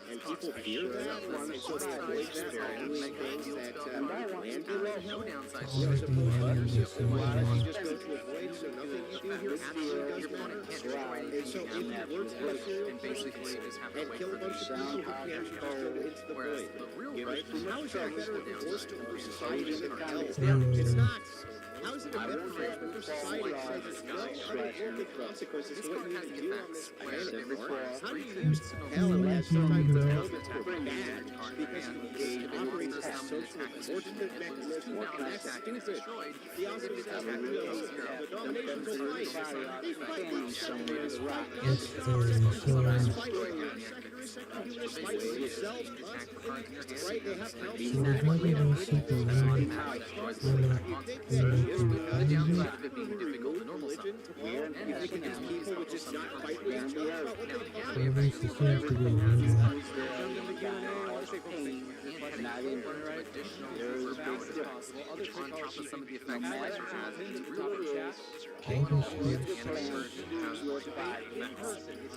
Speaker 6: and people fear that. So they avoid sparing things that just go to avoid, so nothing you do here does matter. And so if it works and basically and kill a bunch of people who can't just go into the void, right? How is that better forced for society than hell? It's not. How is it a better enforcement for society that says no other worldly consequences to what you need to do on this planet? How do you use hell as some type of element for bad because it operates as social enforcement mechanism? That's stupid. The opposite of the dominations of life. They fight each other. It's fight for themselves, right? They have help. The downside of it being difficult in normal religion, and they can just people would just not fight with each other about what they have. On top of some of the effects laser has, it really is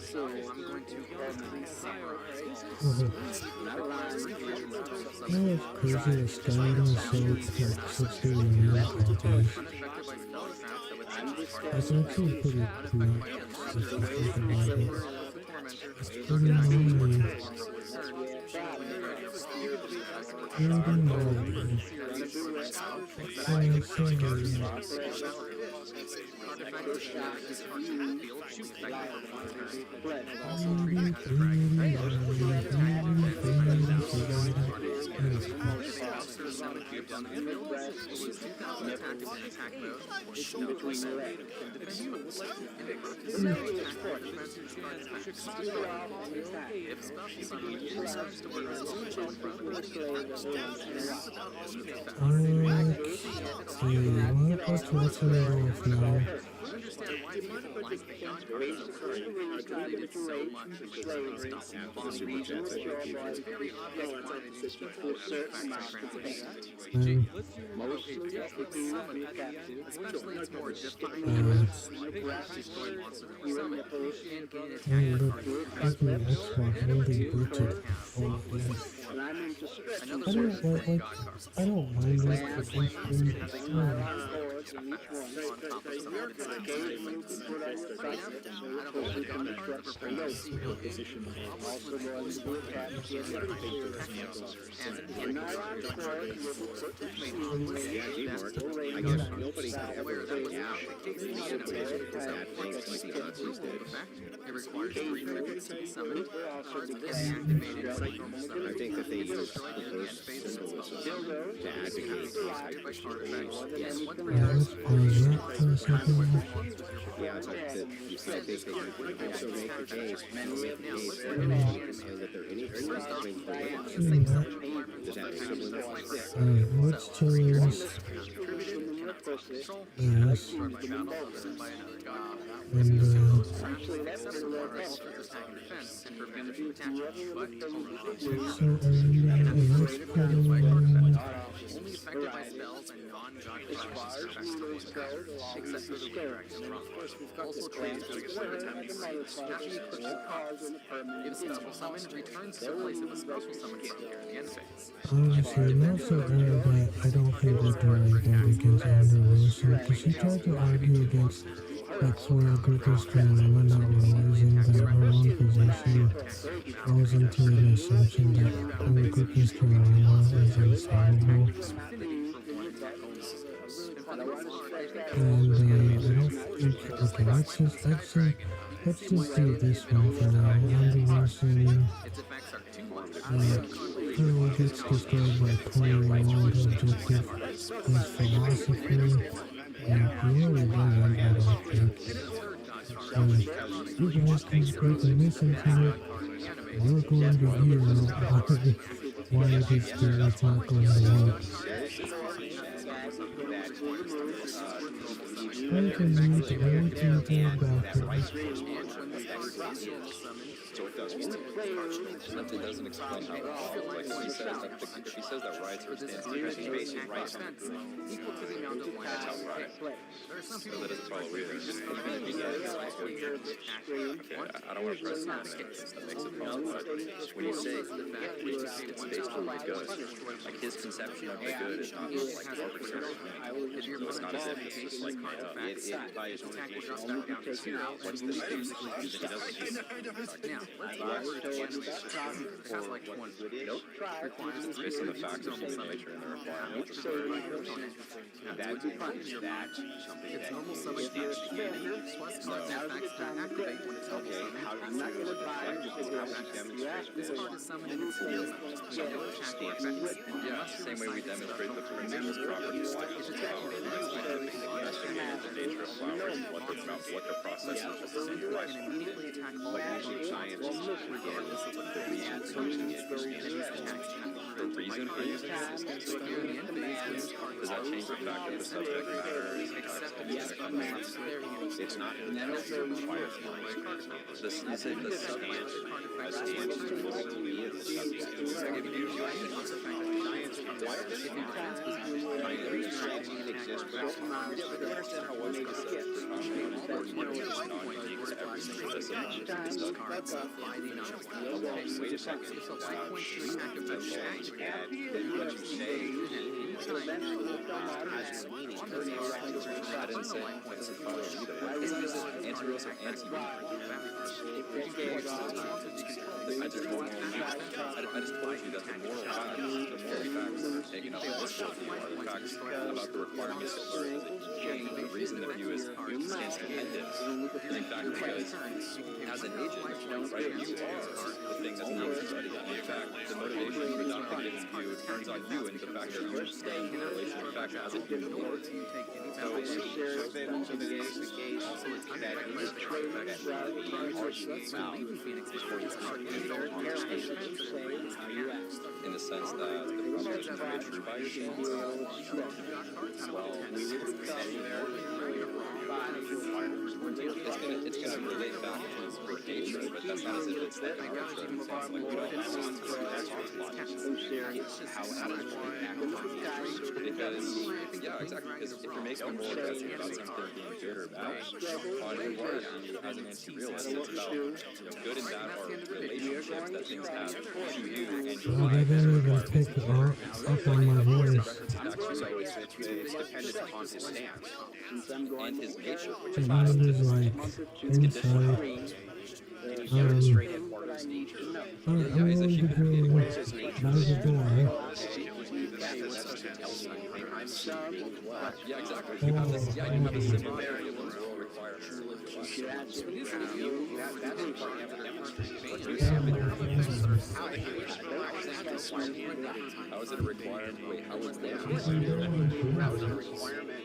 Speaker 6: so I'm going to summarize.
Speaker 1: It's actually pretty cool. It's pretty lonely.
Speaker 2: First shot is field, live, fled.
Speaker 4: Also treating as a frag effect, attack defense monster summon cubes on the field. We'll lose 2,000 attack if in attack mode, or
Speaker 2: Issue between your legs.
Speaker 4: in defense mode. If attack defense
Speaker 2: Steal it off on the attack.
Speaker 4: if special summon returns to where it's located from
Speaker 1: What's the middle of now?
Speaker 4: understand why people like the gun they did so much to make something stop bombing regions. It's very obvious why they use special effects and
Speaker 2: Mostly just the two be captive.
Speaker 4: especially its more defined destroy monsters in the summon and gain attack.
Speaker 1: Xbox really glitched.
Speaker 2: And I'm into stretch.
Speaker 1: I don't mind this
Speaker 2: Occasionally to put on your sights. Also going to be a captive. You're not on the court.
Speaker 13: I guess nobody can ever say now.
Speaker 4: It requires 3 triggers to be summoned. Cards deactivated like normal summon.
Speaker 13: I think that they use
Speaker 4: Destroyed in the end phase.
Speaker 13: to advocate.
Speaker 4: By artifacts. Yes, one
Speaker 1: let's pause that for a second.
Speaker 13: Yeah, it's like that. I think they also make the case that there are any does that make sense?
Speaker 1: Let's change. Yes.
Speaker 4: Only affected by spells and non-god effects, except for the redirect and run. Also trades to acquire time you see. After you click the cards, if special summon returns to the place of a special summon from here in the end phase.
Speaker 1: Honestly, not so arrogant. I don't think that they're arrogant against Andrew Wilson, because she tried to argue against that's where a group is from, and not realizing that her own position goes into an assumption that the group is Carolina is unstoppable. And I don't think, okay, let's just do this one for now. Andrew Wilson Colonel gets destroyed by playing around objective his philosophy. And really doesn't, I don't think. You guys can break and listen to it. We're going to hear why it is the attack on the wall. I can use everything to backwards.
Speaker 13: So it does. It doesn't explain how. Like if he says that riots are stance, he basically riots
Speaker 4: Equal to the amount of land that takes place. There are some people
Speaker 13: that doesn't follow either. I don't want to press that. That makes it possible. When you say it's based on the good, like his conception of the good is not like arbitrary. So it's not as if it's just like it by his own what's the use that he doesn't use.
Speaker 4: Has like one
Speaker 13: Nope.
Speaker 4: requires
Speaker 13: Based on the facts of human nature and the requirements.
Speaker 4: Its normal summon activity plus cause effects to activate when it's normal summon. This card is summoned in its field, so no attack or effects.
Speaker 13: Yeah, same way we demonstrate the principles properties like the nature of flowers, what the process is.
Speaker 4: Can immediately attack all
Speaker 13: Science, regardless of what the reason for using it. The reason for using it? Does that change the fact that the subject matter is it's not required. The subject as stands to me as the subject. Science exists, but I understand how one makes a every single discipline. Wait a second. What you say has meaning. I didn't say anti-rose or anti-meaning. told you that the moral facts that are taken up in this review are the facts about the requirements of learning. The reason the view stands independent is in fact because as an agent, right, you are the thing that's being studied. In fact, the motivation to adopt a given view turns on you and the fact that you're staying in relation to the fact that as a given view. In the sense that the proposition to be true by your stance, well, it's gonna relate back to your nature, but that's not as if it's like an arbitrary sense, like you don't have to because, yeah, exactly, because if you're making a moral judgment about something being good or bad, on your word, as an anti-realist, it's about, good and bad are relationships that things have to you and your
Speaker 1: Oh, they
Speaker 13: life.
Speaker 1: didn't even pick up on my voice.
Speaker 13: It's dependent upon his stance and his nature, which
Speaker 1: The
Speaker 13: is
Speaker 1: mind is like inside. Alright, I'm going to go by the door.
Speaker 13: yeah, exactly. You have this, you have a similarity of required how is it a requirement? Wait, how is it a requirement?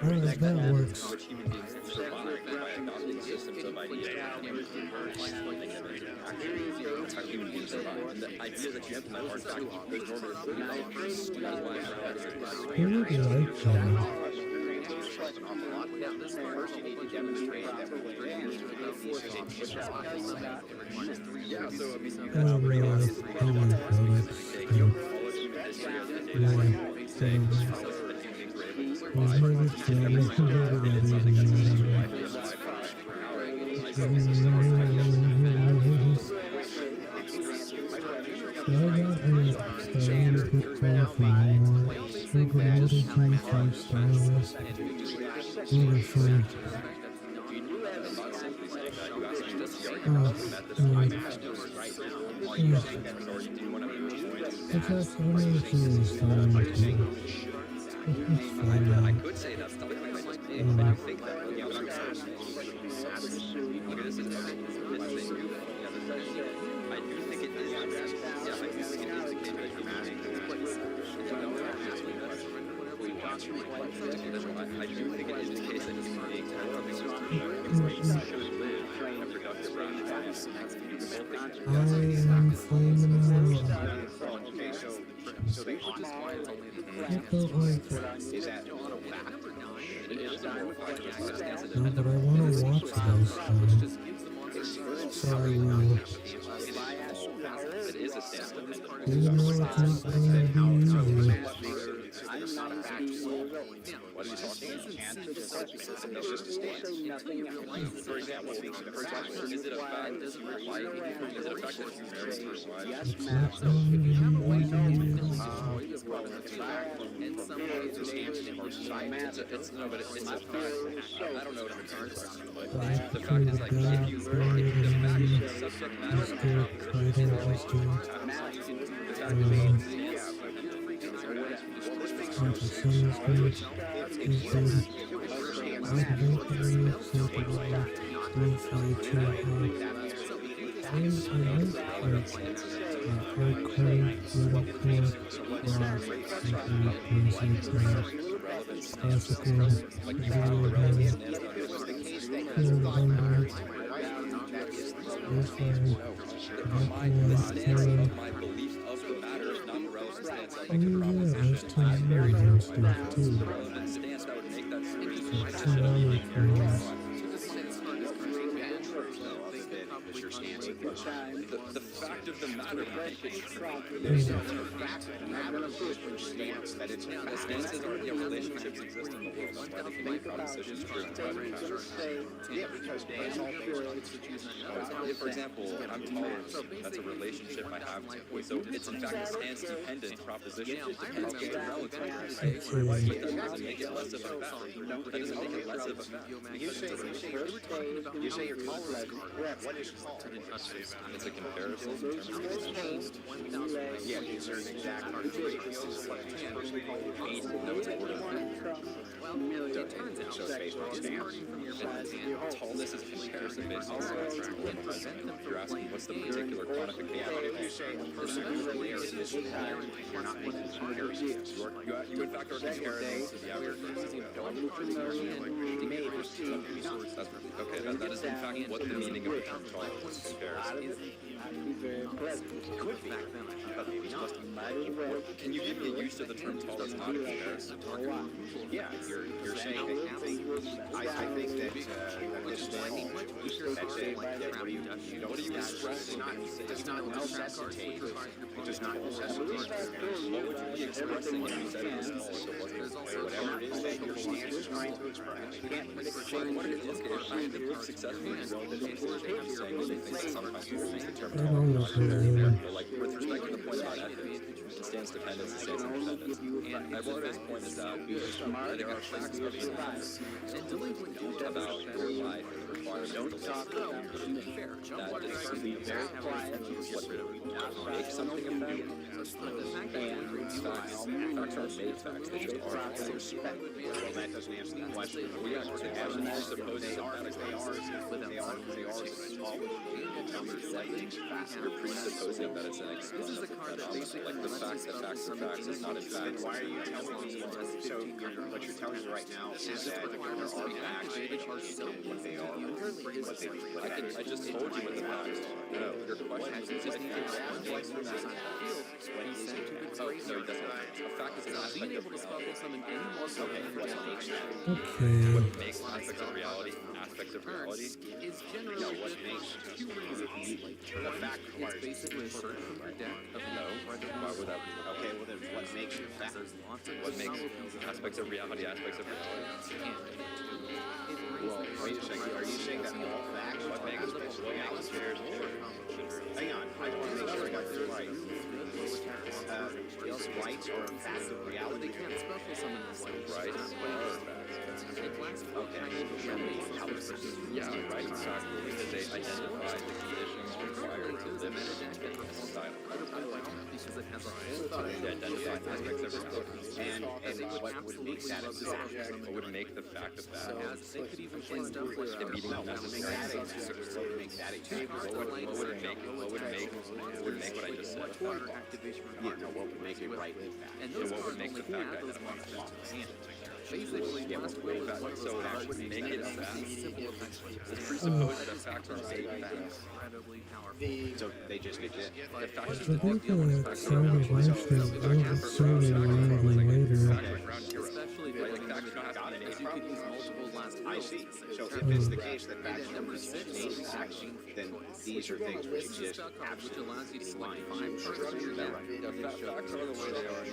Speaker 1: Alright, that works.
Speaker 13: Which human beings survive by adopting systems of ideas that how human beings survive. And the ideas that you implement are not those normative values. That's why
Speaker 1: Who would like that?
Speaker 13: yeah, so I mean,
Speaker 1: Oh my god, that's good.
Speaker 13: I could say that's not what I just did, but I think that would be look at this is I do think it is yeah, I do think it is the case that human beings I do think it is the case that human beings have productive rational
Speaker 1: I am flaming out.
Speaker 6: So the honest one
Speaker 1: I felt like
Speaker 6: is that
Speaker 1: no, but I want to watch those. So I will.
Speaker 13: it is a stance
Speaker 1: Even though it's not going to be easy.
Speaker 13: what are you talking about?
Speaker 6: it's just a stance.
Speaker 13: For example, is it a fact that you like? Is it a fact that you marry your wife?
Speaker 1: It's not going to be easy.
Speaker 13: It's no, but it's a fact. I don't know what I'm saying.
Speaker 1: Like,
Speaker 13: The fact is, like, if you the fact is the subject matter
Speaker 1: just do it, try to just do it.
Speaker 13: the fact remains
Speaker 1: Like, as soon as good is good. I don't believe something like will fight too hard. And I like hardcore, metalcore, rock, simply music, classical, video games, film bundle, lo-fi,
Speaker 13: of my beliefs of the matter is not the relevant stance that
Speaker 1: oh
Speaker 13: makes a
Speaker 1: yeah,
Speaker 13: problem.
Speaker 1: there's Tsunami and stuff too.
Speaker 13: The relevant stance that would make that
Speaker 1: Tsunami films.
Speaker 6: What's your stance?
Speaker 13: The fact of the matter, Mike, is stance is already a relationships exist in the world. That's why they can make propositions true and private facts. For example, I'm tolerant. That's a relationship I have. So it's in fact a stance dependent proposition. Proposition relative, right? But that doesn't make it less of a fact. That doesn't make it less of a fact.
Speaker 2: You say you're tolerant. What is tolerant?
Speaker 13: It's a comparison in terms of dimensions.
Speaker 2: Yeah, these are exact
Speaker 13: No, it's a word of tallness is a comparison based on size. You're asking what's the particular quantification. You in fact are comparing to the average. Okay, that is in fact what the meaning of the term tolerance is, comparison. Can you give me a use of the term tolerance, not a comparison?
Speaker 2: Yeah, you're saying that I think that this thing,
Speaker 13: What are you expressing?
Speaker 2: does not necessitate. It does not necessitate.
Speaker 13: What would you be expressing if you said it was
Speaker 2: Whatever it is that your stance is trying to express. You can't predict
Speaker 13: If successfully saying that sometimes we use the term tolerance. Like with respect to the point about ethics, it stands dependence, it stands independence. And my brother's point is that there are facts of life about your life and the requirements of the life. That is something very what makes something a fact. And facts aren't made facts, they just are facts.
Speaker 2: Well, that doesn't answer the question.
Speaker 13: We are presupposes
Speaker 2: They are,
Speaker 13: you're presupposing that it's an explicit like the fact that facts are facts is not in fact.
Speaker 2: Why are you telling me? So what you're telling me right now is that there are facts what they are.
Speaker 13: I just told you what the facts are. No, your question is just a fact is an aspect of reality.
Speaker 1: Okay.
Speaker 13: What makes aspects of reality aspects of reality?
Speaker 2: No, what makes the fact requires
Speaker 13: No. Why would that be?
Speaker 2: Okay, well then what makes it a fact?
Speaker 13: What makes aspects of reality aspects of reality?
Speaker 2: Well, wait a second. Are you saying that all facts what makes aspects of reality? Hang on, I just want to make sure I got this right. Rights are a fact of reality.
Speaker 13: Rights are facts.
Speaker 2: Okay.
Speaker 13: Yeah, rights are facts because they identify the conditions required to live in a society. They identify aspects of reality.
Speaker 2: And what would make that a fact?
Speaker 13: What would make the fact a fact? The meeting of necessary
Speaker 2: What would make that a fact?
Speaker 13: What would make what I just said a fact?
Speaker 2: Yeah, no, what would make it right in fact?
Speaker 13: And what would make the fact identifiable?
Speaker 11: Basically,
Speaker 13: yeah, what would make that? So that would make it a fact. Let's presuppose that facts are made facts.
Speaker 2: So they just exist.
Speaker 13: The fact
Speaker 1: I
Speaker 13: is
Speaker 1: think
Speaker 13: the deal with the fact
Speaker 1: some of the live stream will serve it randomly later.
Speaker 11: especially
Speaker 13: like facts don't have to be
Speaker 11: as you could use multiple last
Speaker 2: I see. So if it's the case that facts are made facts, then these are things which exist
Speaker 11: which allows you to select
Speaker 2: absolutely.
Speaker 11: 5 cards from your deck.
Speaker 13: Facts are the way they are.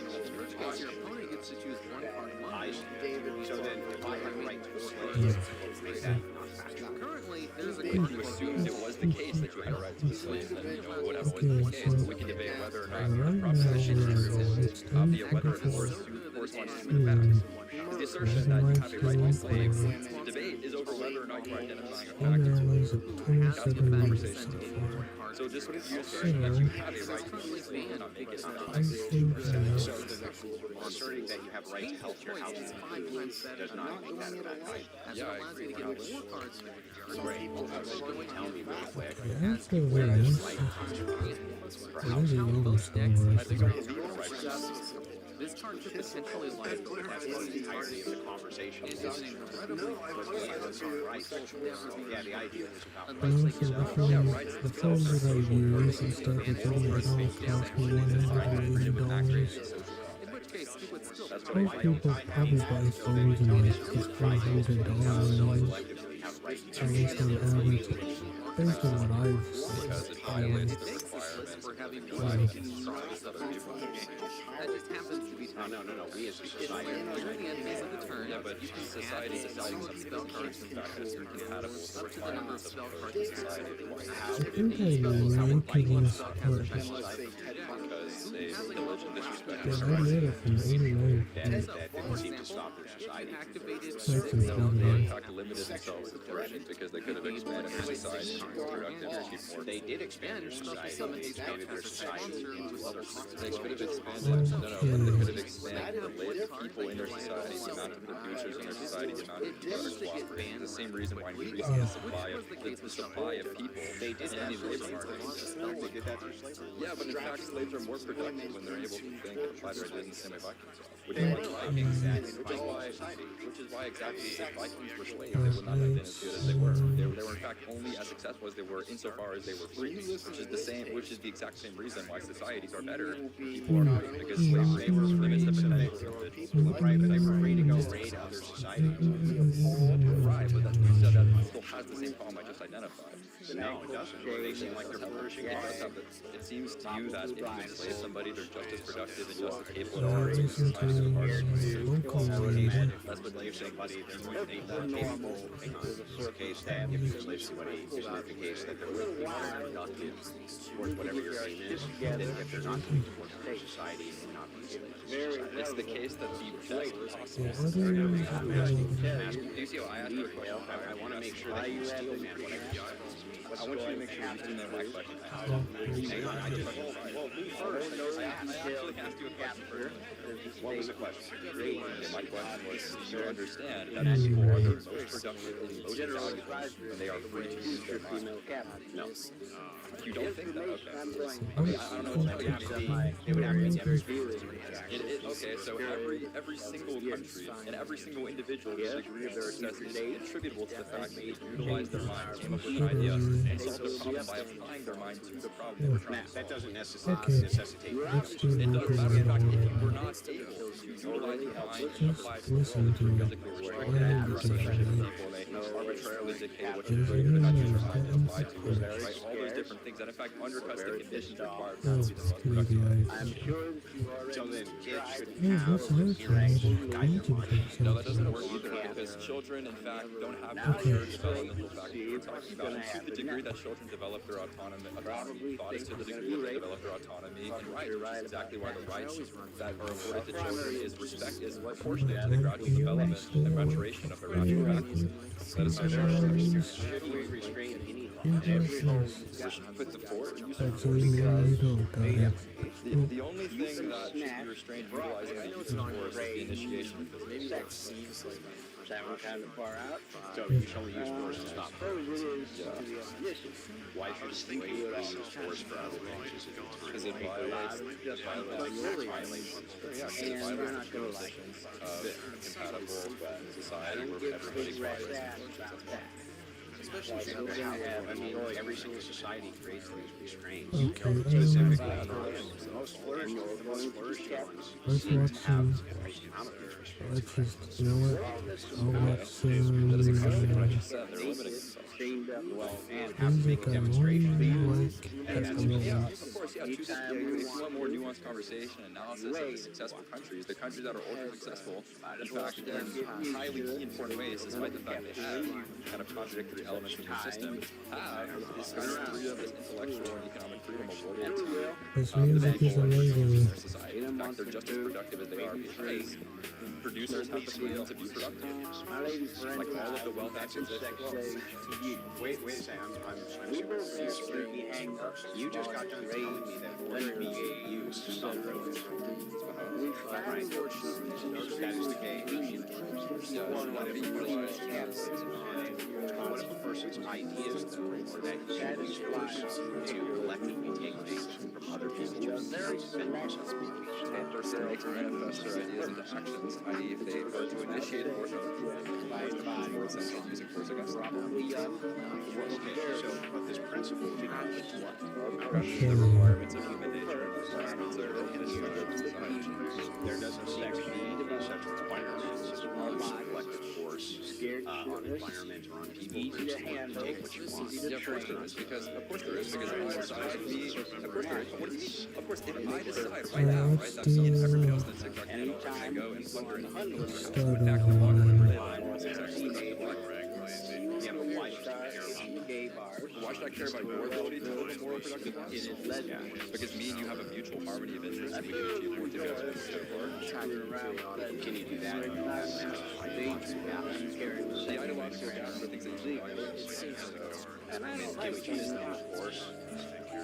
Speaker 11: Because your opponent gets to choose 1 card
Speaker 2: I
Speaker 11: live.
Speaker 2: see. So then if I have a right to slay, make that not fact.
Speaker 11: Currently, there's a
Speaker 13: If
Speaker 11: card
Speaker 13: you assumed it was the case that you had a right to the slave, then whatever was the case, we can debate whether or not your proposition is true, albeit whether it corresponds to the facts. The assertion that you have a right to slave debate is over whether or not you are identifying a fact.
Speaker 1: Other
Speaker 13: That's
Speaker 1: ones
Speaker 13: what
Speaker 1: of
Speaker 13: the
Speaker 1: 27 minutes
Speaker 13: conversation
Speaker 1: so
Speaker 13: is.
Speaker 1: far.
Speaker 13: So just the assertion that you have a right to slave does not make it a
Speaker 1: I
Speaker 13: fact.
Speaker 1: think
Speaker 2: So asserting that you have right to health care housing does not make that a fact.
Speaker 13: Yeah, I agree.
Speaker 2: Great. Can you tell me real quick?
Speaker 1: yeah, I'm still there. It is over still
Speaker 11: This card could potentially light
Speaker 2: That's the entirety of the conversation.
Speaker 11: is an incredibly
Speaker 2: Yeah, the idea was about
Speaker 1: And also the phones that I use and stuff, it's only cost me $180.
Speaker 11: in which case it would still
Speaker 1: Most people probably buy phones in like just $400 at least on average. based on what I've seen,
Speaker 13: because it
Speaker 1: anyway.
Speaker 13: violates the requirements for having
Speaker 1: Yeah.
Speaker 13: one strongest other people.
Speaker 4: That just happens to be
Speaker 11: Oh, no. We as a
Speaker 4: It's
Speaker 11: society.
Speaker 4: you're the enemies of the turn.
Speaker 13: Yeah, but
Speaker 4: You can
Speaker 13: society
Speaker 4: add
Speaker 13: deciding
Speaker 4: some
Speaker 13: something
Speaker 4: spell
Speaker 13: that
Speaker 4: cards
Speaker 13: can't
Speaker 4: from
Speaker 13: in fact
Speaker 4: your
Speaker 13: is
Speaker 4: pool
Speaker 13: incompatible with the
Speaker 4: up to the number of
Speaker 13: requirements of
Speaker 4: spell
Speaker 13: the
Speaker 4: cards
Speaker 13: current
Speaker 4: that
Speaker 13: society.
Speaker 1: I think I made this part.
Speaker 13: Because they pillage and disrespect
Speaker 1: Yeah, I
Speaker 13: society.
Speaker 1: made it from '89.
Speaker 11: That didn't seem to stop their society.
Speaker 4: activated
Speaker 1: That's
Speaker 13: No, they in
Speaker 1: incredible.
Speaker 13: fact limited themselves to portions because they could have expanded their society to be more productive and keep more.
Speaker 11: They did expand their society. They expanded their society into other
Speaker 13: They could have expanded.
Speaker 1: Okay.
Speaker 13: But they could have expanded the list of people in their society, the amount of producers in their society, the amount of people that are cooperating. The same reason why increasing the supply of people.
Speaker 11: They did that
Speaker 13: in
Speaker 11: for
Speaker 13: labor
Speaker 11: slavery.
Speaker 13: markets.
Speaker 6: They did that through slavery.
Speaker 13: Yeah, but in fact, slaves are more productive when they're able to think and apply their ideas in the same way Vikings are. Which is why exactly if Vikings were slaves, they would not have been as good as they were. They were in fact only as successful as they were insofar as they were free, which is the exact same reason why societies are better when people are free, because slavery limits the potential of individuals.
Speaker 11: Right, but they were free to go raid other societies.
Speaker 13: Right, but that still has the same problem I just identified.
Speaker 11: No, it doesn't. They seem like they're flourishing.
Speaker 13: It seems to you that if you enslave somebody, they're just as productive and just as capable
Speaker 1: So I
Speaker 13: of
Speaker 1: listen to local radio.
Speaker 11: That's what they're saying, buddy. They more capable in the case that if you enslave somebody, it's not the case that they're really more productive towards whatever your aim is, than if they're not doing towards their society and not being slaves.
Speaker 13: It's the case that the best possible.
Speaker 1: Yeah, what do you mean?
Speaker 13: Do you see how I asked you a question?
Speaker 11: I want to make sure that you still man what
Speaker 13: I want you to make sure you still know my question.
Speaker 11: hang on, I just
Speaker 13: I actually asked you a question first.
Speaker 11: what was the question?
Speaker 13: Okay, my question was, do you understand that people are the most productive and most valuable when they are free to use their mind?
Speaker 11: No.
Speaker 13: You don't think that? Okay. I don't know
Speaker 11: It would have to be very
Speaker 13: Okay, so every single country and every single individual to a degree of their success is attributable to the fact that they utilized their mind, came up with an idea, and solved the problem by applying their mind to the problem they were trying to solve.
Speaker 11: That doesn't
Speaker 1: Okay.
Speaker 11: necessitate
Speaker 1: Let's do
Speaker 13: It
Speaker 1: local
Speaker 13: doesn't matter. In fact, if
Speaker 1: radio.
Speaker 13: you were not able to utilize your mind and apply it to the
Speaker 1: Listen
Speaker 13: world,
Speaker 1: to
Speaker 13: you
Speaker 1: it.
Speaker 13: physically were
Speaker 1: Why
Speaker 13: restricted
Speaker 1: did
Speaker 13: to
Speaker 1: you
Speaker 13: certain
Speaker 1: say
Speaker 13: people.
Speaker 1: that?
Speaker 13: They arbitrarily dictated what
Speaker 1: There's
Speaker 13: your
Speaker 1: a
Speaker 13: country
Speaker 1: new
Speaker 13: had to apply to it,
Speaker 1: name.
Speaker 13: right? All those different things that in fact undercuts the conditions required for
Speaker 1: Oh,
Speaker 13: them to be the most productive.
Speaker 11: So then kids should
Speaker 1: Yeah, that's another thing. I didn't mention
Speaker 13: No, that doesn't work either, because children, in fact, don't have the pure developmental factors we're talking about. And to the degree that children develop their autonomy, thought is to the degree that they develop their autonomy and rights, which is exactly why the rights that are afforded to children is proportionate to the gradual development and maturation of their rational faculties. That is
Speaker 11: should we restrain
Speaker 13: put the force.
Speaker 1: Actually, no, you don't. Go ahead.
Speaker 13: The only thing that should be restrained utilizing the use of force is the initiation of physical
Speaker 4: Maybe that
Speaker 13: force.
Speaker 4: seems like
Speaker 2: Sound kind of far out.
Speaker 11: So you should only use force to stop
Speaker 2: Suppose it is to the opposition.
Speaker 11: Why should you think you use force for other things?
Speaker 13: Because it violates
Speaker 2: Just
Speaker 13: Yeah,
Speaker 2: and
Speaker 13: it
Speaker 2: we're
Speaker 13: violates
Speaker 2: not
Speaker 13: the
Speaker 2: going to like
Speaker 13: conditions of compatible society where everybody cooperates.
Speaker 2: about that.
Speaker 11: Especially if you have, I mean, every single society creates these restraints.
Speaker 1: Okay,
Speaker 11: Specifically, the most flourishing ones
Speaker 1: let's watch some. Let's just, you know what? I'll watch some
Speaker 13: That is exactly what I just said. They're limiting themselves.
Speaker 2: Chained up and
Speaker 1: music I only like at the moment.
Speaker 13: Yeah, of course, yeah. If you want more nuanced conversation and analysis of the successful countries, the countries that are ultra successful, in fact, in highly key important ways, despite the fact they have kind of contradictory elements in their system, have this kind of freedom, this intellectual and economic freedom awarded to
Speaker 1: This music is amazing.
Speaker 13: their society. In fact, they're just as productive as they are because producers have the freedom to be productive. Like all of the wealth acquisition.
Speaker 11: Wait a second, I'm confused. You just got done telling me that force can be used to stop growth. Right. That is the case. What if you utilize what if a person's ideas, though, or that he chooses to collectively take things from other people?
Speaker 13: That person makes manifest their ideas into actions, i.e. if they are to initiate force or essentially using force against them.
Speaker 11: Okay, so but this principle
Speaker 13: The requirements of human nature and the requirements of society.
Speaker 11: there doesn't seem to be such requirements as collective force
Speaker 2: environment or on people easy to handle, take what you want.
Speaker 13: Yeah, of course there is, because if I decide to be, of course there is. Of course, if I decide right now, right, that me and everybody else in the TikTok channel are gonna go and plunder and attack the water for it,
Speaker 2: Yeah, but why should I care about gay bars?
Speaker 13: why should I care about your ability to live a more productive life? Because me and you have a mutual harmony of interest and we can achieve more together.
Speaker 2: Can you do that?
Speaker 13: The ideological gaps are things that you
Speaker 2: Can we choose them, of course?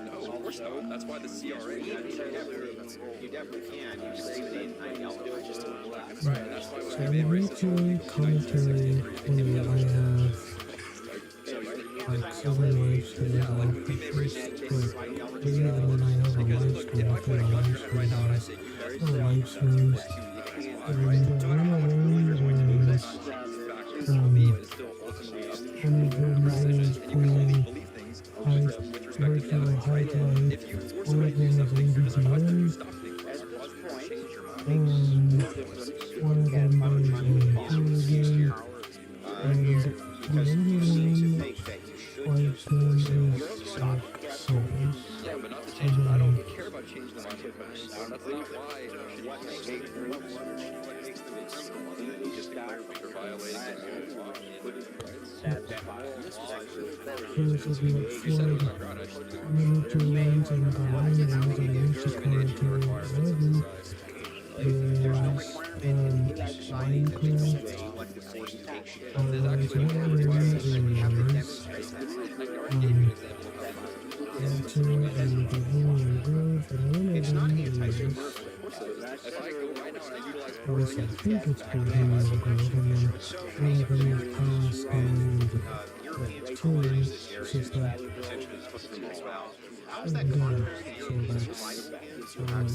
Speaker 13: No, of course not. That's why the CRA.
Speaker 2: You definitely can. You just leave it ideology.
Speaker 13: Right, that's why
Speaker 1: So meachew commentary when I have like 7 live streams off the first, but even when I have a live stream, I put a live stream guys, or live streams, and one of them is, one of them is playing virtual highlight, one of them is ABGN, one of them is a hooligan, and the other one live stream is Dark Souls.
Speaker 13: Yeah, but not to change. I don't care about changing the mindset. That's not why. You're violating
Speaker 1: Here's a look for miniature ones and the line ones and the music commentary 11 is Minecraft. There's another one is Enter and the Healing Grove, and one of them is I think it's called Healing Grove, and then one of them is Power Stone and two it's just that so that's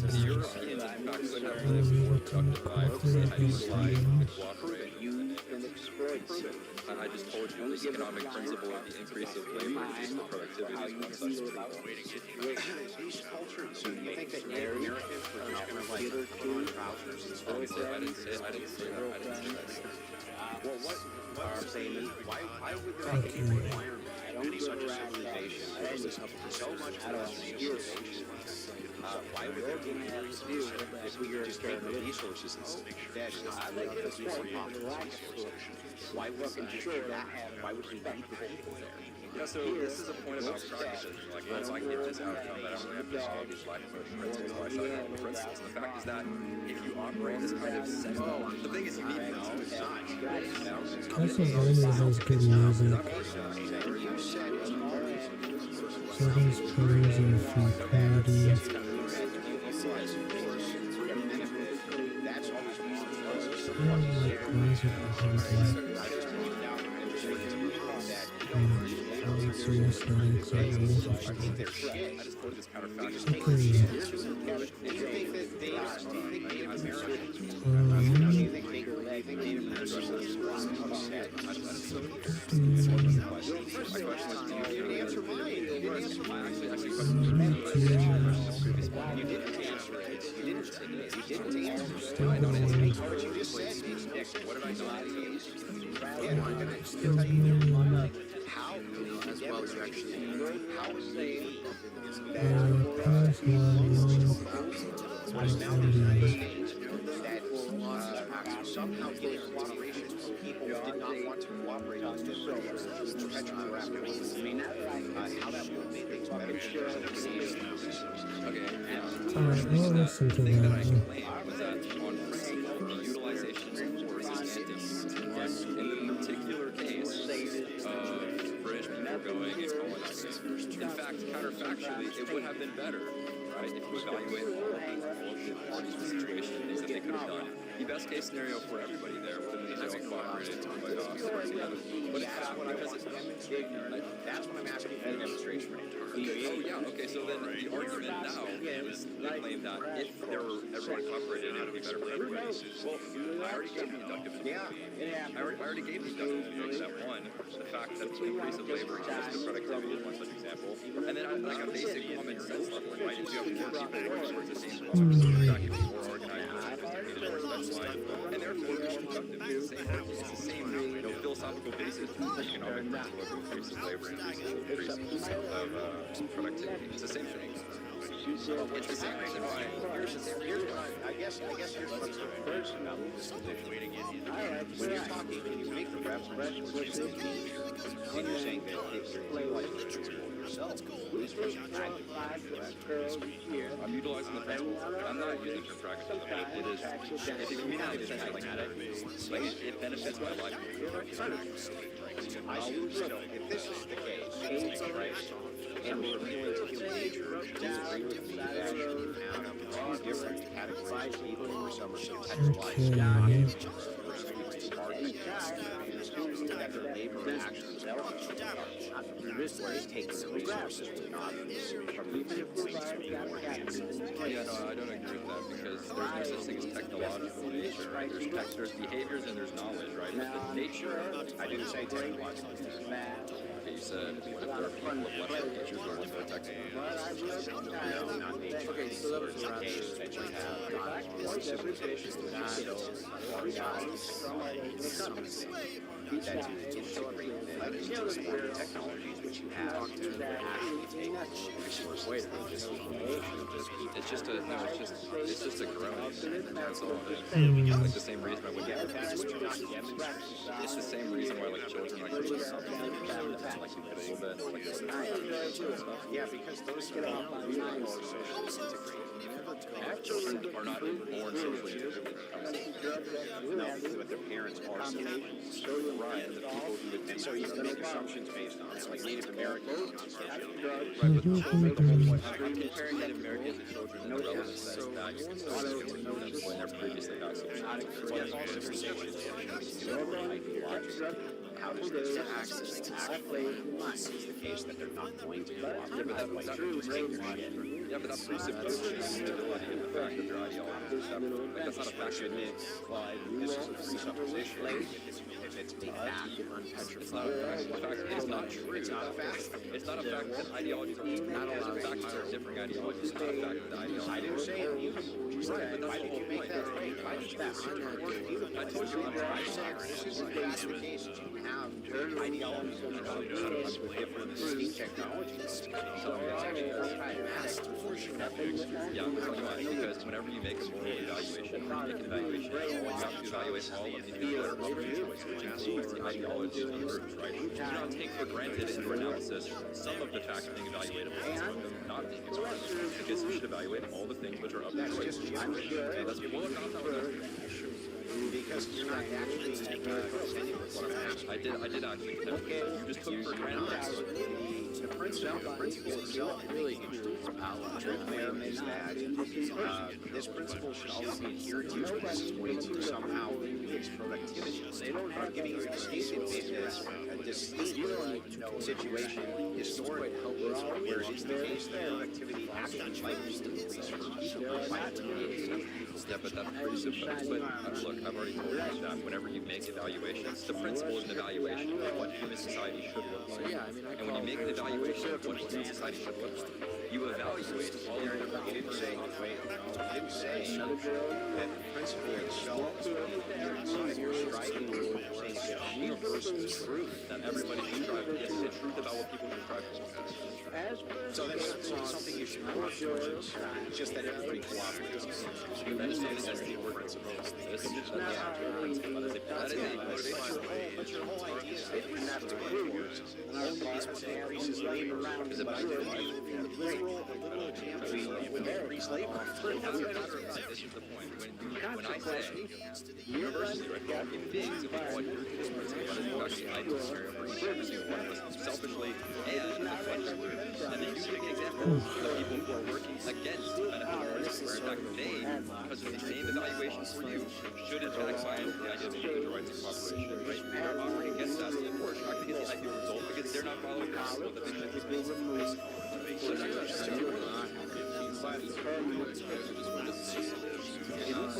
Speaker 13: I just told you the economic principle of the increase of labor increase the productivity is one such
Speaker 2: So you think that Native Americans were just going to like put on trousers and stuff?
Speaker 13: I didn't say that.
Speaker 2: Well, what I'm saying is, why would there be any requirement any such a civilization so much obscuration? Why would there be any issue if we just take the resources and that is why wouldn't you that happen? Why would you beat the people there?
Speaker 13: Yeah, so this is a point about pragmatism. Like, once I get this outcome, that I'm going to have to solve these life principles. And the fact is that if you operate this kind of system, the thing is you need
Speaker 1: Castlevania has good music. So there's pros and futility. I don't like pros of the hard life. Serious aesthetics or the music.
Speaker 2: Somehow those corporations or people did not want to cooperate on this perpetual rapid. I mean, how that would make things better.
Speaker 1: Alright, I'll listen to that.
Speaker 13: In the particular case of British people going against colonizers, in fact, counterfactually, it would have been better, right, if you evaluate all of the parties in the situation, things that they could have done. The best case scenario for everybody there would have been that they all cooperated to fight off together. But in fact, because
Speaker 2: that's what I'm asking for the demonstration.
Speaker 13: Oh yeah, okay, so then the argument now is the claim that if everybody cooperated, it would be better for everybody. Well, I already gave you deductive immunity. I already gave you deductive immunity that one, the fact that the increase of labor increases the productivity is one such example. And then on like a basic common sense level, right, if you have more people working towards the same goal, that can be more organized, and therefore more productive. It's the same, philosophical Well, basic economic principle of increase of labor increase of productivity. It's the same thing. It's the same reason why. Here's why. I guess here's what's first about this condition. When you're talking, when you make the reference to the teacher, and you're saying that you're utilizing the principle yourself, I'm utilizing the principle. I'm not using it for pragmatism. It is. If you communicate it like it benefits my life. If this is the case, right? And we're dealing with human nature, do you agree with me that two different categories of people or some are sometimes life that their labor actions are where it's taking the resources from the Yeah, no, I don't agree with that because there's no such thing as technological nature, right? There's behaviors and there's knowledge, right? But the nature, I didn't say technological nature. You said what if there are people of lesser nature who are more technical? No, not nature. Okay, so that was the case that you have more civilizations than that, more that technologies which you have actually take resources away from just it's just a growing thing. That's all it is. Like the same reason why when you it's the same reason why like children like to something like a little bit like this. Yeah, because those children are not born socially integrated. No, but their parents are socially right. The people who would, and so you can make assumptions based on it, like Native Americans. Right, but the children, I'm comparing Native Americans and children in the relevant sense that you can still when they're previously vaccinated. How does this access to is the case that they're not going to go off. Yeah, but that presupposes stability in the fact that their ideology is separate. Like, that's not a fact to admit. This is a presupposition. If it's a fact, it's not a fact. In fact, it's not true. It's not a fact. It's not a fact that ideologies are not a fact that there are differing ideologies. It's not a fact that the ideology. I didn't say it. Right, but why did you make that point? Why did you make that I told you I'm that's the case. You have ideologies and different distinct technologies. So it's actually pragmatic. Yeah, I'm telling you why. Because whenever you make a moral evaluation, you have to evaluate all of the ideologies and groups, right? You do not take for granted in your analysis some of the facts being evaluatable and some of them not being evaluatable. Because you should evaluate all the things which are up to choice. Okay, let's pull it out that because you're not actually I did actually. Okay. You just took for granted. The principle itself really includes power. The truth there is that this principle should always be adhered to because it's going to somehow increase productivity. I'm giving you a distinct situation historically where it is the case that productivity actually likely to increase for people by eliminating. Yeah, but that presupposes. But look, I've already told you that whenever you make evaluations, the principle is an evaluation of what human society should look like. And when you make an evaluation of what human society should look like, you evaluate all of the different didn't say that the principle itself is you're striving for saying it's universal truth that everybody should strive for. Yes, it's a truth about what people should strive for. So that's something you should work towards. It's just that everybody cooperates. That is something that's the principle. That is a motivation. But your whole idea is that we have to increase labor is about your life. A little example. We increase labor. This is the point. When I say university, right, all human beings, if we all adhere to this principle, but it's actually I deserve for each and every single one of us, selfishly and financially. And then you take an example of the people who are working against benefit artists, where in fact they, because of the same evaluation for you, should in fact buy into the idea of individual rights and cooperation, right? They're offering against that, of course, you're not going to get the ideal result because they're not following the principle that they should be based on.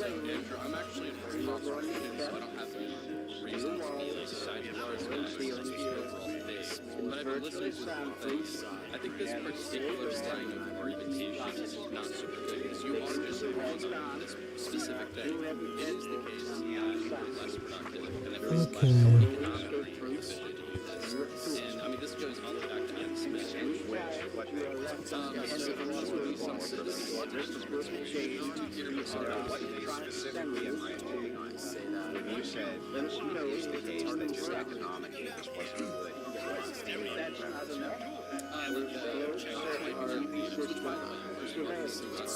Speaker 4: Andrew, I'm actually in first class Armenian, so I don't have any reason to feel like society at large that overall today. But I've been listening to some things. I think this particular line of argumentation is not super good because you are just focused on this specific thing. It is the case that you are less productive and that there's less economic
Speaker 13: Specifically, in my opinion, when you said it's the case that just economically this wasn't good.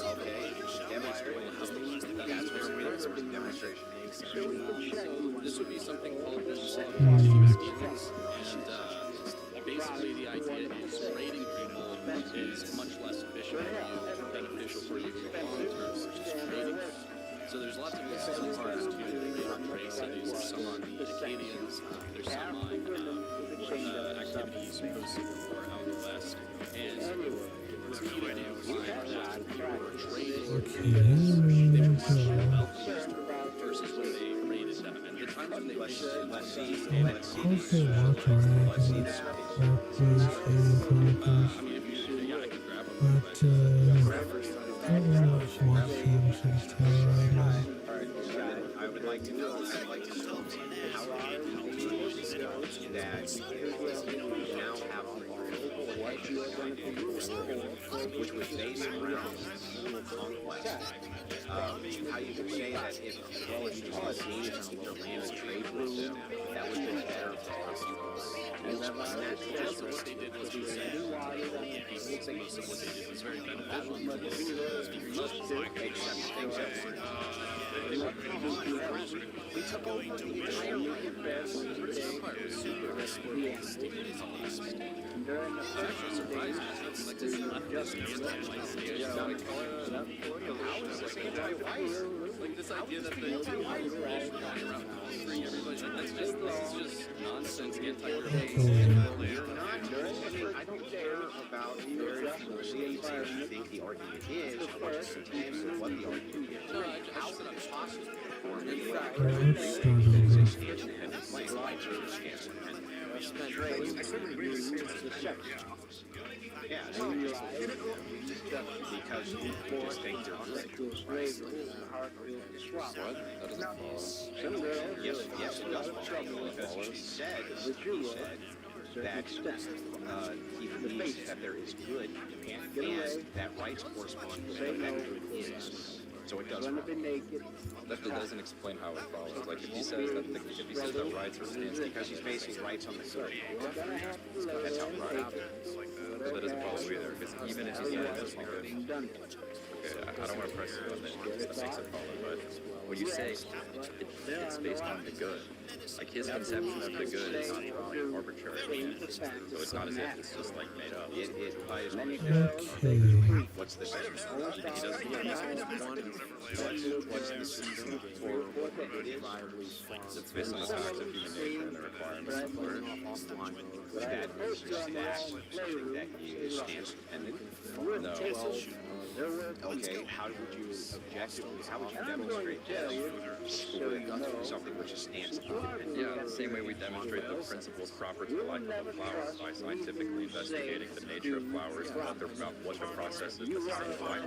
Speaker 13: Okay, demonstrate. That's where we demonstration.
Speaker 4: This would be something called the law of
Speaker 1: Hmm.
Speaker 4: experience, and basically the idea is rating people is much less efficient for you, beneficial for you long term versus rating. So there's lots of interesting parts to race studies. There's some on the Acadians, there's some on activities post-war out in the West, and the key to find that people were trading they were much wealthier versus when they rated them. And the times when they rated them,
Speaker 1: Also watch Rags, Blackface, and Chronicles.
Speaker 4: I mean, if you yeah, I could grab them.
Speaker 1: But I don't really much watch TV shows right now.
Speaker 13: I would like to know, how that you now have a which was based around conquest. How you could say that if Polish policies and the land and trade with them, that would be better for us.
Speaker 4: What they did was we said, most of what they did was very beneficial to us.
Speaker 13: We took over the trade.
Speaker 4: Actually surprised me. Like this leftist like this idea that the anti-white should go around freeing everybody. This is just nonsense, anti-European.
Speaker 13: I don't care about their associates. I think the argument is what the argument is. How is it possible for me to yeah, because you just think they're good. Right? What? That doesn't follow. Yes, it does follow. Because he said that he believes that there is good and that rights correspond to what that good is. So it does follow.
Speaker 14: That doesn't explain how it follows. Like if he says that rights are stance
Speaker 13: because he's basing rights on the good. That's how it happens.
Speaker 14: But that doesn't follow either. Because even if he said it's the good, okay, I don't want to press you on this. That makes it follow. But when you say it's based on the good, like his conception of the good is not arbitrary. So it's not as if it's just like made up.
Speaker 13: It applies to what's the system? He doesn't what's the system for what it is?
Speaker 14: It's based on the facts of human nature and the requirements of learn.
Speaker 13: That you stance dependent?
Speaker 14: No.
Speaker 13: Okay, how would you demonstrate this? Something which is stance dependent?
Speaker 14: Yeah, the same way we demonstrate the principles proper to the life of a flower by scientifically investigating the nature of flowers and what the process is that sustains life.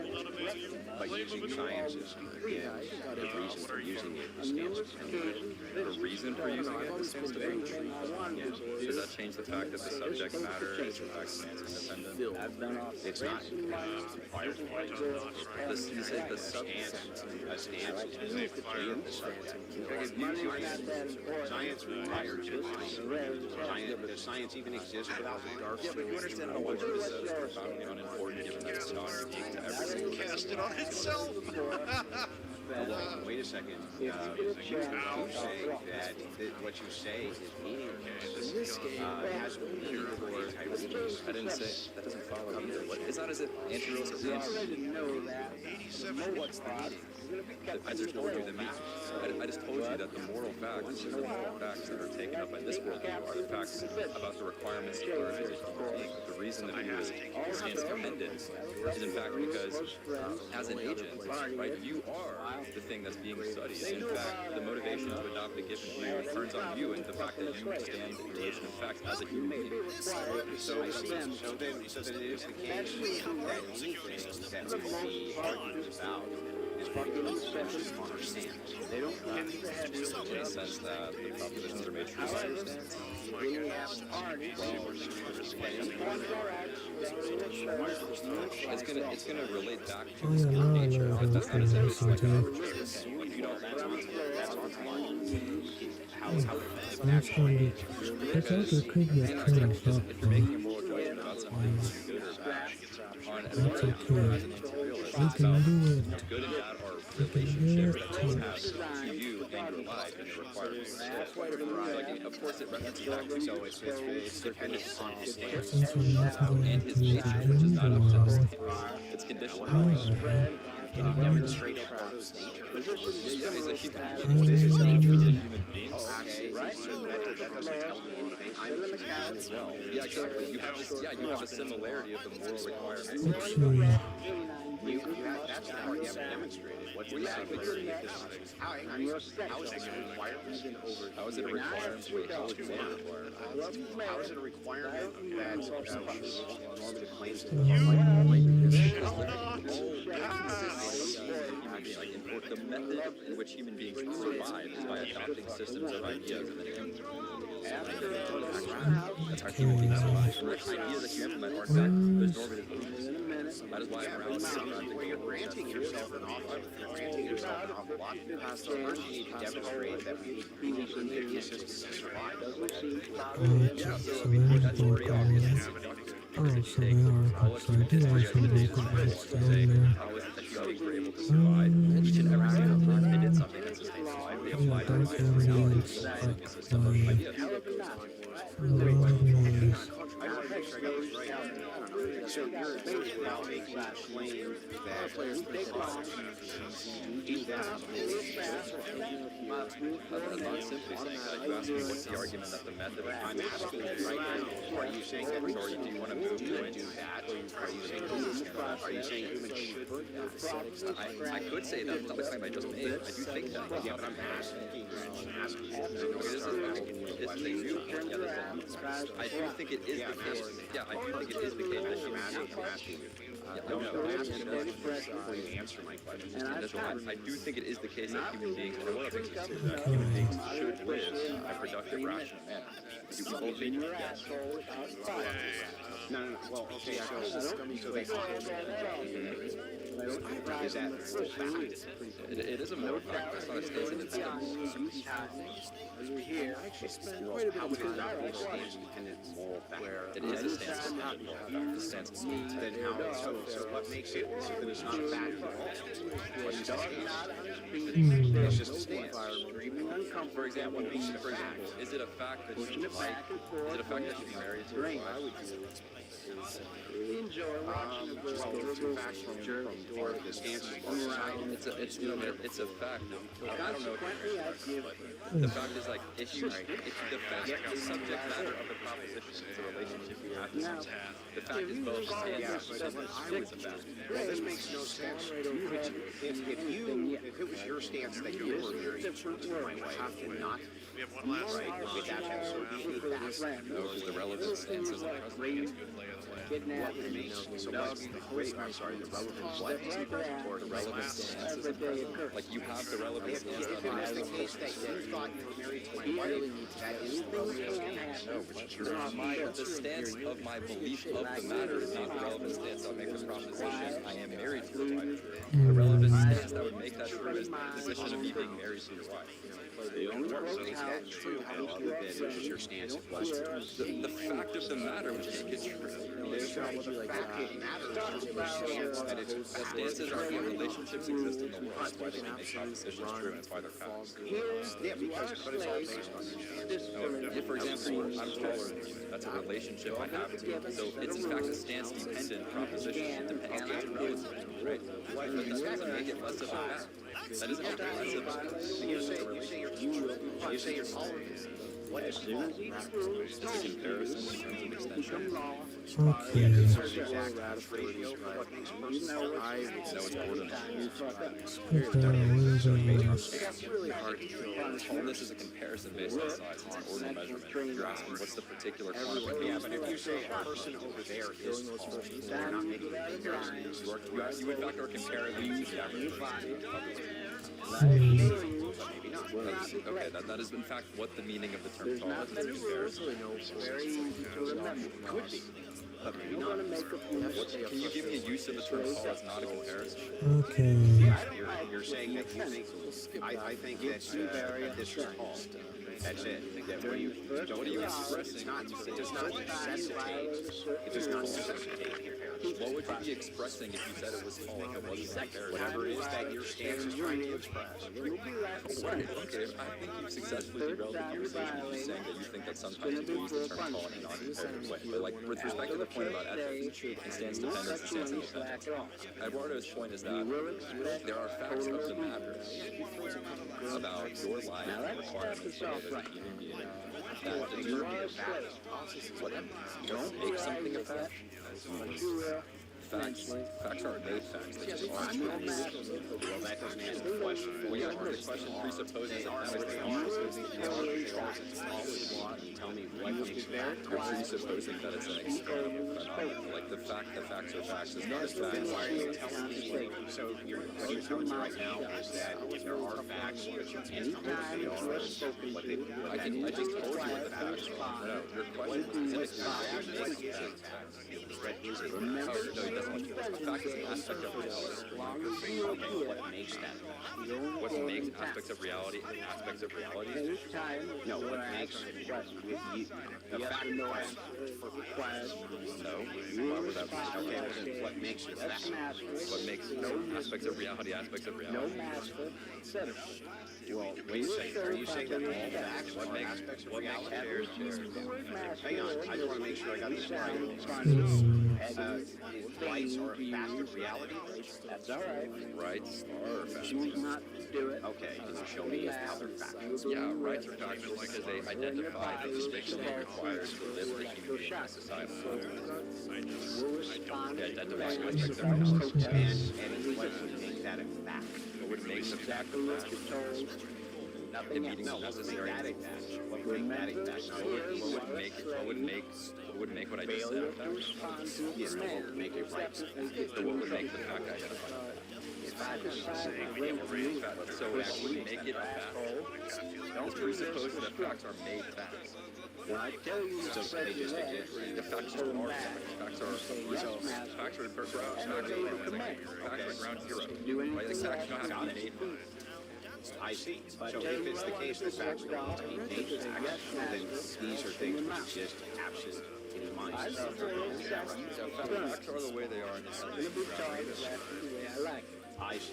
Speaker 13: But using science is the reason for using it is stance dependent.
Speaker 14: The reason for using it is stance dependent. Does that change the fact that the subject matter is in fact stance independent?
Speaker 13: It's not.
Speaker 14: You say the substance.
Speaker 13: A stance is a play of the subject. Science requires it. Does science even exist without the dark?
Speaker 14: Yeah, but you understand how much of this is profoundly unimportant given that it's not unique to every single
Speaker 3: Cast it on itself.
Speaker 13: Wait a second. You say that what you say is meaningless. Has meaning for
Speaker 14: I didn't say that doesn't follow either. It's not as if Andrew Rosa I just told you the I just told you that the moral facts, the moral facts that are taken up by this worldview are the facts about the requirements of learning as a human being. The reason that you stance dependent is in fact because as an agent, right, you are the thing that's being studied. In fact, the motivation to adopt a given view turns on you and the fact that you stand in relation to facts as a human being.
Speaker 13: So then it is the case that anything that we see arguments about is because they don't
Speaker 14: in the sense that the propositions are made true by your stance. It's gonna relate back to
Speaker 1: Oh
Speaker 14: its
Speaker 1: yeah,
Speaker 14: own
Speaker 1: now I
Speaker 14: nature,
Speaker 1: know
Speaker 14: but
Speaker 1: who
Speaker 14: that's not
Speaker 1: I'm
Speaker 14: necessarily
Speaker 1: listening
Speaker 14: like
Speaker 1: to.
Speaker 14: if you don't
Speaker 1: That's kind of, it's actually could get kind of
Speaker 14: if you're
Speaker 1: thoughtful.
Speaker 14: making a moral judgment about something being good or bad on as
Speaker 1: That's okay.
Speaker 14: an anti-realist,
Speaker 1: We
Speaker 14: it's
Speaker 1: can
Speaker 14: about
Speaker 1: do it.
Speaker 14: good and bad are
Speaker 1: We can do
Speaker 14: relationships
Speaker 1: it
Speaker 14: that
Speaker 1: too.
Speaker 14: you have to you and your life and your requirements. Like, of course, it references back to so it's dependent upon his stance
Speaker 1: Since I'm not going
Speaker 14: and
Speaker 1: to
Speaker 14: his
Speaker 1: the
Speaker 14: nature, which is not up to
Speaker 1: window,
Speaker 14: his stance. It's conditioned on his
Speaker 1: alright.
Speaker 11: Can you demonstrate Octo's nature?
Speaker 14: yeah, he's a human.
Speaker 11: Is his nature
Speaker 14: He's a
Speaker 11: to
Speaker 14: human being.
Speaker 11: right? So that doesn't tell me anything. I'm a human as well.
Speaker 14: Yeah, exactly. You have this. Yeah, you have a similarity of the moral requirements.
Speaker 1: Let's see.
Speaker 11: That's how you haven't demonstrated. What's the similarity? How is it a requirement?
Speaker 14: How is it a requirement? Wait, how is it a requirement?
Speaker 11: How is it a requirement that normative claims
Speaker 14: The method in which human beings survive is by adopting systems of ideas and then implementing them. That's how human beings survive. The ideas that you implement are in fact those normative beliefs. That is why morality is something
Speaker 11: you're granting yourself an awful lot. You're granting yourself an awful lot. First, you need to demonstrate that we need to make these systems to survive.
Speaker 1: So there's book already. Oh, so they are. So I do have some vocal bits down there.
Speaker 14: How is it that human beings were able to survive each and every single time they did something that sustained life? They
Speaker 1: Yeah,
Speaker 14: applied
Speaker 1: dark
Speaker 14: their morality
Speaker 1: evidence
Speaker 14: to
Speaker 1: up
Speaker 14: a system of
Speaker 1: by
Speaker 14: ideas.
Speaker 1: a lot of noise.
Speaker 11: So you're now making a claim that players
Speaker 14: That's not simply saying that. You asked me what's the argument that the method of
Speaker 11: I'm asking you right now, are you saying that
Speaker 14: or do you want to move to it?
Speaker 11: do that? Are you saying humans should do that?
Speaker 14: I could say that. It's not the claim I just made. I do think that.
Speaker 11: Yeah, but I'm asking
Speaker 14: I do think it is the case. Yeah, I do think it is the case that human beings.
Speaker 11: Before you answer my question.
Speaker 14: I do think it is the case that human beings, and one of the things is that human beings should live a productive, rational manner. Do we both think yes?
Speaker 11: No. Well, okay, so they is that a fact?
Speaker 14: It is a moral fact. It's not a stance in itself.
Speaker 11: I actually spent quite a bit of time understanding independent moral fact.
Speaker 14: It is a stance in the stance of speech.
Speaker 11: Then how? So what makes it so that it's not a fact? It's just a stance.
Speaker 14: For example, is it a fact that you like? Is it a fact that you be married to your wife? It's a fact. I don't know. The fact is like the fact, the subject matter of the proposition is a relationship you have to have. The fact is both stance and it's a fact.
Speaker 11: Well, this makes no sense. If it was your stance that you were married to my wife, have to not. Right, would that also be a fact?
Speaker 14: No, because the relevant stance is the present.
Speaker 11: What would make so what's the wait, I'm sorry, the relevant what?
Speaker 14: Or the relevant stance is the present. Like you have the relevant stance.
Speaker 11: If it was the case that you thought you were married to my wife, that is the relevant stance.
Speaker 14: No, which is true. The stance of my belief of the matter is not the relevant stance that would make the proposition I am married to your wife true. The relevant stance that would make that true is the position of me being married to your wife.
Speaker 11: Is that true? How do you prove that it was your stance? It was true.
Speaker 14: The fact of the matter would make it true.
Speaker 11: The fact it matters is your stance that it's a fact.
Speaker 14: Stances are what relationships exist in the world. That's why they can make propositions true, and it's why they're facts.
Speaker 11: Yeah, because but it's all based on your stance.
Speaker 14: If, for example, I'm taller than you, that's a relationship I have with you. So it's in fact a stance-dependent proposition. It depends on your relative, right? But that doesn't make it less of a fact. That doesn't make it less of a fact.
Speaker 11: You say you're taller. What is comparison in terms of extension?
Speaker 1: Okay. Split that wheels and wheels.
Speaker 14: All this is a comparison based on size. It's an order measurement. You're asking what's the particular quantity.
Speaker 11: Yeah, but if you say a person over there is tall, they're not making a comparison.
Speaker 14: You in fact are comparing them to the average person. Okay, that is in fact what the meaning of the term tall is.
Speaker 2: Nothing really very easy to remember.
Speaker 4: Could be. But maybe
Speaker 2: You're
Speaker 4: not.
Speaker 2: going to make a few mistakes.
Speaker 14: Can you give me a use of the term tall as not a comparison?
Speaker 1: Okay.
Speaker 11: You're saying that you think, I think that this is tall. That's it. That what are you expressing? It does not necessitate. It does not necessitate comparison.
Speaker 14: What would you be expressing if you said it was tall and it wasn't a comparison?
Speaker 11: Whatever it is that your stance is trying to express.
Speaker 14: Right, okay. I think you've successfully derailed the conversation just saying that you think that sometimes you use the term tall in a non-comparative way. But like with respect to the point about ethics and stance dependence and stance independence, Eduardo's point is that there are facts of the matter about your life and requirements as a human being that determine a fact. Don't make something a fact. Facts aren't made facts. They just are.
Speaker 11: Well, that doesn't answer the question.
Speaker 14: Well, yeah, the question presupposes that facts
Speaker 11: Tell me what makes that
Speaker 14: you're presupposing that it's an external phenomenon. Like the facts are facts is not a fact.
Speaker 11: Why are you telling me? So what you're telling me right now is that there are facts, anytime they are what they
Speaker 14: I just told you what the facts are. No, your question is a fact is an aspect of reality.
Speaker 11: what makes that.
Speaker 14: What makes aspects of reality aspects of reality?
Speaker 11: No, what makes the fact
Speaker 14: No. Why would that be?
Speaker 11: Okay, well then what makes it fact?
Speaker 14: What makes aspects of reality aspects of reality?
Speaker 11: Well, wait a second. Are you saying that all facts are aspects of reality? Hang on. I just want to make sure I got this right. Rights are a fact of reality?
Speaker 2: That's all right.
Speaker 14: Rights are a fact.
Speaker 2: Choose not to do it.
Speaker 11: Okay, can you show me how they're facts?
Speaker 14: Yeah, rights are factual because they identify the distinction required to live the human being in a society. They identify aspects of reality.
Speaker 11: And what would make that a fact?
Speaker 14: What would make the fact a fact?
Speaker 11: Nothing necessary. What would make that a fact?
Speaker 14: What would make what I just said a fact?
Speaker 11: Yes, what would make it right?
Speaker 14: So what would make the fact identified? So what would make it a fact? Don't presuppose that facts are made facts.
Speaker 2: When I tell you
Speaker 11: So they just exist.
Speaker 14: The facts are facts are ground zero. Right? Like facts don't have to be made.
Speaker 11: I see. So if it's the case that facts don't need to be made facts, then these are things which exist absent in mind.
Speaker 14: Facts are the way they are in this
Speaker 2: I like it.
Speaker 11: I see.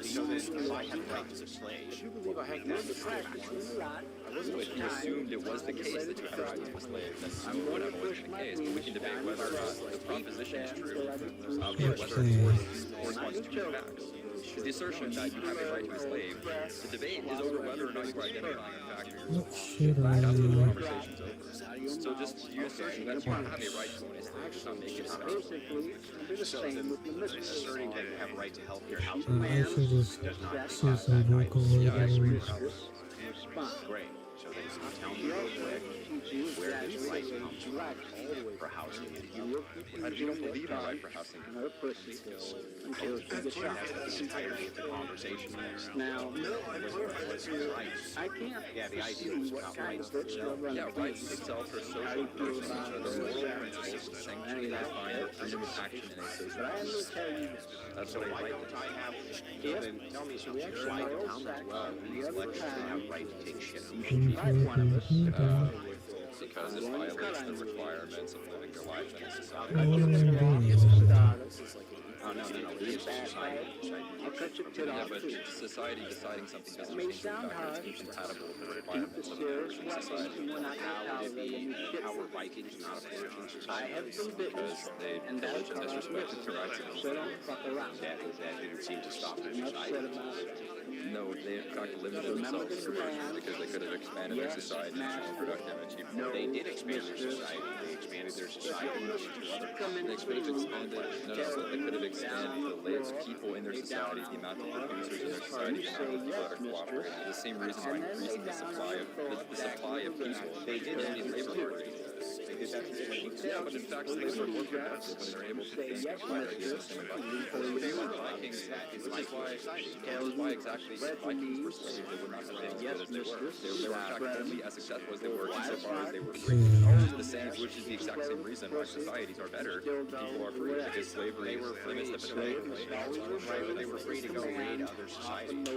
Speaker 11: So then, if I had a right to a slave, well, heck, that's a fact.
Speaker 14: If you assumed it was the case that you had a right to a slave, then whatever wasn't the case. But we can debate whether or not the proposition is true, whether it corresponds to facts. The assertion that you have a right to a slave, the debate is over whether or not you are identifying a fact. That's when the conversation's over. So just your assertion that you have a right to own a slave does not make it a fact.
Speaker 11: So then, asserting that you have a right to health care, housing,
Speaker 1: I should just see some vocal
Speaker 11: great. So then tell me real quick where his right comes from for housing.
Speaker 14: You don't believe in a right for housing.
Speaker 11: That's the entirety of the conversation.
Speaker 2: Now,
Speaker 11: Rights.
Speaker 2: I can't
Speaker 11: Yeah, the idea
Speaker 2: see
Speaker 11: was
Speaker 2: what
Speaker 11: about
Speaker 2: kind
Speaker 11: rights.
Speaker 2: of books you're running.
Speaker 14: Yeah, rights itself are social functions, which are the moral principles sanctioning and define freedom of action in a
Speaker 2: But I am going
Speaker 14: social
Speaker 2: to tell you,
Speaker 14: That's
Speaker 11: So
Speaker 14: what a
Speaker 11: why
Speaker 14: right
Speaker 11: don't
Speaker 14: is.
Speaker 11: I have, then tell me
Speaker 2: we
Speaker 11: something.
Speaker 2: actually
Speaker 11: Why
Speaker 2: know
Speaker 11: don't
Speaker 2: sex
Speaker 11: these
Speaker 2: the other
Speaker 11: lectures
Speaker 2: time.
Speaker 11: have right to take shit?
Speaker 2: You should invite one of us.
Speaker 14: Because it violates the requirements of living your life in a society.
Speaker 11: Oh, no. It's society.
Speaker 2: I'll cut your tit
Speaker 14: Yeah,
Speaker 2: off
Speaker 14: but
Speaker 2: too.
Speaker 14: society deciding something doesn't
Speaker 2: May
Speaker 14: change the
Speaker 2: sound
Speaker 14: fact that
Speaker 2: hard.
Speaker 14: it's incompatible with the
Speaker 2: Keep
Speaker 14: requirements
Speaker 2: the
Speaker 14: of
Speaker 2: serious
Speaker 14: the
Speaker 2: weapons
Speaker 14: society.
Speaker 2: and we're not going to
Speaker 11: How would it
Speaker 2: tolerate any
Speaker 11: be
Speaker 2: shit.
Speaker 11: our Vikings not a Puritan
Speaker 2: I
Speaker 11: society?
Speaker 2: have been bitten,
Speaker 14: Because they
Speaker 2: and that's
Speaker 14: pillage and
Speaker 2: how I
Speaker 14: disrespect
Speaker 2: live.
Speaker 14: the rights of
Speaker 2: So don't fuck around.
Speaker 11: That didn't seem to stop their
Speaker 2: Enough
Speaker 11: society.
Speaker 2: said about it.
Speaker 14: No, they in fact limited themselves to promotion because they could have expanded their society and been productive and achieved more.
Speaker 11: They did expand their society. They expanded their society to other
Speaker 14: They could have expanded, they could have expanded the list people in their society, the amount of producers in their society, the amount of people that are cooperating. The same reason by increasing the supply of people. They did that in labor market. Yeah, but in fact, slaves are more productive when they're able to think and apply their system. Vikings, which is why exactly Vikings were slaves, they would not have been as good as they were. They were in fact only as successful as they were insofar as they were free. Which is the exact same reason why societies are better. People are free because slavery limits the potential.
Speaker 2: Right, they were free to go raid other societies.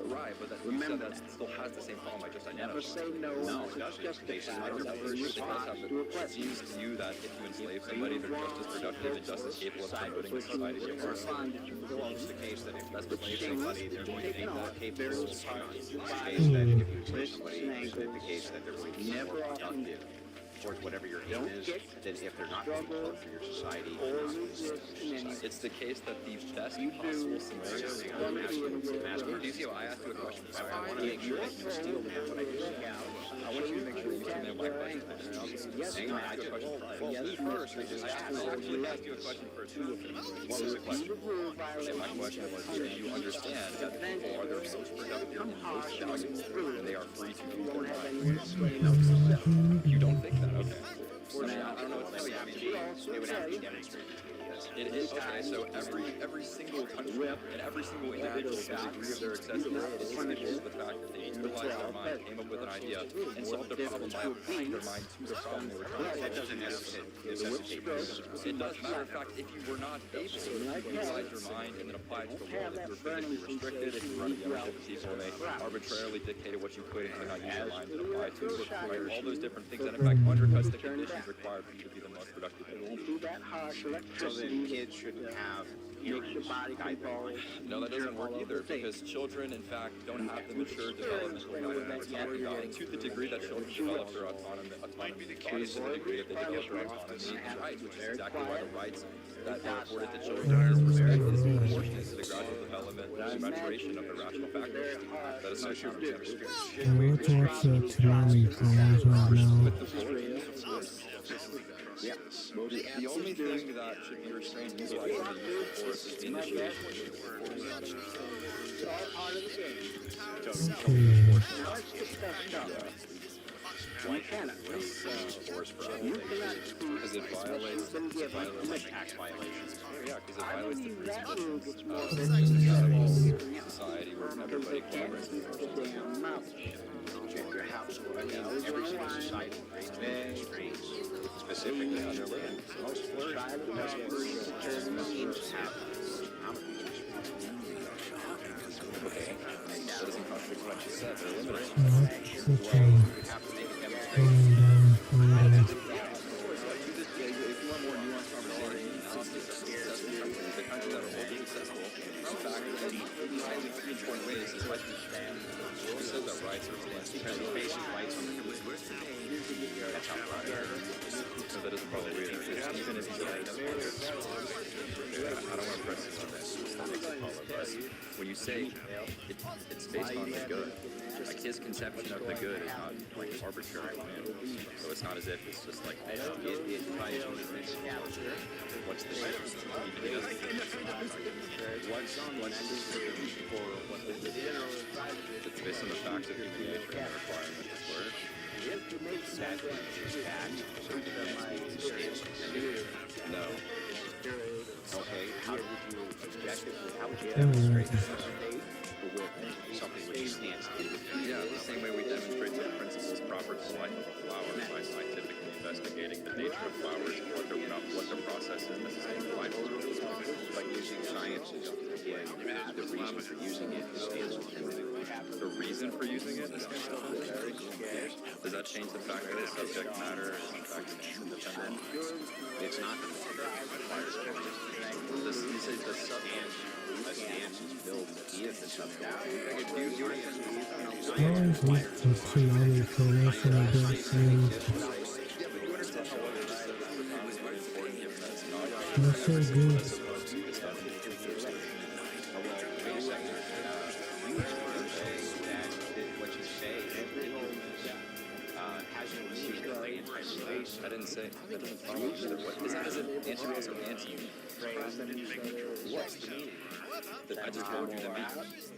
Speaker 14: Right, but you said that still has the same problem I just identified.
Speaker 2: No, it doesn't.
Speaker 14: It seems to you that if you enslave somebody, they're just as productive and just as capable of promoting the society they were.
Speaker 2: Well, it's the case that if you enslave somebody, they're going to be more capable. It's the case that if you enslave somebody, it's the case that they're going to be more productive towards whatever your aim is than if they're not being part for your society.
Speaker 14: It's the case that the best possible scenario. Do you see why I asked you a question?
Speaker 2: I want to make sure that you steal them what I do.
Speaker 14: I want you to make sure you understand my question. Hang on, I asked you a question. Well, first, I actually asked you a question first. What was the question? And my question was, do you understand that people are their most productive and most valuable when they are free to do their mind? You don't think that? Okay. I don't know what to tell you. I mean,
Speaker 2: They would have to demonstrate.
Speaker 14: it is okay. So every single country and every single individual, to the degree of their accessibility, is equal to the fact that they utilized their mind, came up with an idea, and solved their problem by applying their mind to the problem they were trying to solve.
Speaker 2: That doesn't necessitate.
Speaker 14: It does matter. In fact, if you were not able to utilize your mind and then apply it to the world, if you were physically restricted, if you were running membership of people and they arbitrarily dictated what you could and could not use your mind to apply to it, right? All those different things that in fact undercuts the conditions required for you to be the most productive.
Speaker 2: So then kids shouldn't have guidelines.
Speaker 14: No, that doesn't work either, because children, in fact, don't have the mature developmental guidelines that we're talking about. To the degree that children develop their autonomy, is to the degree that they develop their autonomy and rights, which is exactly why the rights that are afforded to children are proportionate to the gradual development and maturation of the rational faculties. That is not counterproductive.
Speaker 1: Let's watch Tsunami Problems right now.
Speaker 14: Yeah. The only thing that should be restrained from utilizing the use of force is the initiation of the force.
Speaker 2: Why can't it?
Speaker 14: Force for because it violates
Speaker 2: tax violations.
Speaker 14: Yeah, because it violates the principles of society where everybody collaborates.
Speaker 2: Your house. Every single society creates vegetables, specifically on their land. Most flourishing teams have okay.
Speaker 14: That doesn't contradict what you said. They're limited.
Speaker 2: You have to make a demonstration.
Speaker 14: If you want more nuanced conversation, the countries that are most successful, in fact, in highly important ways, is like who says that rights are less
Speaker 2: Because he bases rights on the that's how
Speaker 14: so that doesn't bother me either. Even if you say it doesn't bother I don't want to press this on this. But when you say it's based on the good, like his conception of the good is not like arbitrary command. So it's not as if it's just like it tries to what's the shit? He doesn't what's for what the it's based on the facts of human nature and the requirement of flourish. No.
Speaker 2: Okay, how would you objectively, how would you demonstrate something which stands to
Speaker 14: Yeah, the same way we demonstrate the principles proper to life of a flower by scientifically investigating the nature of flowers and what the process is necessary for life.
Speaker 2: But using science is, again, the reason for using it stands to
Speaker 14: the reason for using it is does that change the fact that the subject matter is in fact independent?
Speaker 2: It's not requires
Speaker 14: You say the subject.
Speaker 2: a stance is built he is the subject.
Speaker 1: Always look for Tsunami Problems when I don't see they're so good.
Speaker 14: I didn't say. That doesn't follow either. What is that? Is it anti-race or anti-union? What's the meaning? I just told you that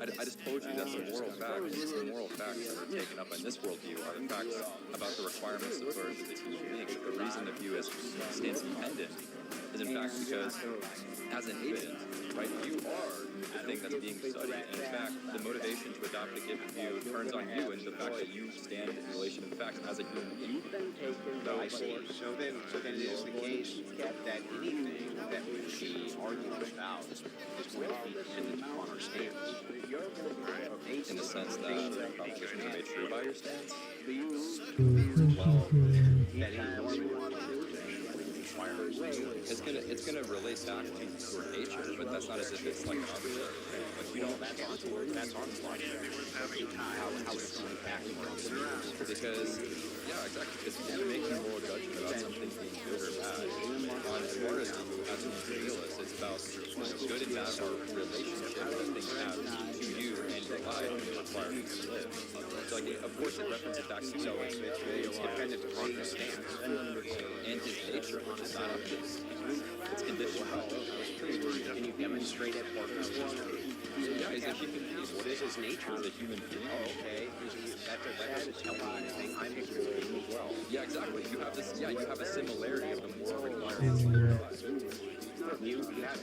Speaker 14: I just told you that the moral facts that are taken up in this worldview are the facts about the requirements of birth as a human being. The reason the view stands independent is in fact because as an agent, right, you are the thing that's being studied, and in fact, the motivation to adopt a given view turns on you and the fact that you stand in relation to facts as a human being.
Speaker 15: I see. So then it is the case that anything that we argue about is going to be dependent upon our stance.
Speaker 14: In the sense that the propositions are made true by your stance.
Speaker 15: Well, that
Speaker 14: it's gonna relate back to your nature, but that's not as if it's like an arbitrary thing. Like we don't.
Speaker 15: That's on slide. How it's going to act
Speaker 14: because exactly. Because you're making a moral judgment about something being good or bad. On moralism, as an realist, it's about good and bad are relationship that things have to you and your life and the requirements to live. So like, of course, it references back to so it's dependent upon his stance and his nature. It's not up to it's conditional.
Speaker 15: Can you demonstrate it for us?
Speaker 14: Yeah, he's a human being.
Speaker 15: What is his nature?
Speaker 14: He's a human being.
Speaker 15: Oh, okay. That doesn't tell me anything. I'm a human being as well.
Speaker 14: Yeah, exactly. You have this. Yeah, you have a similarity of the moral requirements.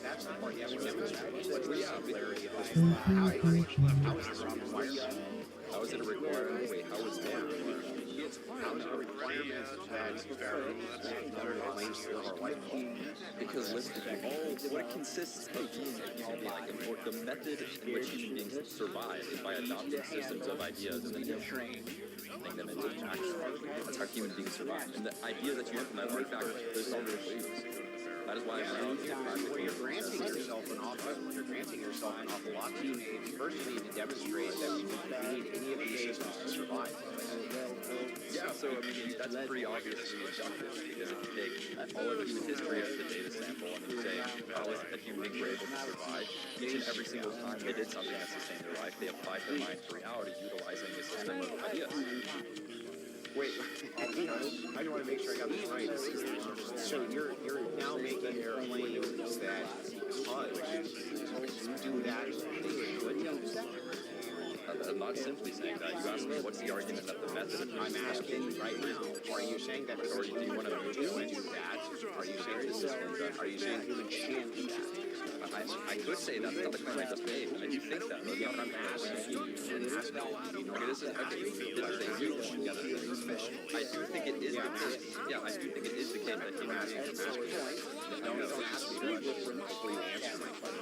Speaker 15: That's the part you have to demonstrate.
Speaker 14: Well, yeah,
Speaker 15: how is this required?
Speaker 14: How is it a requirement? Wait, how is that required?
Speaker 15: How is it a requirement that claims to live our life?
Speaker 14: Because what it consists of being a human being, like the method in which human beings survive is by adopting systems of ideas and then implementing them into action. That's how human beings survive. And the idea that you implement are in fact, there's no beliefs. That is why I'm around here practically.
Speaker 15: You're granting yourself an awful lot. You first need to demonstrate that we need any of these systems to survive.
Speaker 14: Yeah, so I mean, that's pretty obviously inductive because if you take all of human history as the data sample and you say, how is it that human beings were able to survive? Each and every single time they did something that sustained their life, they applied their mind to reality utilizing a system of ideas.
Speaker 15: Wait, I just want to make sure I got this right. So you're now making their claims that because you do that, they should.
Speaker 14: I'm not simply saying that. You asked me what's the argument that the method of
Speaker 15: I'm asking right now. Are you saying that because
Speaker 14: do you want to move to
Speaker 15: do that? Are you saying this is are you saying humans can't do that?
Speaker 14: I could say that. That's not the claim I just made. I do think that.
Speaker 15: Yeah, but I'm asking you.
Speaker 14: Okay, this is a huge one. I do think it is the case. Yeah, I do think it is the case that human beings.
Speaker 15: Don't ask me before you answer my question.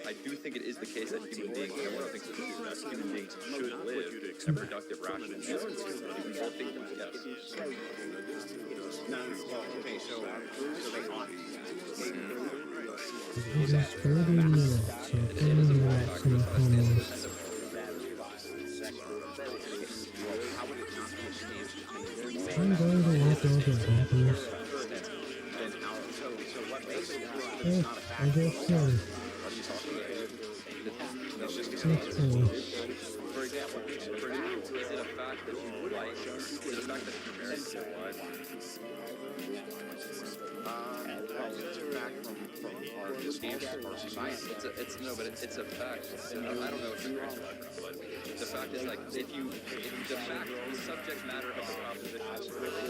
Speaker 14: I do think it is the case that human beings, everyone thinks it's true, that human beings should live a productive, rational life. We all think that, yes.
Speaker 15: No, well, okay, so they ought
Speaker 1: It is 30 minutes. So 30 minutes and almost. I'm going to walk over to yeah, I guess so. That's cool.
Speaker 14: For example, is it a fact that you like, is it a fact that you're married to your wife?
Speaker 15: It's a fact from our society.
Speaker 14: It's a fact. I don't know if you're married to your wife, but the fact is like, if the fact, the subject matter of the proposition is really,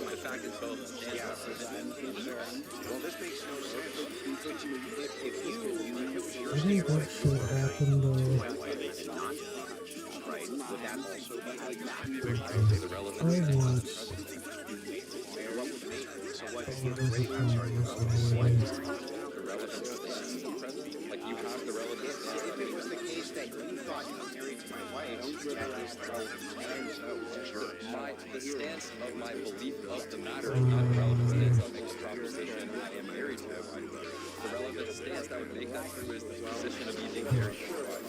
Speaker 14: the fact is both.
Speaker 15: Well, this makes no sense. If you
Speaker 1: I think what should happen though.
Speaker 15: Right, would that also be
Speaker 14: the relevance?
Speaker 1: I watched.
Speaker 15: So what the relevance
Speaker 14: like you have the relevance.
Speaker 15: If it was the case that you thought you were married to my wife, that is the relevance.
Speaker 14: The stance of my belief of the matter is not the relevant stance that makes the proposition I am married to my wife. The relevant stance that would make that true is the position of me being married to my wife.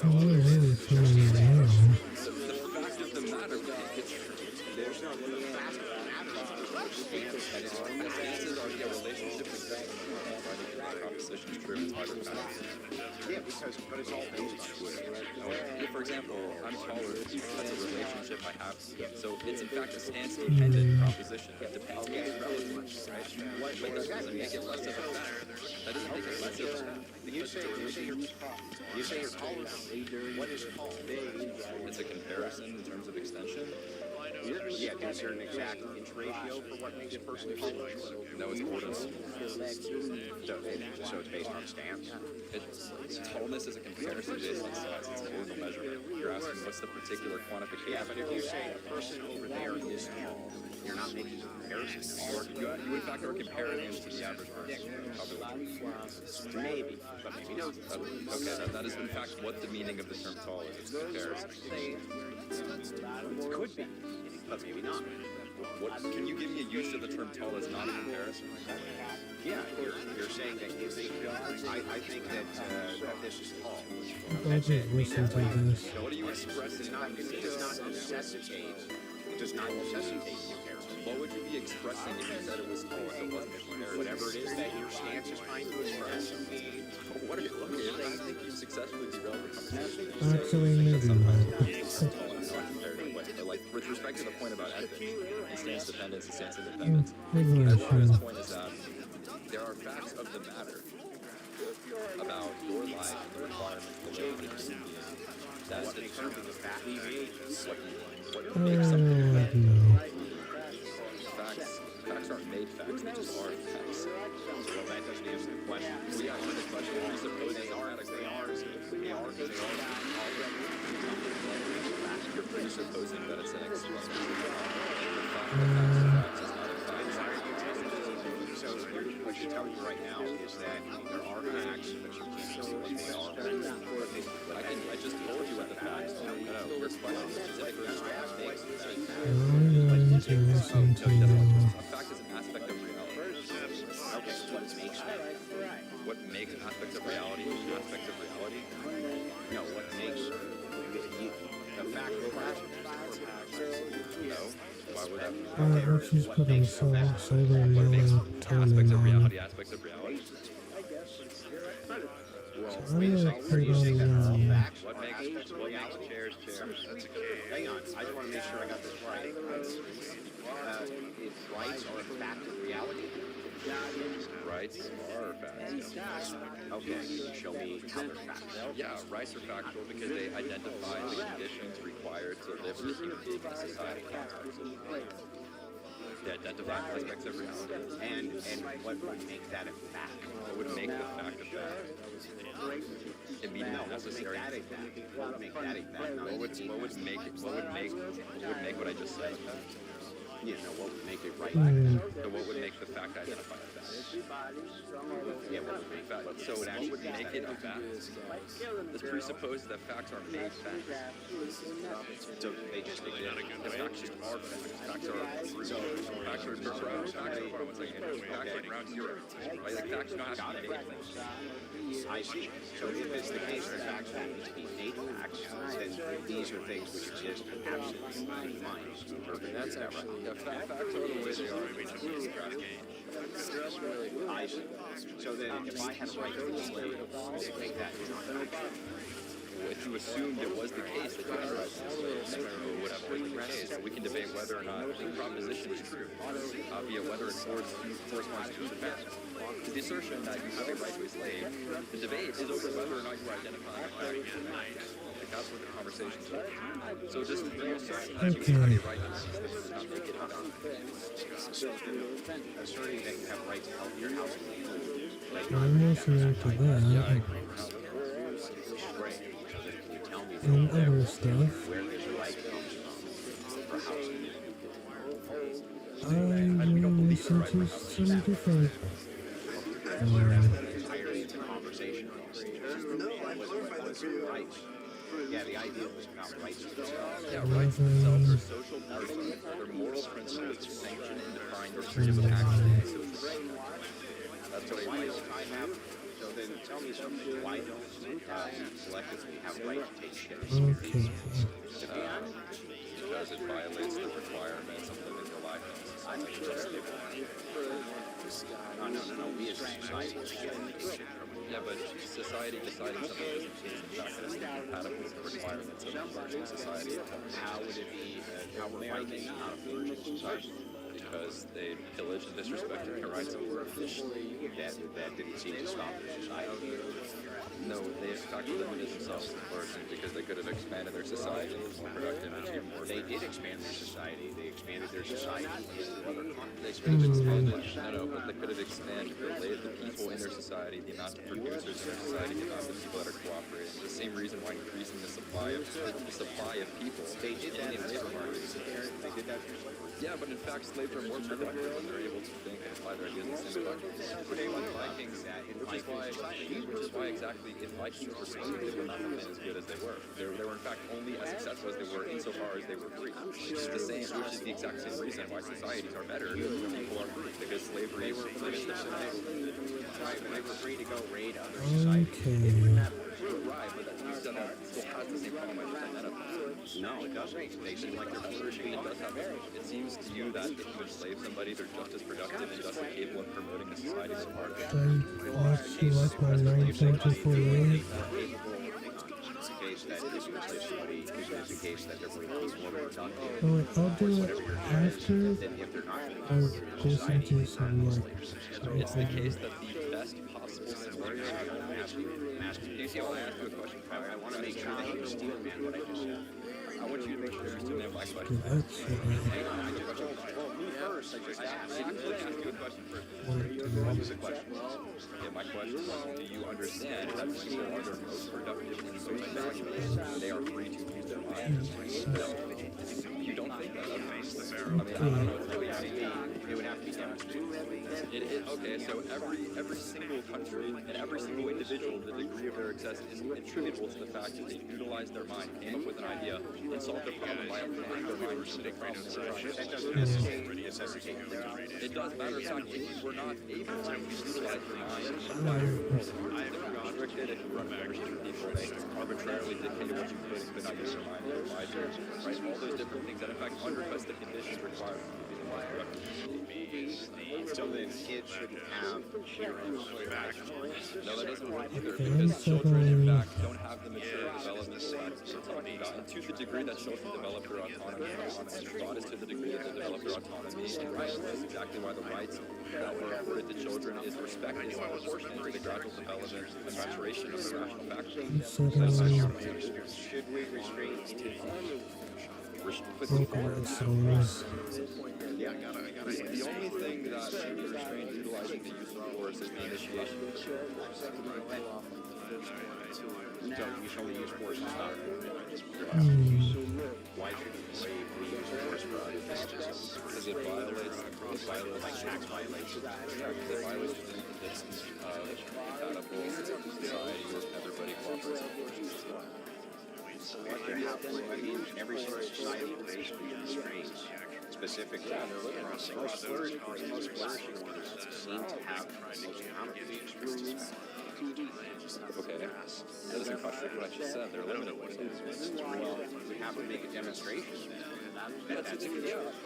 Speaker 1: I'm really feeling it now.
Speaker 14: The fact of the matter would make it true.
Speaker 15: there's no the fact of the matter is our
Speaker 14: Stances are a relationship with propositions true in other facts.
Speaker 15: yeah, because but it's all based on
Speaker 14: For example, I'm taller. That's a relationship I have. So it's in fact a stance-dependent proposition. It depends on the relative, right? But that doesn't make it less of a fact. That doesn't make it less of a fact.
Speaker 15: You say you're taller than me. What is tall?
Speaker 14: It's a comparison in terms of extension.
Speaker 15: Yeah, is there an exact inch ratio for what makes a person taller?
Speaker 14: No, it's ordinance.
Speaker 15: So it's based on stance?
Speaker 14: Tallness is a comparison based on size. It's an ordinal measurement. You're asking what's the particular quantification.
Speaker 15: Yeah, but if you say a person over there is tall, you're not making a comparison.
Speaker 14: You in fact are comparing him to the average person.
Speaker 15: Maybe, but maybe not.
Speaker 14: Okay, that is in fact what the meaning of the term tall is. It's a comparison.
Speaker 15: Could be, but maybe not.
Speaker 14: Can you give me a use of the term tall that's not a comparison?
Speaker 15: Yeah, you're saying that you think, I think that this is tall.
Speaker 1: I'll just listen to this.
Speaker 14: So what are you expressing?
Speaker 15: It does not necessitate comparison.
Speaker 14: What would you be expressing if you said it was tall if it wasn't a comparison?
Speaker 15: Whatever it is that your stance is trying to express.
Speaker 14: What are you looking at? I think you successfully derailed the conversation.
Speaker 1: Actually, maybe not.
Speaker 14: Like, with respect to the point about etiquette and stance dependence and stance independence,
Speaker 1: Maybe I
Speaker 14: Edward's
Speaker 1: should.
Speaker 14: point is that there are facts of the matter about your life and the requirements below the human being that determine the fact what makes something a fact.
Speaker 1: No.
Speaker 14: Facts aren't made facts, they just are facts.
Speaker 15: Well, that doesn't answer the question.
Speaker 14: Well, yeah, the question presupposes you're presupposing that it's an explained
Speaker 15: So what you're telling me right now is that there are facts, but you can't see what they are.
Speaker 14: I just told you what the facts are. No, your question specifically is what makes the facts.
Speaker 1: I'm going to listen to you.
Speaker 14: A fact is an aspect of reality.
Speaker 15: Okay, so what makes that?
Speaker 14: What makes aspects of reality aspects of reality?
Speaker 15: No, what makes the fact requires
Speaker 14: No. Why would that be?
Speaker 1: She's putting sober and mellow tone
Speaker 14: Aspects
Speaker 1: in
Speaker 14: of
Speaker 1: on
Speaker 14: reality,
Speaker 1: it.
Speaker 14: aspects of reality.
Speaker 1: So I'm gonna put on
Speaker 14: What makes chairs? That's a cave.
Speaker 15: Hang on, I just want to make sure I got this right. If rights are a fact of reality,
Speaker 14: Rights are facts.
Speaker 15: okay, show me how they're facts.
Speaker 14: Yeah, rights are factual because they identify the conditions required to live as a human being in a society context. They identify aspects of reality.
Speaker 15: And what would make that a fact?
Speaker 14: What would make the fact a fact? Immediately necessary.
Speaker 15: What would make that a fact?
Speaker 14: What would make what I just said a fact?
Speaker 15: You know, what would make it right?
Speaker 14: So what would make the fact identify a fact?
Speaker 15: Yeah, what would make that?
Speaker 14: So what would make it a fact? This presupposes that facts are made facts.
Speaker 15: So they just exist.
Speaker 14: The facts just are facts. Facts are ground zero. Right? Like facts don't have to be made things.
Speaker 15: I see. So if it's the case that facts don't need to be made facts, then these are things which exist absent in mind.
Speaker 14: That's actually, facts are the way they are. I mean, it's a crash game.
Speaker 15: I see. So then if I had a right to a slave, would it make that not a fact?
Speaker 14: If you assumed it was the case that you had rights to slaves, it would have always been the case. We can debate whether or not the proposition is true, albeit whether it corresponds to the fact. The assertion that you have a right to a slave, the debate is over whether or not you identify a fact. Like that's what the conversation is about. So just the assertion that you have a right to a slave does not make it a fact.
Speaker 15: So asserting that you have a right to help your house,
Speaker 1: I'm listening to that. And other stuff. I will listen to some different
Speaker 15: yeah, the idea was about rights themselves.
Speaker 14: Yeah, rights themselves are social principles. They're moral principles to sanction and define your freedom of action. That's what rights have.
Speaker 15: So then tell me something. Why don't collectively have a right to take shit?
Speaker 1: Okay.
Speaker 14: because it violates the requirements of living your life in a society of slavery.
Speaker 15: No. We as a society.
Speaker 14: Yeah, but society deciding something is in fact going to be compatible with the requirements of emerging society.
Speaker 15: How would it be how we're fighting not a flourishing society?
Speaker 14: Because they pillage and disrespect human rights.
Speaker 15: That didn't seem to stop the society.
Speaker 14: No, they in fact limited themselves to flourishing because they could have expanded their society and been more productive and achieved more.
Speaker 15: They did expand their society. They expanded their society into other
Speaker 14: They could have expanded, but they could have expanded the people in their society, the amount of producers in their society, the amount of people that are cooperating. The same reason why increasing the supply of people.
Speaker 15: They did that in
Speaker 14: labor markets.
Speaker 15: They did that.
Speaker 14: Yeah, but in fact, slaves are more productive when they're able to think and apply their ideas in the same way. Which is why exactly if Vikings were slaves, they would not have been as good as they were. They were in fact only as successful as they were insofar as they were free. Which is the exact same reason why societies are better when people are free, because slavery is limited.
Speaker 15: They were free to go raid other
Speaker 1: Okay.
Speaker 14: Right, but that still has the same problem as
Speaker 15: No, it doesn't. They seem like they're flourishing.
Speaker 14: It seems to you that if you enslave somebody, they're just as productive and just as capable of promoting the society so hard.
Speaker 1: You like my 924
Speaker 15: It's a case that if you enslave somebody, it's a case that they're really capable.
Speaker 1: Alright, I'll do it after I listen to some like.
Speaker 14: It's the case that the best possible scenario. Do you see why I asked you a question?
Speaker 15: I want to make sure that you understand what I just said.
Speaker 14: I want you to make sure you understand my question.
Speaker 1: That's
Speaker 15: Well, me first. I just asked.
Speaker 14: I didn't really ask you a question first. What was the question? Yeah, my question was, do you understand that people are the most productive and most valuable? They are free to use their minds. You don't think that? I mean, I don't know what really it would have to be demonstrated. Okay, so every single country and every single individual, the degree of their success is attributable to the fact that they utilized their mind, came up with an idea, and solved their problem by applying their mind to the problem. It does matter of fact if you were not able to utilize your mind. Restricted, if you were unrestricted people, they arbitrarily dictated what you could and could not use your mind and apply to, right? All those different things that in fact undercuts the conditions required for you to be the most productive.
Speaker 15: So then kids shouldn't have heroes.
Speaker 14: No, that doesn't work either, because children in fact don't have the mature development that we're talking about. And to the degree that children develop their autonomy and thought is to the degree that they develop their autonomy and rights. That's exactly why the rights that were afforded to children is respect is proportionate to the gradual development and maturation of the rational faculty.
Speaker 15: Should we restrain
Speaker 14: Yeah, the only thing that should be restrained utilizing the use of force is the initiation of the force.
Speaker 15: So we should only use force to start. Why should we use force for other things?
Speaker 14: Because it violates tax violations. It violates the conditions of compatible society where everybody cooperates and forces.
Speaker 15: I mean, every single society based on constraints. Specifically, most flourishing ones seem to have the most counterfeit.
Speaker 14: Okay, that doesn't contradict what I just said. They're limited what it is.
Speaker 15: Well, we have to make a demonstration.
Speaker 14: Yeah, of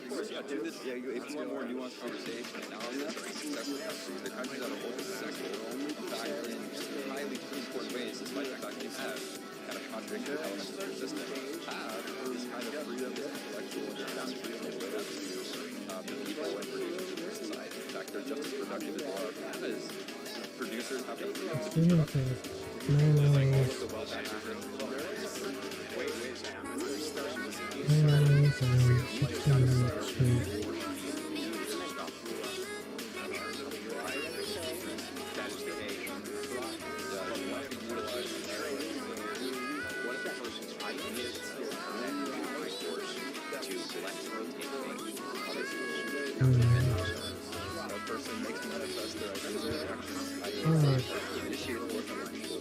Speaker 14: course, yeah. Do this. Yeah, if you want more nuanced conversation and analysis, successful countries, the countries that are most successful, in fact, in highly important ways, despite the fact they have kind of contradictory elements of their system, have this kind of freedom, this intellectual and industrial freedom the people and producers in their society. In fact, they're just as productive as they are because producers have the freedom to construct. That person makes manifest their identity. Initiate work on the people.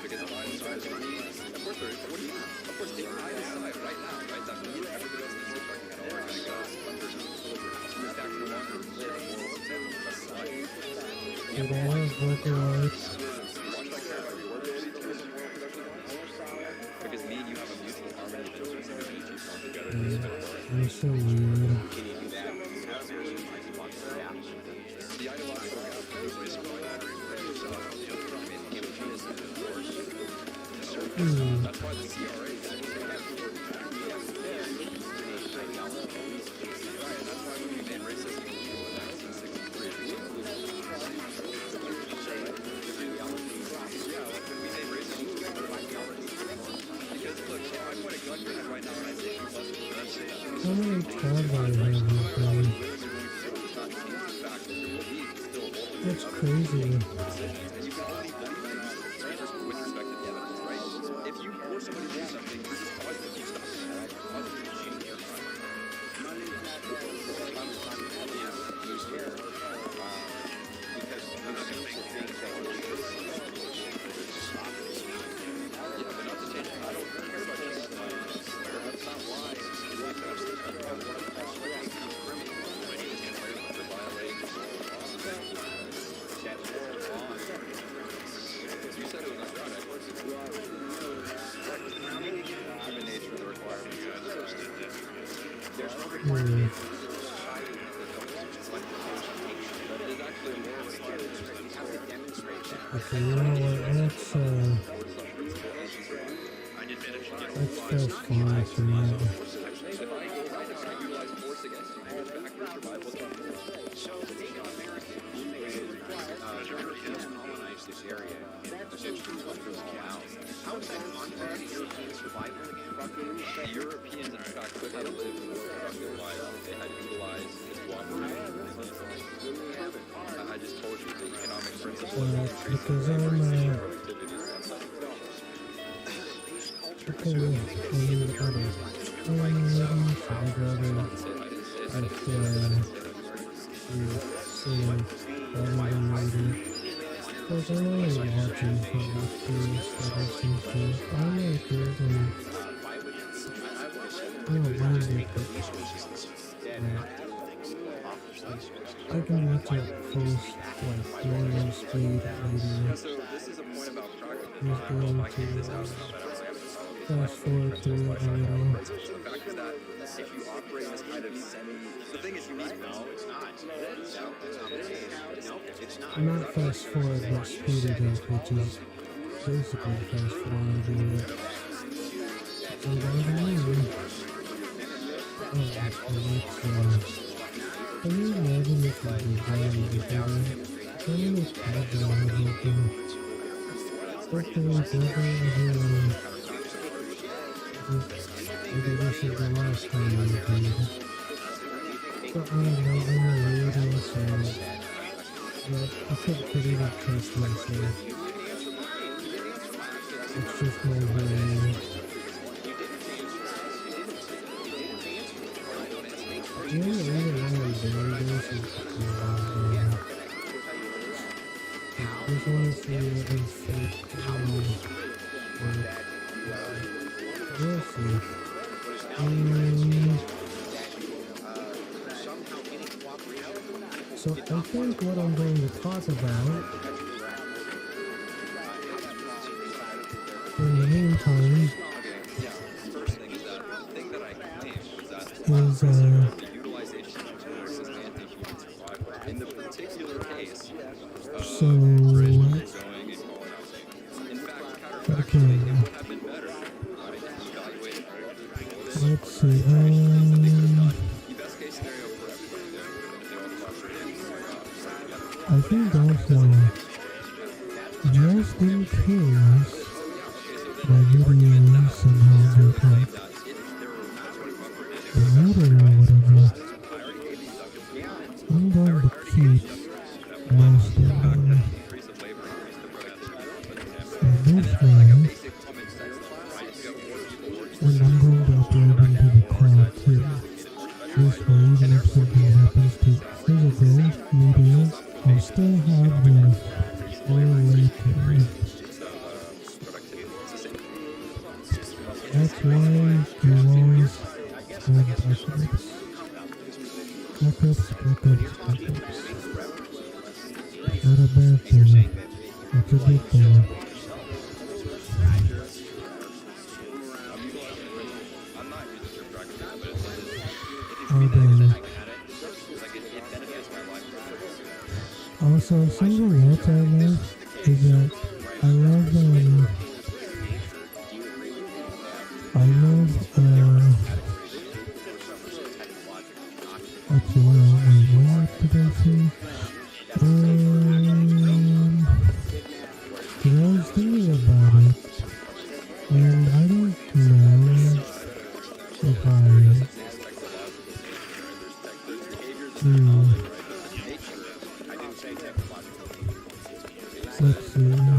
Speaker 14: Because
Speaker 1: It was vocalized.
Speaker 14: Because me and you have a mutual harmony of interest in the meachew song together. It's been working.
Speaker 1: It was so weird.
Speaker 14: The ideological that's why the CRA is that's why when we made racism illegal in 1963. Yeah, like when we made racism illegal. Because look, if I point a gun to your head right now and I say you must be racist.
Speaker 1: How many tabs I have this game? That's crazy.
Speaker 14: If you force somebody to do something, you're just causing them to stop.
Speaker 1: Okay, you know what? Let's fast forward to that.
Speaker 15: This area, essentially how is that contrary to European survival again?
Speaker 14: The Europeans, in fact, could have lived more productive lives if they had utilized this cooperation. I just told you the economic principles.
Speaker 1: Because I'm because I'm only watching public schools that I've seen too. I like it and I don't mind it, but I can watch it first, like normal speed maybe. Just going to fast forward through it a little.
Speaker 14: The fact is that if you operate in this kind of the thing is you need
Speaker 1: Not fast forward, but speed it up, which is basically fast forwarding it. So by the way, can you imagine if I designed the video? How many tabs do I have open? Especially everyone. Maybe this is the last time I did it. So I don't know, I'm a reader, so I can't even trust myself. It's just my brain. The only reason why I'm doing this is I just want to see what is fake. We'll see. So I think what I'm going to talk about in the meantime is
Speaker 14: in the particular case
Speaker 1: so okay, let's see, I think also, just in case my video somehow get like router or whatever, I'm going to keep most of them. And this way, and I'm going to upload into the cloud too. This way, even if something happens to physical media, I still have the oil later. That's why laws have backups. Backups, backups, backups. Not a bad thing. It's a good thing. Oh, damn. Also, something else I love is that I love, let's see, what did I say? Cause I was thinking about it, and I don't know if let's see, I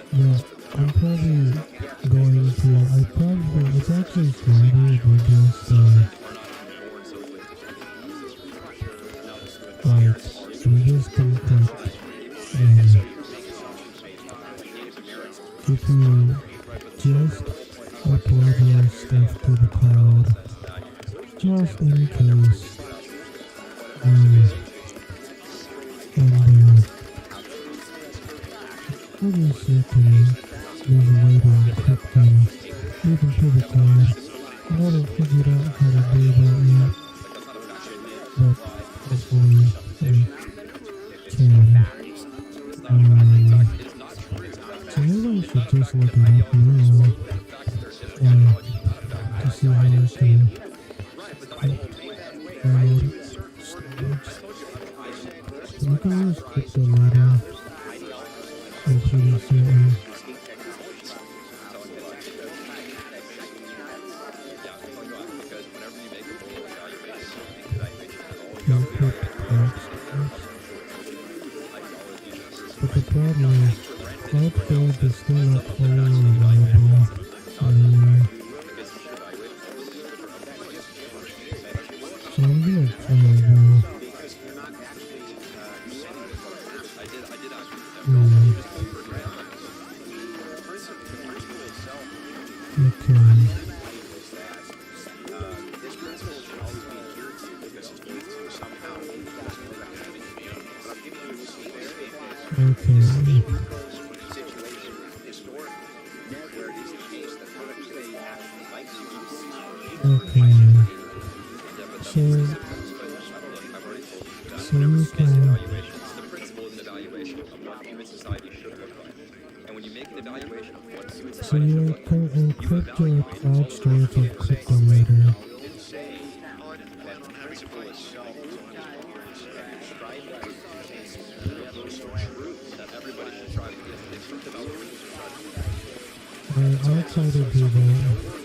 Speaker 1: think, I'm probably going to, it's actually smarter to just, like, we just think that, if you just upload your stuff to the cloud, just in case, obviously, there's a way to encrypt them, even to the cloud. I haven't figured out how to do that yet, but hopefully I can. So maybe I should just look it up now, to see how I can cloud storage. You can use crypto later. I'm pretty certain. But the problem is, cloud storage is still not fully reliable. So I'm gonna try it now. So you can encrypt your cloud storage of crypto later. I'll try to do that.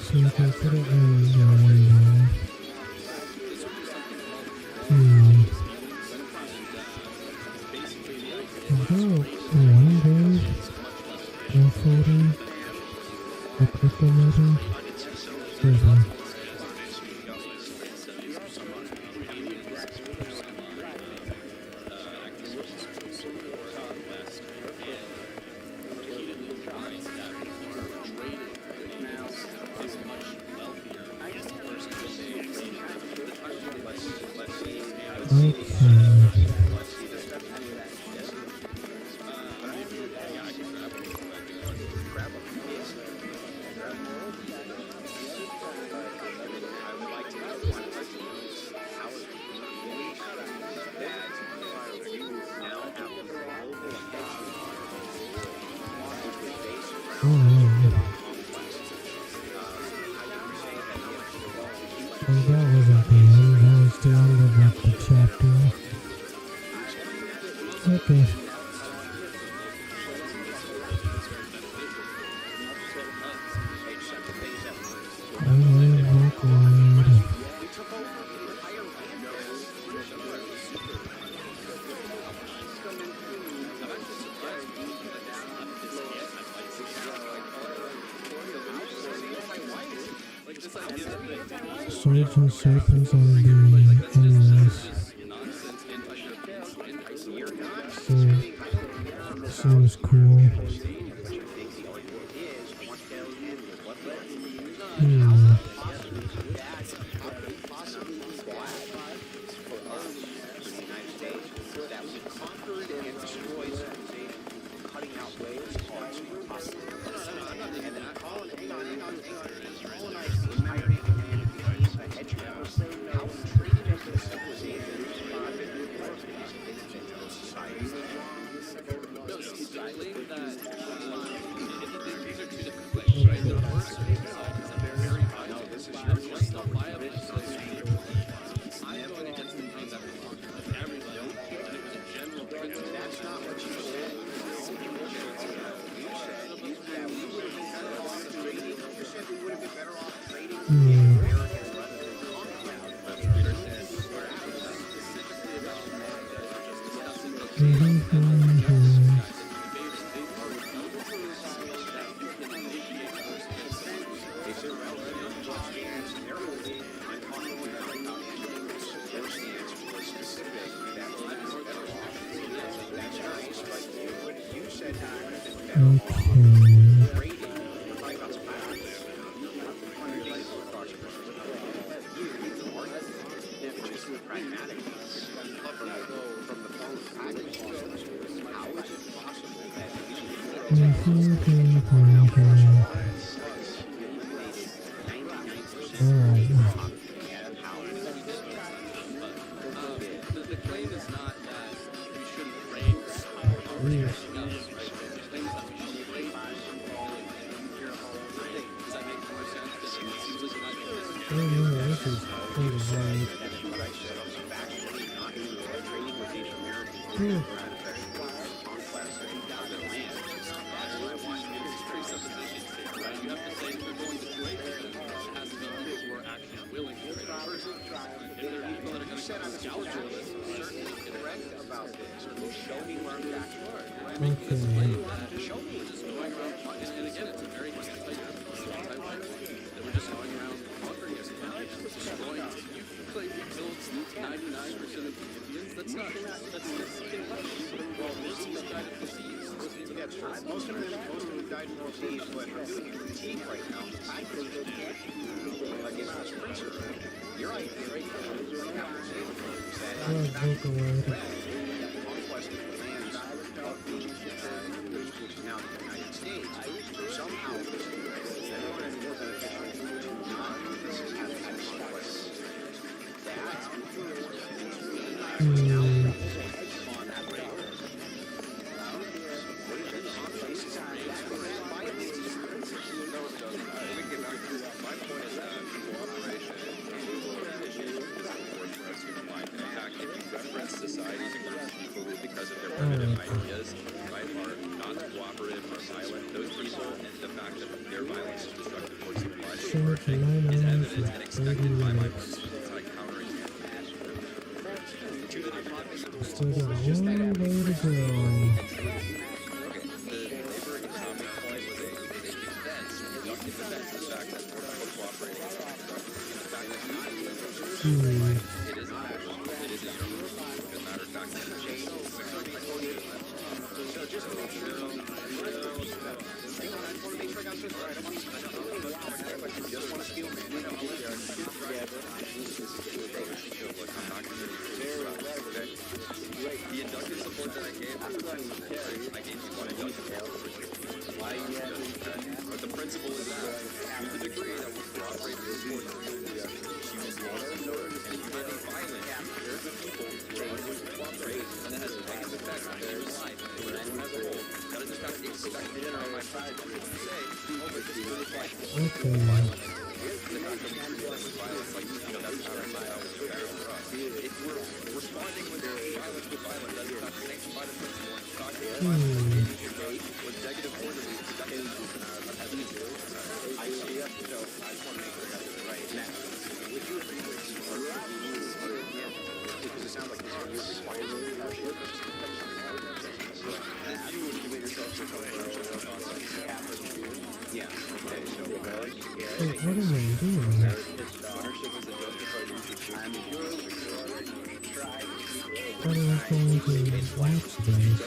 Speaker 1: So you can put it in your window. Is there one day unfolding the crypto ledger? Server. Well, that wasn't the end. That was the end of like the chapter. Okay. I will record. Swords and serpents on the NES. Seems cool.
Speaker 14: Ideas, right, are not cooperative or violent, those people and the fact that their violence is destructive towards the
Speaker 1: show for 9 hours and 30 minutes. Still got a long way to go.
Speaker 14: The inductive support that I gave, I gave you one inductive support. But the principle is that to the degree that we cooperate with support, she was lost and if you live in violence, there's the people who are going to cooperate, and that has a negative effect on their life and everyone as a whole. Gotta just kind of expect it in our mind. Say, oh, but this is really fine. Violence. They're not going to treat them with violence like, that's how it's fair for us. If we're responding with violence, that's not sanctioned by the principle. With negative orderly, that is I just want to make sure I got this right. Now, would you agree with because it sounds like this is required you would commit yourself to yeah, okay, so
Speaker 1: Wait, what am I doing? What am I going to watch this?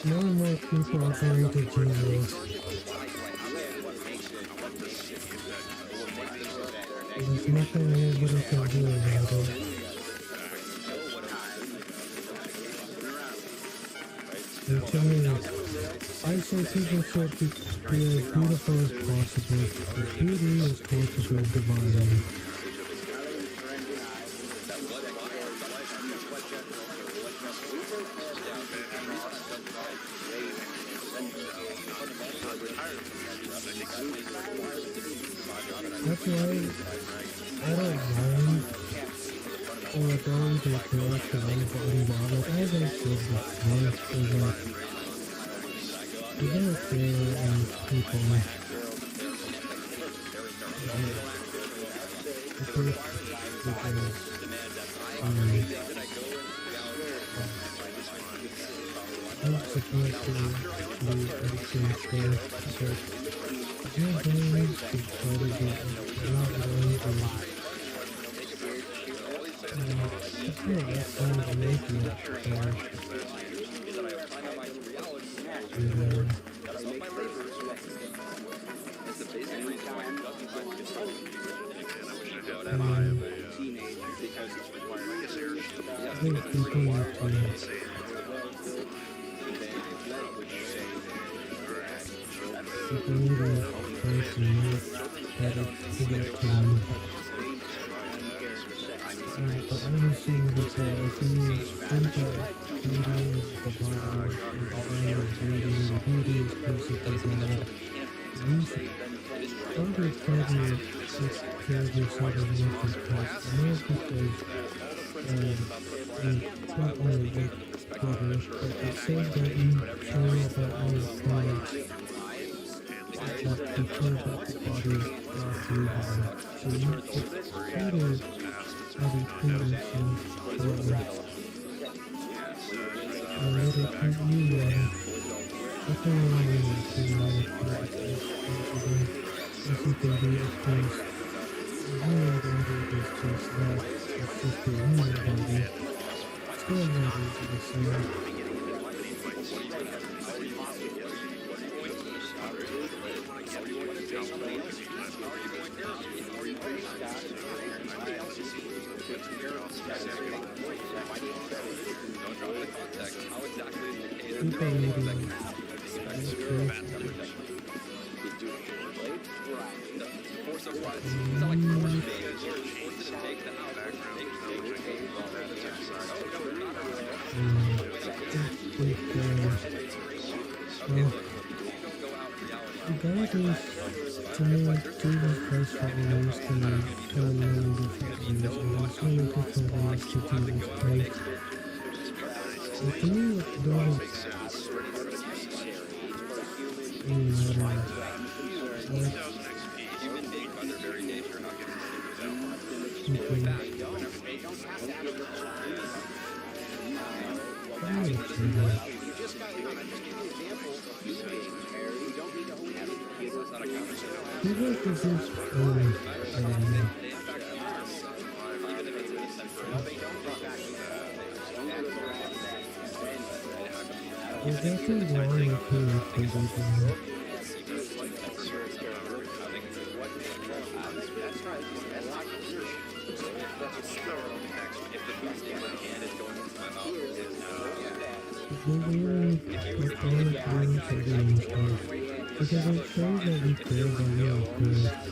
Speaker 1: More and more people are going to Jesus. There's nothing anybody can do about it. And to me, I say people should be as beautiful as possible. Beauty is going to be divine. That's why I don't mind or I don't even care to anybody bothered. As I said before, is that you gotta care in people. I'm supposed to be everything fair, so you're going to try to do it. You're not going to that's going to make you I think people need to people need to try to make better to get to them. But I don't see what it's if you think that beauty is the body, and the eye is beauty is basically that. You should always try to take care of yourself as much as possible. Not because it's not only good, but it says that you care about all the products, that you care about the body, not your body. So you should try to how to clean yourself. And let it keep you running. Nothing wrong with it, you know, as you can be, of course. The human body is just that. It's just a human body. Still not easy to say. People needing the God is, to me, Jesus Christ was released in many different ways, and there's many different ways to Jesus Christ. But to me, it doesn't matter people could just there's nothing wrong with him completely. Because it shows that we care about your appearance.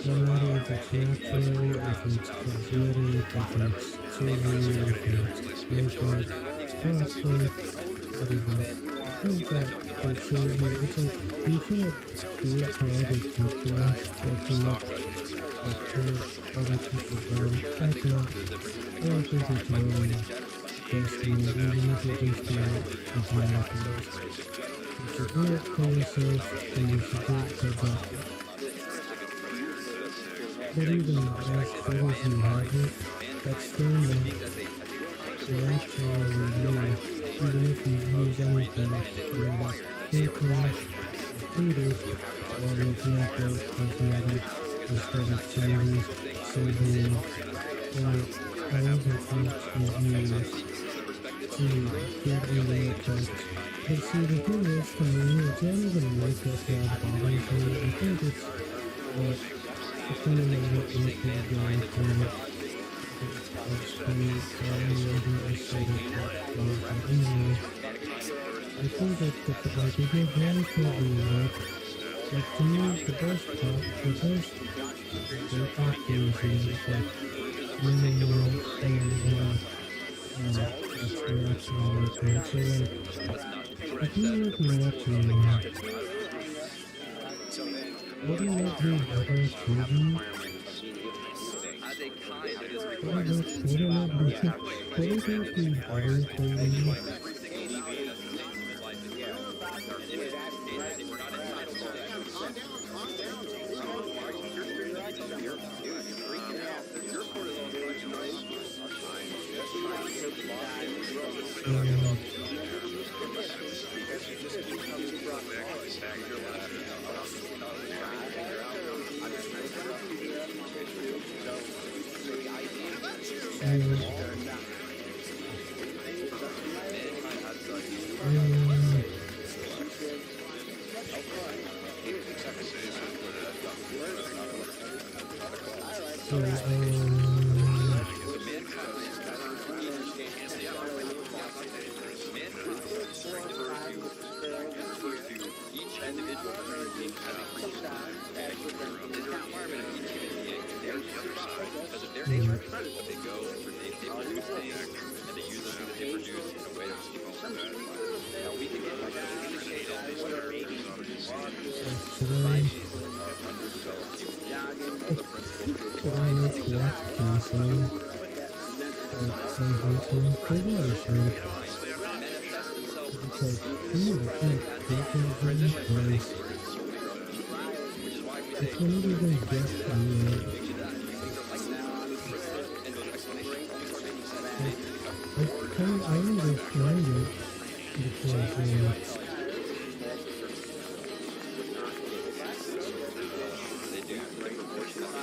Speaker 1: No matter if it's natural, if it's cosmetic, if it's surgery, if it's makeup, costume, whatever. I think that it shows you, it's like, you shouldn't do it for other people or to look like other people down. That's not, I don't think it's really best to me, even if it is to my happiness. You should do it for yourself, and you should do it for others. But even as good as you have it, that's still not the actual review. Even if you use anything, like paper, food, or looking at those cosmetics instead of candies, surgery, or however fruits you use to get a real effect. But see, the thing is, for me, it's not even makeup that bothers me. I think it's depending on what makeup you're going for. It's for me, I said it, but anyway, I think that like, if you're very clever, like, to me, the best makeup is like minimal and that's the actual makeup. So like, if you look natural, wouldn't it be better for you? Wouldn't it be better for you? I
Speaker 14: They do, unfortunately.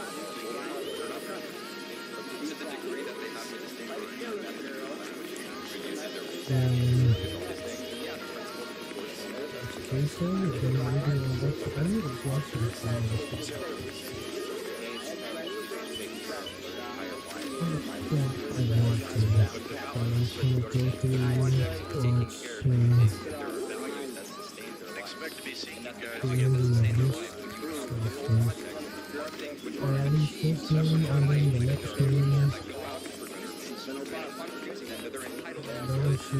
Speaker 14: To the degree that they have me distinguish
Speaker 1: education, then I need to watch this I want to, but I'm gonna go through and watch,
Speaker 3: Expect to be seeing you guys
Speaker 1: the end of this stuff. Or at least this game, and then the next game. Those who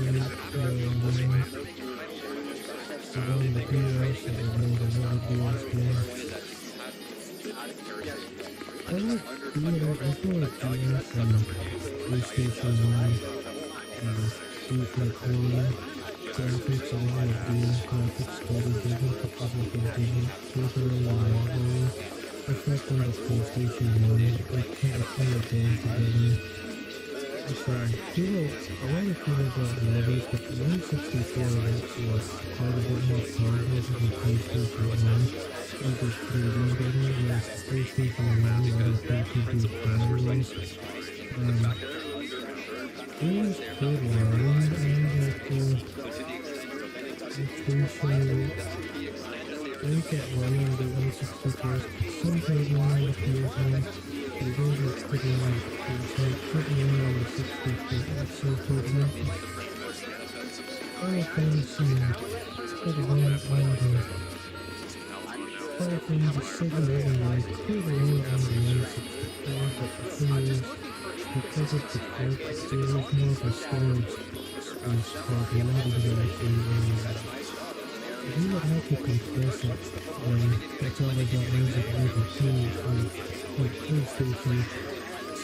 Speaker 1: the DS and the other DS game. I like theater, I feel like DS and PlayStation 1 like horror graphics, a lot of DS graphics better given because of the different filtering and horror effect on the PlayStation 1. It kind of goes together. So, people, a lot of people don't know this, but the 164 was quite a bit more powerful than the PlayStation 1. It was 3D better, whereas the PlayStation 1, I don't think could do better was. It was good learning, and I kept running the 164, some programming on the PS1. They did it pretty much, so putting in on the 64, that's so good. All of things, put it on the all of things are sitting in like, put it on the 164, but the thing is, because of the port, there is more of a storage space called the not exactly you would have to compress it, that's all I got was it over here like PlayStation.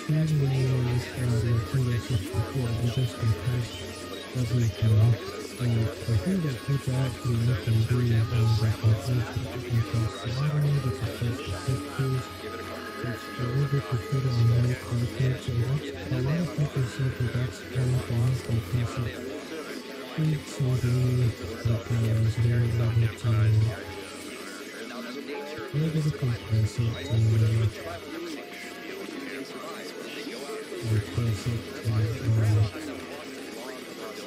Speaker 1: Even when you on this Nintendo 64, they just compress everything. And the thing that people actually look and do is like compress it. You can press the bottom, you can press the pictures. It's delivered to fit on one cartridge, and that's a lot of people say that that's kind of why compress it. It's CD because they're able to compress it to replace it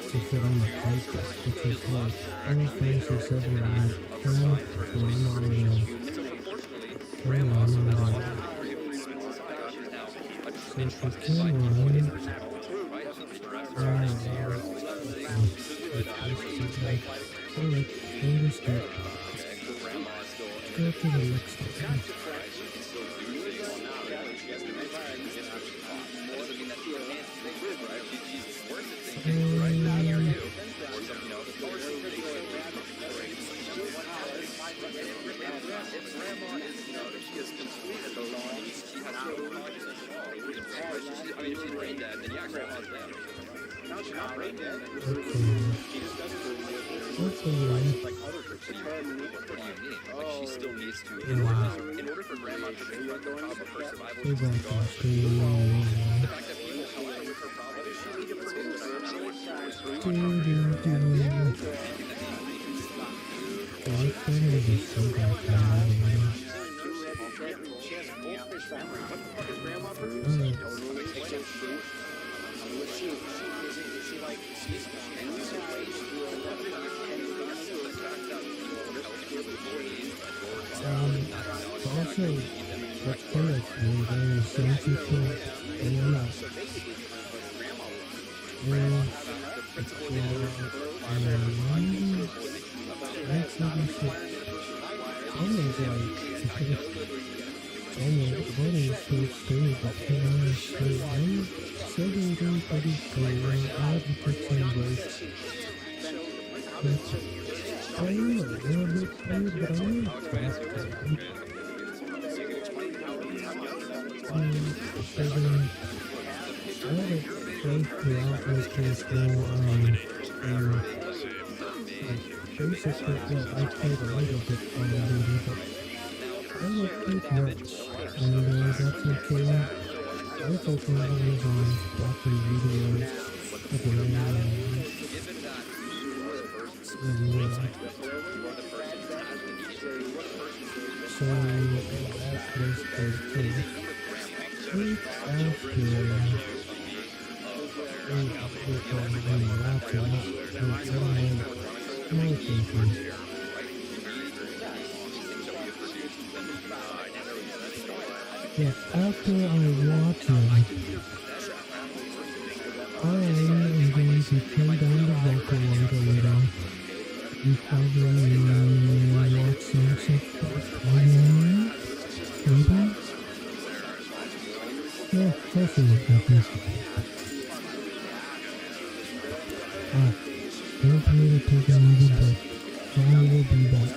Speaker 1: to fit on the pipe, which is like all things are said in that so if you can alright, understood. Go to the next one.
Speaker 14: I mean, if she's brain dead, then yeah, grandma's dead.
Speaker 15: No, she's not brain dead. She just doesn't feel like other groups. What do you mean? Like, she still needs to, in order for grandma to confront the problem of her survival, the fact that people help her with her problem, she needs to prove that
Speaker 1: also, what's kind of cool is some people, they are not, that's what we should, almost like, almost, what is so scary, but can I say, I'm still doing pretty cool, I'll be taking breaks. I am a little bit tired, but I'm not fast. I had a break throughout making school, basically, well, I played a little bit on the movie, but I don't think much, and that's okay. I focus on watching videos of the And so that's basically true. Yeah, after I watch it, I am going to turn down the vocal rate a little. You probably watch some stuff online, maybe? Yeah, we'll see what happens. Don't for me to take another break, so I will be back.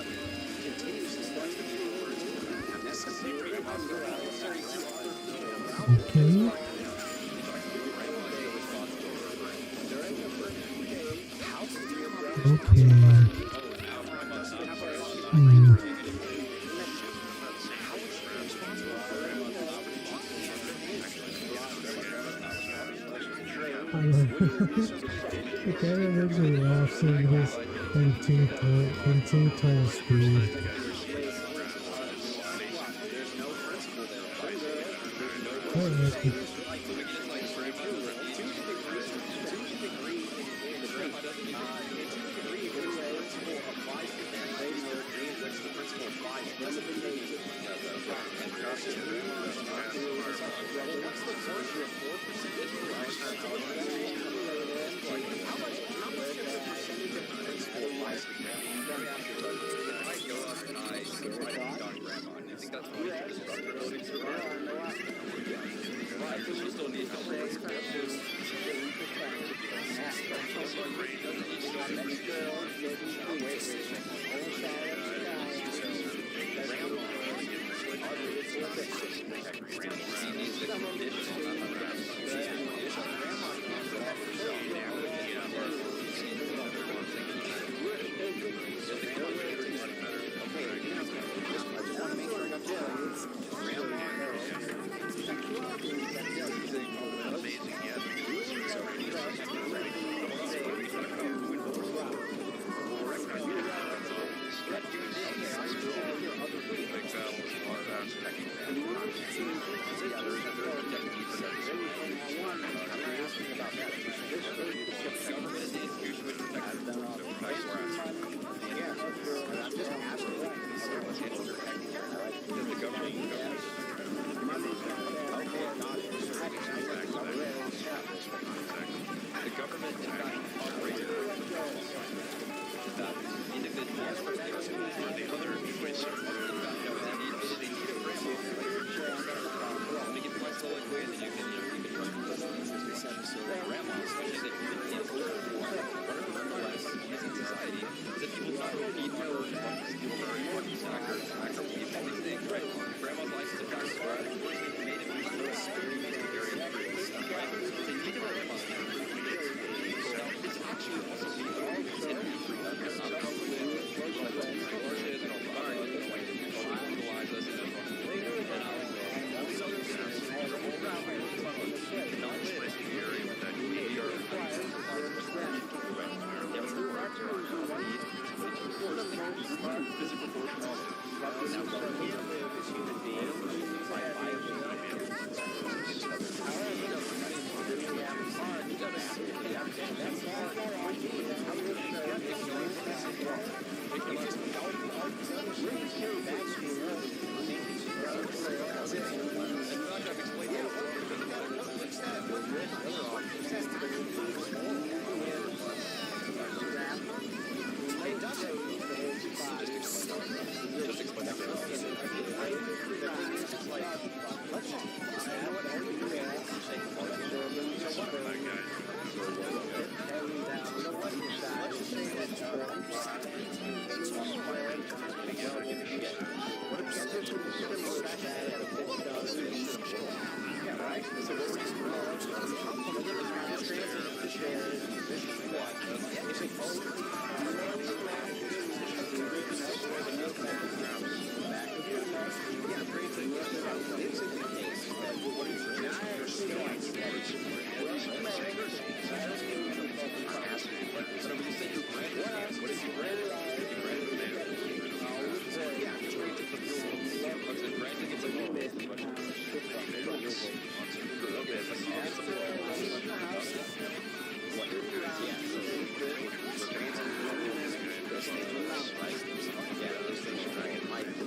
Speaker 1: Okay. Okay. It kind of makes me laugh seeing this in two times speed.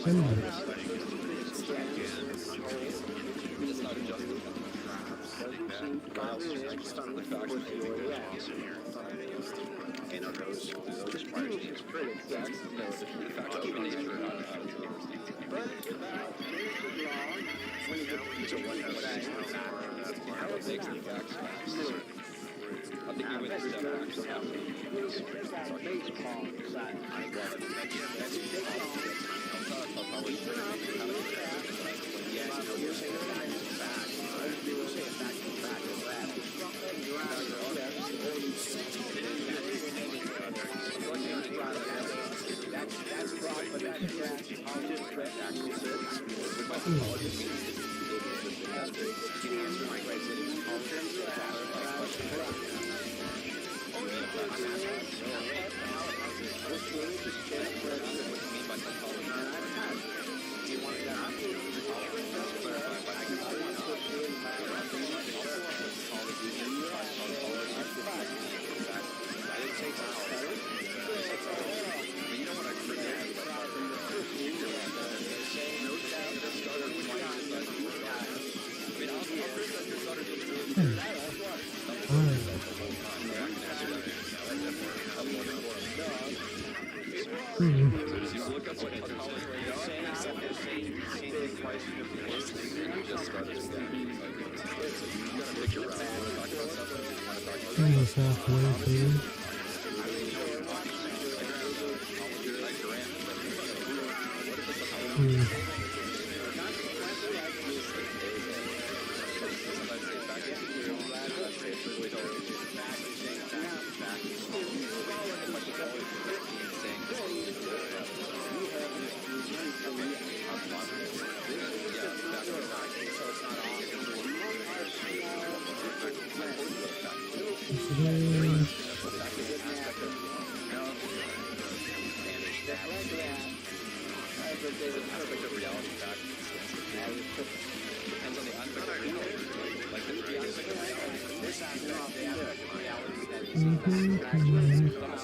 Speaker 1: Anyway.
Speaker 14: It's not adjusted the fact of human nature. I think you went through that
Speaker 1: Almost halfway through.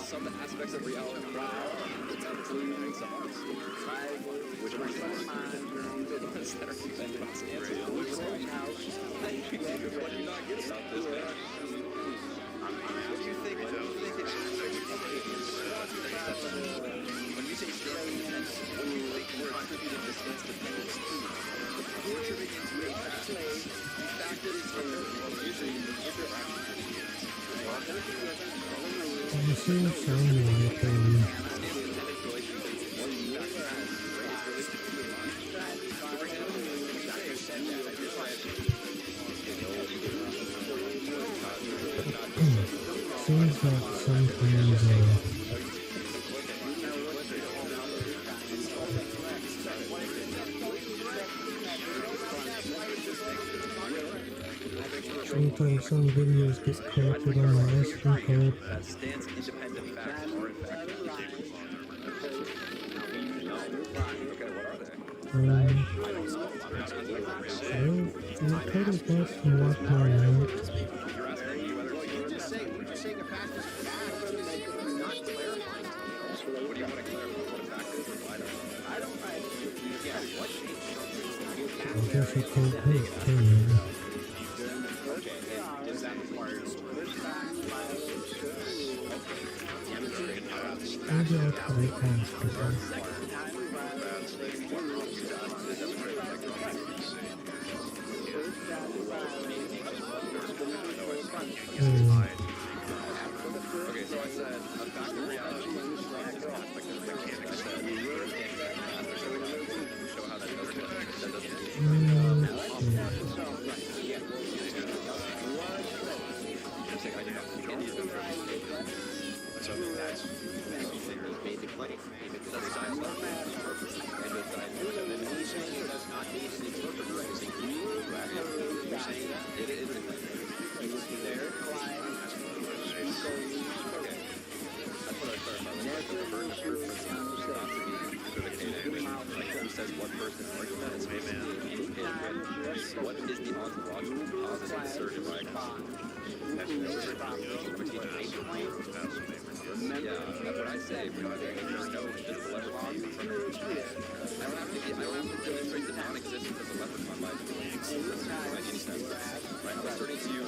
Speaker 1: Some aspects of reality which are that are dependent on what do you not get about this, man? What do you think it's when you say stance, what do you think we're attributing this stance dependence to? We're attributing to a fact. You factored into using You seem sound like seems that sometimes sometimes some videos get captured on my SD card.
Speaker 14: Stance independent facts are in fact
Speaker 1: I totally thought to walk my out. I guess I can't pay it, can you? Maybe I'll try it after.
Speaker 14: Okay, so I said a fact of reality is like an aspect of reality. I said show how that doesn't I'm saying I did not continue them from so that's made the play. That's science not perfect. And the science and then he's saying it does not need to be perfect. You're saying that it is there. Okay. That's what I clarified. Like the burden of proof is not to be equivocated. Like who says what person's argument is supposed to be equivocated. What is the ontological positive asserted by a Yeah, that's what I say. But there are no just the leprechaun from it. I don't have to demonstrate the non-existence of the leprechaun by any sense. Right? I'm asserting to you.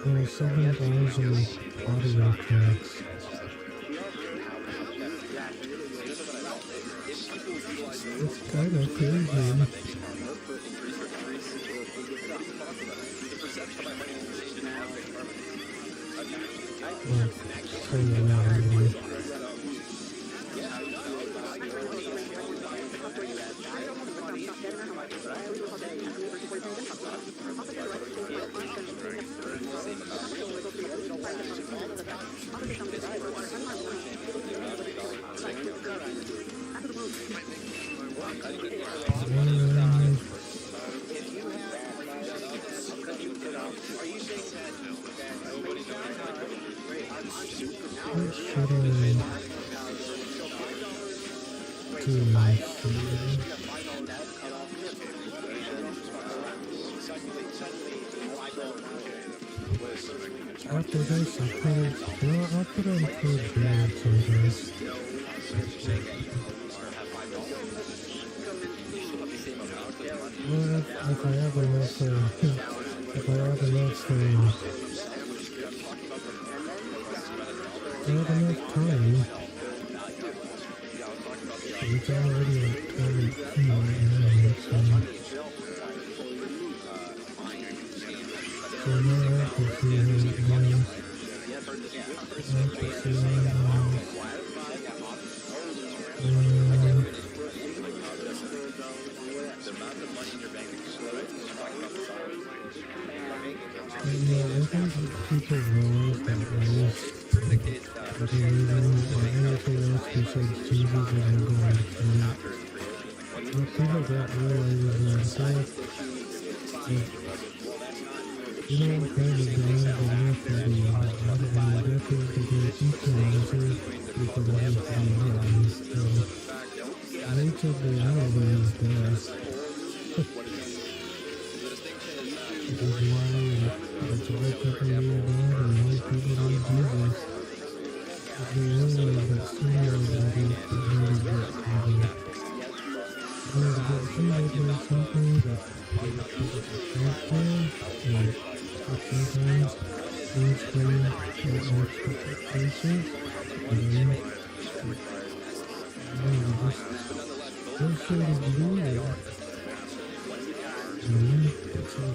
Speaker 1: There are 7,000 audio tracks. It's kind of crazy. Well, kind of not really. After this, I'll put on food here sometimes. Well, if I have enough, if I have enough time, it's already like 22 right now, so now I have to see how it goes. I have to see how it goes. Yeah, I think people realize that anything else besides Jesus isn't going to count. What people don't realize is that you don't have a God enough to be God, and you definitely get equalizer with the life of the nature of reality is there. That's why people need God and why people need Jesus. If they realize that sooner or later they're going to get something. They're going to get something that like sometimes things come with expectations, and then you just sort of do it. And it's all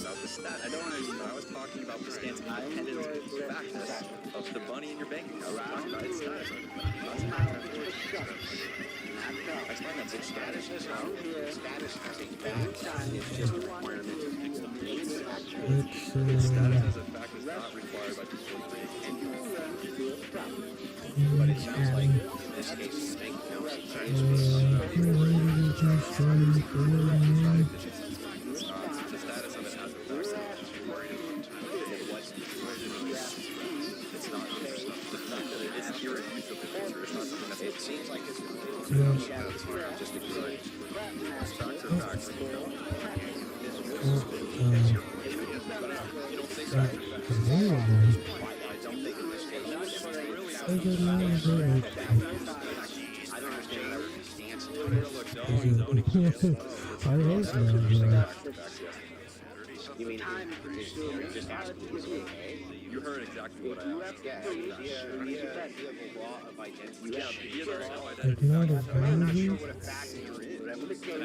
Speaker 14: I was talking about the stance of independence, the factness of the money in your bank account. I'm talking about its status. I find that's status is how status has a fact. It's just a requirement to fix the needs. Status as a fact is not required by people in but it sounds like in this case bank accounts the status of it has a it's not the fact that it is irrefutable. It's not something that's it seems like it's just a good facts are facts. You don't think so? I don't think in this case I don't understand every stance.
Speaker 1: I hope not.
Speaker 14: You mean just asking you? You heard exactly what I asked.
Speaker 1: Like not a boundary? Well, that was basically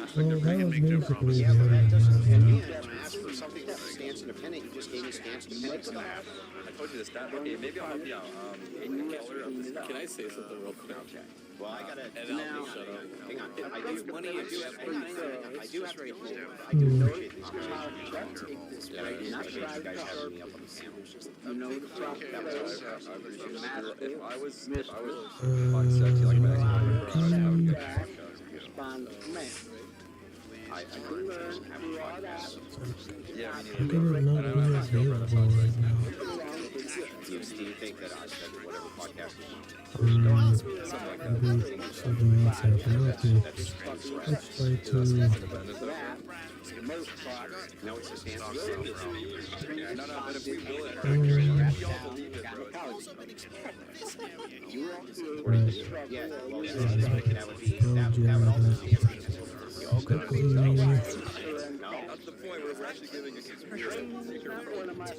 Speaker 15: Ask for something that stance independent. You just gave me stance independent.
Speaker 14: I told you the stat. Okay, maybe I'll help you out.
Speaker 4: Can I say something real quick?
Speaker 15: Okay. Well, I gotta.
Speaker 4: Now, shut up.
Speaker 15: Hang on. I do have people. I
Speaker 1: Hmm.
Speaker 15: do appreciate these guys. Take this right. I appreciate you guys having me up on the panel.
Speaker 14: If I was on sexy like my ex-girlfriend, I would get a podcast.
Speaker 15: I couldn't have a podcast.
Speaker 14: Yeah,
Speaker 1: I did not be available right now.
Speaker 15: Do you think that whatever podcast
Speaker 1: Maybe something else happened. Okay, let's try to...
Speaker 15: No, it's a stance.
Speaker 14: No, but if we will it,
Speaker 1: Right.
Speaker 15: Yeah, well, that would be that would also be
Speaker 14: that's the point where we're actually giving a conspiracy.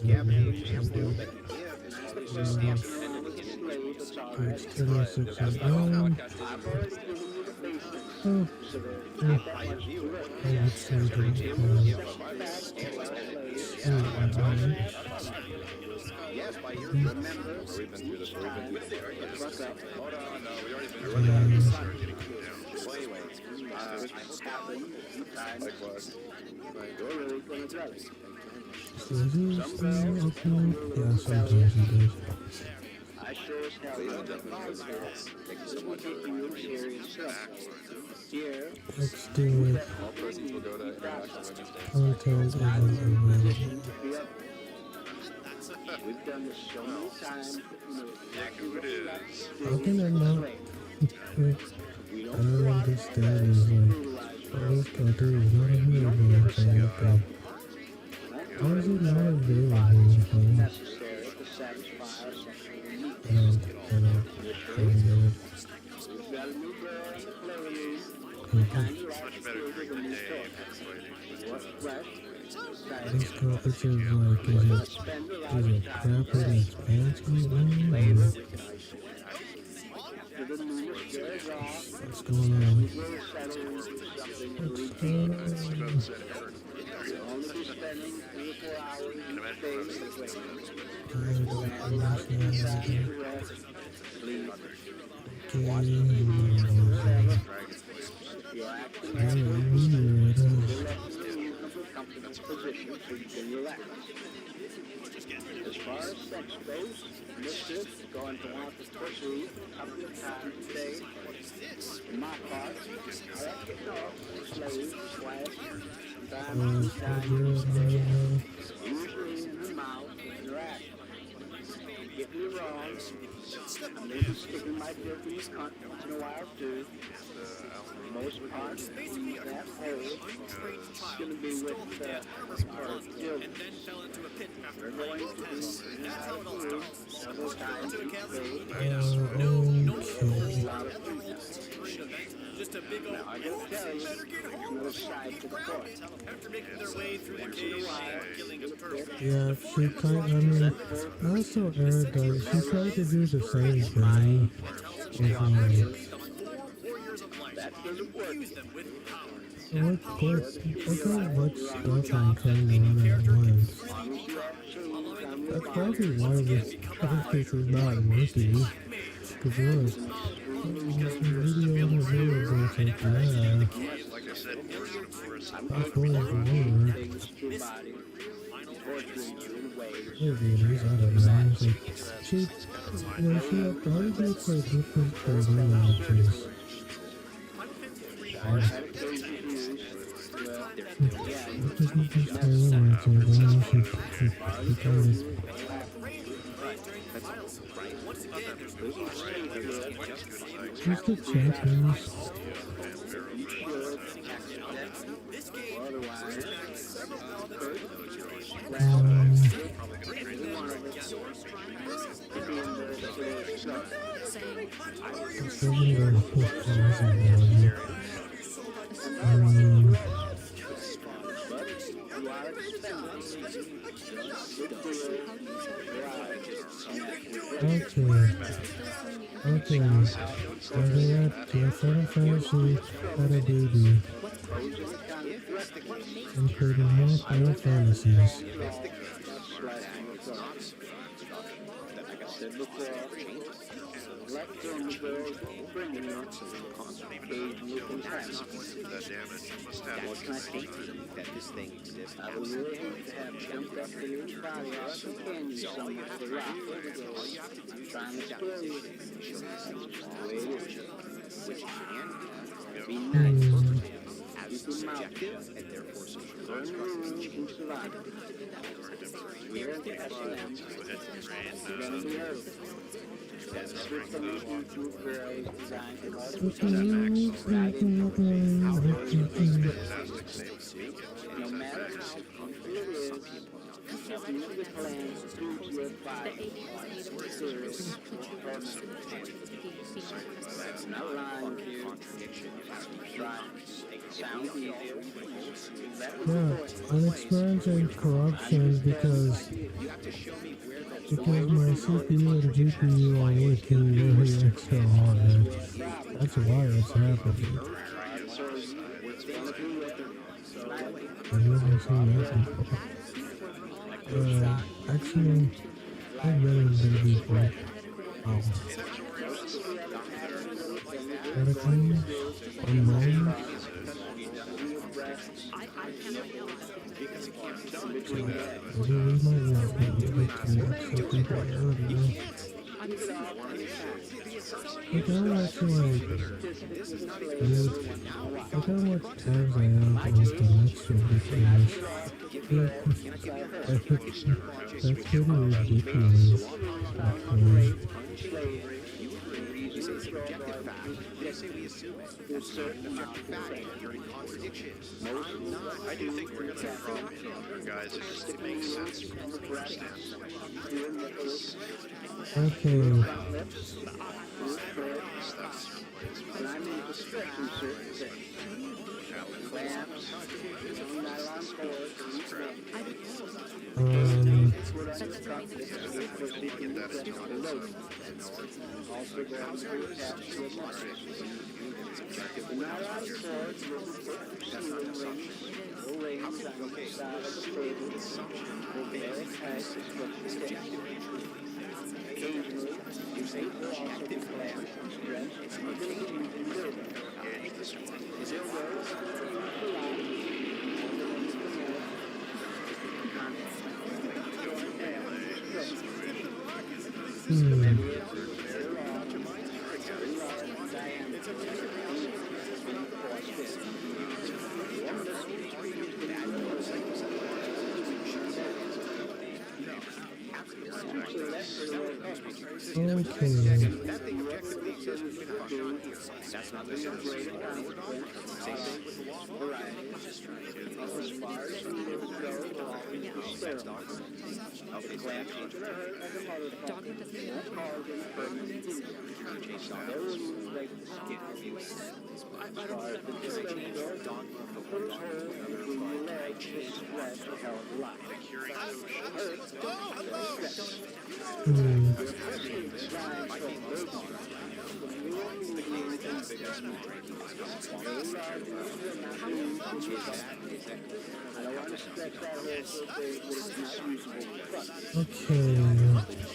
Speaker 15: yeah, but the example that you give is always just stance independent.
Speaker 1: It's 10:06 a.m. Oh, I would say
Speaker 15: Yes, by your remember.
Speaker 14: We've been through this. Hold on, no, we already been
Speaker 15: Well, anyway,
Speaker 14: likewise.
Speaker 1: Yeah, sometimes he does.
Speaker 2: I sure as hell
Speaker 14: Ladies and gentlemen, thank you so much for
Speaker 2: here.
Speaker 1: Let's do it.
Speaker 14: all proceeds will go to International Women's Day.
Speaker 1: Content isn't available.
Speaker 2: We've done this so many times.
Speaker 1: How can I not? I don't understand. Is like, oh, this cartoon is not available. Okay. How is it not available?
Speaker 2: Necessary to satisfy our sexual needs.
Speaker 1: I don't get it.
Speaker 2: We've got a new girl in the playlist.
Speaker 3: Much better during the day.
Speaker 1: This carpet is like, is it crap in its pants right now? What's going on?
Speaker 2: You will settle into something of
Speaker 1: What's
Speaker 2: routine.
Speaker 1: going on?
Speaker 2: You'll only be spending 3 or 4 hours each day with the
Speaker 1: I don't understand.
Speaker 2: time to rest, sleep,
Speaker 1: Okay.
Speaker 2: whatever. Your action after will let you in a comfortable position so you can relax. As far as sex goes, Mistress is going to want to pursue a couple of times a day. For my part, I like to know slaves, wives, sometimes 3 times a day, usually in the mouth and their ass. Don't get me wrong, I may be sticking my dick in the cunt once in a while too. For the most part, that hole is going to be with our children. We're going to be in and out of the room several times each day. A lot of things. Now, I will tell you, there's no side to the court. Once in a while,
Speaker 1: Yeah, she kind of, I mean, also Eric does, she tried to do the same thing look at what stuff I'm trying to run at once. That's probably why this practice is not working. Because look, video on the videos and stuff, yeah. That's going to work. Videos, I don't know. It's like, she uploaded for different programming options. Because you just tell her to why she kind of just a check, Okay. Your Final Fantasy had a baby, including more Final Fantasies.
Speaker 15: What can I say to you that this thing exists?
Speaker 2: I would really hate to have jumped up to your body or some candy somewhere for rock. I'm trying to scare you. The way it is.
Speaker 15: Which can
Speaker 2: Be nice.
Speaker 15: as
Speaker 2: Keep your mouth
Speaker 15: subjective
Speaker 2: shut.
Speaker 15: and therefore social
Speaker 2: Learn the rules and survive. Here at the S&M, you're going to be early. That's good for me to girls designed to cause no matter how painful it is, nothing of the plan suits your body. Serious, that's not lying, kid. Try. Sounds easy.
Speaker 1: Yeah, I'm experiencing corruption because my CPU and GPU are working really extra hard. That's why it's happening. I've never seen that before. Actually, I've been in baby for Look how much tabs I have on the next ridiculous. That's pretty ridiculous.
Speaker 3: I do think we're going to have problems with other guys. It just makes sense from the first
Speaker 1: Okay.
Speaker 2: And I need to stretch in certain things. Clamps, nylon cords, also going to attach to a muscle. The nylon cord will be put through sealing rings or rings on the side of the table. Will be very tight to split the stick. Occasionally, you may also be clamped and stretched and will be using dildo. Dildos are used a lot on the ends of the neck.
Speaker 11: That's not the same way to Same thing with the waffle.
Speaker 2: As far as you go, always be sterile. Of the clamp into the hurt of the motherfucker, that's called an permanent injury. They will use like skin. As far as the dildo goes, put a hole between your legs and stretch the hell of a lot. I don't want to stretch that hole so big that it's not usable for fuck.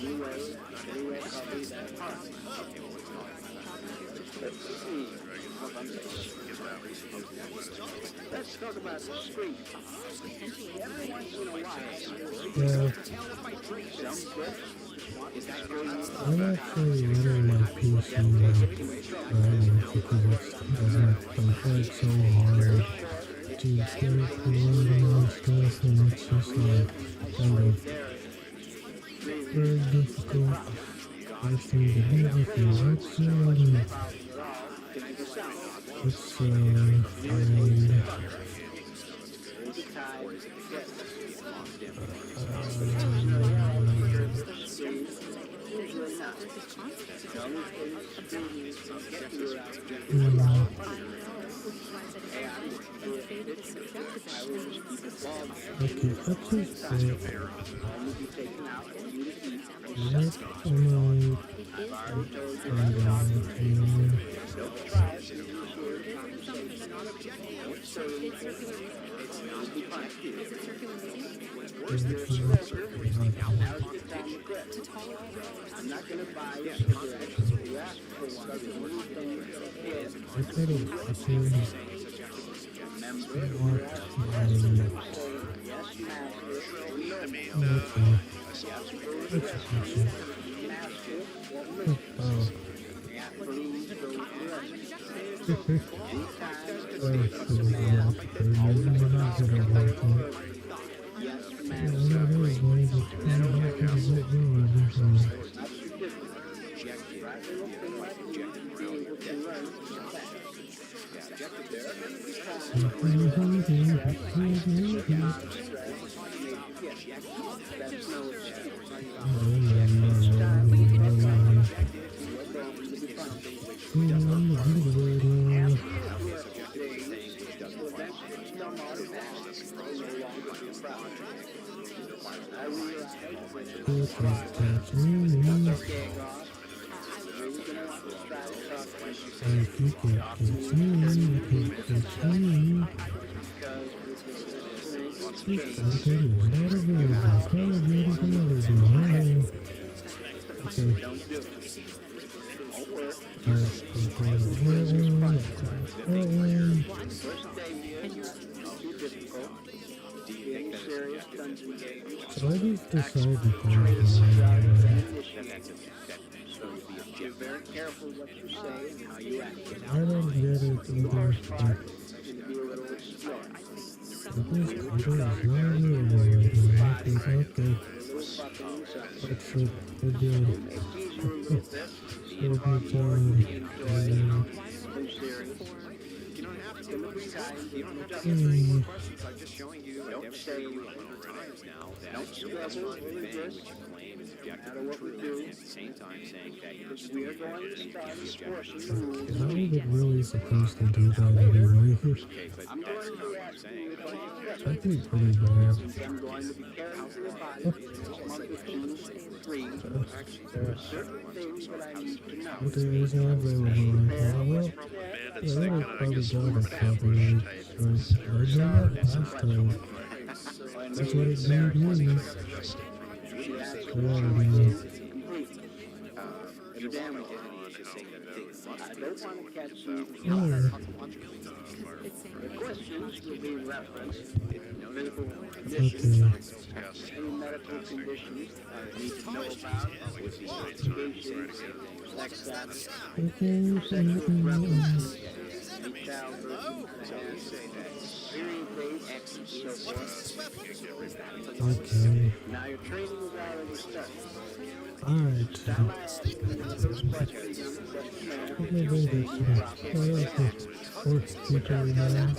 Speaker 2: Anyway, cover that part. Let's see. Let's talk about the street. Every once in a while, some clips.
Speaker 1: I'm actually running my PC because I'm trying so hard to stay cool and stuff, and it's just like kind of very difficult. I think to do with the website. It's okay, that's just
Speaker 2: I'm not going to buy a cigarette. You ask for one. So I just decided to go Be very careful what you say and how you act.
Speaker 1: I don't get it either, but
Speaker 2: be a little explorer.
Speaker 1: this is not really okay. That's it. We're good. Good job.
Speaker 11: I'm just showing you, demonstrating you 100 times now that your restaurant thing, which you claim is objectively true, and at the same time saying that you're
Speaker 2: We are going to start enforcing the rules.
Speaker 1: Is that even really supposed to do that anyway?
Speaker 11: okay, but that's not what I'm saying.
Speaker 1: I think pretty bad.
Speaker 2: I'm going to be careful about it. 3, there are certain things that I need to know.
Speaker 1: It is not available right now. Well, yeah, that is probably got a copyright strike. I did that last time. That's what it gave me. Come on, man.
Speaker 2: I don't want to catch you.
Speaker 1: Here.
Speaker 2: The questions will be referenced medical
Speaker 1: Okay.
Speaker 2: conditions, any medical conditions I need to know about, species, sex status, sexual preference, any childbirth, period date, and so forth.
Speaker 1: Okay.
Speaker 2: Now your training is already started.
Speaker 1: Alright. Let me bring this one. Oh, that's the fourth feature we have.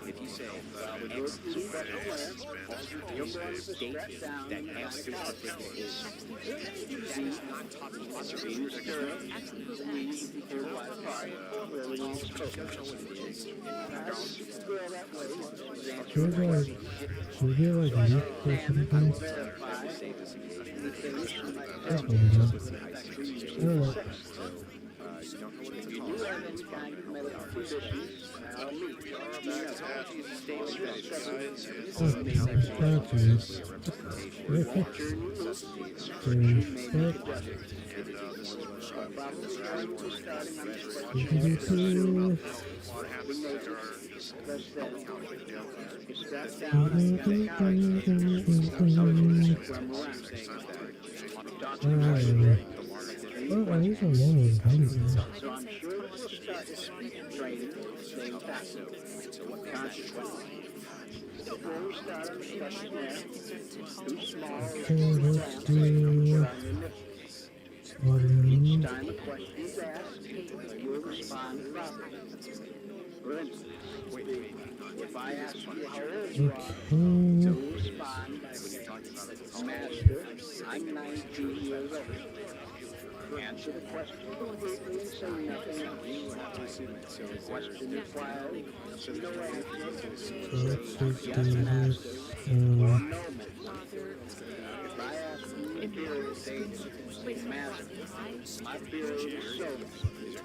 Speaker 2: If you say, you're going to stretch down that specific is not talking about the
Speaker 1: Should we get like a youth or something? That's what we got. Alright. Oh, I need some more.
Speaker 2: So I'm sure we'll start training staying passive. Consequently, before we start on the questionnaire, too small
Speaker 1: Let's do
Speaker 2: each time a question is asked, you'll respond properly. For instance, if I ask you how old you are, you'll respond by saying, Master, I'm 19 years old. Answer the question completely and say nothing else. Question required, no answer.
Speaker 1: let's just do this.
Speaker 2: Or no matter. If I ask you the period date, say master, my period is so.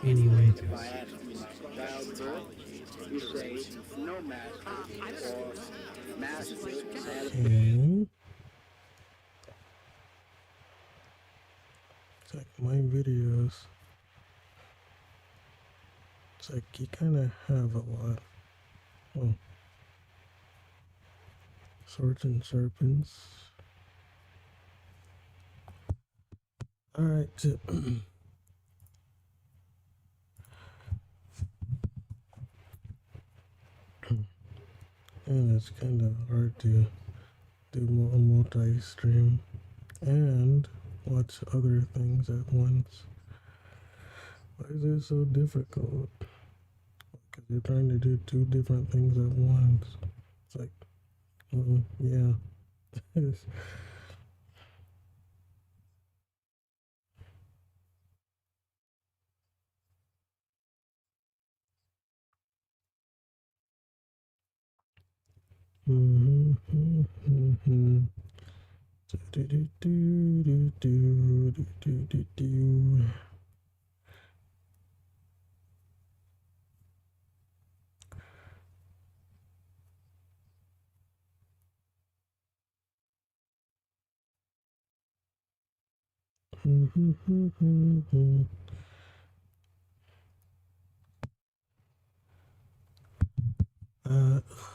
Speaker 1: Anyway.
Speaker 2: If I ask you childbirth, you say no master, or master has
Speaker 1: Okay. It's like my videos. It's like you kind of have a lot. Oh. Swords and serpents. Alright. And it's kind of hard to do a multi-stream and watch other things at once. Why is it so difficult? Because you're trying to do two different things at once. It's like, yeah.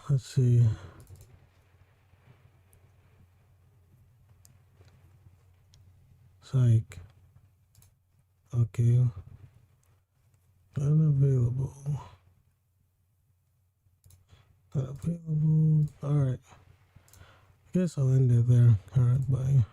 Speaker 1: Let's see. Psych. Okay. Unavailable. Unavailable. Alright. Guess I'll end it there. Alright, bye.